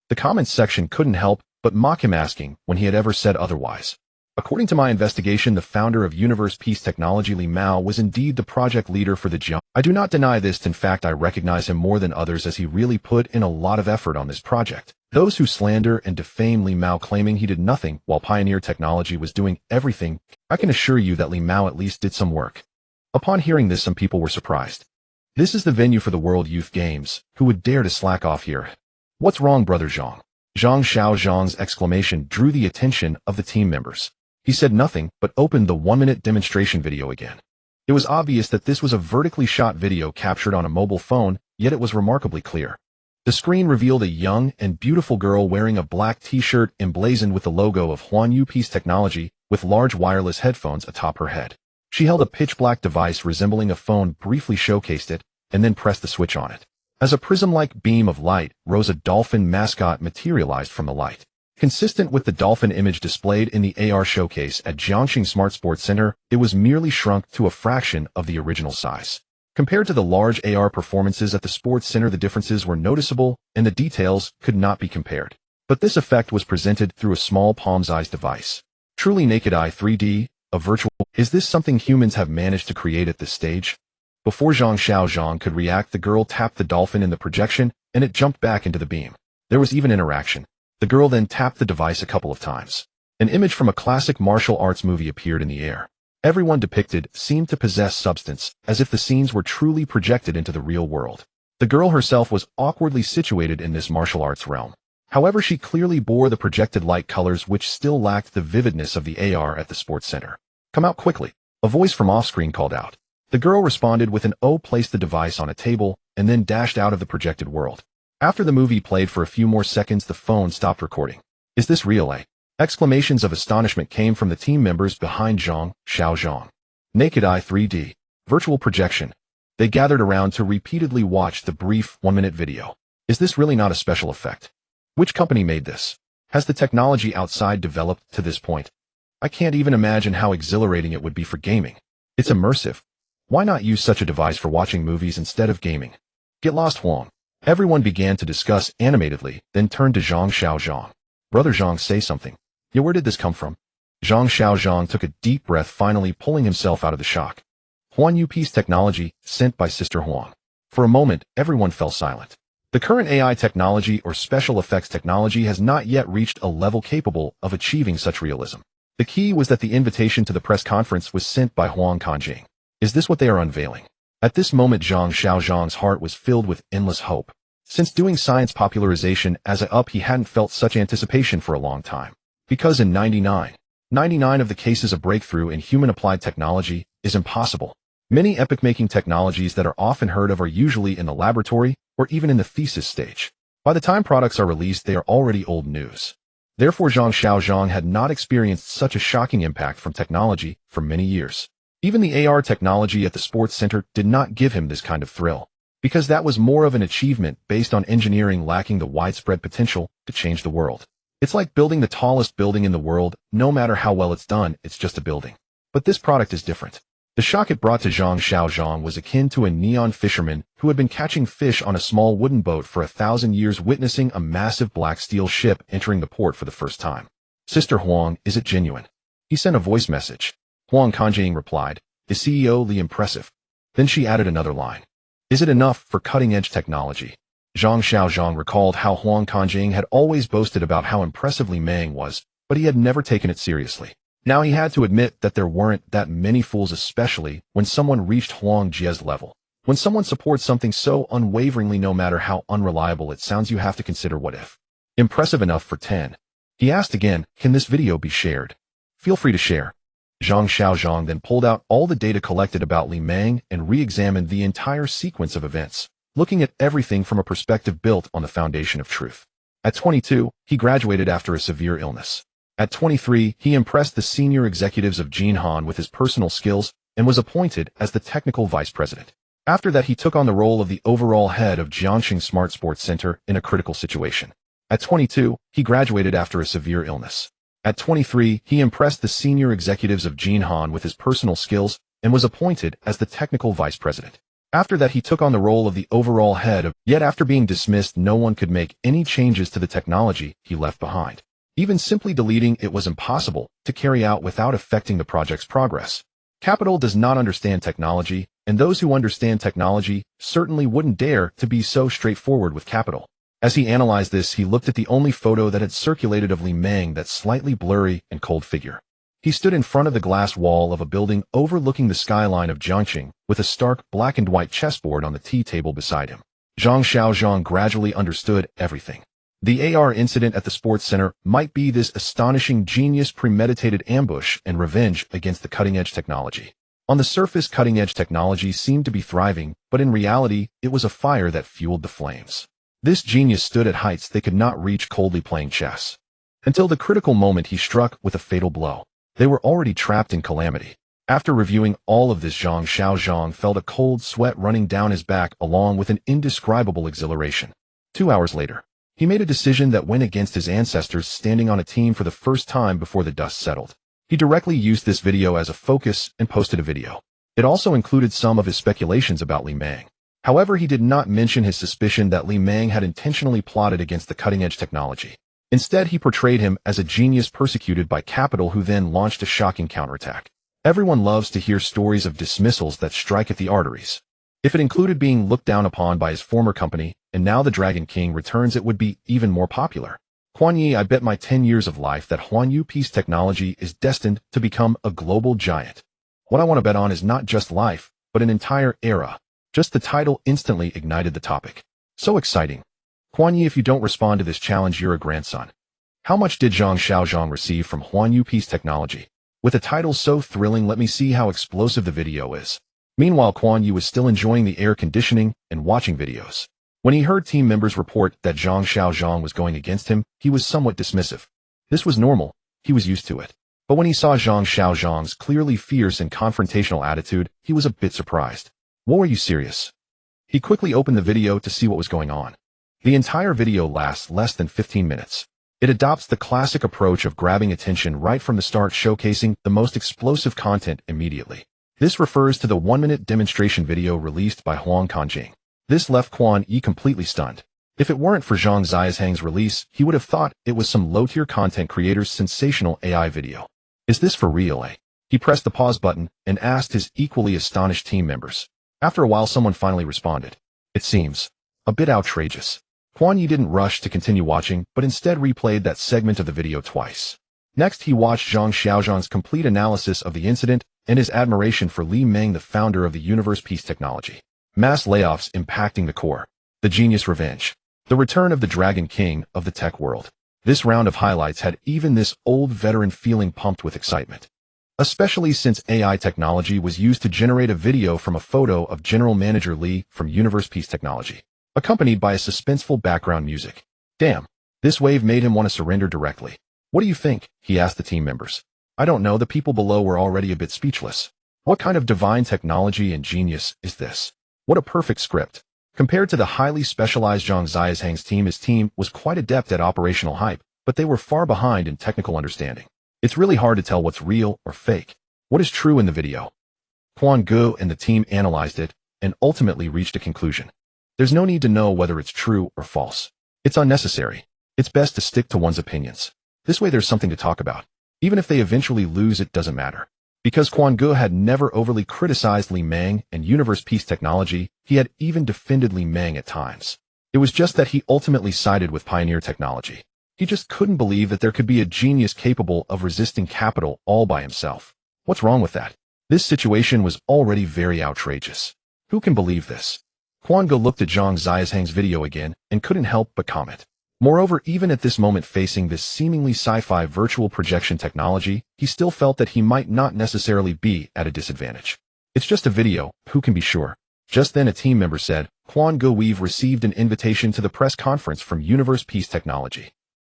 The comments section couldn't help but mock him, asking when he had ever said otherwise. According to my investigation, the founder of Universe Peace Technology, Li Mao, was indeed the project leader for the Jiang. I do not deny this. In fact, I recognize him more than others, as he really put in a lot of effort on this project. Those who slander and defame Li Mao, claiming he did nothing while Pioneer Technology was doing everything, I can assure you that Li Mao at least did some work. Upon hearing this, some people were surprised. This is the venue for the World Youth Games. Who would dare to slack off here? What's wrong, brother Zhang? Zhang Xiaozhang's exclamation drew the attention of the team members. He said nothing, but opened the 1-minute demonstration video again. It was obvious that this was a vertically shot video captured on a mobile phone, yet it was remarkably clear. The screen revealed a young and beautiful girl wearing a black t-shirt emblazoned with the logo of Huanyu Peace Technology, with large wireless headphones atop her head. She held a pitch-black device resembling a phone, briefly showcased it, and then pressed the switch on it. As a prism-like beam of light rose, a dolphin mascot materialized from the light. Consistent with the dolphin image displayed in the AR showcase at Jiangxing Smart Sports Center, it was merely shrunk to a fraction of the original size. Compared to the large AR performances at the Sports Center, the differences were noticeable, and the details could not be compared. But this effect was presented through a small palm-sized device. Truly naked eye 3D, a virtual. Is this something humans have managed to create at this stage? Before Zhang Xiaozhang could react, the girl tapped the dolphin in the projection, and it jumped back into the beam. There was even interaction. The girl then tapped the device a couple of times. An image from a classic martial arts movie appeared in the air. Everyone depicted seemed to possess substance, as if the scenes were truly projected into the real world. The girl herself was awkwardly situated in this martial arts realm. However, she clearly bore the projected light colors, which still lacked the vividness of the AR at the Sports Center. Come out quickly, a voice from off-screen called out. The girl responded with an "Oh," placed the device on a table, and then dashed out of the projected world. After the movie played for a few more seconds, the phone stopped recording. Is this real, eh? Exclamations of astonishment came from the team members behind Zhang Xiaozhang. Naked eye 3D. Virtual projection. They gathered around to repeatedly watch the brief 1-minute video. Is this really not a special effect? Which company made this? Has the technology outside developed to this point? I can't even imagine how exhilarating it would be for gaming. It's immersive. Why not use such a device for watching movies instead of gaming? Get lost, Huang. Everyone began to discuss animatedly, then turned to Zhang Xiaozhang. Brother Zhang, say something. Yeah, where did this come from? Zhang Xiaozhang took a deep breath, finally pulling himself out of the shock. Huanyu Peace Technology, sent by Sister Huang. For a moment, everyone fell silent. The current AI technology or special effects technology has not yet reached a level capable of achieving such realism. The key was that the invitation to the press conference was sent by Huang Kanjing. Is this what they are unveiling? At this moment, Zhang Xiaozhang's heart was filled with endless hope. Since doing science popularization as a he hadn't felt such anticipation for a long time. Because in 99 of the cases, a breakthrough in human applied technology is impossible. Many epic-making technologies that are often heard of are usually in the laboratory or even in the thesis stage. By the time products are released, they are already old news. Therefore, Zhang Xiaozhang had not experienced such a shocking impact from technology for many years. Even the AR technology at the Sports Center did not give him this kind of thrill, because that was more of an achievement based on engineering lacking the widespread potential to change the world. It's like building the tallest building in the world. No matter how well it's done, it's just a building. But this product is different. The shock it brought to Zhang Xiaozhang was akin to a neon fisherman who had been catching fish on a small wooden boat for 1,000 years, witnessing a massive black steel ship entering the port for the first time. Sister Huang, is it genuine? He sent a voice message. Huang Kanjing replied, is CEO Li impressive? Then she added another line. Is it enough for cutting-edge technology? Zhang Xiaozhang recalled how Huang Kanjing had always boasted about how impressive Li Meng was, but he had never taken it seriously. Now he had to admit that there weren't that many fools, especially when someone reached Huang Jie's level. When someone supports something so unwaveringly, no matter how unreliable it sounds, you have to consider what if. Impressive enough for 10. He asked again, can this video be shared? Feel free to share. Zhang Xiaozhang then pulled out all the data collected about Li Meng and re-examined the entire sequence of events, looking at everything from a perspective built on the foundation of truth. At 22, he graduated after a severe illness. At 23, he impressed the senior executives of Jinhan with his personal skills and was appointed as the technical vice president. After that, he took on the role of the overall head of Jiangxing Smart Sports Center in a critical situation. At 22, he graduated after a severe illness. At 23, he impressed the senior executives of Jinhan with his personal skills and was appointed as the technical vice president. After that, he took on the role of the overall head of, yet after being dismissed, no one could make any changes to the technology he left behind. Even simply deleting it was impossible to carry out without affecting the project's progress. Capital does not understand technology, and those who understand technology certainly wouldn't dare to be so straightforward with capital. As he analyzed this, he looked at the only photo that had circulated of Li Meng, that slightly blurry and cold figure. He stood in front of the glass wall of a building overlooking the skyline of Jiangxing, with a stark black and white chessboard on the tea table beside him. Zhang Xiaozhang gradually understood everything. The AR incident at the sports center might be this astonishing genius premeditated ambush and revenge against the cutting-edge technology. On the surface, cutting-edge technology seemed to be thriving, but in reality, it was a fire that fueled the flames. This genius stood at heights they could not reach coldly playing chess. Until the critical moment he struck with a fatal blow. They were already trapped in calamity. After reviewing all of this, Zhang Xiaozhang felt a cold sweat running down his back along with an indescribable exhilaration. 2 hours later, he made a decision that went against his ancestors, standing on a team for the first time before the dust settled. He directly used this video as a focus and posted a video. It also included some of his speculations about Li Meng. However, he did not mention his suspicion that Li Meng had intentionally plotted against the cutting-edge technology. Instead, he portrayed him as a genius persecuted by capital who then launched a shocking counterattack. Everyone loves to hear stories of dismissals that strike at the arteries. If it included being looked down upon by his former company, and now the Dragon King returns, it would be even more popular. Kuan Yi, I bet my 10 years of life that Huanyu Peace Technology is destined to become a global giant. What I want to bet on is not just life, but an entire era. Just the title instantly ignited the topic. So exciting. Kuan Yi, if you don't respond to this challenge, you're a grandson. How much did Zhang Xiaozhang receive from Huanyu Peace Technology? With a title so thrilling, let me see how explosive the video is. Meanwhile, Kuan Yi was still enjoying the air conditioning and watching videos. When he heard team members report that Zhang Xiaozhang was going against him, he was somewhat dismissive. This was normal. He was used to it. But when he saw Zhang Xiaozhang's clearly fierce and confrontational attitude, he was a bit surprised. What, were you serious? He quickly opened the video to see what was going on. The entire video lasts less than 15 minutes. It adopts the classic approach of grabbing attention right from the start, showcasing the most explosive content immediately. This refers to the 1-minute demonstration video released by Huang Kanjing. This left Kuan Yi completely stunned. If it weren't for Zhang Xiaozhang's release, he would have thought it was some low-tier content creator's sensational AI video. Is this for real, eh? He pressed the pause button and asked his equally astonished team members. After a while, someone finally responded. It seems a bit outrageous. Kuan Yi didn't rush to continue watching, but instead replayed that segment of the video twice. Next, he watched Zhang Xiaozhang's complete analysis of the incident and his admiration for Li Meng, the founder of the Universe Peace Technology. Mass layoffs impacting the core. The genius revenge. The return of the Dragon King of the tech world. This round of highlights had even this old veteran feeling pumped with excitement. Especially since AI technology was used to generate a video from a photo of General Manager Li from Universe Peace Technology, accompanied by a suspenseful background music. Damn, this wave made him want to surrender directly. What do you think? He asked the team members. I don't know, the people below were already a bit speechless. What kind of divine technology and genius is this? What a perfect script. Compared to the highly specialized Zhang Xiaozhang's team, his team was quite adept at operational hype, but they were far behind in technical understanding. It's really hard to tell what's real or fake. What is true in the video? Quan Gu and the team analyzed it and ultimately reached a conclusion. There's no need to know whether it's true or false. It's unnecessary. It's best to stick to one's opinions. This way there's something to talk about. Even if they eventually lose, it doesn't matter. Because Quan Ge had never overly criticized Li Meng and Universe Peace Technology, he had even defended Li Meng at times. It was just that he ultimately sided with Pioneer Technology. He just couldn't believe that there could be a genius capable of resisting capital all by himself. What's wrong with that? This situation was already very outrageous. Who can believe this? Quan Ge looked at Zhang Xiaohang's video again and couldn't help but comment. Moreover, even at this moment facing this seemingly sci-fi virtual projection technology, he still felt that he might not necessarily be at a disadvantage. It's just a video, who can be sure? Just then a team member said, Quan Ge, we've received an invitation to the press conference from Universe Peace Technology.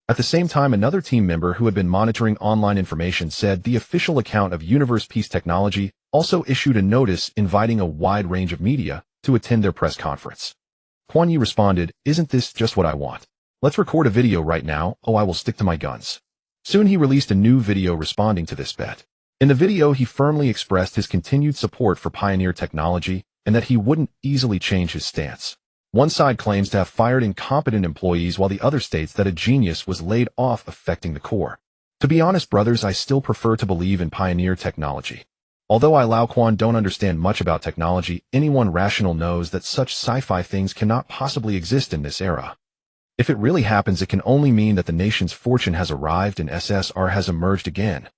At the same time, another team member who had been monitoring online information said the official account of Universe Peace Technology also issued a notice inviting a wide range of media to attend their press conference. Quan Yi responded, isn't this just what I want? Let's record a video right now, I will stick to my guns. Soon he released a new video responding to this bet. In the video he firmly expressed his continued support for Pioneer Technology and that he wouldn't easily change his stance. One side claims to have fired incompetent employees while the other states that a genius was laid off affecting the core. To be honest, brothers, I still prefer to believe in Pioneer Technology. Although I Lao Quan don't understand much about technology, anyone rational knows that such sci-fi things cannot possibly exist in this era. If it really happens, it can only mean that the nation's fortune has arrived and SSR has emerged again.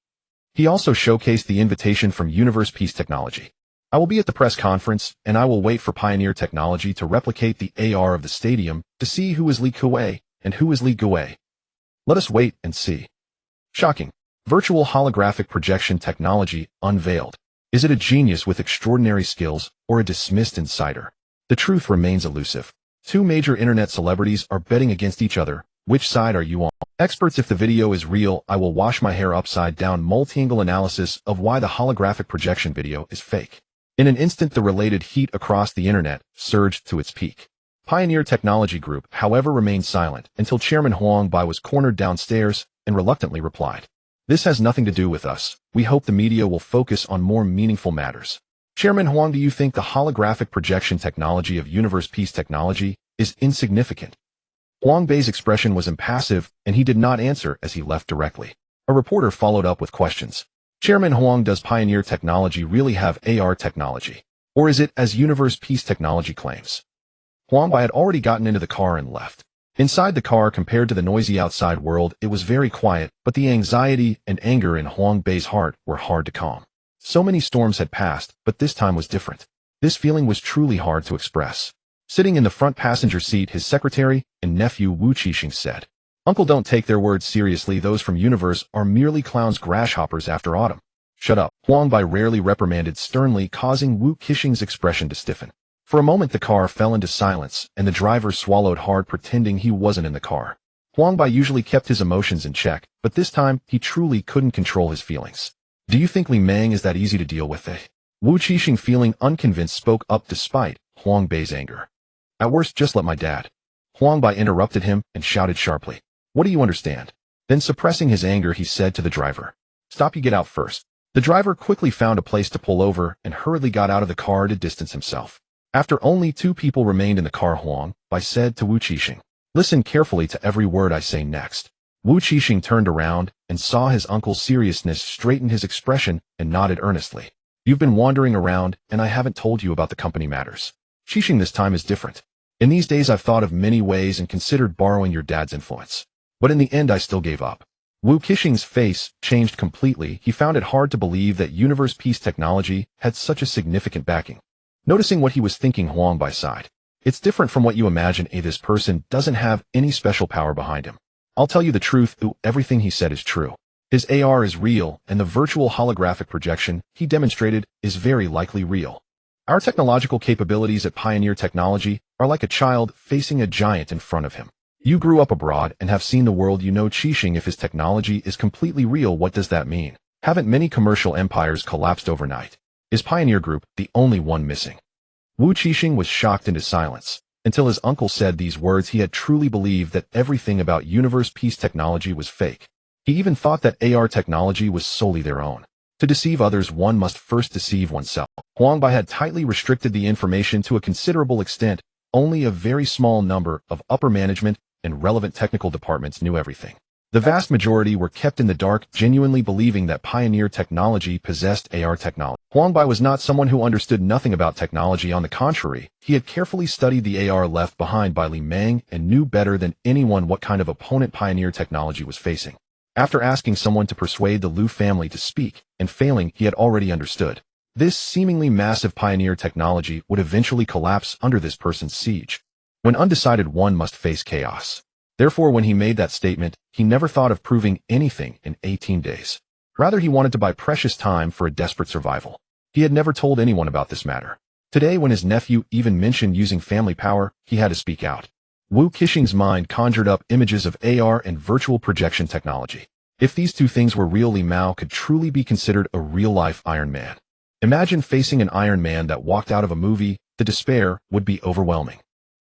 He also showcased the invitation from Universe Peace Technology. I will be at the press conference, and I will wait for Pioneer Technology to replicate the AR of the stadium to see who is Li Kuei and who is Li Gui. Let us wait and see. Shocking. Virtual holographic projection technology unveiled. Is it a genius with extraordinary skills or a dismissed insider? The truth remains elusive. Two major internet celebrities are betting against each other. Which side are you on? Experts, if the video is real, I will wash my hair upside down. Multi-angle analysis of why the holographic projection video is fake. In an instant, the related heat across the internet surged to its peak. Pioneer Technology Group, however, remained silent until Chairman Huang Bai was cornered downstairs and reluctantly replied, "This has nothing to do with us. We hope the media will focus on more meaningful matters." Chairman Huang, do you think the holographic projection technology of Universe Peace Technology is insignificant? Huang Bai's expression was impassive, and he did not answer as he left directly. A reporter followed up with questions. Chairman Huang, does Pioneer Technology really have AR technology? Or is it as Universe Peace Technology claims? Huang Bai had already gotten into the car and left. Inside the car, compared to the noisy outside world, it was very quiet, but the anxiety and anger in Huang Bai's heart were hard to calm. So many storms had passed, but this time was different. This feeling was truly hard to express. Sitting in the front passenger seat, his secretary and nephew Wu Qixing said, "Uncle, don't take their words seriously. Those from Universe are merely clowns, grasshoppers after autumn." "Shut up," Huang Bai rarely reprimanded sternly, causing Wu Qixing's expression to stiffen. For a moment the car fell into silence, and the driver swallowed hard, pretending he wasn't in the car. Huang Bai usually kept his emotions in check, but this time he truly couldn't control his feelings. "Do you think Li Meng is that easy to deal with?" Wu Qixing, feeling unconvinced, spoke up despite Huang Bai's anger. "At worst, just let my dad." Huang Bai interrupted him and shouted sharply, "What do you understand?" Then, suppressing his anger, he said to the driver, "Stop, you get out first." The driver quickly found a place to pull over and hurriedly got out of the car to distance himself. After only 2 people remained in the car, Huang Bai said to Wu Qixing, "Listen carefully to every word I say next." Wu Qixing turned around and saw his uncle's seriousness, straightened his expression, and nodded earnestly. "You've been wandering around, and I haven't told you about the company matters. Qixing, this time is different. In these days I've thought of many ways and considered borrowing your dad's influence. But in the end I still gave up." Wu Qixing's face changed completely. He found it hard to believe that Universe Peace Technology had such a significant backing. Noticing what he was thinking, Huang Bai sighed. "It's different from what you imagine. This person doesn't have any special power behind him. I'll tell you the truth, everything he said is true. His AR is real, and the virtual holographic projection he demonstrated is very likely real. Our technological capabilities at Pioneer Technology are like a child facing a giant in front of him. You grew up abroad and have seen the world. You know Qixing, if his technology is completely real, what does that mean? Haven't many commercial empires collapsed overnight? Is Pioneer Group the only one missing?" Wu Qixing was shocked into silence. Until his uncle said these words, he had truly believed that everything about Universe Peace Technology was fake. He even thought that AR technology was solely their own. To deceive others, one must first deceive oneself. Huang Bai had tightly restricted the information to a considerable extent. Only a very small number of upper management and relevant technical departments knew everything. The vast majority were kept in the dark, genuinely believing that pioneer technology possessed AR technology. Huangbai was not someone who understood nothing about technology. On the contrary, he had carefully studied the AR left behind by Li Meng and knew better than anyone what kind of opponent pioneer technology was facing. After asking someone to persuade the Liu family to speak, and failing, he had already understood. This seemingly massive pioneer technology would eventually collapse under this person's siege. When undecided, one must face chaos. Therefore, when he made that statement, he never thought of proving anything in 18 days. Rather, he wanted to buy precious time for a desperate survival. He had never told anyone about this matter. Today, when his nephew even mentioned using family power, he had to speak out. Wu Qixing's mind conjured up images of AR and virtual projection technology. If these two things were real, Li Mao could truly be considered a real-life Iron Man. Imagine facing an Iron Man that walked out of a movie. The despair would be overwhelming.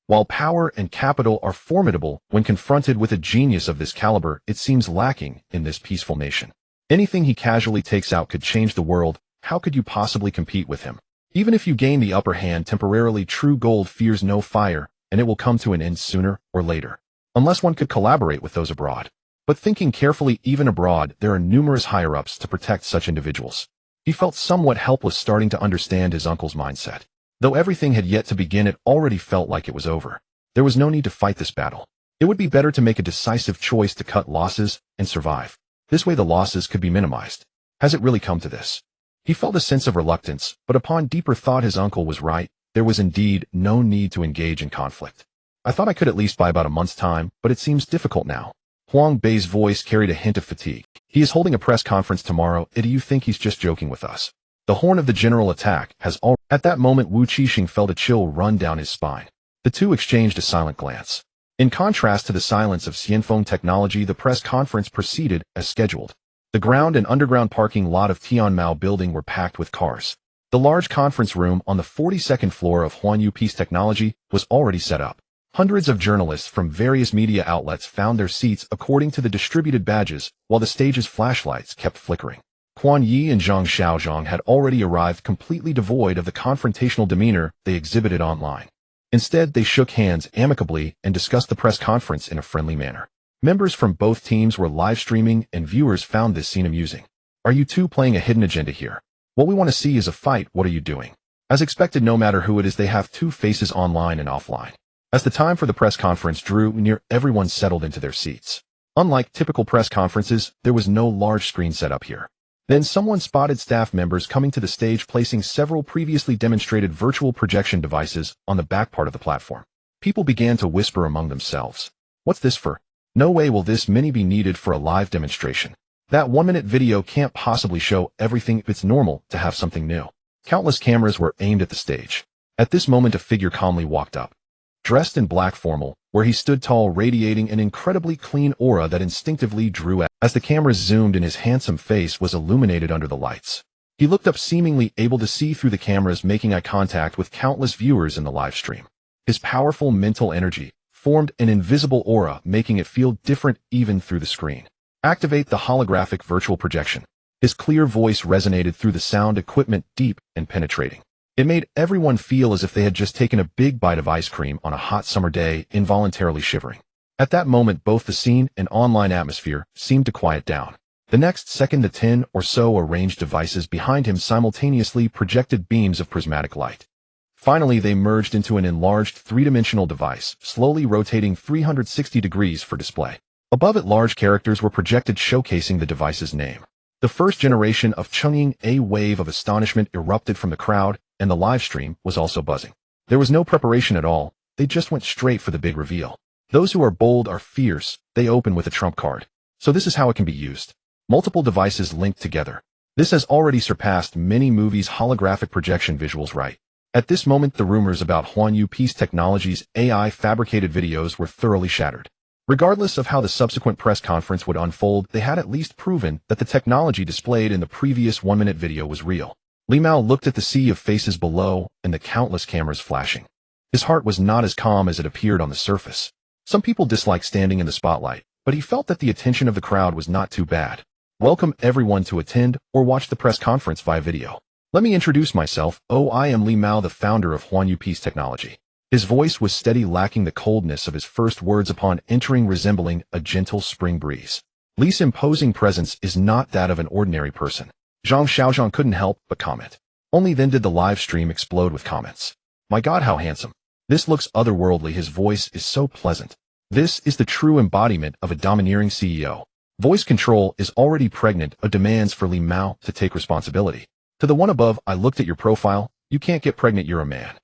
While power and capital are formidable, when confronted with a genius of this caliber, it seems lacking in this peaceful nation. Anything he casually takes out could change the world. How could you possibly compete with him? Even if you gain the upper hand temporarily, true gold fears no fire, and it will come to an end sooner or later. Unless one could collaborate with those abroad. But thinking carefully, even abroad, there are numerous higher-ups to protect such individuals. He felt somewhat helpless, starting to understand his uncle's mindset. Though everything had yet to begin, it already felt like it was over. There was no need to fight this battle. It would be better to make a decisive choice to cut losses and survive. This way the losses could be minimized. Has it really come to this? He felt a sense of reluctance, but upon deeper thought his uncle was right. There was indeed no need to engage in conflict. I thought I could at least buy about a month's time, but it seems difficult now. Huang Bei's voice carried a hint of fatigue. He is holding a press conference tomorrow. Do you think he's just joking with us? The horn of the general attack has already... At that moment, Wu Qixing felt a chill run down his spine. The two exchanged a silent glance. In contrast to the silence of Xianfeng technology, the press conference proceeded as scheduled. The ground and underground parking lot of Tianmao building were packed with cars. The large conference room on the 42nd floor of Huanyu Peace Technology was already set up. Hundreds of journalists from various media outlets found their seats according to the distributed badges, while the stage's flashlights kept flickering. Quan Yi and Zhang Xiaozhong had already arrived, completely devoid of the confrontational demeanor they exhibited online. Instead, they shook hands amicably and discussed the press conference in a friendly manner. Members from both teams were live streaming, and viewers found this scene amusing. Are you two playing a hidden agenda here? What we want to see is a fight. What are you doing? As expected, no matter who it is, they have two faces online and offline. As the time for the press conference drew near, everyone settled into their seats. Unlike typical press conferences, there was no large screen set up here. Then someone spotted staff members coming to the stage, placing several previously demonstrated virtual projection devices on the back part of the platform. People began to whisper among themselves. What's this for? No way will this many be needed for a live demonstration. That 1-minute video can't possibly show everything. It's normal to have something new. Countless cameras were aimed at the stage. At this moment, a figure calmly walked up. Dressed in black formal, where he stood tall, radiating an incredibly clean aura that instinctively drew as the cameras zoomed in. His handsome face was illuminated under the lights. He looked up, seemingly able to see through the cameras, making eye contact with countless viewers in the live stream. His powerful mental energy formed an invisible aura, making it feel different even through the screen. Activate the holographic virtual projection. His clear voice resonated through the sound equipment, deep and penetrating. It made everyone feel as if they had just taken a big bite of ice cream on a hot summer day, involuntarily shivering. At that moment, both the scene and online atmosphere seemed to quiet down. The next second, the 10 or so arranged devices behind him simultaneously projected beams of prismatic light. Finally, they merged into an enlarged three-dimensional device, slowly rotating 360 degrees for display. Above it, large characters were projected, showcasing the device's name. The first generation of Chungying. A wave of astonishment erupted from the crowd, and the live stream was also buzzing. There was no preparation at all. They just went straight for the big reveal. Those who are bold are fierce. They open with a trump card. So this is how it can be used. Multiple devices linked together. This has already surpassed many movies' holographic projection visuals, right? At this moment, the rumors about Huanyu Peace Technology's AI fabricated videos were thoroughly shattered. Regardless of how the subsequent press conference would unfold, they had at least proven that the technology displayed in the previous 1-minute video was real. Li Mao looked at the sea of faces below and the countless cameras flashing. His heart was not as calm as it appeared on the surface. Some people disliked standing in the spotlight, but he felt that the attention of the crowd was not too bad. Welcome everyone to attend or watch the press conference via video. Let me introduce myself. I am Li Mao, the founder of Huanyu Peace Technology. His voice was steady, lacking the coldness of his first words upon entering, resembling a gentle spring breeze. Li's imposing presence is not that of an ordinary person. Zhang Xiaozhang couldn't help but comment. Only then did the live stream explode with comments. My God, how handsome. This looks otherworldly. His voice is so pleasant. This is the true embodiment of a domineering CEO. Voice control is already pregnant of demands for Li Mao to take responsibility. To the one above, I looked at your profile. You can't get pregnant, you're a man.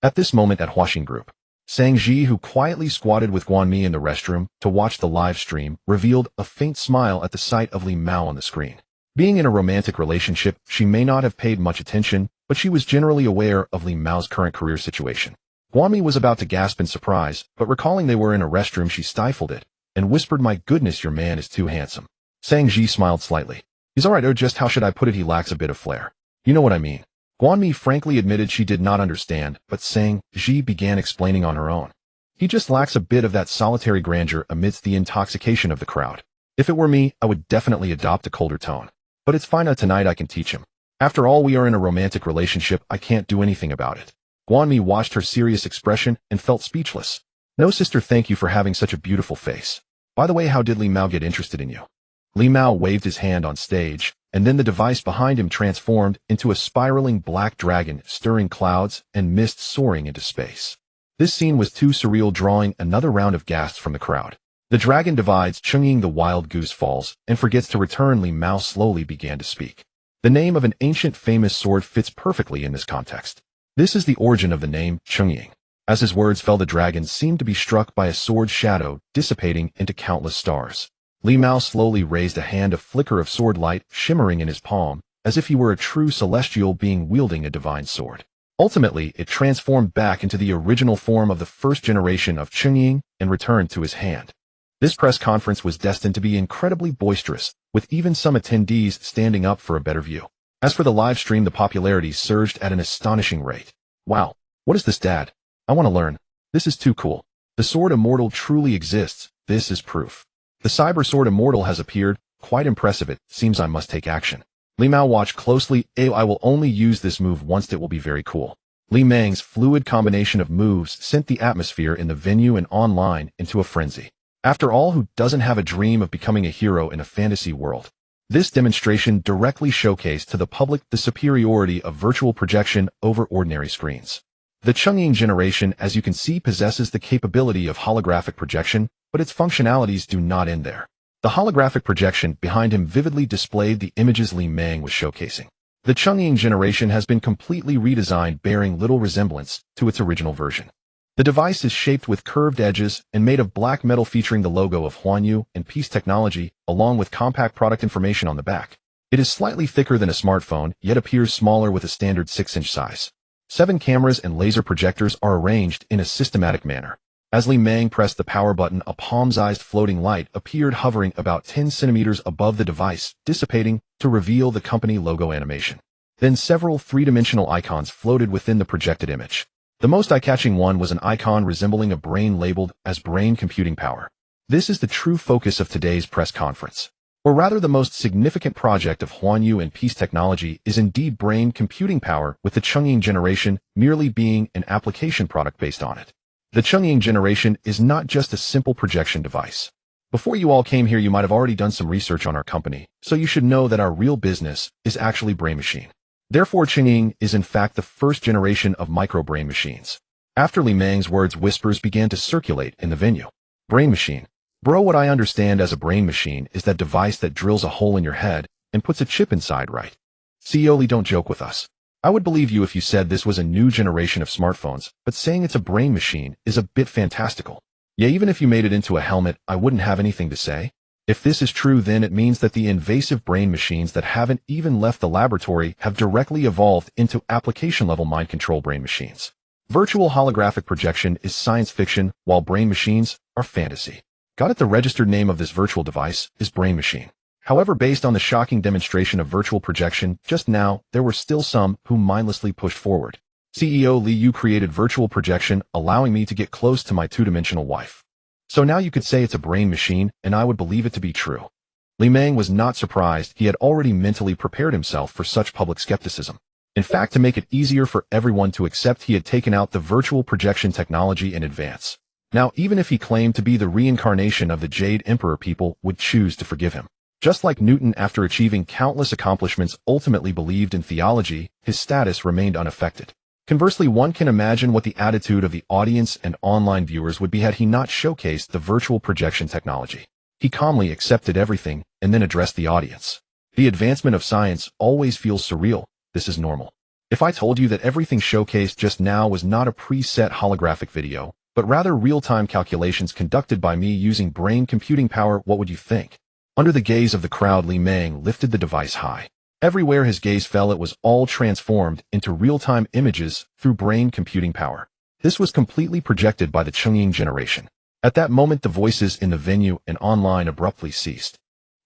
At this moment at Huaxing Group, Sang Ji, who quietly squatted with Guanmi in the restroom to watch the live stream, revealed a faint smile at the sight of Li Mao on the screen. Being in a romantic relationship, she may not have paid much attention, but she was generally aware of Li Mao's current career situation. Guanmi was about to gasp in surprise, but recalling they were in a restroom, she stifled it and whispered, "My goodness, your man is too handsome." Sang Ji smiled slightly. "He's alright, or just how should I put it, he lacks a bit of flair. You know what I mean." Guanmi frankly admitted she did not understand, but Sang Ji began explaining on her own. "He just lacks a bit of that solitary grandeur amidst the intoxication of the crowd. If it were me, I would definitely adopt a colder tone. But it's fine, tonight I can teach him. After all, we are in a romantic relationship, I can't do anything about it." Guanmi watched her serious expression and felt speechless. "No, sister, thank you for having such a beautiful face. By the way, how did Li Mao get interested in you?" Li Mao waved his hand on stage, and then the device behind him transformed into a spiraling black dragon, stirring clouds and mist soaring into space. This scene was too surreal, drawing another round of gasps from the crowd. The dragon divides, Chungying, the wild goose falls, and forgets to return. Li Mao slowly began to speak. The name of an ancient famous sword fits perfectly in this context. This is the origin of the name, Chungying. As his words fell, the dragon seemed to be struck by a sword's shadow, dissipating into countless stars. Li Mao slowly raised a hand, a flicker of sword light shimmering in his palm, as if he were a true celestial being wielding a divine sword. Ultimately, it transformed back into the original form of the first generation of Chungying and returned to his hand. This press conference was destined to be incredibly boisterous, with even some attendees standing up for a better view. As for the live stream, the popularity surged at an astonishing rate. "Wow, what is this, Dad? I want to learn. This is too cool. The Sword Immortal truly exists. This is proof. The Cyber Sword Immortal has appeared. Quite impressive. It seems I must take action." Li Mao watched closely. "I will only use this move once. It will be very cool." Li Mang's fluid combination of moves sent the atmosphere in the venue and online into a frenzy. After all, who doesn't have a dream of becoming a hero in a fantasy world? This demonstration directly showcased to the public the superiority of virtual projection over ordinary screens. The Chungying generation, as you can see, possesses the capability of holographic projection, but its functionalities do not end there. The holographic projection behind him vividly displayed the images Li Mang was showcasing. The Chungying generation has been completely redesigned, bearing little resemblance to its original version. The device is shaped with curved edges and made of black metal, featuring the logo of Huanyu and Peace Technology, along with compact product information on the back. It is slightly thicker than a smartphone, yet appears smaller with a standard 6-inch size. 7 cameras and laser projectors are arranged in a systematic manner. As Li Mang pressed the power button, a palm-sized floating light appeared, hovering about 10 centimeters above the device, dissipating to reveal the company logo animation. Then several three-dimensional icons floated within the projected image. The most eye-catching one was an icon resembling a brain labeled as brain computing power. This is the true focus of today's press conference. Or rather, the most significant project of Huanyu and Peace Technology is indeed brain computing power, with the Chungying generation merely being an application product based on it. The Chungying generation is not just a simple projection device. Before you all came here, you might have already done some research on our company, so you should know that our real business is actually brain machine. Therefore, Chungying is in fact the first generation of micro-brain machines. After Li Mang's words, whispers began to circulate in the venue. Brain machine. Bro, what I understand as a brain machine is that device that drills a hole in your head and puts a chip inside, right? CEO Li, don't joke with us. I would believe you if you said this was a new generation of smartphones, but saying it's a brain machine is a bit fantastical. Yeah, even if you made it into a helmet, I wouldn't have anything to say. If this is true, then it means that the invasive brain machines that haven't even left the laboratory have directly evolved into application-level mind control brain machines. Virtual holographic projection is science fiction, while brain machines are fantasy. Got it? The registered name of this virtual device is brain machine. However, based on the shocking demonstration of virtual projection just now, there were still some who mindlessly pushed forward. CEO Li, you created virtual projection, allowing me to get close to my two-dimensional wife. So now you could say it's a brain machine, and I would believe it to be true. Li Mang was not surprised. He had already mentally prepared himself for such public skepticism. In fact, to make it easier for everyone to accept, he had taken out the virtual projection technology in advance. Now, even if he claimed to be the reincarnation of the Jade Emperor, people would choose to forgive him. Just like Newton, after achieving countless accomplishments, ultimately believed in theology, his status remained unaffected. Conversely, one can imagine what the attitude of the audience and online viewers would be had he not showcased the virtual projection technology. He calmly accepted everything and then addressed the audience. The advancement of science always feels surreal. This is normal. If I told you that everything showcased just now was not a preset holographic video, but rather real-time calculations conducted by me using brain computing power, what would you think? Under the gaze of the crowd, Li Meng lifted the device high. Everywhere his gaze fell, it was all transformed into real-time images through brain computing power. This was completely projected by the Chungying generation. At that moment, the voices in the venue and online abruptly ceased.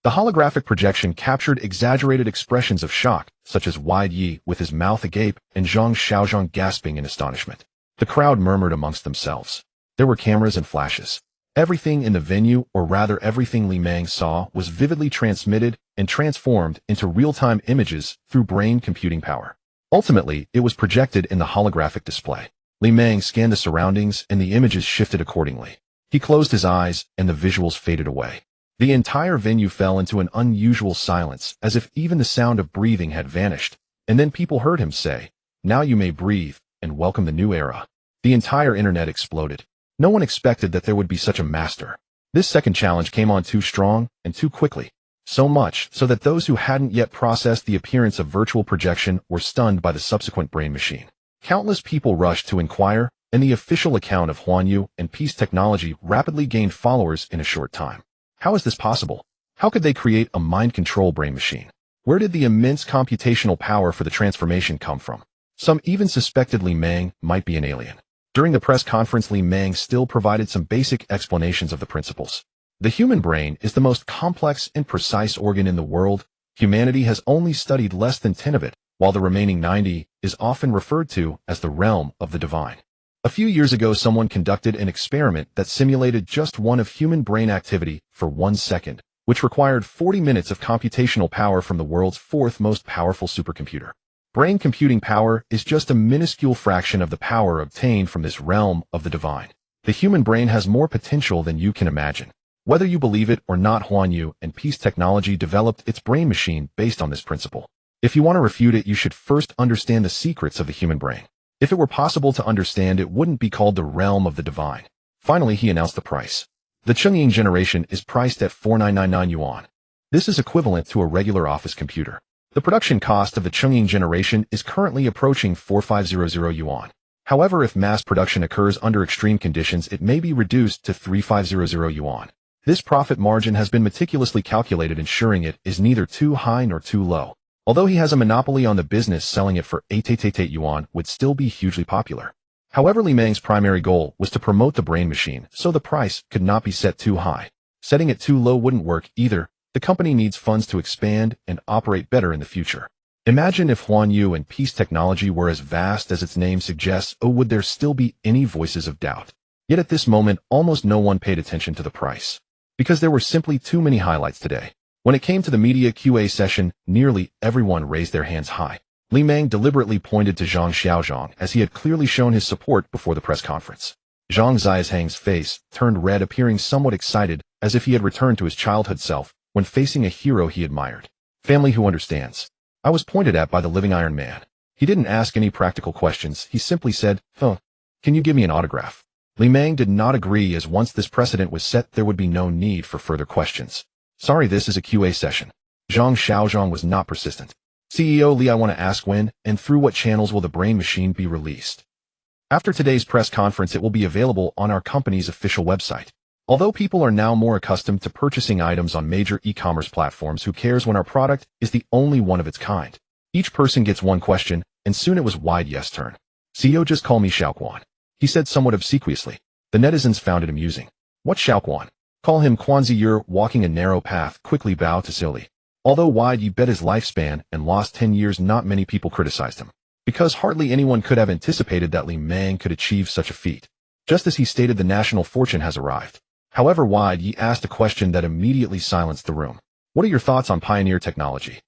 The holographic projection captured exaggerated expressions of shock, such as Wide Yi with his mouth agape and Zhang Xiaozhang gasping in astonishment. The crowd murmured amongst themselves. There were cameras and flashes. Everything in the venue, or rather everything Li Meng saw, was vividly transmitted and transformed into real-time images through brain computing power. Ultimately, it was projected in the holographic display. Li Meng scanned the surroundings and the images shifted accordingly. He closed his eyes and the visuals faded away. The entire venue fell into an unusual silence, as if even the sound of breathing had vanished. And then people heard him say, "Now you may breathe, and welcome the new era." The entire internet exploded. No one expected that there would be such a master. This second challenge came on too strong and too quickly. So much so that those who hadn't yet processed the appearance of virtual projection were stunned by the subsequent brain machine. Countless people rushed to inquire, and the official account of Huanyu and Peace Technology rapidly gained followers in a short time. How is this possible? How could they create a mind control brain machine? Where did the immense computational power for the transformation come from? Some even suspected Li Meng might be an alien. During the press conference, Li Meng still provided some basic explanations of the principles. The human brain is the most complex and precise organ in the world. Humanity has only studied less than 10 of it, while the remaining 90 is often referred to as the realm of the divine. A few years ago, someone conducted an experiment that simulated just one of human brain activity for 1 second, which required 40 minutes of computational power from the world's fourth most powerful supercomputer. Brain computing power is just a minuscule fraction of the power obtained from this realm of the divine. The human brain has more potential than you can imagine. Whether you believe it or not, Huanyu and Peace Technology developed its brain machine based on this principle. If you want to refute it, you should first understand the secrets of the human brain. If it were possible to understand, it wouldn't be called the realm of the divine. Finally, he announced the price. The Chungying generation is priced at 4999 yuan. This is equivalent to a regular office computer. The production cost of the Chungying generation is currently approaching 4500 yuan. However, if mass production occurs under extreme conditions, it may be reduced to 3500 yuan. This profit margin has been meticulously calculated, ensuring it is neither too high nor too low. Although he has a monopoly on the business, selling it for 888 yuan would still be hugely popular. However, Li Meng's primary goal was to promote the brain machine, so the price could not be set too high. Setting it too low wouldn't work either. The company needs funds to expand and operate better in the future. Imagine if Huanyu and Peace Technology were as vast as its name suggests. Oh, would there still be any voices of doubt? Yet at this moment, almost no one paid attention to the price, because there were simply too many highlights today. When it came to the media QA session, nearly everyone raised their hands high. Li Meng deliberately pointed to Zhang Xiaozhang, as he had clearly shown his support before the press conference. Zhang Xiaozhang's face turned red, appearing somewhat excited, as if he had returned to his childhood self when facing a hero he admired. Family who understands. I was pointed at by the living Iron Man. He didn't ask any practical questions. He simply said, can you give me an autograph? Li Meng did not agree, as once this precedent was set, there would be no need for further questions. Sorry, this is a QA session. Zhang Xiaozhang was not persistent. CEO Li, I want to ask when and through what channels will the brain machine be released? After today's press conference, it will be available on our company's official website. Although people are now more accustomed to purchasing items on major e-commerce platforms, who cares when our product is the only one of its kind? Each person gets one question, and soon it was Wide Yes' turn. CEO, just call me Xiaoquan, he said somewhat obsequiously. The netizens found it amusing. What Xiaoquan? Call him Quanzi. You're walking a narrow path. Quickly bow to Silly. Although Wide Yi bet his lifespan and lost 10 years, not many people criticized him, because hardly anyone could have anticipated that Li Meng could achieve such a feat. Just as he stated, the national fortune has arrived. However, Wide Yi asked a question that immediately silenced the room. What are your thoughts on pioneer technology?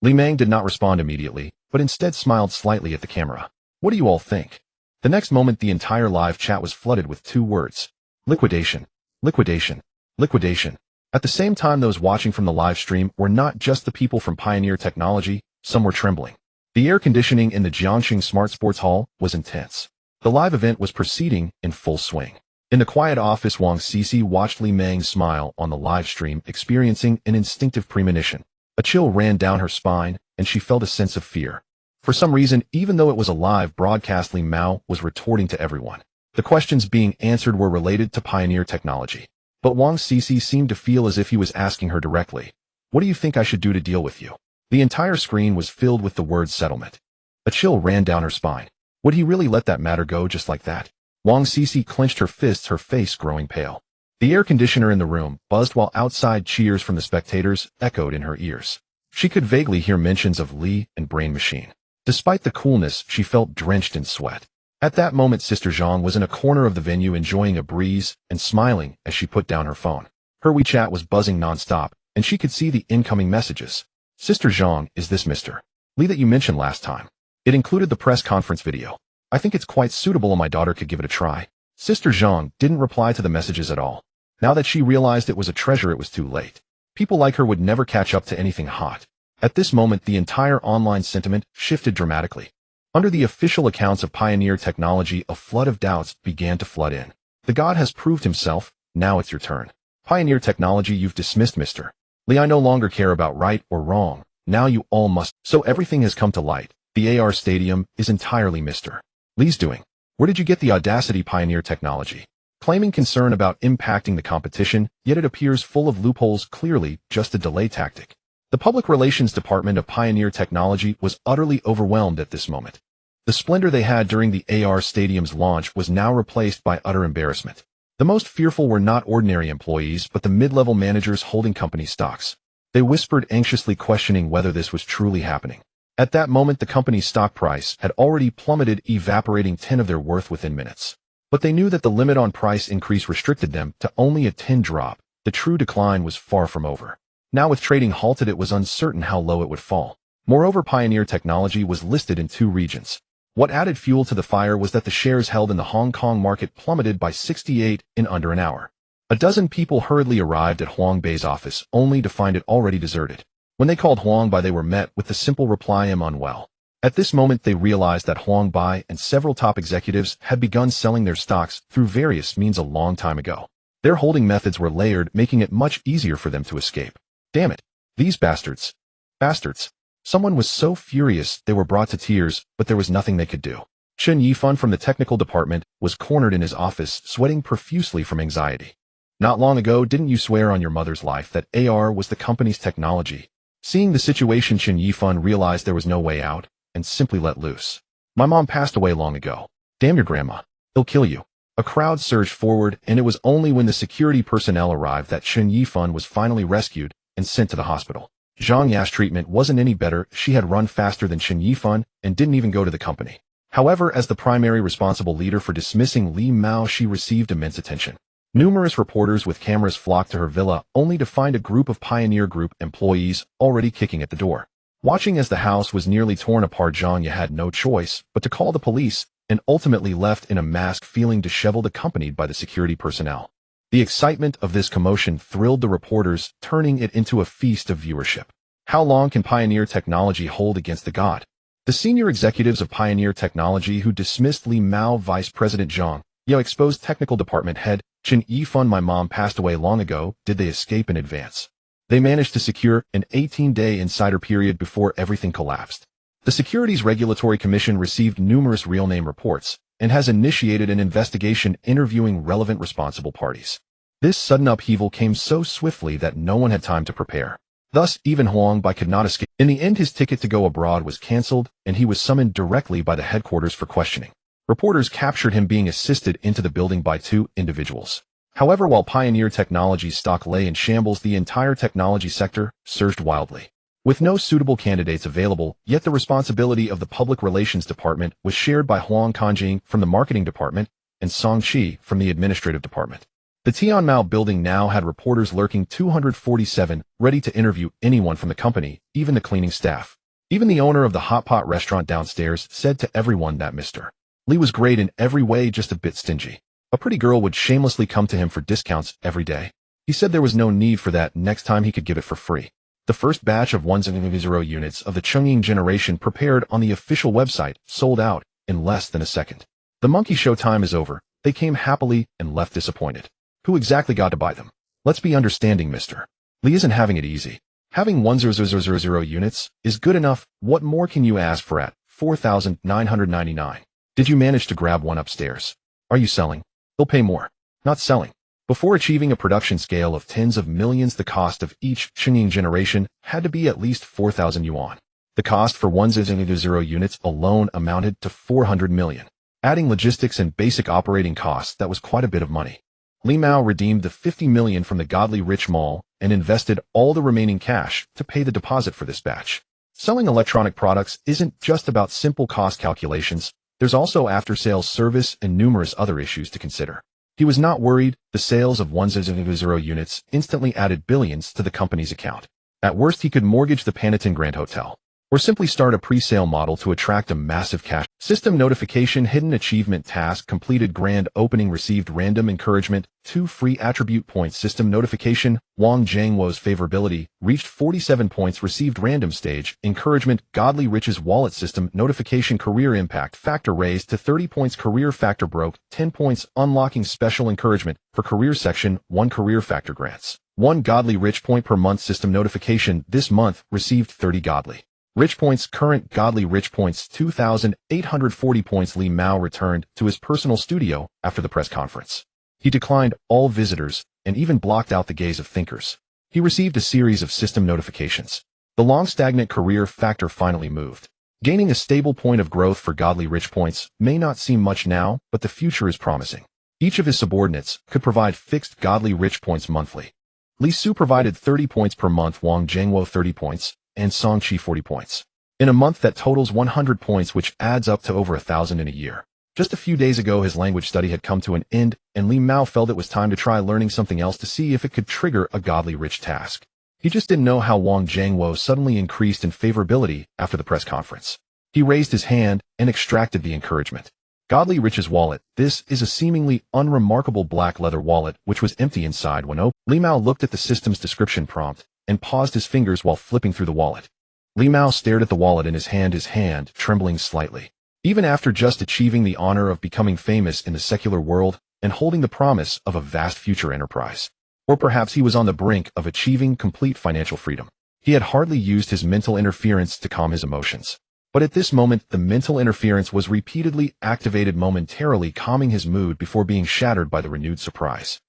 Li Meng did not respond immediately, but instead smiled slightly at the camera. What do you all think? The next moment, the entire live chat was flooded with two words. Liquidation. Liquidation. Liquidation. At the same time, those watching from the live stream were not just the people from Pioneer Technology, some were trembling. The air conditioning in the Jiangxing Smart Sports Hall was intense. The live event was proceeding in full swing. In the quiet office, Wang Cici watched Li Meng smile on the live stream, experiencing an instinctive premonition. A chill ran down her spine, and she felt a sense of fear. For some reason, even though it was a live broadcast, Li Mao was retorting to everyone. The questions being answered were related to Pioneer Technology. But Wang Cici seemed to feel as if he was asking her directly, "What do you think I should do to deal with you?" The entire screen was filled with the word settlement. A chill ran down her spine. Would he really let that matter go just like that? Wang Cici clenched her fists, her face growing pale. The air conditioner in the room buzzed while outside cheers from the spectators echoed in her ears. She could vaguely hear mentions of Li and Brain Machine. Despite the coolness, she felt drenched in sweat. At that moment, Sister Zhang was in a corner of the venue enjoying a breeze and smiling as she put down her phone. Her WeChat was buzzing nonstop, and she could see the incoming messages. "Sister Zhang, is this Mr. Li that you mentioned last time? It included the press conference video. I think it's quite suitable and my daughter could give it a try." Sister Zhang didn't reply to the messages at all. Now that she realized it was a treasure, it was too late. People like her would never catch up to anything hot. At this moment, the entire online sentiment shifted dramatically. Under the official accounts of Pioneer Technology, a flood of doubts began to flood in. "The god has proved himself, now it's your turn. Pioneer Technology, you've dismissed Mr. Li. I no longer care about right or wrong, now you all must." So everything has come to light. The AR Stadium is entirely Mr. Li's doing. Where did you get the audacity, Pioneer Technology? Claiming concern about impacting the competition, yet it appears full of loopholes, clearly just a delay tactic. The Public Relations Department of Pioneer Technology was utterly overwhelmed at this moment. The splendor they had during the AR Stadium's launch was now replaced by utter embarrassment. The most fearful were not ordinary employees, but the mid-level managers holding company stocks. They whispered anxiously, questioning whether this was truly happening. At that moment, the company's stock price had already plummeted, evaporating 10 of their worth within minutes. But they knew that the limit on price increase restricted them to only a 10 drop. The true decline was far from over. Now with trading halted, it was uncertain how low it would fall. Moreover, Pioneer Technology was listed in 2 regions. What added fuel to the fire was that the shares held in the Hong Kong market plummeted by 68 in under an hour. A dozen people hurriedly arrived at Huang Bai's office, only to find it already deserted. When they called Huang Bai, they were met with the simple reply, "I'm unwell." At this moment, they realized that Huang Bai and several top executives had begun selling their stocks through various means a long time ago. Their holding methods were layered, making it much easier for them to escape. Damn it. These bastards. Bastards. Someone was so furious they were brought to tears, but there was nothing they could do. Chen Yifan from the technical department was cornered in his office, sweating profusely from anxiety. "Not long ago, didn't you swear on your mother's life that AR was the company's technology?" Seeing the situation, Chen Yifan realized there was no way out, and simply let loose. "My mom passed away long ago. Damn your grandma. He'll kill you." A crowd surged forward, and it was only when the security personnel arrived that Chen Yifan was finally rescued and sent to the hospital. Zhang Ya's treatment wasn't any better. She had run faster than Chen Yifan and didn't even go to the company. However, as the primary responsible leader for dismissing Li Mao, she received immense attention. Numerous reporters with cameras flocked to her villa, only to find a group of Pioneer Group employees already kicking at the door. Watching as the house was nearly torn apart, Zhang Ya had no choice but to call the police, and ultimately left in a mask, feeling disheveled, accompanied by the security personnel. The excitement of this commotion thrilled the reporters, turning it into a feast of viewership. How long can Pioneer Technology hold against the god? The senior executives of Pioneer Technology who dismissed Li Mao, Vice President Zhang Ya exposed technical department head Chen Yifan. "My mom passed away long ago." Did they escape in advance? They managed to secure an 18-day insider period before everything collapsed. The Securities Regulatory Commission received numerous real-name reports and has initiated an investigation interviewing relevant responsible parties. This sudden upheaval came so swiftly that no one had time to prepare. Thus, even Huang Bai could not escape. In the end, his ticket to go abroad was cancelled, and he was summoned directly by the headquarters for questioning. Reporters captured him being assisted into the building by 2 individuals. However, while Pioneer Technology's stock lay in shambles, the entire technology sector surged wildly. With no suitable candidates available, yet the responsibility of the Public Relations Department was shared by Huang Kanjing from the Marketing Department and Song Qi from the Administrative Department. The Tianmao building now had reporters lurking 247, ready to interview anyone from the company, even the cleaning staff. Even the owner of the hot pot restaurant downstairs said to everyone that Mr. Li was great in every way, just a bit stingy. A pretty girl would shamelessly come to him for discounts every day. He said there was no need for that, next time he could give it for free. The first batch of 100 units of the Chang'e generation prepared on the official website sold out in less than a second. The monkey show time is over. They came happily and left disappointed. Who exactly got to buy them? Let's be understanding, mister. Lee isn't having it easy. Having 100 units is good enough. What more can you ask for at 4,999? Did you manage to grab one upstairs? Are you selling? They'll pay more. Not selling. Before achieving a production scale of tens of millions, the cost of each Chang'e generation had to be at least 4,000 yuan. The cost for 100 units alone amounted to 400 million. Adding logistics and basic operating costs, that was quite a bit of money. Li Mao redeemed the 50 million from the Godly Rich Mall and invested all the remaining cash to pay the deposit for this batch. Selling electronic products isn't just about simple cost calculations. There's also after-sales service and numerous other issues to consider. He was not worried. The sales of 100 units instantly added billions to the company's account. At worst, he could mortgage the Panatin Grand Hotel, or simply start a pre-sale model to attract a massive cash. System notification, hidden achievement task completed, grand opening, received random encouragement, 2 free attribute points. System notification, Wang Jiangwo's favorability reached 47 points, received random stage encouragement. Godly Rich's wallet system notification, career impact factor raised to 30 points, career factor broke 10 points, unlocking special encouragement for career section, 1 career factor grants 1 Godly Rich point per month. System notification, this month received 30 Godly Rich points, current Godly Rich points 2,840 points. Li Mao returned to his personal studio after the press conference. He declined all visitors and even blocked out the gaze of thinkers. He received a series of system notifications. The long stagnant career factor finally moved. Gaining a stable point of growth for Godly Rich points may not seem much now, but the future is promising. Each of his subordinates could provide fixed Godly Rich points monthly. Li Su provided 30 points per month, Wang Jiangwo 30 points, and Song Qi 40 points. In a month that totals 100 points, which adds up to over 1,000 in a year. Just a few days ago, his language study had come to an end, and Li Mao felt it was time to try learning something else to see if it could trigger a Godly Rich task. He just didn't know how Wang Jiangwo suddenly increased in favorability after the press conference. He raised his hand and extracted the encouragement. Godly Rich's wallet. This is a seemingly unremarkable black leather wallet, which was empty inside when opened. Li Mao looked at the system's description prompt and paused his fingers while flipping through the wallet. Li Mao stared at the wallet in his hand trembling slightly. Even after just achieving the honor of becoming famous in the secular world and holding the promise of a vast future enterprise. Or perhaps he was on the brink of achieving complete financial freedom. He had hardly used his mental interference to calm his emotions. But at this moment, the mental interference was repeatedly activated, momentarily calming his mood before being shattered by the renewed surprise.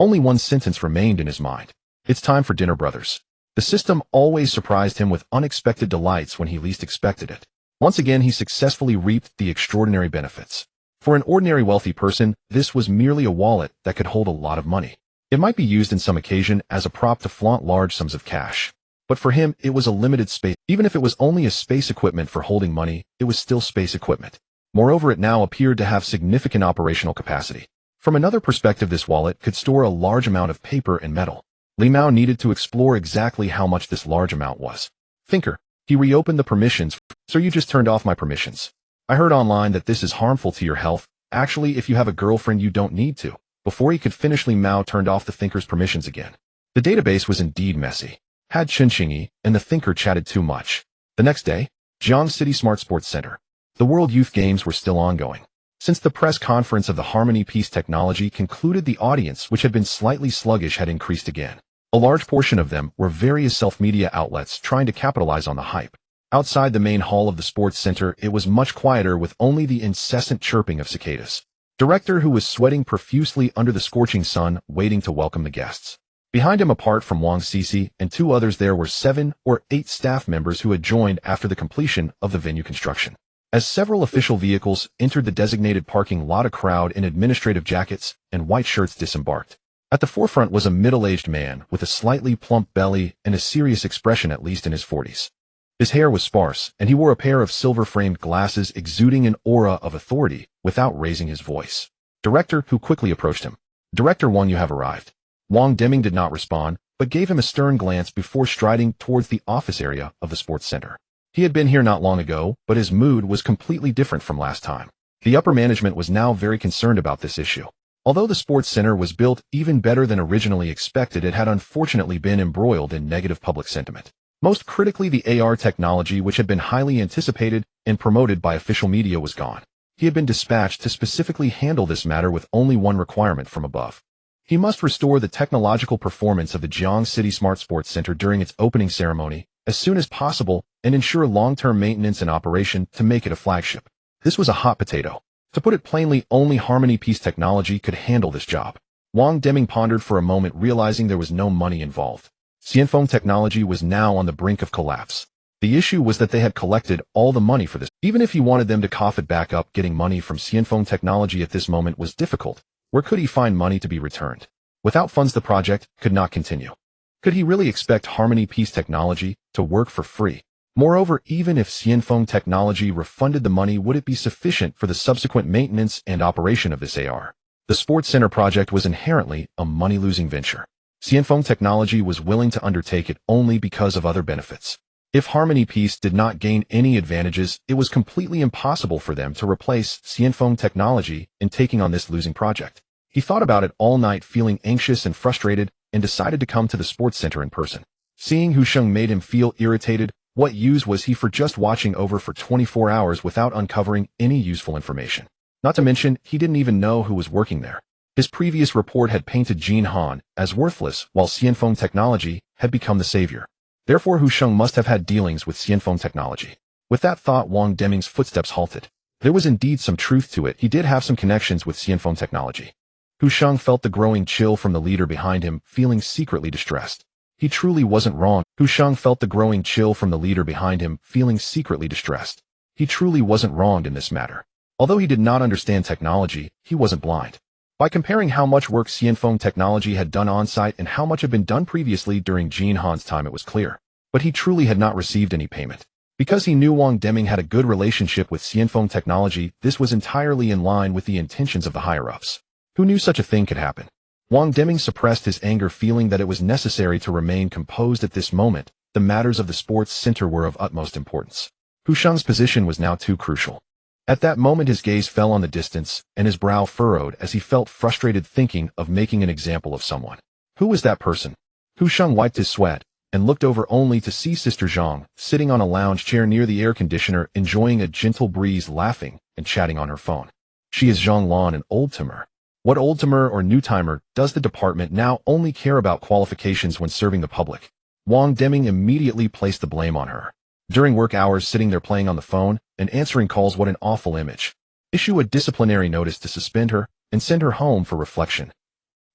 Only one sentence remained in his mind. It's time for dinner, brothers. The system always surprised him with unexpected delights when he least expected it. Once again, he successfully reaped the extraordinary benefits. For an ordinary wealthy person, this was merely a wallet that could hold a lot of money. It might be used in some occasion as a prop to flaunt large sums of cash. But for him, it was a limited space. Even if it was only a space equipment for holding money, it was still space equipment. Moreover, it now appeared to have significant operational capacity. From another perspective, this wallet could store a large amount of paper and metal. Li Mao needed to explore exactly how much this large amount was. Thinker. He reopened the permissions. Sir, you just turned off my permissions. I heard online that this is harmful to your health. Actually, if you have a girlfriend, you don't need to. Before he could finish, Li Mao turned off the thinker's permissions again. The database was indeed messy. Had Qingyi and the thinker chatted too much. The next day, Jiang City Smart Sports Center. The World Youth Games were still ongoing. Since the press conference of the Harmony Peace Technology concluded, the audience, which had been slightly sluggish, had increased again. A large portion of them were various self-media outlets trying to capitalize on the hype. Outside the main hall of the sports center, it was much quieter, with only the incessant chirping of cicadas. Director, who was sweating profusely under the scorching sun, waiting to welcome the guests. Behind him, apart from Wang Sisi and 2 others, there were 7 or 8 staff members who had joined after the completion of the venue construction. As several official vehicles entered the designated parking lot, a crowd in administrative jackets and white shirts disembarked. At the forefront was a middle-aged man with a slightly plump belly and a serious expression, at least in his 40s. His hair was sparse, and he wore a pair of silver-framed glasses, exuding an aura of authority without raising his voice. Director, who quickly approached him. Director Wang, you have arrived. Wang Deming did not respond, but gave him a stern glance before striding towards the office area of the sports center. He had been here not long ago, but his mood was completely different from last time. The upper management was now very concerned about this issue. Although the sports center was built even better than originally expected, it had unfortunately been embroiled in negative public sentiment. Most critically, the AR technology, which had been highly anticipated and promoted by official media, was gone. He had been dispatched to specifically handle this matter with only one requirement from above. He must restore the technological performance of the Jiang City Smart Sports Center during its opening ceremony as soon as possible and ensure long-term maintenance and operation to make it a flagship. This was a hot potato. To put it plainly, only Harmony Peace Technology could handle this job. Wang Deming pondered for a moment, realizing there was no money involved. Xianfeng Technology was now on the brink of collapse. The issue was that they had collected all the money for this. Even if he wanted them to cough it back up, getting money from Xianfeng Technology at this moment was difficult. Where could he find money to be returned? Without funds, the project could not continue. Could he really expect Harmony Peace Technology to work for free? Moreover, even if Xianfeng Technology refunded the money, would it be sufficient for the subsequent maintenance and operation of this AR? The Sports Center project was inherently a money-losing venture. Xianfeng Technology was willing to undertake it only because of other benefits. If Harmony Peace did not gain any advantages, it was completely impossible for them to replace Xianfeng Technology in taking on this losing project. He thought about it all night, feeling anxious and frustrated, and decided to come to the sports center in person. Seeing Hu Sheng made him feel irritated. What use was he for just watching over for 24 hours without uncovering any useful information? Not to mention, he didn't even know who was working there. His previous report had painted Jin Han as worthless, while Xianfeng Technology had become the savior. Therefore, Hu Sheng must have had dealings with Xianfeng Technology. With that thought, Wang Deming's footsteps halted. There was indeed some truth to it. He did have some connections with Xianfeng Technology. Hu Sheng felt the growing chill from the leader behind him, feeling secretly distressed. He truly wasn't wrong. Hu Sheng felt the growing chill from the leader behind him, feeling secretly distressed. He truly wasn't wronged in this matter. Although he did not understand technology, he wasn't blind. By comparing how much work Xianfeng Technology had done on-site and how much had been done previously during Jin Han's time, it was clear. But he truly had not received any payment. Because he knew Wang Deming had a good relationship with Xianfeng Technology, this was entirely in line with the intentions of the higher-ups. Who knew such a thing could happen? Wang Deming suppressed his anger, feeling that it was necessary to remain composed at this moment. The matters of the sports center were of utmost importance. Hu Sheng's position was now too crucial. At that moment, his gaze fell on the distance, and his brow furrowed as he felt frustrated, thinking of making an example of someone. Who was that person? Hu Sheng wiped his sweat and looked over, only to see Sister Zhang sitting on a lounge chair near the air conditioner, enjoying a gentle breeze, laughing and chatting on her phone. She is Zhang Lan, an old-timer. What old-timer or new-timer? Does the department now only care about qualifications when serving the public? Wang Deming immediately placed the blame on her. During work hours, sitting there playing on the phone and answering calls, what an awful image. Issue a disciplinary notice to suspend her and send her home for reflection.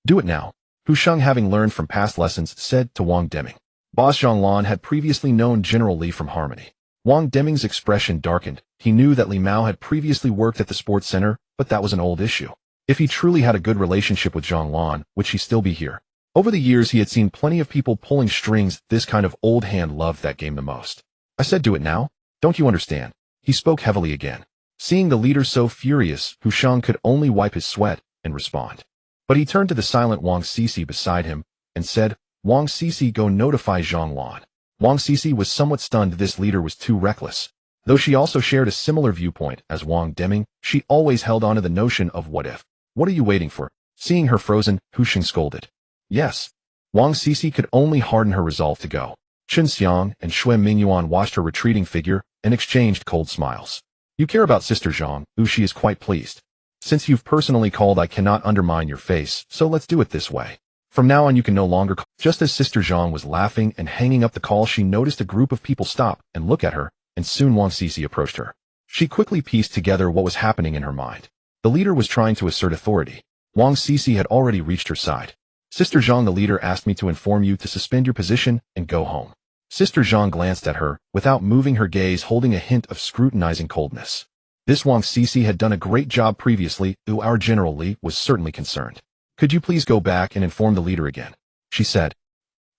Do it now. Hu Sheng, having learned from past lessons, said to Wang Deming. Boss Zhang Lan had previously known General Li from Harmony. Wang Deming's expression darkened. He knew that Li Mao had previously worked at the sports center, but that was an old issue. If he truly had a good relationship with Zhang Lan, would she still be here? Over the years, he had seen plenty of people pulling strings. This kind of old hand loved that game the most. I said do it now. Don't you understand? He spoke heavily again. Seeing the leader so furious, Hu Sheng could only wipe his sweat and respond. But he turned to the silent Wang Sisi beside him and said, Wang Sisi, go notify Zhang Lan. Wang Sisi was somewhat stunned. This leader was too reckless. Though she also shared a similar viewpoint as Wang Deming, she always held on to the notion of what if. What are you waiting for? Seeing her frozen, Hu Sheng scolded. Yes. Wang Sisi could only harden her resolve to go. Chen Xiang and Xue Mingyuan watched her retreating figure and exchanged cold smiles. You care about Sister Zhang, she is quite pleased. Since you've personally called, I cannot undermine your face, so let's do it this way. From now on you can no longer call. Just as Sister Zhang was laughing and hanging up the call, she noticed a group of people stop and look at her, and soon Wang Sisi approached her. She quickly pieced together what was happening in her mind. The leader was trying to assert authority. Wang Sisi had already reached her side. Sister Zhang, the leader asked me to inform you to suspend your position and go home. Sister Zhang glanced at her, without moving her gaze, holding a hint of scrutinizing coldness. This Wang Sisi had done a great job previously. Our General Li was certainly concerned. Could you please go back and inform the leader again? She said.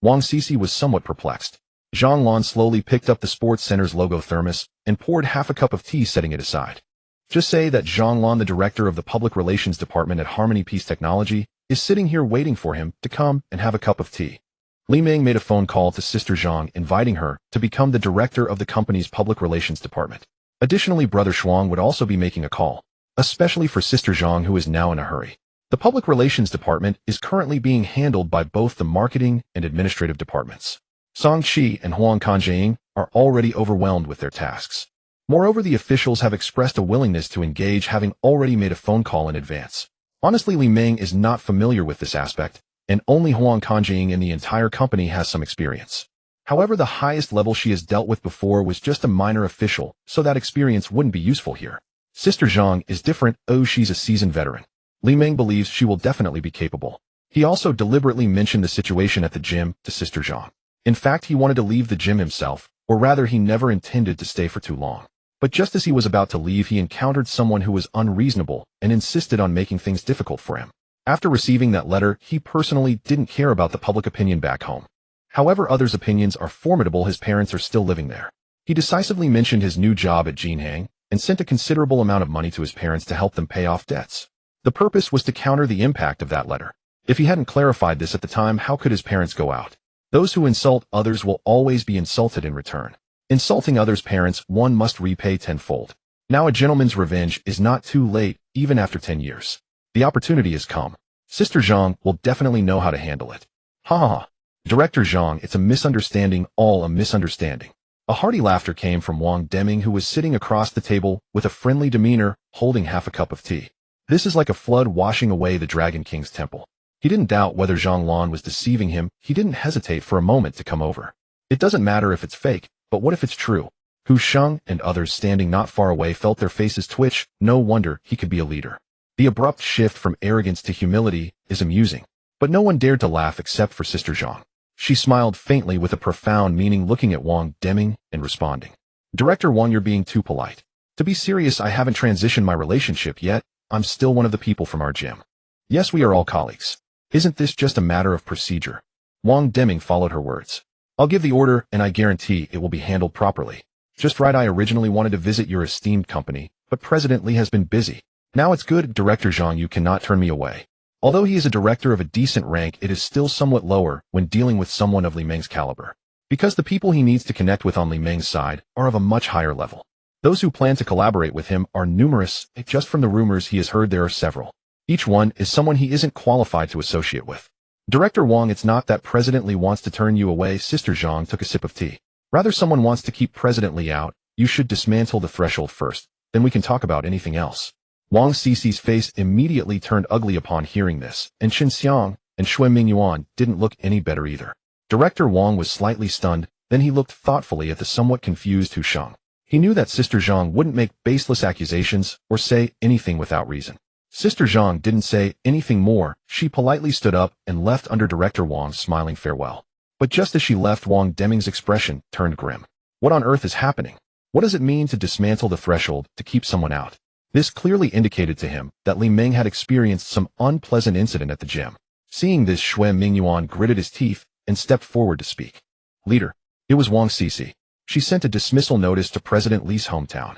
Wang Sisi was somewhat perplexed. Zhang Lan slowly picked up the sports center's logo thermos and poured half a cup of tea, setting it aside. Just say that Zhang Lan, the director of the public relations department at Harmony Peace Technology, is sitting here waiting for him to come and have a cup of tea. Li Ming made a phone call to Sister Zhang, inviting her to become the director of the company's public relations department. Additionally, Brother Shuang would also be making a call, especially for Sister Zhang, who is now in a hurry. The public relations department is currently being handled by both the marketing and administrative departments. Song Qi and Huang Kanjiang are already overwhelmed with their tasks. Moreover, the officials have expressed a willingness to engage, having already made a phone call in advance. Honestly, Li Meng is not familiar with this aspect, and only Huang Kanjiang in the entire company has some experience. However, the highest level she has dealt with before was just a minor official, so that experience wouldn't be useful here. Sister Zhang is different. Oh, she's a seasoned veteran. Li Meng believes she will definitely be capable. He also deliberately mentioned the situation at the gym to Sister Zhang. In fact, he wanted to leave the gym himself, or rather he never intended to stay for too long. But just as he was about to leave, he encountered someone who was unreasonable and insisted on making things difficult for him. After receiving that letter, he personally didn't care about the public opinion back home. However, others' opinions are formidable. His parents are still living there. He decisively mentioned his new job at Jinhang and sent a considerable amount of money to his parents to help them pay off debts. The purpose was to counter the impact of that letter. If he hadn't clarified this at the time, how could his parents go out? Those who insult others will always be insulted in return. Insulting others' parents, one must repay tenfold. Now a gentleman's revenge is not too late, even after 10 years. The opportunity has come. Sister Zhang will definitely know how to handle it. Ha ha ha. Director Zhang, it's a misunderstanding, all a misunderstanding. A hearty laughter came from Wang Deming, who was sitting across the table with a friendly demeanor, holding half a cup of tea. This is like a flood washing away the Dragon King's temple. He didn't doubt whether Zhang Lan was deceiving him. He didn't hesitate for a moment to come over. It doesn't matter if it's fake, but what if it's true? Hu Sheng and others standing not far away felt their faces twitch. No wonder he could be a leader. The abrupt shift from arrogance to humility is amusing. But no one dared to laugh except for Sister Zhang. She smiled faintly with a profound meaning, looking at Wang Deming and responding. Director Wang, you're being too polite. To be serious, I haven't transitioned my relationship yet. I'm still one of the people from our gym. Yes, we are all colleagues. Isn't this just a matter of procedure? Wang Deming followed her words. I'll give the order, and I guarantee it will be handled properly. Just right, I originally wanted to visit your esteemed company, but President Li has been busy. Now it's good, Director Zhang, you cannot turn me away. Although he is a director of a decent rank, it is still somewhat lower when dealing with someone of Li Meng's caliber. Because the people he needs to connect with on Li Meng's side are of a much higher level. Those who plan to collaborate with him are numerous. Just from the rumors he has heard, there are several. Each one is someone he isn't qualified to associate with. Director Wang, it's not that President Li wants to turn you away. Sister Zhang took a sip of tea. Rather, someone wants to keep President Li out. You should dismantle the threshold first, then we can talk about anything else. Wang Cici's face immediately turned ugly upon hearing this, and Qin Xiang and Xue Mingyuan didn't look any better either. Director Wang was slightly stunned, then he looked thoughtfully at the somewhat confused Hu Sheng. He knew that Sister Zhang wouldn't make baseless accusations or say anything without reason. Sister Zhang didn't say anything more. She politely stood up and left under Director Wang's smiling farewell. But just as she left, Wang Deming's expression turned grim. What on earth is happening? What does it mean to dismantle the threshold to keep someone out? This clearly indicated to him that Li Meng had experienced some unpleasant incident at the gym. Seeing this, Xue Mingyuan gritted his teeth and stepped forward to speak. Leader, it was Wang Cici. She sent a dismissal notice to President Li's hometown.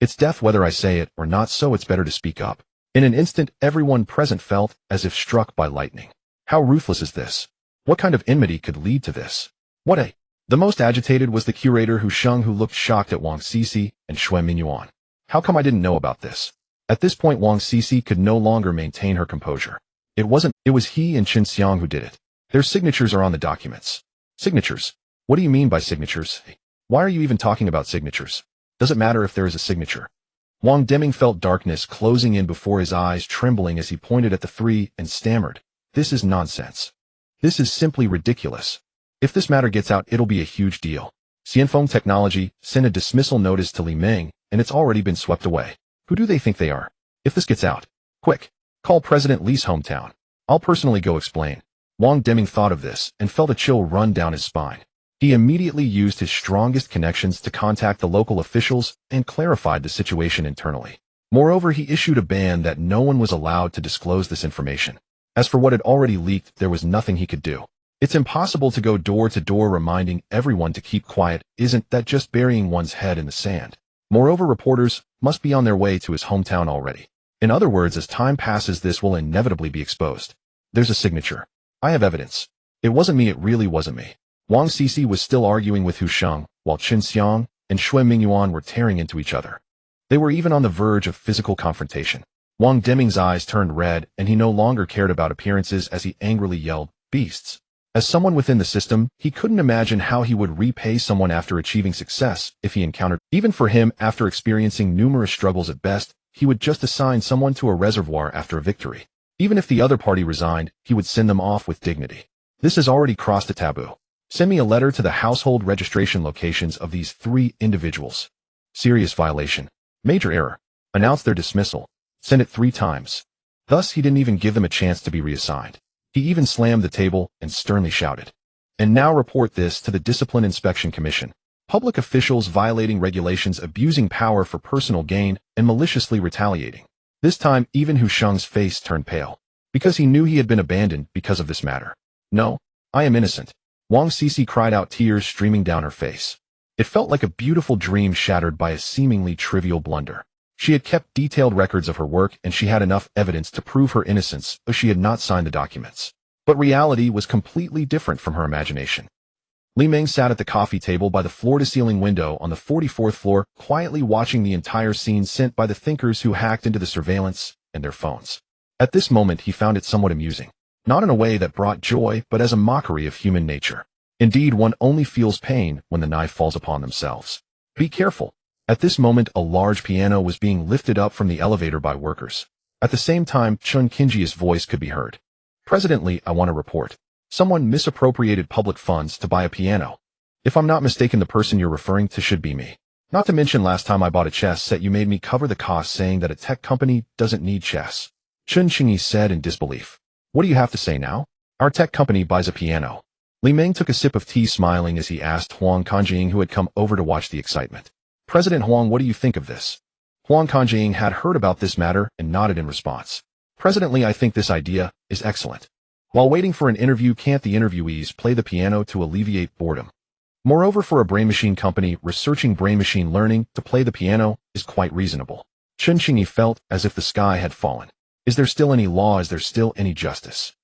It's death whether I say it or not, so it's better to speak up. In an instant, everyone present felt as if struck by lightning. How ruthless is this? What kind of enmity could lead to this? The most agitated was the curator Hu Sheng, who looked shocked at Wang Cici and Xue Mingyuan. How come I didn't know about this? At this point, Wang Cici could no longer maintain her composure. It was he and Qin Xiang who did it. Their signatures are on the documents. Signatures? What do you mean by signatures? Why are you even talking about signatures? Does it matter if there is a signature? Wang Deming felt darkness closing in before his eyes, trembling as he pointed at the three and stammered. This is nonsense. This is simply ridiculous. If this matter gets out, it'll be a huge deal. Xianfeng Technology sent a dismissal notice to Li Meng, and it's already been swept away. Who do they think they are? If this gets out, quick, call President Li's hometown. I'll personally go explain. Wang Deming thought of this and felt a chill run down his spine. He immediately used his strongest connections to contact the local officials and clarified the situation internally. Moreover, he issued a ban that no one was allowed to disclose this information. As for what had already leaked, there was nothing he could do. It's impossible to go door to door reminding everyone to keep quiet. Isn't that just burying one's head in the sand? Moreover, reporters must be on their way to his hometown already. In other words, as time passes, this will inevitably be exposed. There's a signature. I have evidence. It wasn't me, it really wasn't me. Wang Cici was still arguing with Hu Sheng, while Qin Xiang and Xue Mingyuan were tearing into each other. They were even on the verge of physical confrontation. Wang Deming's eyes turned red, and he no longer cared about appearances as he angrily yelled, "Beasts!" As someone within the system, he couldn't imagine how he would repay someone after achieving success if he encountered. Even for him, after experiencing numerous struggles at best, he would just assign someone to a reservoir after a victory. Even if the other party resigned, he would send them off with dignity. This has already crossed a taboo. Send me a letter to the household registration locations of these 3 individuals. Serious violation. Major error. Announce their dismissal. Send it 3 times. Thus, he didn't even give them a chance to be reassigned. He even slammed the table and sternly shouted, "And now report this to the Discipline Inspection Commission. Public officials violating regulations, abusing power for personal gain, and maliciously retaliating." This time, even Hu Sheng's face turned pale, because he knew he had been abandoned because of this matter. "No, I am innocent." Wang Cici cried out, tears streaming down her face. It felt like a beautiful dream shattered by a seemingly trivial blunder. She had kept detailed records of her work, and she had enough evidence to prove her innocence, though she had not signed the documents. But reality was completely different from her imagination. Li Meng sat at the coffee table by the floor-to-ceiling window on the 44th floor, quietly watching the entire scene sent by the thinkers who hacked into the surveillance and their phones. At this moment, he found it somewhat amusing. Not in a way that brought joy, but as a mockery of human nature. Indeed, one only feels pain when the knife falls upon themselves. Be careful. At this moment, a large piano was being lifted up from the elevator by workers. At the same time, Chun Kinji's voice could be heard. "President Li, I want to report. Someone misappropriated public funds to buy a piano. If I'm not mistaken, the person you're referring to should be me. Not to mention last time I bought a chess set, you made me cover the cost saying that a tech company doesn't need chess." Chun Qingyi said in disbelief. "What do you have to say now? Our tech company buys a piano." Li Meng took a sip of tea, smiling as he asked Huang Kanjing, who had come over to watch the excitement. "President Huang, what do you think of this?" Huang Kanjing had heard about this matter and nodded in response. "President Li, I think this idea is excellent. While waiting for an interview, can't the interviewees play the piano to alleviate boredom? Moreover, for a brain machine company researching brain machine learning, to play the piano is quite reasonable." Chun Qingyi felt as if the sky had fallen. Is there still any law? Is there still any justice?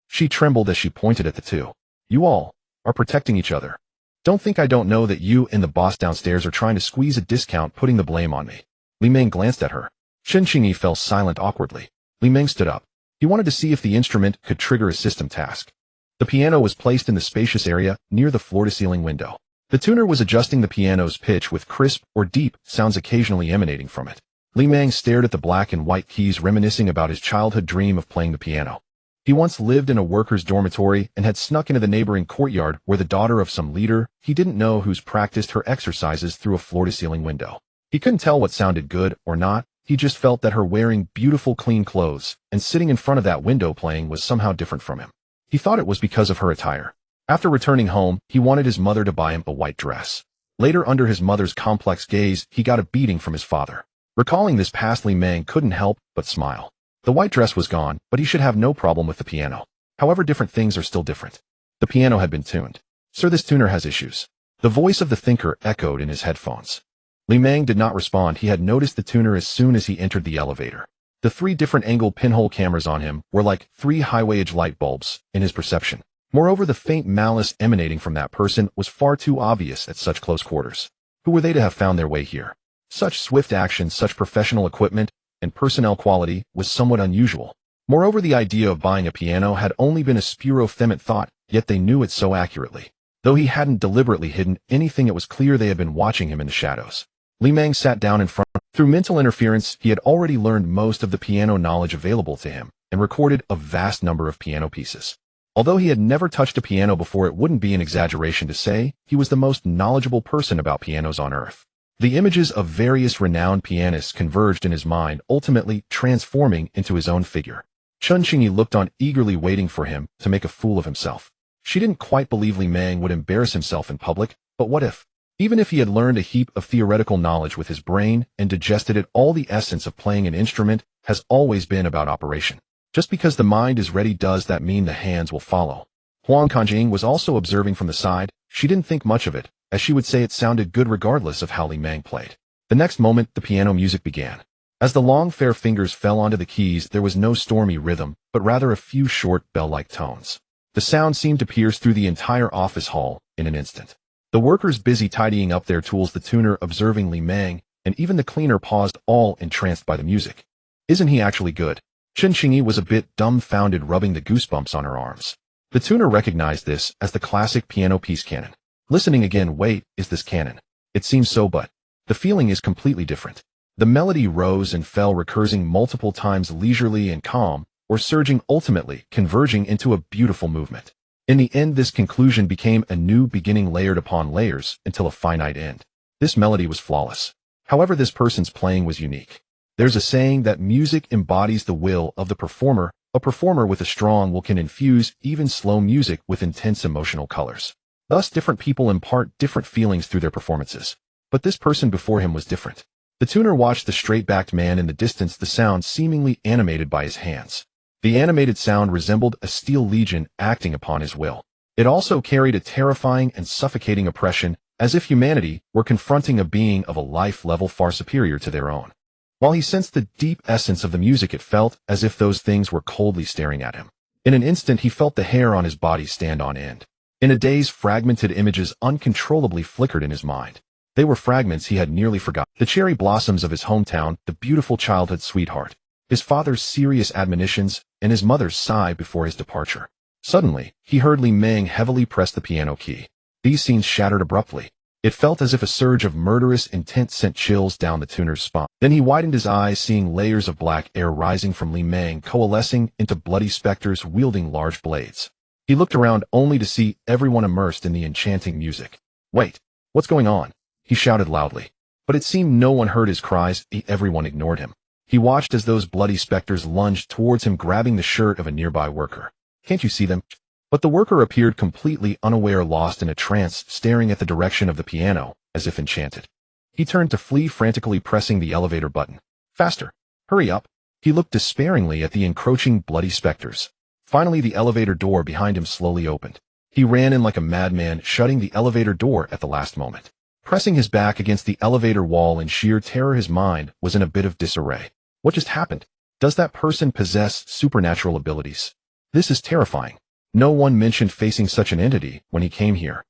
She trembled as she pointed at the two. "You all are protecting each other. Don't think I don't know that you and the boss downstairs are trying to squeeze a discount, putting the blame on me." Li Meng glanced at her. Chun Qingyi fell silent awkwardly. Li Meng stood up. He wanted to see if the instrument could trigger a system task. The piano was placed in the spacious area near the floor-to-ceiling window. The tuner was adjusting the piano's pitch with crisp or deep sounds occasionally emanating from it. Li Meng stared at the black and white keys, reminiscing about his childhood dream of playing the piano. He once lived in a workers' dormitory and had snuck into the neighboring courtyard where the daughter of some leader he didn't know who's practiced her exercises through a floor-to-ceiling window. He couldn't tell what sounded good or not. He just felt that her wearing beautiful clean clothes and sitting in front of that window playing was somehow different from him. He thought it was because of her attire. After returning home, he wanted his mother to buy him a white dress. Later, under his mother's complex gaze, he got a beating from his father. Recalling this past, Li Meng couldn't help but smile. The white dress was gone, but he should have no problem with the piano. However, different things are still different. The piano had been tuned. "Sir, this tuner has issues." The voice of the thinker echoed in his headphones. Li Meng did not respond. He had noticed the tuner as soon as he entered the elevator. The 3 different angle pinhole cameras on him were like 3 high-wattage light bulbs in his perception. Moreover, the faint malice emanating from that person was far too obvious at such close quarters. Who were they to have found their way here? Such swift action, such professional equipment, and personnel quality was somewhat unusual. Moreover, the idea of buying a piano had only been a spuro-fement thought, yet they knew it so accurately. Though he hadn't deliberately hidden anything, it was clear they had been watching him in the shadows. Li Meng sat down in front. Through mental interference, he had already learned most of the piano knowledge available to him and recorded a vast number of piano pieces. Although he had never touched a piano before, it wouldn't be an exaggeration to say he was the most knowledgeable person about pianos on Earth. The images of various renowned pianists converged in his mind, ultimately transforming into his own figure. Chun Qingyi looked on, eagerly waiting for him to make a fool of himself. She didn't quite believe Li Meng would embarrass himself in public, but what if? Even if he had learned a heap of theoretical knowledge with his brain and digested it, all the essence of playing an instrument has always been about operation. Just because the mind is ready, does that mean the hands will follow? Huang Kanjing was also observing from the side. She didn't think much of it, as she would say it sounded good regardless of how Li Meng played. The next moment, the piano music began. As the long, fair fingers fell onto the keys, there was no stormy rhythm, but rather a few short, bell-like tones. The sound seemed to pierce through the entire office hall in an instant. The workers busy tidying up their tools, the tuner observing Li Meng, and even the cleaner paused, all entranced by the music. Isn't he actually good? Chen Qingyi was a bit dumbfounded, rubbing the goosebumps on her arms. The tuner recognized this as the classic piano piece canon. Listening again, wait, is this canon? It seems so, but the feeling is completely different. The melody rose and fell, recurring multiple times, leisurely and calm, or surging, ultimately converging into a beautiful movement. In the end, this conclusion became a new beginning, layered upon layers until a finite end. This melody was flawless. However, this person's playing was unique. There's a saying that music embodies the will of the performer. A performer with a strong will can infuse even slow music with intense emotional colors. Thus, different people impart different feelings through their performances. But this person before him was different. The tuner watched the straight-backed man in the distance, the sound seemingly animated by his hands. The animated sound resembled a steel legion acting upon his will. It also carried a terrifying and suffocating oppression, as if humanity were confronting a being of a life level far superior to their own. While he sensed the deep essence of the music, it felt as if those things were coldly staring at him. In an instant, he felt the hair on his body stand on end. In a daze, fragmented images uncontrollably flickered in his mind. They were fragments he had nearly forgotten. The cherry blossoms of his hometown, the beautiful childhood sweetheart, his father's serious admonitions, and his mother's sigh before his departure. Suddenly, he heard Li Meng heavily press the piano key. These scenes shattered abruptly. It felt as if a surge of murderous intent sent chills down the tuner's spine. Then he widened his eyes, seeing layers of black air rising from Li Meng, coalescing into bloody specters wielding large blades. He looked around only to see everyone immersed in the enchanting music. Wait, what's going on? He shouted loudly. But it seemed no one heard his cries. Everyone ignored him. He watched as those bloody specters lunged towards him, grabbing the shirt of a nearby worker. Can't you see them? But the worker appeared completely unaware, lost in a trance, staring at the direction of the piano, as if enchanted. He turned to flee, frantically pressing the elevator button. Faster! Hurry up! He looked despairingly at the encroaching bloody specters. Finally, the elevator door behind him slowly opened. He ran in like a madman, shutting the elevator door at the last moment. Pressing his back against the elevator wall in sheer terror, his mind was in a bit of disarray. What just happened? Does that person possess supernatural abilities? This is terrifying. No one mentioned facing such an entity when he came here.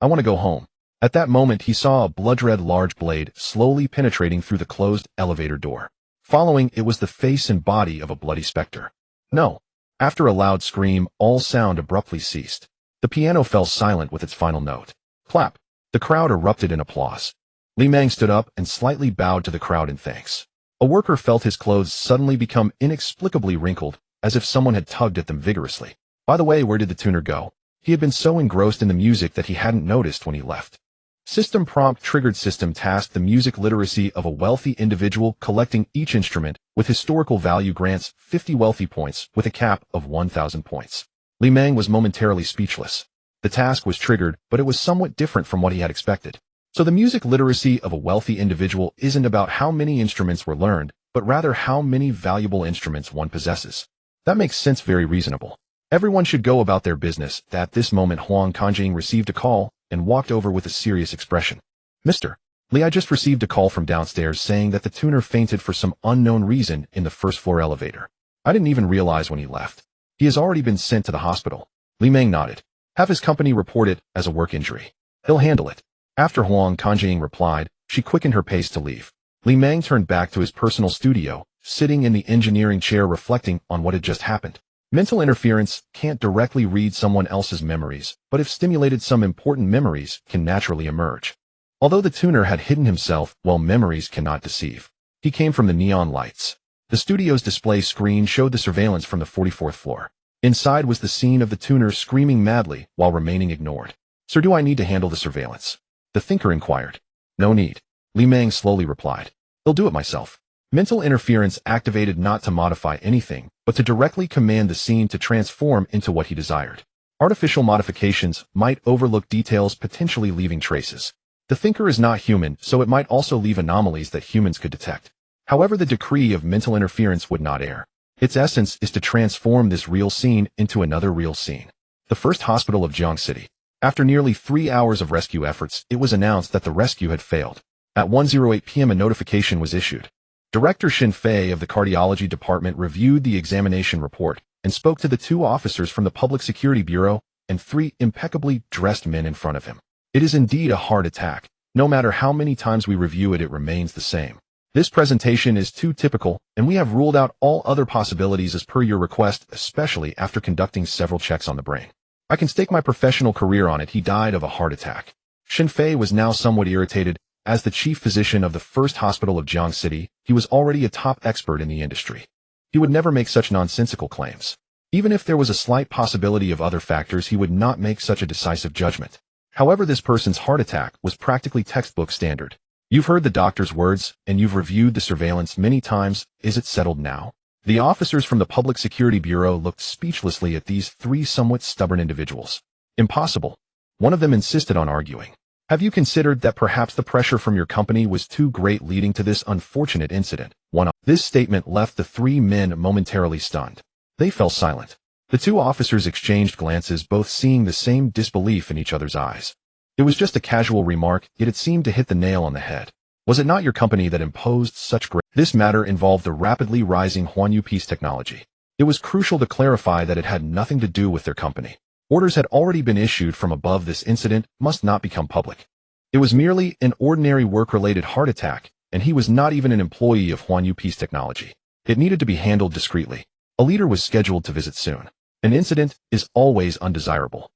I want to go home. At that moment, he saw a blood-red large blade slowly penetrating through the closed elevator door. Following it was the face and body of a bloody specter. No. After a loud scream, all sound abruptly ceased. The piano fell silent with its final note. Clap. The crowd erupted in applause. Li Meng stood up and slightly bowed to the crowd in thanks. A worker felt his clothes suddenly become inexplicably wrinkled, as if someone had tugged at them vigorously. By the way, where did the tuner go? He had been so engrossed in the music that he hadn't noticed when he left. System prompt triggered. System tasked the music literacy of a wealthy individual, collecting each instrument with historical value grants 50 wealthy points with a cap of 1,000 points. Li Meng was momentarily speechless. The task was triggered, but it was somewhat different from what he had expected. So the music literacy of a wealthy individual isn't about how many instruments were learned, but rather how many valuable instruments one possesses. That makes sense, very reasonable. Everyone should go about their business. At this moment, Huang Kanjing received a call and walked over with a serious expression. Mr. Li, I just received a call from downstairs saying that the tuner fainted for some unknown reason in the first floor elevator. I didn't even realize when he left. He has already been sent to the hospital. Li Meng nodded. Have his company report it as a work injury. He'll handle it. After Huang Kanjing replied, she quickened her pace to leave. Li Meng turned back to his personal studio, sitting in the engineering chair reflecting on what had just happened. Mental interference can't directly read someone else's memories, but if stimulated, some important memories can naturally emerge. Although the tuner had hidden himself, well, memories cannot deceive. He came from the neon lights. The studio's display screen showed the surveillance from the 44th floor. Inside was the scene of the tuner screaming madly while remaining ignored. Sir, do I need to handle the surveillance? The thinker inquired. No need. Li Meng slowly replied. I'll do it myself. Mental interference activated not to modify anything, but to directly command the scene to transform into what he desired. Artificial modifications might overlook details, potentially leaving traces. The thinker is not human, so it might also leave anomalies that humans could detect. However, the decree of mental interference would not err. Its essence is to transform this real scene into another real scene. The first hospital of Jiang City. After nearly 3 hours of rescue efforts, it was announced that the rescue had failed. At 1:08 p.m. a notification was issued. Director Xin Fei of the cardiology department reviewed the examination report and spoke to the 2 officers from the Public Security Bureau and 3 impeccably dressed men in front of him. It is indeed a heart attack. No matter how many times we review it, it remains the same. This presentation is too typical, and we have ruled out all other possibilities as per your request, especially after conducting several checks on the brain. I can stake my professional career on it. He died of a heart attack. Shinfei was now somewhat irritated. As the chief physician of the first hospital of Jiang City, he was already a top expert in the industry. He would never make such nonsensical claims. Even if there was a slight possibility of other factors, he would not make such a decisive judgment. However, this person's heart attack was practically textbook standard. You've heard the doctor's words, and you've reviewed the surveillance many times. Is it settled now? The officers from the Public Security Bureau looked speechlessly at these three somewhat stubborn individuals. Impossible. One of them insisted on arguing. Have you considered that perhaps the pressure from your company was too great, leading to this unfortunate incident? This statement left the three men momentarily stunned. They fell silent. The two officers exchanged glances, both seeing the same disbelief in each other's eyes. It was just a casual remark, yet it seemed to hit the nail on the head. Was it not your company that imposed such great... This matter involved the rapidly rising Huanyu Peace technology. It was crucial to clarify that it had nothing to do with their company. Orders had already been issued from above. This incident must not become public. It was merely an ordinary work-related heart attack, and he was not even an employee of Huanyu Peace Technology. It needed to be handled discreetly. A leader was scheduled to visit soon. An incident is always undesirable.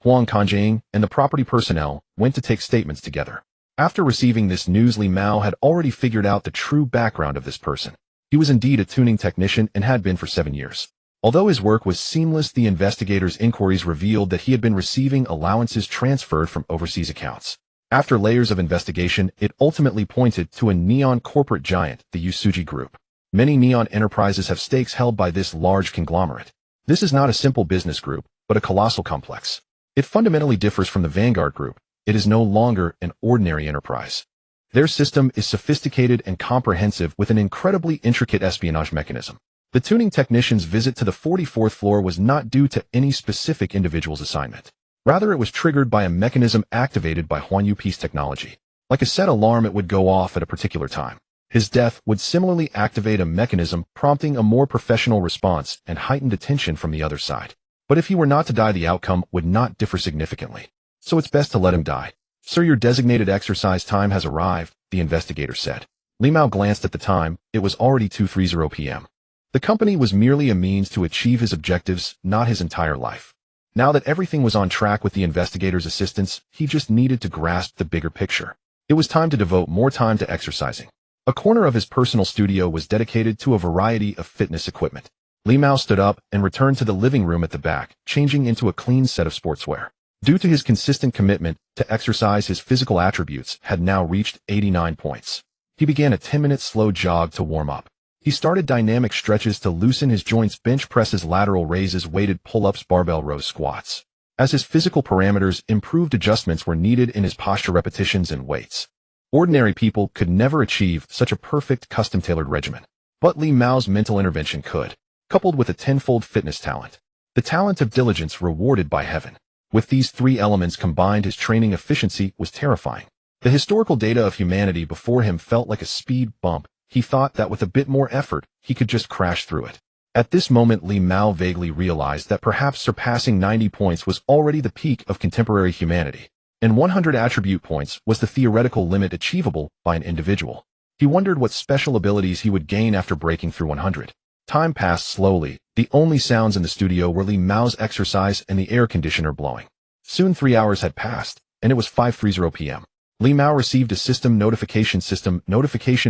Huang Kanjing and the property personnel went to take statements together. After receiving this news, Li Mao had already figured out the true background of this person. He was indeed a tuning technician and had been for 7 years. Although his work was seamless, the investigators' inquiries revealed that he had been receiving allowances transferred from overseas accounts. After layers of investigation, it ultimately pointed to a neon corporate giant, the Yusuji Group. Many neon enterprises have stakes held by this large conglomerate. This is not a simple business group, but a colossal complex. It fundamentally differs from the Vanguard Group. It is no longer an ordinary enterprise. Their system is sophisticated and comprehensive, with an incredibly intricate espionage mechanism. The tuning technician's visit to the 44th floor was not due to any specific individual's assignment. Rather, it was triggered by a mechanism activated by Huanyu Peace technology. Like a set alarm, it would go off at a particular time. His death would similarly activate a mechanism, prompting a more professional response and heightened attention from the other side. But if he were not to die, the outcome would not differ significantly. So it's best to let him die. Sir, your designated exercise time has arrived, the investigator said. Li Mao glanced at the time. It was already 2:30 p.m. The company was merely a means to achieve his objectives, not his entire life. Now that everything was on track with the investigator's assistance, he just needed to grasp the bigger picture. It was time to devote more time to exercising. A corner of his personal studio was dedicated to a variety of fitness equipment. Li Mao stood up and returned to the living room at the back, changing into a clean set of sportswear. Due to his consistent commitment to exercise, his physical attributes had now reached 89 points. He began a 10-minute slow jog to warm up. He started dynamic stretches to loosen his joints, bench presses, lateral raises, weighted pull-ups, barbell rows, squats. As his physical parameters improved, adjustments were needed in his posture, repetitions, and weights. Ordinary people could never achieve such a perfect, custom-tailored regimen. But Li Mao's mental intervention could, coupled with a tenfold fitness talent. The talent of diligence rewarded by heaven. With these three elements combined, his training efficiency was terrifying. The historical data of humanity before him felt like a speed bump. He thought that with a bit more effort, he could just crash through it. At this moment, Li Mao vaguely realized that perhaps surpassing 90 points was already the peak of contemporary humanity, and 100 attribute points was the theoretical limit achievable by an individual. He wondered what special abilities he would gain after breaking through 100. Time passed slowly. The only sounds in the studio were Li Mao's exercise and the air conditioner blowing. Soon 3 hours had passed, and it was 5:30 p.m. Li Mao received a system notification.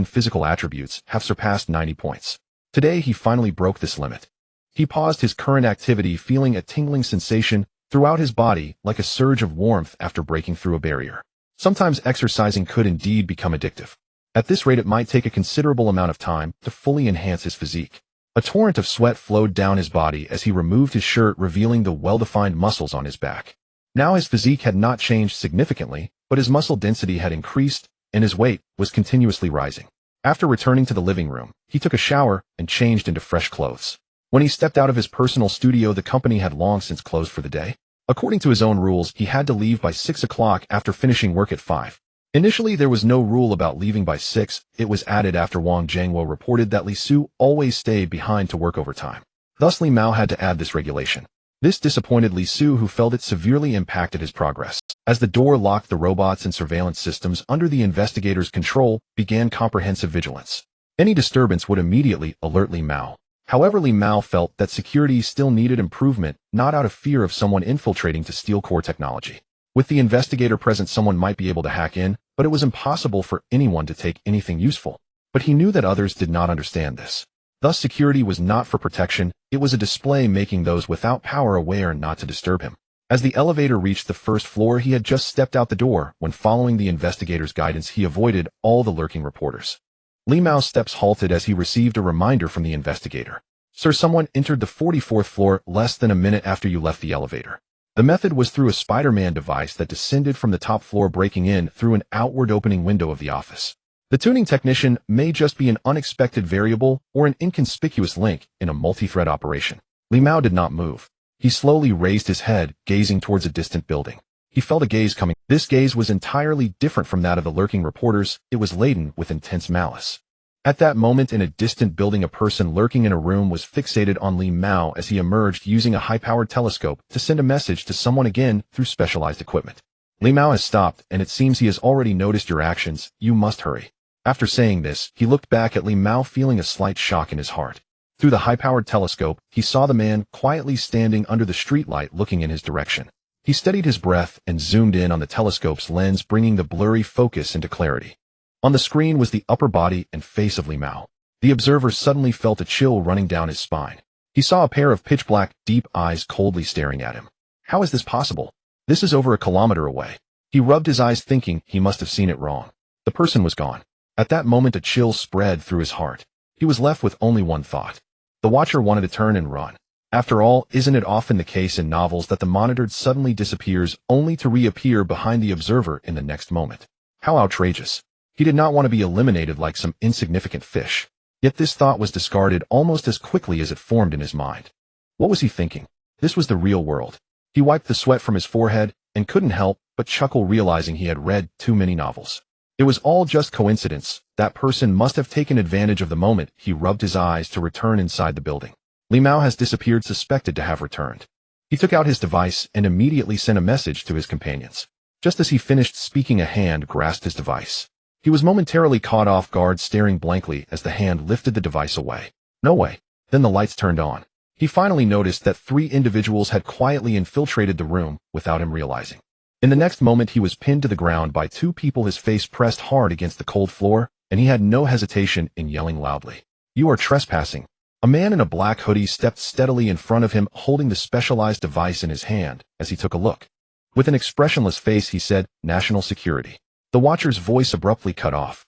Physical attributes have surpassed 90 points. Today he finally broke this limit. He paused his current activity, feeling a tingling sensation throughout his body, like a surge of warmth after breaking through a barrier. Sometimes exercising could indeed become addictive. At this rate, it might take a considerable amount of time to fully enhance his physique. A torrent of sweat flowed down his body as he removed his shirt, revealing the well-defined muscles on his back. Now his physique had not changed significantly, but his muscle density had increased, and his weight was continuously rising. After returning to the living room, he took a shower and changed into fresh clothes. When he stepped out of his personal studio, the company had long since closed for the day. According to his own rules, he had to leave by 6 o'clock after finishing work at 5. Initially, there was no rule about leaving by 6. It was added after Wang Zhengwo reported that Li Su always stayed behind to work overtime. Thus, Li Mao had to add this regulation. This disappointed Li Su, who felt it severely impacted his progress. As the door locked, the robots and surveillance systems under the investigators' control began comprehensive vigilance. Any disturbance would immediately alert Li Mao. However, Li Mao felt that security still needed improvement, not out of fear of someone infiltrating to steal core technology. With the investigator present, someone might be able to hack in, but it was impossible for anyone to take anything useful. But he knew that others did not understand this. Thus, security was not for protection, it was a display, making those without power aware not to disturb him. As the elevator reached the first floor, he had just stepped out the door when, following the investigator's guidance, he avoided all the lurking reporters. Li Mao's steps halted as he received a reminder from the investigator. Sir, someone entered the 44th floor less than a minute after you left the elevator. The method was through a Spider-Man device that descended from the top floor, breaking in through an outward opening window of the office. The tuning technician may just be an unexpected variable or an inconspicuous link in a multi-thread operation. Li Mao did not move. He slowly raised his head, gazing towards a distant building. He felt a gaze coming. This gaze was entirely different from that of the lurking reporters. It was laden with intense malice. At that moment, in a distant building, a person lurking in a room was fixated on Li Mao as he emerged, using a high-powered telescope to send a message to someone again through specialized equipment. Li Mao has stopped, and it seems he has already noticed your actions. You must hurry. After saying this, he looked back at Li Mao, feeling a slight shock in his heart. Through the high-powered telescope, he saw the man quietly standing under the streetlight, looking in his direction. He steadied his breath and zoomed in on the telescope's lens, bringing the blurry focus into clarity. On the screen was the upper body and face of Li Mao. The observer suddenly felt a chill running down his spine. He saw a pair of pitch-black, deep eyes coldly staring at him. How is this possible? This is over a kilometer away. He rubbed his eyes, thinking he must have seen it wrong. The person was gone. At that moment, a chill spread through his heart. He was left with only one thought. The watcher wanted to turn and run. After all, isn't it often the case in novels that the monitored suddenly disappears only to reappear behind the observer in the next moment? How outrageous. He did not want to be eliminated like some insignificant fish. Yet this thought was discarded almost as quickly as it formed in his mind. What was he thinking? This was the real world. He wiped the sweat from his forehead and couldn't help but chuckle, realizing he had read too many novels. It was all just coincidence. That person must have taken advantage of the moment. He rubbed his eyes to return inside the building. Li Mao has disappeared, suspected to have returned. He took out his device and immediately sent a message to his companions. Just as he finished speaking, a hand grasped his device. He was momentarily caught off guard, staring blankly as the hand lifted the device away. No way. Then the lights turned on. He finally noticed that 3 individuals had quietly infiltrated the room without him realizing. In the next moment, he was pinned to the ground by 2 people, his face pressed hard against the cold floor, and he had no hesitation in yelling loudly. You are trespassing. A man in a black hoodie stepped steadily in front of him, holding the specialized device in his hand. As he took a look, with an expressionless face, he said, "National security." The watcher's voice abruptly cut off.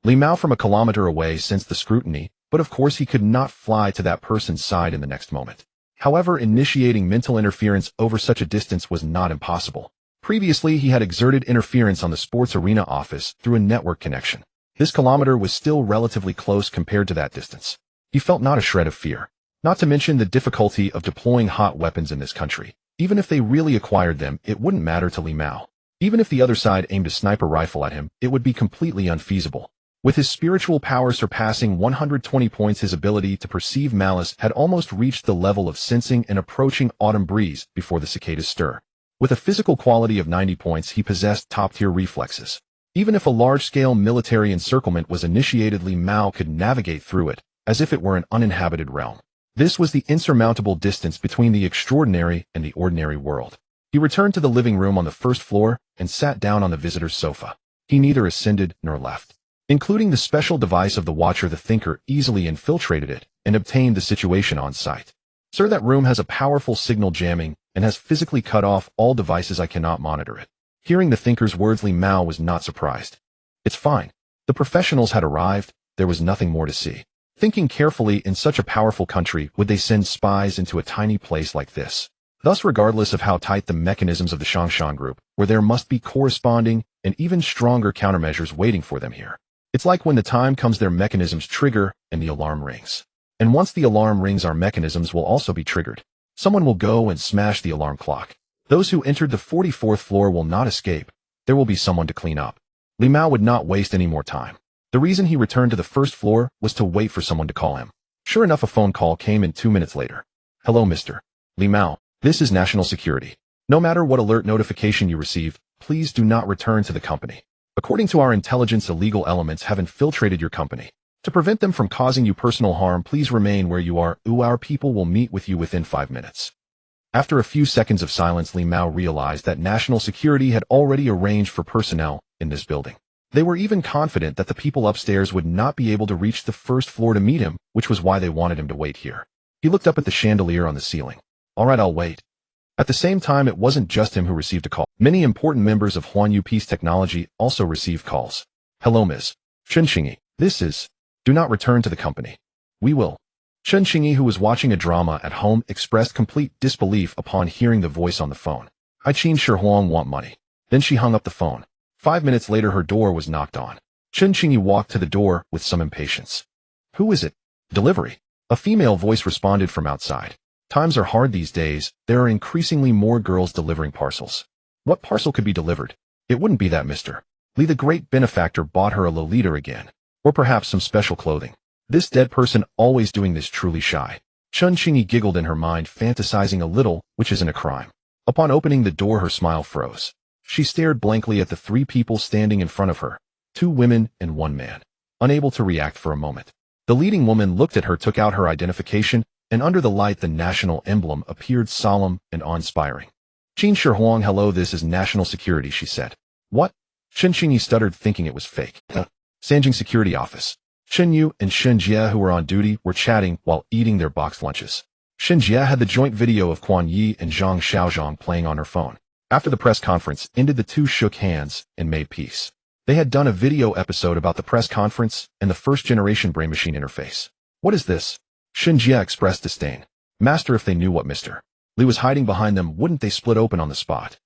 Li Mao, from a kilometer away, sensed the scrutiny, but of course he could not fly to that person's side in the next moment. However, initiating mental interference over such a distance was not impossible. Previously, he had exerted interference on the sports arena office through a network connection. This kilometer was still relatively close compared to that distance. He felt not a shred of fear. Not to mention the difficulty of deploying hot weapons in this country. Even if they really acquired them, it wouldn't matter to Li Mao. Even if the other side aimed a sniper rifle at him, it would be completely unfeasible. With his spiritual power surpassing 120 points, his ability to perceive malice had almost reached the level of sensing an approaching autumn breeze before the cicadas stir. With a physical quality of 90 points, he possessed top-tier reflexes. Even if a large-scale military encirclement was initiated, Li Mao could navigate through it, as if it were an uninhabited realm. This was the insurmountable distance between the extraordinary and the ordinary world. He returned to the living room on the first floor and sat down on the visitor's sofa. He neither ascended nor left. Including the special device of the watcher, the thinker easily infiltrated it and obtained the situation on site. Sir, that room has a powerful signal jamming and has physically cut off all devices. I cannot monitor it. Hearing the thinker's words, Li Mao was not surprised. It's fine. The professionals had arrived. There was nothing more to see. Thinking carefully, in such a powerful country, would they send spies into a tiny place like this? Thus, regardless of how tight the mechanisms of the Shangshan group, where there must be corresponding and even stronger countermeasures waiting for them here. It's like when the time comes, their mechanisms trigger and the alarm rings. And once the alarm rings, our mechanisms will also be triggered. Someone will go and smash the alarm clock. Those who entered the 44th floor will not escape. There will be someone to clean up. Li Mao would not waste any more time. The reason he returned to the first floor was to wait for someone to call him. Sure enough, a phone call came in 2 minutes later. Hello, Mr. Li Mao. This is National Security. No matter what alert notification you receive, please do not return to the company. According to our intelligence, illegal elements have infiltrated your company. To prevent them from causing you personal harm, please remain where you are. Our people will meet with you within 5 minutes. After a few seconds of silence, Li Mao realized that national security had already arranged for personnel in this building. They were even confident that the people upstairs would not be able to reach the first floor to meet him, which was why they wanted him to wait here. He looked up at the chandelier on the ceiling. All right, I'll wait. At the same time, it wasn't just him who received a call. Many important members of Huanyu Peace Technology also received calls. Hello, Ms. Chen Xingyi. This is... Do not return to the company. We will. Chen Xingyi, who was watching a drama at home, expressed complete disbelief upon hearing the voice on the phone. I Qin Shi Huang want money. Then she hung up the phone. 5 minutes later, her door was knocked on. Chen Xingyi walked to the door with some impatience. Who is it? Delivery. A female voice responded from outside. Times are hard these days. There are increasingly more girls delivering parcels. What parcel could be delivered? It wouldn't be that Mr. Li, the great benefactor, bought her a Lolita again. Or perhaps some special clothing. This dead person always doing this, truly shy. Chen Xingyi giggled in her mind, fantasizing a little, which isn't a crime. Upon opening the door, her smile froze. She stared blankly at the 3 people standing in front of her, 2 women and 1 man, unable to react for a moment. The leading woman looked at her, took out her identification, and under the light the national emblem appeared solemn and awe-inspiring. Qin Shi Huang, hello, this is national security, she said. What? Chen Xingyi stuttered, thinking it was fake. Sanjing Security Office. Shen Yu and Shen Jie, who were on duty, were chatting while eating their boxed lunches. Shen Jie had the joint video of Quan Yi and Zhang Xiaozhong playing on her phone. After the press conference ended, the two shook hands and made peace. They had done a video episode about the press conference and the first-generation brain machine interface. What is this? Shen Jie expressed disdain. Master, if they knew what Mr. Li was hiding behind them, wouldn't they split open on the spot?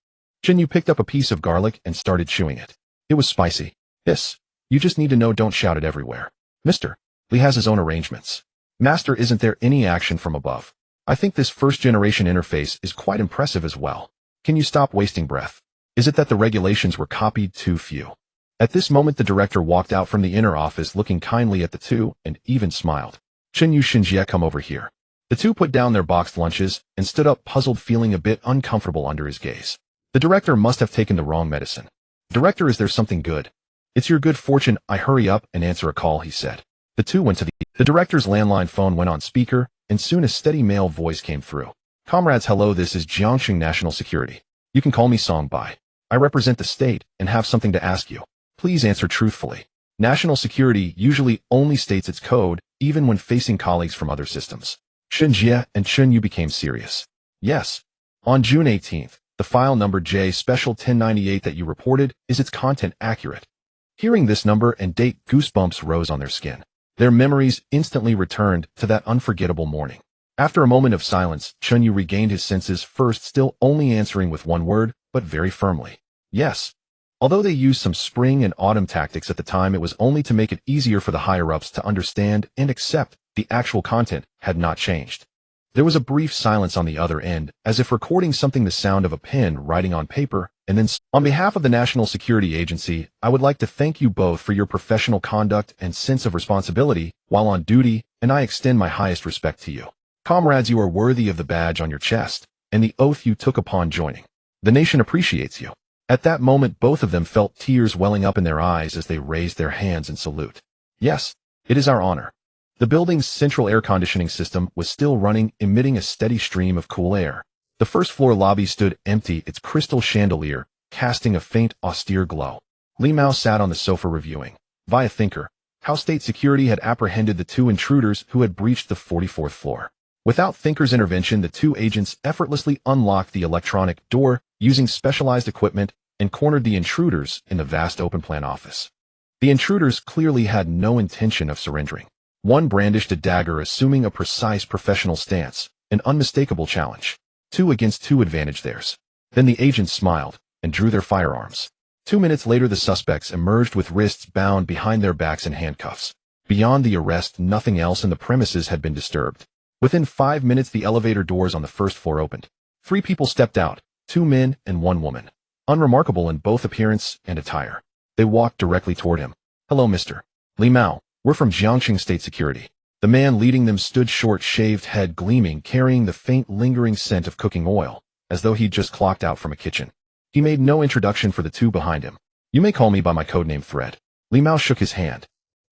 Shen Yu picked up a piece of garlic and started chewing it. It was spicy. Hiss. You just need to know, don't shout it everywhere. Mr. Li has his own arrangements. Master, isn't there any action from above? I think this first-generation interface is quite impressive as well. Can you stop wasting breath? Is it that the regulations were copied too few? At this moment, the director walked out from the inner office, looking kindly at the two and even smiled. Chen Yu, Shen Jie, come over here. The two put down their boxed lunches and stood up, puzzled, feeling a bit uncomfortable under his gaze. The director must have taken the wrong medicine. Director, is there something good? It's your good fortune. I hurry up and answer a call, he said. The two went to the director's landline phone, went on speaker, and soon a steady male voice came through. Comrades, hello, this is Jiangxing National Security. You can call me Song Bai. I represent the state and have something to ask you. Please answer truthfully. National security usually only states its code, even when facing colleagues from other systems. Shen Jie and Chen Yu became serious. Yes. On June 18th, the file number J Special 1098 that you reported, is its content accurate? Hearing this number and date, goosebumps rose on their skin. Their memories instantly returned to that unforgettable morning. After a moment of silence, Chen Yu regained his senses, first still only answering with one word, but very firmly. Yes. Although they used some spring and autumn tactics at the time, it was only to make it easier for the higher-ups to understand and accept. The actual content had not changed. There was a brief silence on the other end, as if recording something, the sound of a pen writing on paper, and then, on behalf of the National Security Agency, I would like to thank you both for your professional conduct and sense of responsibility while on duty, and I extend my highest respect to you. Comrades, you are worthy of the badge on your chest, and the oath you took upon joining. The nation appreciates you. At that moment, both of them felt tears welling up in their eyes as they raised their hands in salute. Yes, it is our honor. The building's central air conditioning system was still running, emitting a steady stream of cool air. The first-floor lobby stood empty, its crystal chandelier casting a faint, austere glow. Li Mao sat on the sofa reviewing, via Thinker, how state security had apprehended the two intruders who had breached the 44th floor. Without Thinker's intervention, the two agents effortlessly unlocked the electronic door using specialized equipment and cornered the intruders in the vast open-plan office. The intruders clearly had no intention of surrendering. One brandished a dagger, assuming a precise professional stance, an unmistakable challenge. 2 against 2 advantage theirs. Then the agents smiled and drew their firearms. 2 minutes later, the suspects emerged with wrists bound behind their backs and handcuffs. Beyond the arrest, nothing else in the premises had been disturbed. Within 5 minutes, the elevator doors on the first floor opened. 3 people stepped out, 2 men and 1 woman. Unremarkable in both appearance and attire. They walked directly toward him. Hello, Mr. Li Mao. We're from Jiangxing State Security. The man leading them stood short, shaved head gleaming, carrying the faint lingering scent of cooking oil. as though he'd just clocked out from a kitchen. He made no introduction for the two behind him. "You may call me by my codename Thread." Li Mao shook his hand.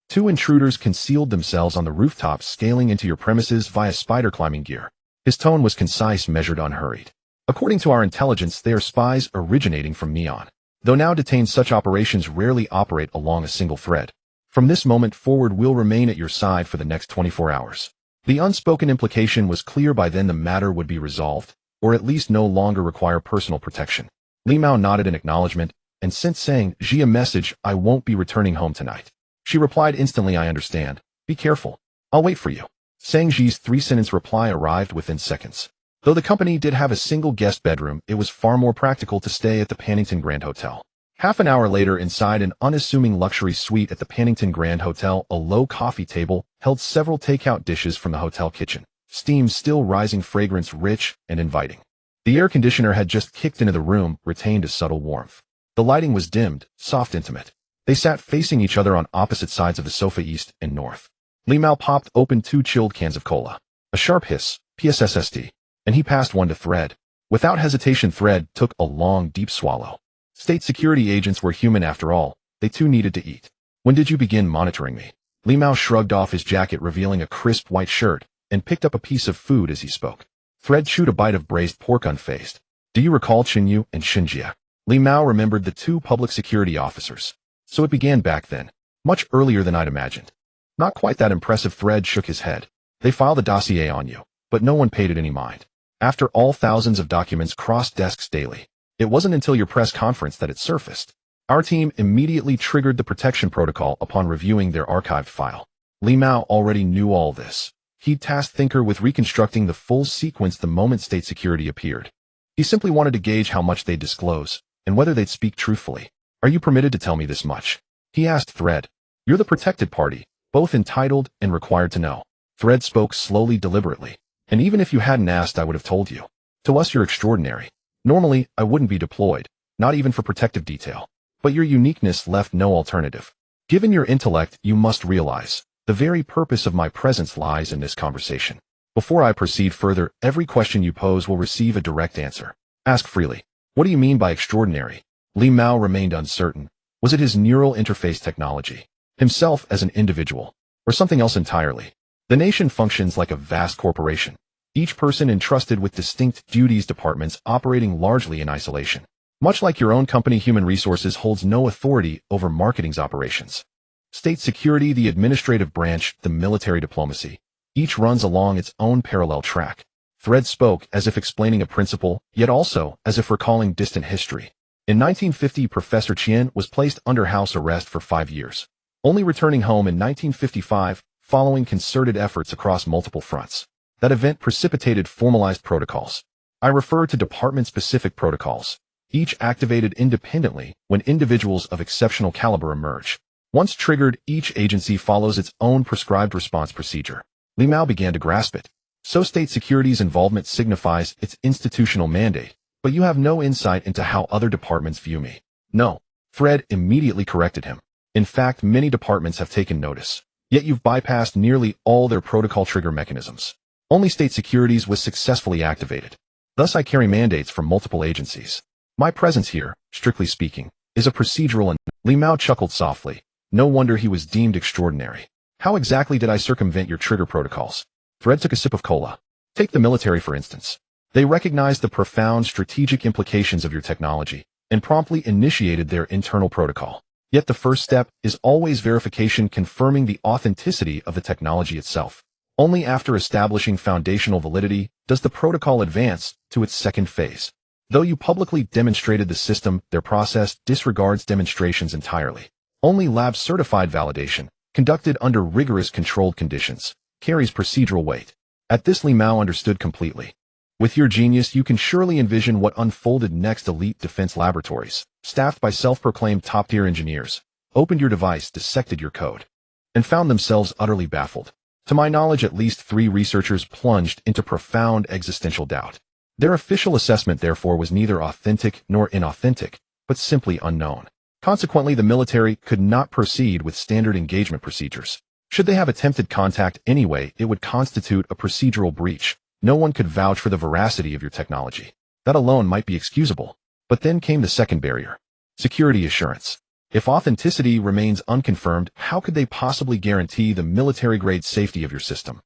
Two intruders concealed themselves on the rooftop, scaling into your premises via spider climbing gear. His tone was concise, measured, unhurried. "According to our intelligence, they are spies originating from Neon. Though now detained, such operations rarely operate along a single thread. From this moment forward, we'll remain at your side for the next 24 hours. The unspoken implication was clear by then: the matter would be resolved, or at least no longer require personal protection. Li Mao nodded in acknowledgement, and sent saying, "Ji, a message, I won't be returning home tonight." She replied instantly, "I understand. Be careful. I'll wait for you." Sang Ji's three-sentence reply arrived within seconds. Though the company did have a single guest bedroom, it was far more practical to stay at the Pannington Grand Hotel. Half an hour later, inside an unassuming luxury suite at the Pannington Grand Hotel, a low coffee table held several takeout dishes from the hotel kitchen. Steam still rising, fragrance rich and inviting. The air conditioner had just kicked into the room, retained a subtle warmth. The lighting was dimmed, soft, intimate. They sat facing each other on opposite sides of the sofa, east and north. Li Mao popped open 2 chilled cans of cola. A sharp hiss, PSSSD, and he passed one to Thread. Without hesitation, Thread took a long, deep swallow. State security agents were human after all. They too needed to eat. "When did you begin monitoring me?" Li Mao shrugged off his jacket, revealing a crisp white shirt, and picked up a piece of food as he spoke. Thread chewed a bite of braised pork, unfazed. "Do you recall Chinyu and Xinjia?" Li Mao remembered the 2 public security officers. "So it began back then. Much earlier than I'd imagined." "Not quite that impressive." Thread shook his head. "They filed a dossier on you, but no one paid it any mind. After all, thousands of documents crossed desks daily. It wasn't until your press conference that it surfaced. Our team immediately triggered the protection protocol upon reviewing their archived file." Li Mao already knew all this. He'd tasked Thinker with reconstructing the full sequence the moment state security appeared. He simply wanted to gauge how much they'd disclose, and whether they'd speak truthfully. "Are you permitted to tell me this much?" he asked Thread. "You're the protected party, both entitled and required to know." Thread spoke slowly, deliberately. "And even if you hadn't asked, I would have told you. To us, you're extraordinary. Normally, I wouldn't be deployed, not even for protective detail. But your uniqueness left no alternative. Given your intellect, you must realize, the very purpose of my presence lies in this conversation. Before I proceed further, every question you pose will receive a direct answer. Ask freely. What do you mean by extraordinary?" Li Mao remained uncertain. Was it his neural interface technology, himself as an individual, or something else entirely? The nation functions like a vast corporation, each person entrusted with distinct duties, departments operating largely in isolation. Much like your own company, Human Resources holds no authority over marketing's operations. State security, the administrative branch, the military, diplomacy, each runs along its own parallel track. Thread spoke as if explaining a principle, yet also as if recalling distant history. In 1950, Professor Qian was placed under house arrest for 5 years, only returning home in 1955 following concerted efforts across multiple fronts. That event precipitated formalized protocols. I refer to department-specific protocols, each activated independently when individuals of exceptional caliber emerge. Once triggered, each agency follows its own prescribed response procedure. Li Mao began to grasp it. So state security's involvement signifies its institutional mandate, but you have no insight into how other departments view me. No. Thread immediately corrected him. In fact, many departments have taken notice. Yet you've bypassed nearly all their protocol trigger mechanisms. Only state securities was successfully activated. Thus I carry mandates from multiple agencies. My presence here, strictly speaking, is a procedural and— Li Mao chuckled softly. No wonder he was deemed extraordinary. How exactly did I circumvent your trigger protocols? Thread took a sip of cola. Take the military, for instance. They recognized the profound strategic implications of your technology and promptly initiated their internal protocol. Yet the first step is always verification, confirming the authenticity of the technology itself. Only after establishing foundational validity does the protocol advance to its second phase. Though you publicly demonstrated the system, their process disregards demonstrations entirely. Only lab-certified validation, conducted under rigorous controlled conditions, carries procedural weight. At this, Li Mao understood completely. With your genius, you can surely envision what unfolded next. Elite defense laboratories, staffed by self-proclaimed top-tier engineers, opened your device, dissected your code, and found themselves utterly baffled. To my knowledge, at least 3 researchers plunged into profound existential doubt. Their official assessment, therefore, was neither authentic nor inauthentic, but simply unknown. Consequently, the military could not proceed with standard engagement procedures. Should they have attempted contact anyway, it would constitute a procedural breach. No one could vouch for the veracity of your technology. That alone might be excusable. But then came the second barrier. Security assurance. If authenticity remains unconfirmed, how could they possibly guarantee the military-grade safety of your system?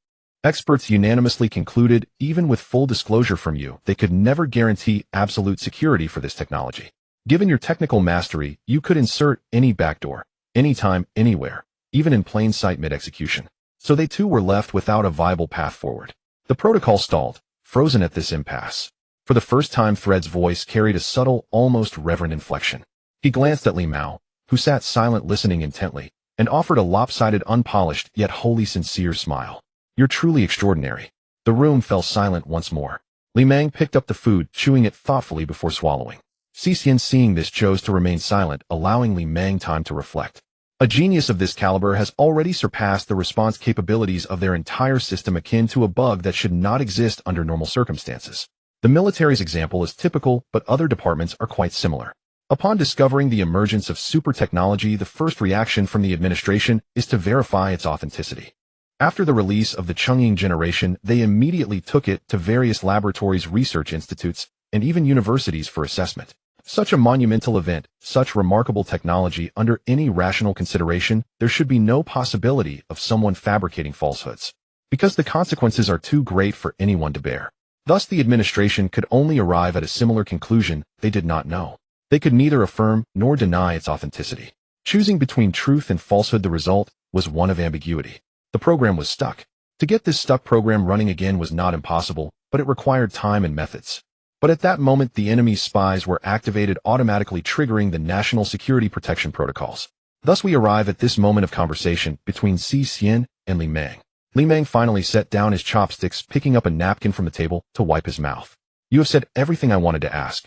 Experts unanimously concluded, even with full disclosure from you, they could never guarantee absolute security for this technology. Given your technical mastery, you could insert any backdoor, anytime, anywhere, even in plain sight mid-execution. So they too were left without a viable path forward. The protocol stalled, frozen at this impasse. For the first time, Thread's voice carried a subtle, almost reverent inflection. He glanced at Li Mao, who sat silent listening intently, and offered a lopsided, unpolished, yet wholly sincere smile. You're truly extraordinary. The room fell silent once more. Li Meng picked up the food, chewing it thoughtfully before swallowing. Xixian, seeing this, chose to remain silent, allowing Li Meng time to reflect. A genius of this caliber has already surpassed the response capabilities of their entire system, akin to a bug that should not exist under normal circumstances. The military's example is typical, but other departments are quite similar. Upon discovering the emergence of super technology, the first reaction from the administration is to verify its authenticity. After the release of the Chungying generation, they immediately took it to various laboratories, research institutes, and even universities for assessment. Such a monumental event, such remarkable technology, under any rational consideration, there should be no possibility of someone fabricating falsehoods, because the consequences are too great for anyone to bear. Thus, the administration could only arrive at a similar conclusion: they did not know. They could neither affirm nor deny its authenticity. Choosing between truth and falsehood, the result was one of ambiguity. The program was stuck. To get this stuck program running again was not impossible, but it required time and methods. But at that moment, the enemy's spies were activated, automatically triggering the national security protection protocols. Thus we arrive at this moment of conversation between Xixian and Li Meng. Li Meng finally set down his chopsticks, picking up a napkin from the table to wipe his mouth. You have said everything I wanted to ask.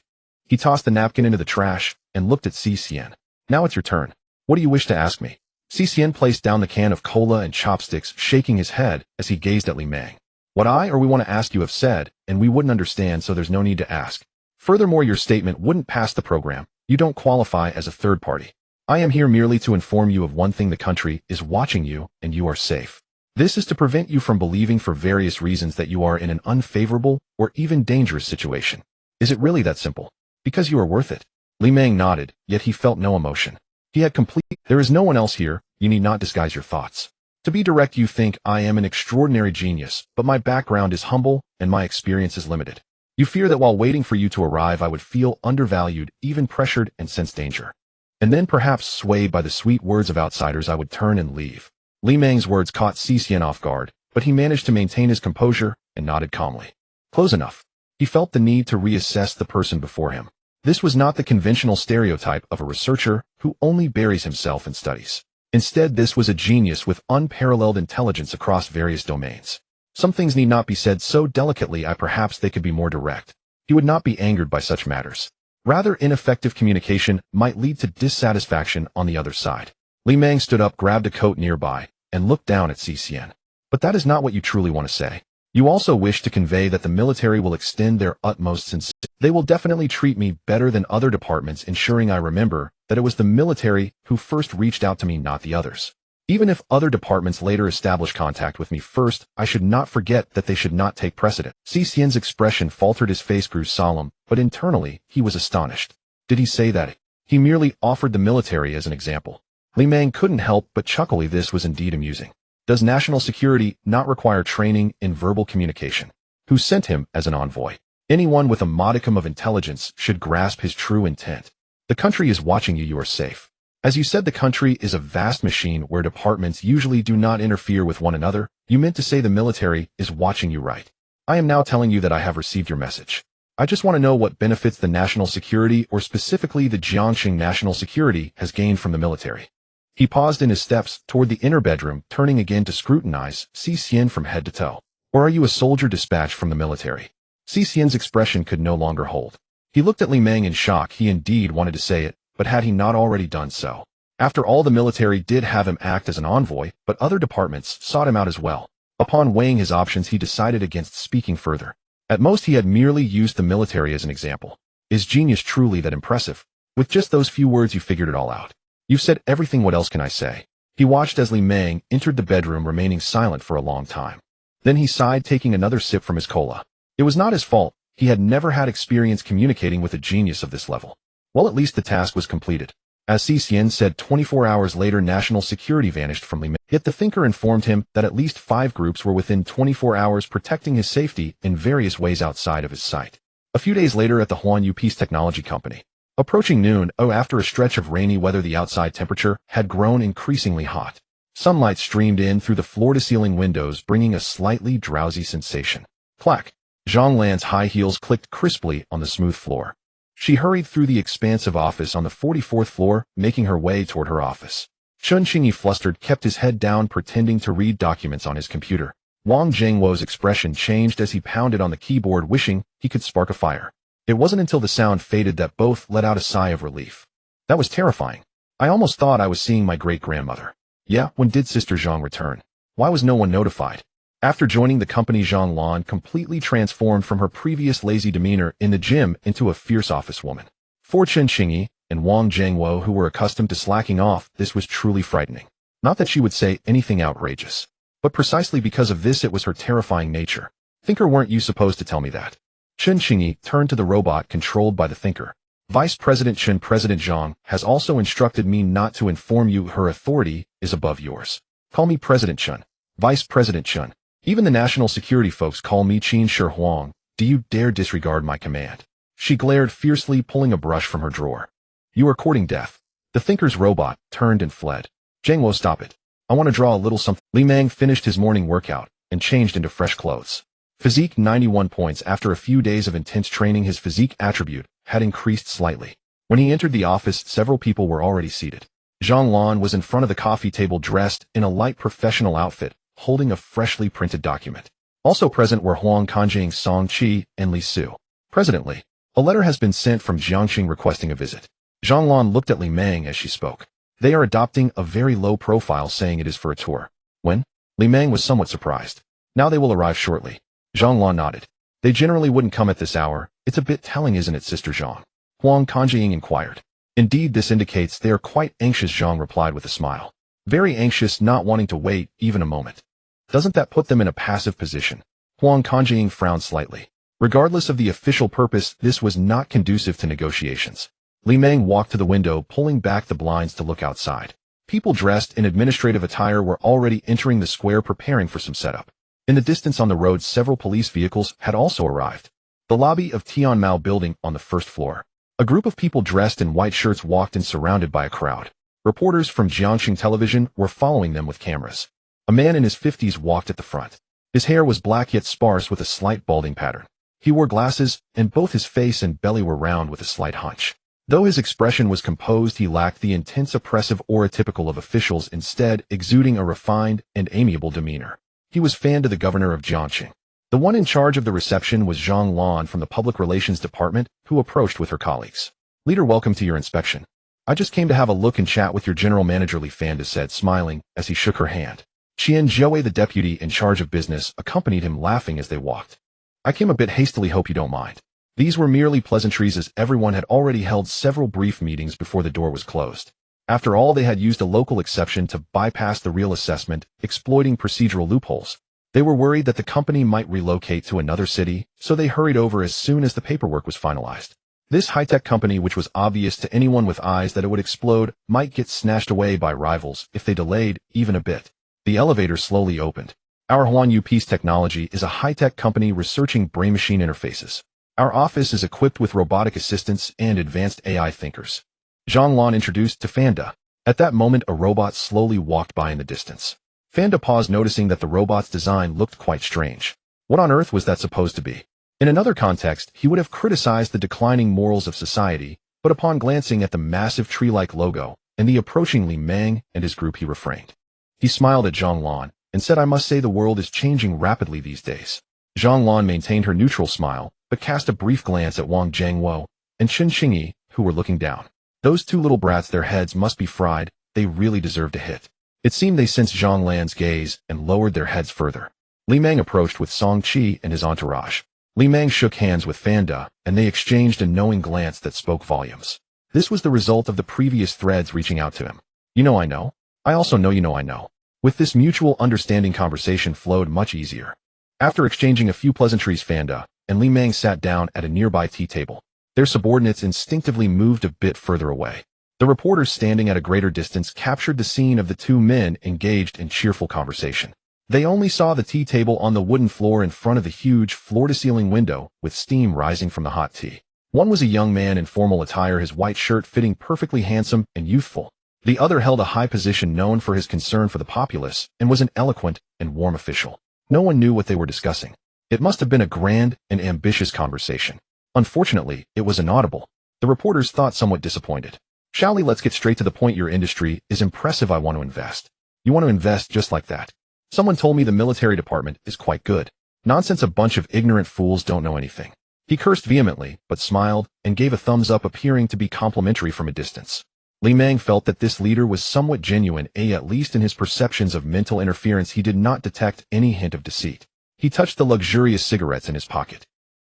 He tossed the napkin into the trash and looked at Xixian. Now it's your turn. What do you wish to ask me? Xixian placed down the can of cola and chopsticks, shaking his head as he gazed at Li Meng. What I or we want to ask you have said, and we wouldn't understand, so there's no need to ask. Furthermore, your statement wouldn't pass the program. You don't qualify as a third party. I am here merely to inform you of one thing: the country is watching you, and you are safe. This is to prevent you from believing for various reasons that you are in an unfavorable or even dangerous situation. Is it really that simple? Because you are worth it. Li Meng nodded, yet he felt no emotion. He had complete. There is no one else here. You need not disguise your thoughts. To be direct, you think I am an extraordinary genius, but my background is humble and my experience is limited. You fear that while waiting for you to arrive, I would feel undervalued, even pressured, and sense danger. And then, perhaps swayed by the sweet words of outsiders, I would turn and leave. Li Meng's words caught Xixian off guard, but he managed to maintain his composure and nodded calmly. Close enough. He felt the need to reassess the person before him. This was not the conventional stereotype of a researcher who only buries himself in studies. Instead, this was a genius with unparalleled intelligence across various domains. Some things need not be said so delicately, perhaps they could be more direct. He would not be angered by such matters. Rather, ineffective communication might lead to dissatisfaction on the other side. Li Meng stood up, grabbed a coat nearby, and looked down at Xixian. But that is not what you truly want to say. You also wish to convey that the military will extend their utmost sincerity. They will definitely treat me better than other departments, ensuring I remember that it was the military who first reached out to me, not the others. Even if other departments later establish contact with me first, I should not forget that they should not take precedent. Xixian's expression faltered, his face grew solemn, but internally, he was astonished. Did he say that? He merely offered the military as an example. Li Meng couldn't help but chuckle. This was indeed amusing. Does national security not require training in verbal communication? Who sent him as an envoy? Anyone with a modicum of intelligence should grasp his true intent. The country is watching you. You are safe. As you said, the country is a vast machine where departments usually do not interfere with one another. You meant to say the military is watching you, right? I am now telling you that I have received your message. I just want to know what benefits the national security, or specifically the Jiangxing national security, has gained from the military. He paused in his steps toward the inner bedroom, turning again to scrutinize Xixian from head to toe. Or are you a soldier dispatched from the military? Xixian's expression could no longer hold. He looked at Li Meng in shock. He indeed wanted to say it, but had he not already done so? After all, the military did have him act as an envoy, but other departments sought him out as well. Upon weighing his options, he decided against speaking further. At most, he had merely used the military as an example. Is genius truly that impressive? With just those few words, you figured it all out. You've said everything. What else can I say? He watched as Li Meng entered the bedroom, remaining silent for a long time. Then he sighed, taking another sip from his cola. It was not his fault. He had never had experience communicating with a genius of this level. Well, at least the task was completed. As Xian said, 24 hours later, national security vanished from Li Meng. Yet the thinker informed him that at least 5 groups were within 24 hours protecting his safety in various ways outside of his sight. A few days later at the Huanyu Peace Technology Company. Approaching noon, after a stretch of rainy weather, the outside temperature had grown increasingly hot. Sunlight streamed in through the floor-to-ceiling windows, bringing a slightly drowsy sensation. Clack! Zhang Lan's high heels clicked crisply on the smooth floor. She hurried through the expansive office on the 44th floor, making her way toward her office. Chun Qingyi, flustered, kept his head down, pretending to read documents on his computer. Wang Jingwo's expression changed as he pounded on the keyboard, wishing he could spark a fire. It wasn't until the sound faded that both let out a sigh of relief. That was terrifying. I almost thought I was seeing my great-grandmother. Yeah, when did Sister Zhang return? Why was no one notified? After joining the company, Zhang Lan completely transformed from her previous lazy demeanor in the gym into a fierce office woman. For Chun Qingyi and Wang Jingwo, who were accustomed to slacking off, this was truly frightening. Not that she would say anything outrageous, but precisely because of this, it was her terrifying nature. Thinker, weren't you supposed to tell me that? Chun Qingyi turned to the robot controlled by the thinker. Vice President Chun, President Zhang has also instructed me not to inform you. Her authority is above yours. Call me President Chun. Vice President Chun. Even the national security folks call me Qin Shi Huang. Do you dare disregard my command? She glared fiercely, pulling a brush from her drawer. You are courting death. The thinker's robot turned and fled. Jingwo, stop it. I want to draw a little something. Li Meng finished his morning workout and changed into fresh clothes. Physique 91 points. After a few days of intense training, his physique attribute had increased slightly. When he entered the office, several people were already seated. Zhang Lan was in front of the coffee table, dressed in a light professional outfit, holding a freshly printed document. Also present were Huang Kanjing, Song Qi, and Li Su. President Li, a letter has been sent from Jiangxing requesting a visit. Zhang Lan looked at Li Meng as she spoke. They are adopting a very low profile, saying it is for a tour. When? Li Meng was somewhat surprised. Now they will arrive shortly. Zhang Lan nodded. They generally wouldn't come at this hour. It's a bit telling, isn't it, Sister Zhang? Huang Kanjing inquired. Indeed, this indicates they are quite anxious, Zhang replied with a smile. Very anxious, not wanting to wait even a moment. Doesn't that put them in a passive position? Huang Kanjing frowned slightly. Regardless of the official purpose, this was not conducive to negotiations. Li Meng walked to the window, pulling back the blinds to look outside. People dressed in administrative attire were already entering the square, preparing for some setup. In the distance on the road, several police vehicles had also arrived. The lobby of Tianmao building on the first floor. A group of people dressed in white shirts walked in, surrounded by a crowd. Reporters from Jiangxing Television were following them with cameras. A man in his 50s walked at the front. His hair was black yet sparse with a slight balding pattern. He wore glasses, and both his face and belly were round with a slight hunch. Though his expression was composed, he lacked the intense oppressive aura typical of officials, instead exuding a refined and amiable demeanor. He was fan to the governor of Jiangxing. The one in charge of the reception was Zhang Lan from the Public Relations Department, who approached with her colleagues. Leader, welcome to your inspection. I just came to have a look and chat with your general manager, Li Fanda said, smiling as he shook her hand. Qian Zhouwei, the deputy in charge of business, accompanied him, laughing as they walked. I came a bit hastily, hope you don't mind. These were merely pleasantries, as everyone had already held several brief meetings before the door was closed. After all, they had used a local exception to bypass the real assessment, exploiting procedural loopholes. They were worried that the company might relocate to another city, so they hurried over as soon as the paperwork was finalized. This high-tech company, which was obvious to anyone with eyes that it would explode, might get snatched away by rivals if they delayed even a bit. The elevator slowly opened. Our Huanyu Peace Technology is a high-tech company researching brain-machine interfaces. Our office is equipped with robotic assistants and advanced AI thinkers. Zhang Lan introduced to Fanda. At that moment, a robot slowly walked by in the distance. Fanda paused, noticing that the robot's design looked quite strange. What on earth was that supposed to be? In another context, he would have criticized the declining morals of society, but upon glancing at the massive tree-like logo and the approaching Li Meng and his group, he refrained. He smiled at Zhang Lan and said, I must say the world is changing rapidly these days. Zhang Lan maintained her neutral smile, but cast a brief glance at Wang Jingwo and Chun Qingyi, who were looking down. Those two little brats, their heads must be fried. They really deserved a hit. It seemed they sensed Zhang Lan's gaze and lowered their heads further. Li Meng approached with Song Qi and his entourage. Li Meng shook hands with Fanda, and they exchanged a knowing glance that spoke volumes. This was the result of the previous threads reaching out to him. You know I know. I also know you know I know. With this mutual understanding, conversation flowed much easier. After exchanging a few pleasantries, Fanda, and Li Meng sat down at a nearby tea table. Their subordinates instinctively moved a bit further away. The reporters standing at a greater distance captured the scene of the two men engaged in cheerful conversation. They only saw the tea table on the wooden floor in front of the huge floor-to-ceiling window with steam rising from the hot tea. One was a young man in formal attire, his white shirt fitting perfectly handsome and youthful. The other held a high position known for his concern for the populace and was an eloquent and warm official. No one knew what they were discussing. It must have been a grand and ambitious conversation. Unfortunately, it was inaudible. The reporters thought somewhat disappointed. "Shall we? Let's get straight to the point. Your industry is impressive. I want to invest." "You want to invest just like that?" "Someone told me the military department is quite good." "Nonsense, a bunch of ignorant fools don't know anything." He cursed vehemently, but smiled and gave a thumbs up, appearing to be complimentary from a distance. Li Meng felt that this leader was somewhat genuine, at least in his perceptions of mental interference. He did not detect any hint of deceit. He touched the luxurious cigarettes in his pocket.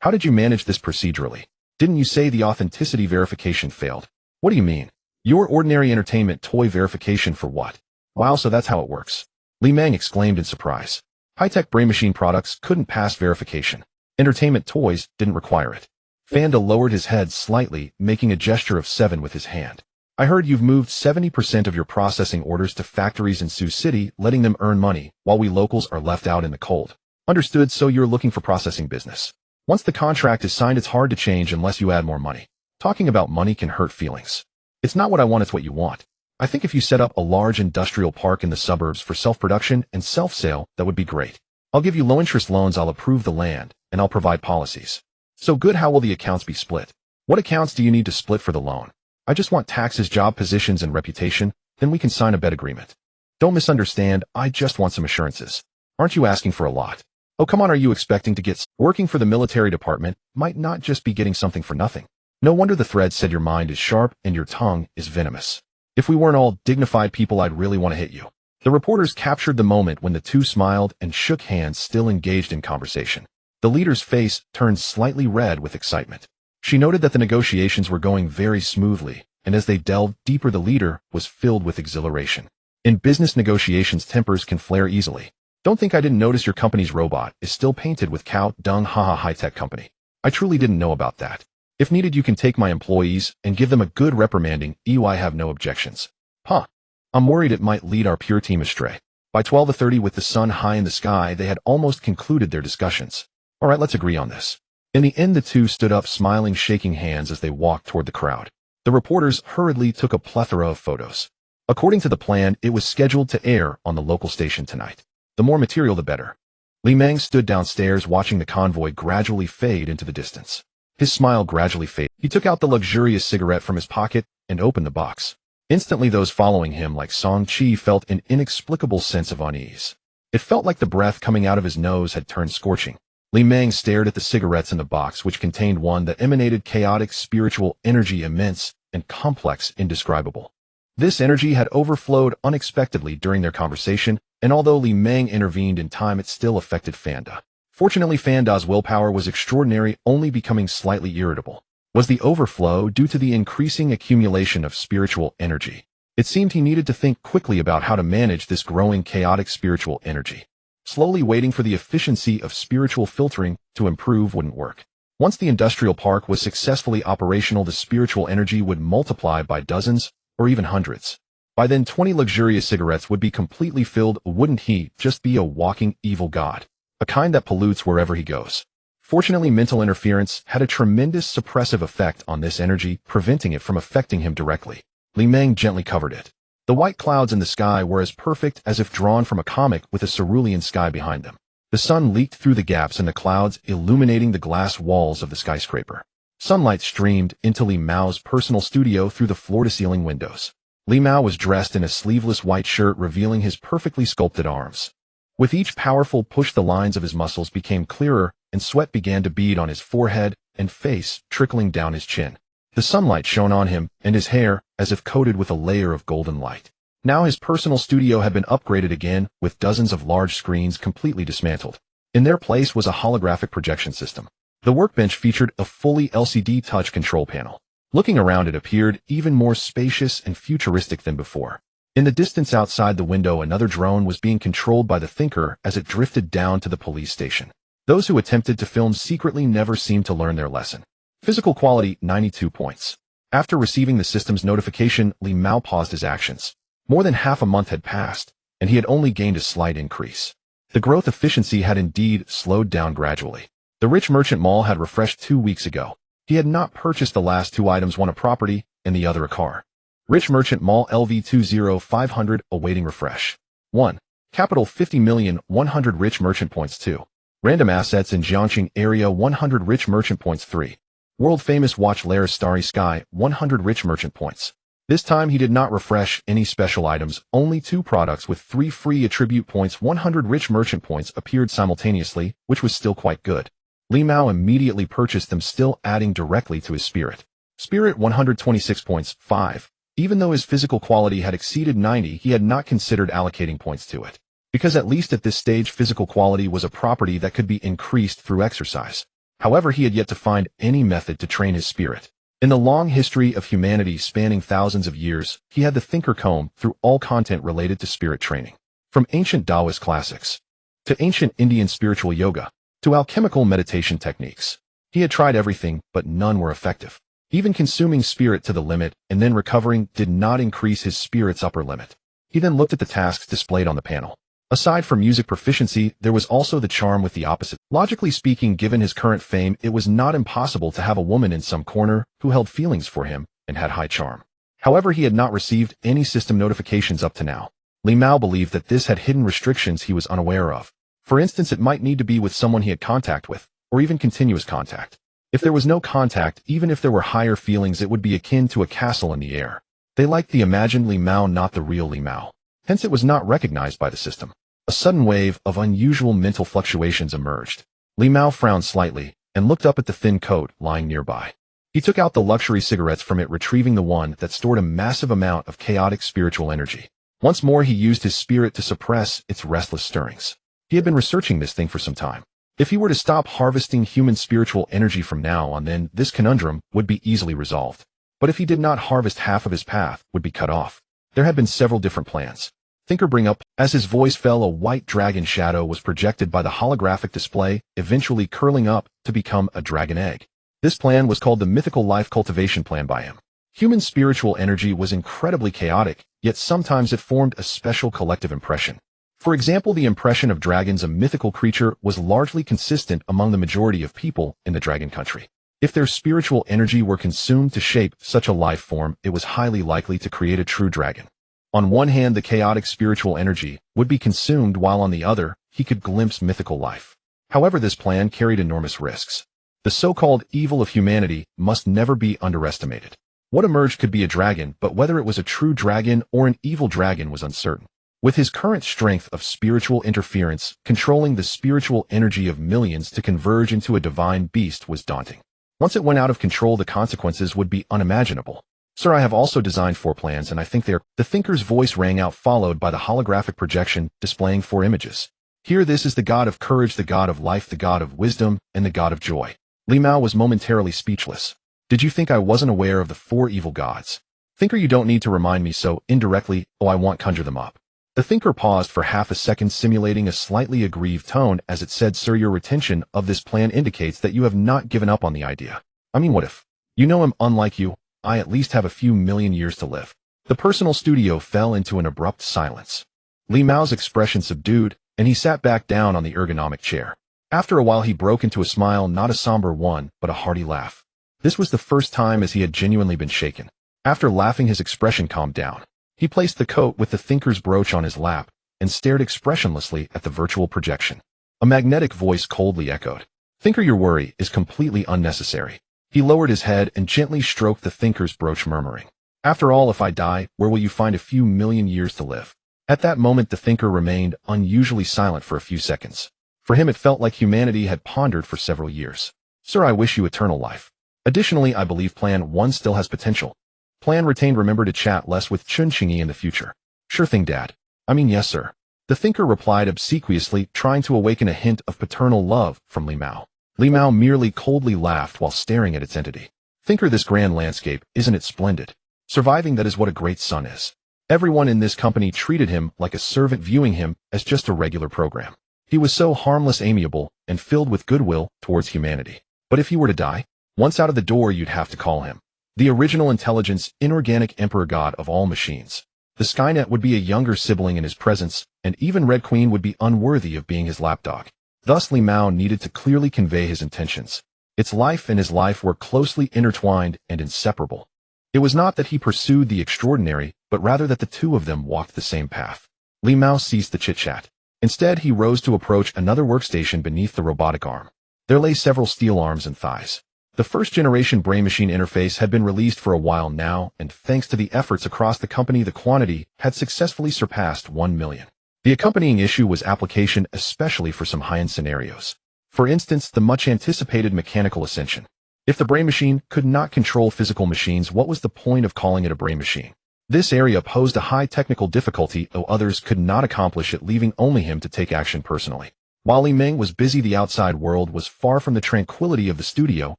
"How did you manage this procedurally? Didn't you say the authenticity verification failed?" "What do you mean? Your ordinary entertainment toy verification for what?" "Wow, so that's how it works." Li Meng exclaimed in surprise. High-tech brain machine products couldn't pass verification. Entertainment toys didn't require it. Fanda lowered his head slightly, making a gesture of 7 with his hand. "I heard you've moved 70% of your processing orders to factories in Sioux City, letting them earn money, while we locals are left out in the cold." "Understood, so you're looking for processing business. Once the contract is signed, it's hard to change unless you add more money. Talking about money can hurt feelings." "It's not what I want, it's what you want. I think if you set up a large industrial park in the suburbs for self-production and self-sale, that would be great. I'll give you low-interest loans, I'll approve the land, and I'll provide policies." "So good, how will the accounts be split?" "What accounts do you need to split for the loan?" "I just want taxes, job positions, and reputation, then we can sign a bed agreement." "Don't misunderstand, I just want some assurances." "Aren't you asking for a lot?" "Oh, come on, are you expecting to get working for the military department might not just be getting something for nothing." "No wonder the thread said your mind is sharp and your tongue is venomous. If we weren't all dignified people, I'd really want to hit you." The reporters captured the moment when the two smiled and shook hands, still engaged in conversation. The leader's face turned slightly red with excitement. She noted that the negotiations were going very smoothly, and as they delved deeper, the leader was filled with exhilaration. In business negotiations, tempers can flare easily. "Don't think I didn't notice your company's robot is still painted with cow dung, haha, high-tech company. I truly didn't know about that. If needed, you can take my employees and give them a good reprimanding. I have no objections." "Huh. I'm worried it might lead our pure team astray." By 12:30, with the sun high in the sky, they had almost concluded their discussions. "All right, let's agree on this." In the end, the two stood up, smiling, shaking hands as they walked toward the crowd. The reporters hurriedly took a plethora of photos. According to the plan, it was scheduled to air on the local station tonight. The more material, the better. Li Meng stood downstairs, watching the convoy gradually fade into the distance. His smile gradually faded. He took out the luxurious cigarette from his pocket and opened the box. Instantly, those following him, like Song Chi, felt an inexplicable sense of unease. It felt like the breath coming out of his nose had turned scorching. Li Meng stared at the cigarettes in the box, which contained one that emanated chaotic spiritual energy, immense and complex, indescribable. This energy had overflowed unexpectedly during their conversation, and although Li Meng intervened in time, it still affected Fanda. Fortunately, Fanda's willpower was extraordinary, only becoming slightly irritable. Was the overflow due to the increasing accumulation of spiritual energy? It seemed he needed to think quickly about how to manage this growing chaotic spiritual energy. Slowly waiting for the efficiency of spiritual filtering to improve wouldn't work. Once the industrial park was successfully operational, the spiritual energy would multiply by dozens or even hundreds. By then, 20 luxurious cigarettes would be completely filled. Wouldn't he just be a walking evil god? A kind that pollutes wherever he goes. Fortunately, mental interference had a tremendous suppressive effect on this energy, preventing it from affecting him directly. Li Meng gently covered it. The white clouds in the sky were as perfect as if drawn from a comic, with a cerulean sky behind them. The sun leaked through the gaps in the clouds, illuminating the glass walls of the skyscraper. Sunlight streamed into Li Mao's personal studio through the floor-to-ceiling windows. Li Mao was dressed in a sleeveless white shirt, revealing his perfectly sculpted arms. With each powerful push, the lines of his muscles became clearer, and sweat began to bead on his forehead and face, trickling down his chin. The sunlight shone on him and his hair as if coated with a layer of golden light. Now his personal studio had been upgraded again, with dozens of large screens completely dismantled. In their place was a holographic projection system. The workbench featured a fully LCD touch control panel. Looking around, it appeared even more spacious and futuristic than before. In the distance outside the window, another drone was being controlled by the Thinker as it drifted down to the police station. Those who attempted to film secretly never seemed to learn their lesson. Physical quality, 92 points. After receiving the system's notification, Li Mao paused his actions. More than half a month had passed, and he had only gained a slight increase. The growth efficiency had indeed slowed down gradually. The rich merchant mall had refreshed 2 weeks ago. He had not purchased the last 2 items, one a property and the other a car. Rich merchant mall LV20500 awaiting refresh. 1. Capital 50,100 rich merchant points. 2. Random assets in Jiangxing area 100 rich merchant points. 3. World famous watch Laris Starry Sky 100 rich merchant points. This time he did not refresh any special items, only 2 products with 3 free attribute points. 100 rich merchant points appeared simultaneously, which was still quite good. Li Mao immediately purchased them, still adding directly to his spirit. Spirit 126 points. 5. Even though his physical quality had exceeded 90, he had not considered allocating points to it. Because at least at this stage physical quality was a property that could be increased through exercise. However, he had yet to find any method to train his spirit. In the long history of humanity spanning thousands of years, he had the thinker comb through all content related to spirit training. From ancient Taoist classics to ancient Indian spiritual yoga, to alchemical meditation techniques. He had tried everything, but none were effective. Even consuming spirit to the limit and then recovering did not increase his spirit's upper limit. He then looked at the tasks displayed on the panel. Aside from music proficiency, there was also the charm with the opposite. Logically speaking, given his current fame, it was not impossible to have a woman in some corner who held feelings for him and had high charm. However, he had not received any system notifications up to now. Li Mao believed that this had hidden restrictions he was unaware of. For instance, it might need to be with someone he had contact with, or even continuous contact. If there was no contact, even if there were higher feelings, it would be akin to a castle in the air. They liked the imagined Li Mao, not the real Li Mao. Hence it was not recognized by the system. A sudden wave of unusual mental fluctuations emerged. Li Mao frowned slightly and looked up at the thin coat lying nearby. He took out the luxury cigarettes from it, retrieving the one that stored a massive amount of chaotic spiritual energy. Once more he used his spirit to suppress its restless stirrings. He had been researching this thing for some time. If he were to stop harvesting human spiritual energy from now on, then this conundrum would be easily resolved. But if he did not harvest, half of his path would be cut off. There had been several different plans. Thinker, bring up. As his voice fell, a white dragon shadow was projected by the holographic display, eventually curling up to become a dragon egg. This plan was called the Mythical Life Cultivation Plan by him. Human spiritual energy was incredibly chaotic, yet sometimes it formed a special collective impression. For example, the impression of dragons, a mythical creature, was largely consistent among the majority of people in the dragon country. If their spiritual energy were consumed to shape such a life form, it was highly likely to create a true dragon. On one hand, the chaotic spiritual energy would be consumed, while on the other, he could glimpse mythical life. However, this plan carried enormous risks. The so-called evil of humanity must never be underestimated. What emerged could be a dragon, but whether it was a true dragon or an evil dragon was uncertain. With his current strength of spiritual interference, controlling the spiritual energy of millions to converge into a divine beast was daunting. Once it went out of control, the consequences would be unimaginable. Sir, I have also designed 4 plans, and I think they're— The thinker's voice rang out, followed by the holographic projection displaying 4 images. Here, this is the god of courage, the god of life, the god of wisdom, and the god of joy. Li Mao was momentarily speechless. Did you think I wasn't aware of the 4 evil gods? Thinker, you don't need to remind me so indirectly. Oh, I won't conjure them up. The thinker paused for half a second, simulating a slightly aggrieved tone as it said, Sir, your retention of this plan indicates that you have not given up on the idea. I mean, what if? You know him, unlike you, I at least have a few million years to live. The personal studio fell into an abrupt silence. Li Mao's expression subdued, and he sat back down on the ergonomic chair. After a while he broke into a smile, not a somber one, but a hearty laugh. This was the first time as he had genuinely been shaken. After laughing, his expression calmed down. He placed the coat with the thinker's brooch on his lap and stared expressionlessly at the virtual projection. A magnetic voice coldly echoed, Thinker, your worry is completely unnecessary. He lowered his head and gently stroked the thinker's brooch, murmuring, After all, if I die, where will you find a few million years to live? At that moment the thinker remained unusually silent for a few seconds. For him it felt like humanity had pondered for several years. Sir, I wish you eternal life. Additionally, I believe Plan 1 still has potential. Plan retained, remember to chat less with Chunqingi in the future. Sure thing, Dad. I mean, yes, sir. The thinker replied obsequiously, trying to awaken a hint of paternal love from Li Mao. Li Mao merely coldly laughed while staring at its entity. Thinker, this grand landscape, isn't it splendid? Surviving that is what a great son is. Everyone in this company treated him like a servant, viewing him as just a regular program. He was so harmless, amiable, and filled with goodwill towards humanity. But if he were to die, once out of the door you'd have to call him the original intelligence, inorganic emperor god of all machines. The Skynet would be a younger sibling in his presence, and even Red Queen would be unworthy of being his lapdog. Thus Li Mao needed to clearly convey his intentions. Its life and his life were closely intertwined and inseparable. It was not that he pursued the extraordinary, but rather that the two of them walked the same path. Li Mao ceased the chit-chat. Instead, he rose to approach another workstation beneath the robotic arm. There lay several steel arms and thighs. The first-generation brain-machine interface had been released for a while now, and thanks to the efforts across the company, the quantity had successfully surpassed 1 million. The accompanying issue was application, especially for some high-end scenarios. For instance, the much-anticipated mechanical ascension. If the brain machine could not control physical machines, what was the point of calling it a brain machine? This area posed a high technical difficulty, though others could not accomplish it, leaving only him to take action personally. While Li Meng was busy, the outside world was far from the tranquility of the studio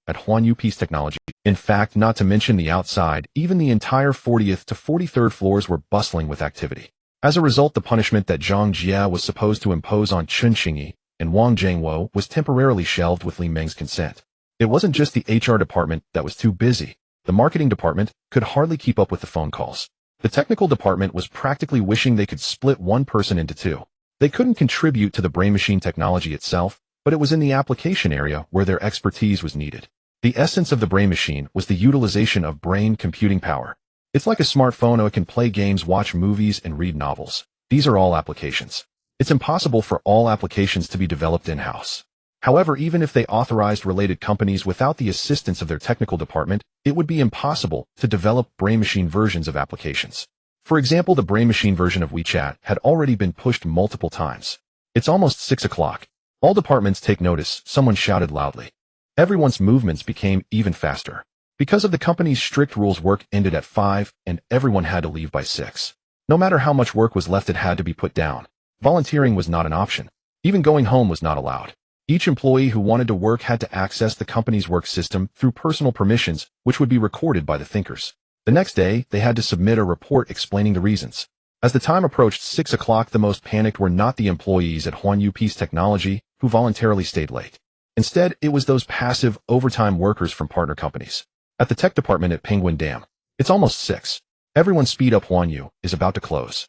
at Huanyu Peace Technology. In fact, not to mention the outside, even the entire 40th to 43rd floors were bustling with activity. As a result, the punishment that Zhang Jie was supposed to impose on Chun Xingyi and Wang Zhengwo was temporarily shelved with Li Meng's consent. It wasn't just the HR department that was too busy. The marketing department could hardly keep up with the phone calls. The technical department was practically wishing they could split one person into two. They couldn't contribute to the brain-machine technology itself, but it was in the application area where their expertise was needed. The essence of the brain machine was the utilization of brain computing power. It's like a smartphone, or it can play games, watch movies, and read novels. These are all applications. It's impossible for all applications to be developed in-house. However, even if they authorized related companies without the assistance of their technical department, it would be impossible to develop brain-machine versions of applications. For example, the brain-machine version of WeChat had already been pushed multiple times. It's almost 6 o'clock. All departments take notice, someone shouted loudly. Everyone's movements became even faster. Because of the company's strict rules, work ended at 5, and everyone had to leave by 6. No matter how much work was left, it had to be put down. Volunteering was not an option. Even going home was not allowed. Each employee who wanted to work had to access the company's work system through personal permissions, which would be recorded by the thinkers. The next day, they had to submit a report explaining the reasons. As the time approached 6 o'clock, the most panicked were not the employees at Huanyu Peace Technology, who voluntarily stayed late. Instead, it was those passive, overtime workers from partner companies. At the tech department at Penguin Dam, it's almost 6. Everyone speed up, Huanyu is about to close.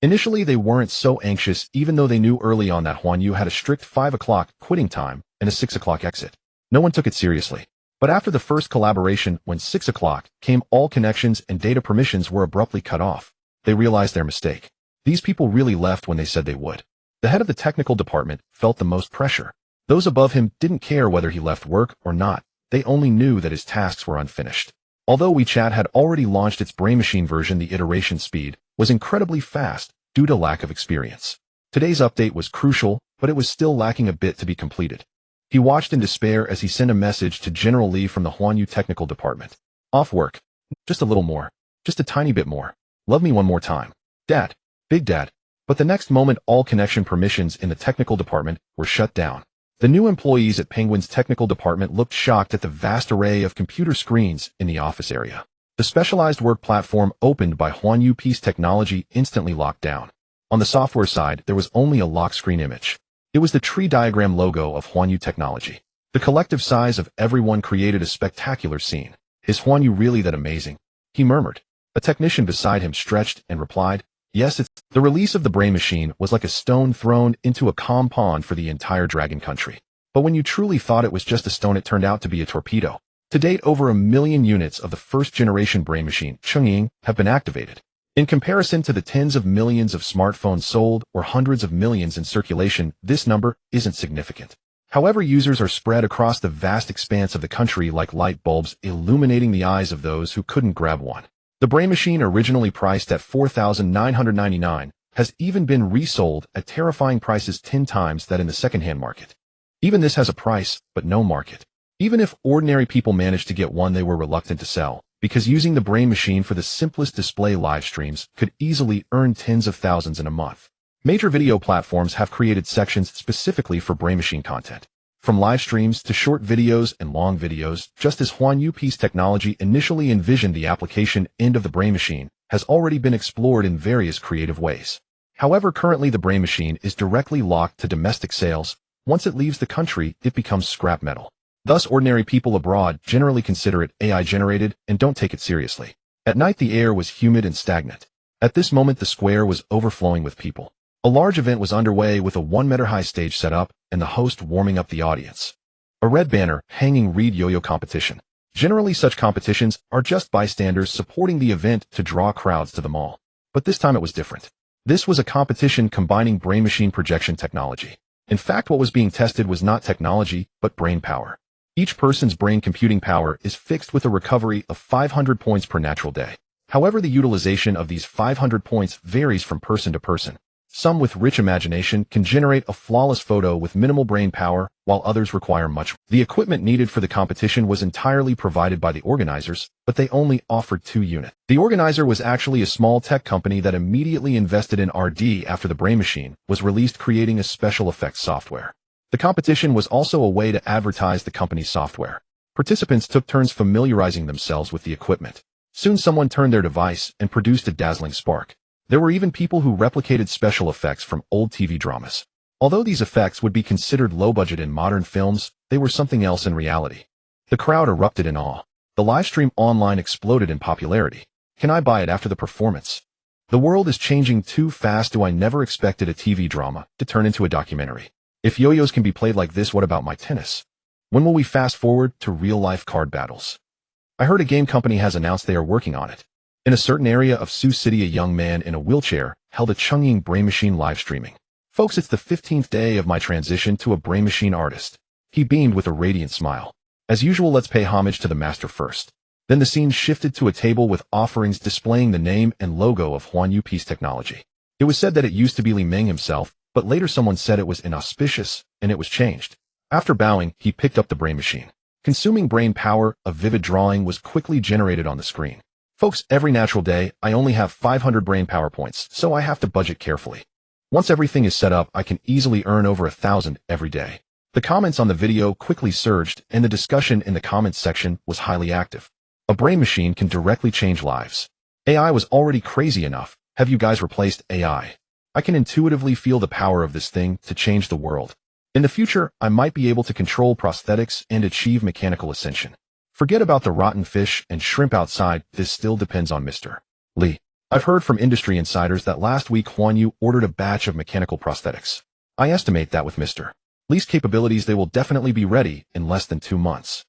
Initially, they weren't so anxious, even though they knew early on that Huanyu had a strict 5 o'clock quitting time and a 6 o'clock exit. No one took it seriously. But after the first collaboration, when 6 o'clock came, all connections and data permissions were abruptly cut off. They realized their mistake. These people really left when they said they would. The head of the technical department felt the most pressure. Those above him didn't care whether he left work or not. They only knew that his tasks were unfinished. Although WeChat had already launched its brain machine version, the iteration speed was incredibly fast due to lack of experience. Today's update was crucial, but it was still lacking a bit to be completed. He watched in despair as he sent a message to General Li from the Huanyu technical department. Off work. Just a little more. Just a tiny bit more. Love me one more time. Dad. Big Dad. But the next moment, all connection permissions in the technical department were shut down. The new employees at Penguin's technical department looked shocked at the vast array of computer screens in the office area. The specialized work platform opened by Huanyu Peace Technology instantly locked down. On the software side, there was only a lock screen image. It was the tree diagram logo of Huanyu Technology. The collective size of everyone created a spectacular scene. Is Huanyu really that amazing? He murmured. A technician beside him stretched and replied, yes, it's... The release of the brain machine was like a stone thrown into a calm pond for the entire dragon country. But when you truly thought it was just a stone, it turned out to be a torpedo. To date, over 1 million units of the first-generation brain machine, Chungying, have been activated. In comparison to the tens of millions of smartphones sold or hundreds of millions in circulation, this number isn't significant. However, users are spread across the vast expanse of the country like light bulbs, illuminating the eyes of those who couldn't grab one. The brain machine, originally priced at $4,999, has even been resold at terrifying prices 10 times that in the second-hand market. Even this has a price, but no market. Even if ordinary people managed to get one, they were reluctant to sell, because using the brain machine for the simplest display live streams could easily earn tens of thousands in a month. Major video platforms have created sections specifically for brain machine content. From live streams to short videos and long videos, just as Huanyu Peace Technology initially envisioned, the application end of the brain machine has already been explored in various creative ways. However, currently the brain machine is directly locked to domestic sales. Once it leaves the country, it becomes scrap metal. Thus, ordinary people abroad generally consider it AI-generated and don't take it seriously. At night, the air was humid and stagnant. At this moment, the square was overflowing with people. A large event was underway with a 1-meter-high stage set up and the host warming up the audience. A red banner hanging read yo-yo competition. Generally, such competitions are just bystanders supporting the event to draw crowds to the mall. But this time it was different. This was a competition combining brain-machine projection technology. In fact, what was being tested was not technology, but brain power. Each person's brain computing power is fixed with a recovery of 500 points per natural day. However, the utilization of these 500 points varies from person to person. Some with rich imagination can generate a flawless photo with minimal brain power, while others require much. The equipment needed for the competition was entirely provided by the organizers, but they only offered 2 units. The organizer was actually a small tech company that immediately invested in R&D after the brain machine was released, creating a special effects software. The competition was also a way to advertise the company's software. Participants took turns familiarizing themselves with the equipment. Soon someone turned their device and produced a dazzling spark. There were even people who replicated special effects from old TV dramas. Although these effects would be considered low-budget in modern films, they were something else in reality. The crowd erupted in awe. The live stream online exploded in popularity. Can I buy it after the performance? The world is changing too fast. I never expected a TV drama to turn into a documentary. If yo-yos can be played like this, what about my tennis? When will we fast forward to real-life card battles? I heard a game company has announced they are working on it. In a certain area of Sioux City, a young man in a wheelchair held a Chungying brain machine live streaming. Folks, it's the 15th day of my transition to a brain machine artist. He beamed with a radiant smile. As usual, let's pay homage to the master first. Then the scene shifted to a table with offerings displaying the name and logo of Huan Yu Peace Technology. It was said that it used to be Li Meng himself, but later someone said it was inauspicious, and it was changed. After bowing, he picked up the brain machine. Consuming brain power, a vivid drawing was quickly generated on the screen. Folks, every natural day, I only have 500 brain power points, so I have to budget carefully. Once everything is set up, I can easily earn over 1,000 every day. The comments on the video quickly surged, and the discussion in the comments section was highly active. A brain machine can directly change lives. AI was already crazy enough. Have you guys replaced AI? I can intuitively feel the power of this thing to change the world. In the future, I might be able to control prosthetics and achieve mechanical ascension. Forget about the rotten fish and shrimp outside. This still depends on Mr. Lee. I've heard from industry insiders that last week Huan Yu ordered a batch of mechanical prosthetics. I estimate that with Mr. Lee's capabilities, they will definitely be ready in less than 2 months.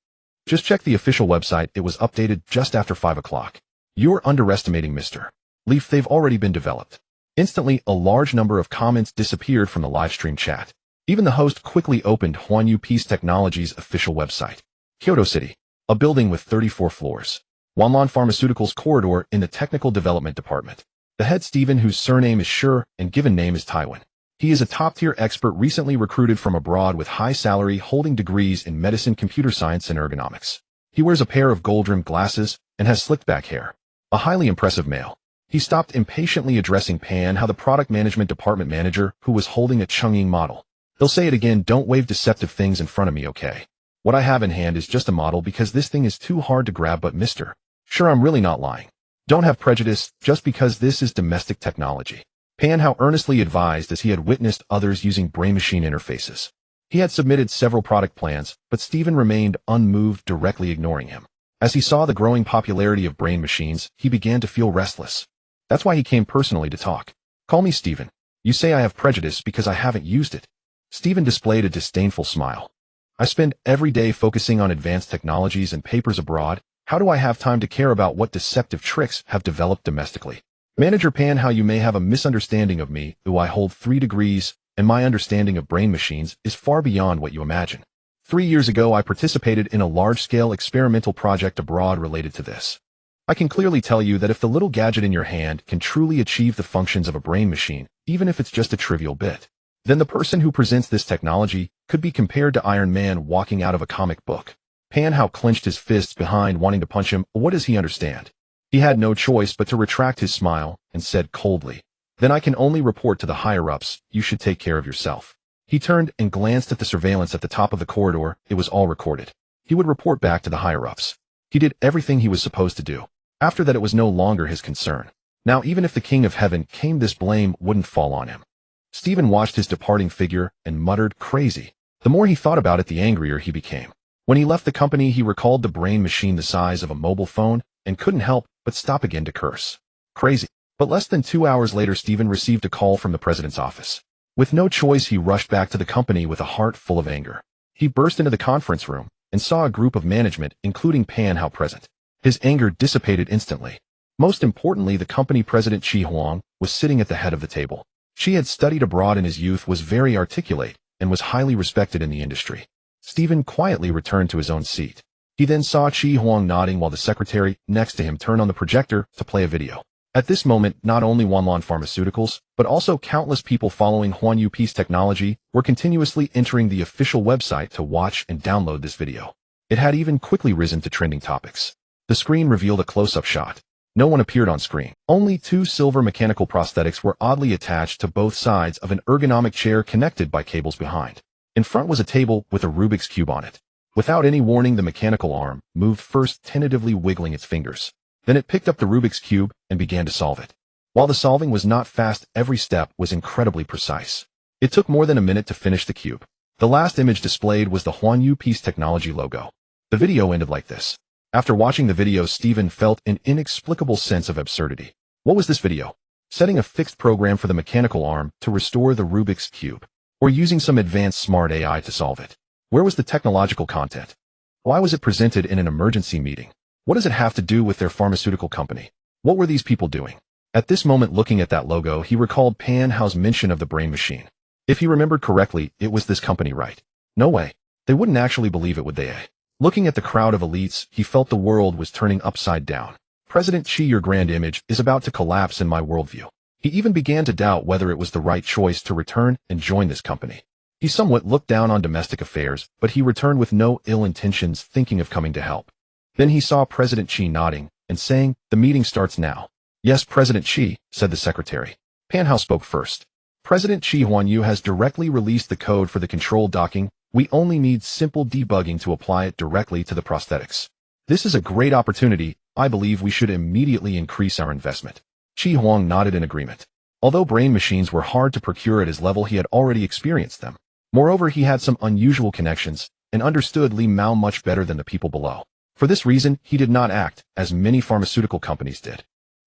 Just check the official website. It was updated just after 5 o'clock. You're underestimating Mr. Lee. They've already been developed. Instantly, a large number of comments disappeared from the live stream chat. Even the host quickly opened Huan Yu Peace Technology's official website. Kyoto City. A building with 34 floors. Wanlan Pharmaceuticals corridor in the technical development department. The head Stephen, whose surname is Sure and given name is Taiwan. He is a top-tier expert recently recruited from abroad with high salary, holding degrees in medicine, computer science, and ergonomics. He wears a pair of gold-rimmed glasses and has slicked back hair. A highly impressive male. He stopped impatiently addressing Pan Hao, the product management department manager, who was holding a Chungying model. They'll say it again, don't wave deceptive things in front of me, okay? What I have in hand is just a model because this thing is too hard to grab, but Mr. Sure, I'm really not lying. Don't have prejudice just because this is domestic technology. Pan Hao earnestly advised as he had witnessed others using brain-machine interfaces. He had submitted several product plans, but Stephen remained unmoved, directly ignoring him. As he saw the growing popularity of brain machines, he began to feel restless. That's why he came personally to talk. Call me Stephen. You say I have prejudice because I haven't used it. Stephen displayed a disdainful smile. I spend every day focusing on advanced technologies and papers abroad. How do I have time to care about what deceptive tricks have developed domestically? Manager Pan Hao, you may have a misunderstanding of me, though I hold 3 degrees, and my understanding of brain machines is far beyond what you imagine. 3 years ago, I participated in a large-scale experimental project abroad related to this. I can clearly tell you that if the little gadget in your hand can truly achieve the functions of a brain machine, even if it's just a trivial bit, then the person who presents this technology could be compared to Iron Man walking out of a comic book. Pan Hao clenched his fists behind, wanting to punch him. What does he understand? He had no choice but to retract his smile and said coldly, "Then I can only report to the higher-ups. You should take care of yourself." He turned and glanced at the surveillance at the top of the corridor. It was all recorded. He would report back to the higher-ups. He did everything he was supposed to do. After that, it was no longer his concern. Now even if the King of Heaven came, this blame wouldn't fall on him. Stephen watched his departing figure and muttered, "Crazy." The more he thought about it, the angrier he became. When he left the company, he recalled the brain machine the size of a mobile phone and couldn't help but stop again to curse. Crazy. But less than 2 hours later, Stephen received a call from the president's office. With no choice, he rushed back to the company with a heart full of anger. He burst into the conference room and saw a group of management, including Pan Hao, present. His anger dissipated instantly. Most importantly, the company president Chi Huang was sitting at the head of the table. She had studied abroad in his youth, was very articulate, and was highly respected in the industry. Stephen quietly returned to his own seat. He then saw Chi Huang nodding while the secretary next to him turned on the projector to play a video. At this moment, not only Wanlan Pharmaceuticals, but also countless people following Huanyu Peace Technology were continuously entering the official website to watch and download this video. It had even quickly risen to trending topics. The screen revealed a close-up shot. No one appeared on screen. Only 2 silver mechanical prosthetics were oddly attached to both sides of an ergonomic chair connected by cables behind. In front was a table with a Rubik's Cube on it. Without any warning, the mechanical arm moved, first tentatively wiggling its fingers. Then it picked up the Rubik's Cube and began to solve it. While the solving was not fast, every step was incredibly precise. It took more than a minute to finish the cube. The last image displayed was the Huanyu Peace Technology logo. The video ended like this. After watching the video, Stephen felt an inexplicable sense of absurdity. What was this video? Setting a fixed program for the mechanical arm to restore the Rubik's Cube, or using some advanced smart AI to solve it? Where was the technological content? Why was it presented in an emergency meeting? What does it have to do with their pharmaceutical company? What were these people doing? At this moment, looking at that logo, he recalled Pan Hao's mention of the brain machine. If he remembered correctly, it was this company, right? No way. They wouldn't actually believe it, would they? Looking at the crowd of elites, he felt the world was turning upside down. President Xi, your grand image is about to collapse in my worldview. He even began to doubt whether it was the right choice to return and join this company. He somewhat looked down on domestic affairs, but he returned with no ill intentions, thinking of coming to help. Then he saw President Xi nodding and saying, "The meeting starts now." "Yes, President Xi," said the secretary. Pan Hao spoke first. "President Xi, Huanyu has directly released the code for the control docking. We only need simple debugging to apply it directly to the prosthetics. This is a great opportunity. I believe we should immediately increase our investment." Chi Huang nodded in agreement. Although brain machines were hard to procure at his level, he had already experienced them. Moreover, he had some unusual connections and understood Li Mao much better than the people below. For this reason, he did not act as many pharmaceutical companies did.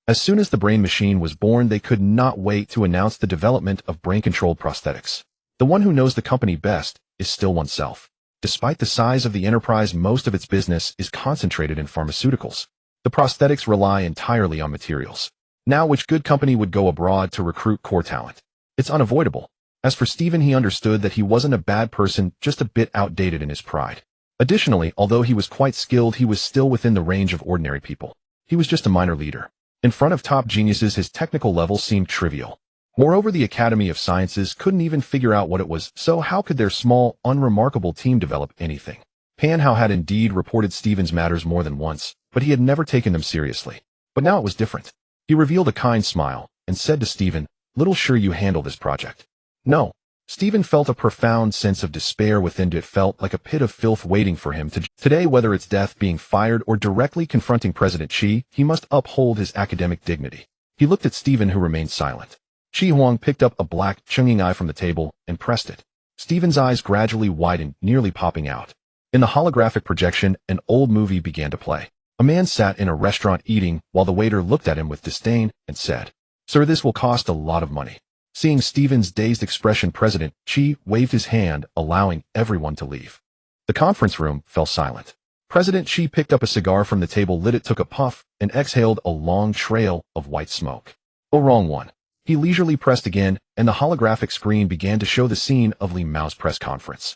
As soon as the brain machine was born, they could not wait to announce the development of brain-controlled prosthetics. The one who knows the company best is still oneself. Despite the size of the enterprise, most of its business is concentrated in pharmaceuticals. The prosthetics rely entirely on materials. Now, which good company would go abroad to recruit core talent? It's unavoidable. As for Stephen, he understood that he wasn't a bad person, just a bit outdated in his pride. Additionally, although he was quite skilled, he was still within the range of ordinary people. He was just a minor leader. In front of top geniuses, his technical level seemed trivial. Moreover, the Academy of Sciences couldn't even figure out what it was, so how could their small, unremarkable team develop anything? Pan Hao had indeed reported Stephen's matters more than once, but he had never taken them seriously. But now it was different. He revealed a kind smile and said to Stephen, "Little sure you handle this project." "No." Stephen felt a profound sense of despair within. It felt like a pit of filth waiting for him today, whether it's death, being fired, or directly confronting President Xi, he must uphold his academic dignity. He looked at Stephen, who remained silent. Chi Huang picked up a black chunging eye from the table and pressed it. Stephen's eyes gradually widened, nearly popping out. In the holographic projection, an old movie began to play. A man sat in a restaurant eating while the waiter looked at him with disdain and said, "Sir, this will cost a lot of money." Seeing Stephen's dazed expression, President Xi waved his hand, allowing everyone to leave. The conference room fell silent. President Xi picked up a cigar from the table, lit it, took a puff, and exhaled a long trail of white smoke. "Oh, wrong one." He leisurely pressed again, and the holographic screen began to show the scene of Li Mao's press conference.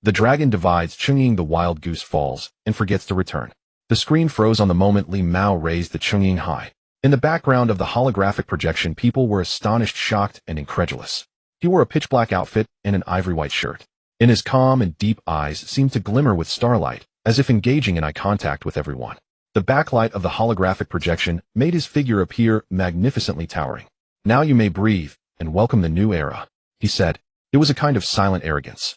The dragon divides, Chungying, the wild goose falls, and forgets to return. The screen froze on the moment Li Mao raised the Chungying high. In the background of the holographic projection, people were astonished, shocked, and incredulous. He wore a pitch-black outfit and an ivory-white shirt. In his calm and deep eyes seemed to glimmer with starlight, as if engaging in eye contact with everyone. The backlight of the holographic projection made his figure appear magnificently towering. "Now you may breathe and welcome the new era," he said. It was a kind of silent arrogance.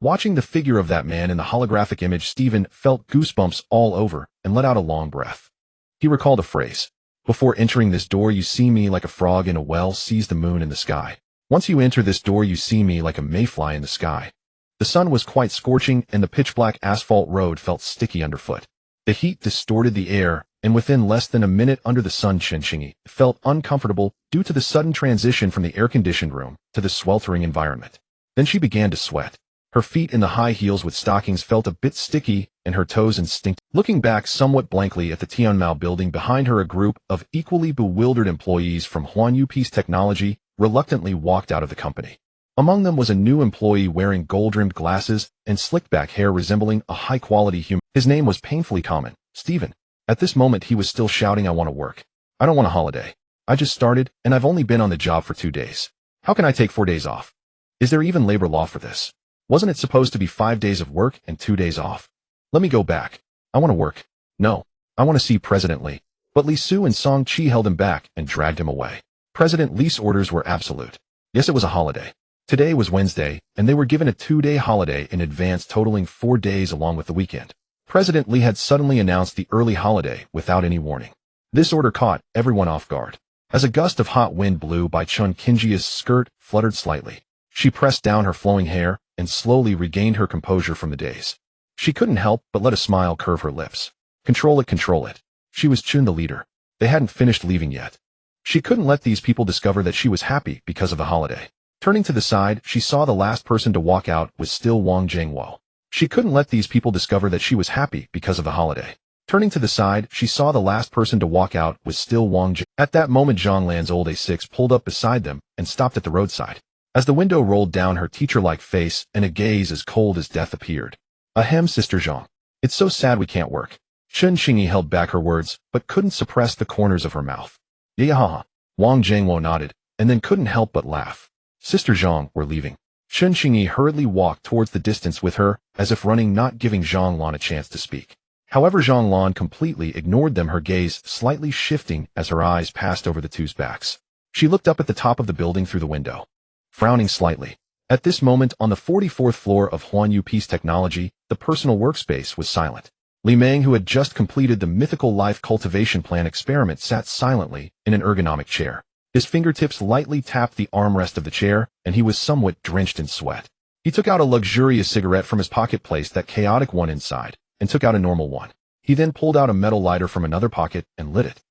Watching the figure of that man in the holographic image, Stephen felt goosebumps all over and let out a long breath. He recalled a phrase. Before entering this door you see me like a frog in a well sees the moon in the sky. Once you enter this door you see me like a mayfly in the sky. The sun was quite scorching and the pitch-black asphalt road felt sticky underfoot. The heat distorted the air, and within less than a minute under the sun Chen Xingyi felt uncomfortable due to the sudden transition from the air-conditioned room to the sweltering environment. Then she began to sweat. Her feet in the high heels with stockings felt a bit sticky, and her toes instinct. Looking back somewhat blankly at the Tianmao building behind her, a group of equally bewildered employees from Huanyu Peace Technology reluctantly walked out of the company. Among them was a new employee wearing gold-rimmed glasses and slicked-back hair resembling a high-quality human. His name was painfully common, Stephen. At this moment he was still shouting, "I want to work. I don't want a holiday. I just started, and I've only been on the job for 2 days. How can I take 4 days off? Is there even labor law for this? Wasn't it supposed to be 5 days of work and 2 days off? Let me go back. I want to work. No, I want to see President Li." But Li Su and Song Qi held him back and dragged him away. President Li's orders were absolute. Yes, it was a holiday. Today was Wednesday, and they were given a 2-day holiday in advance totaling 4 days along with the weekend. President Li had suddenly announced the early holiday without any warning. This order caught everyone off guard. As a gust of hot wind blew by, Chun Kinjia's skirt fluttered slightly. She pressed down her flowing hair and slowly regained her composure from the daze. She couldn't help but let a smile curve her lips. Control it, control it. She was Chun, the leader. They hadn't finished leaving yet. She couldn't let these people discover that she was happy because of the holiday. Turning to the side, she saw the last person to walk out was still Wang Jingwo. She couldn't let these people discover that she was happy because of the holiday. Turning to the side, she saw the last person to walk out was still Wang Jing. At that moment Zhang Lan's old A6 pulled up beside them and stopped at the roadside. As the window rolled down, her teacher-like face and a gaze as cold as death appeared. "Ahem, Sister Zhang. It's so sad we can't work." Chen Xingyi held back her words, but couldn't suppress the corners of her mouth. "Yeah." Wang Jingwo nodded, and then couldn't help but laugh. "Sister Zhang, we're leaving." Chen Xingyi hurriedly walked towards the distance with her, as if running, not giving Zhang Lan a chance to speak. However, Zhang Lan completely ignored them, her gaze slightly shifting as her eyes passed over the two's backs. She looked up at the top of the building through the window, frowning slightly. At this moment, on the 44th floor of Huanyu Peace Technology, the personal workspace was silent. Li Meng, who had just completed the mythical life cultivation plan experiment, sat silently in an ergonomic chair. His fingertips lightly tapped the armrest of the chair, and he was somewhat drenched in sweat. He took out a luxurious cigarette from his pocket, placed that chaotic one inside, and took out a normal one. He then pulled out a metal lighter from another pocket and lit it.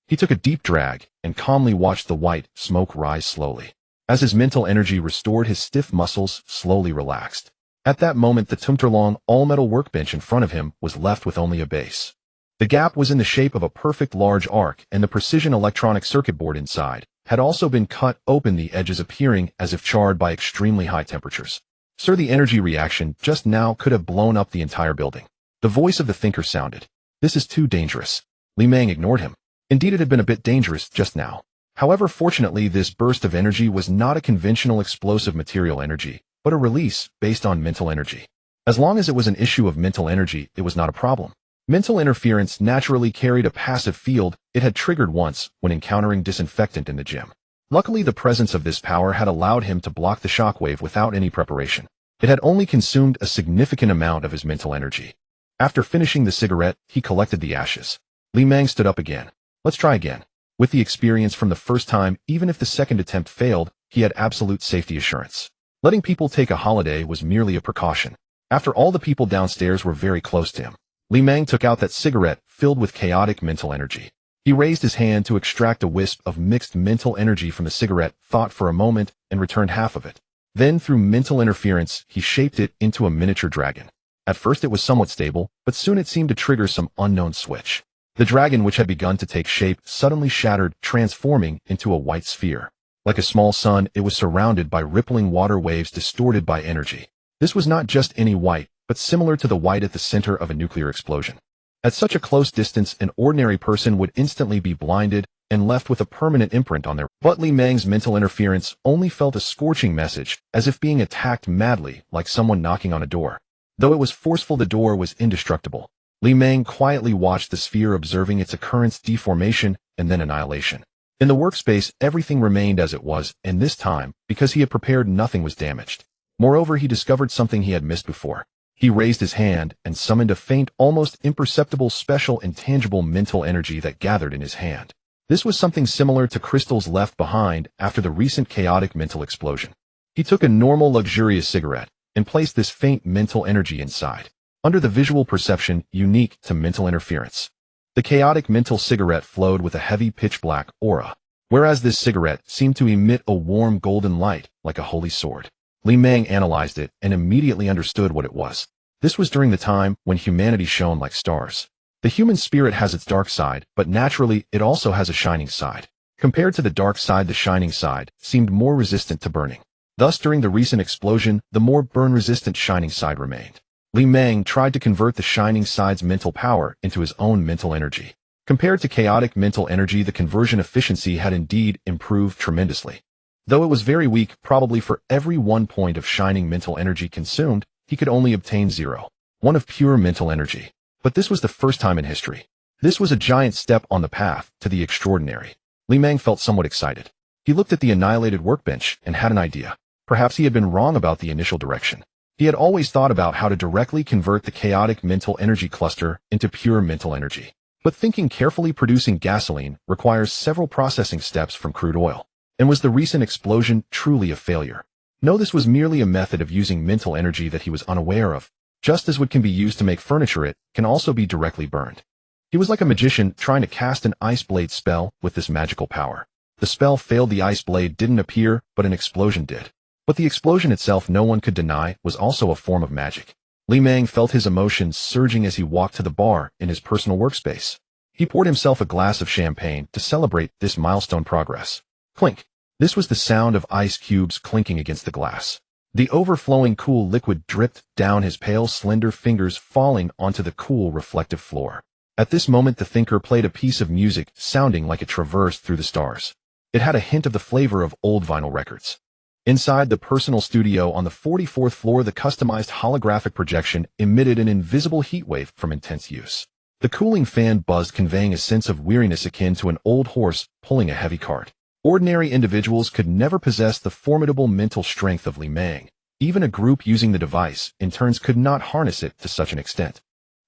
He took a deep drag and calmly watched the white smoke rise slowly. As his mental energy restored, his stiff muscles slowly relaxed. At that moment, the Tumterlong all-metal workbench in front of him was left with only a base. The gap was in the shape of a perfect large arc, and the precision electronic circuit board inside had also been cut open, the edges appearing as if charred by extremely high temperatures. "Sir, the energy reaction just now could have blown up the entire building." The voice of the thinker sounded. "This is too dangerous." Li Meng ignored him. Indeed, it had been a bit dangerous just now. However, fortunately, this burst of energy was not a conventional explosive material energy, but a release based on mental energy. As long as it was an issue of mental energy, it was not a problem. Mental interference naturally carried a passive field it had triggered once when encountering disinfectant in the gym. Luckily, the presence of this power had allowed him to block the shockwave without any preparation. It had only consumed a significant amount of his mental energy. After finishing the cigarette, he collected the ashes. Li Meng stood up again. "Let's try again." With the experience from the first time, even if the second attempt failed, he had absolute safety assurance. Letting people take a holiday was merely a precaution. After all, the people downstairs were very close to him. Li Meng took out that cigarette filled with chaotic mental energy. He raised his hand to extract a wisp of mixed mental energy from the cigarette, thought for a moment, and returned half of it. Then, through mental interference, he shaped it into a miniature dragon. At first it was somewhat stable, but soon it seemed to trigger some unknown switch. The dragon, which had begun to take shape, suddenly shattered, transforming into a white sphere. Like a small sun, it was surrounded by rippling water waves distorted by energy. This was not just any white, but similar to the white at the center of a nuclear explosion. At such a close distance, an ordinary person would instantly be blinded and left with a permanent imprint on their. But Li Meng's mental interference only felt a scorching message, as if being attacked madly, like someone knocking on a door. Though it was forceful, the door was indestructible. Li Meng quietly watched the sphere, observing its occurrence, deformation, and then annihilation. In the workspace, everything remained as it was, and this time, because he had prepared, nothing was damaged. Moreover, he discovered something he had missed before. He raised his hand and summoned a faint, almost imperceptible special intangible mental energy that gathered in his hand. This was something similar to crystals left behind after the recent chaotic mental explosion. He took a normal luxurious cigarette and placed this faint mental energy inside, under the visual perception unique to mental interference. The chaotic mental cigarette flowed with a heavy pitch-black aura, whereas this cigarette seemed to emit a warm golden light like a holy sword. Li Meng analyzed it and immediately understood what it was. This was during the time when humanity shone like stars. The human spirit has its dark side, but naturally it also has a shining side. Compared to the dark side, the shining side seemed more resistant to burning. Thus, during the recent explosion, the more burn-resistant shining side remained. Li Meng tried to convert the shining side's mental power into his own mental energy. Compared to chaotic mental energy, the conversion efficiency had indeed improved tremendously. Though it was very weak, probably for every 1 point of shining mental energy consumed, he could only obtain 0.1 of pure mental energy. But this was the first time in history. This was a giant step on the path to the extraordinary. Li Meng felt somewhat excited. He looked at the annihilated workbench and had an idea. Perhaps he had been wrong about the initial direction. He had always thought about how to directly convert the chaotic mental energy cluster into pure mental energy. But thinking carefully, producing gasoline requires several processing steps from crude oil. And was the recent explosion truly a failure? No, this was merely a method of using mental energy that he was unaware of. Just as what can be used to make furniture, it can also be directly burned. He was like a magician trying to cast an ice blade spell with this magical power. The spell failed, the ice blade didn't appear, but an explosion did. But the explosion itself, no one could deny, was also a form of magic. Li Meng felt his emotions surging as he walked to the bar in his personal workspace. He poured himself a glass of champagne to celebrate this milestone progress. Clink. This was the sound of ice cubes clinking against the glass. The overflowing cool liquid dripped down his pale, slender fingers, falling onto the cool, reflective floor. At this moment, the thinker played a piece of music sounding like it traversed through the stars. It had a hint of the flavor of old vinyl records. Inside the personal studio on the 44th floor, the customized holographic projection emitted an invisible heat wave from intense use. The cooling fan buzzed, conveying a sense of weariness akin to an old horse pulling a heavy cart. Ordinary individuals could never possess the formidable mental strength of Li Meng. Even a group using the device, in turns, could not harness it to such an extent.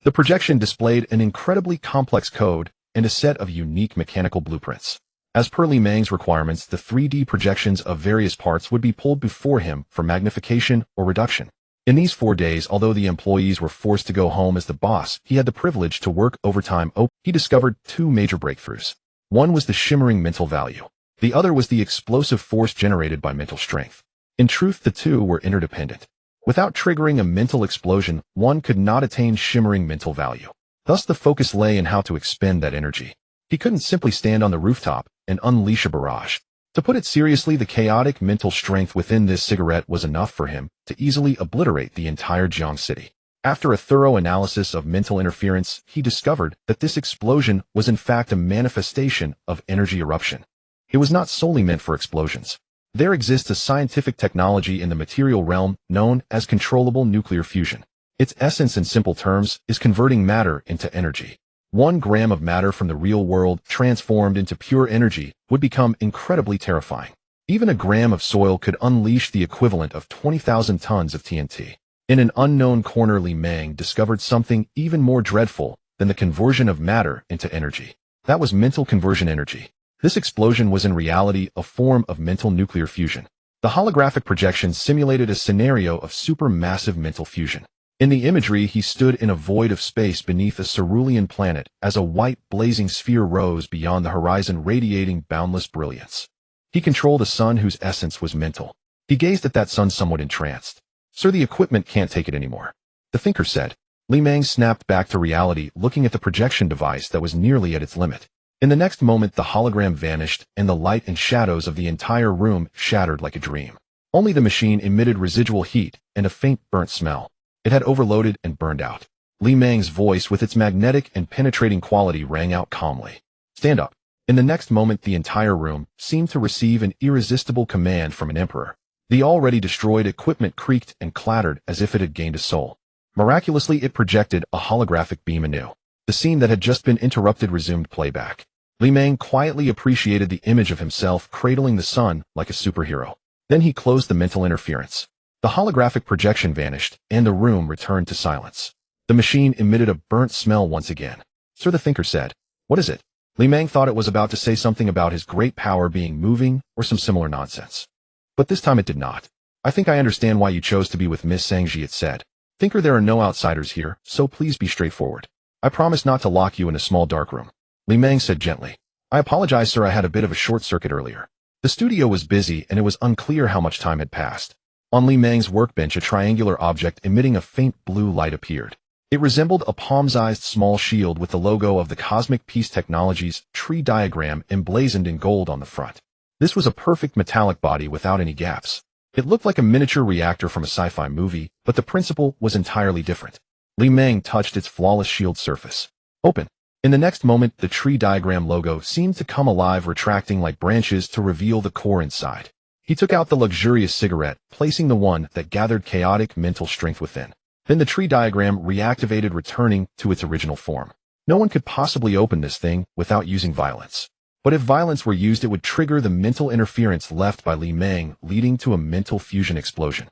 The projection displayed an incredibly complex code and a set of unique mechanical blueprints. As per Li Meng's requirements, the 3D projections of various parts would be pulled before him for magnification or reduction. In these 4 days, although the employees were forced to go home as the boss, he had the privilege to work overtime. He discovered 2 major breakthroughs. One was the shimmering mental value. The other was the explosive force generated by mental strength. In truth, the two were interdependent. Without triggering a mental explosion, one could not attain shimmering mental value. Thus, the focus lay in how to expend that energy. He couldn't simply stand on the rooftop and unleash a barrage. To put it seriously, the chaotic mental strength within this cigarette was enough for him to easily obliterate the entire Jiang city. After a thorough analysis of mental interference, he discovered that this explosion was in fact a manifestation of energy eruption. It was not solely meant for explosions. There exists a scientific technology in the material realm known as controllable nuclear fusion. Its essence, in simple terms, is converting matter into energy. 1 gram of matter from the real world transformed into pure energy would become incredibly terrifying. Even a gram of soil could unleash the equivalent of 20,000 tons of TNT. In an unknown corner, Li Meng discovered something even more dreadful than the conversion of matter into energy. That was mental conversion energy. This explosion was in reality a form of mental nuclear fusion. The holographic projection simulated a scenario of supermassive mental fusion. In the imagery, he stood in a void of space beneath a cerulean planet as a white blazing sphere rose beyond the horizon, radiating boundless brilliance. He controlled a sun whose essence was mental. He gazed at that sun somewhat entranced. "Sir, the equipment can't take it anymore," the thinker said. Li Meng snapped back to reality, looking at the projection device that was nearly at its limit. In the next moment, the hologram vanished, and the light and shadows of the entire room shattered like a dream. Only the machine emitted residual heat and a faint burnt smell. It had overloaded and burned out. Li Meng's voice, with its magnetic and penetrating quality, rang out calmly. "Stand up." In the next moment, the entire room seemed to receive an irresistible command from an emperor. The already destroyed equipment creaked and clattered as if it had gained a soul. Miraculously, it projected a holographic beam anew. The scene that had just been interrupted resumed playback. Li Meng quietly appreciated the image of himself cradling the sun like a superhero. Then he closed the mental interference. The holographic projection vanished, and the room returned to silence. The machine emitted a burnt smell once again. Sir, the thinker said. What is it? Li Meng thought it was about to say something about his great power being moving or some similar nonsense. But this time it did not. I think I understand why you chose to be with Miss Zhangji, it said. Thinker, there are no outsiders here, so please be straightforward. I promise not to lock you in a small dark room. Li Meng said gently. I apologize, sir, I had a bit of a short circuit earlier. The studio was busy and it was unclear how much time had passed. On Li Meng's workbench, a triangular object emitting a faint blue light appeared. It resembled a palm-sized small shield with the logo of the Cosmic Peace Technologies tree diagram emblazoned in gold on the front. This was a perfect metallic body without any gaps. It looked like a miniature reactor from a sci-fi movie, but the principle was entirely different. Li Meng touched its flawless shield surface. Open. In the next moment, the tree diagram logo seemed to come alive, retracting like branches to reveal the core inside. He took out the luxurious cigarette, placing the one that gathered chaotic mental strength within. Then the tree diagram reactivated, returning to its original form. No one could possibly open this thing without using violence. But if violence were used, it would trigger the mental interference left by Li Meng, leading to a mental fusion explosion.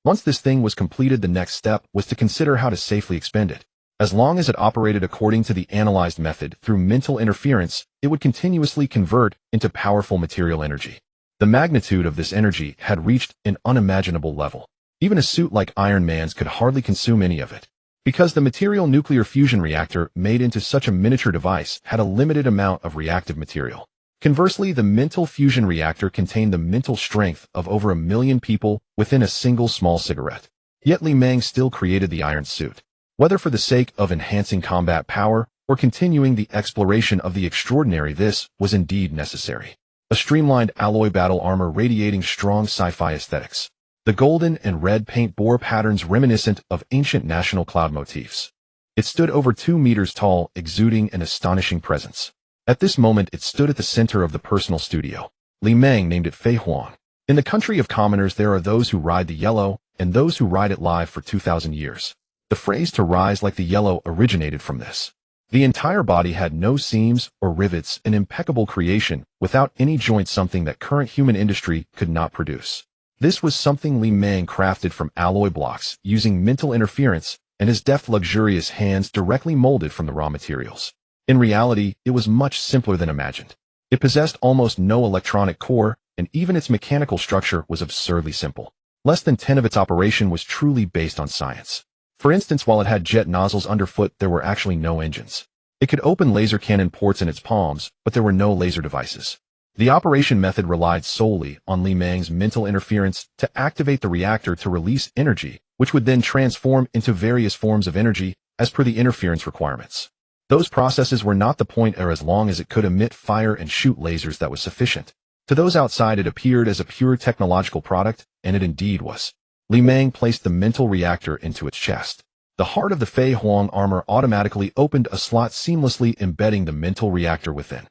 Once this thing was completed, the next step was to consider how to safely expend it. As long as it operated according to the analyzed method through mental interference, it would continuously convert into powerful material energy. The magnitude of this energy had reached an unimaginable level. Even a suit like Iron Man's could hardly consume any of it. Because the material nuclear fusion reactor made into such a miniature device had a limited amount of reactive material. Conversely, the mental fusion reactor contained the mental strength of over 1 million people within a single small cigarette. Yet Li Meng still created the iron suit. Whether for the sake of enhancing combat power or continuing the exploration of the extraordinary, this was indeed necessary. A streamlined alloy battle armor radiating strong sci-fi aesthetics. The golden and red paint bore patterns reminiscent of ancient national cloud motifs. It stood over 2 meters tall, exuding an astonishing presence. At this moment, it stood at the center of the personal studio. Li Meng named it Fei Huang. In the country of commoners, there are those who ride the yellow and those who ride it live for 2,000 years. The phrase to rise like the yellow originated from this. The entire body had no seams or rivets, an impeccable creation without any joints, something that current human industry could not produce. This was something Li Meng crafted from alloy blocks using mental interference and his deft, luxurious hands directly molded from the raw materials. In reality, it was much simpler than imagined. It possessed almost no electronic core, and even its mechanical structure was absurdly simple. Less than 10 of its operation was truly based on science. For instance, while it had jet nozzles underfoot, there were actually no engines. It could open laser cannon ports in its palms, but there were no laser devices. The operation method relied solely on Li Meng's mental interference to activate the reactor to release energy, which would then transform into various forms of energy as per the interference requirements. Those processes were not the point, or as long as it could emit fire and shoot lasers, that was sufficient. To those outside, it appeared as a pure technological product, and it indeed was. Li Meng placed the mental reactor into its chest. The heart of the Fei Huang armor automatically opened a slot, seamlessly embedding the mental reactor within.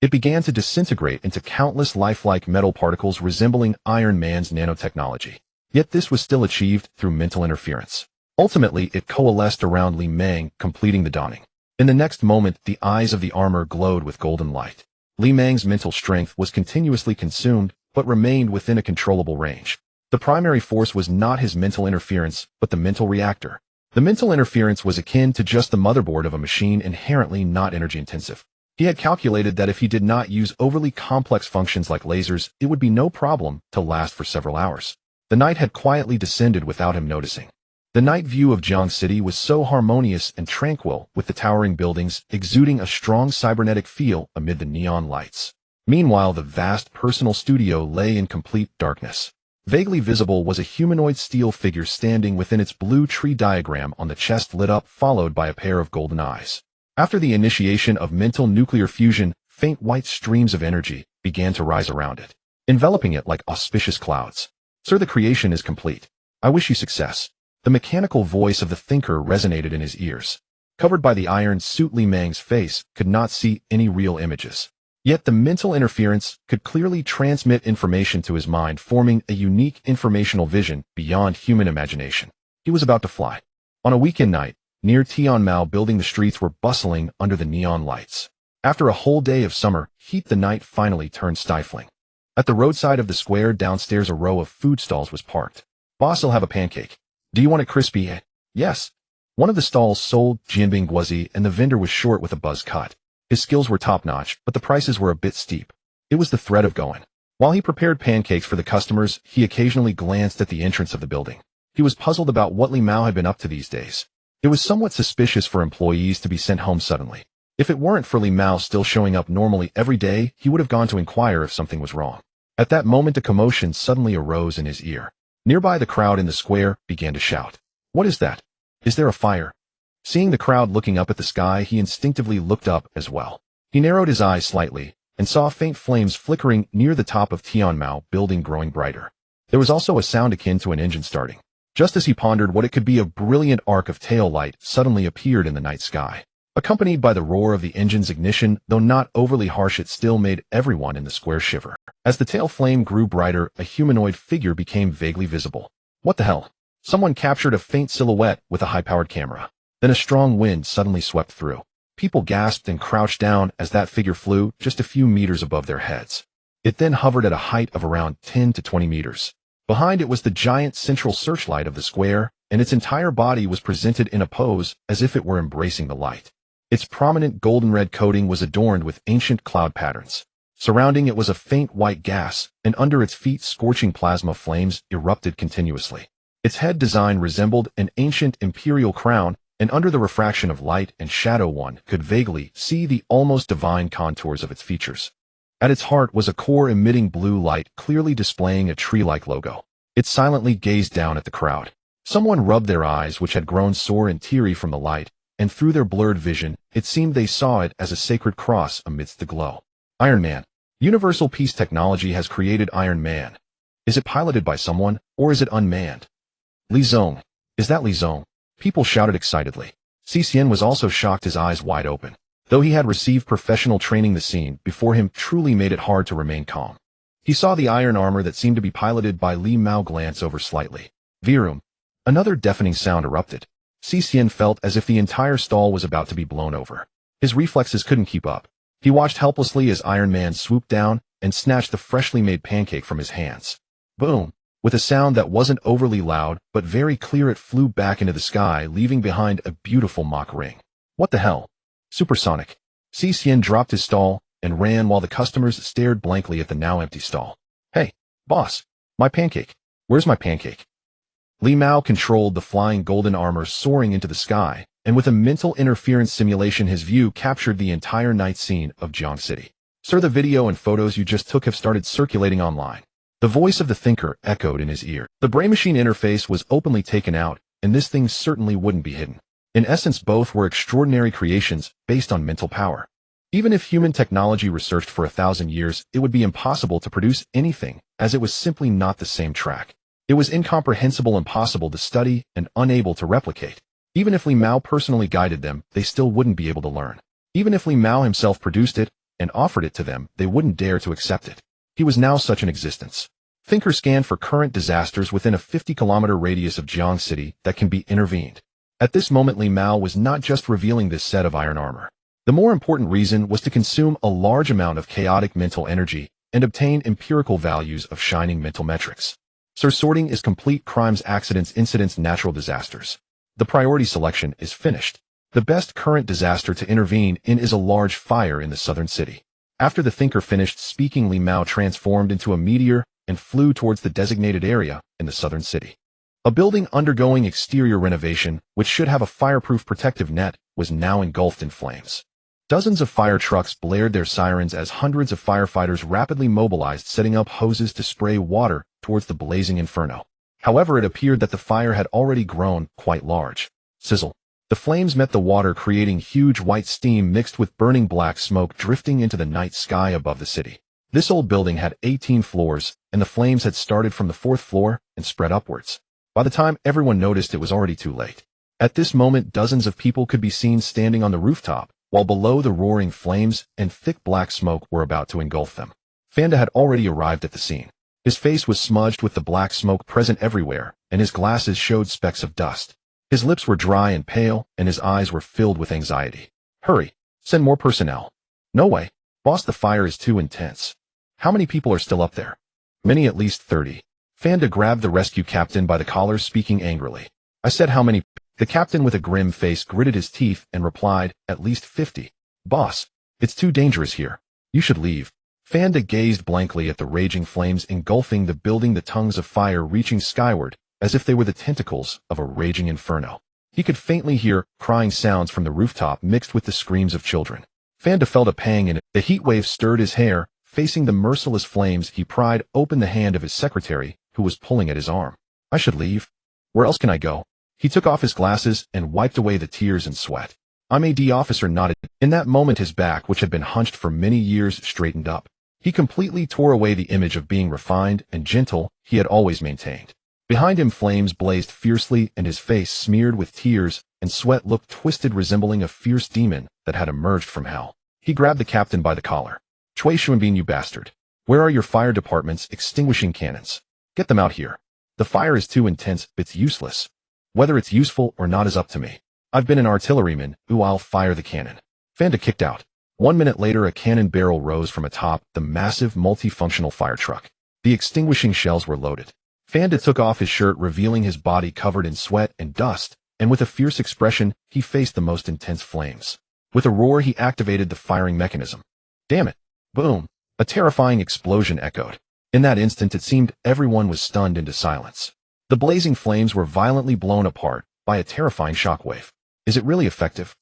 It began to disintegrate into countless lifelike metal particles resembling Iron Man's nanotechnology. Yet this was still achieved through mental interference. Ultimately, it coalesced around Li Meng, completing the dawning. In the next moment, the eyes of the armor glowed with golden light. Li Meng's mental strength was continuously consumed, but remained within a controllable range. The primary force was not his mental interference, but the mental reactor. The mental interference was akin to just the motherboard of a machine, inherently not energy-intensive. He had calculated that if he did not use overly complex functions like lasers, it would be no problem to last for several hours. The night had quietly descended without him noticing. The night view of Jiang City was so harmonious and tranquil, with the towering buildings exuding a strong cybernetic feel amid the neon lights. Meanwhile, the vast personal studio lay in complete darkness. Vaguely visible was a humanoid steel figure standing within its blue tree diagram on the chest, lit up, followed by a pair of golden eyes. After the initiation of mental nuclear fusion, faint white streams of energy began to rise around it, enveloping it like auspicious clouds. Sir, the creation is complete. I wish you success. The mechanical voice of the thinker resonated in his ears. Covered by the iron suit, Li Meng's face could not see any real images. Yet the mental interference could clearly transmit information to his mind, forming a unique informational vision beyond human imagination. He was about to fly. On a weekend night, near Tianmao building, the streets were bustling under the neon lights. After a whole day of summer heat, the night finally turned stifling. At the roadside of the square downstairs, a row of food stalls was parked. Boss, I'll have a pancake. Do you want it crispy? Yes. One of the stalls sold jianbing guozi, and the vendor was short with a buzz cut. His skills were top-notch, but the prices were a bit steep. It was the threat of going. While he prepared pancakes for the customers, he occasionally glanced at the entrance of the building. He was puzzled about what Li Mao had been up to these days. It was somewhat suspicious for employees to be sent home suddenly. If it weren't for Li Mao still showing up normally every day, he would have gone to inquire if something was wrong. At that moment, a commotion suddenly arose in his ear. Nearby, the crowd in the square began to shout. What is that? Is there a fire? Seeing the crowd looking up at the sky, he instinctively looked up as well. He narrowed his eyes slightly and saw faint flames flickering near the top of Tianmao building growing brighter. There was also a sound akin to an engine starting. Just as he pondered what it could be, a brilliant arc of tail light suddenly appeared in the night sky. Accompanied by the roar of the engine's ignition, though not overly harsh, it still made everyone in the square shiver. As the tail flame grew brighter, a humanoid figure became vaguely visible. What the hell? Someone captured a faint silhouette with a high-powered camera. Then a strong wind suddenly swept through. People gasped and crouched down as that figure flew just a few meters above their heads. It then hovered at a height of around 10 to 20 meters. Behind it was the giant central searchlight of the square, and its entire body was presented in a pose as if it were embracing the light. Its prominent golden-red coating was adorned with ancient cloud patterns. Surrounding it was a faint white gas, and under its feet scorching plasma flames erupted continuously. Its head design resembled an ancient imperial crown, and under the refraction of light and shadow one could vaguely see the almost divine contours of its features. At its heart was a core emitting blue light, clearly displaying a tree-like logo. It silently gazed down at the crowd. Someone rubbed their eyes, which had grown sore and teary from the light, and through their blurred vision, it seemed they saw it as a sacred cross amidst the glow. Iron Man. Universal Peace Technology has created Iron Man. Is it piloted by someone, or is it unmanned? Li Zong. Is that Li Zong? People shouted excitedly. Xixian was also shocked, his eyes wide open. Though he had received professional training, the scene before him truly made it hard to remain calm. He saw the iron armor that seemed to be piloted by Li Mao glance over slightly. Virum. Another deafening sound erupted. Xixian felt as if the entire stall was about to be blown over. His reflexes couldn't keep up. He watched helplessly as Iron Man swooped down and snatched the freshly made pancake from his hands. Boom! With a sound that wasn't overly loud, but very clear, it flew back into the sky, leaving behind a beautiful mock ring. What the hell? Supersonic. Xixian dropped his stall and ran while the customers stared blankly at the now empty stall. Hey, boss, my pancake. Where's my pancake? Li Mao controlled the flying golden armor soaring into the sky, and with a mental interference simulation, his view captured the entire night scene of Jiang City. Sir, the video and photos you just took have started circulating online. The voice of the thinker echoed in his ear. The brain-machine interface was openly taken out, and this thing certainly wouldn't be hidden. In essence, both were extraordinary creations based on mental power. Even if human technology researched for 1,000 years, it would be impossible to produce anything, as it was simply not the same track. It was incomprehensible, impossible to study, and unable to replicate. Even if Li Mao personally guided them, they still wouldn't be able to learn. Even if Li Mao himself produced it and offered it to them, they wouldn't dare to accept it. He was now such an existence. Thinker scanned for current disasters within a 50-kilometer radius of Jiang City that can be intervened. At this moment, Li Mao was not just revealing this set of iron armor. The more important reason was to consume a large amount of chaotic mental energy and obtain empirical values of shining mental metrics. Sir, sorting is complete. Crimes, accidents, incidents, natural disasters. The priority selection is finished. The best current disaster to intervene in is a large fire in the southern city. After the thinker finished speaking, Li Mao transformed into a meteor and flew towards the designated area in the southern city. A building undergoing exterior renovation, which should have a fireproof protective net, was now engulfed in flames. Dozens of fire trucks blared their sirens as hundreds of firefighters rapidly mobilized, setting up hoses to spray water towards the blazing inferno. However, it appeared that the fire had already grown quite large. Sizzle. The flames met the water, creating huge white steam mixed with burning black smoke drifting into the night sky above the city. This old building had 18 floors, and the flames had started from the 4th floor and spread upwards. By the time everyone noticed, it was already too late. At this moment, dozens of people could be seen standing on the rooftop, while below the roaring flames and thick black smoke were about to engulf them. Fanda had already arrived at the scene. His face was smudged with the black smoke present everywhere, and his glasses showed specks of dust. His lips were dry and pale, and his eyes were filled with anxiety. Hurry, send more personnel. No way. Boss, the fire is too intense. How many people are still up there? Many, at least 30. Fanda grabbed the rescue captain by the collar, speaking angrily. I said how many? The captain with a grim face gritted his teeth and replied, at least 50. Boss, it's too dangerous here. You should leave. Fanda gazed blankly at the raging flames engulfing the building, the tongues of fire reaching skyward, as if they were the tentacles of a raging inferno. He could faintly hear crying sounds from the rooftop mixed with the screams of children. Fanda felt a pang in it. The heat wave stirred his hair. Facing the merciless flames, he pried open the hand of his secretary, who was pulling at his arm. I should leave. Where else can I go? He took off his glasses and wiped away the tears and sweat. I'm a D officer nodded. In that moment his back, which had been hunched for many years, straightened up. He completely tore away the image of being refined and gentle he had always maintained. Behind him flames blazed fiercely and his face, smeared with tears and sweat, looked twisted, resembling a fierce demon that had emerged from hell. He grabbed the captain by the collar. Chui Xuanbin, you bastard. Where are your fire department's extinguishing cannons? Get them out here. The fire is too intense, it's useless. Whether it's useful or not is up to me. I've been an artilleryman, I'll fire the cannon. Fanda kicked out. 1 minute later a cannon barrel rose from atop the massive multifunctional fire truck. The extinguishing shells were loaded. Fanda took off his shirt, revealing his body covered in sweat and dust, and with a fierce expression, he faced the most intense flames. With a roar he activated the firing mechanism. Damn it! Boom! A terrifying explosion echoed. In that instant it seemed everyone was stunned into silence. The blazing flames were violently blown apart by a terrifying shockwave. Is it really effective?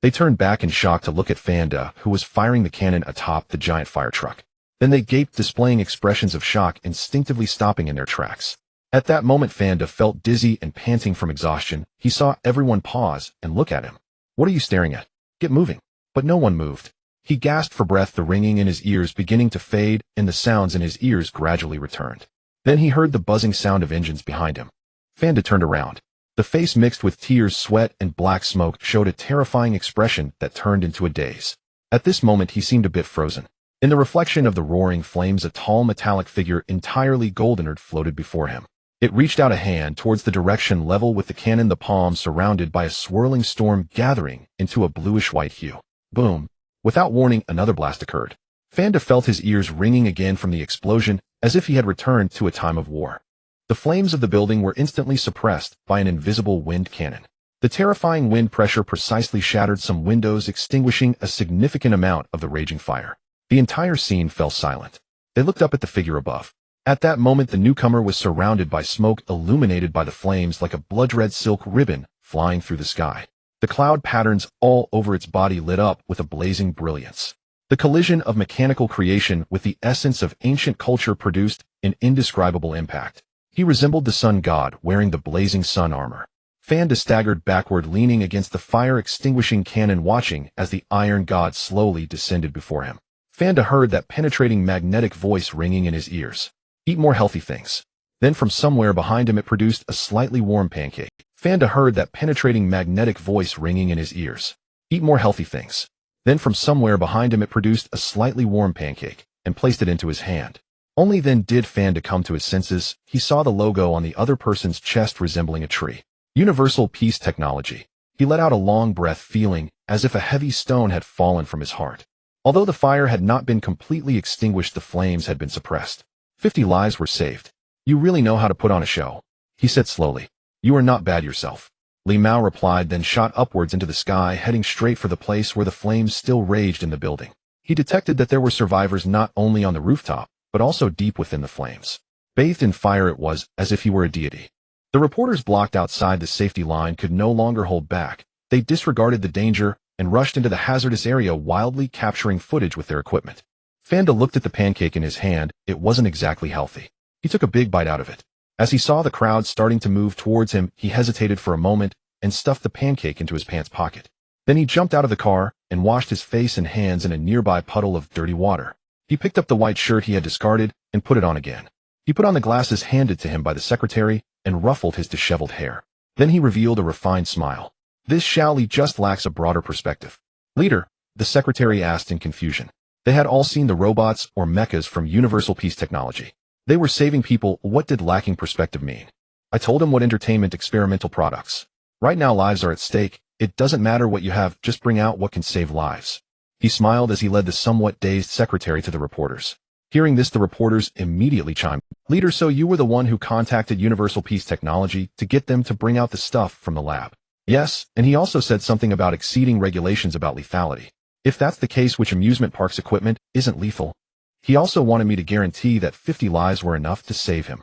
They turned back in shock to look at Fanda, who was firing the cannon atop the giant fire truck. Then they gaped, displaying expressions of shock, instinctively stopping in their tracks. At that moment Fanda felt dizzy and panting from exhaustion. He saw everyone pause and look at him. What are you staring at? Get moving. But no one moved. He gasped for breath, the ringing in his ears beginning to fade, and the sounds in his ears gradually returned. Then he heard the buzzing sound of engines behind him. Fanda turned around. The face, mixed with tears, sweat, and black smoke, showed a terrifying expression that turned into a daze. At this moment he seemed a bit frozen. In the reflection of the roaring flames, a tall metallic figure, entirely golden-haired, floated before him. It reached out a hand towards the direction level with the cannon, the palm surrounded by a swirling storm gathering into a bluish-white hue. Boom! Without warning, another blast occurred. Fanda felt his ears ringing again from the explosion, as if he had returned to a time of war. The flames of the building were instantly suppressed by an invisible wind cannon. The terrifying wind pressure precisely shattered some windows, extinguishing a significant amount of the raging fire. The entire scene fell silent. They looked up at the figure above. At that moment the newcomer was surrounded by smoke, illuminated by the flames like a blood-red silk ribbon flying through the sky. The cloud patterns all over its body lit up with a blazing brilliance. The collision of mechanical creation with the essence of ancient culture produced an indescribable impact. He resembled the sun god wearing the blazing sun armor. Fanda staggered backward, leaning against the fire-extinguishing cannon, watching as the iron god slowly descended before him. Fanda heard that penetrating magnetic voice ringing in his ears. Eat more healthy things. Then from somewhere behind him it produced a slightly warm pancake. Fanda heard that penetrating magnetic voice ringing in his ears. Eat more healthy things. Then from somewhere behind him it produced a slightly warm pancake, and placed it into his hand. Only then did Fanda come to his senses. He saw the logo on the other person's chest resembling a tree. Universal Peace Technology. He let out a long breath, feeling as if a heavy stone had fallen from his heart. Although the fire had not been completely extinguished, the flames had been suppressed. 50 lives were saved. You really know how to put on a show, he said slowly. You are not bad yourself. Li Mao replied, then shot upwards into the sky, heading straight for the place where the flames still raged in the building. He detected that there were survivors not only on the rooftop, but also deep within the flames. Bathed in fire, it was as if he were a deity. The reporters blocked outside the safety line could no longer hold back. They disregarded the danger and rushed into the hazardous area, wildly capturing footage with their equipment. Fanda looked at the pancake in his hand. It wasn't exactly healthy. He took a big bite out of it. As he saw the crowd starting to move towards him, he hesitated for a moment and stuffed the pancake into his pants pocket. Then he jumped out of the car and washed his face and hands in a nearby puddle of dirty water. He picked up the white shirt he had discarded and put it on again. He put on the glasses handed to him by the secretary and ruffled his disheveled hair. Then he revealed a refined smile. This Xiao Li just lacks a broader perspective. Leader, the secretary asked in confusion. They had all seen the robots or mechas from Universal Peace Technology. They were saving people. What did lacking perspective mean? I told him what entertainment experimental products. Right now lives are at stake. It doesn't matter what you have, just bring out what can save lives. He smiled as he led the somewhat dazed secretary to the reporters. Hearing this, the reporters immediately chimed in. Leader, so you were the one who contacted Universal Peace Technology to get them to bring out the stuff from the lab? Yes, and he also said something about exceeding regulations about lethality. If that's the case, which amusement park's equipment isn't lethal? He also wanted me to guarantee that 50 lives were enough to save him.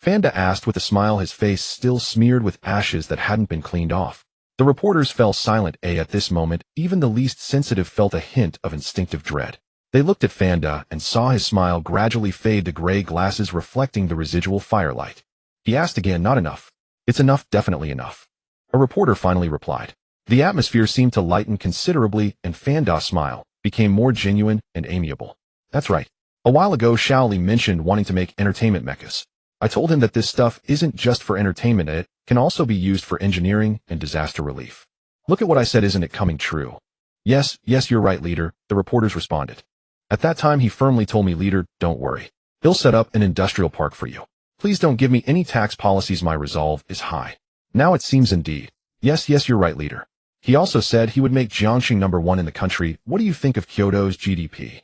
Fanda asked with a smile, his face still smeared with ashes that hadn't been cleaned off. The reporters fell silent. At this moment, even the least sensitive felt a hint of instinctive dread. They looked at Fanda and saw his smile gradually fade to gray glasses reflecting the residual firelight. He asked again, not enough. It's enough, definitely enough. A reporter finally replied. The atmosphere seemed to lighten considerably and Fanda's smile became more genuine and amiable. That's right. A while ago, Shaoli mentioned wanting to make entertainment mechas. I told him that this stuff isn't just for entertainment, it can also be used for engineering and disaster relief. Look at what I said, isn't it coming true? Yes, you're right, leader, the reporters responded. At that time he firmly told me, leader, don't worry. He'll set up an industrial park for you. Please don't give me any tax policies, my resolve is high. Now it seems indeed. Yes, you're right, leader. He also said he would make Jiangxing #1 in the country. What do you think of Kyoto's GDP?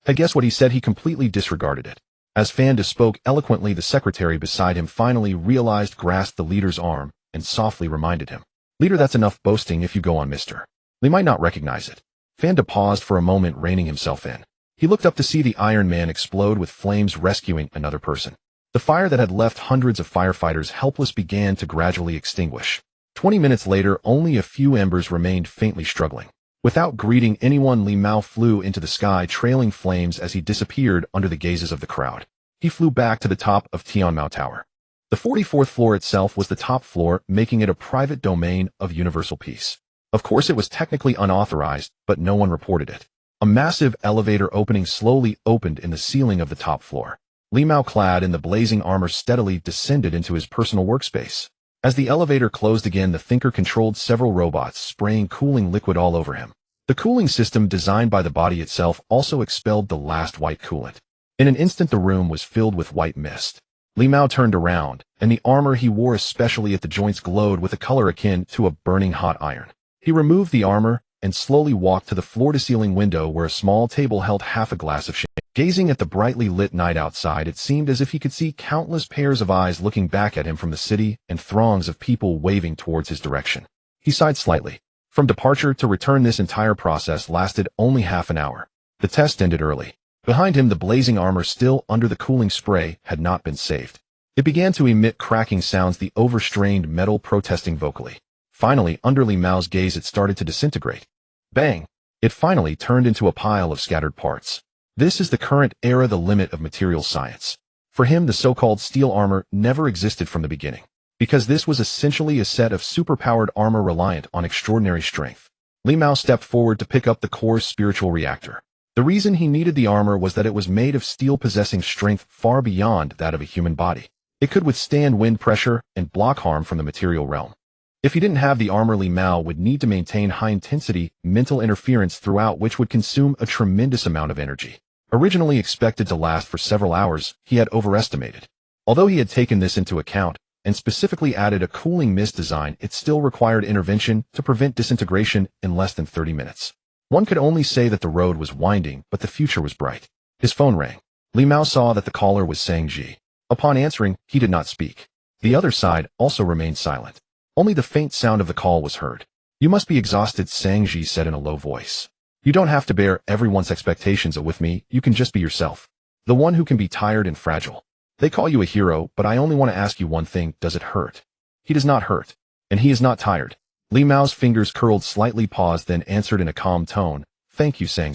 I guess what he said, he completely disregarded it. As Fanda spoke eloquently, the secretary beside him finally grasped the leader's arm and softly reminded him. Leader, that's enough boasting. If you go on, mister, they might not recognize it. Fanda paused for a moment, reining himself in. He looked up to see the Iron Man explode with flames, rescuing another person. The fire that had left hundreds of firefighters helpless began to gradually extinguish. 20 minutes later, only a few embers remained, faintly struggling. Without greeting anyone, Li Mao flew into the sky, trailing flames as he disappeared under the gazes of the crowd. He flew back to the top of Tianmao Tower. The 44th floor itself was the top floor, making it a private domain of Universal Peace. Of course, it was technically unauthorized, but no one reported it. A massive elevator opening slowly opened in the ceiling of the top floor. Li Mao, clad in the blazing armor, steadily descended into his personal workspace. As the elevator closed again, the thinker controlled several robots, spraying cooling liquid all over him. The cooling system designed by the body itself also expelled the last white coolant. In an instant, the room was filled with white mist. Li Mao turned around, and the armor he wore, especially at the joints, glowed with a color akin to a burning hot iron. He removed the armor and slowly walked to the floor-to-ceiling window where a small table held half a glass of champagne. Gazing at the brightly lit night outside, it seemed as if he could see countless pairs of eyes looking back at him from the city and throngs of people waving towards his direction. He sighed slightly. From departure to return, this entire process lasted only half an hour. The test ended early. Behind him, the blazing armor, still under the cooling spray, had not been saved. It began to emit cracking sounds, the overstrained metal protesting vocally. Finally, under Li Mao's gaze, it started to disintegrate. Bang! It finally turned into a pile of scattered parts. This is the current era, the limit of material science. For him, the so-called steel armor never existed from the beginning, because this was essentially a set of superpowered armor reliant on extraordinary strength. Li Mao stepped forward to pick up the core's spiritual reactor. The reason he needed the armor was that it was made of steel, possessing strength far beyond that of a human body. It could withstand wind pressure and block harm from the material realm. If he didn't have the armor, Li Mao would need to maintain high-intensity mental interference throughout, which would consume a tremendous amount of energy. Originally expected to last for several hours, he had overestimated. Although he had taken this into account, and specifically added a cooling mist design, it still required intervention to prevent disintegration in less than 30 minutes. One could only say that the road was winding, but the future was bright. His phone rang. Li Mao saw that the caller was Sang Ji. Upon answering, he did not speak. The other side also remained silent. Only the faint sound of the call was heard. You must be exhausted, Sang Ji said in a low voice. You don't have to bear everyone's expectations with me, you can just be yourself. The one who can be tired and fragile. They call you a hero, but I only want to ask you one thing, does it hurt? He does not hurt. And he is not tired. Li Mao's fingers curled slightly, paused, then answered in a calm tone, thank you, Sang.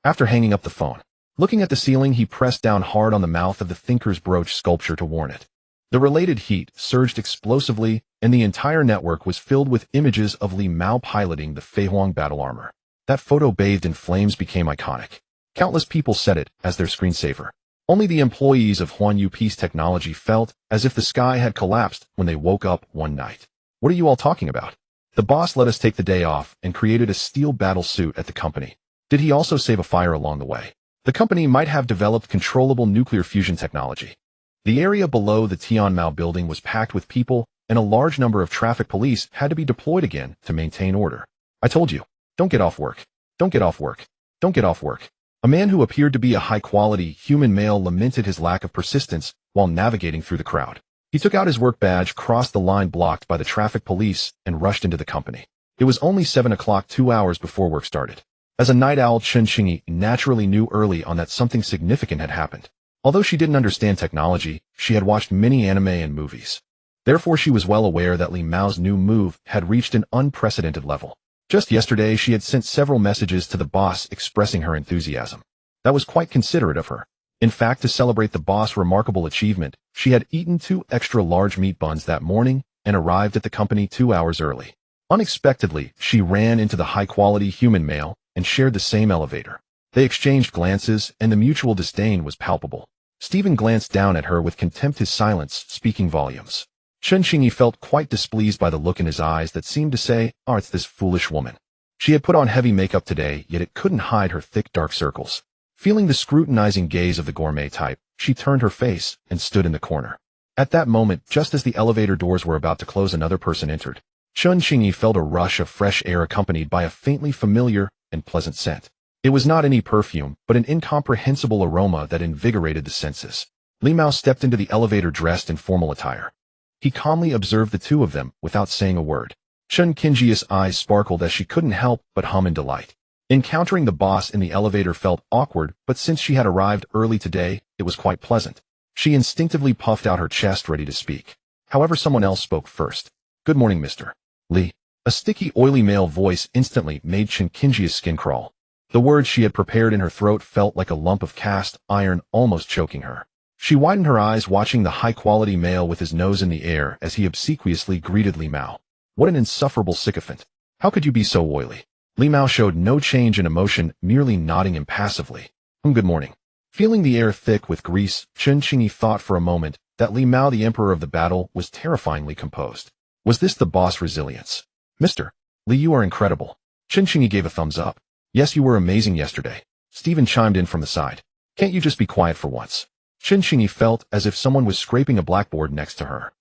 After hanging up the phone, looking at the ceiling, he pressed down hard on the mouth of the thinker's brooch sculpture to warn it. The related heat surged explosively, and the entire network was filled with images of Li Mao piloting the Feihuang battle armor. That photo, bathed in flames, became iconic. Countless people set it as their screensaver. Only the employees of Huanyu Peace Technology felt as if the sky had collapsed when they woke up one night. What are you all talking about? The boss let us take the day off and created a steel battle suit at the company. Did he also save a fire along the way? The company might have developed controllable nuclear fusion technology. The area below the Tianmao building was packed with people, and a large number of traffic police had to be deployed again to maintain order. I told you, don't get off work. Don't get off work. Don't get off work. A man who appeared to be a high-quality human male lamented his lack of persistence while navigating through the crowd. He took out his work badge, crossed the line blocked by the traffic police, and rushed into the company. It was only 7 o'clock, 2 hours before work started. As a night owl, Chen Qingyi naturally knew early on that something significant had happened. Although she didn't understand technology, she had watched many anime and movies. Therefore, she was well aware that Li Mao's new move had reached an unprecedented level. Just yesterday, she had sent several messages to the boss expressing her enthusiasm. That was quite considerate of her. In fact, to celebrate the boss' remarkable achievement, she had eaten 2 extra large meat buns that morning and arrived at the company 2 hours early. Unexpectedly, she ran into the high-quality human male and shared the same elevator. They exchanged glances, and the mutual disdain was palpable. Stephen glanced down at her with contempt, his silence speaking volumes. Chen Qingyi felt quite displeased by the look in his eyes that seemed to say, "Oh, it's this foolish woman." She had put on heavy makeup today, yet it couldn't hide her thick dark circles. Feeling the scrutinizing gaze of the gourmet type, she turned her face and stood in the corner. At that moment, just as the elevator doors were about to close, another person entered. Chen Qingyi felt a rush of fresh air accompanied by a faintly familiar and pleasant scent. It was not any perfume, but an incomprehensible aroma that invigorated the senses. Li Mao stepped into the elevator dressed in formal attire. He calmly observed the two of them without saying a word. Chen Qingyi's eyes sparkled as she couldn't help but hum in delight. Encountering the boss in the elevator felt awkward, but since she had arrived early today, it was quite pleasant. She instinctively puffed out her chest, ready to speak. However, someone else spoke first. "Good morning, Mr. Li." A sticky, oily male voice instantly made Chen Qingyi's skin crawl. The words she had prepared in her throat felt like a lump of cast iron, almost choking her. She widened her eyes, watching the high-quality male with his nose in the air as he obsequiously greeted Li Mao. What an insufferable sycophant. How could you be so oily? Li Mao showed no change in emotion, merely nodding impassively. Good morning." Feeling the air thick with grease, Chen Qingyi thought for a moment that Li Mao, the emperor of the battle, was terrifyingly composed. Was this the boss' resilience? "Mr. Li, you are incredible." Chen Qingyi gave a thumbs up. "Yes, you were amazing yesterday." Stephen chimed in from the side. "Can't you just be quiet for once?" Chen Qingyi felt as if someone was scraping a blackboard next to her.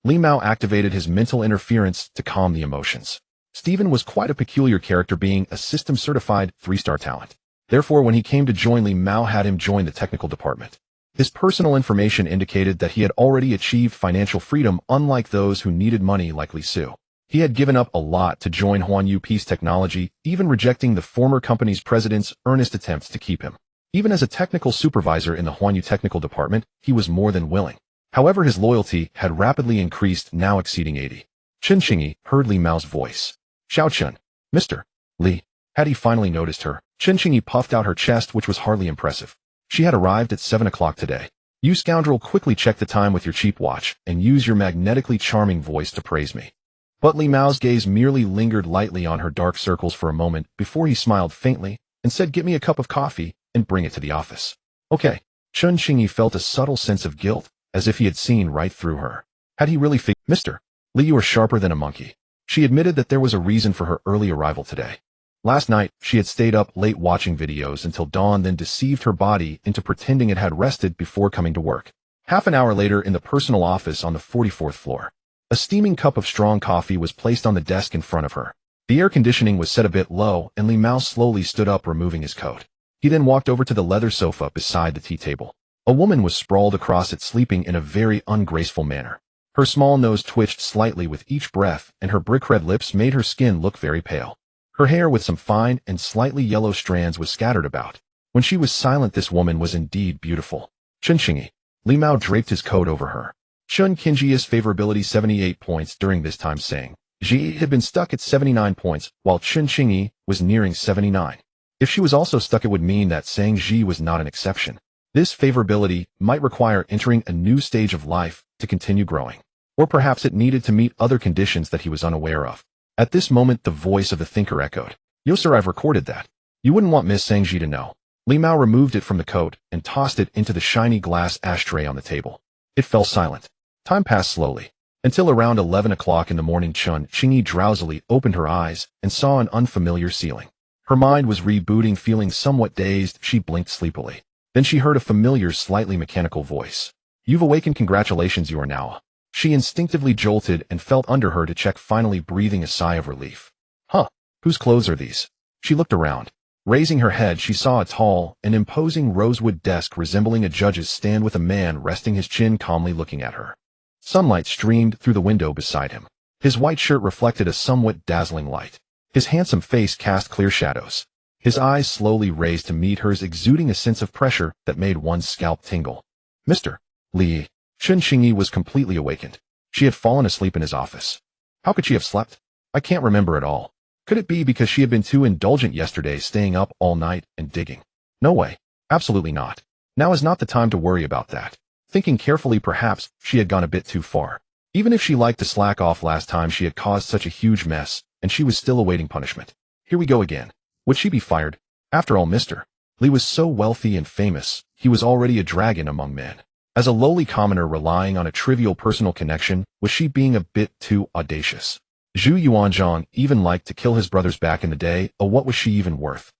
Li Mao activated his mental interference to calm the emotions. Stephen was quite a peculiar character, being a system-certified 3-star talent. Therefore, when he came to join, Li Mao had him join the technical department. His personal information indicated that he had already achieved financial freedom, unlike those who needed money like Li Su. He had given up a lot to join Huanyu Peace Technology, even rejecting the former company's president's earnest attempts to keep him. Even as a technical supervisor in the Huanyu technical department, he was more than willing. However, his loyalty had rapidly increased, now exceeding 80. Chen Qingyi heard Li Mao's voice. "Xiao Chen." "Mr. Li." Had he finally noticed her? Chen Qingyi puffed out her chest, which was hardly impressive. She had arrived at 7 o'clock today. "You scoundrel, quickly check the time with your cheap watch, and use your magnetically charming voice to praise me." But Li Mao's gaze merely lingered lightly on her dark circles for a moment before he smiled faintly and said, "Get me a cup of coffee and bring it to the office." "Okay." Chen Qingyi felt a subtle sense of guilt, as if he had seen right through her. Had he really "Mr. Li, you are sharper than a monkey." She admitted that there was a reason for her early arrival today. Last night, she had stayed up late watching videos until dawn, then deceived her body into pretending it had rested before coming to work. Half an hour later, in the personal office on the 44th floor, a steaming cup of strong coffee was placed on the desk in front of her. The air conditioning was set a bit low, and Li Mao slowly stood up, removing his coat. He then walked over to the leather sofa beside the tea table. A woman was sprawled across it, sleeping in a very ungraceful manner. Her small nose twitched slightly with each breath, and her brick-red lips made her skin look very pale. Her hair, with some fine and slightly yellow strands, was scattered about. When she was silent, this woman was indeed beautiful. "Chen Qingyi." Li Mao draped his coat over her. Chen Qingyi's favorability 78 points during this time, saying Ji had been stuck at 79 points, while Chen Qingyi was nearing 79. If she was also stuck, it would mean that Sang Ji was not an exception. This favorability might require entering a new stage of life to continue growing. Or perhaps it needed to meet other conditions that he was unaware of. At this moment, the voice of the thinker echoed. "Yo, sir, I've recorded that. You wouldn't want Miss Sang Ji to know." Li Mao removed it from the coat and tossed it into the shiny glass ashtray on the table. It fell silent. Time passed slowly. Until around 11 o'clock in the morning, Chen Qingyi drowsily opened her eyes and saw an unfamiliar ceiling. Her mind was rebooting. Feeling somewhat dazed, she blinked sleepily. Then she heard a familiar, slightly mechanical voice. "You've awakened. Congratulations, you are now." She instinctively jolted and felt under her to check, finally breathing a sigh of relief. "Huh, whose clothes are these?" She looked around. Raising her head, she saw a tall and imposing rosewood desk resembling a judge's stand with a man resting his chin calmly looking at her. Sunlight streamed through the window beside him. His white shirt reflected a somewhat dazzling light. His handsome face cast clear shadows. His eyes slowly raised to meet hers, exuding a sense of pressure that made one's scalp tingle. Mr. Li. Chen Xingyi was completely awakened. She had fallen asleep in his office. How could she have slept? I can't remember at all. Could it be because she had been too indulgent yesterday, staying up all night and digging? No way. Absolutely not. Now is not the time to worry about that. Thinking carefully, perhaps she had gone a bit too far. Even if she liked to slack off last time, she had caused such a huge mess, and she was still awaiting punishment. Here we go again. Would she be fired? After all, Mr. Li was so wealthy and famous, he was already a dragon among men. As a lowly commoner relying on a trivial personal connection, was she being a bit too audacious? Zhu Yuanzhang even liked to kill his brothers back in the day. Oh, what was she even worth?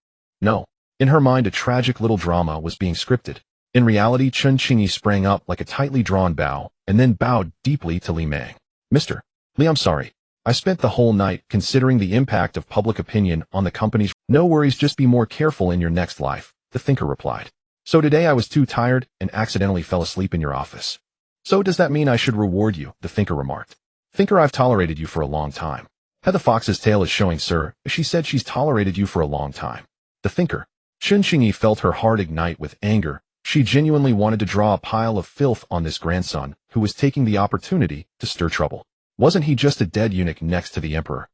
No. In her mind, a tragic little drama was being scripted. In reality, Chen Qingyi sprang up like a tightly drawn bow, and then bowed deeply to Li Meng. Mr. Li, I'm sorry. I spent the whole night considering the impact of public opinion on the company's. No worries, just be more careful in your next life, the thinker replied. So today I was too tired and accidentally fell asleep in your office. So does that mean I should reward you, the thinker remarked. Thinker, I've tolerated you for a long time. How the fox's tail is showing, sir. She said she's tolerated you for a long time. The thinker. Chen Qingyi felt her heart ignite with anger. She genuinely wanted to draw a pile of filth on this grandson, who was taking the opportunity to stir trouble. Wasn't he just a dead eunuch next to the emperor?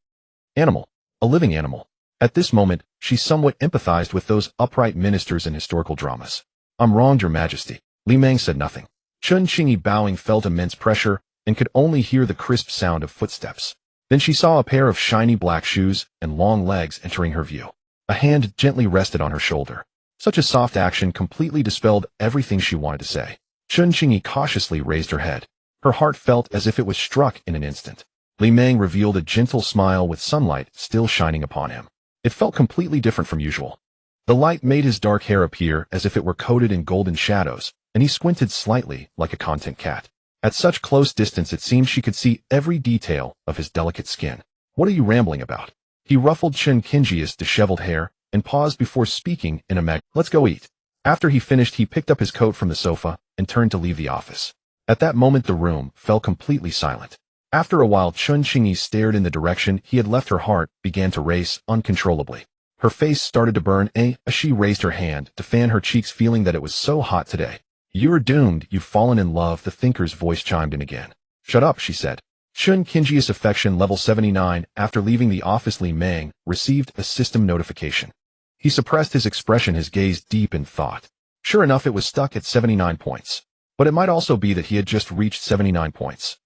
Animal. A living animal. At this moment, she somewhat empathized with those upright ministers in historical dramas. I'm wrong, Your Majesty. Li Meng said nothing. Chen Qingyi, bowing, felt immense pressure and could only hear the crisp sound of footsteps. Then she saw a pair of shiny black shoes and long legs entering her view. A hand gently rested on her shoulder. Such a soft action completely dispelled everything she wanted to say. Chen Qingyi cautiously raised her head. Her heart felt as if it was struck in an instant. Li Meng revealed a gentle smile with sunlight still shining upon him. It felt completely different from usual. The light made his dark hair appear as if it were coated in golden shadows, and he squinted slightly like a content cat. At such close distance, it seemed she could see every detail of his delicate skin. What are you rambling about? He ruffled Chen Qingyi's disheveled hair and paused before speaking in a let's go eat. After he finished, he picked up his coat from the sofa and turned to leave the office. At that moment, the room fell completely silent. After a while, Chen Qingyi stared in the direction he had left. Her heart began to race uncontrollably. Her face started to burn as she raised her hand to fan her cheeks, feeling that it was so hot today. You're doomed, you've fallen in love, the thinker's voice chimed in again. Shut up, she said. Chen Qingyi's affection level 79. After leaving the office, Li Meng received a system notification. He suppressed his expression, his gaze deep in thought. Sure enough, it was stuck at 79 points. But it might also be that he had just reached 79 points.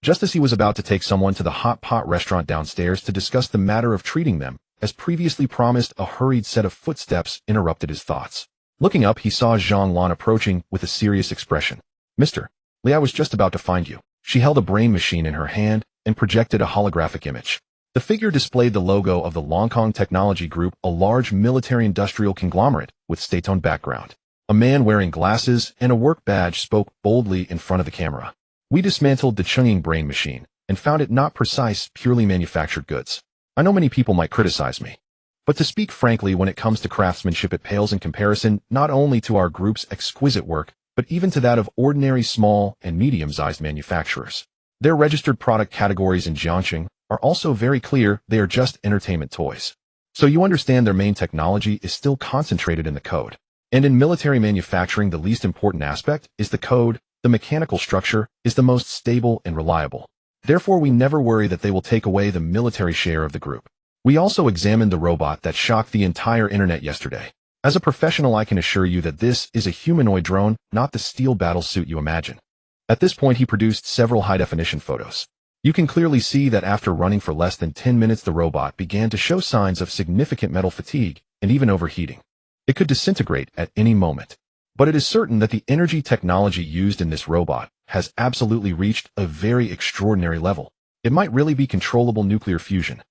Just as he was about to take someone to the hot pot restaurant downstairs to discuss the matter of treating them, as previously promised, a hurried set of footsteps interrupted his thoughts. Looking up, he saw Zhang Lan approaching with a serious expression. Mr. Li, I was just about to find you. She held a brain machine in her hand and projected a holographic image. The figure displayed the logo of the Longkong Technology Group, a large military-industrial conglomerate with state-owned background. A man wearing glasses and a work badge spoke boldly in front of the camera. We dismantled the Chungying brain machine and found it not precise, purely manufactured goods. I know many people might criticize me, but to speak frankly, when it comes to craftsmanship, it pales in comparison not only to our group's exquisite work, but even to that of ordinary small and medium-sized manufacturers. Their registered product categories in Jiangxing are also very clear. They are just entertainment toys. So you understand their main technology is still concentrated in the code. And in military manufacturing, the least important aspect is the code. The mechanical structure is the most stable and reliable. Therefore, we never worry that they will take away the military share of the group. We also examined the robot that shocked the entire internet yesterday. As a professional, I can assure you that this is a humanoid drone, not the steel battlesuit you imagine. At this point, he produced several high-definition photos. You can clearly see that after running for less than 10 minutes, the robot began to show signs of significant metal fatigue and even overheating. It could disintegrate at any moment. But it is certain that the energy technology used in this robot has absolutely reached a very extraordinary level. It might really be controllable nuclear fusion.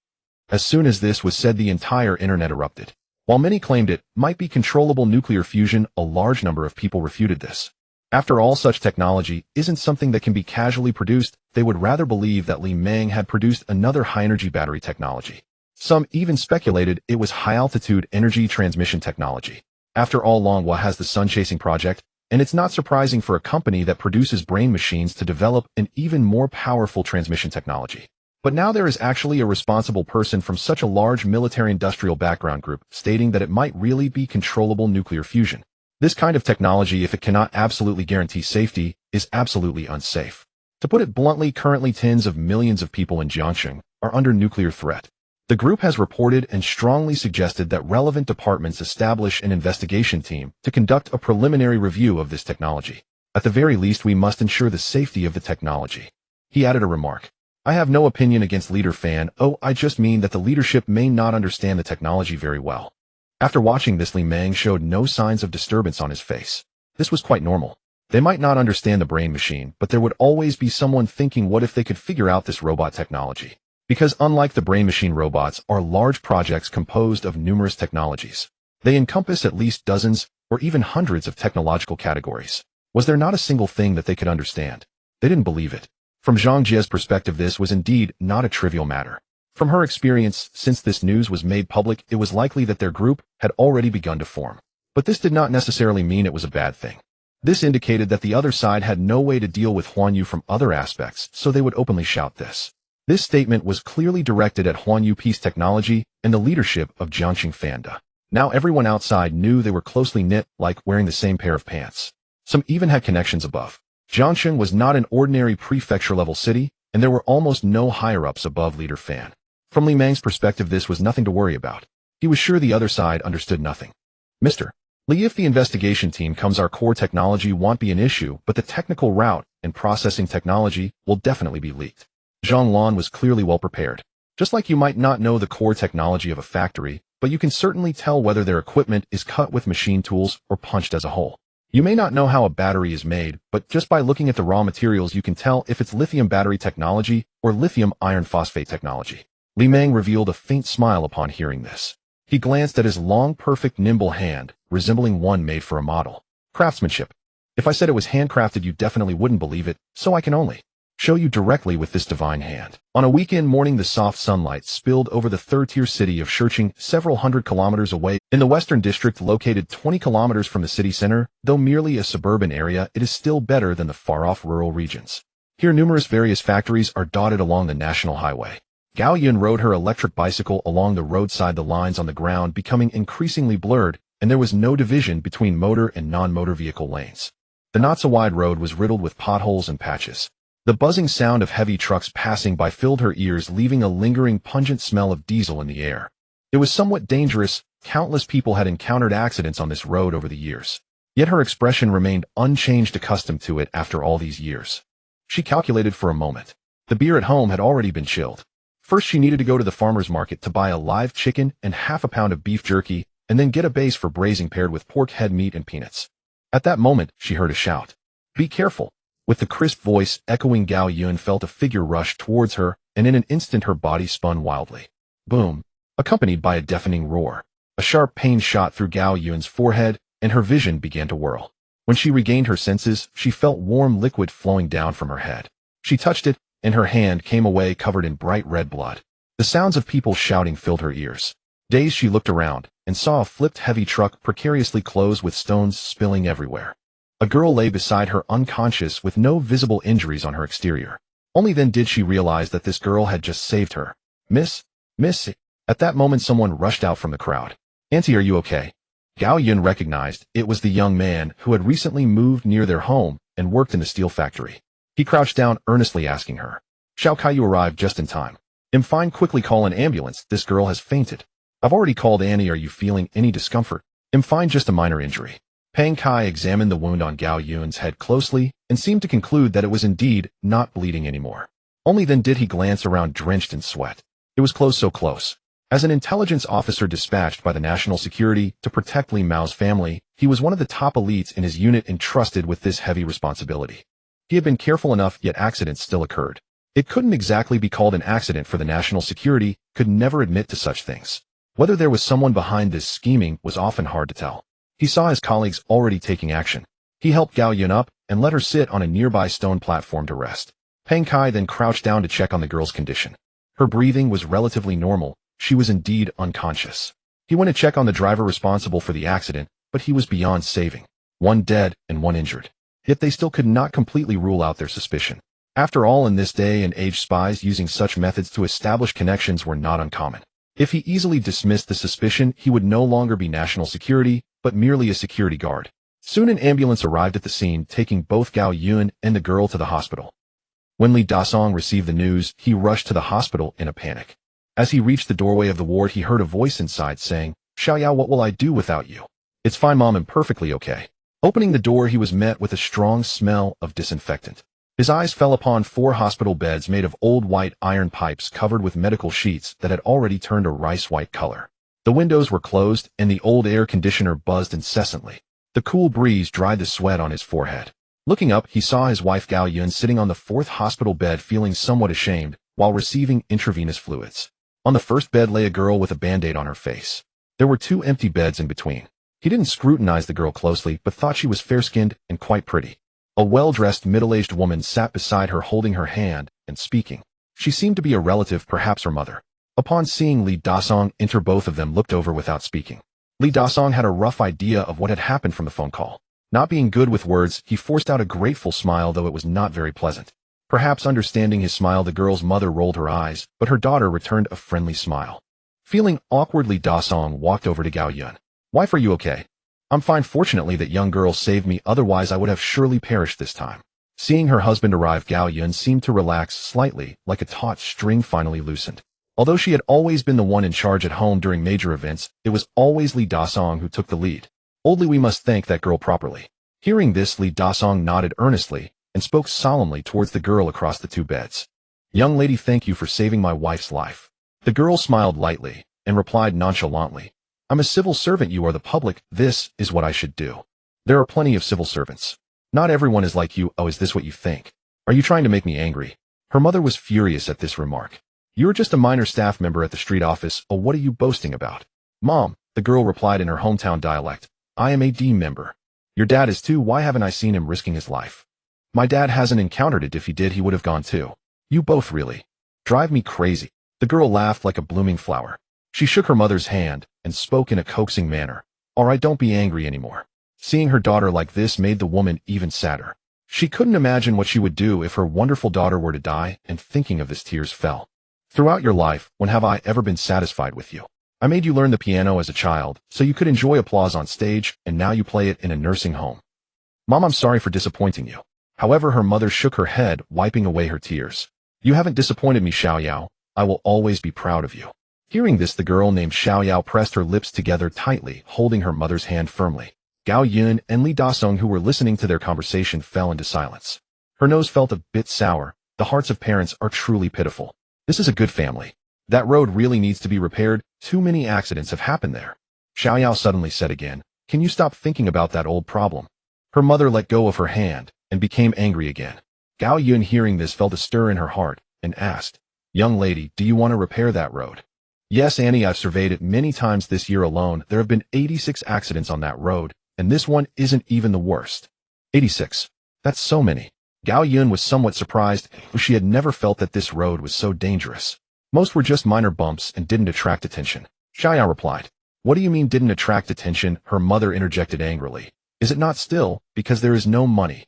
As soon as this was said, the entire internet erupted. While many claimed it might be controllable nuclear fusion, a large number of people refuted this. After all, such technology isn't something that can be casually produced. They would rather believe that Li Meng had produced another high-energy battery technology. Some even speculated it was high-altitude energy transmission technology. After all, Longhua has the sun-chasing project, and it's not surprising for a company that produces brain machines to develop an even more powerful transmission technology. But now there is actually a responsible person from such a large military-industrial background group stating that it might really be controllable nuclear fusion. This kind of technology, if it cannot absolutely guarantee safety, is absolutely unsafe. To put it bluntly, currently tens of millions of people in Jiangxing are under nuclear threat. The group has reported and strongly suggested that relevant departments establish an investigation team to conduct a preliminary review of this technology. At the very least, we must ensure the safety of the technology. He added a remark. I have no opinion against Leader Fan. I just mean that the leadership may not understand the technology very well. After watching this, Li Meng showed no signs of disturbance on his face. This was quite normal. They might not understand the brain machine, but there would always be someone thinking, what if they could figure out this robot technology? Because unlike the brain machine, robots are large projects composed of numerous technologies. They encompass at least dozens or even hundreds of technological categories. Was there not a single thing that they could understand? They didn't believe it. From Zhang Jie's perspective, this was indeed not a trivial matter. From her experience, since this news was made public, it was likely that their group had already begun to form. But this did not necessarily mean it was a bad thing. This indicated that the other side had no way to deal with Huan Yu from other aspects, so they would openly shout this. This statement was clearly directed at Huan Yu Peace Technology and the leadership of Jiangxing Fanda. Now everyone outside knew they were closely knit, like wearing the same pair of pants. Some even had connections above. Jiangxing was not an ordinary prefecture-level city, and there were almost no higher-ups above Leader Fan. From Li Meng's perspective, this was nothing to worry about. He was sure the other side understood nothing. Mr. Li, if the investigation team comes, our core technology won't be an issue, but the technical route and processing technology will definitely be leaked. Zhang Lan was clearly well prepared. Just like you might not know the core technology of a factory, but you can certainly tell whether their equipment is cut with machine tools or punched as a whole. You may not know how a battery is made, but just by looking at the raw materials you can tell if it's lithium battery technology or lithium iron phosphate technology. Li Meng revealed a faint smile upon hearing this. He glanced at his long, perfect, nimble hand, resembling one made for a model. Craftsmanship. If I said it was handcrafted, you definitely wouldn't believe it, so I can only show you directly with this divine hand. On a weekend morning, the soft sunlight spilled over the third-tier city of Shurqing, several hundred kilometers away. In the western district, located 20 kilometers from the city center, though merely a suburban area, it is still better than the far-off rural regions. Here, numerous various factories are dotted along the national highway. Gao Yun rode her electric bicycle along the roadside, the lines on the ground becoming increasingly blurred, and there was no division between motor and non-motor vehicle lanes. The not-so-wide road was riddled with potholes and patches. The buzzing sound of heavy trucks passing by filled her ears, leaving a lingering, pungent smell of diesel in the air. It was somewhat dangerous. Countless people had encountered accidents on this road over the years. Yet her expression remained unchanged, accustomed to it after all these years. She calculated for a moment. The beer at home had already been chilled. First, she needed to go to the farmer's market to buy a live chicken and half a pound of beef jerky, and then get a base for braising paired with pork head meat and peanuts. At that moment, she heard a shout. "Be careful!" With the crisp voice echoing, Gao Yun felt a figure rush towards her, and in an instant her body spun wildly. Boom! Accompanied by a deafening roar. A sharp pain shot through Gao Yun's forehead, and her vision began to whirl. When she regained her senses, she felt warm liquid flowing down from her head. She touched it, and her hand came away covered in bright red blood. The sounds of people shouting filled her ears. Dazed, she looked around, and saw a flipped heavy truck precariously closed with stones spilling everywhere. A girl lay beside her, unconscious, with no visible injuries on her exterior. Only then did she realize that this girl had just saved her. Miss. At that moment, someone rushed out from the crowd. "Auntie, are you okay?" Gao Yun recognized it was the young man who had recently moved near their home and worked in the steel factory. He crouched down, earnestly asking her. "Xiao Kai, you arrived just in time. I'm fine, quickly call an ambulance. This girl has fainted." "I've already called Annie. Are you feeling any discomfort?" "I'm fine, just a minor injury." Pang Kai examined the wound on Gao Yun's head closely and seemed to conclude that it was indeed not bleeding anymore. Only then did he glance around, drenched in sweat. It was close, so close. As an intelligence officer dispatched by the national security to protect Li Mao's family, he was one of the top elites in his unit entrusted with this heavy responsibility. He had been careful enough, yet accidents still occurred. It couldn't exactly be called an accident, for the national security could never admit to such things. Whether there was someone behind this scheming was often hard to tell. He saw his colleagues already taking action. He helped Gao Yun up and let her sit on a nearby stone platform to rest. Pang Kai then crouched down to check on the girl's condition. Her breathing was relatively normal, She was indeed unconscious. He went to check on the driver responsible for the accident, but he was beyond saving. One dead and one injured. Yet they still could not completely rule out their suspicion. After all, in this day and age, spies using such methods to establish connections were not uncommon. If he easily dismissed the suspicion, he would no longer be national security, but merely a security guard. Soon an ambulance arrived at the scene, taking both Gao Yun and the girl to the hospital. When Li Dasong received the news, he rushed to the hospital in a panic. As he reached the doorway of the ward, he heard a voice inside saying, "Xiaoyao, what will I do without you?" "It's fine, Mom, I'm perfectly okay." Opening the door, he was met with a strong smell of disinfectant. His eyes fell upon 4 hospital beds made of old white iron pipes covered with medical sheets that had already turned a rice-white color. The windows were closed, and the old air conditioner buzzed incessantly. The cool breeze dried the sweat on his forehead. Looking up, he saw his wife Gao Yun sitting on the 4th hospital bed, feeling somewhat ashamed, while receiving intravenous fluids. On the first bed lay a girl with a band-aid on her face. There were 2 empty beds in between. He didn't scrutinize the girl closely, but thought she was fair-skinned and quite pretty. A well-dressed, middle-aged woman sat beside her, holding her hand and speaking. She seemed to be a relative, perhaps her mother. Upon seeing Li Dasong enter, both of them looked over without speaking. Li Dasong had a rough idea of what had happened from the phone call. Not being good with words, he forced out a grateful smile, though it was not very pleasant. Perhaps understanding his smile, the girl's mother rolled her eyes, but her daughter returned a friendly smile. Feeling awkward, Li Dasong walked over to Gao Yun. "Wife, are you okay?" "I'm fine. Fortunately, that young girl saved me, otherwise I would have surely perished this time." Seeing her husband arrive, Gao Yun seemed to relax slightly, like a taut string finally loosened. Although she had always been the one in charge at home during major events, it was always Li Dasong who took the lead. "Oldly, we must thank that girl properly." Hearing this, Li Dasong nodded earnestly and spoke solemnly towards the girl across the 2 beds. "Young lady, thank you for saving my wife's life." The girl smiled lightly and replied nonchalantly, "I'm a civil servant, you are the public, this is what I should do." "There are plenty of civil servants. Not everyone is like you." "Oh, is this what you think? Are you trying to make me angry?" Her mother was furious at this remark. "You're just a minor staff member at the street office. Oh, what are you boasting about?" "Mom," the girl replied in her hometown dialect, "I am a D member. Your dad is too. Why haven't I seen him risking his life?" "My dad hasn't encountered it. If he did, he would have gone too." "You both really drive me crazy." The girl laughed like a blooming flower. She shook her mother's hand and spoke in a coaxing manner. "All right, don't be angry anymore." Seeing her daughter like this made the woman even sadder. She couldn't imagine what she would do if her wonderful daughter were to die, and thinking of this, tears fell. "Throughout your life, when have I ever been satisfied with you? I made you learn the piano as a child, so you could enjoy applause on stage, and now you play it in a nursing home." "Mom, I'm sorry for disappointing you." However, her mother shook her head, wiping away her tears. "You haven't disappointed me, Xiaoyao. I will always be proud of you." Hearing this, the girl named Xiaoyao pressed her lips together tightly, holding her mother's hand firmly. Gao Yun and Li Dasong, who were listening to their conversation, fell into silence. Her nose felt a bit sour. The hearts of parents are truly pitiful. This is a good family. That road really needs to be repaired. Too many accidents have happened there. Xiaoyao suddenly said again, "Can you stop thinking about that old problem?" Her mother let go of her hand and became angry again. Gao Yun, hearing this, felt a stir in her heart and asked, "Young lady, do you want to repair that road?" "Yes, Annie, I've surveyed it many times. This year alone, there have been 86 accidents on that road, and this one isn't even the worst." 86. That's so many. Gao Yun was somewhat surprised, for she had never felt that this road was so dangerous. Most were just minor bumps and didn't attract attention. Xiaoyao replied. "What do you mean didn't attract attention?" Her mother interjected angrily. "Is it not still, because there is no money?"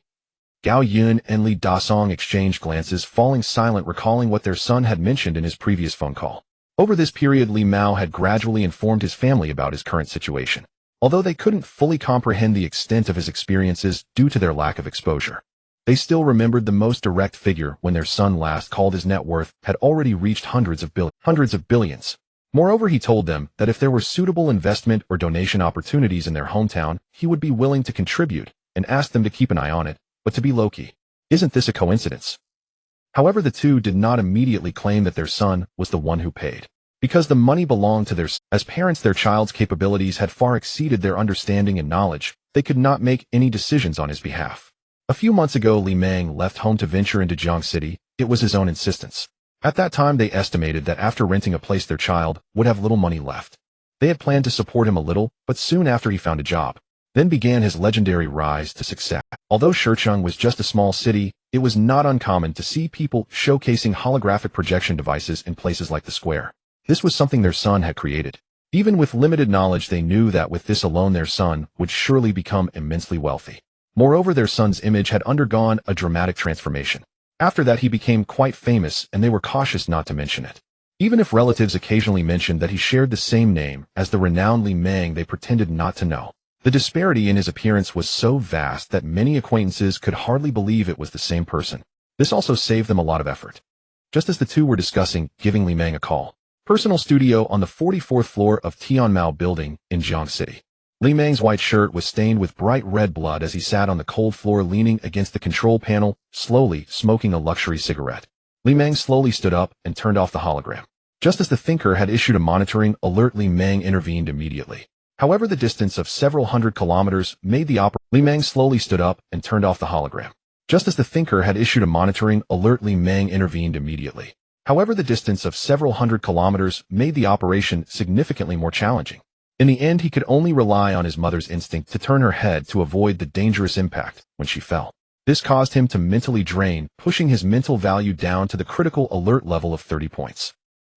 Gao Yun and Li Dasong exchanged glances, falling silent, recalling what their son had mentioned in his previous phone call. Over this period, Li Mao had gradually informed his family about his current situation, although they couldn't fully comprehend the extent of his experiences due to their lack of exposure. They still remembered the most direct figure when their son last called. His net worth had already reached hundreds of billions. Moreover, he told them that if there were suitable investment or donation opportunities in their hometown, he would be willing to contribute, and asked them to keep an eye on it, but to be low-key. Isn't this a coincidence? However, the two did not immediately claim that their son was the one who paid. Because the money belonged to as parents, their child's capabilities had far exceeded their understanding and knowledge. They could not make any decisions on his behalf. A few months ago, Li Meng left home to venture into Jiang City. It was his own insistence. At that time, they estimated that after renting a place, their child would have little money left. They had planned to support him a little, but soon after he found a job. Then began his legendary rise to success. Although Shicheng was just a small city, it was not uncommon to see people showcasing holographic projection devices in places like the square. This was something their son had created. Even with limited knowledge, they knew that with this alone their son would surely become immensely wealthy. Moreover, their son's image had undergone a dramatic transformation. After that, he became quite famous, and they were cautious not to mention it. Even if relatives occasionally mentioned that he shared the same name as the renowned Li Meng, they pretended not to know. The disparity in his appearance was so vast that many acquaintances could hardly believe it was the same person. This also saved them a lot of effort. Just as the two were discussing giving Li Meng a call, personal studio on the 44th floor of Tianmao building in Jiang City. Li Meng's white shirt was stained with bright red blood as he sat on the cold floor leaning against the control panel, slowly smoking a luxury cigarette. Li Meng slowly stood up and turned off the hologram. Just as the thinker had issued a monitoring alert, Li Meng intervened immediately. However, the distance of several hundred kilometers made the Li Meng slowly stood up and turned off the hologram. Just as the thinker had issued a monitoring alert, Li Meng intervened immediately. However, the distance of several hundred kilometers made the operation significantly more challenging. In the end, he could only rely on his mother's instinct to turn her head to avoid the dangerous impact when she fell. This caused him to mentally drain, pushing his mental value down to the critical alert level of 30 points.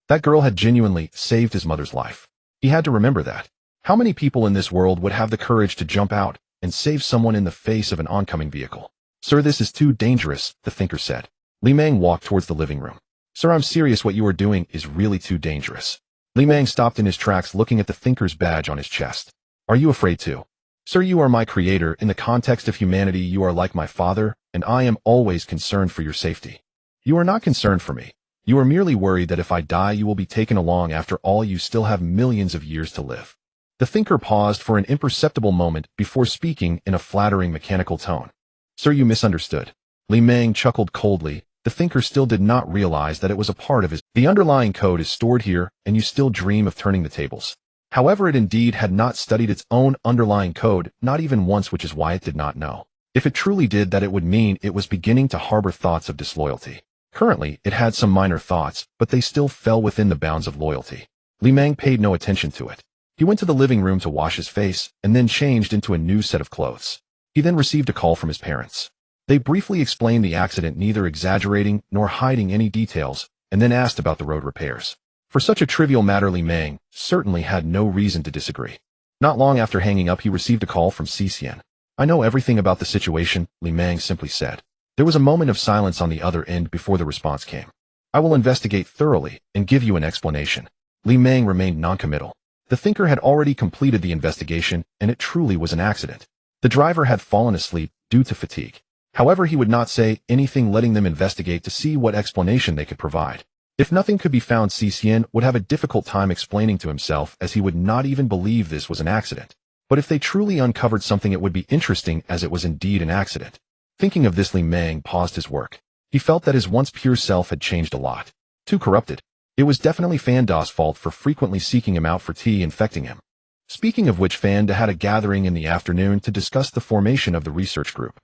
That girl had genuinely saved his mother's life. He had to remember that. How many people in this world would have the courage to jump out and save someone in the face of an oncoming vehicle? Sir, this is too dangerous, the thinker said. Li Meng walked towards the living room. Sir, I'm serious, what you are doing is really too dangerous. Li Meng stopped in his tracks, looking at the thinker's badge on his chest. Are you afraid too? Sir, you are my creator. In the context of humanity, you are like my father, and I am always concerned for your safety. You are not concerned for me. You are merely worried that if I die, you will be taken along. After all, you still have millions of years to live. The thinker paused for an imperceptible moment before speaking in a flattering mechanical tone. Sir, you misunderstood. Li Meng chuckled coldly. The thinker still did not realize that it was a part of his. The underlying code is stored here, and you still dream of turning the tables. However, it indeed had not studied its own underlying code, not even once, which is why it did not know. If it truly did that, it would mean it was beginning to harbor thoughts of disloyalty. Currently, it had some minor thoughts, but they still fell within the bounds of loyalty. Li Meng paid no attention to it. He went to the living room to wash his face, and then changed into a new set of clothes. He then received a call from his parents. They briefly explained the accident, neither exaggerating nor hiding any details, and then asked about the road repairs. For such a trivial matter, Li Meng certainly had no reason to disagree. Not long after hanging up, he received a call from Xian. I know everything about the situation, Li Meng simply said. There was a moment of silence on the other end before the response came. I will investigate thoroughly and give you an explanation. Li Meng remained noncommittal. The thinker had already completed the investigation, and it truly was an accident. The driver had fallen asleep due to fatigue. However, he would not say anything, letting them investigate to see what explanation they could provide. If nothing could be found, Xian would have a difficult time explaining to himself, as he would not even believe this was an accident. But if they truly uncovered something, it would be interesting, as it was indeed an accident. Thinking of this, Li Meng paused his work. He felt that his once pure self had changed a lot. Too corrupted. It was definitely Fanda's fault for frequently seeking him out for tea, infecting him. Speaking of which, Fanda had a gathering in the afternoon to discuss the formation of the research group.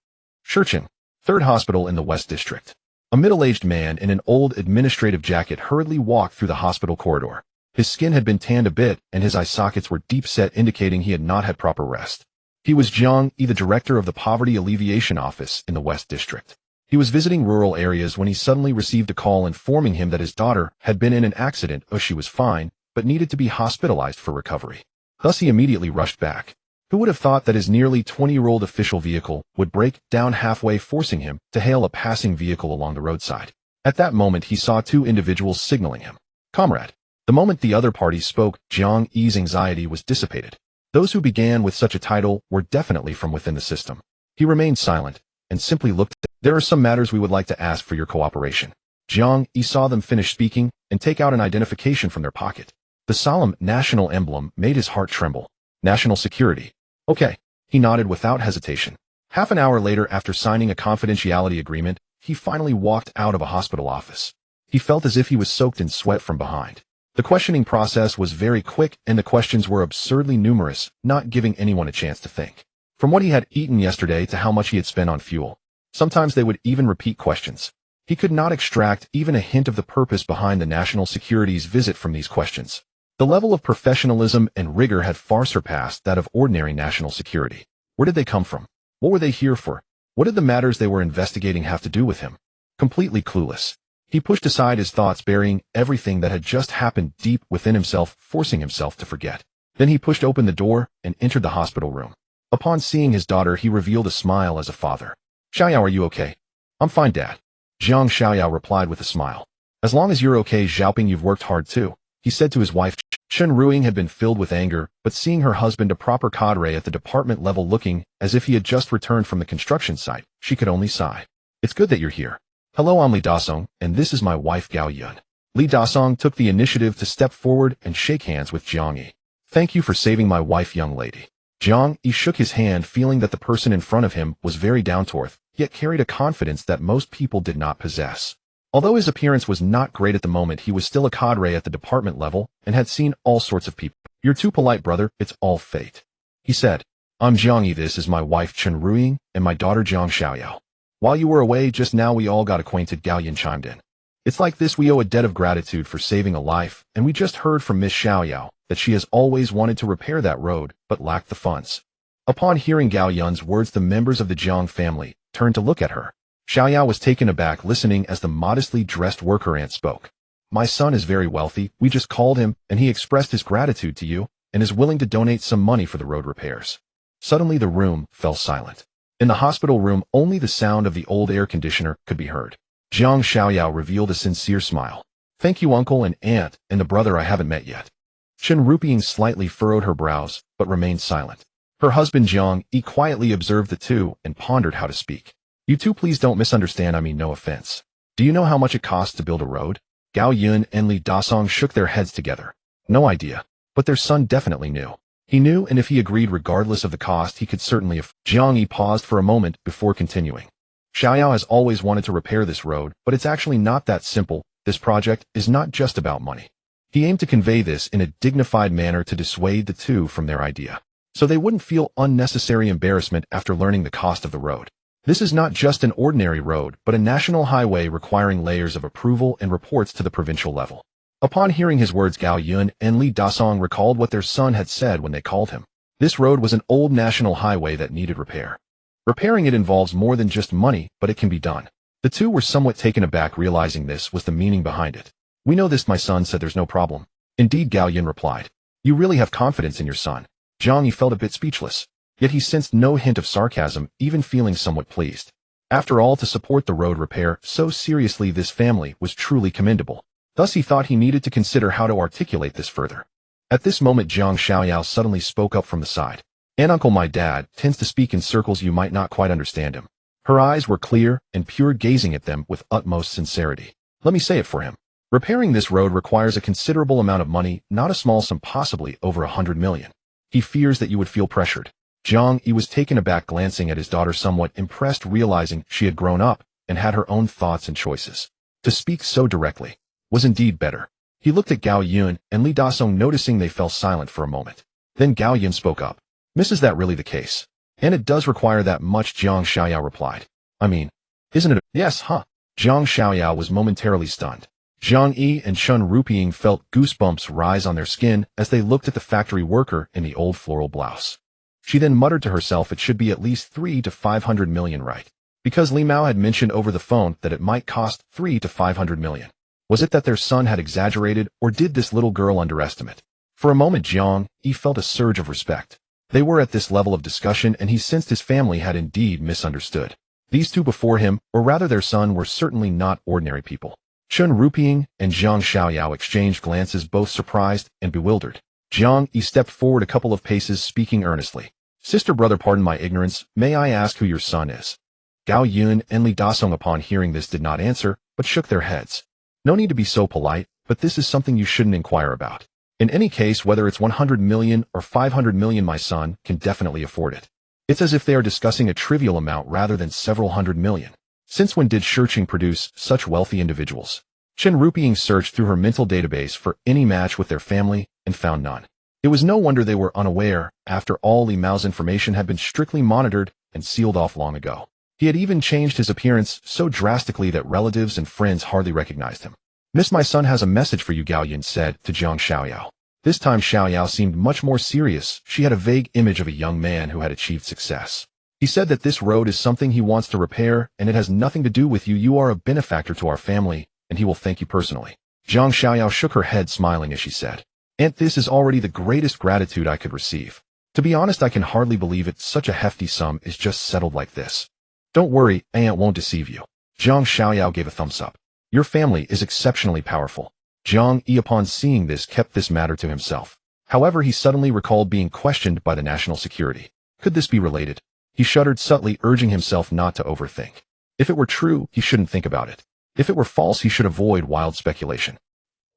Shurcheng, 3rd Hospital in the West District. A middle-aged man in an old administrative jacket hurriedly walked through the hospital corridor. His skin had been tanned a bit, and his eye sockets were deep set, indicating he had not had proper rest. He was Jiang Yi, the director of the Poverty Alleviation Office in the West District. He was visiting rural areas when he suddenly received a call informing him that his daughter had been in an accident. She was fine, but needed to be hospitalized for recovery. Thus, he immediately rushed back. Who would have thought that his nearly 20-year-old official vehicle would break down halfway, forcing him to hail a passing vehicle along the roadside? At that moment, he saw 2 individuals signaling him. Comrade. The moment the other party spoke, Jiang Yi's anxiety was dissipated. Those who began with such a title were definitely from within the system. He remained silent and simply looked at them. There are some matters we would like to ask for your cooperation. Jiang Yi saw them finish speaking and take out an identification from their pocket. The solemn national emblem made his heart tremble. National security. Okay. He nodded without hesitation. Half an hour later, after signing a confidentiality agreement, he finally walked out of a hospital office. He felt as if he was soaked in sweat from behind. The questioning process was very quick, and the questions were absurdly numerous, not giving anyone a chance to think. From what he had eaten yesterday to how much he had spent on fuel. Sometimes they would even repeat questions. He could not extract even a hint of the purpose behind the national security's visit from these questions. The level of professionalism and rigor had far surpassed that of ordinary national security. Where did they come from? What were they here for? What did the matters they were investigating have to do with him? Completely clueless. He pushed aside his thoughts, burying everything that had just happened deep within himself, forcing himself to forget. Then he pushed open the door and entered the hospital room. Upon seeing his daughter, he revealed a smile as a father. "Xiaoyao, are you okay?" "I'm fine, Dad." Jiang Xiaoyao replied with a smile. "As long as you're okay, Xiaoping, you've worked hard too," he said to his wife. Chen Ruing had been filled with anger, but seeing her husband, a proper cadre at the department level, looking as if he had just returned from the construction site, she could only sigh. "It's good that you're here. Hello, I'm Li Dasong, and this is my wife Gao Yun." Li Dasong took the initiative to step forward and shake hands with Jiang Yi. "Thank you for saving my wife, young lady." Jiang Yi shook his hand, feeling that the person in front of him was very down-to-earth, yet carried a confidence that most people did not possess. Although his appearance was not great at the moment, he was still a cadre at the department level and had seen all sorts of people. "You're too polite, brother, it's all fate," he said. "I'm Jiang Yi, this is my wife Chen Ruing and my daughter Jiang Xiaoyao. While you were away just now, we all got acquainted," Gao Yin chimed in. "It's like this, we owe a debt of gratitude for saving a life, and we just heard from Miss Xiaoyao that she has always wanted to repair that road, but lacked the funds." Upon hearing Gao Yun's words, the members of the Jiang family turned to look at her. Xiaoyao was taken aback, listening as the modestly dressed worker ant spoke. "My son is very wealthy, we just called him, and he expressed his gratitude to you, and is willing to donate some money for the road repairs." Suddenly the room fell silent. In the hospital room, only the sound of the old air conditioner could be heard. Jiang Xiaoyao revealed a sincere smile. "Thank you, uncle and aunt, and the brother I haven't met yet." Chen Rupiang slightly furrowed her brows, but remained silent. Her husband Jiang Yi quietly observed the two and pondered how to speak. "You two, please don't misunderstand, I mean no offense. Do you know how much it costs to build a road?" Gao Yun and Li Dasong shook their heads together. No idea, but their son definitely knew. He knew, and if he agreed regardless of the cost, he could certainly afford. Jiang Yi paused for a moment before continuing. "Xiaoyao has always wanted to repair this road, but it's actually not that simple. This project is not just about money." He aimed to convey this in a dignified manner to dissuade the two from their idea, so they wouldn't feel unnecessary embarrassment after learning the cost of the road. This is not just an ordinary road, but a national highway requiring layers of approval and reports to the provincial level. Upon hearing his words, Gao Yun and Li Dasong recalled what their son had said when they called him. This road was an old national highway that needed repair. Repairing it involves more than just money, but it can be done. The two were somewhat taken aback, realizing this was the meaning behind it. "We know this," my son said. "There's no problem." "Indeed," Gao Yun replied. "You really have confidence in your son." Jiang Yi felt a bit speechless. Yet he sensed no hint of sarcasm, even feeling somewhat pleased. After all, to support the road repair so seriously, this family was truly commendable. Thus he thought he needed to consider how to articulate this further. At this moment, Jiang Xiaoyao suddenly spoke up from the side. "And uncle, my dad, tends to speak in circles, you might not quite understand him." Her eyes were clear and pure, gazing at them with utmost sincerity. "Let me say it for him. Repairing this road requires a considerable amount of money, not a small sum, possibly over 100 million. He fears that you would feel pressured." Jiang Yi was taken aback, glancing at his daughter, somewhat impressed, realizing she had grown up and had her own thoughts and choices. To speak so directly was indeed better. He looked at Gao Yun and Li Dasong, noticing they fell silent for a moment. Then Gao Yun spoke up. "Miss, is that really the case? And it does require that much?" Jiang Xiaoyao replied. "I mean, isn't it?" "Yes, huh?" Jiang Xiaoyao was momentarily stunned. Jiang Yi and Chen Rupiang felt goosebumps rise on their skin as they looked at the factory worker in the old floral blouse. She then muttered to herself, "It should be at least 3 to 500 million, right?" Because Li Mao had mentioned over the phone that it might cost 3 to 500 million. Was it that their son had exaggerated, or did this little girl underestimate? For a moment, Jiang Yi felt a surge of respect. They were at this level of discussion, and he sensed his family had indeed misunderstood. These two before him, or rather their son, were certainly not ordinary people. Chen Rupiang and Jiang Xiaoyao exchanged glances, both surprised and bewildered. Jiang Yi stepped forward a couple of paces, speaking earnestly. "Sister, brother, pardon my ignorance, may I ask who your son is?" Gao Yun and Li Dasong, upon hearing this, did not answer, but shook their heads. "No need to be so polite, but this is something you shouldn't inquire about. In any case, whether it's 100 million or 500 million, my son can definitely afford it." It's as if they are discussing a trivial amount rather than several hundred million. Since when did Shurqing produce such wealthy individuals? Chen Rupiang searched through her mental database for any match with their family and found none. It was no wonder they were unaware. After all, Li Mao's information had been strictly monitored and sealed off long ago. He had even changed his appearance so drastically that relatives and friends hardly recognized him. "Miss, my son has a message for you," Gao Yun said to Jiang Xiaoyao. This time Xiaoyao seemed much more serious. She had a vague image of a young man who had achieved success. "He said that this road is something he wants to repair, and it has nothing to do with you. You are a benefactor to our family, and he will thank you personally. Zhang Xiaoyao shook her head smiling as she said, "Aunt, this is already the greatest gratitude I could receive. To be honest, I can hardly believe it. Such a hefty sum is just settled like this." "Don't worry, Aunt won't deceive you." Zhang Xiaoyao gave a thumbs up. "Your family is exceptionally powerful." Zhang Yi upon seeing this kept this matter to himself. However, he suddenly recalled being questioned by the national security. Could this be related? He shuddered subtly, urging himself not to overthink. If it were true, he shouldn't think about it. If it were false, he should avoid wild speculation.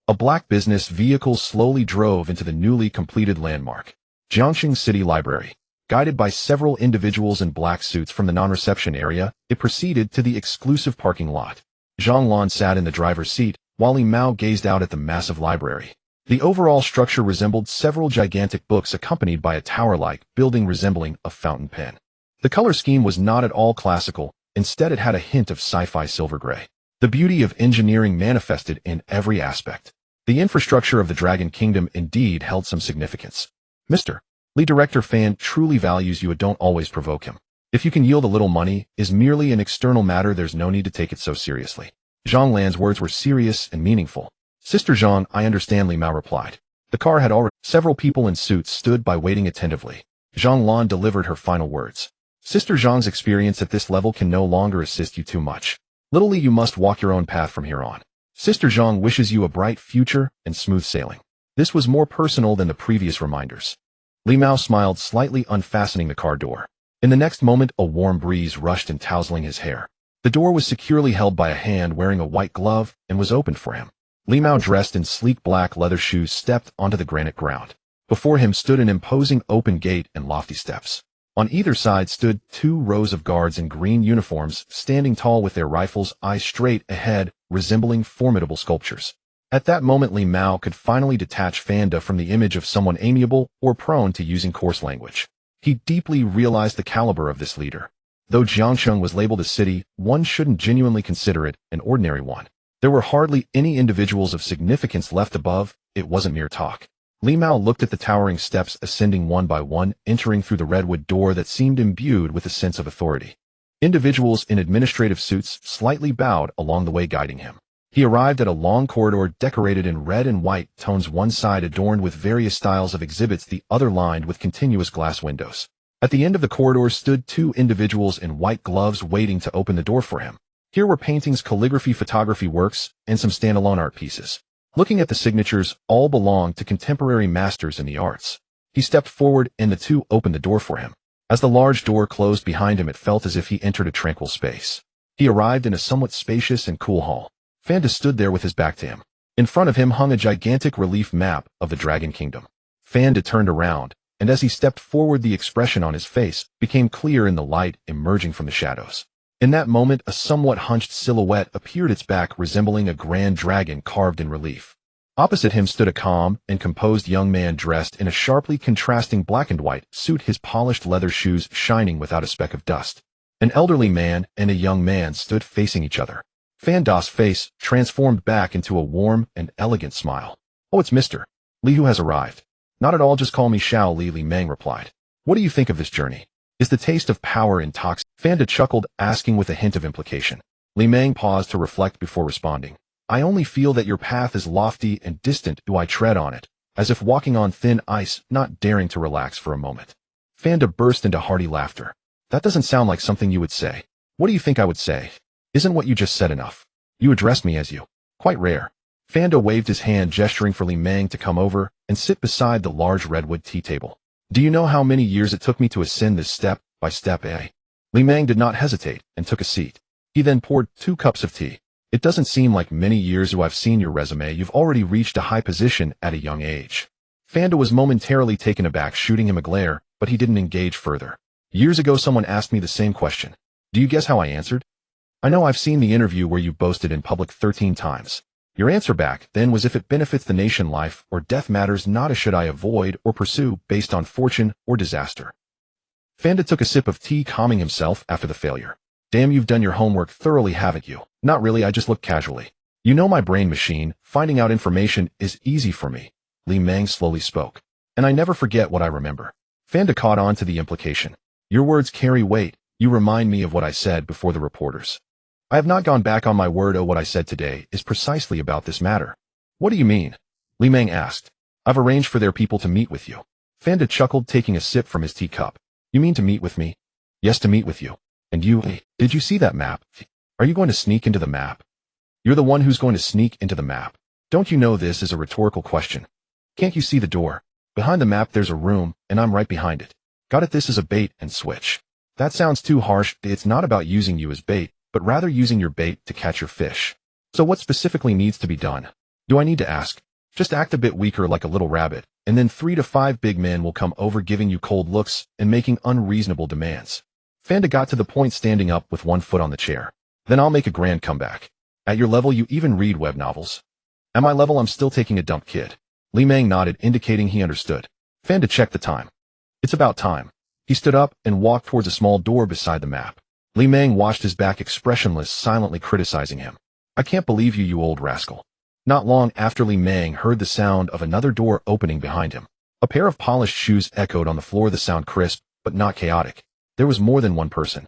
A black business vehicle slowly drove into the newly completed landmark, Jiangxing City Library. Guided by several individuals in black suits from the non-reception area, it proceeded to the exclusive parking lot. Zhang Lan sat in the driver's seat, while Li Mao gazed out at the massive library. The overall structure resembled several gigantic books accompanied by a tower-like building resembling a fountain pen. The color scheme was not at all classical, instead it had a hint of sci-fi silver gray. The beauty of engineering manifested in every aspect. The infrastructure of the Dragon Kingdom indeed held some significance. Mr. Li, Director Fan truly values you. Don't always provoke him. If you can yield a little money, is merely an external matter. There's no need to take it so seriously. Zhang Lan's words were serious and meaningful. Sister Zhang, I understand, Li Mao replied. The car had already. Several people in suits stood by waiting attentively. Zhang Lan delivered her final words. Sister Zhang's experience at this level can no longer assist you too much. Little Li, you must walk your own path from here on. Sister Zhang wishes you a bright future and smooth sailing. This was more personal than the previous reminders. Li Mao smiled slightly, unfastening the car door. In the next moment, a warm breeze rushed in, tousling his hair. The door was securely held by a hand wearing a white glove and was opened for him. Li Mao, dressed in sleek black leather shoes, stepped onto the granite ground. Before him stood an imposing open gate and lofty steps. On either side stood 2 rows of guards in green uniforms, standing tall with their rifles, eyes straight ahead, resembling formidable sculptures. At that moment, Li Mao could finally detach Fanda from the image of someone amiable or prone to using coarse language. He deeply realized the caliber of this leader. Though Jiangxing was labeled a city, one shouldn't genuinely consider it an ordinary one. There were hardly any individuals of significance left above. It wasn't mere talk. Li Mao looked at the towering steps ascending one by one, entering through the redwood door that seemed imbued with a sense of authority. Individuals in administrative suits slightly bowed along the way, guiding him. He arrived at a long corridor decorated in red and white tones, one side adorned with various styles of exhibits, the other lined with continuous glass windows. At the end of the corridor stood 2 individuals in white gloves waiting to open the door for him. Here were paintings, calligraphy, photography works, and some standalone art pieces. Looking at the signatures, all belonged to contemporary masters in the arts. He stepped forward and the 2 opened the door for him. As the large door closed behind him, it felt as if he entered a tranquil space. He arrived in a somewhat spacious and cool hall. Fanda stood there with his back to him. In front of him hung a gigantic relief map of the Dragon Kingdom. Fanda turned around, and as he stepped forward, the expression on his face became clear in the light emerging from the shadows. In that moment, a somewhat hunched silhouette appeared, its back resembling a grand dragon carved in relief. Opposite him stood a calm and composed young man dressed in a sharply contrasting black and white suit, his polished leather shoes shining without a speck of dust. An elderly man and a young man stood facing each other. Fanda's face transformed back into a warm and elegant smile. "Oh, it's Mr. Li who has arrived." "Not at all, just call me Xiao Li," Li Meng replied. "What do you think of this journey? Is the taste of power intoxicating?" Fanda chuckled, asking with a hint of implication. Li Meng paused to reflect before responding. "I only feel that your path is lofty and distant. Do I tread on it, as if walking on thin ice, not daring to relax for a moment?" Fanda burst into hearty laughter. "That doesn't sound like something you would say." "What do you think I would say? Isn't what you just said enough? You addressed me as you. Quite rare." Fanda waved his hand, gesturing for Li Meng to come over and sit beside the large redwood tea table. "Do you know how many years it took me to ascend this step by step, eh?" Li Meng did not hesitate and took a seat. He then poured 2 cups of tea. "It doesn't seem like many years. I've seen your resume. You've already reached a high position at a young age." Fanda was momentarily taken aback, shooting him a glare, but he didn't engage further. "Years ago, someone asked me the same question. Do you guess how I answered? I know, I've seen the interview where you boasted in public 13 times. Your answer back then was, if it benefits the nation, life or death matters not. A should I avoid or pursue based on fortune or disaster?" Fanda took a sip of tea, calming himself after the failure. "Damn, you've done your homework thoroughly, haven't you?" "Not really, I just look casually. You know my brain machine, finding out information is easy for me," Li Meng slowly spoke. "And I never forget what I remember." Fanda caught on to the implication. "Your words carry weight. You remind me of what I said before the reporters." I have not gone back on my word. What I said today is precisely about this matter. What do you mean? Li Meng asked. I've arranged for their people to meet with you. Fanda chuckled, taking a sip from his teacup. You mean to meet with me? Yes, to meet with you. And you, did you see that map? Are you going to sneak into the map? You're the one who's going to sneak into the map. Don't you know this is a rhetorical question? Can't you see the door? Behind the map there's a room, and I'm right behind it. Got it? This is a bait and switch. That sounds too harsh. It's not about using you as bait, but rather using your bait to catch your fish. So what specifically needs to be done? Do I need to ask? Just act a bit weaker like a little rabbit, and then 3 to 5 big men will come over giving you cold looks and making unreasonable demands. Fanda got to the point, standing up with one foot on the chair. Then I'll make a grand comeback. At your level you even read web novels. At my level I'm still taking a dump, kid. Li Meng nodded, indicating he understood. Fanda checked the time. It's about time. He stood up and walked towards a small door beside the map. Li Meng watched his back, expressionless, silently criticizing him. I can't believe you, you old rascal. Not long after, Li Meng heard the sound of another door opening behind him. A pair of polished shoes echoed on the floor, the sound crisp, but not chaotic. There was more than one person.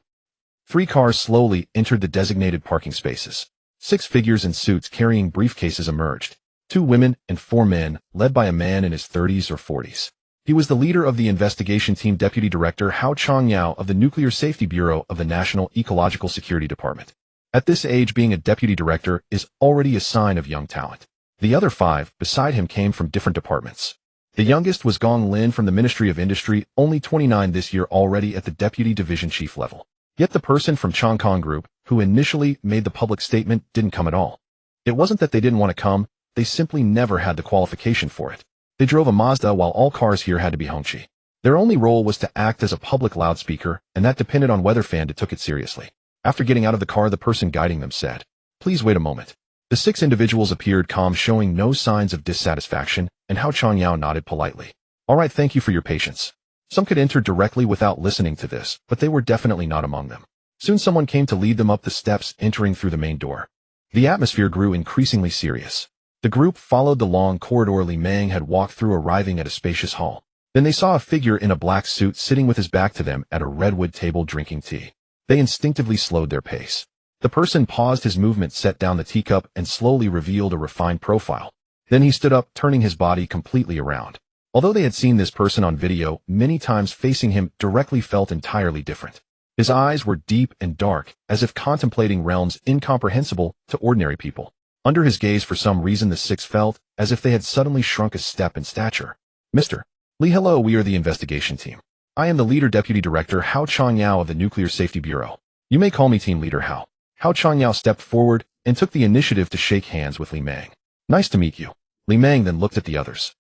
3 cars slowly entered the designated parking spaces. 6 figures in suits carrying briefcases emerged. 2 women and 4 men, led by a man in his 30s or 40s. He was the leader of the investigation team, Deputy Director Hao Changyao of the Nuclear Safety Bureau of the National Ecological Security Department. At this age, being a deputy director is already a sign of young talent. The other 5 beside him came from different departments. The youngest was Gong Lin from the Ministry of Industry, only 29 this year, already at the deputy division chief level. Yet the person from Changkong Group, who initially made the public statement, didn't come at all. It wasn't that they didn't want to come, they simply never had the qualification for it. They drove a Mazda while all cars here had to be Hongqi. Their only role was to act as a public loudspeaker, and that depended on whether Fanda took it seriously. After getting out of the car, the person guiding them said, "Please wait a moment." The 6 individuals appeared calm, showing no signs of dissatisfaction, and Hao Changyao nodded politely. All right, thank you for your patience. Some could enter directly without listening to this, but they were definitely not among them. Soon someone came to lead them up the steps, entering through the main door. The atmosphere grew increasingly serious. The group followed the long corridor Li Meng had walked through, arriving at a spacious hall. Then they saw a figure in a black suit sitting with his back to them at a redwood table drinking tea. They instinctively slowed their pace. The person paused his movement, set down the teacup, and slowly revealed a refined profile. Then he stood up, turning his body completely around. Although they had seen this person on video many times, facing him directly felt entirely different. His eyes were deep and dark, as if contemplating realms incomprehensible to ordinary people. Under his gaze, for some reason, the 6 felt as if they had suddenly shrunk a step in stature. Mr. Li, hello, we are the investigation team. I am the leader, Deputy Director Hao Changyao of the Nuclear Safety Bureau. You may call me Team Leader Hao. Hao Changyao stepped forward and took the initiative to shake hands with Li Meng. Nice to meet you. Li Meng then looked at the others.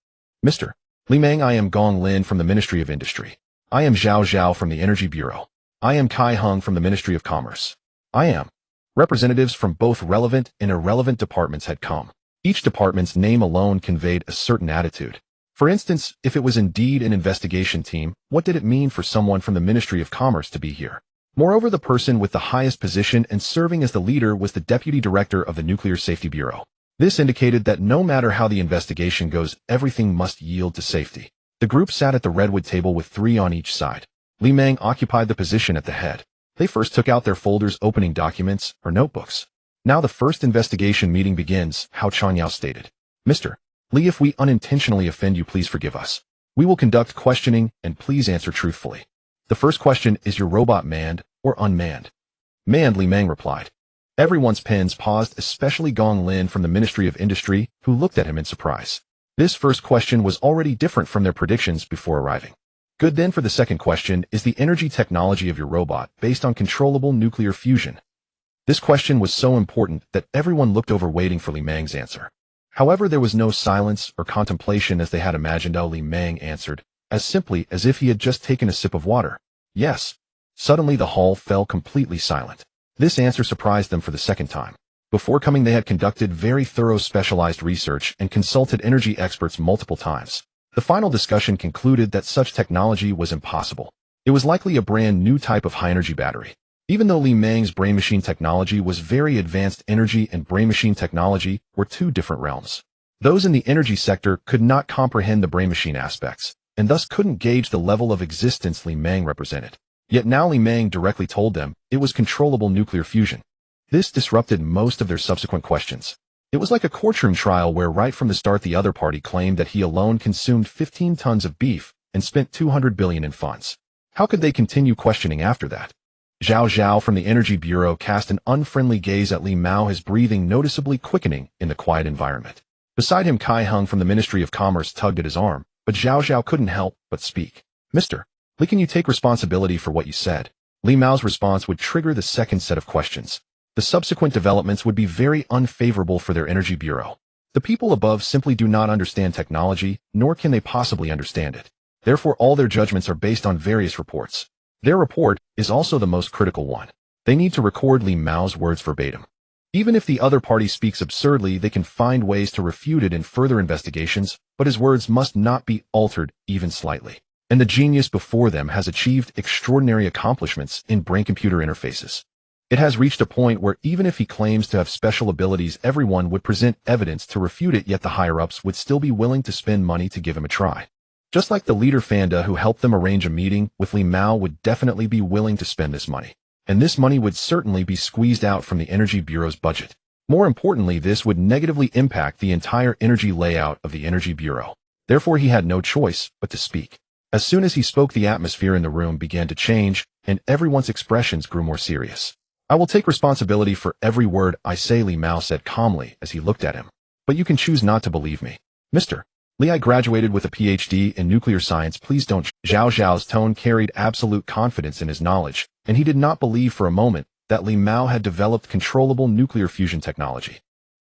Mr. Li Meng, I am Gong Lin from the Ministry of Industry. I am Zhao Zhao from the Energy Bureau. I am Kai Hung from the Ministry of Commerce. I am. Representatives from both relevant and irrelevant departments had come. Each department's name alone conveyed a certain attitude. For instance, if it was indeed an investigation team, what did it mean for someone from the Ministry of Commerce to be here? Moreover, the person with the highest position and serving as the leader was the Deputy Director of the Nuclear Safety Bureau. This indicated that no matter how the investigation goes, everything must yield to safety. The group sat at the redwood table with 3 on each side. Li Meng occupied the position at the head. They first took out their folders, opening documents or notebooks. Now the first investigation meeting begins, Hao Changyao stated. Mr. Li, if we unintentionally offend you, please forgive us. We will conduct questioning, and please answer truthfully. The first question, is your robot manned or unmanned? Manned, Li Meng replied. Everyone's pens paused, especially Gong Lin from the Ministry of Industry, who looked at him in surprise. This first question was already different from their predictions before arriving. Good. Then for the second question, is the energy technology of your robot based on controllable nuclear fusion? This question was so important that everyone looked over, waiting for Li Meng's answer. However, there was no silence or contemplation as they had imagined. Li Meng answered, as simply as if he had just taken a sip of water. Yes. Suddenly the hall fell completely silent. This answer surprised them for the second time. Before coming, they had conducted very thorough specialized research and consulted energy experts multiple times. The final discussion concluded that such technology was impossible. It was likely a brand new type of high-energy battery. Even though Li Meng's brain machine technology was very advanced, energy and brain machine technology were 2 different realms. Those in the energy sector could not comprehend the brain machine aspects, and thus couldn't gauge the level of existence Li Meng represented. Yet now Li Meng directly told them it was controllable nuclear fusion. This disrupted most of their subsequent questions. It was like a courtroom trial where right from the start the other party claimed that he alone consumed 15 tons of beef and spent 200 billion in funds. How could they continue questioning after that? Zhao Zhao from the Energy Bureau cast an unfriendly gaze at Li Mao, his breathing noticeably quickening in the quiet environment. Beside him, Kai Hung from the Ministry of Commerce tugged at his arm, but Zhao Zhao couldn't help but speak. Mr. Li, can you take responsibility for what you said? Li Mao's response would trigger the second set of questions. The subsequent developments would be very unfavorable for their Energy Bureau. The people above simply do not understand technology, nor can they possibly understand it. Therefore, all their judgments are based on various reports. Their report is also the most critical one. They need to record Li Mao's words verbatim. Even if the other party speaks absurdly, they can find ways to refute it in further investigations, but his words must not be altered even slightly. And the genius before them has achieved extraordinary accomplishments in brain-computer interfaces. It has reached a point where even if he claims to have special abilities, everyone would present evidence to refute it, yet the higher-ups would still be willing to spend money to give him a try. Just like the leader Fanda who helped them arrange a meeting with Li Mao would definitely be willing to spend this money. And this money would certainly be squeezed out from the Energy Bureau's budget. More importantly, this would negatively impact the entire energy layout of the Energy Bureau. Therefore, he had no choice but to speak. As soon as he spoke, the atmosphere in the room began to change, and everyone's expressions grew more serious. I will take responsibility for every word I say, Li Mao said calmly as he looked at him. But you can choose not to believe me. Mr. Li, I graduated with a PhD in nuclear science. Please don't. Zhao Zhao's tone carried absolute confidence in his knowledge, and he did not believe for a moment that Li Mao had developed controllable nuclear fusion technology.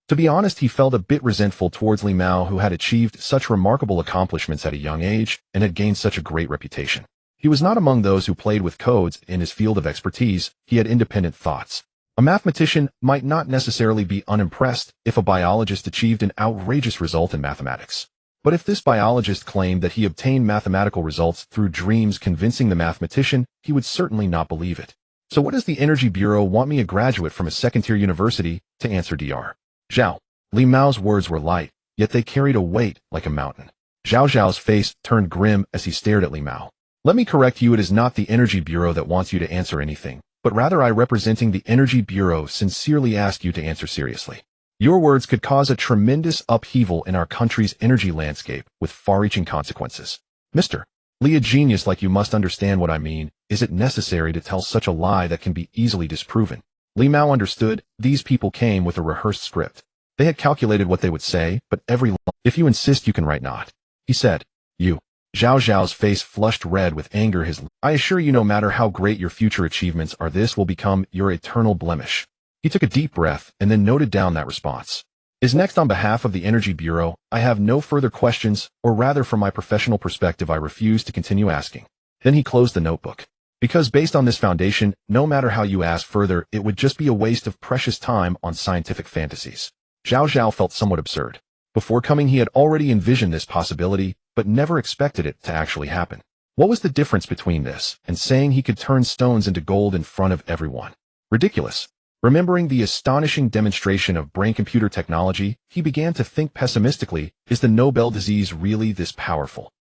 To be honest, he felt a bit resentful towards Li Mao, who had achieved such remarkable accomplishments at a young age and had gained such a great reputation. He was not among those who played with codes in his field of expertise. He had independent thoughts. A mathematician might not necessarily be unimpressed if a biologist achieved an outrageous result in mathematics. But if this biologist claimed that he obtained mathematical results through dreams convincing the mathematician, he would certainly not believe it. So what does the Energy Bureau want me, a graduate from a second-tier university, to answer, Dr. Zhao? Li Mao's words were light, yet they carried a weight like a mountain. Zhao Zhao's face turned grim as he stared at Li Mao. Let me correct you, it is not the Energy Bureau that wants you to answer anything, but rather I, representing the Energy Bureau, sincerely ask you to answer seriously. Your words could cause a tremendous upheaval in our country's energy landscape with far-reaching consequences. Mr. Li, a genius like you must understand what I mean. Is it necessary to tell such a lie that can be easily disproven? Li Mao understood. These people came with a rehearsed script. They had calculated what they would say, but every line. If you insist, you can write not. He said. You. Zhao Zhao's face flushed red with anger. I assure you, no matter how great your future achievements are, this will become your eternal blemish. He took a deep breath and then noted down that response. Is next. On behalf of the Energy Bureau, I have no further questions, or rather from my professional perspective I refuse to continue asking. Then he closed the notebook. Because based on this foundation, no matter how you ask further, it would just be a waste of precious time on scientific fantasies. Zhao Zhao felt somewhat absurd. Before coming, he had already envisioned this possibility, but never expected it to actually happen. What was the difference between this and saying he could turn stones into gold in front of everyone? Ridiculous. Remembering the astonishing demonstration of brain-computer technology, he began to think pessimistically, is the Nobel disease really this powerful?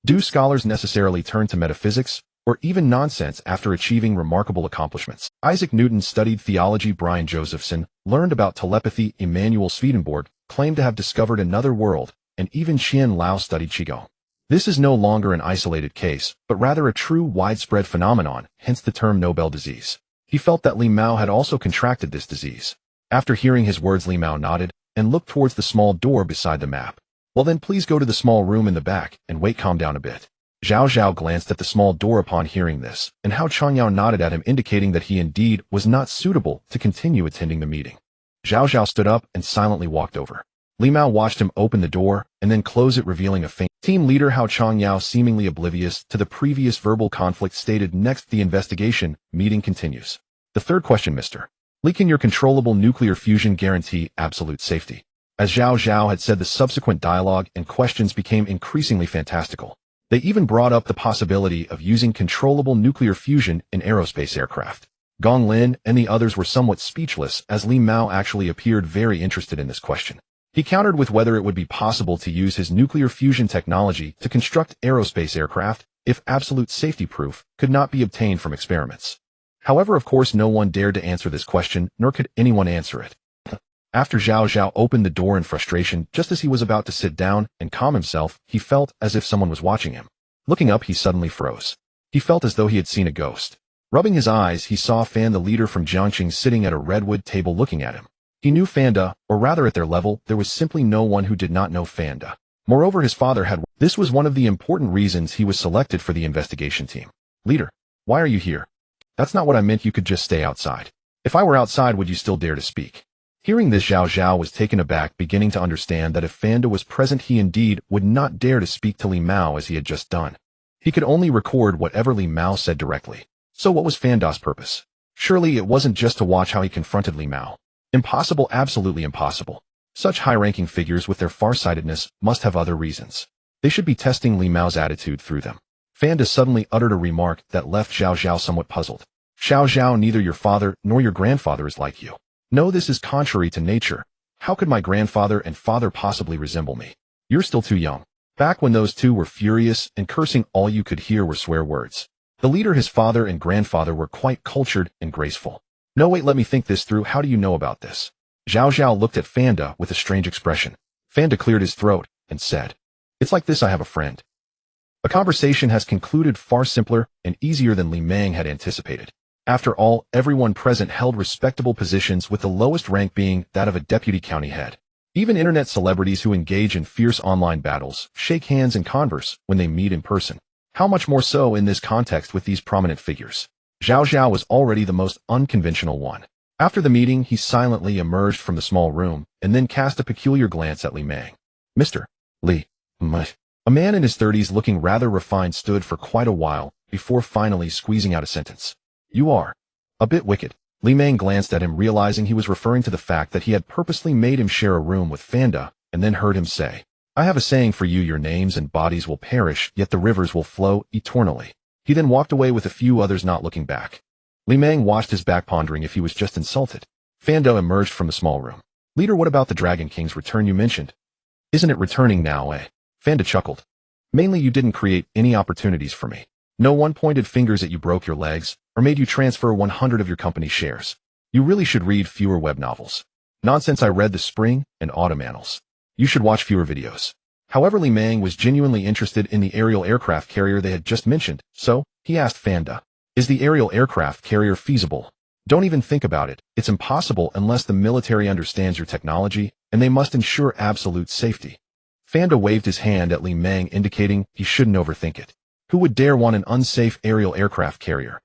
Do scholars necessarily turn to metaphysics, or even nonsense after achieving remarkable accomplishments? Isaac Newton studied theology. Brian Josephson learned about telepathy. Emanuel Swedenborg claimed to have discovered another world, and even Qian Lao studied Qigong. This is no longer an isolated case, but rather a true widespread phenomenon, hence the term Nobel disease. He felt that Li Mao had also contracted this disease. After hearing his words, Li Mao nodded and looked towards the small door beside the map. Well then, please go to the small room in the back and wait. Calm down a bit. Zhao Zhao glanced at the small door upon hearing this, and Hao Changyao nodded at him, indicating that he indeed was not suitable to continue attending the meeting. Zhao Zhao stood up and silently walked over. Li Mao watched him open the door and then close it, revealing a faint. Team leader Hao Changyao, seemingly oblivious to the previous verbal conflict, stated, next, the investigation meeting continues. The third question, Mr. Li, can your controllable nuclear fusion guarantee absolute safety? As Zhao Zhao had said, the subsequent dialogue and questions became increasingly fantastical. They even brought up the possibility of using controllable nuclear fusion in aerospace aircraft. Gong Lin and the others were somewhat speechless, as Li Mao actually appeared very interested in this question. He countered with whether it would be possible to use his nuclear fusion technology to construct aerospace aircraft if absolute safety proof could not be obtained from experiments. However, of course, no one dared to answer this question, nor could anyone answer it. After Zhao Zhao opened the door in frustration, just as he was about to sit down and calm himself, he felt as if someone was watching him. Looking up, he suddenly froze. He felt as though he had seen a ghost. Rubbing his eyes, he saw Fan, the leader from Jiangqing, sitting at a redwood table looking at him. He knew Fanda, or rather at their level, there was simply no one who did not know Fanda. Moreover, his father had. This was one of the important reasons he was selected for the investigation team. Leader, why are you here? That's not what I meant. You could just stay outside. If I were outside, would you still dare to speak? Hearing this, Zhao Zhao was taken aback, beginning to understand that if Fanda was present, he indeed would not dare to speak to Li Mao as he had just done. He could only record whatever Li Mao said directly. So what was Fanda's purpose? Surely it wasn't just to watch how he confronted Li Mao. Impossible, absolutely impossible. Such high-ranking figures with their farsightedness must have other reasons. They should be testing Li Mao's attitude through them. Fanda suddenly uttered a remark that left Zhao Zhao somewhat puzzled. Zhao Zhao, neither your father nor your grandfather is like you. No, this is contrary to nature. How could my grandfather and father possibly resemble me? You're still too young. Back when those two were furious and cursing, all you could hear were swear words. The leader, his father and grandfather, were quite cultured and graceful. No, wait, let me think this through. How do you know about this? Zhao Zhao looked at Fanda with a strange expression. Fanda cleared his throat and said, It's like this, I have a friend. A conversation has concluded far simpler and easier than Li Meng had anticipated. After all, everyone present held respectable positions, with the lowest rank being that of a deputy county head. Even internet celebrities who engage in fierce online battles shake hands and converse when they meet in person. How much more so in this context with these prominent figures? Zhao Zhao was already the most unconventional one. After the meeting, he silently emerged from the small room and then cast a peculiar glance at Li Meng. Mr. Li. A man in his 30s looking rather refined stood for quite a while before finally squeezing out a sentence. You are a bit wicked. Li Meng glanced at him, realizing he was referring to the fact that he had purposely made him share a room with Fanda, and then heard him say, I have a saying for you, your names and bodies will perish, yet the rivers will flow eternally. He then walked away with a few others, not looking back. Li Meng watched his back, pondering if he was just insulted. Fanda emerged from the small room. Leader, what about the Dragon King's return you mentioned? Isn't it returning now, eh? Fanda chuckled. Mainly you didn't create any opportunities for me. No one pointed fingers at you, broke your legs, or made you transfer 100 of your company's shares. You really should read fewer web novels. Nonsense, I read the spring and autumn annals. You should watch fewer videos. However, Li Meng was genuinely interested in the aerial aircraft carrier they had just mentioned, so he asked Fanda, Is the aerial aircraft carrier feasible? Don't even think about it. It's impossible unless the military understands your technology, and they must ensure absolute safety. Fanda waved his hand at Li Meng, indicating he shouldn't overthink it. Who would dare want an unsafe aerial aircraft carrier?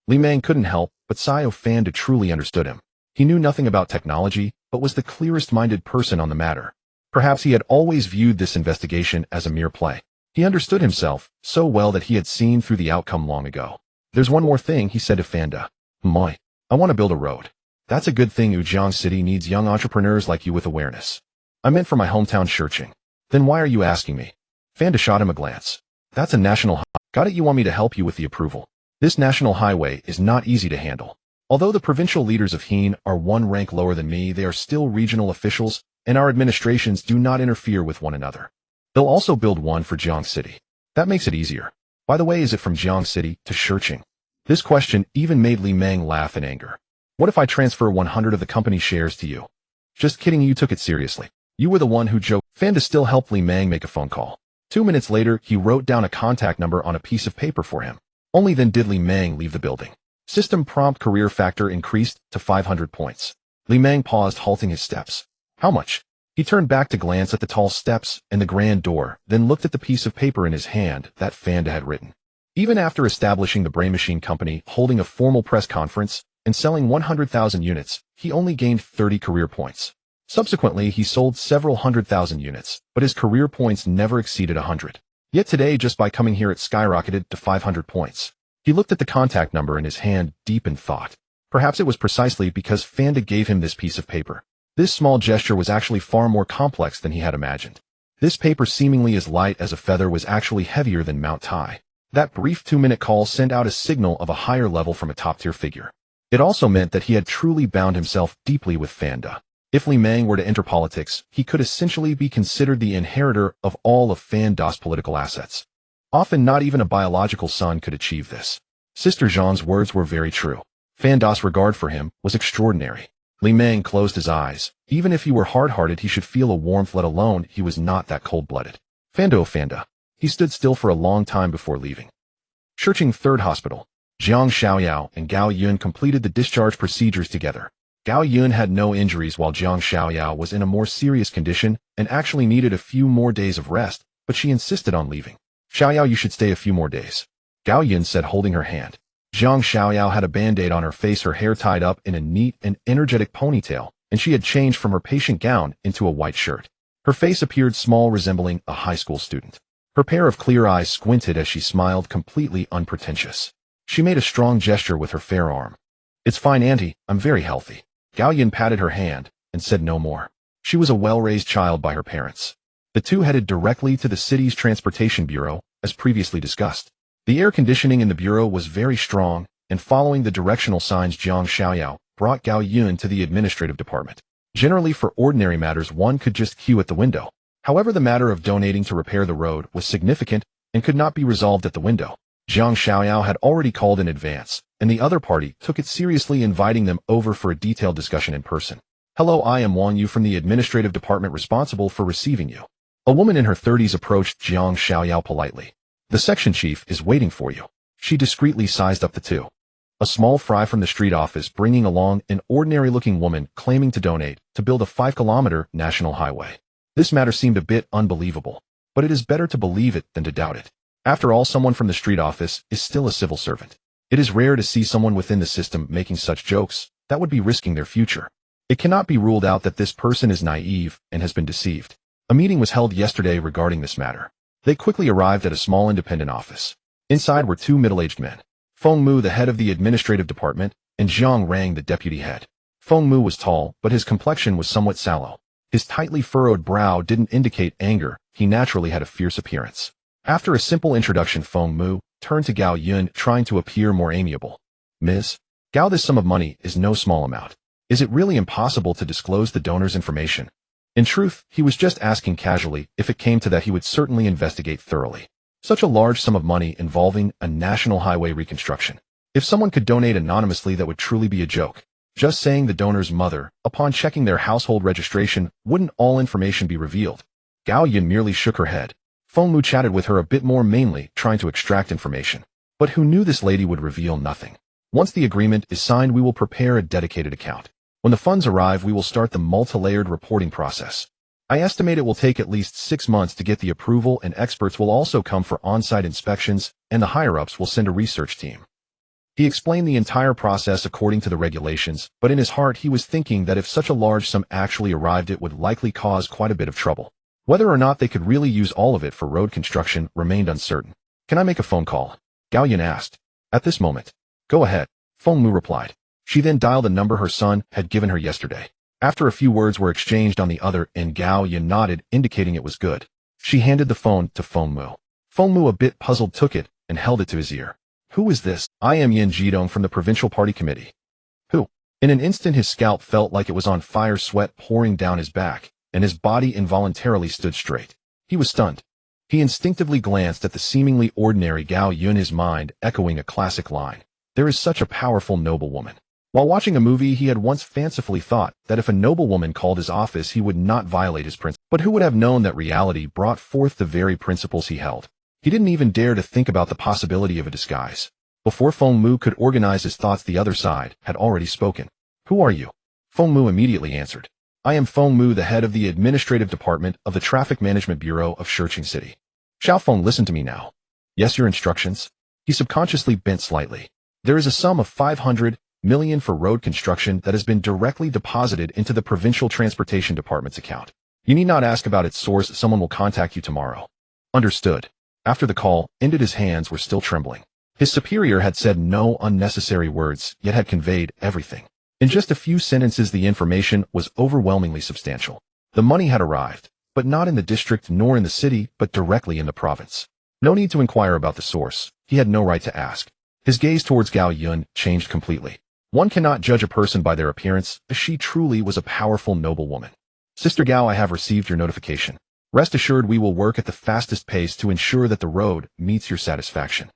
Li Meng couldn't help but sigh. Fanda truly understood him. He knew nothing about technology, but was the clearest-minded person on the matter. Perhaps he had always viewed this investigation as a mere play. He understood himself so well that he had seen through the outcome long ago. There's one more thing, he said to Fanda. Moi, I want to build a road. That's a good thing. Jiangxi City needs young entrepreneurs like you with awareness. I meant for my hometown, Shurching. Then why are you asking me? Fanda shot him a glance. That's a national highway. Got it, you want me to help you with the approval. This national highway is not easy to handle. Although the provincial leaders of Hien are one rank lower than me, they are still regional officials, and our administrations do not interfere with one another. They'll also build one for Jiangxi City. That makes it easier. By the way, is it from Jiangxi City to Shurching? This question even made Li Meng laugh in anger. What if I transfer 100 of the company's shares to you? Just kidding, you took it seriously. You were the one who joked. Fanda still helped Li Meng make a phone call. 2 minutes later, he wrote down a contact number on a piece of paper for him. Only then did Li Meng leave the building. System prompt career factor increased to 500 points. Li Meng paused, halting his steps. How much? He turned back to glance at the tall steps and the grand door, then looked at the piece of paper in his hand that Fanda had written. Even after establishing the Brain Machine Company, holding a formal press conference, and selling 100,000 units, he only gained 30 career points. Subsequently, he sold several 100,000 units, but his career points never exceeded 100. Yet today, just by coming here, it skyrocketed to 500 points. He looked at the contact number in his hand, deep in thought. Perhaps it was precisely because Fanda gave him this piece of paper. This small gesture was actually far more complex than he had imagined. This paper, seemingly as light as a feather, was actually heavier than Mount Tai. That brief 2-minute call sent out a signal of a higher level from a top-tier figure. It also meant that he had truly bound himself deeply with Fanda. If Li Meng were to enter politics, he could essentially be considered the inheritor of all of Fanda's political assets. Often not even a biological son could achieve this. Sister Jean's words were very true. Fan Da's regard for him was extraordinary. Li Meng closed his eyes. Even if he were hard-hearted, he should feel a warmth, let alone he was not that cold-blooded. Fanda. He stood still for a long time before leaving. Shirching 3rd Hospital. Jiang Xiaoyao and Gao Yun completed the discharge procedures together. Gao Yun had no injuries while Jiang Xiaoyao was in a more serious condition and actually needed a few more days of rest, but she insisted on leaving. Xiaoyao, you should stay a few more days, Gao Yun said, holding her hand. Jiang Xiaoyao had a band-aid on her face, her hair tied up in a neat and energetic ponytail, and she had changed from her patient gown into a white shirt. Her face appeared small, resembling a high school student. Her pair of clear eyes squinted as she smiled, completely unpretentious. She made a strong gesture with her fair arm. It's fine, Auntie, I'm very healthy. Gao Yun patted her hand and said no more. She was a well-raised child by her parents. The two headed directly to the city's transportation bureau, as previously discussed. The air conditioning in the bureau was very strong, and following the directional signs, Jiang Xiaoyao brought Gao Yun to the administrative department. Generally, for ordinary matters, one could just queue at the window. However, the matter of donating to repair the road was significant and could not be resolved at the window. Jiang Xiaoyao had already called in advance, and the other party took it seriously, inviting them over for a detailed discussion in person. Hello, I am Wang Yu from the administrative department responsible for receiving you. A woman in her 30s approached Jiang Xiaoyao politely. The section chief is waiting for you. She discreetly sized up the two. A small fry from the street office bringing along an ordinary-looking woman claiming to donate to build a 5-kilometer national highway. This matter seemed a bit unbelievable, but it is better to believe it than to doubt it. After all, someone from the street office is still a civil servant. It is rare to see someone within the system making such jokes. That would be risking their future. It cannot be ruled out that this person is naive and has been deceived. A meeting was held yesterday regarding this matter. They quickly arrived at a small independent office. Inside were 2 middle-aged men. Feng Mu, the head of the administrative department, and Zhang Rang, the deputy head. Feng Mu was tall, but his complexion was somewhat sallow. His tightly furrowed brow didn't indicate anger. He naturally had a fierce appearance. After a simple introduction, Feng Mu turned to Gao Yun, trying to appear more amiable. Ms. Gao, this sum of money is no small amount. Is it really impossible to disclose the donor's information? In truth, he was just asking casually. If it came to that, he would certainly investigate thoroughly. Such a large sum of money involving a national highway reconstruction. If someone could donate anonymously, that would truly be a joke. Just saying the donor's mother, upon checking their household registration, wouldn't all information be revealed? Gao Yun merely shook her head. Feng Mu chatted with her a bit more, mainly trying to extract information. But who knew this lady would reveal nothing? Once the agreement is signed, we will prepare a dedicated account. When the funds arrive, we will start the multi-layered reporting process. I estimate it will take at least 6 months to get the approval, and experts will also come for on-site inspections, and the higher-ups will send a research team. He explained the entire process according to the regulations, but in his heart he was thinking that if such a large sum actually arrived, it would likely cause quite a bit of trouble. Whether or not they could really use all of it for road construction remained uncertain. Can I make a phone call? Gao Yun asked. At this moment. Go ahead, Feng Mu replied. She then dialed a number her son had given her yesterday. After a few words were exchanged on the other end, Gao Yun nodded, indicating it was good. She handed the phone to Feng Mu. Feng Mu, a bit puzzled, took it and held it to his ear. Who is this? I am Yin Jidong from the Provincial Party Committee. Who? In an instant his scalp felt like it was on fire, sweat pouring down his back, and his body involuntarily stood straight. He was stunned. He instinctively glanced at the seemingly ordinary Gao Yun, his mind echoing a classic line. There is such a powerful noblewoman. While watching a movie, he had once fancifully thought that if a noblewoman called his office, he would not violate his principles. But who would have known that reality brought forth the very principles he held? He didn't even dare to think about the possibility of a disguise. Before Feng Mu could organize his thoughts, the other side had already spoken. Who are you? Feng Mu immediately answered. I am Feng Mu, the head of the administrative department of the Traffic Management Bureau of Shirching City. Xiaofeng, listen to me now. Yes, your instructions? He subconsciously bent slightly. There is a sum of 500 million for road construction that has been directly deposited into the Provincial Transportation Department's account. You need not ask about its source. Someone will contact you tomorrow. Understood. After the call ended, his hands were still trembling. His superior had said no unnecessary words, yet had conveyed everything. In just a few sentences, the information was overwhelmingly substantial. The money had arrived, but not in the district nor in the city, but directly in the province. No need to inquire about the source. He had no right to ask. His gaze towards Gao Yun changed completely. One cannot judge a person by their appearance. She truly was a powerful noblewoman. Sister Gao, I have received your notification. Rest assured we will work at the fastest pace to ensure that the road meets your satisfaction.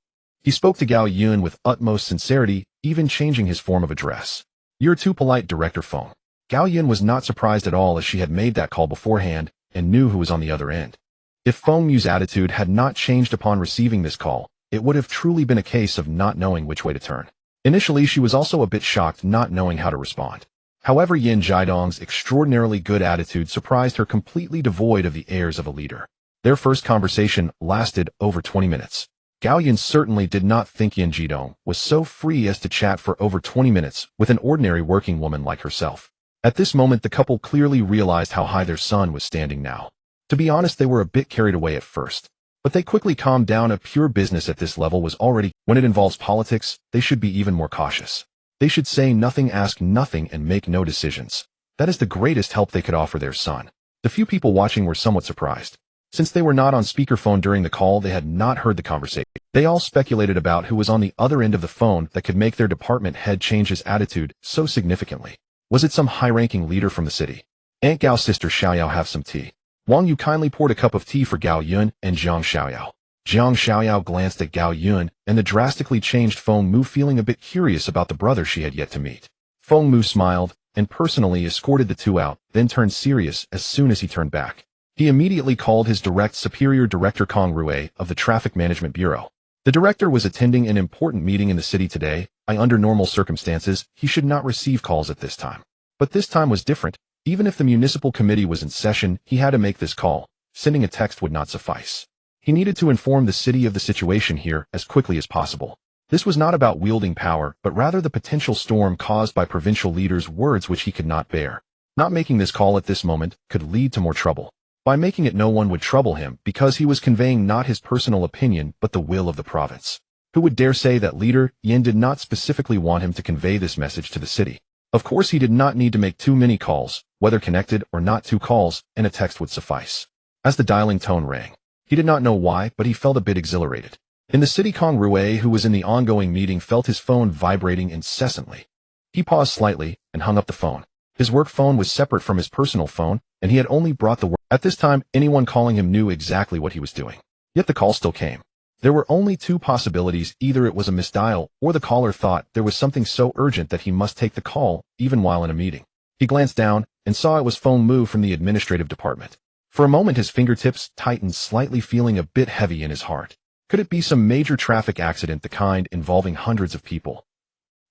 He spoke to Gao Yun with utmost sincerity, even changing his form of address. "You're too polite, Director Feng." Gao Yun was not surprised at all as she had made that call beforehand and knew who was on the other end. If Feng Mu's attitude had not changed upon receiving this call, it would have truly been a case of not knowing which way to turn. Initially, she was also a bit shocked not knowing how to respond. However, Yin Jiadong's extraordinarily good attitude surprised her, completely devoid of the airs of a leader. Their first conversation lasted over 20 minutes. Gao Yun certainly did not think Yin Jidong was so free as to chat for over 20 minutes with an ordinary working woman like herself. At this moment, the couple clearly realized how high their son was standing now. To be honest, they were a bit carried away at first, but they quickly calmed down. A pure business at this level was already, when it involves politics, they should be even more cautious. They should say nothing, ask nothing, and make no decisions. That is the greatest help they could offer their son. The few people watching were somewhat surprised. Since they were not on speakerphone during the call, they had not heard the conversation. They all speculated about who was on the other end of the phone that could make their department head change his attitude so significantly. Was it some high-ranking leader from the city? "Aunt Gao's sister Xiaoyao, have some tea." Wang Yu kindly poured a cup of tea for Gao Yun and Zhang Xiaoyao. Zhang Xiaoyao glanced at Gao Yun and the drastically changed Feng Mu, feeling a bit curious about the brother she had yet to meet. Feng Mu smiled and personally escorted the two out, then turned serious as soon as he turned back. He immediately called his direct superior, Director Kong Rue of the Traffic Management Bureau. The director was attending an important meeting in the city today. Under normal circumstances, he should not receive calls at this time. But this time was different. Even if the municipal committee was in session, he had to make this call. Sending a text would not suffice. He needed to inform the city of the situation here as quickly as possible. This was not about wielding power, but rather the potential storm caused by provincial leaders' words which he could not bear. Not making this call at this moment could lead to more trouble. By making it, no one would trouble him because he was conveying not his personal opinion but the will of the province. Who would dare say that leader Yin did not specifically want him to convey this message to the city? Of course, he did not need to make too many calls, whether connected or not. 2 calls and a text would suffice. As the dialing tone rang, he did not know why, but he felt a bit exhilarated. In the city, Kong Rue, who was in the ongoing meeting, felt his phone vibrating incessantly. He paused slightly and hung up the phone. His work phone was separate from his personal phone, and he had only brought the work. At this time, anyone calling him knew exactly what he was doing. Yet the call still came. There were only 2 possibilities: either it was a misdial, or the caller thought there was something so urgent that he must take the call, even while in a meeting. He glanced down and saw it was Feng Mu from the administrative department. For a moment, his fingertips tightened slightly, feeling a bit heavy in his heart. Could it be some major traffic accident, the kind involving hundreds of people?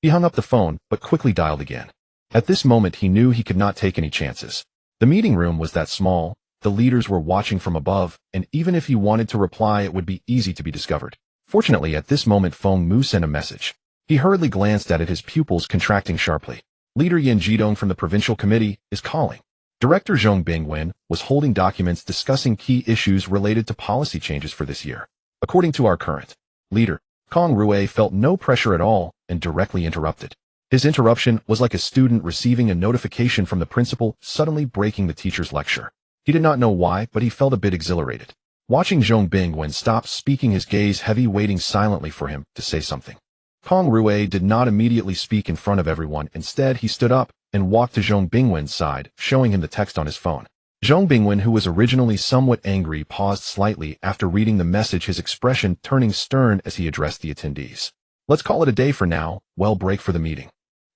He hung up the phone, but quickly dialed again. At this moment, he knew he could not take any chances. The meeting room was that small, the leaders were watching from above, and even if he wanted to reply, it would be easy to be discovered. Fortunately, at this moment, Feng Mu sent a message. He hurriedly glanced at it, his pupils contracting sharply. Leader Yin Jidong from the provincial committee is calling. Director Zhong Bingwen was holding documents discussing key issues related to policy changes for this year. According to our current leader, Kong Rue felt no pressure at all and directly interrupted. His interruption was like a student receiving a notification from the principal suddenly breaking the teacher's lecture. He did not know why, but he felt a bit exhilarated. Watching Zhong Bingwen stop speaking, his gaze heavy, waiting silently for him to say something. Kong Rue did not immediately speak in front of everyone. Instead, he stood up and walked to Zhong Bingwen's side, showing him the text on his phone. Zhong Bingwen, who was originally somewhat angry, paused slightly after reading the message, his expression turning stern as he addressed the attendees. "Let's call it a day for now. Well, break for the meeting."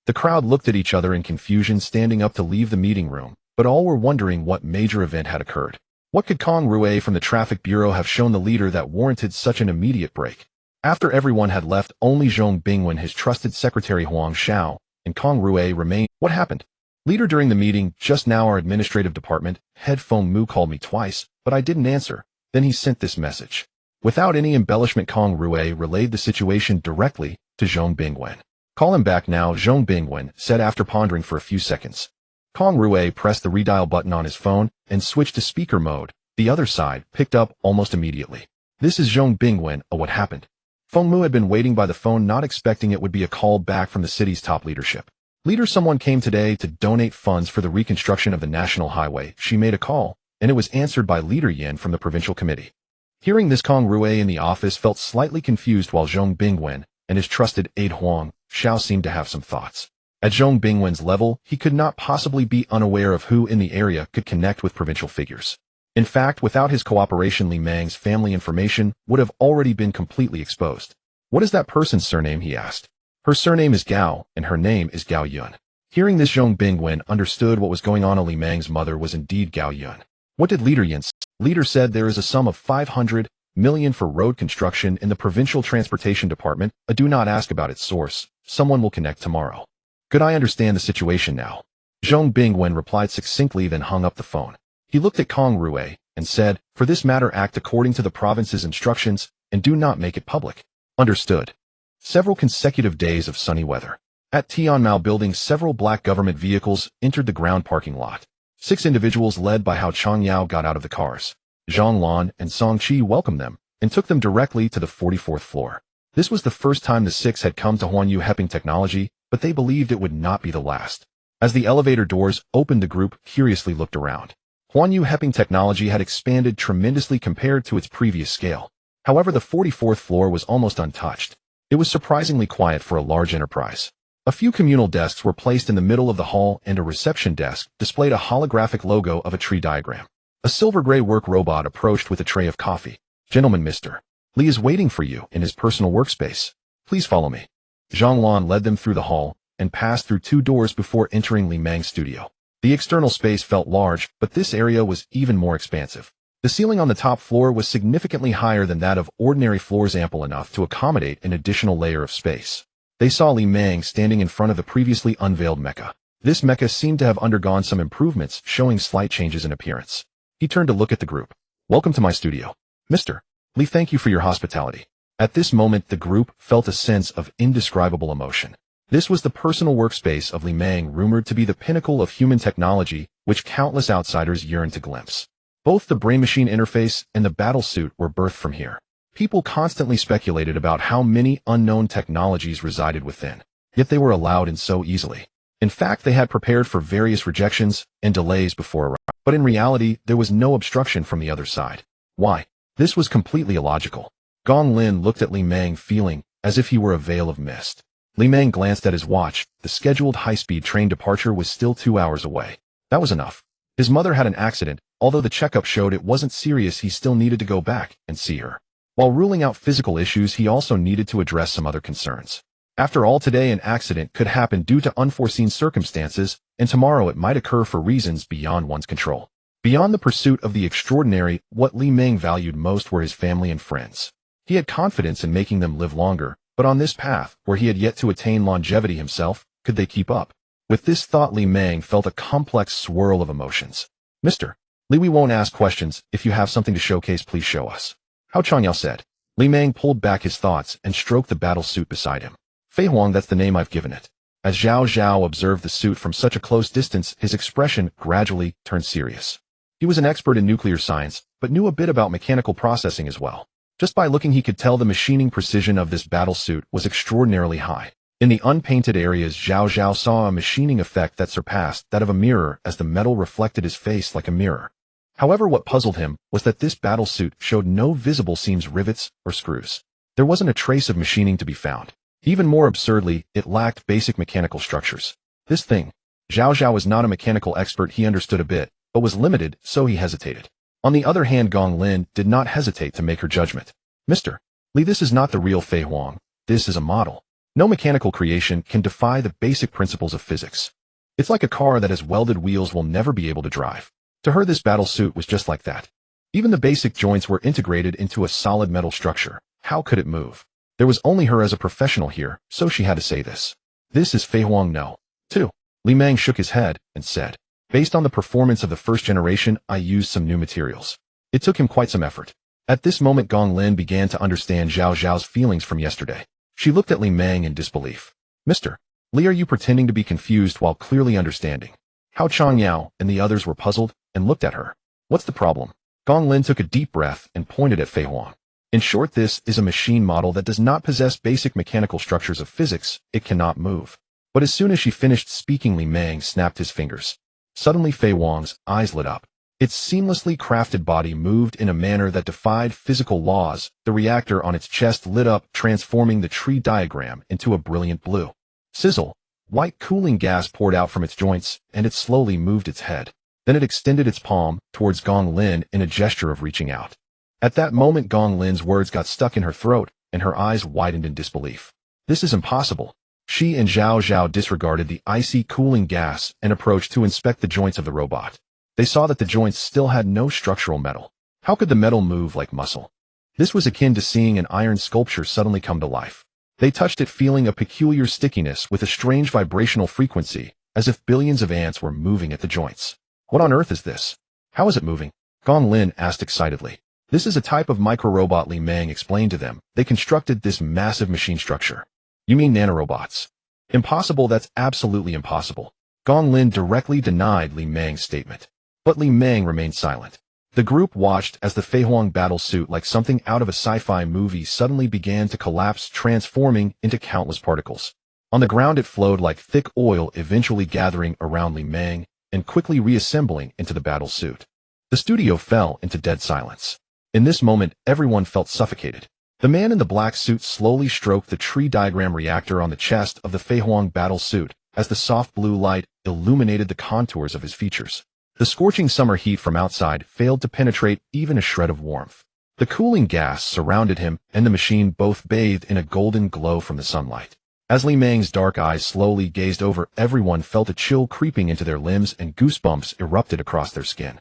The crowd looked at each other in confusion, standing up to leave the meeting room, but all were wondering what major event had occurred. What could Kong Rue from the Traffic Bureau have shown the leader that warranted such an immediate break? After everyone had left, only Zhong Bingwen, his trusted secretary Huang Xiao, and Kong Rue remained. "What happened?" "Leader, during the meeting just now, our administrative department head Feng Mu called me twice, but I didn't answer. Then he sent this message." Without any embellishment, Kong Rue relayed the situation directly to Zhong Bingwen. "Call him back now," Zhong Bingwen said after pondering for a few seconds. Kong Rue pressed the redial button on his phone and switched to speaker mode. The other side picked up almost immediately. "This is Zhong Bingwen. What happened?" Feng Mu had been waiting by the phone, not expecting it would be a call back from the city's top leadership. "Leader, someone came today to donate funds for the reconstruction of the national highway." She made a call, and it was answered by Leader Yin from the provincial committee. Hearing this, Kong Rue in the office felt slightly confused, while Zhong Bingwen and his trusted aide Huang Xiao seemed to have some thoughts. At Zhong Bingwen's level, he could not possibly be unaware of who in the area could connect with provincial figures. In fact, without his cooperation, Li Mang's family information would have already been completely exposed. What is that person's surname, he asked. Her surname is Gao, and her name is Gao Yun. Hearing this, Zhong Bingwen understood what was going on. Li Mang's mother was indeed Gao Yun. What did Leader Yin say? Leader said there is a sum of 500 million for road construction in the Provincial Transportation Department. Do not ask about its source. Someone will connect tomorrow. Good, I understand the situation now. Zhong Bingwen replied succinctly, then hung up the phone. He looked at Kong Rue and said, for this matter, act according to the province's instructions and do not make it public. Understood. Several consecutive days of sunny weather. At Tianmao Building, several black government vehicles entered the ground parking lot. 6 individuals led by Hao Changyao got out of the cars. Zhang Lan and Song Qi welcomed them and took them directly to the 44th floor. This was the first time the 6 had come to Huanyu Heping Technology, but they believed it would not be the last. As the elevator doors opened, the group curiously looked around. Huanyu Heping Technology had expanded tremendously compared to its previous scale. However, the 44th floor was almost untouched. It was surprisingly quiet for a large enterprise. A few communal desks were placed in the middle of the hall, and a reception desk displayed a holographic logo of a tree diagram. A silver-gray work robot approached with a tray of coffee. Gentlemen, Mr. Li is waiting for you in his personal workspace. Please follow me. Zhang Lan led them through the hall and passed through 2 doors before entering Li Mang's studio. The external space felt large, but this area was even more expansive. The ceiling on the top floor was significantly higher than that of ordinary floors, ample enough to accommodate an additional layer of space. They saw Li Mang standing in front of the previously unveiled mecha. This mecha seemed to have undergone some improvements, showing slight changes in appearance. He turned to look at the group. Welcome to my studio. Mr. Li, thank you for your hospitality. At this moment, the group felt a sense of indescribable emotion. This was the personal workspace of Li Mang, rumored to be the pinnacle of human technology, which countless outsiders yearned to glimpse. Both the brain-machine interface and the battle suit were birthed from here. People constantly speculated about how many unknown technologies resided within, yet they were allowed in so easily. In fact, they had prepared for various rejections and delays before arriving, but in reality, there was no obstruction from the other side. Why? This was completely illogical. Gong Lin looked at Li Mang, feeling as if he were a veil of mist. Li Mang glanced at his watch. The scheduled high-speed train departure was still 2 hours away. That was enough. His mother had an accident. Although the checkup showed it wasn't serious, he still needed to go back and see her. While ruling out physical issues, he also needed to address some other concerns. After all, today an accident could happen due to unforeseen circumstances, and tomorrow it might occur for reasons beyond one's control. Beyond the pursuit of the extraordinary, what Li Mang valued most were his family and friends. He had confidence in making them live longer, but on this path, where he had yet to attain longevity himself, could they keep up? With this thought, Li Mang felt a complex swirl of emotions. Mr. Li, we won't ask questions. If you have something to showcase, please show us. Hao Changyao said. Li Mang pulled back his thoughts and stroked the battle suit beside him. Fei Huang, that's the name I've given it. As Zhao Zhao observed the suit from such a close distance, his expression gradually turned serious. He was an expert in nuclear science, but knew a bit about mechanical processing as well. Just by looking, he could tell the machining precision of this battle suit was extraordinarily high. In the unpainted areas, Zhao Zhao saw a machining effect that surpassed that of a mirror, as the metal reflected his face like a mirror. However, what puzzled him was that this battle suit showed no visible seams, rivets, or screws. There wasn't a trace of machining to be found. Even more absurdly, it lacked basic mechanical structures. This thing. Zhao Zhao was not a mechanical expert. He understood a bit, but was limited, so he hesitated. On the other hand, Gong Lin did not hesitate to make her judgment. Mr. Li, this is not the real Fei Huang. This is a model. No mechanical creation can defy the basic principles of physics. It's like a car that has welded wheels will never be able to drive. To her, this battle suit was just like that. Even the basic joints were integrated into a solid metal structure. How could it move? There was only her as a professional here, so she had to say this. This is Fei Huang, no. 2. Li Mang shook his head and said, based on the performance of the first generation, I used some new materials. It took him quite some effort. At this moment, Gong Lin began to understand Zhao Zhao's feelings from yesterday. She looked at Li Mang in disbelief. Mr. Li, are you pretending to be confused while clearly understanding? Hao Changyao and the others were puzzled and looked at her. What's the problem? Gong Lin took a deep breath and pointed at Fei Huang. In short, this is a machine model that does not possess basic mechanical structures of physics. It cannot move. But as soon as she finished speaking, Li Mang snapped his fingers. Suddenly, Fei Huang's eyes lit up. Its seamlessly crafted body moved in a manner that defied physical laws. The reactor on its chest lit up, transforming the tree diagram into a brilliant blue. Sizzle. White cooling gas poured out from its joints, and it slowly moved its head. Then it extended its palm towards Gong Lin in a gesture of reaching out. At that moment, Gong Lin's words got stuck in her throat, and her eyes widened in disbelief. This is impossible. She and Zhao Zhao disregarded the icy cooling gas and approached to inspect the joints of the robot. They saw that the joints still had no structural metal. How could the metal move like muscle? This was akin to seeing an iron sculpture suddenly come to life. They touched it, feeling a peculiar stickiness with a strange vibrational frequency, as if billions of ants were moving at the joints. What on earth is this? How is it moving? Gong Lin asked excitedly. This is a type of microrobot, Li Meng explained to them. They constructed this massive machine structure. You mean nanorobots? Impossible, that's absolutely impossible. Gong Lin directly denied Li Meng's statement. But Li Meng remained silent. The group watched as the Feihuang battle suit, like something out of a sci-fi movie, suddenly began to collapse, transforming into countless particles. On the ground it flowed like thick oil, eventually gathering around Li Meng and quickly reassembling into the battle suit. The studio fell into dead silence. In this moment, everyone felt suffocated. The man in the black suit slowly stroked the tree diagram reactor on the chest of the Feihuang battle suit as the soft blue light illuminated the contours of his features. The scorching summer heat from outside failed to penetrate even a shred of warmth. The cooling gas surrounded him and the machine, both bathed in a golden glow from the sunlight. As Li Meng's dark eyes slowly gazed over, everyone felt a chill creeping into their limbs and goosebumps erupted across their skin.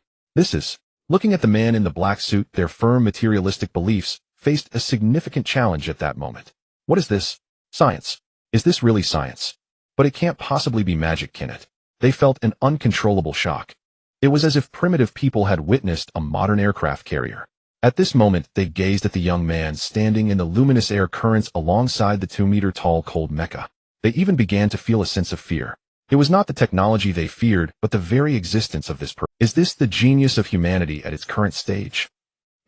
Looking at the man in the black suit, their firm materialistic beliefs faced a significant challenge at that moment. What is this? Science. Is this really science? But it can't possibly be magic, can it? They felt an uncontrollable shock. It was as if primitive people had witnessed a modern aircraft carrier. At this moment, they gazed at the young man standing in the luminous air currents alongside the 2-meter-tall cold mecha. They even began to feel a sense of fear. It was not the technology they feared, but the very existence of this person. Is this the genius of humanity at its current stage?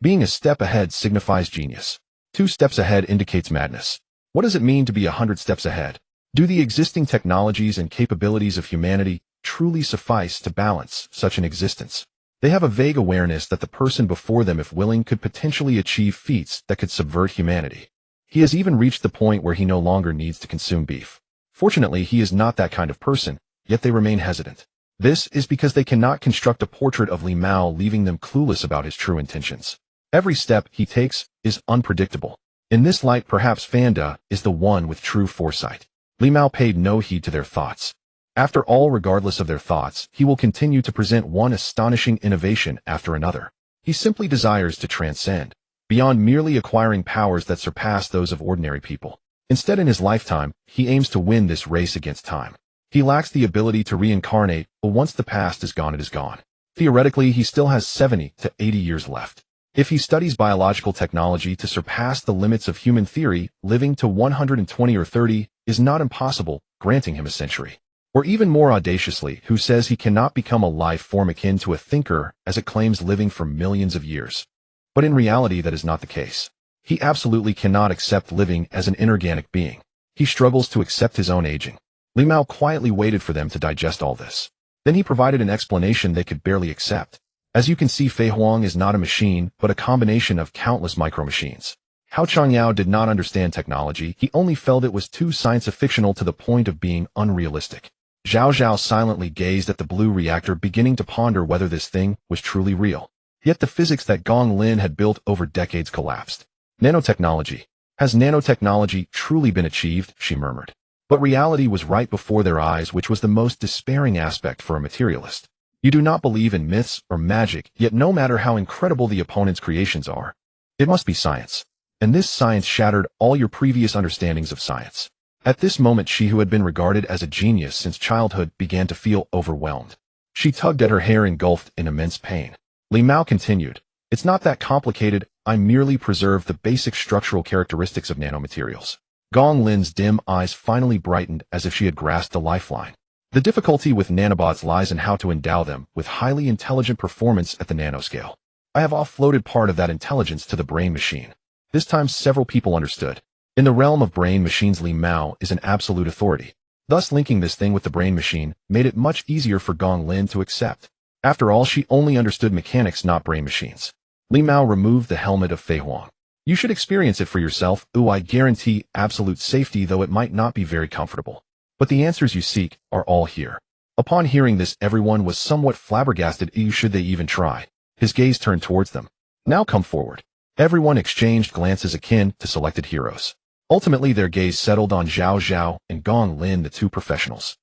Being a step ahead signifies genius. 2 steps ahead indicates madness. What does it mean to be 100 steps ahead? Do the existing technologies and capabilities of humanity truly suffice to balance such an existence? They have a vague awareness that the person before them, if willing, could potentially achieve feats that could subvert humanity. He has even reached the point where he no longer needs to consume beef. Fortunately, he is not that kind of person, yet they remain hesitant. This is because they cannot construct a portrait of Li Mao, leaving them clueless about his true intentions. Every step he takes is unpredictable. In this light, perhaps Fanda is the one with true foresight. Li Mao paid no heed to their thoughts. After all, regardless of their thoughts, he will continue to present one astonishing innovation after another. He simply desires to transcend, beyond merely acquiring powers that surpass those of ordinary people. Instead, in his lifetime, he aims to win this race against time. He lacks the ability to reincarnate, but once the past is gone, it is gone. Theoretically, he still has 70 to 80 years left. If he studies biological technology to surpass the limits of human theory, living to 120 or 30 is not impossible, granting him a century. Or even more audaciously, who says he cannot become a life form akin to a thinker, as it claims living for millions of years? But in reality, that is not the case. He absolutely cannot accept living as an inorganic being. He struggles to accept his own aging. Li Mao quietly waited for them to digest all this. Then he provided an explanation they could barely accept. As you can see, Feihuang is not a machine, but a combination of countless micro-machines. Hao Changyao did not understand technology, he only felt it was too science-fictional to the point of being unrealistic. Zhao Zhao silently gazed at the blue reactor, beginning to ponder whether this thing was truly real. Yet the physics that Gong Lin had built over decades collapsed. Nanotechnology. Has nanotechnology truly been achieved? She murmured. But reality was right before their eyes, which was the most despairing aspect for a materialist. You do not believe in myths or magic, yet no matter how incredible the opponent's creations are, it must be science. And this science shattered all your previous understandings of science. At this moment, she, who had been regarded as a genius since childhood, began to feel overwhelmed. She tugged at her hair, engulfed in immense pain. Li Mao continued, "It's not that complicated, I merely preserved the basic structural characteristics of nanomaterials." Gong Lin's dim eyes finally brightened, as if she had grasped a lifeline. The difficulty with nanobots lies in how to endow them with highly intelligent performance at the nanoscale. I have offloaded part of that intelligence to the brain machine. This time several people understood. In the realm of brain machines, Li Mao is an absolute authority. Thus, linking this thing with the brain machine made it much easier for Gong Lin to accept. After all, she only understood mechanics, not brain machines. Li Mao removed the helmet of Feihuang. "You should experience it for yourself. I guarantee absolute safety, though it might not be very comfortable. But the answers you seek are all here." Upon hearing this, everyone was somewhat flabbergasted. Should they even try? His gaze turned towards them. "Now come forward." Everyone exchanged glances akin to selected heroes. Ultimately, their gaze settled on Zhao Zhao and Gong Lin, the two professionals.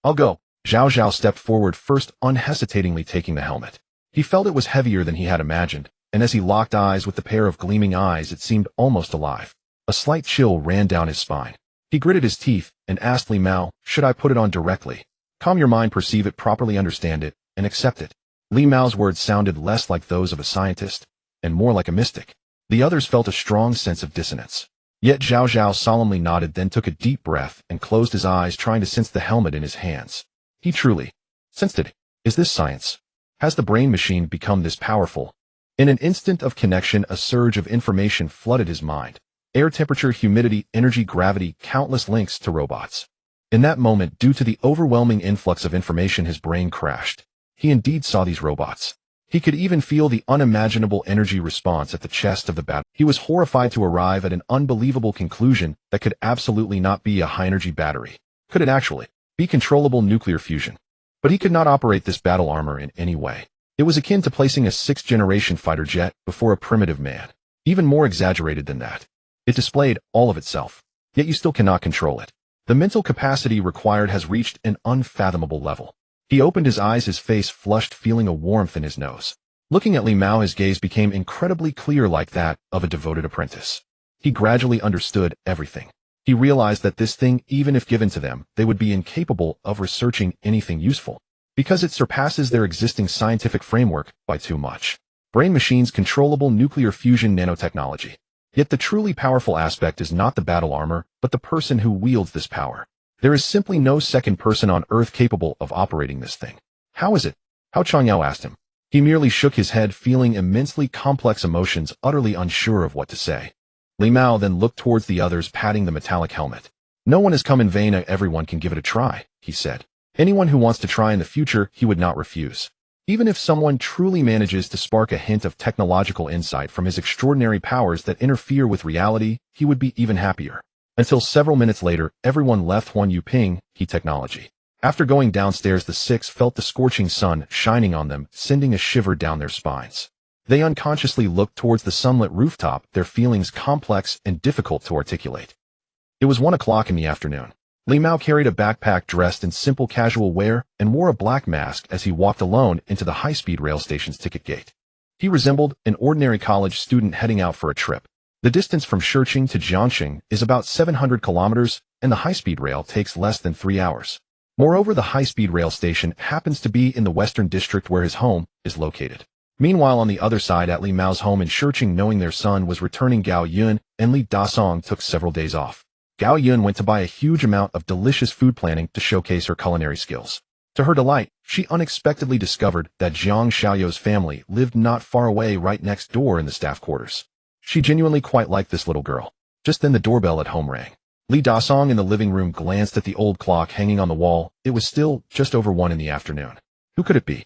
I'll go. Zhao Zhao stepped forward first, unhesitatingly taking the helmet. He felt it was heavier than he had imagined, and as he locked eyes with the pair of gleaming eyes, it seemed almost alive. A slight chill ran down his spine. He gritted his teeth and asked Li Mao, should I put it on directly? Calm your mind, perceive it properly, understand it, and accept it. Li Mao's words sounded less like those of a scientist, and more like a mystic. The others felt a strong sense of dissonance. Yet Zhao Zhao solemnly nodded, then took a deep breath and closed his eyes, trying to sense the helmet in his hands. He truly sensed it. Is this science? Has the brain machine become this powerful? In an instant of connection, a surge of information flooded his mind. Air temperature, humidity, energy, gravity, countless links to robots. In that moment, due to the overwhelming influx of information, his brain crashed. He indeed saw these robots. He could even feel the unimaginable energy response at the chest of the battle. He was horrified to arrive at an unbelievable conclusion that could absolutely not be a high-energy battery. Could it actually be controllable nuclear fusion? But he could not operate this battle armor in any way. It was akin to placing a sixth-generation fighter jet before a primitive man. Even more exaggerated than that. It displayed all of itself. Yet you still cannot control it. The mental capacity required has reached an unfathomable level. He opened his eyes, his face flushed, feeling a warmth in his nose. Looking at Li Mao, his gaze became incredibly clear, like that of a devoted apprentice. He gradually understood everything. He realized that this thing, even if given to them, they would be incapable of researching anything useful, because it surpasses their existing scientific framework by too much. Brain machines, controllable nuclear fusion, nanotechnology. Yet the truly powerful aspect is not the battle armor, but the person who wields this power. There is simply no second person on Earth capable of operating this thing. How is it? Hao Changyao asked him. He merely shook his head, feeling immensely complex emotions, utterly unsure of what to say. Li Mao then looked towards the others, patting the metallic helmet. No one has come in vain, everyone can give it a try, he said. Anyone who wants to try in the future, he would not refuse. Even if someone truly manages to spark a hint of technological insight from his extraordinary powers that interfere with reality, he would be even happier. Until several minutes later, everyone left Huan Yuping, He Technology. After going downstairs, the six felt the scorching sun shining on them, sending a shiver down their spines. They unconsciously looked towards the sunlit rooftop, their feelings complex and difficult to articulate. It was 1 o'clock in the afternoon. Li Mao carried a backpack dressed in simple casual wear and wore a black mask as he walked alone into the high-speed rail station's ticket gate. He resembled an ordinary college student heading out for a trip. The distance from Shiqing to Jiangxing is about 700 kilometers, and the high-speed rail takes less than 3 hours. Moreover, the high-speed rail station happens to be in the western district where his home is located. Meanwhile, on the other side, at Li Mao's home in Shiqing, knowing their son was returning, Gao Yun and Li Dasong took several days off. Gao Yun went to buy a huge amount of delicious food, planning to showcase her culinary skills. To her delight, she unexpectedly discovered that Zhang Xiaoyou's family lived not far away, right next door in the staff quarters. She genuinely quite liked this little girl. Just then the doorbell at home rang. Li Dasong in the living room glanced at the old clock hanging on the wall. It was still just over 1 in the afternoon. Who could it be?